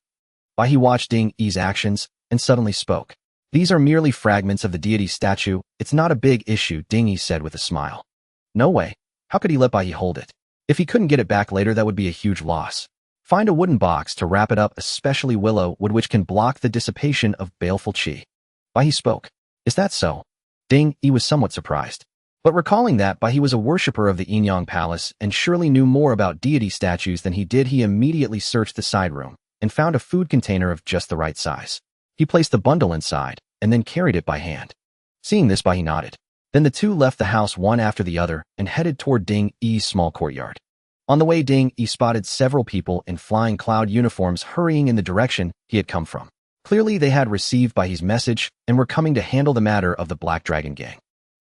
He watched Dingy's actions and suddenly spoke. "These are merely fragments of the deity statue. It's not a big issue," Dingy said with a smile. "No way. How could he let Bai hold it? If he couldn't get it back later, that would be a huge loss. Find a wooden box to wrap it up, especially willow wood, which can block the dissipation of baleful chi." Bai spoke. "Is that so?" Dingy was somewhat surprised. But recalling that Bai was a worshipper of the Yinyang Palace and surely knew more about deity statues than he did, he immediately searched the side room and found a food container of just the right size. He placed the bundle inside and then carried it by hand. Seeing this, Bai nodded. Then the two left the house one after the other and headed toward Dingy's small courtyard. On the way, Dingy spotted several people in flying cloud uniforms hurrying in the direction he had come from. Clearly, they had received Bai's message and were coming to handle the matter of the Black Dragon Gang.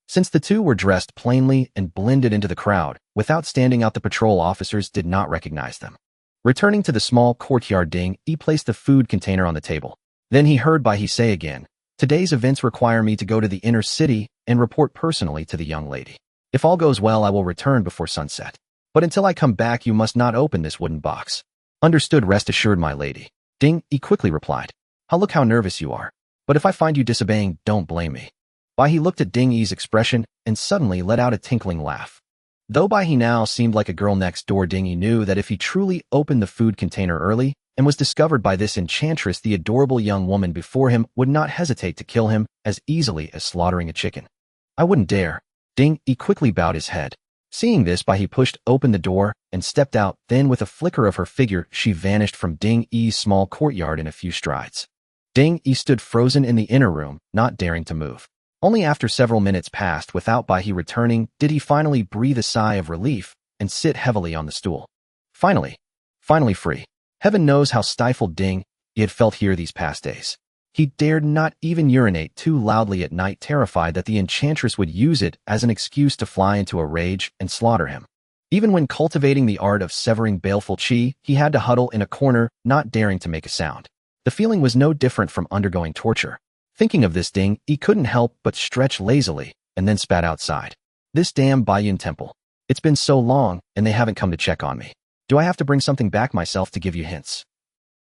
Since the two were dressed plainly and blended into the crowd, without standing out, the patrol officers did not recognize them. Returning to the small courtyard, Dingy placed the food container on the table. Then he heard Bai say again, "Today's events require me to go to the inner city and report personally to the young lady. If all goes well, I will return before sunset. But until I come back, you must not open this wooden box." "Understood, rest assured, my lady," Dingy quickly replied. Look how nervous you are. But if I find you disobeying, don't blame me." He looked at Dingy's expression and suddenly let out a tinkling laugh. Though by he now seemed like a girl next door, Dingy knew that if he truly opened the food container early and was discovered by this enchantress, the adorable young woman before him would not hesitate to kill him as easily as slaughtering a chicken. I wouldn't dare. Ding-y quickly bowed his head. Seeing this, Bai he pushed open the door and stepped out. Then with a flicker of her figure, she vanished from Ding-y's small courtyard in a few strides. Ding-y stood frozen in the inner room, not daring to move. Only after several minutes passed without Bai he returning did he finally breathe a sigh of relief and sit heavily on the stool. Finally free. Heaven knows how stifled Ding-y had felt here these past days. He dared not even urinate too loudly at night, terrified that the enchantress would use it as an excuse to fly into a rage and slaughter him. Even when cultivating the art of severing baleful chi, he had to huddle in a corner, not daring to make a sound. The feeling was no different from undergoing torture. Thinking of this, Ding-y couldn't help but stretch lazily and then spat outside. This damn Baiyun temple. It's been so long and they haven't come to check on me. Do I have to bring something back myself to give you hints?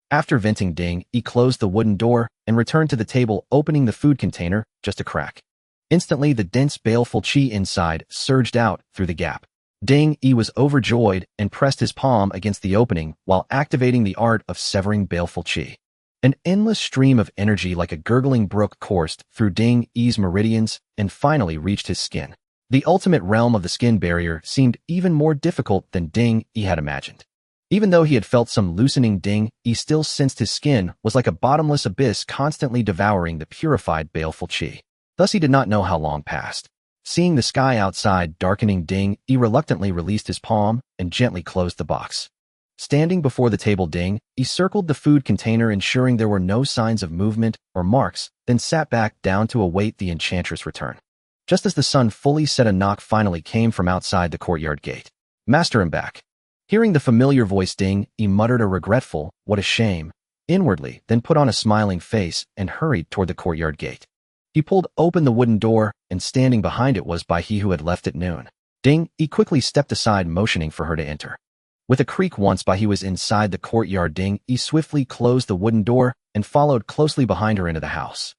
After venting, Ding-y closed the wooden door and returned to the table, opening the food container just a crack. Instantly, the dense, baleful chi inside surged out through the gap. Ding-y was overjoyed and pressed his palm against the opening while activating the art of severing baleful chi. An endless stream of energy like a gurgling brook coursed through Ding-y's meridians and finally reached his skin. The ultimate realm of the skin barrier seemed even more difficult than Ding-y had imagined. Even though he had felt some loosening, Ding-y still sensed his skin was like a bottomless abyss constantly devouring the purified baleful chi. Thus he did not know how long passed. Seeing the sky outside darkening, Ding-y reluctantly released his palm and gently closed the box. Standing before the table, Ding-y circled the food container, ensuring there were no signs of movement or marks, then sat back down to await the enchantress' return. Just as the sun fully set, a knock finally came from outside the courtyard gate. "Master, I'm back." Hearing the familiar voice, Ding-y muttered a regretful, "What a shame," inwardly, then put on a smiling face and hurried toward the courtyard gate. He pulled open the wooden door, and standing behind it was Bai he, who had left at noon. Ding-y quickly stepped aside, motioning for her to enter. With a creak, once Bai he was inside the courtyard, Ding-y swiftly closed the wooden door and followed closely behind her into the house.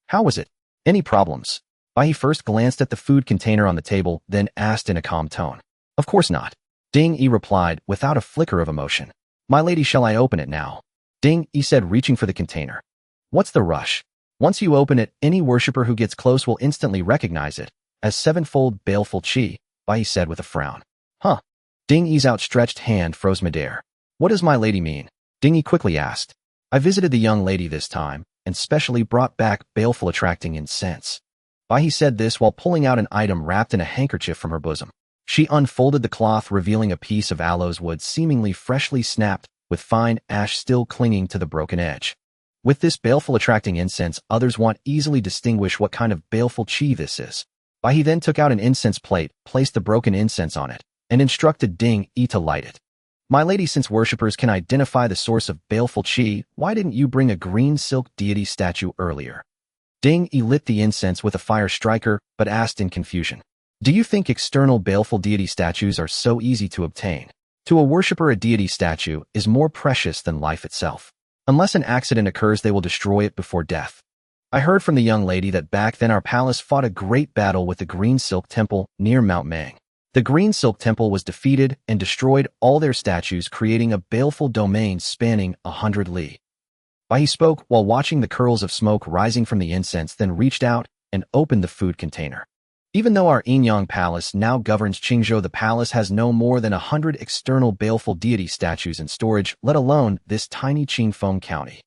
"How was it? Any problems?" Bai he first glanced at the food container on the table, then asked in a calm tone. "Of course not," Ding-y replied without a flicker of emotion. "My lady, shall I open it now?" Ding-y said, reaching for the container. "What's the rush? Once you open it, any worshipper who gets close will instantly recognize it as sevenfold baleful chi," Bai he said with a frown. "Huh?" Ding-y's outstretched hand froze midair. "What does my lady mean?" Ding-y quickly asked. "I visited the young lady this time and specially brought back baleful attracting incense." Bai he said this while pulling out an item wrapped in a handkerchief from her bosom. She unfolded the cloth, revealing a piece of aloes wood seemingly freshly snapped, with fine ash still clinging to the broken edge. With this baleful attracting incense, others won't easily distinguish what kind of baleful chi this is. Bai he then took out an incense plate, placed the broken incense on it, and instructed Ding-y to light it. "My lady, since worshippers can identify the source of baleful chi, why didn't you bring a green silk deity statue earlier?" Ding-y lit the incense with a fire striker, but asked in confusion. "Do you think external baleful deity statues are so easy to obtain? To a worshipper, a deity statue is more precious than life itself. Unless an accident occurs, they will destroy it before death. I heard from the young lady that back then our palace fought a great battle with the Green Silk Temple near Mount Mang. The Green Silk Temple was defeated and destroyed all their statues, creating a baleful domain spanning 100 li." Bai he spoke while watching the curls of smoke rising from the incense, then reached out and opened the food container. "Even though our Yinyang Palace now governs Qingzhou, the palace has no more than 100 external baleful deity statues in storage, let alone this tiny Chingfong county."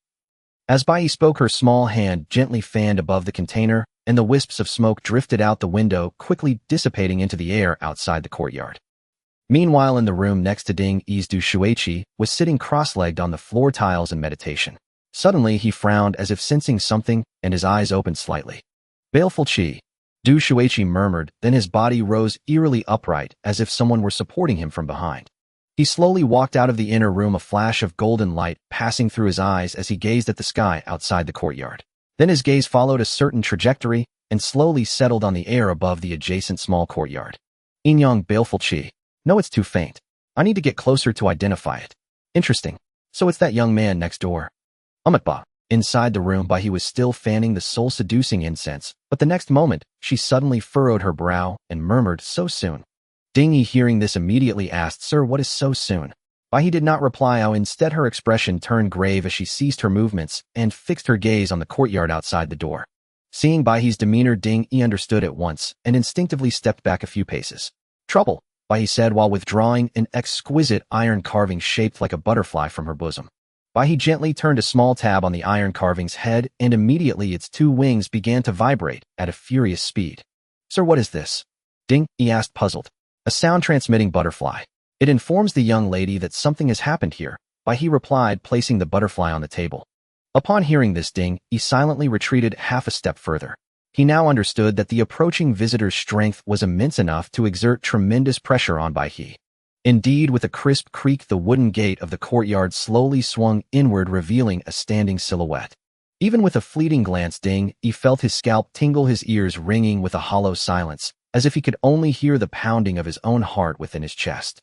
As Bai he spoke, her small hand gently fanned above the container, and the wisps of smoke drifted out the window, quickly dissipating into the air outside the courtyard. Meanwhile, in the room next to Ding-y's, Du Shuiqi was sitting cross-legged on the floor tiles in meditation. Suddenly, he frowned as if sensing something, and his eyes opened slightly. "Baleful chi," Du Shuiqi murmured, then his body rose eerily upright as if someone were supporting him from behind. He slowly walked out of the inner room, a flash of golden light passing through his eyes as he gazed at the sky outside the courtyard. Then his gaze followed a certain trajectory and slowly settled on the air above the adjacent small courtyard. "Yinyang baleful chi. No, it's too faint. I need to get closer to identify it. Interesting. So it's that young man next door." Umatba. Inside the room, Bai he was still fanning the soul-seducing incense, but the next moment, she suddenly furrowed her brow and murmured, "So soon?" Ding Yi, hearing this, immediately asked, "Sir, what is so soon?" Bai He did not reply. Instead, her expression turned grave as she ceased her movements and fixed her gaze on the courtyard outside the door. Seeing Bai He's demeanor, Ding Yi understood at once and instinctively stepped back a few paces. "Trouble," Bai He said while withdrawing an exquisite iron carving shaped like a butterfly from her bosom. Bai He gently turned a small tab on the iron carving's head, and immediately its two wings began to vibrate at a furious speed. "Sir, what is this?" Ding Yi asked, puzzled. "A sound-transmitting butterfly. It informs the young lady that something has happened here," Bai He replied, placing the butterfly on the table. Upon hearing this, Ding Yi silently retreated half a step further. He now understood that the approaching visitor's strength was immense enough to exert tremendous pressure on Bai He. Indeed, with a crisp creak, the wooden gate of the courtyard slowly swung inward, revealing a standing silhouette. Even with a fleeting glance, Ding Yi felt his scalp tingle, his ears ringing with a hollow silence, as if he could only hear the pounding of his own heart within his chest.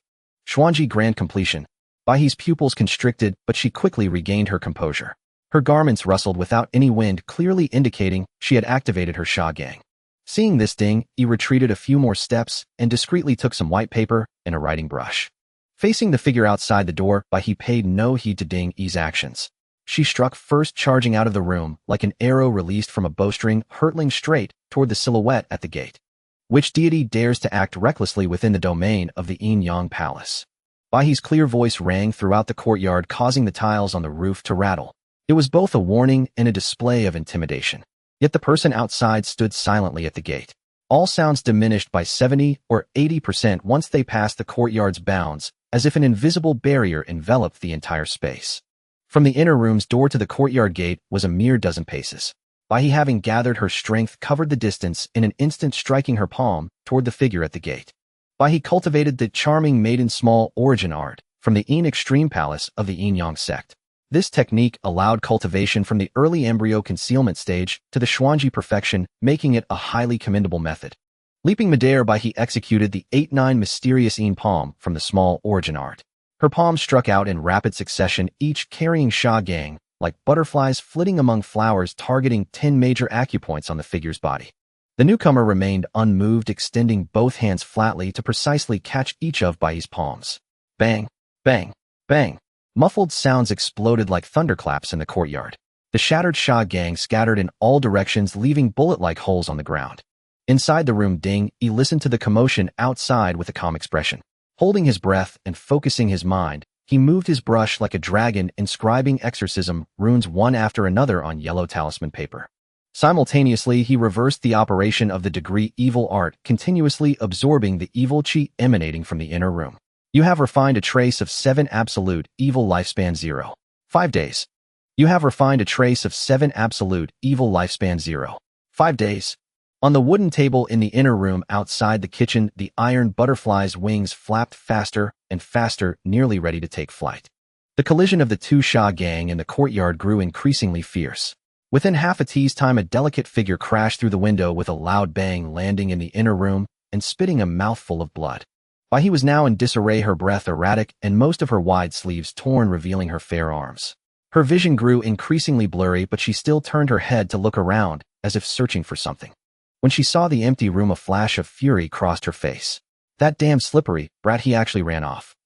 Xuanji grand completion. Bai He's pupils constricted, but she quickly regained her composure. Her garments rustled without any wind, clearly indicating she had activated her Sha Gang. Seeing this, Ding Yi retreated a few more steps and discreetly took some white paper and a writing brush. Facing the figure outside the door, Bai He paid no heed to Ding Yi's actions. She struck first, charging out of the room like an arrow released from a bowstring, hurtling straight toward the silhouette at the gate. Which deity dares to act recklessly within the domain of the Yin-Yang Palace? Bai He's clear voice rang throughout the courtyard, causing the tiles on the roof to rattle. It was both a warning and a display of intimidation. Yet the person outside stood silently at the gate. All sounds diminished by 70 or 80% once they passed the courtyard's bounds, as if an invisible barrier enveloped the entire space. From the inner room's door to the courtyard gate was a mere dozen paces. Bai He, having gathered her strength, covered the distance in an instant, striking her palm toward the figure at the gate. Bai He cultivated the charming maiden small origin art from the Yin extreme palace of the Yin-Yang sect. This technique allowed cultivation from the early embryo concealment stage to the Xuanji perfection, making it a highly commendable method. Leaping midair, Bai He executed the 8-9 mysterious Yin palm from the small origin art. Her palms struck out in rapid succession, each carrying Sha Gang, like butterflies flitting among flowers, targeting 10 major acupoints on the figure's body. The newcomer remained unmoved, extending both hands flatly to precisely catch each of Bai He's palms. Bang, bang, bang. Muffled sounds exploded like thunderclaps in the courtyard. The shattered Sha Gang scattered in all directions, leaving bullet-like holes on the ground. Inside the room, Ding Yi listened to the commotion outside with a calm expression. Holding his breath and focusing his mind, he moved his brush like a dragon, inscribing exorcism runes one after another on yellow talisman paper. Simultaneously, he reversed the operation of the degree evil art, continuously absorbing the evil qi emanating from the inner room. You have refined a trace of 7 absolute evil lifespan 0. 5 days. You have refined a trace of 7 absolute evil lifespan 0. 5 days. On the wooden table in the inner room outside the kitchen, the iron butterfly's wings flapped faster and faster, nearly ready to take flight. The collision of the two Sha Gang in the courtyard grew increasingly fierce. Within half a tea's time, a delicate figure crashed through the window with a loud bang, landing in the inner room and spitting a mouthful of blood. Bai He was now in disarray, her breath erratic and most of her wide sleeves torn, revealing her fair arms. Her vision grew increasingly blurry, but she still turned her head to look around, as if searching for something. When she saw the empty room, a flash of fury crossed her face. That damn slippery brat, he actually ran off.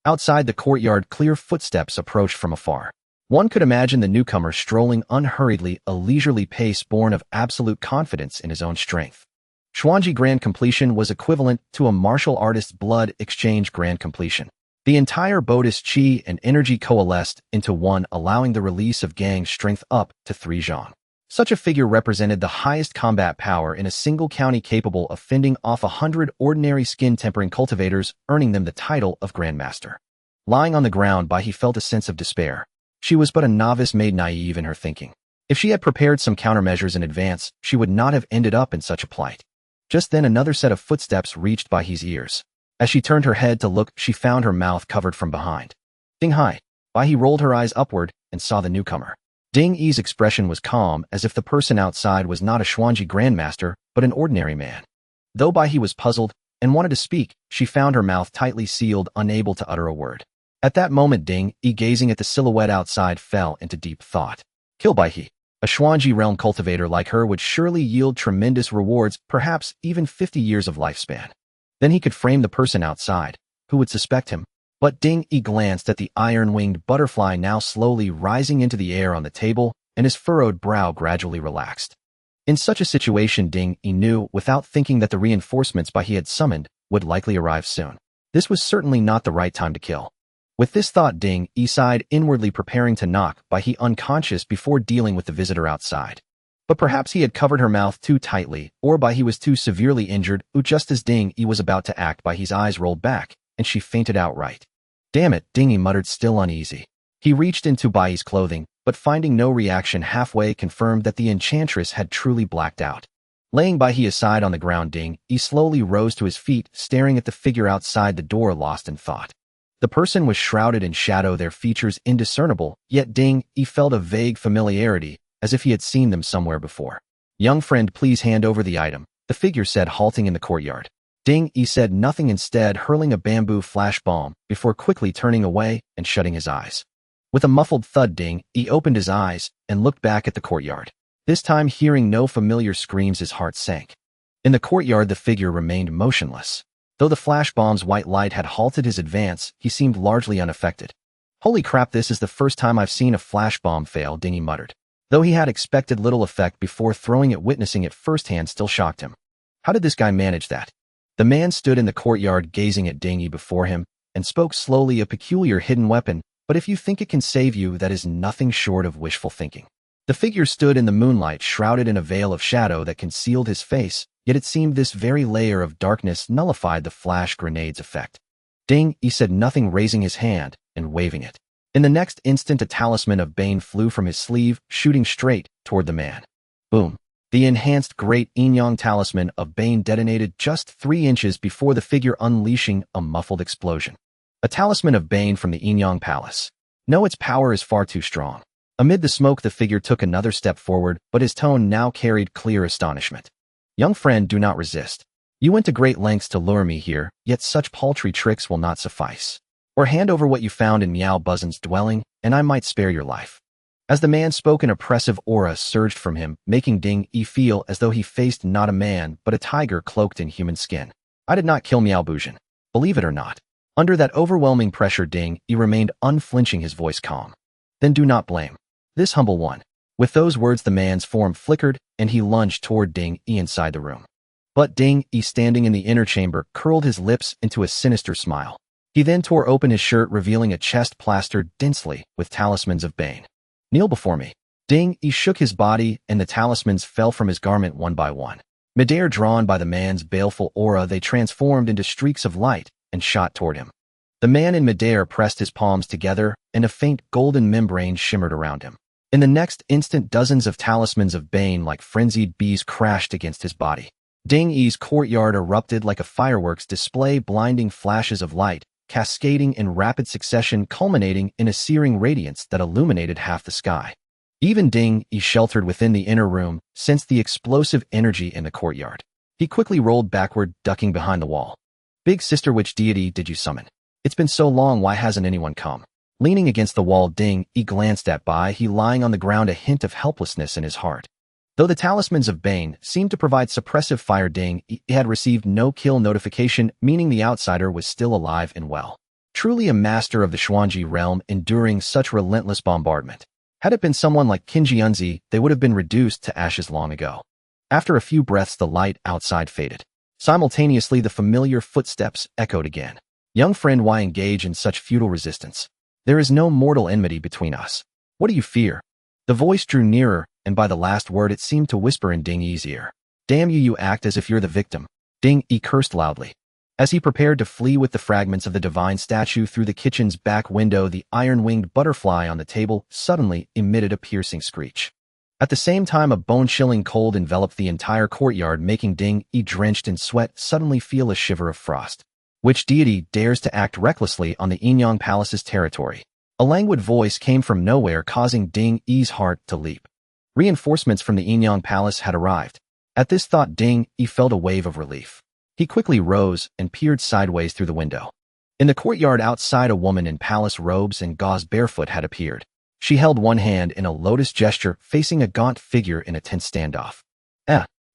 Outside the courtyard, clear footsteps approached from afar. One could imagine the newcomer strolling unhurriedly, a leisurely pace born of absolute confidence in his own strength. Xuanji grand completion was equivalent to a martial artist's blood exchange grand completion. The entire Buddhist qi and energy coalesced into one, allowing the release of Gang strength up to 3 zhang. Such a figure represented the highest combat power in a single county, capable of fending off 100 ordinary skin-tempering cultivators, earning them the title of Grandmaster. Lying on the ground, Bai He felt a sense of despair. She was but a novice, made naive in her thinking. If she had prepared some countermeasures in advance, she would not have ended up in such a plight. Just then, another set of footsteps reached Bai He's ears. As she turned her head to look, she found her mouth covered from behind. Ding Hai. Bai He rolled her eyes upward and saw the newcomer. Ding Yi's expression was calm, as if the person outside was not a Xuanji grandmaster, but an ordinary man. Though Bai He was puzzled and wanted to speak, she found her mouth tightly sealed, unable to utter a word. At that moment, Ding Yi, gazing at the silhouette outside, fell into deep thought. Kill Bai He. A Xuanji realm cultivator like her would surely yield tremendous rewards, perhaps even 50 years of lifespan. Then he could frame the person outside. Who would suspect him? But Ding Yi glanced at the iron-winged butterfly now slowly rising into the air on the table, and his furrowed brow gradually relaxed. In such a situation, Ding Yi knew, without thinking, that the reinforcements he had summoned would likely arrive soon. This was certainly not the right time to kill. With this thought, Ding Yi sighed, inwardly preparing to knock he unconscious before dealing with the visitor outside. But perhaps he had covered her mouth too tightly, or he was too severely injured, just as Ding Yi was about to act, his eyes rolled back, and she fainted outright. Damn it, Ding Yi muttered, still uneasy. He reached into Bai's clothing, but finding no reaction halfway, confirmed that the enchantress had truly blacked out. Laying Bai aside on the ground, Ding Yi slowly rose to his feet, staring at the figure outside the door, lost in thought. The person was shrouded in shadow, their features indiscernible, yet Ding Yi felt a vague familiarity, as if he had seen them somewhere before. Young friend, please hand over the item, the figure said, halting in the courtyard. Ding Yi said nothing, instead hurling a bamboo flash bomb, before quickly turning away and shutting his eyes. With a muffled thud, Ding Yi opened his eyes and looked back at the courtyard. This time, hearing no familiar screams, his heart sank. In the courtyard, the figure remained motionless. Though the flash bomb's white light had halted his advance, he seemed largely unaffected. Holy crap, this is the first time I've seen a flash bomb fail, Ding Yi muttered. Though he had expected little effect before throwing it, witnessing it firsthand still shocked him. How did this guy manage that? The man stood in the courtyard gazing at Ding Yi before him, and spoke slowly, a peculiar hidden weapon, but if you think it can save you, that is nothing short of wishful thinking. The figure stood in the moonlight, shrouded in a veil of shadow that concealed his face, yet it seemed this very layer of darkness nullified the flash grenade's effect. Ding Yi said nothing, raising his hand and waving it. In the next instant, a talisman of Bane flew from his sleeve, shooting straight toward the man. Boom! The enhanced Great Inyang talisman of Bane detonated just 3 inches before the figure, unleashing a muffled explosion. A talisman of Bane from the Inyang Palace. No, its power is far too strong. Amid the smoke, the figure took another step forward, but his tone now carried clear astonishment. Young friend, do not resist. You went to great lengths to lure me here, yet such paltry tricks will not suffice. Or hand over what you found in Miao Buzin's dwelling, and I might spare your life. As the man spoke, an oppressive aura surged from him, making Ding Yi feel as though he faced not a man, but a tiger cloaked in human skin. I did not kill Miao Buzin. Believe it or not. Under that overwhelming pressure, Ding Yi remained unflinching, his voice calm. Then do not blame this humble one. With those words, the man's form flickered, and he lunged toward Ding Yi inside the room. But Ding Yi, standing in the inner chamber, curled his lips into a sinister smile. He then tore open his shirt, revealing a chest plastered densely with talismans of Bane. Kneel before me. Ding Yi shook his body, and the talismans fell from his garment one by one. Midair, drawn by the man's baleful aura, they transformed into streaks of light and shot toward him. The man in midair pressed his palms together, and a faint golden membrane shimmered around him. In the next instant, dozens of talismans of Bane like frenzied bees crashed against his body. Ding Yi's courtyard erupted like a fireworks display, blinding flashes of light, cascading in rapid succession, culminating in a searing radiance that illuminated half the sky. Even Ding Yi, sheltered within the inner room, sensed the explosive energy in the courtyard. He quickly rolled backward, ducking behind the wall. Big sister, which deity did you summon? It's been so long, why hasn't anyone come? Leaning against the wall, Ding Yi glanced at Bai, lying on the ground, a hint of helplessness in his heart. Though the talismans of Bane seemed to provide suppressive fire, Ding Yi had received no kill notification, meaning the outsider was still alive and well. Truly a master of the Xuanji realm, enduring such relentless bombardment. Had it been someone like Qin Jianzi, they would have been reduced to ashes long ago. After a few breaths, the light outside faded. Simultaneously, the familiar footsteps echoed again. Young friend, why engage in such futile resistance? There is no mortal enmity between us. What do you fear? The voice drew nearer, and by the last word it seemed to whisper in Ding Yi's ear. Damn you, you act as if you're the victim. Ding Yi cursed loudly. As he prepared to flee with the fragments of the divine statue through the kitchen's back window, the iron-winged butterfly on the table suddenly emitted a piercing screech. At the same time, a bone-chilling cold enveloped the entire courtyard, making Ding Yi, drenched in sweat, suddenly feel a shiver of frost. Which deity dares to act recklessly on the Inyang Palace's territory? A languid voice came from nowhere, causing Ding Yi's heart to leap. Reinforcements from the Inyang Palace had arrived. At this thought, Ding Yi felt a wave of relief. He quickly rose and peered sideways through the window. In the courtyard outside, a woman in palace robes and gauze, barefoot, had appeared. She held one hand in a lotus gesture, facing a gaunt figure in a tense standoff.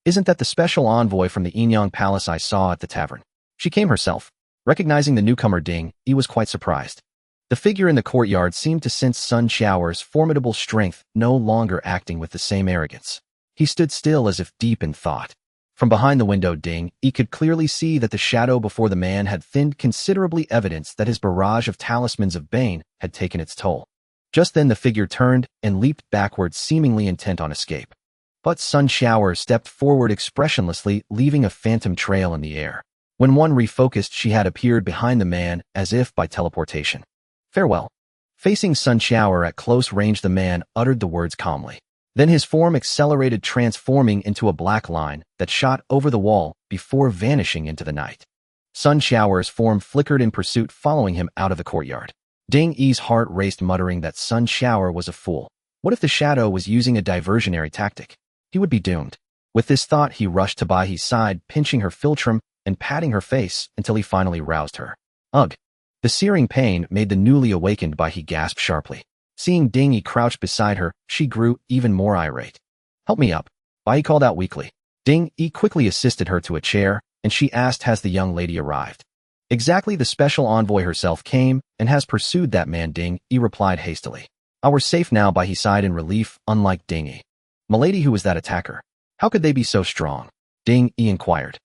Isn't that the special envoy from the Inyang Palace I saw at the tavern? She came herself. Recognizing the newcomer Ding, he was quite surprised. The figure in the courtyard seemed to sense Sun Shower's formidable strength, no longer acting with the same arrogance. He stood still as if deep in thought. From behind the window Ding, he could clearly see that the shadow before the man had thinned considerably, evidence that his barrage of talismans of Bane had taken its toll. Just then the figure turned and leaped backwards, seemingly intent on escape. But Sun Shower stepped forward expressionlessly, leaving a phantom trail in the air. When one refocused, she had appeared behind the man, as if by teleportation. Farewell. Facing Sun Shower at close range, the man uttered the words calmly. Then his form accelerated, transforming into a black line that shot over the wall before vanishing into the night. Sun Shower's form flickered in pursuit, following him out of the courtyard. Ding Yi's heart raced, muttering that Sun Shower was a fool. What if the shadow was using a diversionary tactic? He would be doomed. With this thought, he rushed to Bai He's side, pinching her philtrum and patting her face until he finally roused her. Ugh! The searing pain made the newly awakened Bai He gasp sharply. Seeing Ding Yi crouched beside her, she grew even more irate. Help me up, Bai He called out weakly. Ding Yi quickly assisted her to a chair, and she asked, has the young lady arrived? Exactly, the special envoy herself came and has pursued that man, Ding Yi replied hastily. We're safe now, Bai He sighed in relief, unlike Ding Yi. Milady, who was that attacker? How could they be so strong? Ding Yi inquired.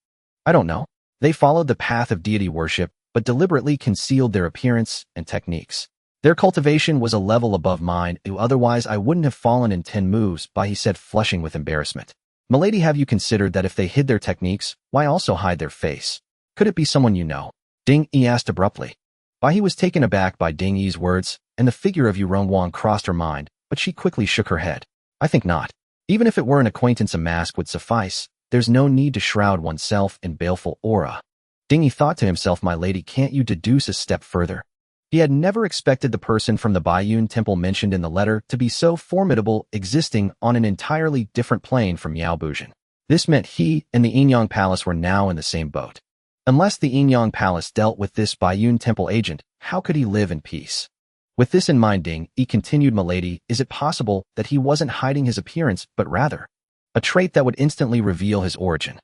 I don't know. They followed the path of deity worship, but deliberately concealed their appearance and techniques. Their cultivation was a level above mine, otherwise I wouldn't have fallen in 10 moves, Bai He said, flushing with embarrassment. Milady, have you considered that if they hid their techniques, why also hide their face? Could it be someone you know? Ding Yi asked abruptly. Bai He was taken aback by Ding Yi's words, and the figure of Yu Rongwang crossed her mind, but she quickly shook her head. I think not. Even if it were an acquaintance, a mask would suffice. There's no need to shroud oneself in baleful aura. Ding Yi thought to himself, my lady, can't you deduce a step further? He had never expected the person from the Baiyun temple mentioned in the letter to be so formidable, existing on an entirely different plane from Yao Bujin. This meant he and the Yinyang Palace were now in the same boat. Unless the Yinyang Palace dealt with this Baiyun temple agent, how could he live in peace? With this in mind, Ding Yi continued, milady, is it possible that he wasn't hiding his appearance, but rather a trait that would instantly reveal his origin?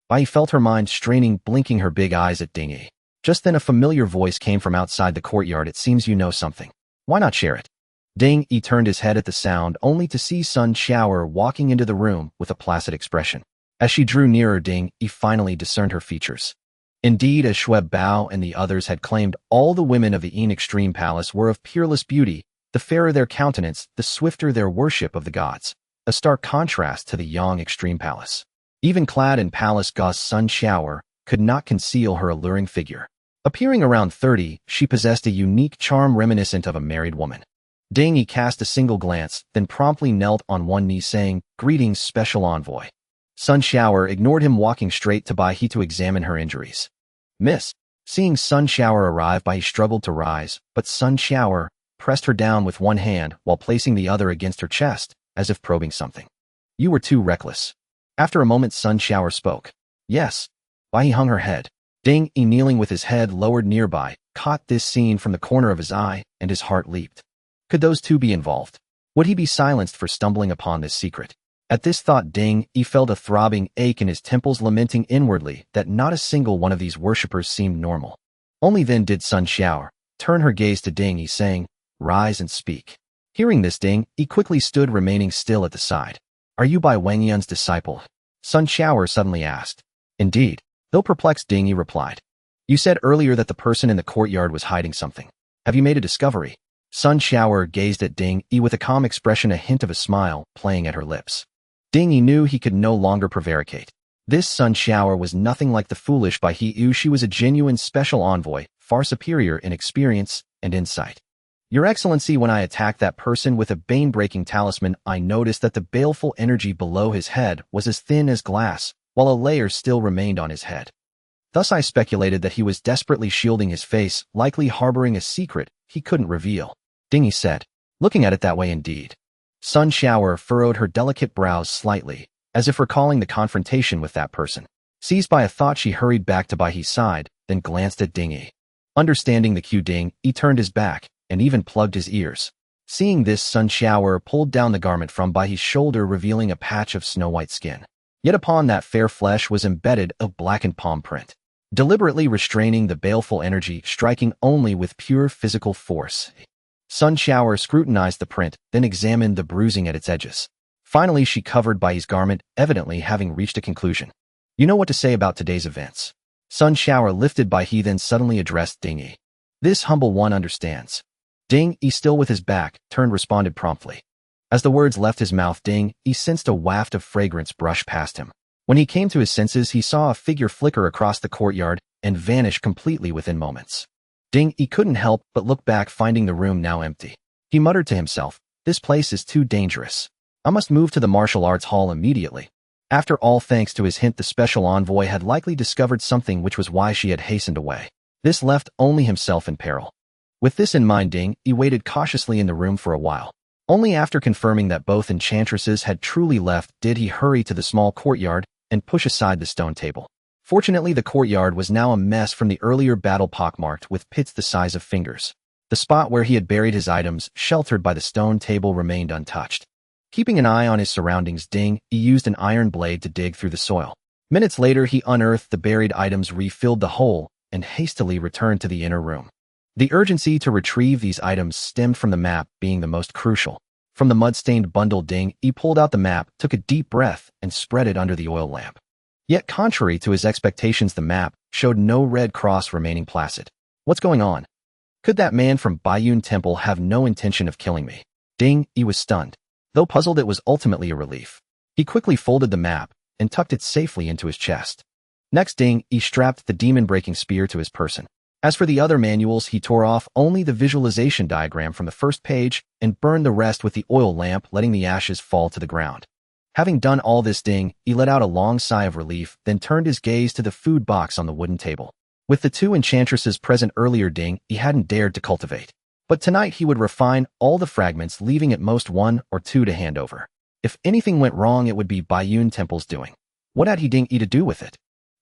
Bai He felt her mind straining, blinking her big eyes at Ding Yi. Just then a familiar voice came from outside the courtyard. It seems you know something. Why not share it? Ding Yi turned his head at the sound, only to see Sun Shower walking into the room with a placid expression. As she drew nearer, Ding Yi finally discerned her features. Indeed, as Xue Bao and the others had claimed, all the women of the Yin Extreme Palace were of peerless beauty. The fairer their countenance, the swifter their worship of the gods. A stark contrast to the Yang Extreme Palace. Even clad in palace gauze, Sun Shower could not conceal her alluring figure. Appearing around 30, she possessed a unique charm reminiscent of a married woman. Ding Yi cast a single glance, then promptly knelt on one knee, saying, Greetings, special envoy. Sun Shower ignored him, walking straight to Bai He to examine her injuries. Miss. Seeing Sun Shower arrive, Bai He struggled to rise, but Sun Shower pressed her down with one hand while placing the other against her chest, as if probing something. You were too reckless. After a moment, Sun Shower spoke. Yes. Bai He hung her head. Ding Yi, kneeling with his head lowered nearby, caught this scene from the corner of his eye, and his heart leaped. Could those two be involved? Would he be silenced for stumbling upon this secret? At this thought, Ding Yi felt a throbbing ache in his temples, lamenting inwardly that not a single one of these worshippers seemed normal. Only then did Sun Shower turn her gaze to Ding Yi, saying, Rise and speak. Hearing this, Ding Yi quickly stood, remaining still at the side. Are you Bai Wangyan's disciple? Sun Shower suddenly asked. Indeed. Though perplexed, Ding Yi replied. You said earlier that the person in the courtyard was hiding something. Have you made a discovery? Sun Shower gazed at Ding Yi with a calm expression, a hint of a smile playing at her lips. Ding Yi knew he could no longer prevaricate. This Sun Shower was nothing like the foolish Bai He. She was a genuine special envoy, far superior in experience and insight. Your Excellency, when I attacked that person with a bane-breaking talisman, I noticed that the baleful energy below his head was as thin as glass, while a layer still remained on his head. Thus I speculated that he was desperately shielding his face, likely harboring a secret he couldn't reveal. Ding Yi said, looking at it that way indeed. Sun Shower furrowed her delicate brows slightly, as if recalling the confrontation with that person. Seized by a thought, she hurried back to Bai He's side, then glanced at Ding Yi. Understanding the cue, Ding Yi turned his back, and even plugged his ears. Seeing this, Sun Shower pulled down the garment from Bai He's shoulder, revealing a patch of snow-white skin. Yet upon that fair flesh was embedded a blackened palm print. deliberately restraining the baleful energy, striking only with pure physical force. Sun Shower scrutinized the print, then examined the bruising at its edges. Finally, she covered by his garment, evidently having reached a conclusion. You know what to say about today's events. Sun Shower lifted by he then suddenly addressed Ding Yi. This humble one understands. Ding Yi, still with his back turned, responded promptly. As the words left his mouth, Ding Yi sensed a waft of fragrance brush past him. When he came to his senses, he saw a figure flicker across the courtyard and vanish completely within moments. Ding Yi couldn't help but look back, finding the room now empty. He muttered to himself, this place is too dangerous. I must move to the martial arts hall immediately. After all, thanks to his hint, the special envoy had likely discovered something, which was why she had hastened away. This left only himself in peril. With this in mind, Ding Yi waited cautiously in the room for a while. Only after confirming that both enchantresses had truly left did he hurry to the small courtyard and push aside the stone table. Fortunately, the courtyard was now a mess from the earlier battle, pockmarked with pits the size of fingers. The spot where he had buried his items, sheltered by the stone table, remained untouched. Keeping an eye on his surroundings, Ding Yi used an iron blade to dig through the soil. Minutes later, he unearthed the buried items, refilled the hole, and hastily returned to the inner room. The urgency to retrieve these items stemmed from the map being the most crucial. From the mud-stained bundle, Ding Yi pulled out the map, took a deep breath, and spread it under the oil lamp. Yet, contrary to his expectations, the map showed no red cross remaining placid. What's going on? Could that man from Baiyun Temple have no intention of killing me? Ding Yi was stunned. Though puzzled, it was ultimately a relief. He quickly folded the map and tucked it safely into his chest. Next, Ding Yi strapped the demon-breaking spear to his person. As for the other manuals, he tore off only the visualization diagram from the first page and burned the rest with the oil lamp, letting the ashes fall to the ground. Having done all this, Ding Yi let out a long sigh of relief, then turned his gaze to the food box on the wooden table. With the two enchantresses present earlier, Ding Yi hadn't dared to cultivate. But tonight he would refine all the fragments, leaving at most one or two to hand over. If anything went wrong, it would be Baiyun Temple's doing. What had Ding Yi to do with it?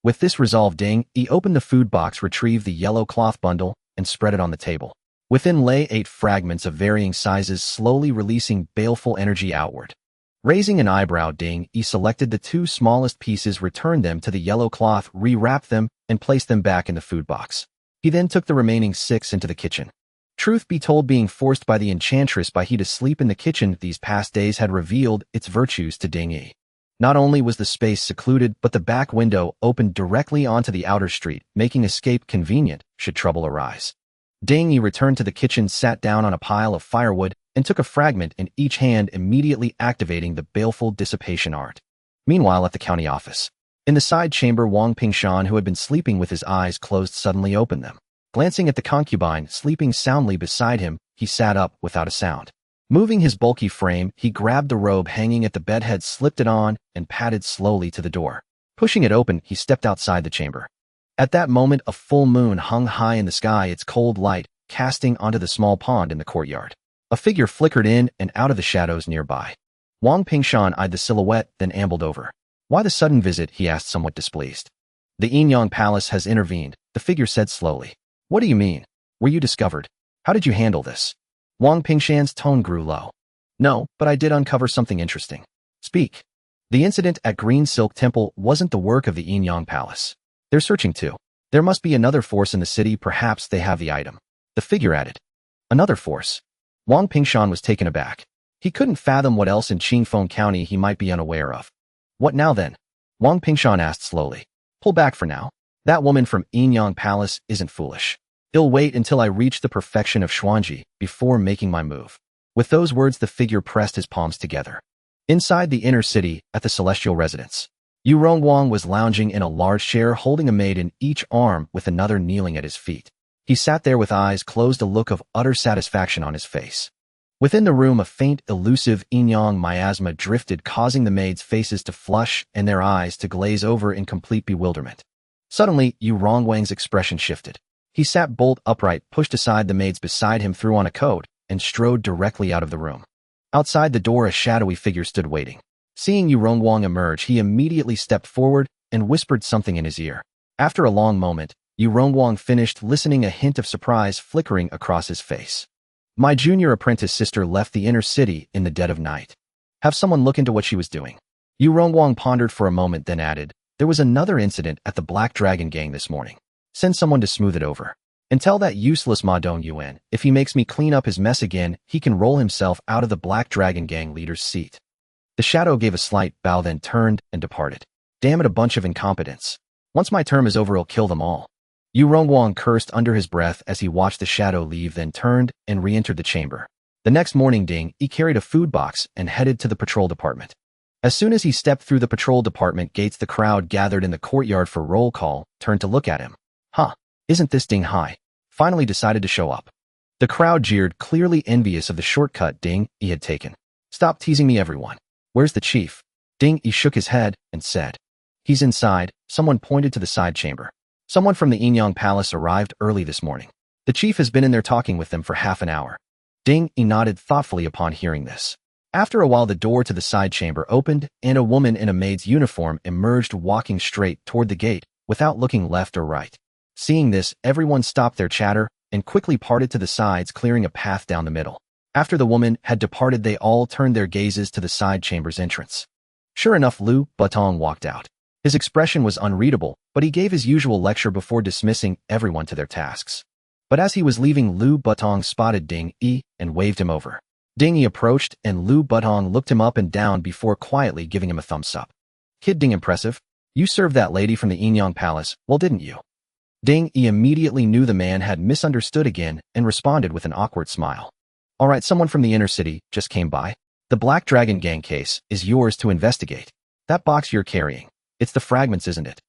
With this resolve, Ding Yi opened the food box, retrieved the yellow cloth bundle, and spread it on the table. Within lay 8 fragments of varying sizes, slowly releasing baleful energy outward. Raising an eyebrow, Ding Yi selected the 2 smallest pieces, returned them to the yellow cloth, rewrapped them, and placed them back in the food box. He then took the remaining 6 into the kitchen. Truth be told, being forced by the enchantress Bai He to sleep in the kitchen these past days had revealed its virtues to Ding Yi. Not only was the space secluded, but the back window opened directly onto the outer street, making escape convenient should trouble arise. Ding Yi returned to the kitchen, sat down on a pile of firewood, and took a fragment in each hand, immediately activating the baleful dissipation art. Meanwhile, at the county office, in the side chamber, Wang Pingshan, who had been sleeping with his eyes closed, suddenly opened them. Glancing at the concubine sleeping soundly beside him, he sat up without a sound. Moving his bulky frame, he grabbed the robe hanging at the bedhead, slipped it on, and padded slowly to the door. Pushing it open, he stepped outside the chamber. At that moment, a full moon hung high in the sky, its cold light casting onto the small pond in the courtyard. A figure flickered in and out of the shadows nearby. Wang Pingshan eyed the silhouette, then ambled over. Why the sudden visit? He asked, somewhat displeased. The Yinyang Palace has intervened, the figure said slowly. What do you mean? Were you discovered? How did you handle this? Wang Pingshan's tone grew low. No, but I did uncover something interesting. Speak. The incident at Green Silk Temple wasn't the work of the Yinyang Palace. They're searching too. There must be another force in the city, perhaps they have the item. The figure added. Another force? Wang Pingshan was taken aback. He couldn't fathom what else in Chingfong County he might be unaware of. What now then? Wang Pingshan asked slowly. Pull back for now. That woman from Yinyang Palace isn't foolish. I'll wait until I reach the perfection of Xuanji before making my move. With those words, the figure pressed his palms together. Inside the inner city, at the celestial residence, Yu Rongwang was lounging in a large chair, holding a maid in each arm with another kneeling at his feet. He sat there with eyes closed, a look of utter satisfaction on his face. Within the room, a faint, elusive Yinyang miasma drifted, causing the maids' faces to flush and their eyes to glaze over in complete bewilderment. Suddenly, Yu Rongwang's expression shifted. He sat bolt upright, pushed aside the maids beside him, threw on a coat, and strode directly out of the room. Outside the door, a shadowy figure stood waiting. Seeing Yu Rongwang emerge, he immediately stepped forward and whispered something in his ear. After a long moment, Yu Rongwang finished listening, a hint of surprise flickering across his face. My junior apprentice sister left the inner city in the dead of night. Have someone look into what she was doing. Yu Rongwang pondered for a moment, then added, there was another incident at the Black Dragon Gang this morning. Send someone to smooth it over. And tell that useless Ma Dong-Yuan, if he makes me clean up his mess again, he can roll himself out of the Black Dragon Gang leader's seat. The shadow gave a slight bow, then turned and departed. Damn it, a bunch of incompetents. Once my term is over, I'll kill them all. Yu Rongguang cursed under his breath as he watched the shadow leave, then turned and re-entered the chamber. The next morning, Ding Yi carried a food box and headed to the patrol department. As soon as he stepped through the patrol department gates, the crowd gathered in the courtyard for roll call turned to look at him. Huh, isn't this Ding Hai? Finally decided to show up. The crowd jeered, clearly envious of the shortcut Ding Yi had taken. Stop teasing me, everyone. Where's the chief? Ding Yi shook his head and said, he's inside. Someone pointed to the side chamber. Someone from the Yinyang Palace arrived early this morning. The chief has been in there talking with them for half an hour. Ding Yi nodded thoughtfully upon hearing this. After a while, the door to the side chamber opened, and a woman in a maid's uniform emerged, walking straight toward the gate, without looking left or right. Seeing this, everyone stopped their chatter and quickly parted to the sides, clearing a path down the middle. After the woman had departed, they all turned their gazes to the side chamber's entrance. Sure enough, Lu Batong walked out. His expression was unreadable, but he gave his usual lecture before dismissing everyone to their tasks. But as he was leaving, Lu Batong spotted Ding Yi and waved him over. Ding Yi approached, and Lu Batong looked him up and down before quietly giving him a thumbs up. Kid Ding, impressive. You served that lady from the Yinyang Palace, well, didn't you? Ding Yi immediately knew the man had misunderstood again and responded with an awkward smile. All right, someone from the inner city just came by. The Black Dragon Gang case is yours to investigate. That box you're carrying. It's the fragments, isn't it?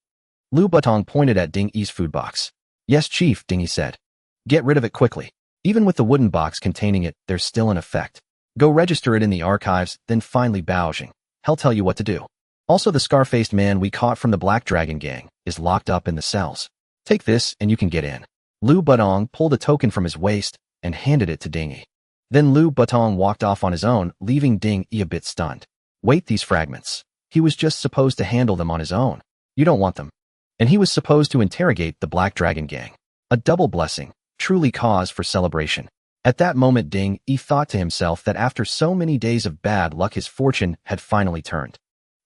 Lu Batong pointed at Ding Yi's food box. Yes, Chief, Ding Yi said. Get rid of it quickly. Even with the wooden box containing it, there's still an effect. Go register it in the archives, then finally Baojing. He'll tell you what to do. Also, the scar-faced man we caught from the Black Dragon Gang is locked up in the cells. Take this and you can get in. Lu Batong pulled a token from his waist and handed it to Ding Yi. Then Lu Batong walked off on his own, leaving Ding Yi a bit stunned. Wait, these fragments. He was just supposed to handle them on his own. You don't want them. And he was supposed to interrogate the Black Dragon Gang. A double blessing, truly cause for celebration. At that moment, Ding Yi thought to himself that after so many days of bad luck, his fortune had finally turned.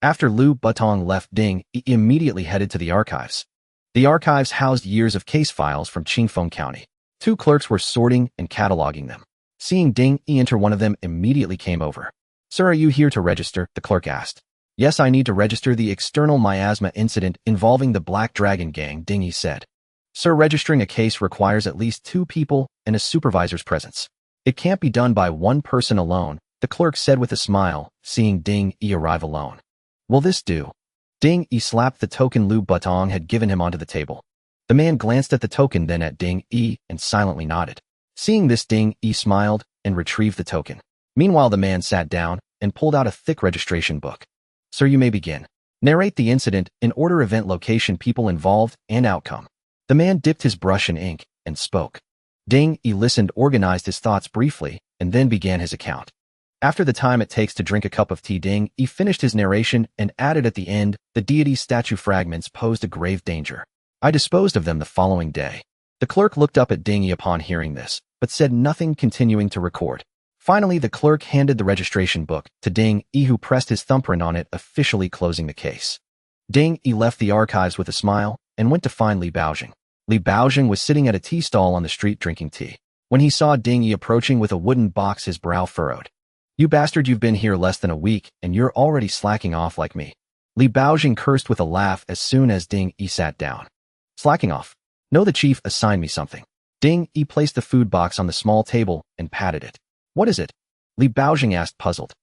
After Lu Batong left, Ding Yi immediately headed to the archives. The archives housed years of case files from Chingfong County. Two clerks were sorting and cataloging them. Seeing Ding Yi enter, one of them immediately came over. Sir, are you here to register? The clerk asked. Yes, I need to register the external miasma incident involving the Black Dragon Gang, Ding Yi said. Sir, registering a case requires at least 2 people and a supervisor's presence. It can't be done by one person alone, the clerk said with a smile, seeing Ding Yi arrive alone. Will this do? Ding Yi slapped the token Lu Batong had given him onto the table. The man glanced at the token, then at Ding Yi, and silently nodded. Seeing this, Ding Yi smiled and retrieved the token. Meanwhile, the man sat down and pulled out a thick registration book. Sir, you may begin. Narrate the incident in order: event, location, people involved, and outcome. The man dipped his brush in ink and spoke. Ding Yi listened, organized his thoughts briefly, and then began his account. After the time it takes to drink a cup of tea, Ding Yi finished his narration and added at the end, the deity's statue fragments posed a grave danger. I disposed of them the following day. The clerk looked up at Ding Yi upon hearing this, but said nothing, continuing to record. Finally, the clerk handed the registration book to Ding Yi, who pressed his thumbprint on it, officially closing the case. Ding Yi left the archives with a smile and went to find Li Baojing. Li Baojing was sitting at a tea stall on the street drinking tea. When he saw Ding Yi approaching with a wooden box, his brow furrowed. You bastard, you've been here less than a week, and you're already slacking off like me. Li Baojing cursed with a laugh as soon as Ding Yi sat down. Slacking off? No, the chief assigned me something. Ding Yi placed the food box on the small table and patted it. What is it? Li Baojing asked, puzzled.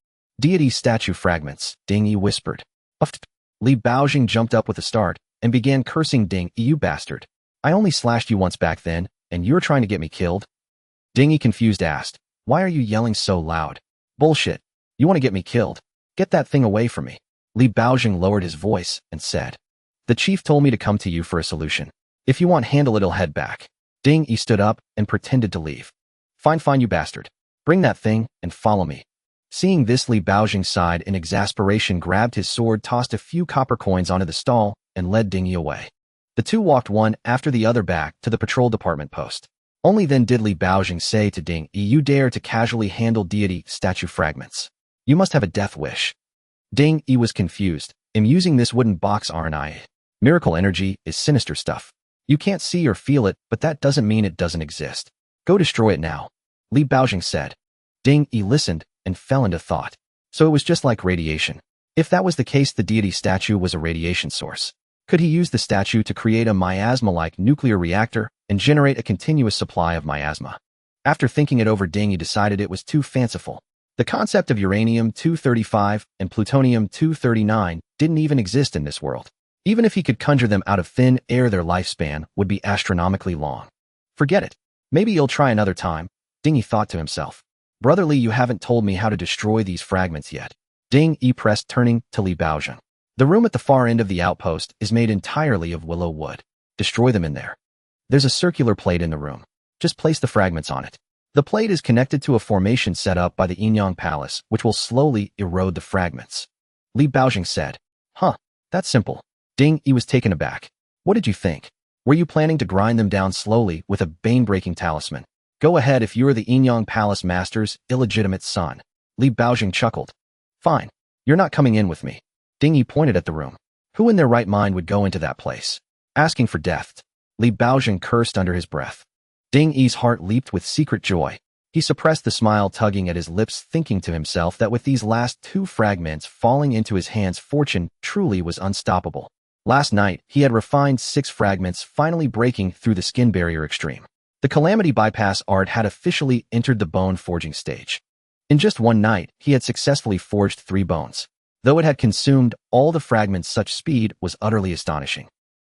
Deity statue fragments, Ding Yi whispered. Uffed. Li Baojing jumped up with a start and began cursing Ding Yi. You bastard. I only slashed you once back then, and you're trying to get me killed? Ding Yi, confused, asked. Why are you yelling so loud? Bullshit. You want to get me killed? Get that thing away from me. Li Baojing lowered his voice and said. The chief told me to come to you for a solution. If you want, handle it, he'll head back. Ding Yi stood up and pretended to leave. Fine, you bastard. Bring that thing and follow me. Seeing this, Li Baojing sighed in exasperation, grabbed his sword, tossed a few copper coins onto the stall, and led Ding Yi away. The two walked one after the other back to the patrol department post. Only then did Li Baojing say to Ding Yi, you dare to casually handle deity statue fragments. You must have a death wish. Ding Yi was confused. I'm using this wooden box, aren't I? Miracle energy is sinister stuff. You can't see or feel it, but that doesn't mean it doesn't exist. Go destroy it now, Li Baojing said. Ding Yi listened and fell into thought. So it was just like radiation. If that was the case, the deity statue was a radiation source. Could he use the statue to create a miasma-like nuclear reactor and generate a continuous supply of miasma? After thinking it over, Ding Yi decided it was too fanciful. The concept of uranium-235 and plutonium-239 didn't even exist in this world. Even if he could conjure them out of thin air, their lifespan would be astronomically long. Forget it. Maybe you'll try another time, Ding Yi thought to himself. Brother Li, you haven't told me how to destroy these fragments yet. Ding Yi pressed, turning to Li Baojing. The room at the far end of the outpost is made entirely of willow wood. Destroy them in there. There's a circular plate in the room. Just place the fragments on it. The plate is connected to a formation set up by the Yinyang Palace, which will slowly erode the fragments. Li Baojing said. Huh, that's simple. Ding Yi was taken aback. What did you think? Were you planning to grind them down slowly with a bane-breaking talisman? Go ahead if you are the Yinyang Palace Master's illegitimate son. Li Baojing chuckled. Fine. You're not coming in with me. Ding Yi pointed at the room. Who in their right mind would go into that place? Asking for death. Li Baojing cursed under his breath. Ding Yi's heart leaped with secret joy. He suppressed the smile tugging at his lips, thinking to himself that with these last 2 fragments falling into his hands, fortune truly was unstoppable. Last night, he had refined 6 fragments, finally breaking through the skin barrier extreme. The calamity bypass art had officially entered the bone forging stage. In just one night, he had successfully forged 3 bones. Though it had consumed all the fragments, such speed was utterly astonishing.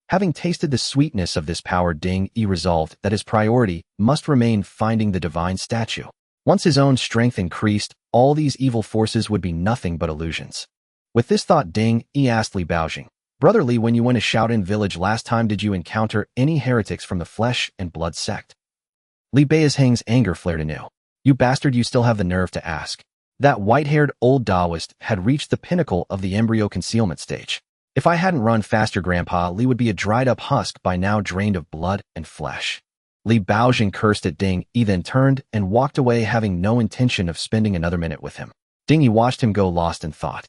Having tasted the sweetness of this power, Ding Yi resolved that his priority must remain finding the divine statue. Once his own strength increased, all these evil forces would be nothing but illusions. With this thought, Ding Yi asked Li Baojing, Brother Li, when you went to Shaolin village last time, did you encounter any heretics from the flesh and blood sect? Li Baozing's anger flared anew. You bastard, you still have the nerve to ask. That white-haired old Taoist had reached the pinnacle of the embryo concealment stage. If I hadn't run faster, Grandpa Li would be a dried-up husk by now, drained of blood and flesh. Li Baojing cursed at Ding Yi, then turned and walked away, having no intention of spending another minute with him. Ding Yi watched him go, lost in thought.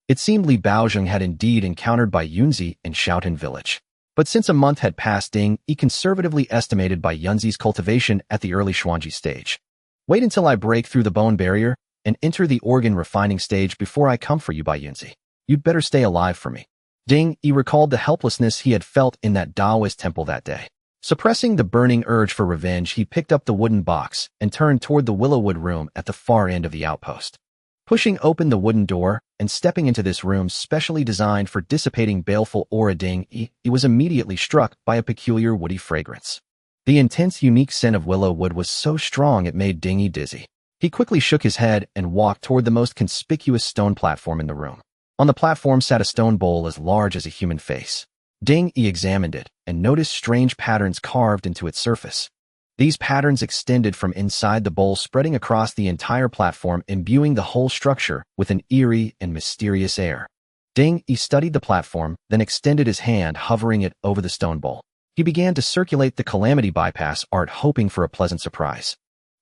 It seemed Li Baojing had indeed encountered by Yunzi in Shaolin village. But since a month had passed, Ding Yi conservatively estimated by Yunzi's cultivation at the early Xuanji stage. Wait until I break through the bone barrier and enter the organ refining stage before I come for you, by Yunzi. You'd better stay alive for me. Ding Yi recalled the helplessness he had felt in that Taoist temple that day. Suppressing the burning urge for revenge, he picked up the wooden box and turned toward the willowwood room at the far end of the outpost. Pushing open the wooden door and stepping into this room specially designed for dissipating baleful aura, Ding Yi was immediately struck by a peculiar woody fragrance. The intense, unique scent of willow wood was so strong it made Ding Yi dizzy. He quickly shook his head and walked toward the most conspicuous stone platform in the room. On the platform sat a stone bowl as large as a human face. Ding Yi examined it and noticed strange patterns carved into its surface. These patterns extended from inside the bowl, spreading across the entire platform, imbuing the whole structure with an eerie and mysterious air. Ding Yi studied the platform, then extended his hand, hovering it over the stone bowl. He began to circulate the calamity bypass art, hoping for a pleasant surprise.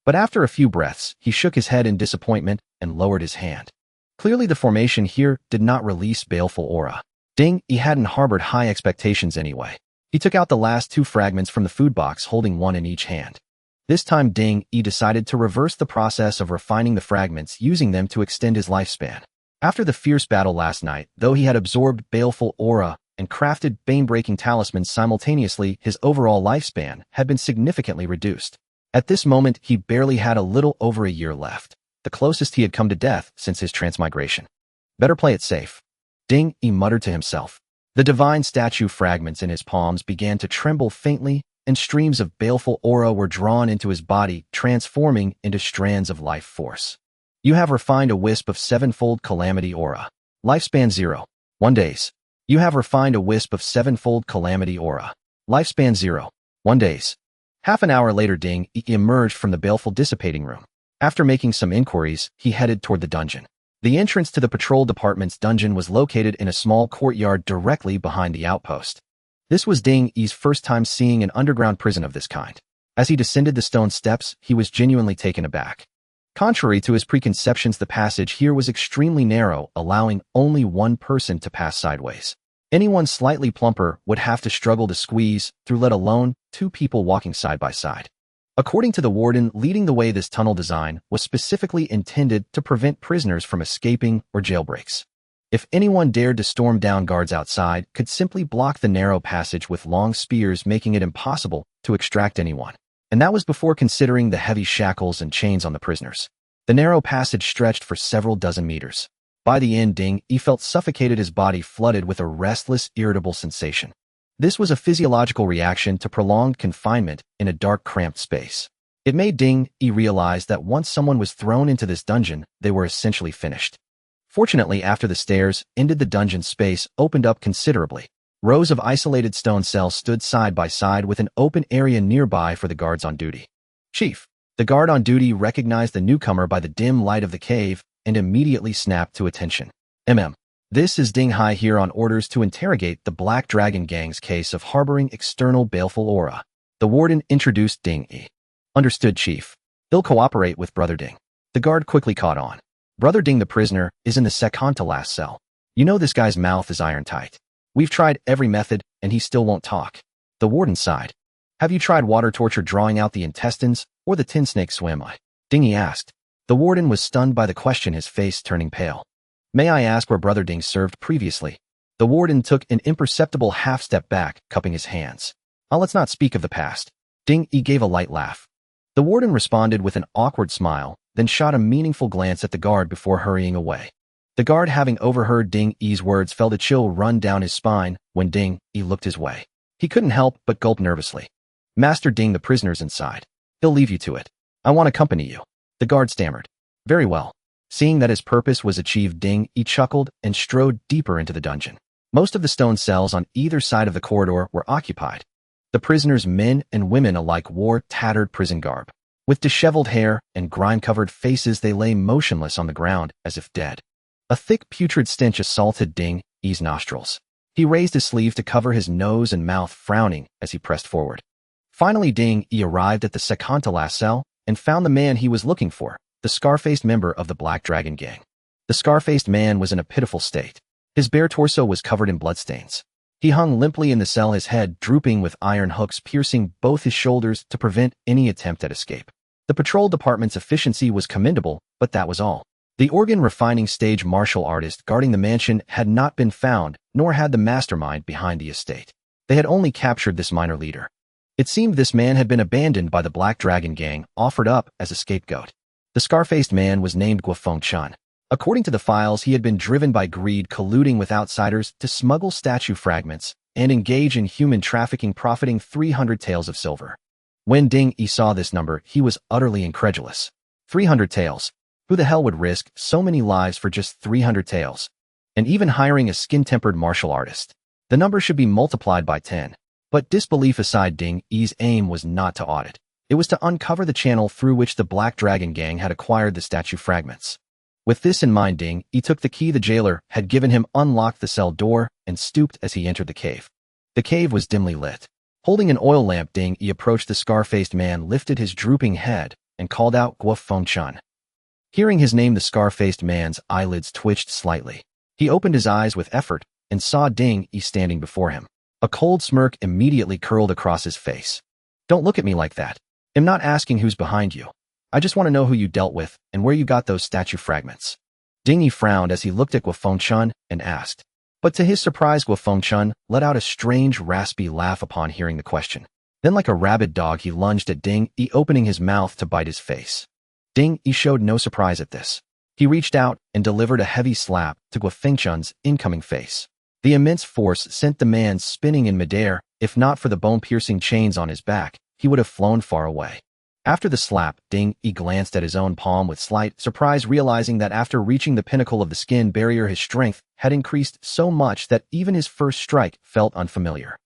But after a few breaths, he shook his head in disappointment and lowered his hand. Clearly the formation here did not release baleful aura. Ding Yi hadn't harbored high expectations anyway. He took out the last 2 fragments from the food box, holding one in each hand. This time Ding Yi decided to reverse the process of refining the fragments, using them to extend his lifespan. After the fierce battle last night, though he had absorbed baleful aura and crafted bane-breaking talismans simultaneously, his overall lifespan had been significantly reduced. At this moment, he barely had a little over a year left, the closest he had come to death since his transmigration. Better play it safe. Ding Yi muttered to himself. The divine statue fragments in his palms began to tremble faintly, and streams of baleful aura were drawn into his body, transforming into strands of life force. You have refined a wisp of 7-fold calamity aura. Lifespan 0. 1 days. You have refined a wisp of 7-fold calamity aura. Lifespan 0. 1 days. Half an hour later, Ding Yi emerged from the baleful dissipating room. After making some inquiries, he headed toward the dungeon. The entrance to the patrol department's dungeon was located in a small courtyard directly behind the outpost. This was Ding Yi's first time seeing an underground prison of this kind. As he descended the stone steps, he was genuinely taken aback. Contrary to his preconceptions, the passage here was extremely narrow, allowing only one person to pass sideways. Anyone slightly plumper would have to struggle to squeeze through, let alone two people walking side by side. According to the warden leading the way, this tunnel design was specifically intended to prevent prisoners from escaping or jailbreaks. If anyone dared to storm down, guards outside could simply block the narrow passage with long spears, making it impossible to extract anyone. And that was before considering the heavy shackles and chains on the prisoners. The narrow passage stretched for several dozen meters. By the end, he felt suffocated, his body flooded with a restless, irritable sensation. This was a physiological reaction to prolonged confinement in a dark, cramped space. It made he realize that once someone was thrown into this dungeon, they were essentially finished. Fortunately, after the stairs ended, the dungeon space opened up considerably. Rows of isolated stone cells stood side by side with an open area nearby for the guards on duty. Chief. The guard on duty recognized the newcomer by the dim light of the cave and immediately snapped to attention. This is Ding Hai here on orders to interrogate the Black Dragon Gang's case of harboring external baleful aura. The warden introduced Ding E. Understood, Chief. He'll cooperate with Brother Ding. The guard quickly caught on. Brother Ding, the prisoner, is in the second to last cell. You know this guy's mouth is iron tight. We've tried every method, and he still won't talk. The warden sighed. Have you tried water torture, drawing out the intestines, or the tin snake swim? Ding E asked. The warden was stunned by the question, his face turning pale. May I ask where Brother Ding served previously? The warden took an imperceptible half-step back, cupping his hands. Let's not speak of the past. Ding E gave a light laugh. The warden responded with an awkward smile, then shot a meaningful glance at the guard before hurrying away. The guard, having overheard Ding E's words, felt a chill run down his spine when Ding E looked his way. He couldn't help but gulp nervously. Master Ding, the prisoner's inside. He'll leave you to it. I want to accompany you. The guard stammered. Very well. Seeing that his purpose was achieved, Ding E chuckled and strode deeper into the dungeon. Most of the stone cells on either side of the corridor were occupied. The prisoners, men and women alike, wore tattered prison garb. With disheveled hair and grime-covered faces, they lay motionless on the ground as if dead. A thick, putrid stench assaulted Ding E's nostrils. He raised his sleeve to cover his nose and mouth, frowning as he pressed forward. Finally, Ding E arrived at the second-to-last cell and found the man he was looking for, the scar-faced member of the Black Dragon Gang. The scar-faced man was in a pitiful state. His bare torso was covered in bloodstains. He hung limply in the cell, his head drooping, with iron hooks piercing both his shoulders to prevent any attempt at escape. The patrol department's efficiency was commendable, but that was all. The organ refining stage martial artist guarding the mansion had not been found, nor had the mastermind behind the estate. They had only captured this minor leader. It seemed this man had been abandoned by the Black Dragon Gang, offered up as a scapegoat. The scar-faced man was named Guofeng Chun. According to the files, he had been driven by greed, colluding with outsiders to smuggle statue fragments and engage in human trafficking, profiting 300 taels of silver. When Ding E saw this number, he was utterly incredulous. 300 taels? Who the hell would risk so many lives for just 300 taels? And even hiring a skin-tempered martial artist. The number should be multiplied by 10. But disbelief aside, Ding E's aim was not to audit. It was to uncover the channel through which the Black Dragon Gang had acquired the statue fragments. With this in mind, Ding E took the key the jailer had given him, unlocked the cell door, and stooped as he entered the cave. The cave was dimly lit. Holding an oil lamp, Ding E approached the scar-faced man, lifted his drooping head, and called out, Guofeng Chun. Hearing his name, the scar-faced man's eyelids twitched slightly. He opened his eyes with effort and saw Ding E standing before him. A cold smirk immediately curled across his face. Don't look at me like that. I'm not asking who's behind you. I just want to know who you dealt with and where you got those statue fragments. Ding E frowned as he looked at Guofeng Chun and asked. But to his surprise, Guofeng Chun let out a strange, raspy laugh upon hearing the question. Then, like a rabid dog, he lunged at Ding E, opening his mouth to bite his face. Ding E showed no surprise at this. He reached out and delivered a heavy slap to Guofeng Chun's incoming face. The immense force sent the man spinning in midair. If not for the bone-piercing chains on his back, he would have flown far away. After the slap, Ding E glanced at his own palm with slight surprise, realizing that after reaching the pinnacle of the skin barrier, his strength had increased so much that even his first strike felt unfamiliar.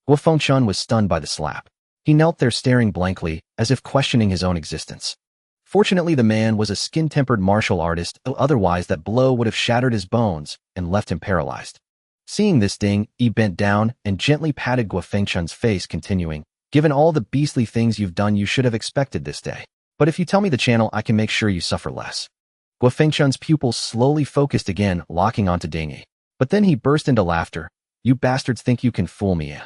Guofeng Chun was stunned by the slap. He knelt there staring blankly, as if questioning his own existence. Fortunately, the man was a skin-tempered martial artist, otherwise that blow would have shattered his bones and left him paralyzed. Seeing this, Ding E bent down and gently patted Guofeng Chun's face, continuing, Given all the beastly things you've done, you should have expected this day. But if you tell me the channel, I can make sure you suffer less. Guofeng Chun's pupils slowly focused again, locking onto Ding E. But then he burst into laughter. You bastards think you can fool me.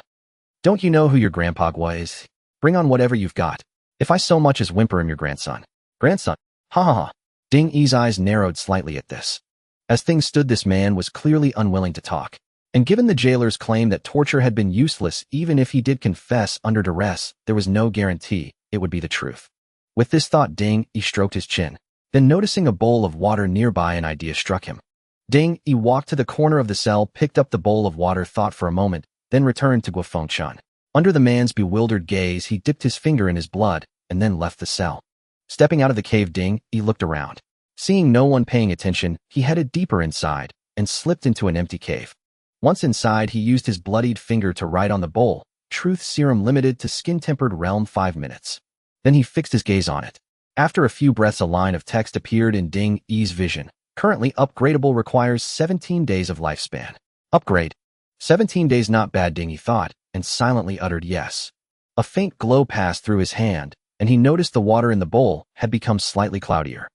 Don't you know who your grandpa is? Bring on whatever you've got. If I so much as whimper am your grandson. Grandson? Ha ha ha. Ding Yi's eyes narrowed slightly at this. As things stood, this man was clearly unwilling to talk. And given the jailer's claim that torture had been useless, even if he did confess under duress, there was no guarantee it would be the truth. With this thought, Ding Yi stroked his chin. Then, noticing a bowl of water nearby, an idea struck him. Ding Yi walked to the corner of the cell, picked up the bowl of water, thought for a moment, then returned to Guofeng. Under the man's bewildered gaze, he dipped his finger in his blood and then left the cell. Stepping out of the cave, Ding Yi looked around. Seeing no one paying attention, he headed deeper inside and slipped into an empty cave. Once inside, he used his bloodied finger to write on the bowl, "Truth Serum Limited to Skin-Tempered Realm 5 minutes." Then he fixed his gaze on it. After a few breaths, a line of text appeared in Ding Yi's vision. Currently upgradable, requires 17 days of lifespan. Upgrade. 17 days, not bad, Ding Yi thought, and silently uttered yes. A faint glow passed through his hand, and he noticed the water in the bowl had become slightly cloudier.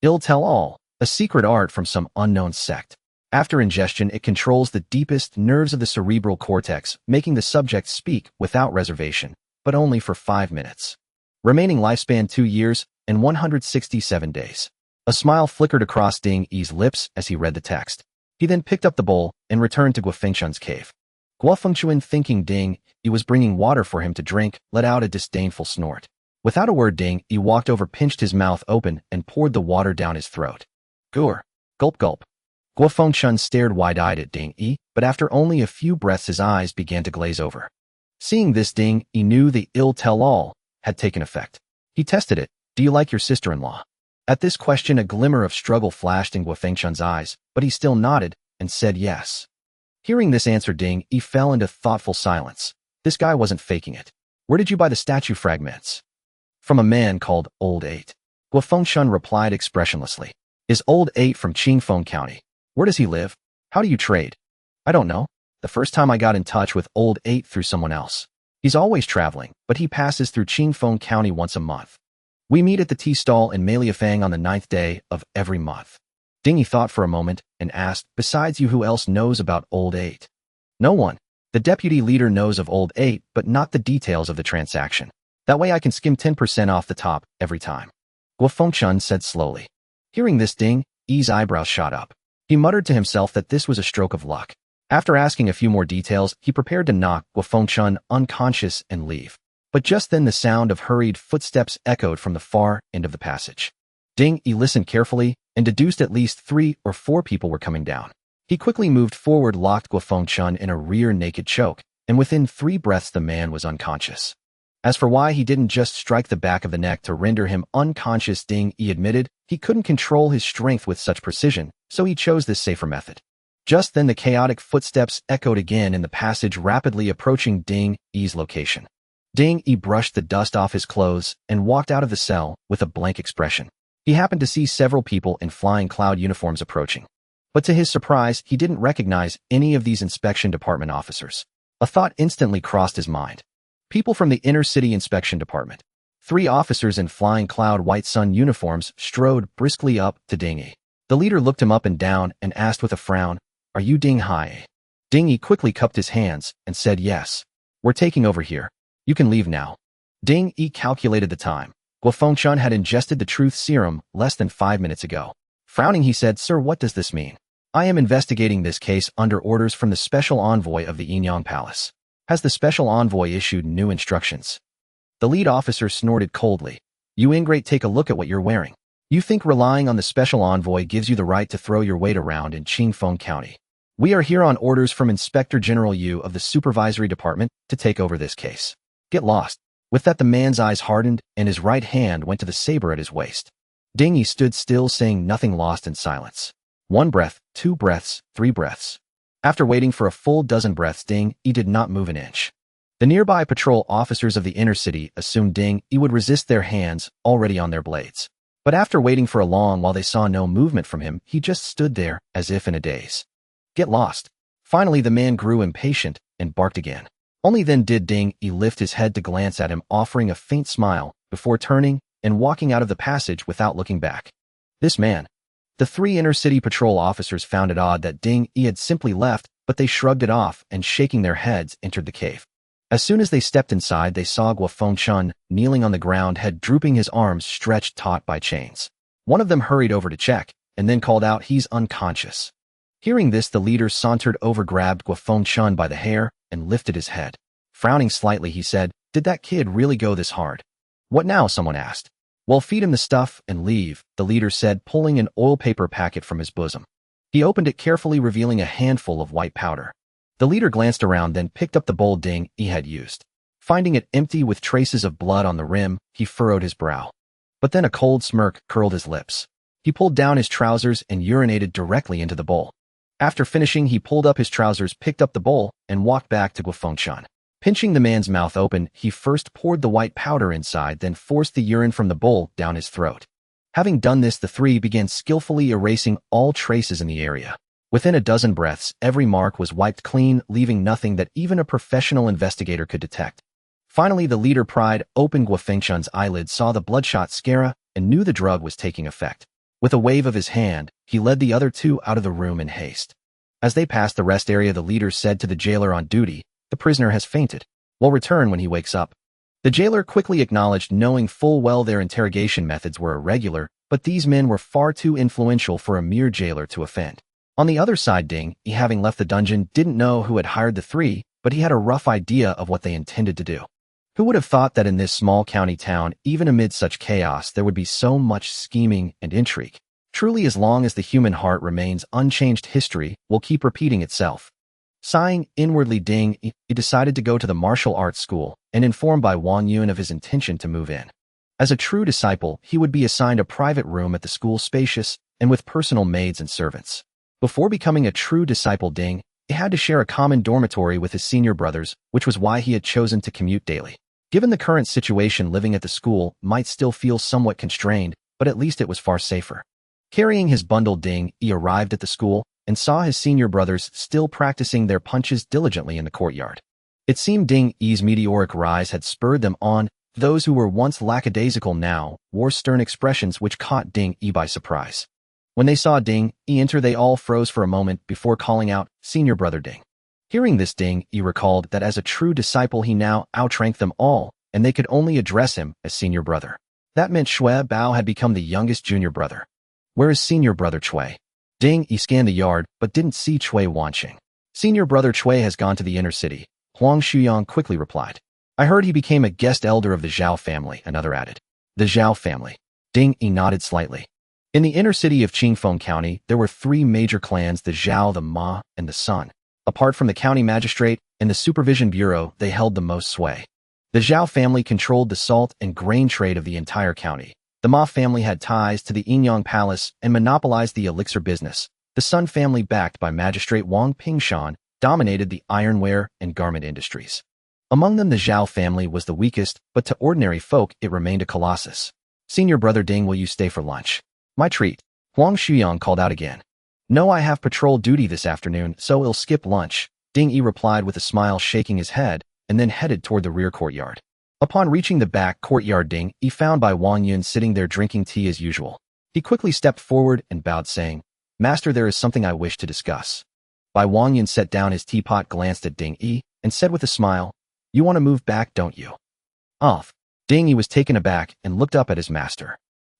Ill tell all, a secret art from some unknown sect. After ingestion, it controls the deepest nerves of the cerebral cortex, making the subject speak without reservation, but only for 5 minutes. Remaining lifespan 2 years and 167 days. A smile flickered across Ding Yi's lips as he read the text. He then picked up the bowl and returned to Guofeng's cave. Guofeng, thinking Ding Yi was bringing water for him to drink, let out a disdainful snort. Without a word, Ding Yi walked over, pinched his mouth open, and poured the water down his throat. Goor. Gulp gulp. Guofeng stared wide-eyed at Ding Yi, but after only a few breaths his eyes began to glaze over. Seeing this, Ding Yi knew the ill-tell-all had taken effect. He tested it. Do you like your sister-in-law? At this question, a glimmer of struggle flashed in Guofeng's eyes, but he still nodded and said yes. Hearing this answer, Ding Yi fell into thoughtful silence. This guy wasn't faking it. Where did you buy the statue fragments? From a man called Old 8. Guofeng replied expressionlessly. Is Old 8 from Chingfong County? Where does he live? How do you trade? I don't know. The first time I got in touch with Old 8 through someone else. He's always traveling, but he passes through Chingfong County once a month. We meet at the tea stall in Maliafang on the 9th day of every month. Ding Yi thought for a moment and asked, besides you, who else knows about Old 8? No one. The deputy leader knows of Old 8, but not the details of the transaction. That way I can skim 10% off the top every time. Guofeng said slowly. Hearing this, Ding Yi's eyebrows shot up. He muttered to himself that this was a stroke of luck. After asking a few more details, he prepared to knock Guofeng unconscious and leave. But just then the sound of hurried footsteps echoed from the far end of the passage. Ding Yi listened carefully and deduced at least 3 or 4 people were coming down. He quickly moved forward, locked Guofeng in a rear naked choke, and within 3 breaths the man was unconscious. As for why he didn't just strike the back of the neck to render him unconscious, Ding Yi admitted he couldn't control his strength with such precision, so he chose this safer method. Just then the chaotic footsteps echoed again in the passage, rapidly approaching Ding Yi's location. Ding Yi brushed the dust off his clothes and walked out of the cell with a blank expression. He happened to see several people in flying cloud uniforms approaching. But to his surprise, he didn't recognize any of these inspection department officers. A thought instantly crossed his mind. People from the inner city inspection department. 3 officers in flying cloud white sun uniforms strode briskly up to Ding Yi. The leader looked him up and down and asked with a frown, "Are you Ding Hai?" Ding Yi quickly cupped his hands and said, "Yes. We're taking over here. You can leave now." Ding Yi calculated the time. Guofeng had ingested the truth serum less than 5 minutes ago. Frowning, he said, "Sir, what does this mean?" "I am investigating this case under orders from the special envoy of the Yinyang Palace." "Has the special envoy issued new instructions?" The lead officer snorted coldly. "You ingrate, take a look at what you're wearing. You think relying on the special envoy gives you the right to throw your weight around in Chingfong County? We are here on orders from Inspector General Yu of the Supervisory Department to take over this case. Get lost." With that, the man's eyes hardened and his right hand went to the saber at his waist. Ding Yi stood still, saying nothing, lost in silence. 1 breath, 2 breaths, 3 breaths. After waiting for a full dozen breaths, Ding Yi did not move an inch. The nearby patrol officers of the inner city assumed Ding Yi would resist, their hands already on their blades. But after waiting for a long while, they saw no movement from him. He just stood there as if in a daze. Get lost. Finally, the man grew impatient and barked again. Only then did Ding Yi lift his head to glance at him, offering a faint smile, before turning and walking out of the passage without looking back. This man. The 3 inner city patrol officers found it odd that Ding Yi had simply left but they shrugged it off and, shaking their heads, entered the cave. As soon as they stepped inside, they saw Guofeng kneeling on the ground, head drooping, his arms stretched taut by chains. One of them hurried over to check, and then called out, "He's unconscious." Hearing this, the leader sauntered over, grabbed Guofeng by the hair, and lifted his head. Frowning slightly, he said, "Did that kid really go this hard?" "What now?" someone asked. "Well, feed him the stuff and leave," the leader said, pulling an oil paper packet from his bosom. He opened it carefully, revealing a handful of white powder. The leader glanced around, then picked up the bowl Ding Yi had used. Finding it empty with traces of blood on the rim, he furrowed his brow. But then a cold smirk curled his lips. He pulled down his trousers and urinated directly into the bowl. After finishing, he pulled up his trousers, picked up the bowl, and walked back to Guofeng. Pinching the man's mouth open, he first poured the white powder inside, then forced the urine from the bowl down his throat. Having done this, the three began skillfully erasing all traces in the area. Within a dozen breaths, every mark was wiped clean, leaving nothing that even a professional investigator could detect. Finally, the leader pried open Guofeng's eyelids, saw the bloodshot scara, and knew the drug was taking effect. With a wave of his hand, he led the other two out of the room in haste. As they passed the rest area, the leader said to the jailer on duty, "The prisoner has fainted. We'll return when he wakes up." The jailer quickly acknowledged, knowing full well their interrogation methods were irregular, but these men were far too influential for a mere jailer to offend. On the other side, Ding Yi, having left the dungeon, didn't know who had hired the three, but he had a rough idea of what they intended to do. Who would have thought that in this small county town, even amid such chaos, there would be so much scheming and intrigue? Truly, as long as the human heart remains unchanged, history will keep repeating itself. Sighing inwardly, Ding Yi decided to go to the martial arts school, and informed by Wang Yun of his intention to move in. As a true disciple, he would be assigned a private room at the school, spacious and with personal maids and servants. Before becoming a true disciple, Ding Yi had to share a common dormitory with his senior brothers, which was why he had chosen to commute daily. Given the current situation, living at the school might still feel somewhat constrained, but at least it was far safer. Carrying his bundle, Ding Yi arrived at the school and saw his senior brothers still practicing their punches diligently in the courtyard. It seemed Ding Yi's meteoric rise had spurred them on. Those who were once lackadaisical now wore stern expressions, which caught Ding Yi by surprise. When they saw Ding Yi enter, they all froze for a moment before calling out, "Senior brother Ding." Hearing this, Ding Yi recalled that as a true disciple he now outranked them all, and they could only address him as senior brother. That meant Shui Bao had become the youngest junior brother. "Where is senior brother Chui?" Ding Yi scanned the yard, but didn't see Chui Wanqing. "Senior brother Chui has gone to the inner city," Huang Shuyang quickly replied. "I heard he became a guest elder of the Zhao family," another added. "The Zhao family." Ding Yi nodded slightly. In the inner city of Chingfong County, there were three major clans, the Zhao, the Ma, and the Sun. Apart from the county magistrate and the supervision bureau, they held the most sway. The Zhao family controlled the salt and grain trade of the entire county. The Ma family had ties to the Yinyang Palace and monopolized the elixir business. The Sun family, backed by magistrate Wang Pingshan, dominated the ironware and garment industries. Among them, the Zhao family was the weakest, but to ordinary folk it remained a colossus. "Senior brother Ding, will you stay for lunch?" "My treat," Huang Shuyang called out again. "No, I have patrol duty this afternoon, so I'll skip lunch," Ding Yi replied with a smile, shaking his head, and then headed toward the rear courtyard. Upon reaching the back courtyard, Ding Yi found by Wang Yun sitting there drinking tea as usual. He quickly stepped forward and bowed, saying, "Master, there is something I wish to discuss." Bai Wang Yun set down his teapot, glanced at Ding Yi, and said with a smile, "You want to move back, don't you?" "Off." Ding Yi was taken aback and looked up at his master.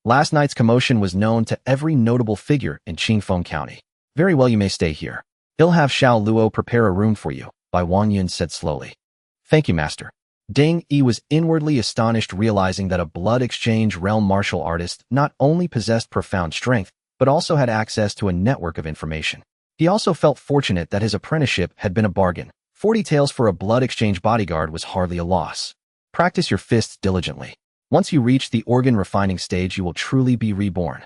Last night's commotion was known to every notable figure in Chingfong County. "Very well, you may stay here. He'll have Xiao Luo prepare a room for you," Bai Wang Yun said slowly. "Thank you, master." Ding Yi was inwardly astonished, realizing that a blood exchange realm martial artist not only possessed profound strength, but also had access to a network of information. He also felt fortunate that his apprenticeship had been a bargain. 40 taels for a blood exchange bodyguard was hardly a loss. Practice your fists diligently. Once you reach the organ refining stage, you will truly be reborn.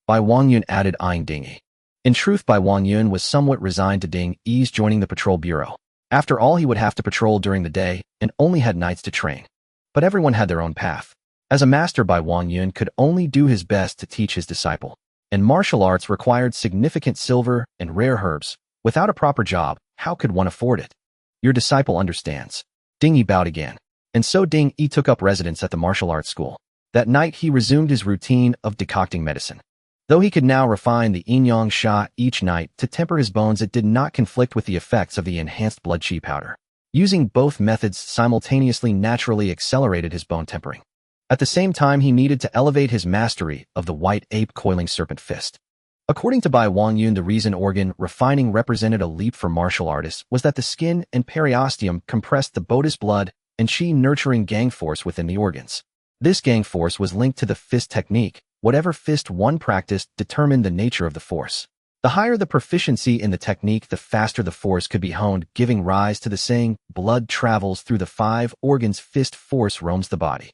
Bai Wang Yun added, eyeing Ding Yi. In truth, Bai Wang Yun was somewhat resigned to Ding Yi's joining the patrol bureau. After all, he would have to patrol during the day and only had nights to train. But everyone had their own path. As a master, Bai Wang Yun could only do his best to teach his disciple. And martial arts required significant silver and rare herbs. Without a proper job, how could one afford it? Your disciple understands. Ding Yi bowed again. And so Ding Yi took up residence at the martial arts school. That night he resumed his routine of decocting medicine. Though he could now refine the yin-yang sha each night to temper his bones, it did not conflict with the effects of the enhanced blood chi powder. Using both methods simultaneously naturally accelerated his bone tempering. At the same time, he needed to elevate his mastery of the white ape coiling serpent fist. According to Bai Wangyun, the reason organ refining represented a leap for martial artists was that the skin and periosteum compressed the Buddhist blood and chi nurturing gang force within the organs. This gang force was linked to the fist technique. Whatever fist one practiced determined the nature of the force. The higher the proficiency in the technique, the faster the force could be honed, giving rise to the saying, blood travels through the 5 organs, fist force roams the body.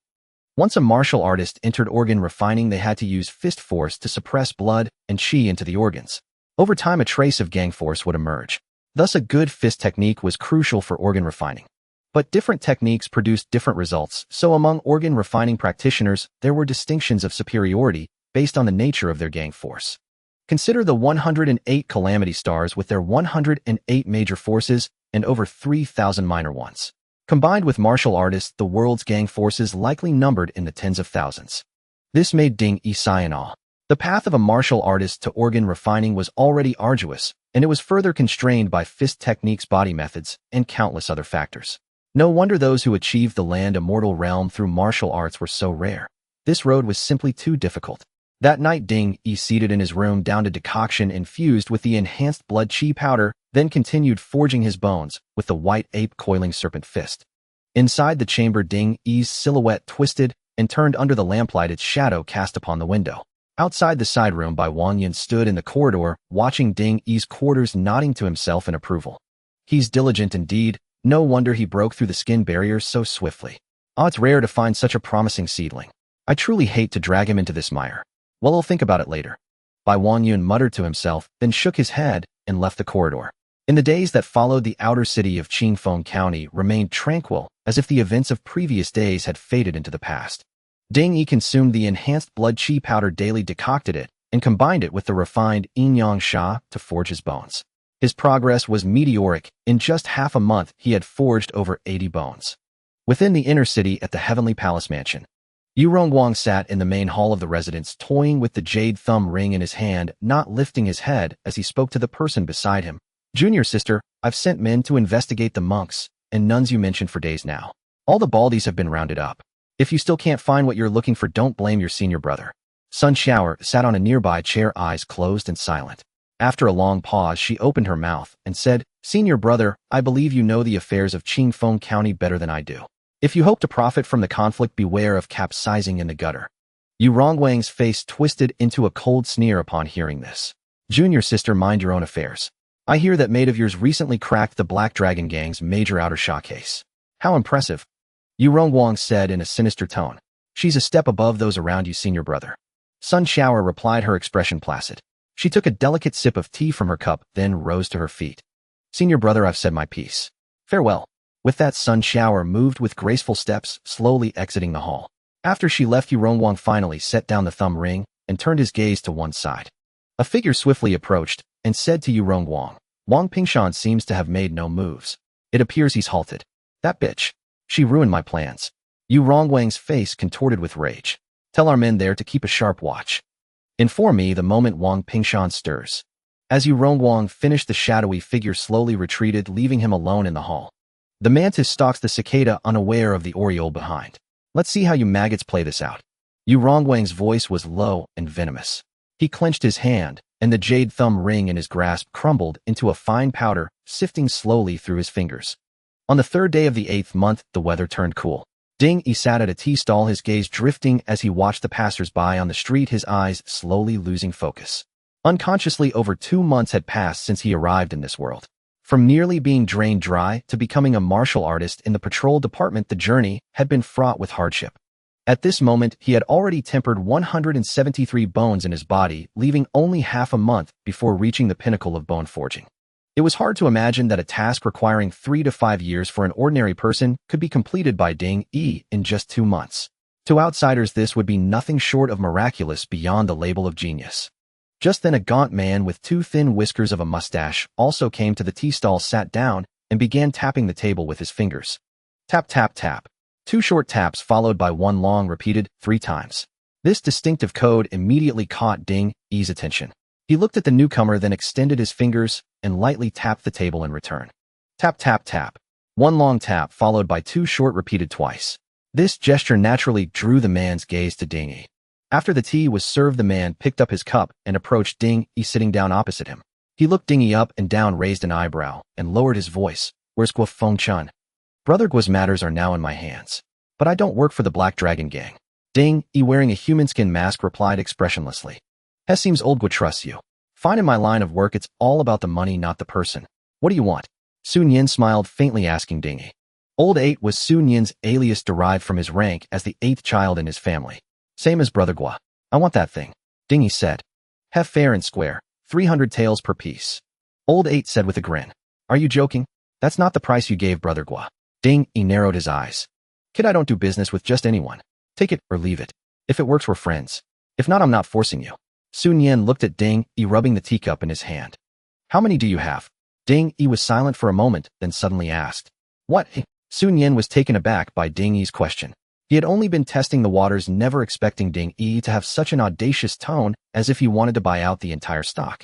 Once a martial artist entered organ refining, they had to use fist force to suppress blood and chi into the organs. Over time, a trace of gang force would emerge. Thus, a good fist technique was crucial for organ refining. But different techniques produced different results, so among organ refining practitioners, there were distinctions of superiority based on the nature of their gang force. Consider the 108 calamity stars with their 108 major forces and over 3,000 minor ones. Combined with martial artists, the world's gang forces likely numbered in the tens of thousands. This made Ding Yi sigh in awe. The path of a martial artist to organ refining was already arduous, and it was further constrained by fist techniques, body methods, and countless other factors. No wonder those who achieved the land immortal realm through martial arts were so rare. This road was simply too difficult. That night, Ding Yi, seated in his room, downed a decoction infused with the enhanced blood chi powder, then continued forging his bones with the white ape coiling serpent fist. Inside the chamber, Ding Yi's silhouette twisted and turned under the lamplight, its shadow cast upon the window. Outside the side room, Bai Wangyun stood in the corridor, watching Ding Yi's quarters, nodding to himself in approval. He's diligent indeed. No wonder he broke through the skin barrier so swiftly. It's rare to find such a promising seedling. I truly hate to drag him into this mire. Well, I'll think about it later. Bai Wangyun muttered to himself, then shook his head and left the corridor. In the days that followed, the outer city of Chingfong County remained tranquil, as if the events of previous days had faded into the past. Ding Yi consumed the enhanced blood chi powder daily, decocted it, and combined it with the refined yin-yang sha to forge his bones. His progress was meteoric. In just half a month, he had forged over 80 bones. Within the inner city at the Heavenly Palace Mansion, Yu Rongguang sat in the main hall of the residence, toying with the jade thumb ring in his hand, not lifting his head as he spoke to the person beside him. Junior sister, I've sent men to investigate the monks and nuns you mentioned for days now. All the baldies have been rounded up. If you still can't find what you're looking for, don't blame your senior brother. Sun Shower sat on a nearby chair, eyes closed and silent. After a long pause, she opened her mouth and said, Senior brother, I believe you know the affairs of Chingfong County better than I do. If you hope to profit from the conflict, beware of capsizing in the gutter. Yu Rongguang's face twisted into a cold sneer upon hearing this. Junior sister, mind your own affairs. I hear that mate of yours recently cracked the Black Dragon Gang's major outer showcase. How impressive. Yu Rongguang said in a sinister tone. She's a step above those around you, senior brother. Sun Shower replied, her expression placid. She took a delicate sip of tea from her cup, then rose to her feet. Senior brother, I've said my piece. Farewell. With that, Sun Shower moved with graceful steps, slowly exiting the hall. After she left, Yu Rongguang finally set down the thumb ring and turned his gaze to one side. A figure swiftly approached and said to Yu Rongguang, Wang Pingshan seems to have made no moves. It appears he's halted. That bitch. She ruined my plans. Yu Rongguang's face contorted with rage. Tell our men there to keep a sharp watch. Inform me the moment Wang Pingshan stirs. As Yu Rongguang finished, the shadowy figure slowly retreated, leaving him alone in the hall. The mantis stalks the cicada, unaware of the oriole behind. Let's see how you maggots play this out. Yu Rongguang's voice was low and venomous. He clenched his hand, and the jade thumb ring in his grasp crumbled into a fine powder, sifting slowly through his fingers. On the 3rd day of the 8th month, the weather turned cool. Ding Yi sat at a tea stall, his gaze drifting as he watched the passers-by on the street, his eyes slowly losing focus. Unconsciously, over 2 months had passed since he arrived in this world. From nearly being drained dry to becoming a martial artist in the patrol department, the journey had been fraught with hardship. At this moment, he had already tempered 173 bones in his body, leaving only half a month before reaching the pinnacle of bone forging. It was hard to imagine that a task requiring 3 to 5 years for an ordinary person could be completed by Ding Yi in just 2 months. To outsiders, this would be nothing short of miraculous, beyond the label of genius. Just then, a gaunt man with 2 thin whiskers of a mustache also came to the tea stall, sat down, and began tapping the table with his fingers. Tap, tap, tap. 2 short taps followed by 1 long, repeated 3 times. This distinctive code immediately caught Ding Yi's attention. He looked at the newcomer, then extended his fingers and lightly tapped the table in return. Tap, tap, tap. One long tap followed by two short repeated twice. This gesture naturally drew the man's gaze to Ding Yi. After the tea was served, the man picked up his cup and approached Ding Yi sitting down opposite him. He looked Ding Yi up and down, raised an eyebrow, and lowered his voice. Where's Guo Feng-chun? Brother Guo's matters are now in my hands. But I don't work for the Black Dragon Gang. Ding Yi, wearing a human skin mask, replied expressionlessly. It seems old Guo trusts you. Fine, in my line of work, it's all about the money, not the person. What do you want? Sun Yin smiled faintly, asking Ding Yi. Old 8 was Sun Yin's alias, derived from his rank as the 8th child in his family. Same as Brother Guo. I want that thing, Ding Yi said. Have fair and square. 300 taels per piece. Old 8 said with a grin. Are you joking? That's not the price you gave Brother Guo. Ding Yi narrowed his eyes. Kid, I don't do business with just anyone. Take it or leave it. If it works, we're friends. If not, I'm not forcing you. Sun Yin looked at Ding Yi, rubbing the teacup in his hand. How many do you have? Ding Yi was silent for a moment, then suddenly asked. What? Sun Yin was taken aback by Ding Yi's question. He had only been testing the waters, never expecting Ding Yi to have such an audacious tone, as if he wanted to buy out the entire stock.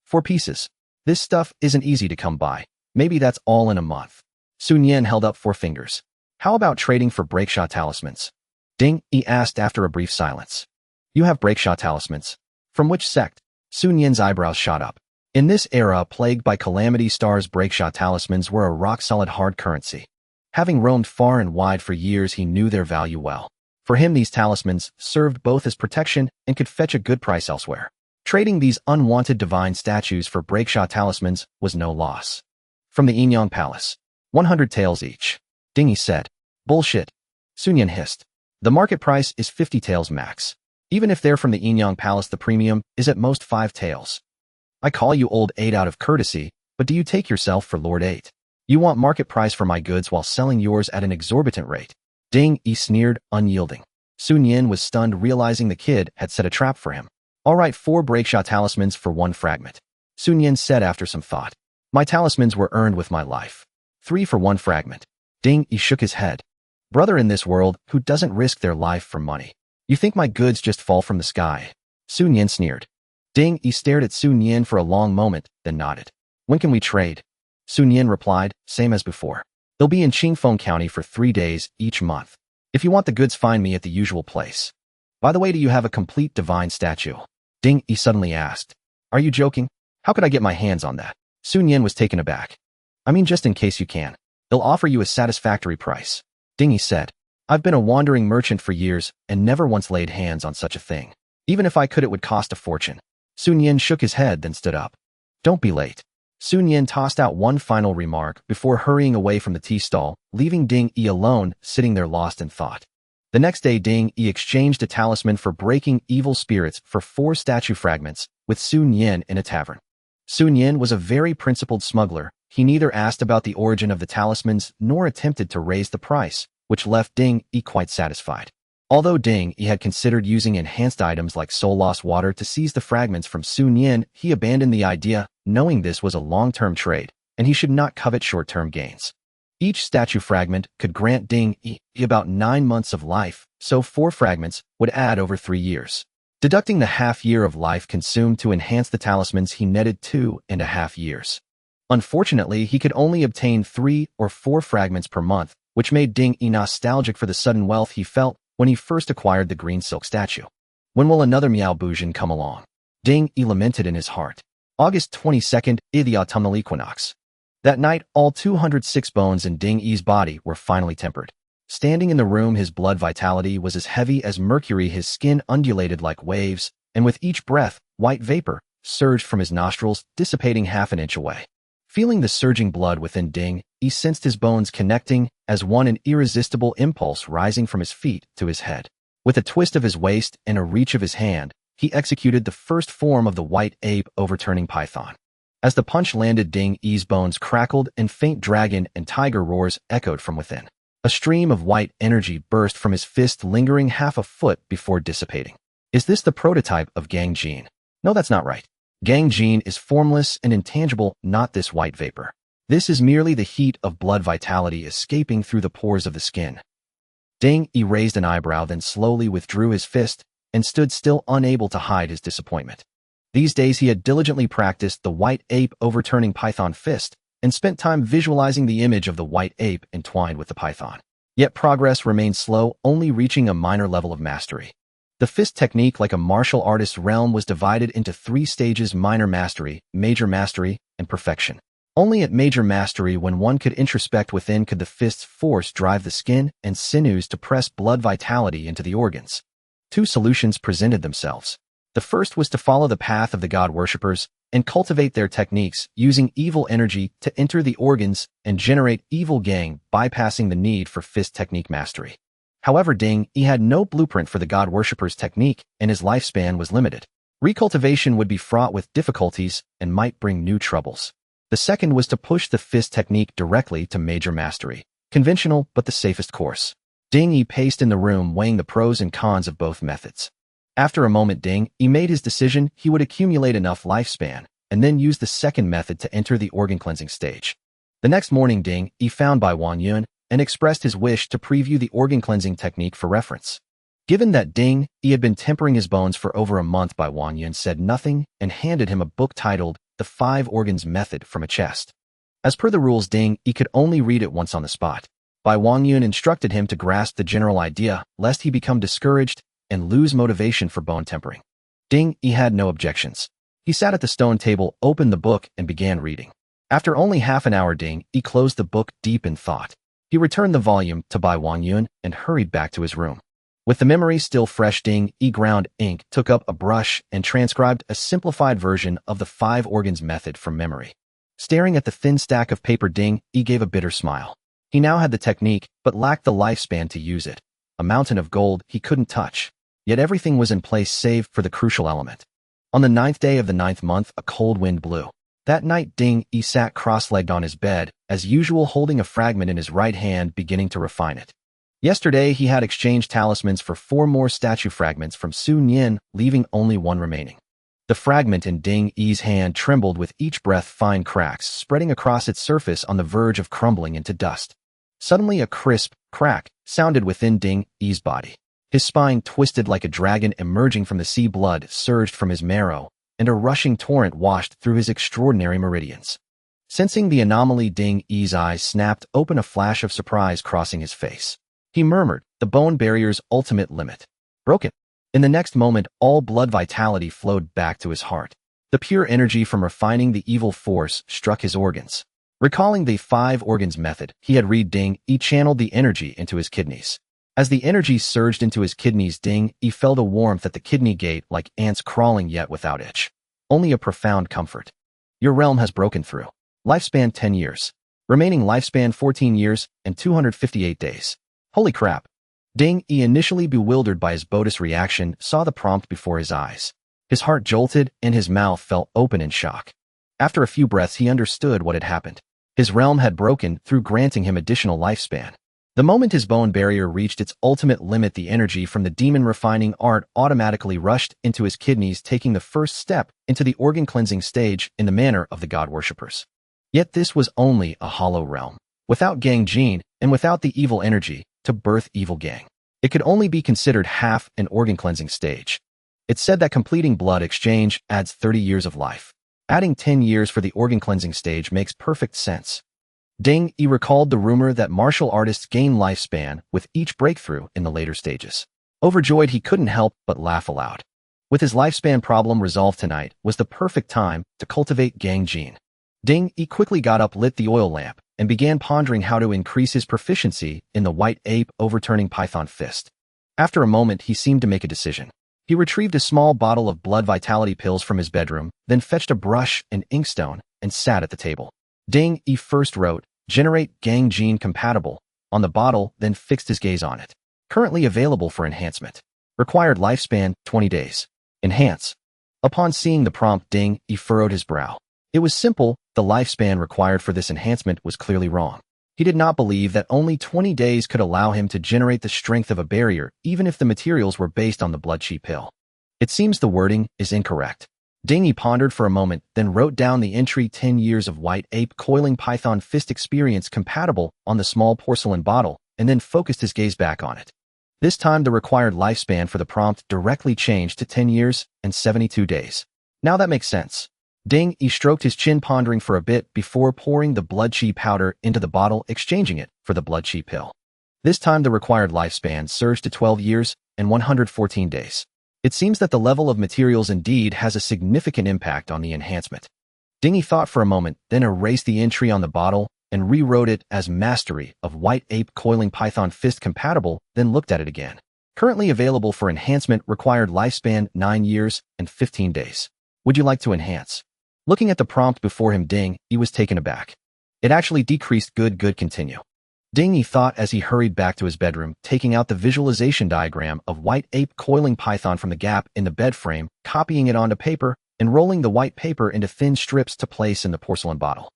4 pieces. This stuff isn't easy to come by. Maybe that's all in a month. Sun Yin held up 4 fingers. How about trading for breakshot talismans? Ding Yi asked after a brief silence. You have breakshot talismans? From which sect? Sun Yin's eyebrows shot up. In this era plagued by calamity, stars, breakshot talismans were a rock-solid hard currency. Having roamed far and wide for years, he knew their value well. For him, these talismans served both as protection and could fetch a good price elsewhere. Trading these unwanted divine statues for breakshot talismans was no loss. From the Yinyang Palace. 100 taels each. Ding Yi said. Bullshit. Sun Yin hissed. The market price is 50 taels max. Even if they're from the Yinyang Palace, the premium is at most 5 taels. I call you Old 8 out of courtesy, but do you take yourself for Lord 8? You want market price for my goods while selling yours at an exorbitant rate. Ding Yi sneered, unyielding. Sun Yin was stunned, realizing the kid had set a trap for him. All right, 4 breakshot talismans for 1 fragment. Sun Yin said after some thought. My talismans were earned with my life. 3 for 1 fragment. Ding Yi shook his head. Brother in this world who doesn't risk their life for money. You think my goods just fall from the sky? Sun Yin sneered. Ding Yi stared at Sun Yin for a long moment, then nodded. When can we trade? Sun Yin replied, same as before. They'll be in Chingfong County for 3 days each month. If you want the goods, find me at the usual place. By the way, do you have a complete divine statue? Ding Yi suddenly asked. Are you joking? How could I get my hands on that? Sun Yin was taken aback. I mean, just in case you can. They'll offer you a satisfactory price. Ding Yi said. I've been a wandering merchant for years and never once laid hands on such a thing. Even if I could, it would cost a fortune. Sun Yin shook his head, then stood up. Don't be late. Sun Yin tossed out one final remark before hurrying away from the tea stall, leaving Ding Yi alone, sitting there lost in thought. The next day, Ding Yi exchanged a talisman for breaking evil spirits for 4 statue fragments with Sun Yin in a tavern. Sun Yin was a very principled smuggler. He neither asked about the origin of the talismans nor attempted to raise the price, which left Ding Yi quite satisfied. Although Ding Yi had considered using enhanced items like soul lost water to seize the fragments from Sun Yin, he abandoned the idea, knowing this was a long-term trade, and he should not covet short-term gains. Each statue fragment could grant Ding Yi about 9 months of life, so 4 fragments would add over 3 years. Deducting the half-year of life consumed to enhance the talismans, he netted 2.5 years. Unfortunately, he could only obtain 3 or 4 fragments per month, which made Ding Yi nostalgic for the sudden wealth he felt when he first acquired the green silk statue. When will another Miao Bujin come along? Ding Yi lamented in his heart. August 22nd, the autumnal equinox. That night, all 206 bones in Ding Yi's body were finally tempered. Standing in the room, his blood vitality was as heavy as mercury, his skin undulated like waves, and with each breath, white vapor surged from his nostrils, dissipating half an inch away. Feeling the surging blood within Ding, he sensed his bones connecting as one, an irresistible impulse rising from his feet to his head. With a twist of his waist and a reach of his hand, he executed the first form of the white ape overturning python. As the punch landed, Ding Yi's bones crackled and faint dragon and tiger roars echoed from within. A stream of white energy burst from his fist, lingering half a foot before dissipating. Is this the prototype of Gang Jin? No, that's not right. Gang Jin is formless and intangible, not this white vapor. This is merely the heat of blood vitality escaping through the pores of the skin. Ding Yi raised an eyebrow, then slowly withdrew his fist, and stood still, unable to hide his disappointment. These days he had diligently practiced the white ape overturning python fist and spent time visualizing the image of the white ape entwined with the python. Yet progress remained slow, only reaching a minor level of mastery. The fist technique, like a martial artist's realm, was divided into 3 stages: minor mastery, major mastery, and perfection. Only at major mastery, when one could introspect within, could the fist's force drive the skin and sinews to press blood vitality into the organs. 2 solutions presented themselves. The first was to follow the path of the god worshippers and cultivate their techniques, using evil energy to enter the organs and generate evil gang, bypassing the need for fist technique mastery. However, he had no blueprint for the god worshippers technique, and his lifespan was limited. Recultivation would be fraught with difficulties and might bring new troubles. The second was to push the fist technique directly to major mastery. Conventional, but the safest course. He paced in the room, weighing the pros and cons of both methods. After a moment, he made his decision. He would accumulate enough lifespan and then use the second method to enter the organ cleansing stage. The next morning, he found Bai Wanyun and expressed his wish to preview the organ cleansing technique for reference. Given that he had been tempering his bones for over a month, Bai Wanyun said nothing and handed him a book titled The 5 Organs Method from a chest. As per the rules, he could only read it once on the spot. Bai Wanyun instructed him to grasp the general idea, lest he become discouraged and lose motivation for bone tempering. He had no objections. He sat at the stone table, opened the book, and began reading. After only half an hour, he closed the book deep in thought. He returned the volume to Bai Wanyun and hurried back to his room. With the memory still fresh, he ground ink, took up a brush, and transcribed a simplified version of the 5 organs method from memory. Staring at the thin stack of paper, he gave a bitter smile. He now had the technique, but lacked the lifespan to use it. A mountain of gold he couldn't touch. Yet everything was in place save for the crucial element. On the 9th day of the 9th month, a cold wind blew. That night, he sat cross-legged on his bed, as usual, holding a fragment in his right hand, beginning to refine it. Yesterday, he had exchanged talismans for 4 more statue fragments from Su Nian, leaving only 1 remaining. The fragment in Yi's hand trembled with each breath, fine cracks spreading across its surface on the verge of crumbling into dust. Suddenly, a crisp crack sounded within Yi's body. His spine twisted like a dragon emerging from the sea. Blood surged from his marrow, and a rushing torrent washed through his extraordinary meridians. Sensing the anomaly, Yi's eyes snapped open, a flash of surprise crossing his face. He murmured, "The bone barrier's ultimate limit. Broken." In the next moment, all blood vitality flowed back to his heart. The pure energy from refining the evil force struck his organs. Recalling the 5 organs method he had read, he channeled the energy into his kidneys. As the energy surged into his kidneys, he felt a warmth at the kidney gate, like ants crawling, yet without itch. Only a profound comfort. Your realm has broken through. Lifespan 10 years. Remaining lifespan 14 years and 258 days. Holy crap. He, initially bewildered by his Bodis reaction, saw the prompt before his eyes. His heart jolted and his mouth fell open in shock. After a few breaths, he understood what had happened. His realm had broken through, granting him additional lifespan. The moment his bone barrier reached its ultimate limit, the energy from the demon refining art automatically rushed into his kidneys, taking the first step into the organ cleansing stage in the manner of the god worshippers. Yet this was only a hollow realm. Without gang gene and without the evil energy to birth evil gang, it could only be considered half an organ cleansing stage. It's said that completing blood exchange adds 30 years of life. Adding 10 years for the organ cleansing stage makes perfect sense. He recalled the rumor that martial artists gain lifespan with each breakthrough in the later stages. Overjoyed, he couldn't help but laugh aloud. With his lifespan problem resolved, tonight was the perfect time to cultivate gang gene. He quickly got up, lit the oil lamp, and began pondering how to increase his proficiency in the white ape overturning python fist. After a moment, he seemed to make a decision. He retrieved a small bottle of blood vitality pills from his bedroom, then fetched a brush and inkstone and sat at the table. He first wrote, "Generate gang gene compatible," on the bottle, then fixed his gaze on it. Currently available for enhancement. Required lifespan, 20 days. Enhance. Upon seeing the prompt, he furrowed his brow. It was simple. The lifespan required for this enhancement was clearly wrong. He did not believe that only 20 days could allow him to generate the strength of a barrier, even if the materials were based on the blood chi pill. It seems the wording is incorrect. He pondered for a moment, then wrote down the entry 10 years of white ape coiling python fist experience compatible on the small porcelain bottle, and then focused his gaze back on it. This time, the required lifespan for the prompt directly changed to 10 years and 72 days. Now that makes sense. Ding Yi stroked his chin, pondering for a bit before pouring the blood chi powder into the bottle, exchanging it for the blood chi pill. This time, the required lifespan surged to 12 years and 114 days. It seems that the level of materials indeed has a significant impact on the enhancement. Ding Yi thought for a moment, then erased the entry on the bottle and rewrote it as Mastery of White Ape Coiling Python Fist compatible, then looked at it again. Currently available for enhancement, required lifespan 9 years and 15 days. Would you like to enhance? Looking at the prompt before him, Ding Yi was taken aback. It actually decreased. Good, continue. Ding Yi thought as he hurried back to his bedroom, taking out the visualization diagram of White Ape Coiling Python from the gap in the bed frame, copying it onto paper, and rolling the white paper into thin strips to place in the porcelain bottle.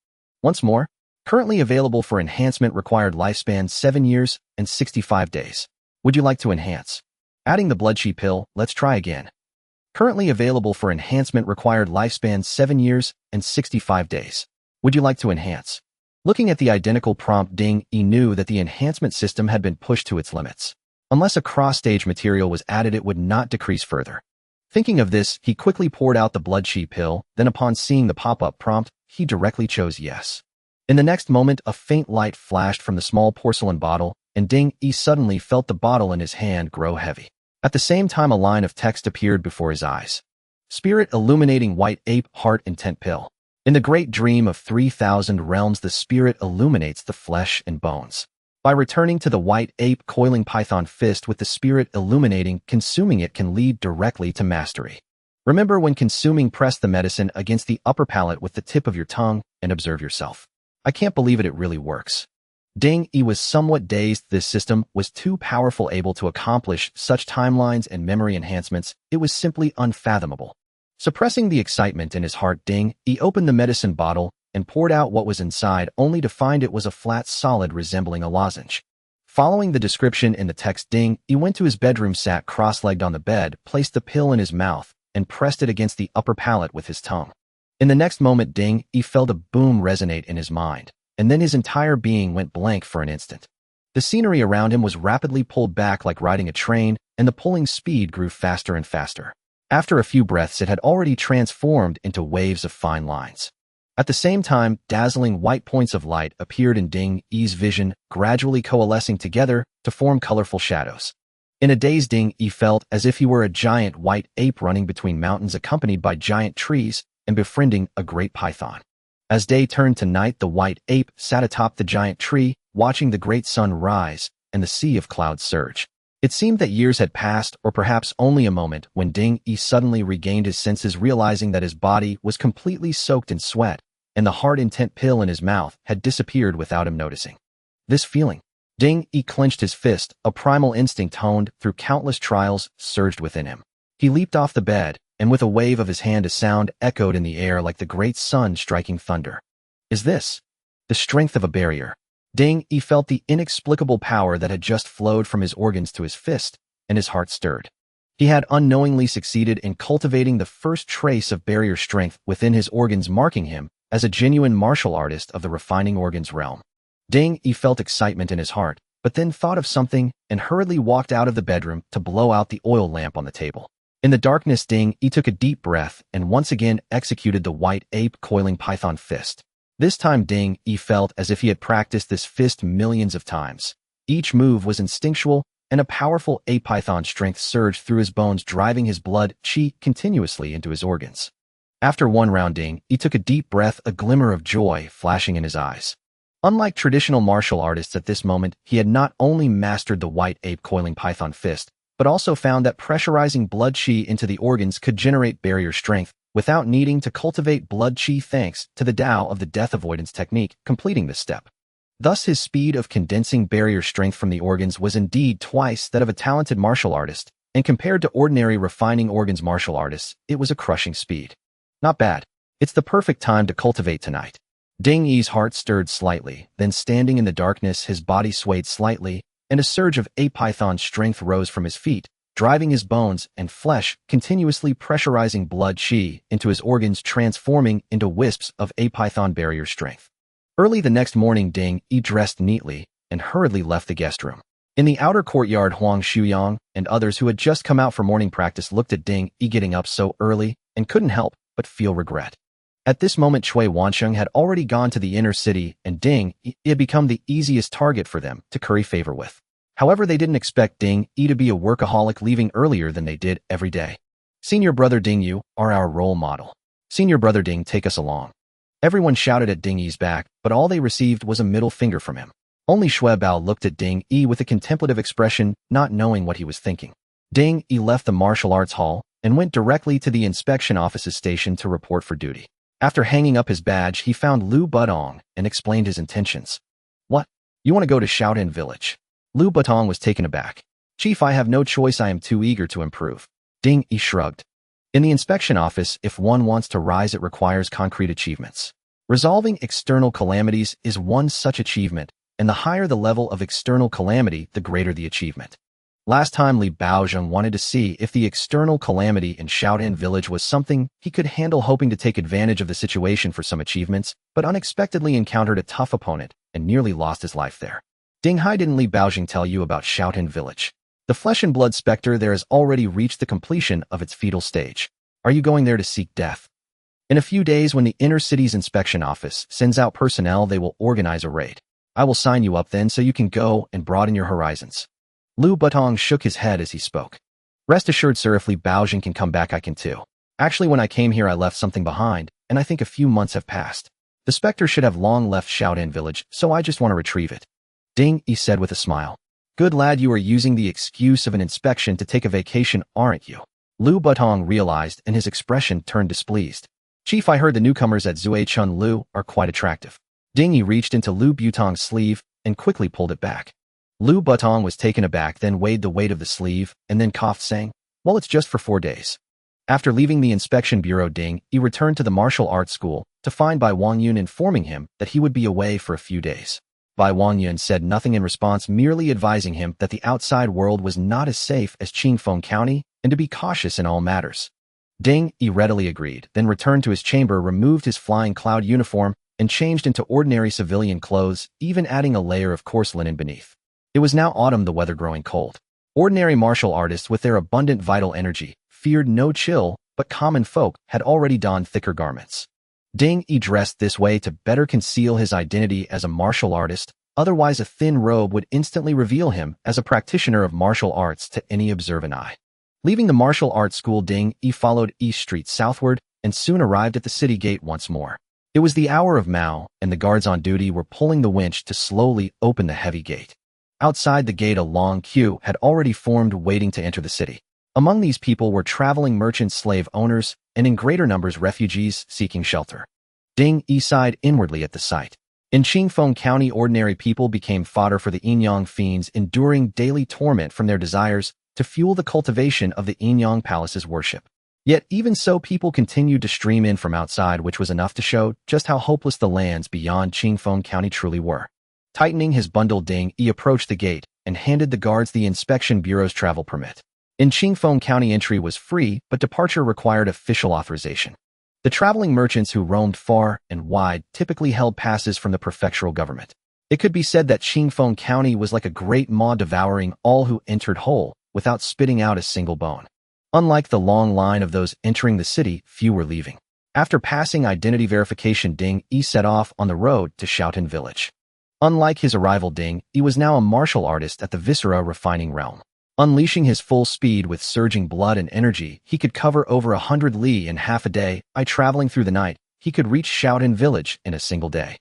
Once more, currently available for enhancement, required lifespan 7 years and 65 days. Would you like to enhance? Adding the blood chi pill, let's try again. Currently available for enhancement, required lifespan 7 years and 65 days. Would you like to enhance? Looking at the identical prompt, Ding Yi knew that the enhancement system had been pushed to its limits. Unless a cross-stage material was added, it would not decrease further. Thinking of this, he quickly poured out the blood chi pill, then upon seeing the pop-up prompt, he directly chose yes. In the next moment, a faint light flashed from the small porcelain bottle, and Ding Yi suddenly felt the bottle in his hand grow heavy. At the same time, a line of text appeared before his eyes. Spirit illuminating White Ape Heart Intent Pill. In the great dream of 3,000 realms, the spirit illuminates the flesh and bones. By returning to the White Ape Coiling Python Fist with the spirit illuminating, consuming it can lead directly to mastery. Remember, when consuming, press the medicine against the upper palate with the tip of your tongue and observe yourself. I can't believe it really works. Ding Yi was somewhat dazed. This system was too powerful, able to accomplish such timelines and memory enhancements. It was simply unfathomable. Suppressing the excitement in his heart, Ding Yi opened the medicine bottle and poured out what was inside, only to find it was a flat solid resembling a lozenge. Following the description in the text, Ding Yi went to his bedroom, sat cross-legged on the bed, placed the pill in his mouth, and pressed it against the upper palate with his tongue. In the next moment, Ding Yi felt a boom resonate in his mind, and then his entire being went blank for an instant. The scenery around him was rapidly pulled back like riding a train, and the pulling speed grew faster and faster. After a few breaths, it had already transformed into waves of fine lines. At the same time, dazzling white points of light appeared in Ding Yi's vision, gradually coalescing together to form colorful shadows. In a daze, Ding Yi felt as if he were a giant white ape running between mountains, accompanied by giant trees and befriending a great python. As day turned to night, the white ape sat atop the giant tree, watching the great sun rise and the sea of clouds surge. It seemed that years had passed, or perhaps only a moment, when Ding Yi suddenly regained his senses, realizing that his body was completely soaked in sweat, and the heart intent pill in his mouth had disappeared without him noticing. This feeling. Ding Yi clenched his fist, a primal instinct honed through countless trials surged within him. He leaped off the bed, and with a wave of his hand, a sound echoed in the air like the great sun striking thunder. Is this the strength of a barrier? Ding Yi felt the inexplicable power that had just flowed from his organs to his fist, and his heart stirred. He had unknowingly succeeded in cultivating the first trace of barrier strength within his organs, marking him as a genuine martial artist of the refining organs realm. Ding Yi felt excitement in his heart, but then thought of something and hurriedly walked out of the bedroom to blow out the oil lamp on the table. In the darkness, Ding Yi took a deep breath and once again executed the White Ape Coiling Python Fist. This time, Ding Yi felt as if he had practiced this fist millions of times. Each move was instinctual, and a powerful ape python strength surged through his bones, driving his blood chi continuously into his organs. After one round, Ding Yi took a deep breath, a glimmer of joy flashing in his eyes. Unlike traditional martial artists, at this moment, he had not only mastered the White Ape Coiling Python Fist, but also found that pressurizing blood chi into the organs could generate barrier strength without needing to cultivate blood chi, thanks to the Tao of the death avoidance technique completing this step. Thus, his speed of condensing barrier strength from the organs was indeed twice that of a talented martial artist, and compared to ordinary refining organs martial artists, it was a crushing speed. Not bad. It's the perfect time to cultivate tonight. Ding Yi's heart stirred slightly, then standing in the darkness, his body swayed slightly, and a surge of ape python strength rose from his feet, driving his bones and flesh, continuously pressurizing blood chi into his organs, transforming into wisps of ape python barrier strength. Early the next morning, Ding Yi dressed neatly and hurriedly left the guest room. In the outer courtyard, Huang Shuyang and others who had just come out for morning practice looked at Ding Yi getting up so early and couldn't help but feel regret. At this moment, Cui Wansheng had already gone to the inner city, and Ding Yi had become the easiest target for them to curry favor with. However, they didn't expect Ding Yi to be a workaholic, leaving earlier than they did every day. Senior brother Ding Yu are our role model. Senior brother Ding, take us along. Everyone shouted at Ding Yi's back, but all they received was a middle finger from him. Only Xue Bao looked at Ding Yi with a contemplative expression, not knowing what he was thinking. Ding Yi left the martial arts hall and went directly to the inspection office's station to report for duty. After hanging up his badge, he found Lu Butong and explained his intentions. What? You want to go to Shaolin village? Lu Butong was taken aback. Chief, I have no choice, I am too eager to improve. Ding Yi shrugged. In the inspection office, if one wants to rise, it requires concrete achievements. Resolving external calamities is one such achievement, and the higher the level of external calamity, the greater the achievement. Last time, Li Baozheng wanted to see if the external calamity in Shaolin village was something he could handle, hoping to take advantage of the situation for some achievements, but unexpectedly encountered a tough opponent and nearly lost his life there. Ding Hai, didn't Li Baozheng tell you about Shaolin village? The flesh and blood specter there has already reached the completion of its fetal stage. Are you going there to seek death? In a few days, when the inner city's inspection office sends out personnel, they will organize a raid. I will sign you up then so you can go and broaden your horizons. Lu Butong shook his head as he spoke. Rest assured, sir, if Li Baozheng can come back, I can too. Actually, when I came here, I left something behind, and I think a few months have passed. The specter should have long left Shaolin village, so I just want to retrieve it. Ding Yi said with a smile. Good lad, you are using the excuse of an inspection to take a vacation, aren't you? Lu Butong realized, and his expression turned displeased. Chief, I heard the newcomers at Zui Chun Lu are quite attractive. Ding Yi reached into Lu Butong's sleeve and quickly pulled it back. Lu Butong was taken aback, then weighed the weight of the sleeve, and then coughed, saying, well, it's just for 4 days. After leaving the inspection bureau, Ding Yi returned to the martial arts school to find Bai Wangyun, informing him that he would be away for a few days. Bai Wangyun said nothing in response, merely advising him that the outside world was not as safe as Chingfong County and to be cautious in all matters. Ding Yi readily agreed, then returned to his chamber, removed his flying cloud uniform, and changed into ordinary civilian clothes, even adding a layer of coarse linen beneath. It was now autumn, the weather growing cold. Ordinary martial artists with their abundant vital energy feared no chill, but common folk had already donned thicker garments. Ding Yi dressed this way to better conceal his identity as a martial artist, otherwise a thin robe would instantly reveal him as a practitioner of martial arts to any observant eye. Leaving the martial arts school, Ding Yi followed East Street southward and soon arrived at the city gate once more. It was the hour of Mao, and the guards on duty were pulling the winch to slowly open the heavy gate. Outside the gate, a long queue had already formed, waiting to enter the city. Among these people were traveling merchants, slave owners, and in greater numbers refugees seeking shelter. Ding Yi sighed inwardly at the sight. In Chingfong County, ordinary people became fodder for the Yinyang fiends, enduring daily torment from their desires to fuel the cultivation of the Yinyang Palace's worship. Yet even so, people continued to stream in from outside, which was enough to show just how hopeless the lands beyond Chingfong County truly were. Tightening his bundle, Ding Yi approached the gate and handed the guards the inspection bureau's travel permit. In Chingfong County, entry was free, but departure required official authorization. The traveling merchants who roamed far and wide typically held passes from the prefectural government. It could be said that Chingfong County was like a great maw, devouring all who entered whole without spitting out a single bone. Unlike the long line of those entering the city, few were leaving. After passing identity verification, Ding Yi set off on the road to Shaolin village. Unlike his arrival, Ding Yi was now a martial artist at the viscera refining realm. Unleashing his full speed with surging blood and energy, he could cover over 100 li in half a day. By traveling through the night, he could reach Shaolin village in a single day.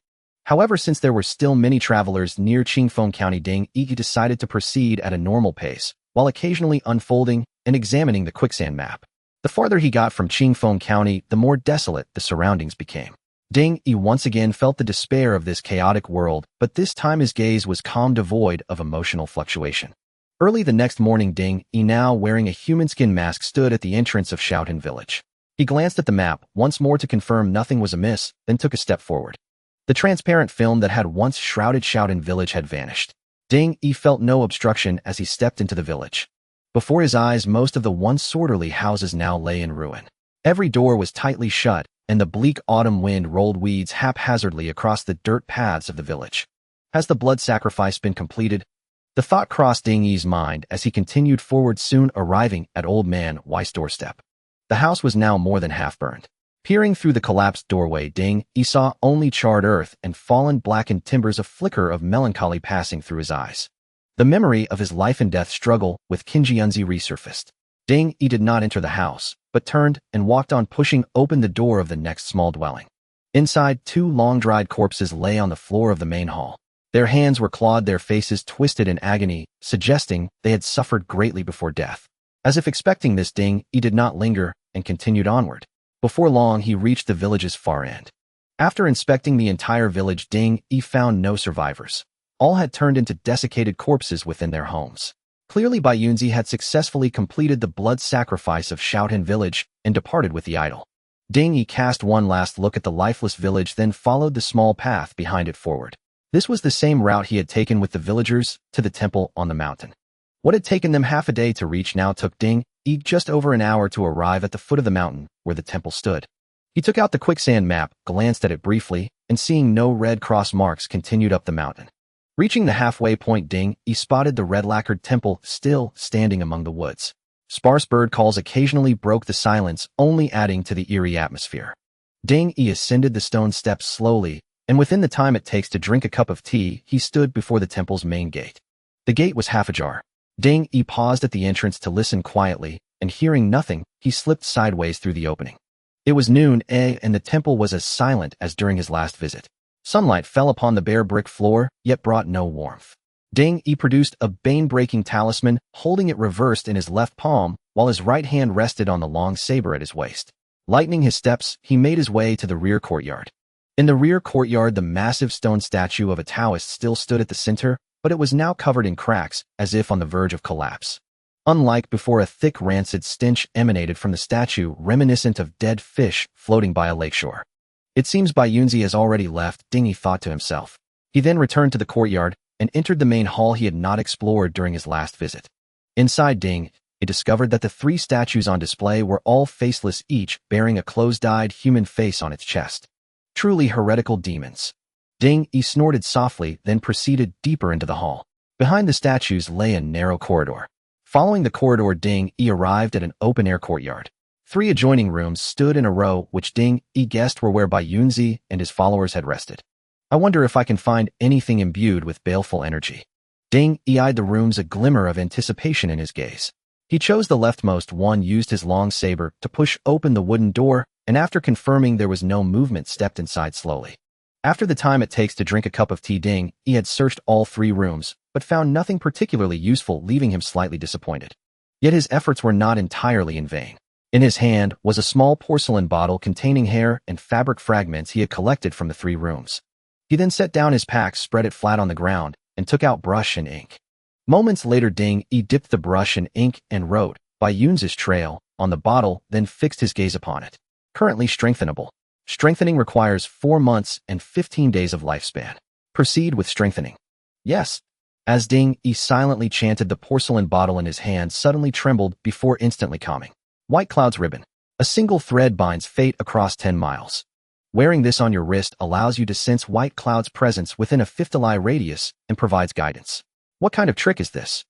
However, since there were still many travelers near Chingfong County, Ding Yi decided to proceed at a normal pace, while occasionally unfolding and examining the quicksand map. The farther he got from Chingfong County, the more desolate the surroundings became. Ding Yi once again felt the despair of this chaotic world, but this time his gaze was calm, devoid of emotional fluctuation. Early the next morning, Ding Yi, now wearing a human skin mask, stood at the entrance of Shaolin village. He glanced at the map once more to confirm nothing was amiss, then took a step forward. The transparent film that had once shrouded Shaolin village had vanished. Ding Yi felt no obstruction as he stepped into the village. Before his eyes, most of the once orderly houses now lay in ruin. Every door was tightly shut, and the bleak autumn wind rolled weeds haphazardly across the dirt paths of the village. Has the blood sacrifice been completed? The thought crossed Ding Yi's mind as he continued forward, soon arriving at Old Man Wei's doorstep. The house was now more than half burned. Peering through the collapsed doorway, Ding Yi saw only charred earth and fallen blackened timbers, a flicker of melancholy passing through his eyes. The memory of his life and death struggle with Qinjianzi resurfaced. Ding Yi did not enter the house, but turned and walked on, pushing open the door of the next small dwelling. Inside, two long-dried corpses lay on the floor of the main hall. Their hands were clawed, their faces twisted in agony, suggesting they had suffered greatly before death. As if expecting this, Ding Yi did not linger and continued onward. Before long, he reached the village's far end. After inspecting the entire village, Ding Yi found no survivors. All had turned into desiccated corpses within their homes. Clearly, Bai Yunzi had successfully completed the blood sacrifice of Shaolin village and departed with the idol. Ding Yi cast one last look at the lifeless village, then followed the small path behind it forward. This was the same route he had taken with the villagers to the temple on the mountain. What had taken them half a day to reach now took Ding Yi just over an hour to arrive at the foot of the mountain where the temple stood. He took out the quicksand map, glanced at it briefly, and seeing no red cross marks, continued up the mountain. Reaching the halfway point, Ding Yi spotted the red-lacquered temple still standing among the woods. Sparse bird calls occasionally broke the silence, only adding to the eerie atmosphere. Ding Yi ascended the stone steps slowly, and within the time it takes to drink a cup of tea, he stood before the temple's main gate. The gate was half ajar. Ding Yi paused at the entrance to listen quietly, and hearing nothing, he slipped sideways through the opening. It was noon, and the temple was as silent as during his last visit. Sunlight fell upon the bare brick floor, yet brought no warmth. Ding Yi produced a bane-breaking talisman, holding it reversed in his left palm, while his right hand rested on the long saber at his waist. Lightening his steps, he made his way to the rear courtyard. In the rear courtyard, the massive stone statue of a Taoist still stood at the center, but it was now covered in cracks, as if on the verge of collapse. Unlike before, a thick, rancid stench emanated from the statue, reminiscent of dead fish floating by a lakeshore. It seems Bai Yunzi has already left, Ding Yi thought to himself. He then returned to the courtyard and entered the main hall he had not explored during his last visit. Inside Ding, he discovered that the three statues on display were all faceless, each bearing a closed-eyed human face on its chest. Truly heretical demons. Ding Yi snorted softly, then proceeded deeper into the hall. Behind the statues lay a narrow corridor. Following the corridor, Ding Yi arrived at an open-air courtyard. Three adjoining rooms stood in a row, which Ding Yi guessed were where Bai Yunzi and his followers had rested. I wonder if I can find anything imbued with baleful energy. Ding Yi eyed the rooms, a glimmer of anticipation in his gaze. He chose the leftmost one, used his long saber to push open the wooden door, and after confirming there was no movement, stepped inside slowly. After the time it takes to drink a cup of tea, Ding Yi had searched all three rooms, but found nothing particularly useful, leaving him slightly disappointed. Yet his efforts were not entirely in vain. In his hand was a small porcelain bottle containing hair and fabric fragments he had collected from the three rooms. He then set down his pack, spread it flat on the ground, and took out brush and ink. Moments later, Ding Yi dipped the brush in ink and wrote, "Bai Yunzi's trail," on the bottle, then fixed his gaze upon it. Currently strengthenable. Strengthening requires 4 months and 15 days of lifespan. Proceed with strengthening. Yes. As Ding Yi silently chanted, the porcelain bottle in his hand suddenly trembled before instantly calming. White Cloud's ribbon. A single thread binds fate across 10 miles. Wearing this on your wrist allows you to sense White Cloud's presence within a 50-li radius and provides guidance. What kind of trick is this?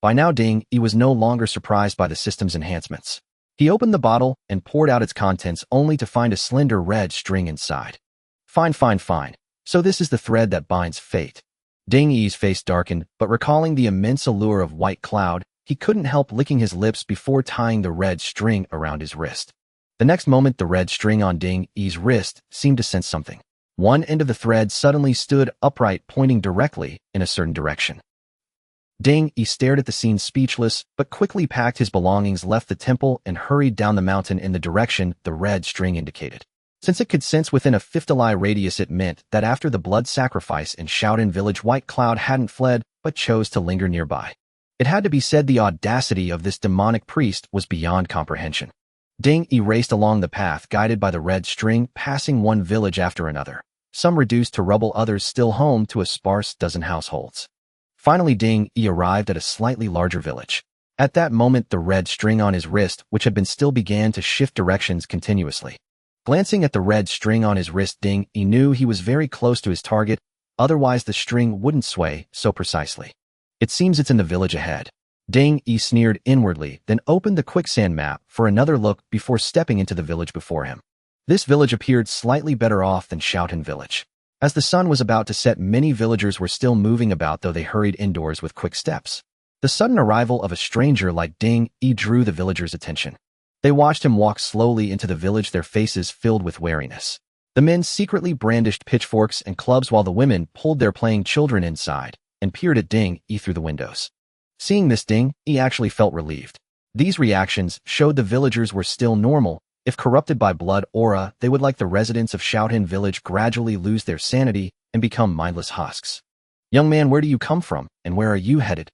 By now, Ding Yi was no longer surprised by the system's enhancements. He opened the bottle and poured out its contents, only to find a slender red string inside. Fine. So this is the thread that binds fate. Ding Yi's face darkened, but recalling the immense allure of White Cloud, he couldn't help licking his lips before tying the red string around his wrist. The next moment, the red string on Ding Yi's wrist seemed to sense something. One end of the thread suddenly stood upright, pointing directly in a certain direction. Ding Yi stared at the scene speechless, but quickly packed his belongings, left the temple, and hurried down the mountain in the direction the red string indicated. Since it could sense within a 50-li radius, it meant that after the blood sacrifice in Shaolin village, White Cloud hadn't fled, but chose to linger nearby. It had to be said the audacity of this demonic priest was beyond comprehension. Ding Yi raced along the path, guided by the red string, passing one village after another, some reduced to rubble, others still home to a sparse dozen households. Finally, Ding Yi arrived at a slightly larger village. At that moment, the red string on his wrist, which had been still, began to shift directions continuously. Glancing at the red string on his wrist, Ding Yi knew he was very close to his target, otherwise the string wouldn't sway so precisely. It seems it's in the village ahead. Ding Yi sneered inwardly, then opened the quicksand map for another look before stepping into the village before him. This village appeared slightly better off than Shaolin village. As the sun was about to set, many villagers were still moving about, though they hurried indoors with quick steps. The sudden arrival of a stranger like Ding Yi drew the villagers' attention. They watched him walk slowly into the village, their faces filled with wariness. The men secretly brandished pitchforks and clubs while the women pulled their playing children inside and peered at Ding Yi through the windows. Seeing this, Ding Yi actually felt relieved. These reactions showed the villagers were still normal. If corrupted by blood aura, they would, like the residents of Shaolin village, gradually lose their sanity and become mindless husks. "Young man, where do you come from, and where are you headed?"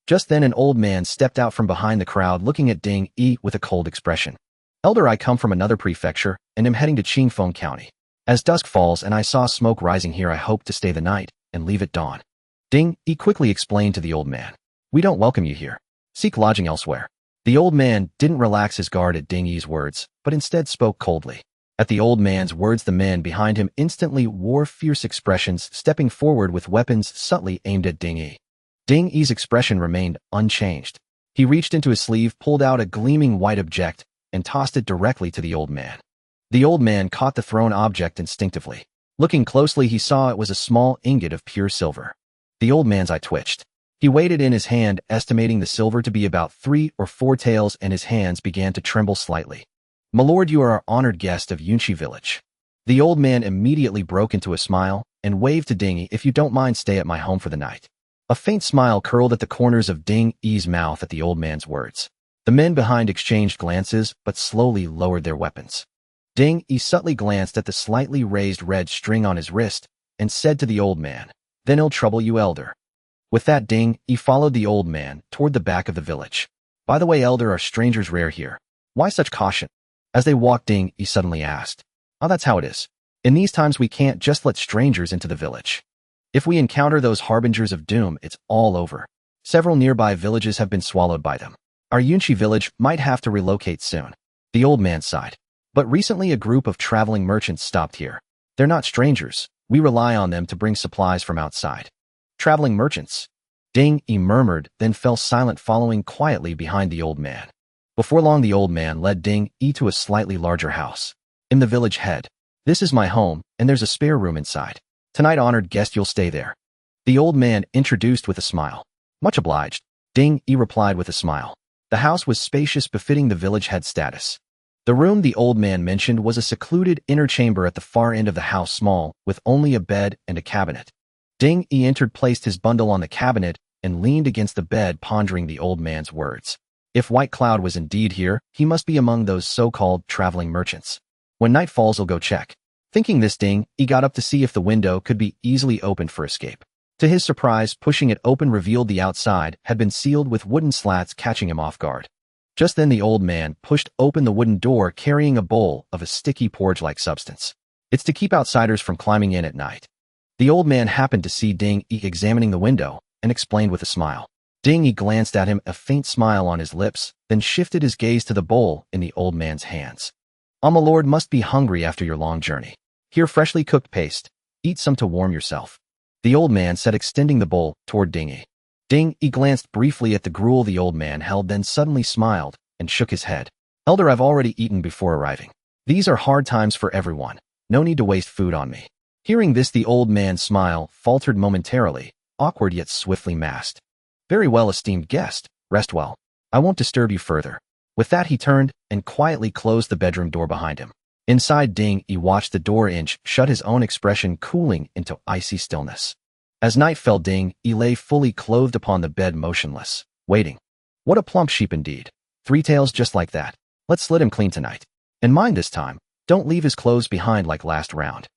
Just then an old man stepped out from behind the crowd, looking at Ding Yi with a cold expression. "Elder, I come from another prefecture, and am heading to Chingfong County. As dusk falls and I saw smoke rising here, I hope to stay the night and leave at dawn." Ding Yi quickly explained to the old man, "We don't welcome you here. Seek lodging elsewhere." The old man didn't relax his guard at Ding Yi's words, but instead spoke coldly. At the old man's words, the men behind him instantly wore fierce expressions, stepping forward with weapons subtly aimed at Ding Yi. Ding Yi's expression remained unchanged. He reached into his sleeve, pulled out a gleaming white object, and tossed it directly to the old man. The old man caught the thrown object instinctively. Looking closely, he saw it was a small ingot of pure silver. The old man's eye twitched. He weighed it in his hand, estimating the silver to be about 3 or 4 taels, and his hands began to tremble slightly. "My lord, you are our honored guest of Yunchi village." The old man immediately broke into a smile and waved to Ding Yi. "If you don't mind, stay at my home for the night." A faint smile curled at the corners of Ding Yi's mouth at the old man's words. The men behind exchanged glances, but slowly lowered their weapons. Ding Yi subtly glanced at the slightly raised red string on his wrist and said to the old man, "Then it'll trouble you, elder." With that, Ding Yi followed the old man toward the back of the village. "By the way, elder, are strangers rare here? Why such caution?" As they walked, Ding Yi suddenly asked, "Oh, that's how it is. In these times, we can't just let strangers into the village. If we encounter those harbingers of doom, it's all over. Several nearby villages have been swallowed by them. Our Yunchi village might have to relocate soon." The old man sighed. "But recently a group of traveling merchants stopped here. They're not strangers. We rely on them to bring supplies from outside." "Traveling merchants?" Ding Yi murmured, then fell silent, following quietly behind the old man. Before long, the old man led Ding Yi to a slightly larger house. "In the village head. This is my home, and there's a spare room inside. Tonight, honored guest, you'll stay there." The old man introduced with a smile. "Much obliged," Ding Yi replied with a smile. The house was spacious, befitting the village head status. The room the old man mentioned was a secluded inner chamber at the far end of the house, small, with only a bed and a cabinet. Ding Yi entered, placed his bundle on the cabinet, and leaned against the bed, pondering the old man's words. If White Cloud was indeed here, he must be among those so-called traveling merchants. When night falls, he'll go check. Thinking this, Ding Yi got up to see if the window could be easily opened for escape. To his surprise, pushing it open revealed the outside had been sealed with wooden slats, catching him off guard. Just then the old man pushed open the wooden door, carrying a bowl of a sticky porridge-like substance. "It's to keep outsiders from climbing in at night." The old man happened to see Ding Yi examining the window and explained with a smile. Ding Yi glanced at him, a faint smile on his lips, then shifted his gaze to the bowl in the old man's hands. "Ah, my lord must be hungry after your long journey. Here, freshly cooked paste. Eat some to warm yourself," the old man said, extending the bowl toward Ding Yi. Ding Yi glanced briefly at the gruel the old man held, then suddenly smiled and shook his head. "Elder, I've already eaten before arriving. These are hard times for everyone. No need to waste food on me." Hearing this, the old man's smile faltered momentarily, awkward yet swiftly masked. "Very well, esteemed guest. Rest well. I won't disturb you further." With that, he turned and quietly closed the bedroom door behind him. Inside, Ding Yi watched the door inch shut, his own expression cooling into icy stillness. As night fell, Ding Yi lay fully clothed upon the bed, motionless, waiting. What a plump sheep indeed. 3 tails just like that. Let's slit him clean tonight. And mind this time, don't leave his clothes behind like last round.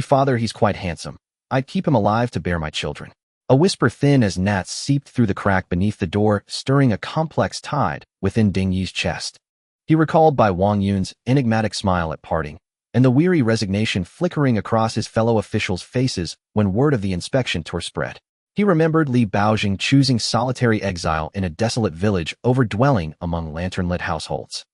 Father, he's quite handsome. I'd keep him alive to bear my children." A whisper thin as gnats seeped through the crack beneath the door, stirring a complex tide within Ding Yi's chest. He recalled Bai Wang Yun's enigmatic smile at parting, and the weary resignation flickering across his fellow officials' faces when word of the inspection tour spread. He remembered Li Baojing choosing solitary exile in a desolate village over dwelling among lantern-lit households.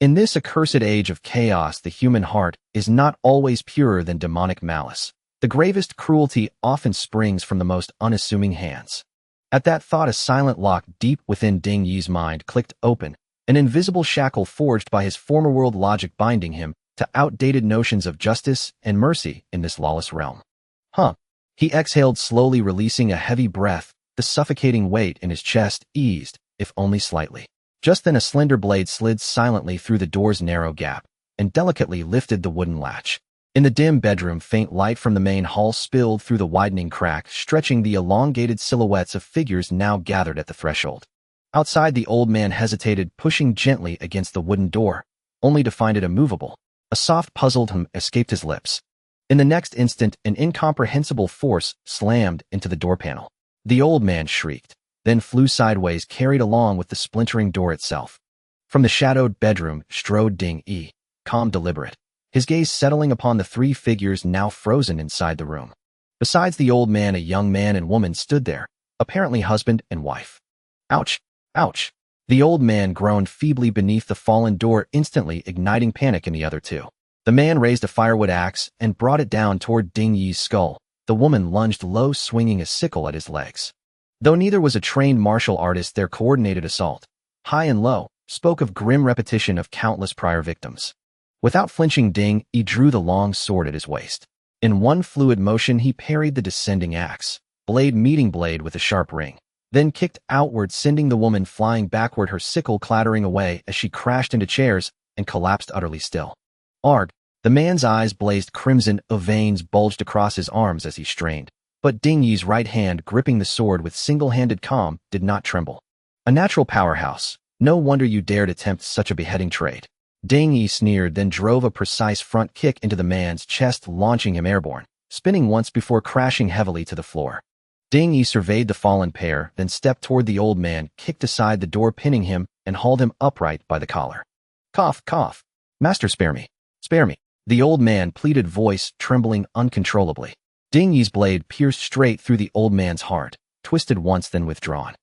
In this accursed age of chaos, the human heart is not always purer than demonic malice. The gravest cruelty often springs from the most unassuming hands. At that thought, a silent lock deep within Ding Yi's mind clicked open, an invisible shackle forged by his former world logic binding him to outdated notions of justice and mercy in this lawless realm. Huh. He exhaled slowly, releasing a heavy breath. The suffocating weight in his chest eased, if only slightly. Just then a slender blade slid silently through the door's narrow gap and delicately lifted the wooden latch. In the dim bedroom, faint light from the main hall spilled through the widening crack, stretching the elongated silhouettes of figures now gathered at the threshold. Outside, the old man hesitated, pushing gently against the wooden door, only to find it immovable. A soft, puzzled hum escaped his lips. In the next instant, an incomprehensible force slammed into the door panel. The old man shrieked, then flew sideways, carried along with the splintering door itself. From the shadowed bedroom strode Ding Yi, calm, deliberate, his gaze settling upon the three figures now frozen inside the room. Besides the old man, a young man and woman stood there, apparently husband and wife. Ouch! Ouch! The old man groaned feebly beneath the fallen door, instantly igniting panic in the other two. The man raised a firewood axe and brought it down toward Ding Yi's skull. The woman lunged low, swinging a sickle at his legs. Though neither was a trained martial artist, their coordinated assault, high and low, spoke of grim repetition of countless prior victims. Without flinching, Ding Yi drew the long sword at his waist. In one fluid motion, he parried the descending axe, blade meeting blade with a sharp ring, then kicked outward, sending the woman flying backward, her sickle clattering away as she crashed into chairs and collapsed utterly still. Arg! The man's eyes blazed crimson, veins bulged across his arms as he strained. But Ding Yi's right hand, gripping the sword with single-handed calm, did not tremble. A natural powerhouse. No wonder you dared attempt such a beheading trade. Ding Yi sneered, then drove a precise front kick into the man's chest, launching him airborne, spinning once before crashing heavily to the floor. Ding Yi surveyed the fallen pair, then stepped toward the old man, kicked aside the door, pinning him, and hauled him upright by the collar. Cough, cough. Master, spare me. Spare me. The old man pleaded, voice trembling uncontrollably. Ding Yi's blade pierced straight through the old man's heart, twisted once, then withdrawn.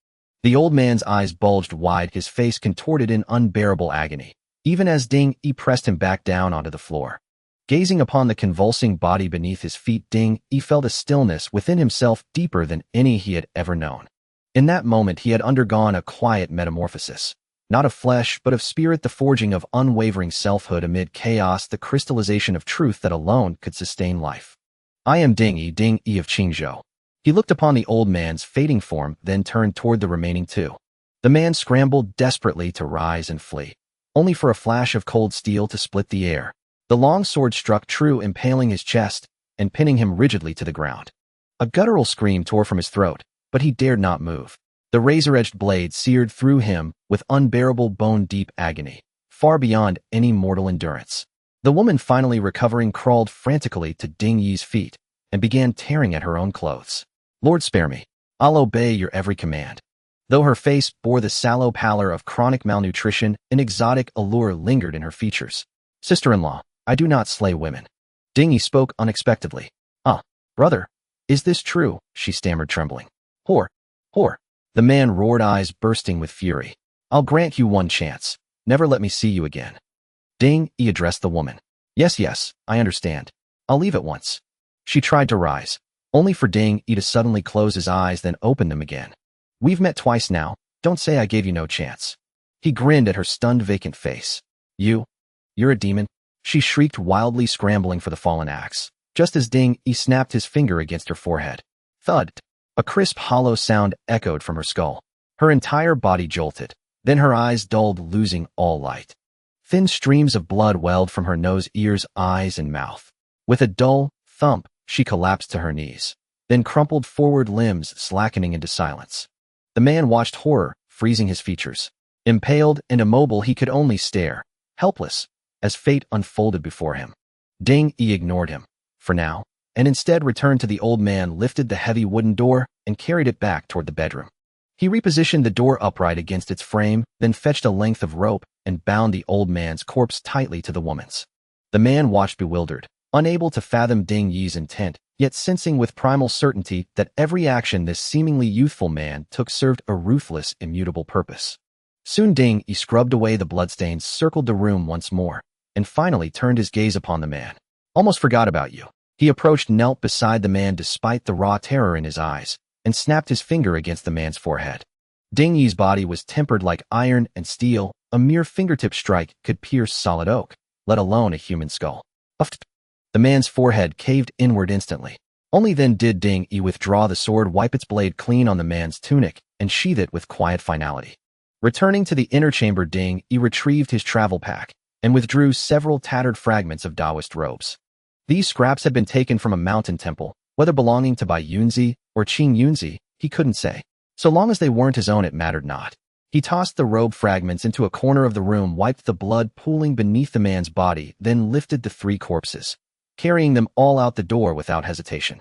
The old man's eyes bulged wide, his face contorted in unbearable agony, even as Ding Yi pressed him back down onto the floor. Gazing upon the convulsing body beneath his feet, Ding Yi felt a stillness within himself deeper than any he had ever known. In that moment, he had undergone a quiet metamorphosis. Not of flesh, but of spirit, the forging of unwavering selfhood amid chaos, the crystallization of truth that alone could sustain life. I am Ding Yi of Qingzhou. He looked upon the old man's fading form, then turned toward the remaining two. The man scrambled desperately to rise and flee, only for a flash of cold steel to split the air. The long sword struck true, impaling his chest and pinning him rigidly to the ground. A guttural scream tore from his throat, but he dared not move. The razor-edged blade seared through him with unbearable bone-deep agony, far beyond any mortal endurance. The woman, finally recovering, crawled frantically to Ding Yi's feet and began tearing at her own clothes. Lord, spare me. I'll obey your every command. Though her face bore the sallow pallor of chronic malnutrition, an exotic allure lingered in her features. Sister-in-law, I do not slay women. Ding Yi spoke unexpectedly. Brother, is this true? She stammered, trembling. Whore. The man roared, eyes bursting with fury. I'll grant you one chance. Never let me see you again. Ding Yi addressed the woman. Yes, I understand. I'll leave at once. She tried to rise, only for Ding Yi to suddenly close his eyes, then open them again. We've met twice now. Don't say I gave you no chance. He grinned at her stunned, vacant face. You're a demon? She shrieked wildly, scrambling for the fallen axe, just as Ding Yi snapped his finger against her forehead. Thud! A crisp, hollow sound echoed from her skull. Her entire body jolted, then her eyes dulled, losing all light. Thin streams of blood welled from her nose, ears, eyes, and mouth. With a dull thump, she collapsed to her knees, then crumpled forward, limbs slackening into silence. The man watched, horror freezing his features. Impaled and immobile, he could only stare, helpless, as fate unfolded before him. Ding Yi ignored him, for now, and instead returned to the old man, lifted the heavy wooden door, and carried it back toward the bedroom. He repositioned the door upright against its frame, then fetched a length of rope and bound the old man's corpse tightly to the woman's. The man watched, bewildered, unable to fathom Ding Yi's intent, yet sensing with primal certainty that every action this seemingly youthful man took served a ruthless, immutable purpose. Soon Ding Yi scrubbed away the bloodstains, circled the room once more, and finally turned his gaze upon the man. Almost forgot about you. He approached, knelt beside the man despite the raw terror in his eyes, and snapped his finger against the man's forehead. Ding Yi's body was tempered like iron and steel. A mere fingertip strike could pierce solid oak, let alone a human skull. The man's forehead caved inward instantly. Only then did Ding Yi withdraw the sword, wipe its blade clean on the man's tunic, and sheath it with quiet finality. Returning to the inner chamber, Ding Yi retrieved his travel pack and withdrew several tattered fragments of Taoist robes. These scraps had been taken from a mountain temple, whether belonging to Bai Yunzi or Qing Yunzi, he couldn't say. So long as they weren't his own, it mattered not. He tossed the robe fragments into a corner of the room, wiped the blood pooling beneath the man's body, then lifted the three corpses, carrying them all out the door without hesitation.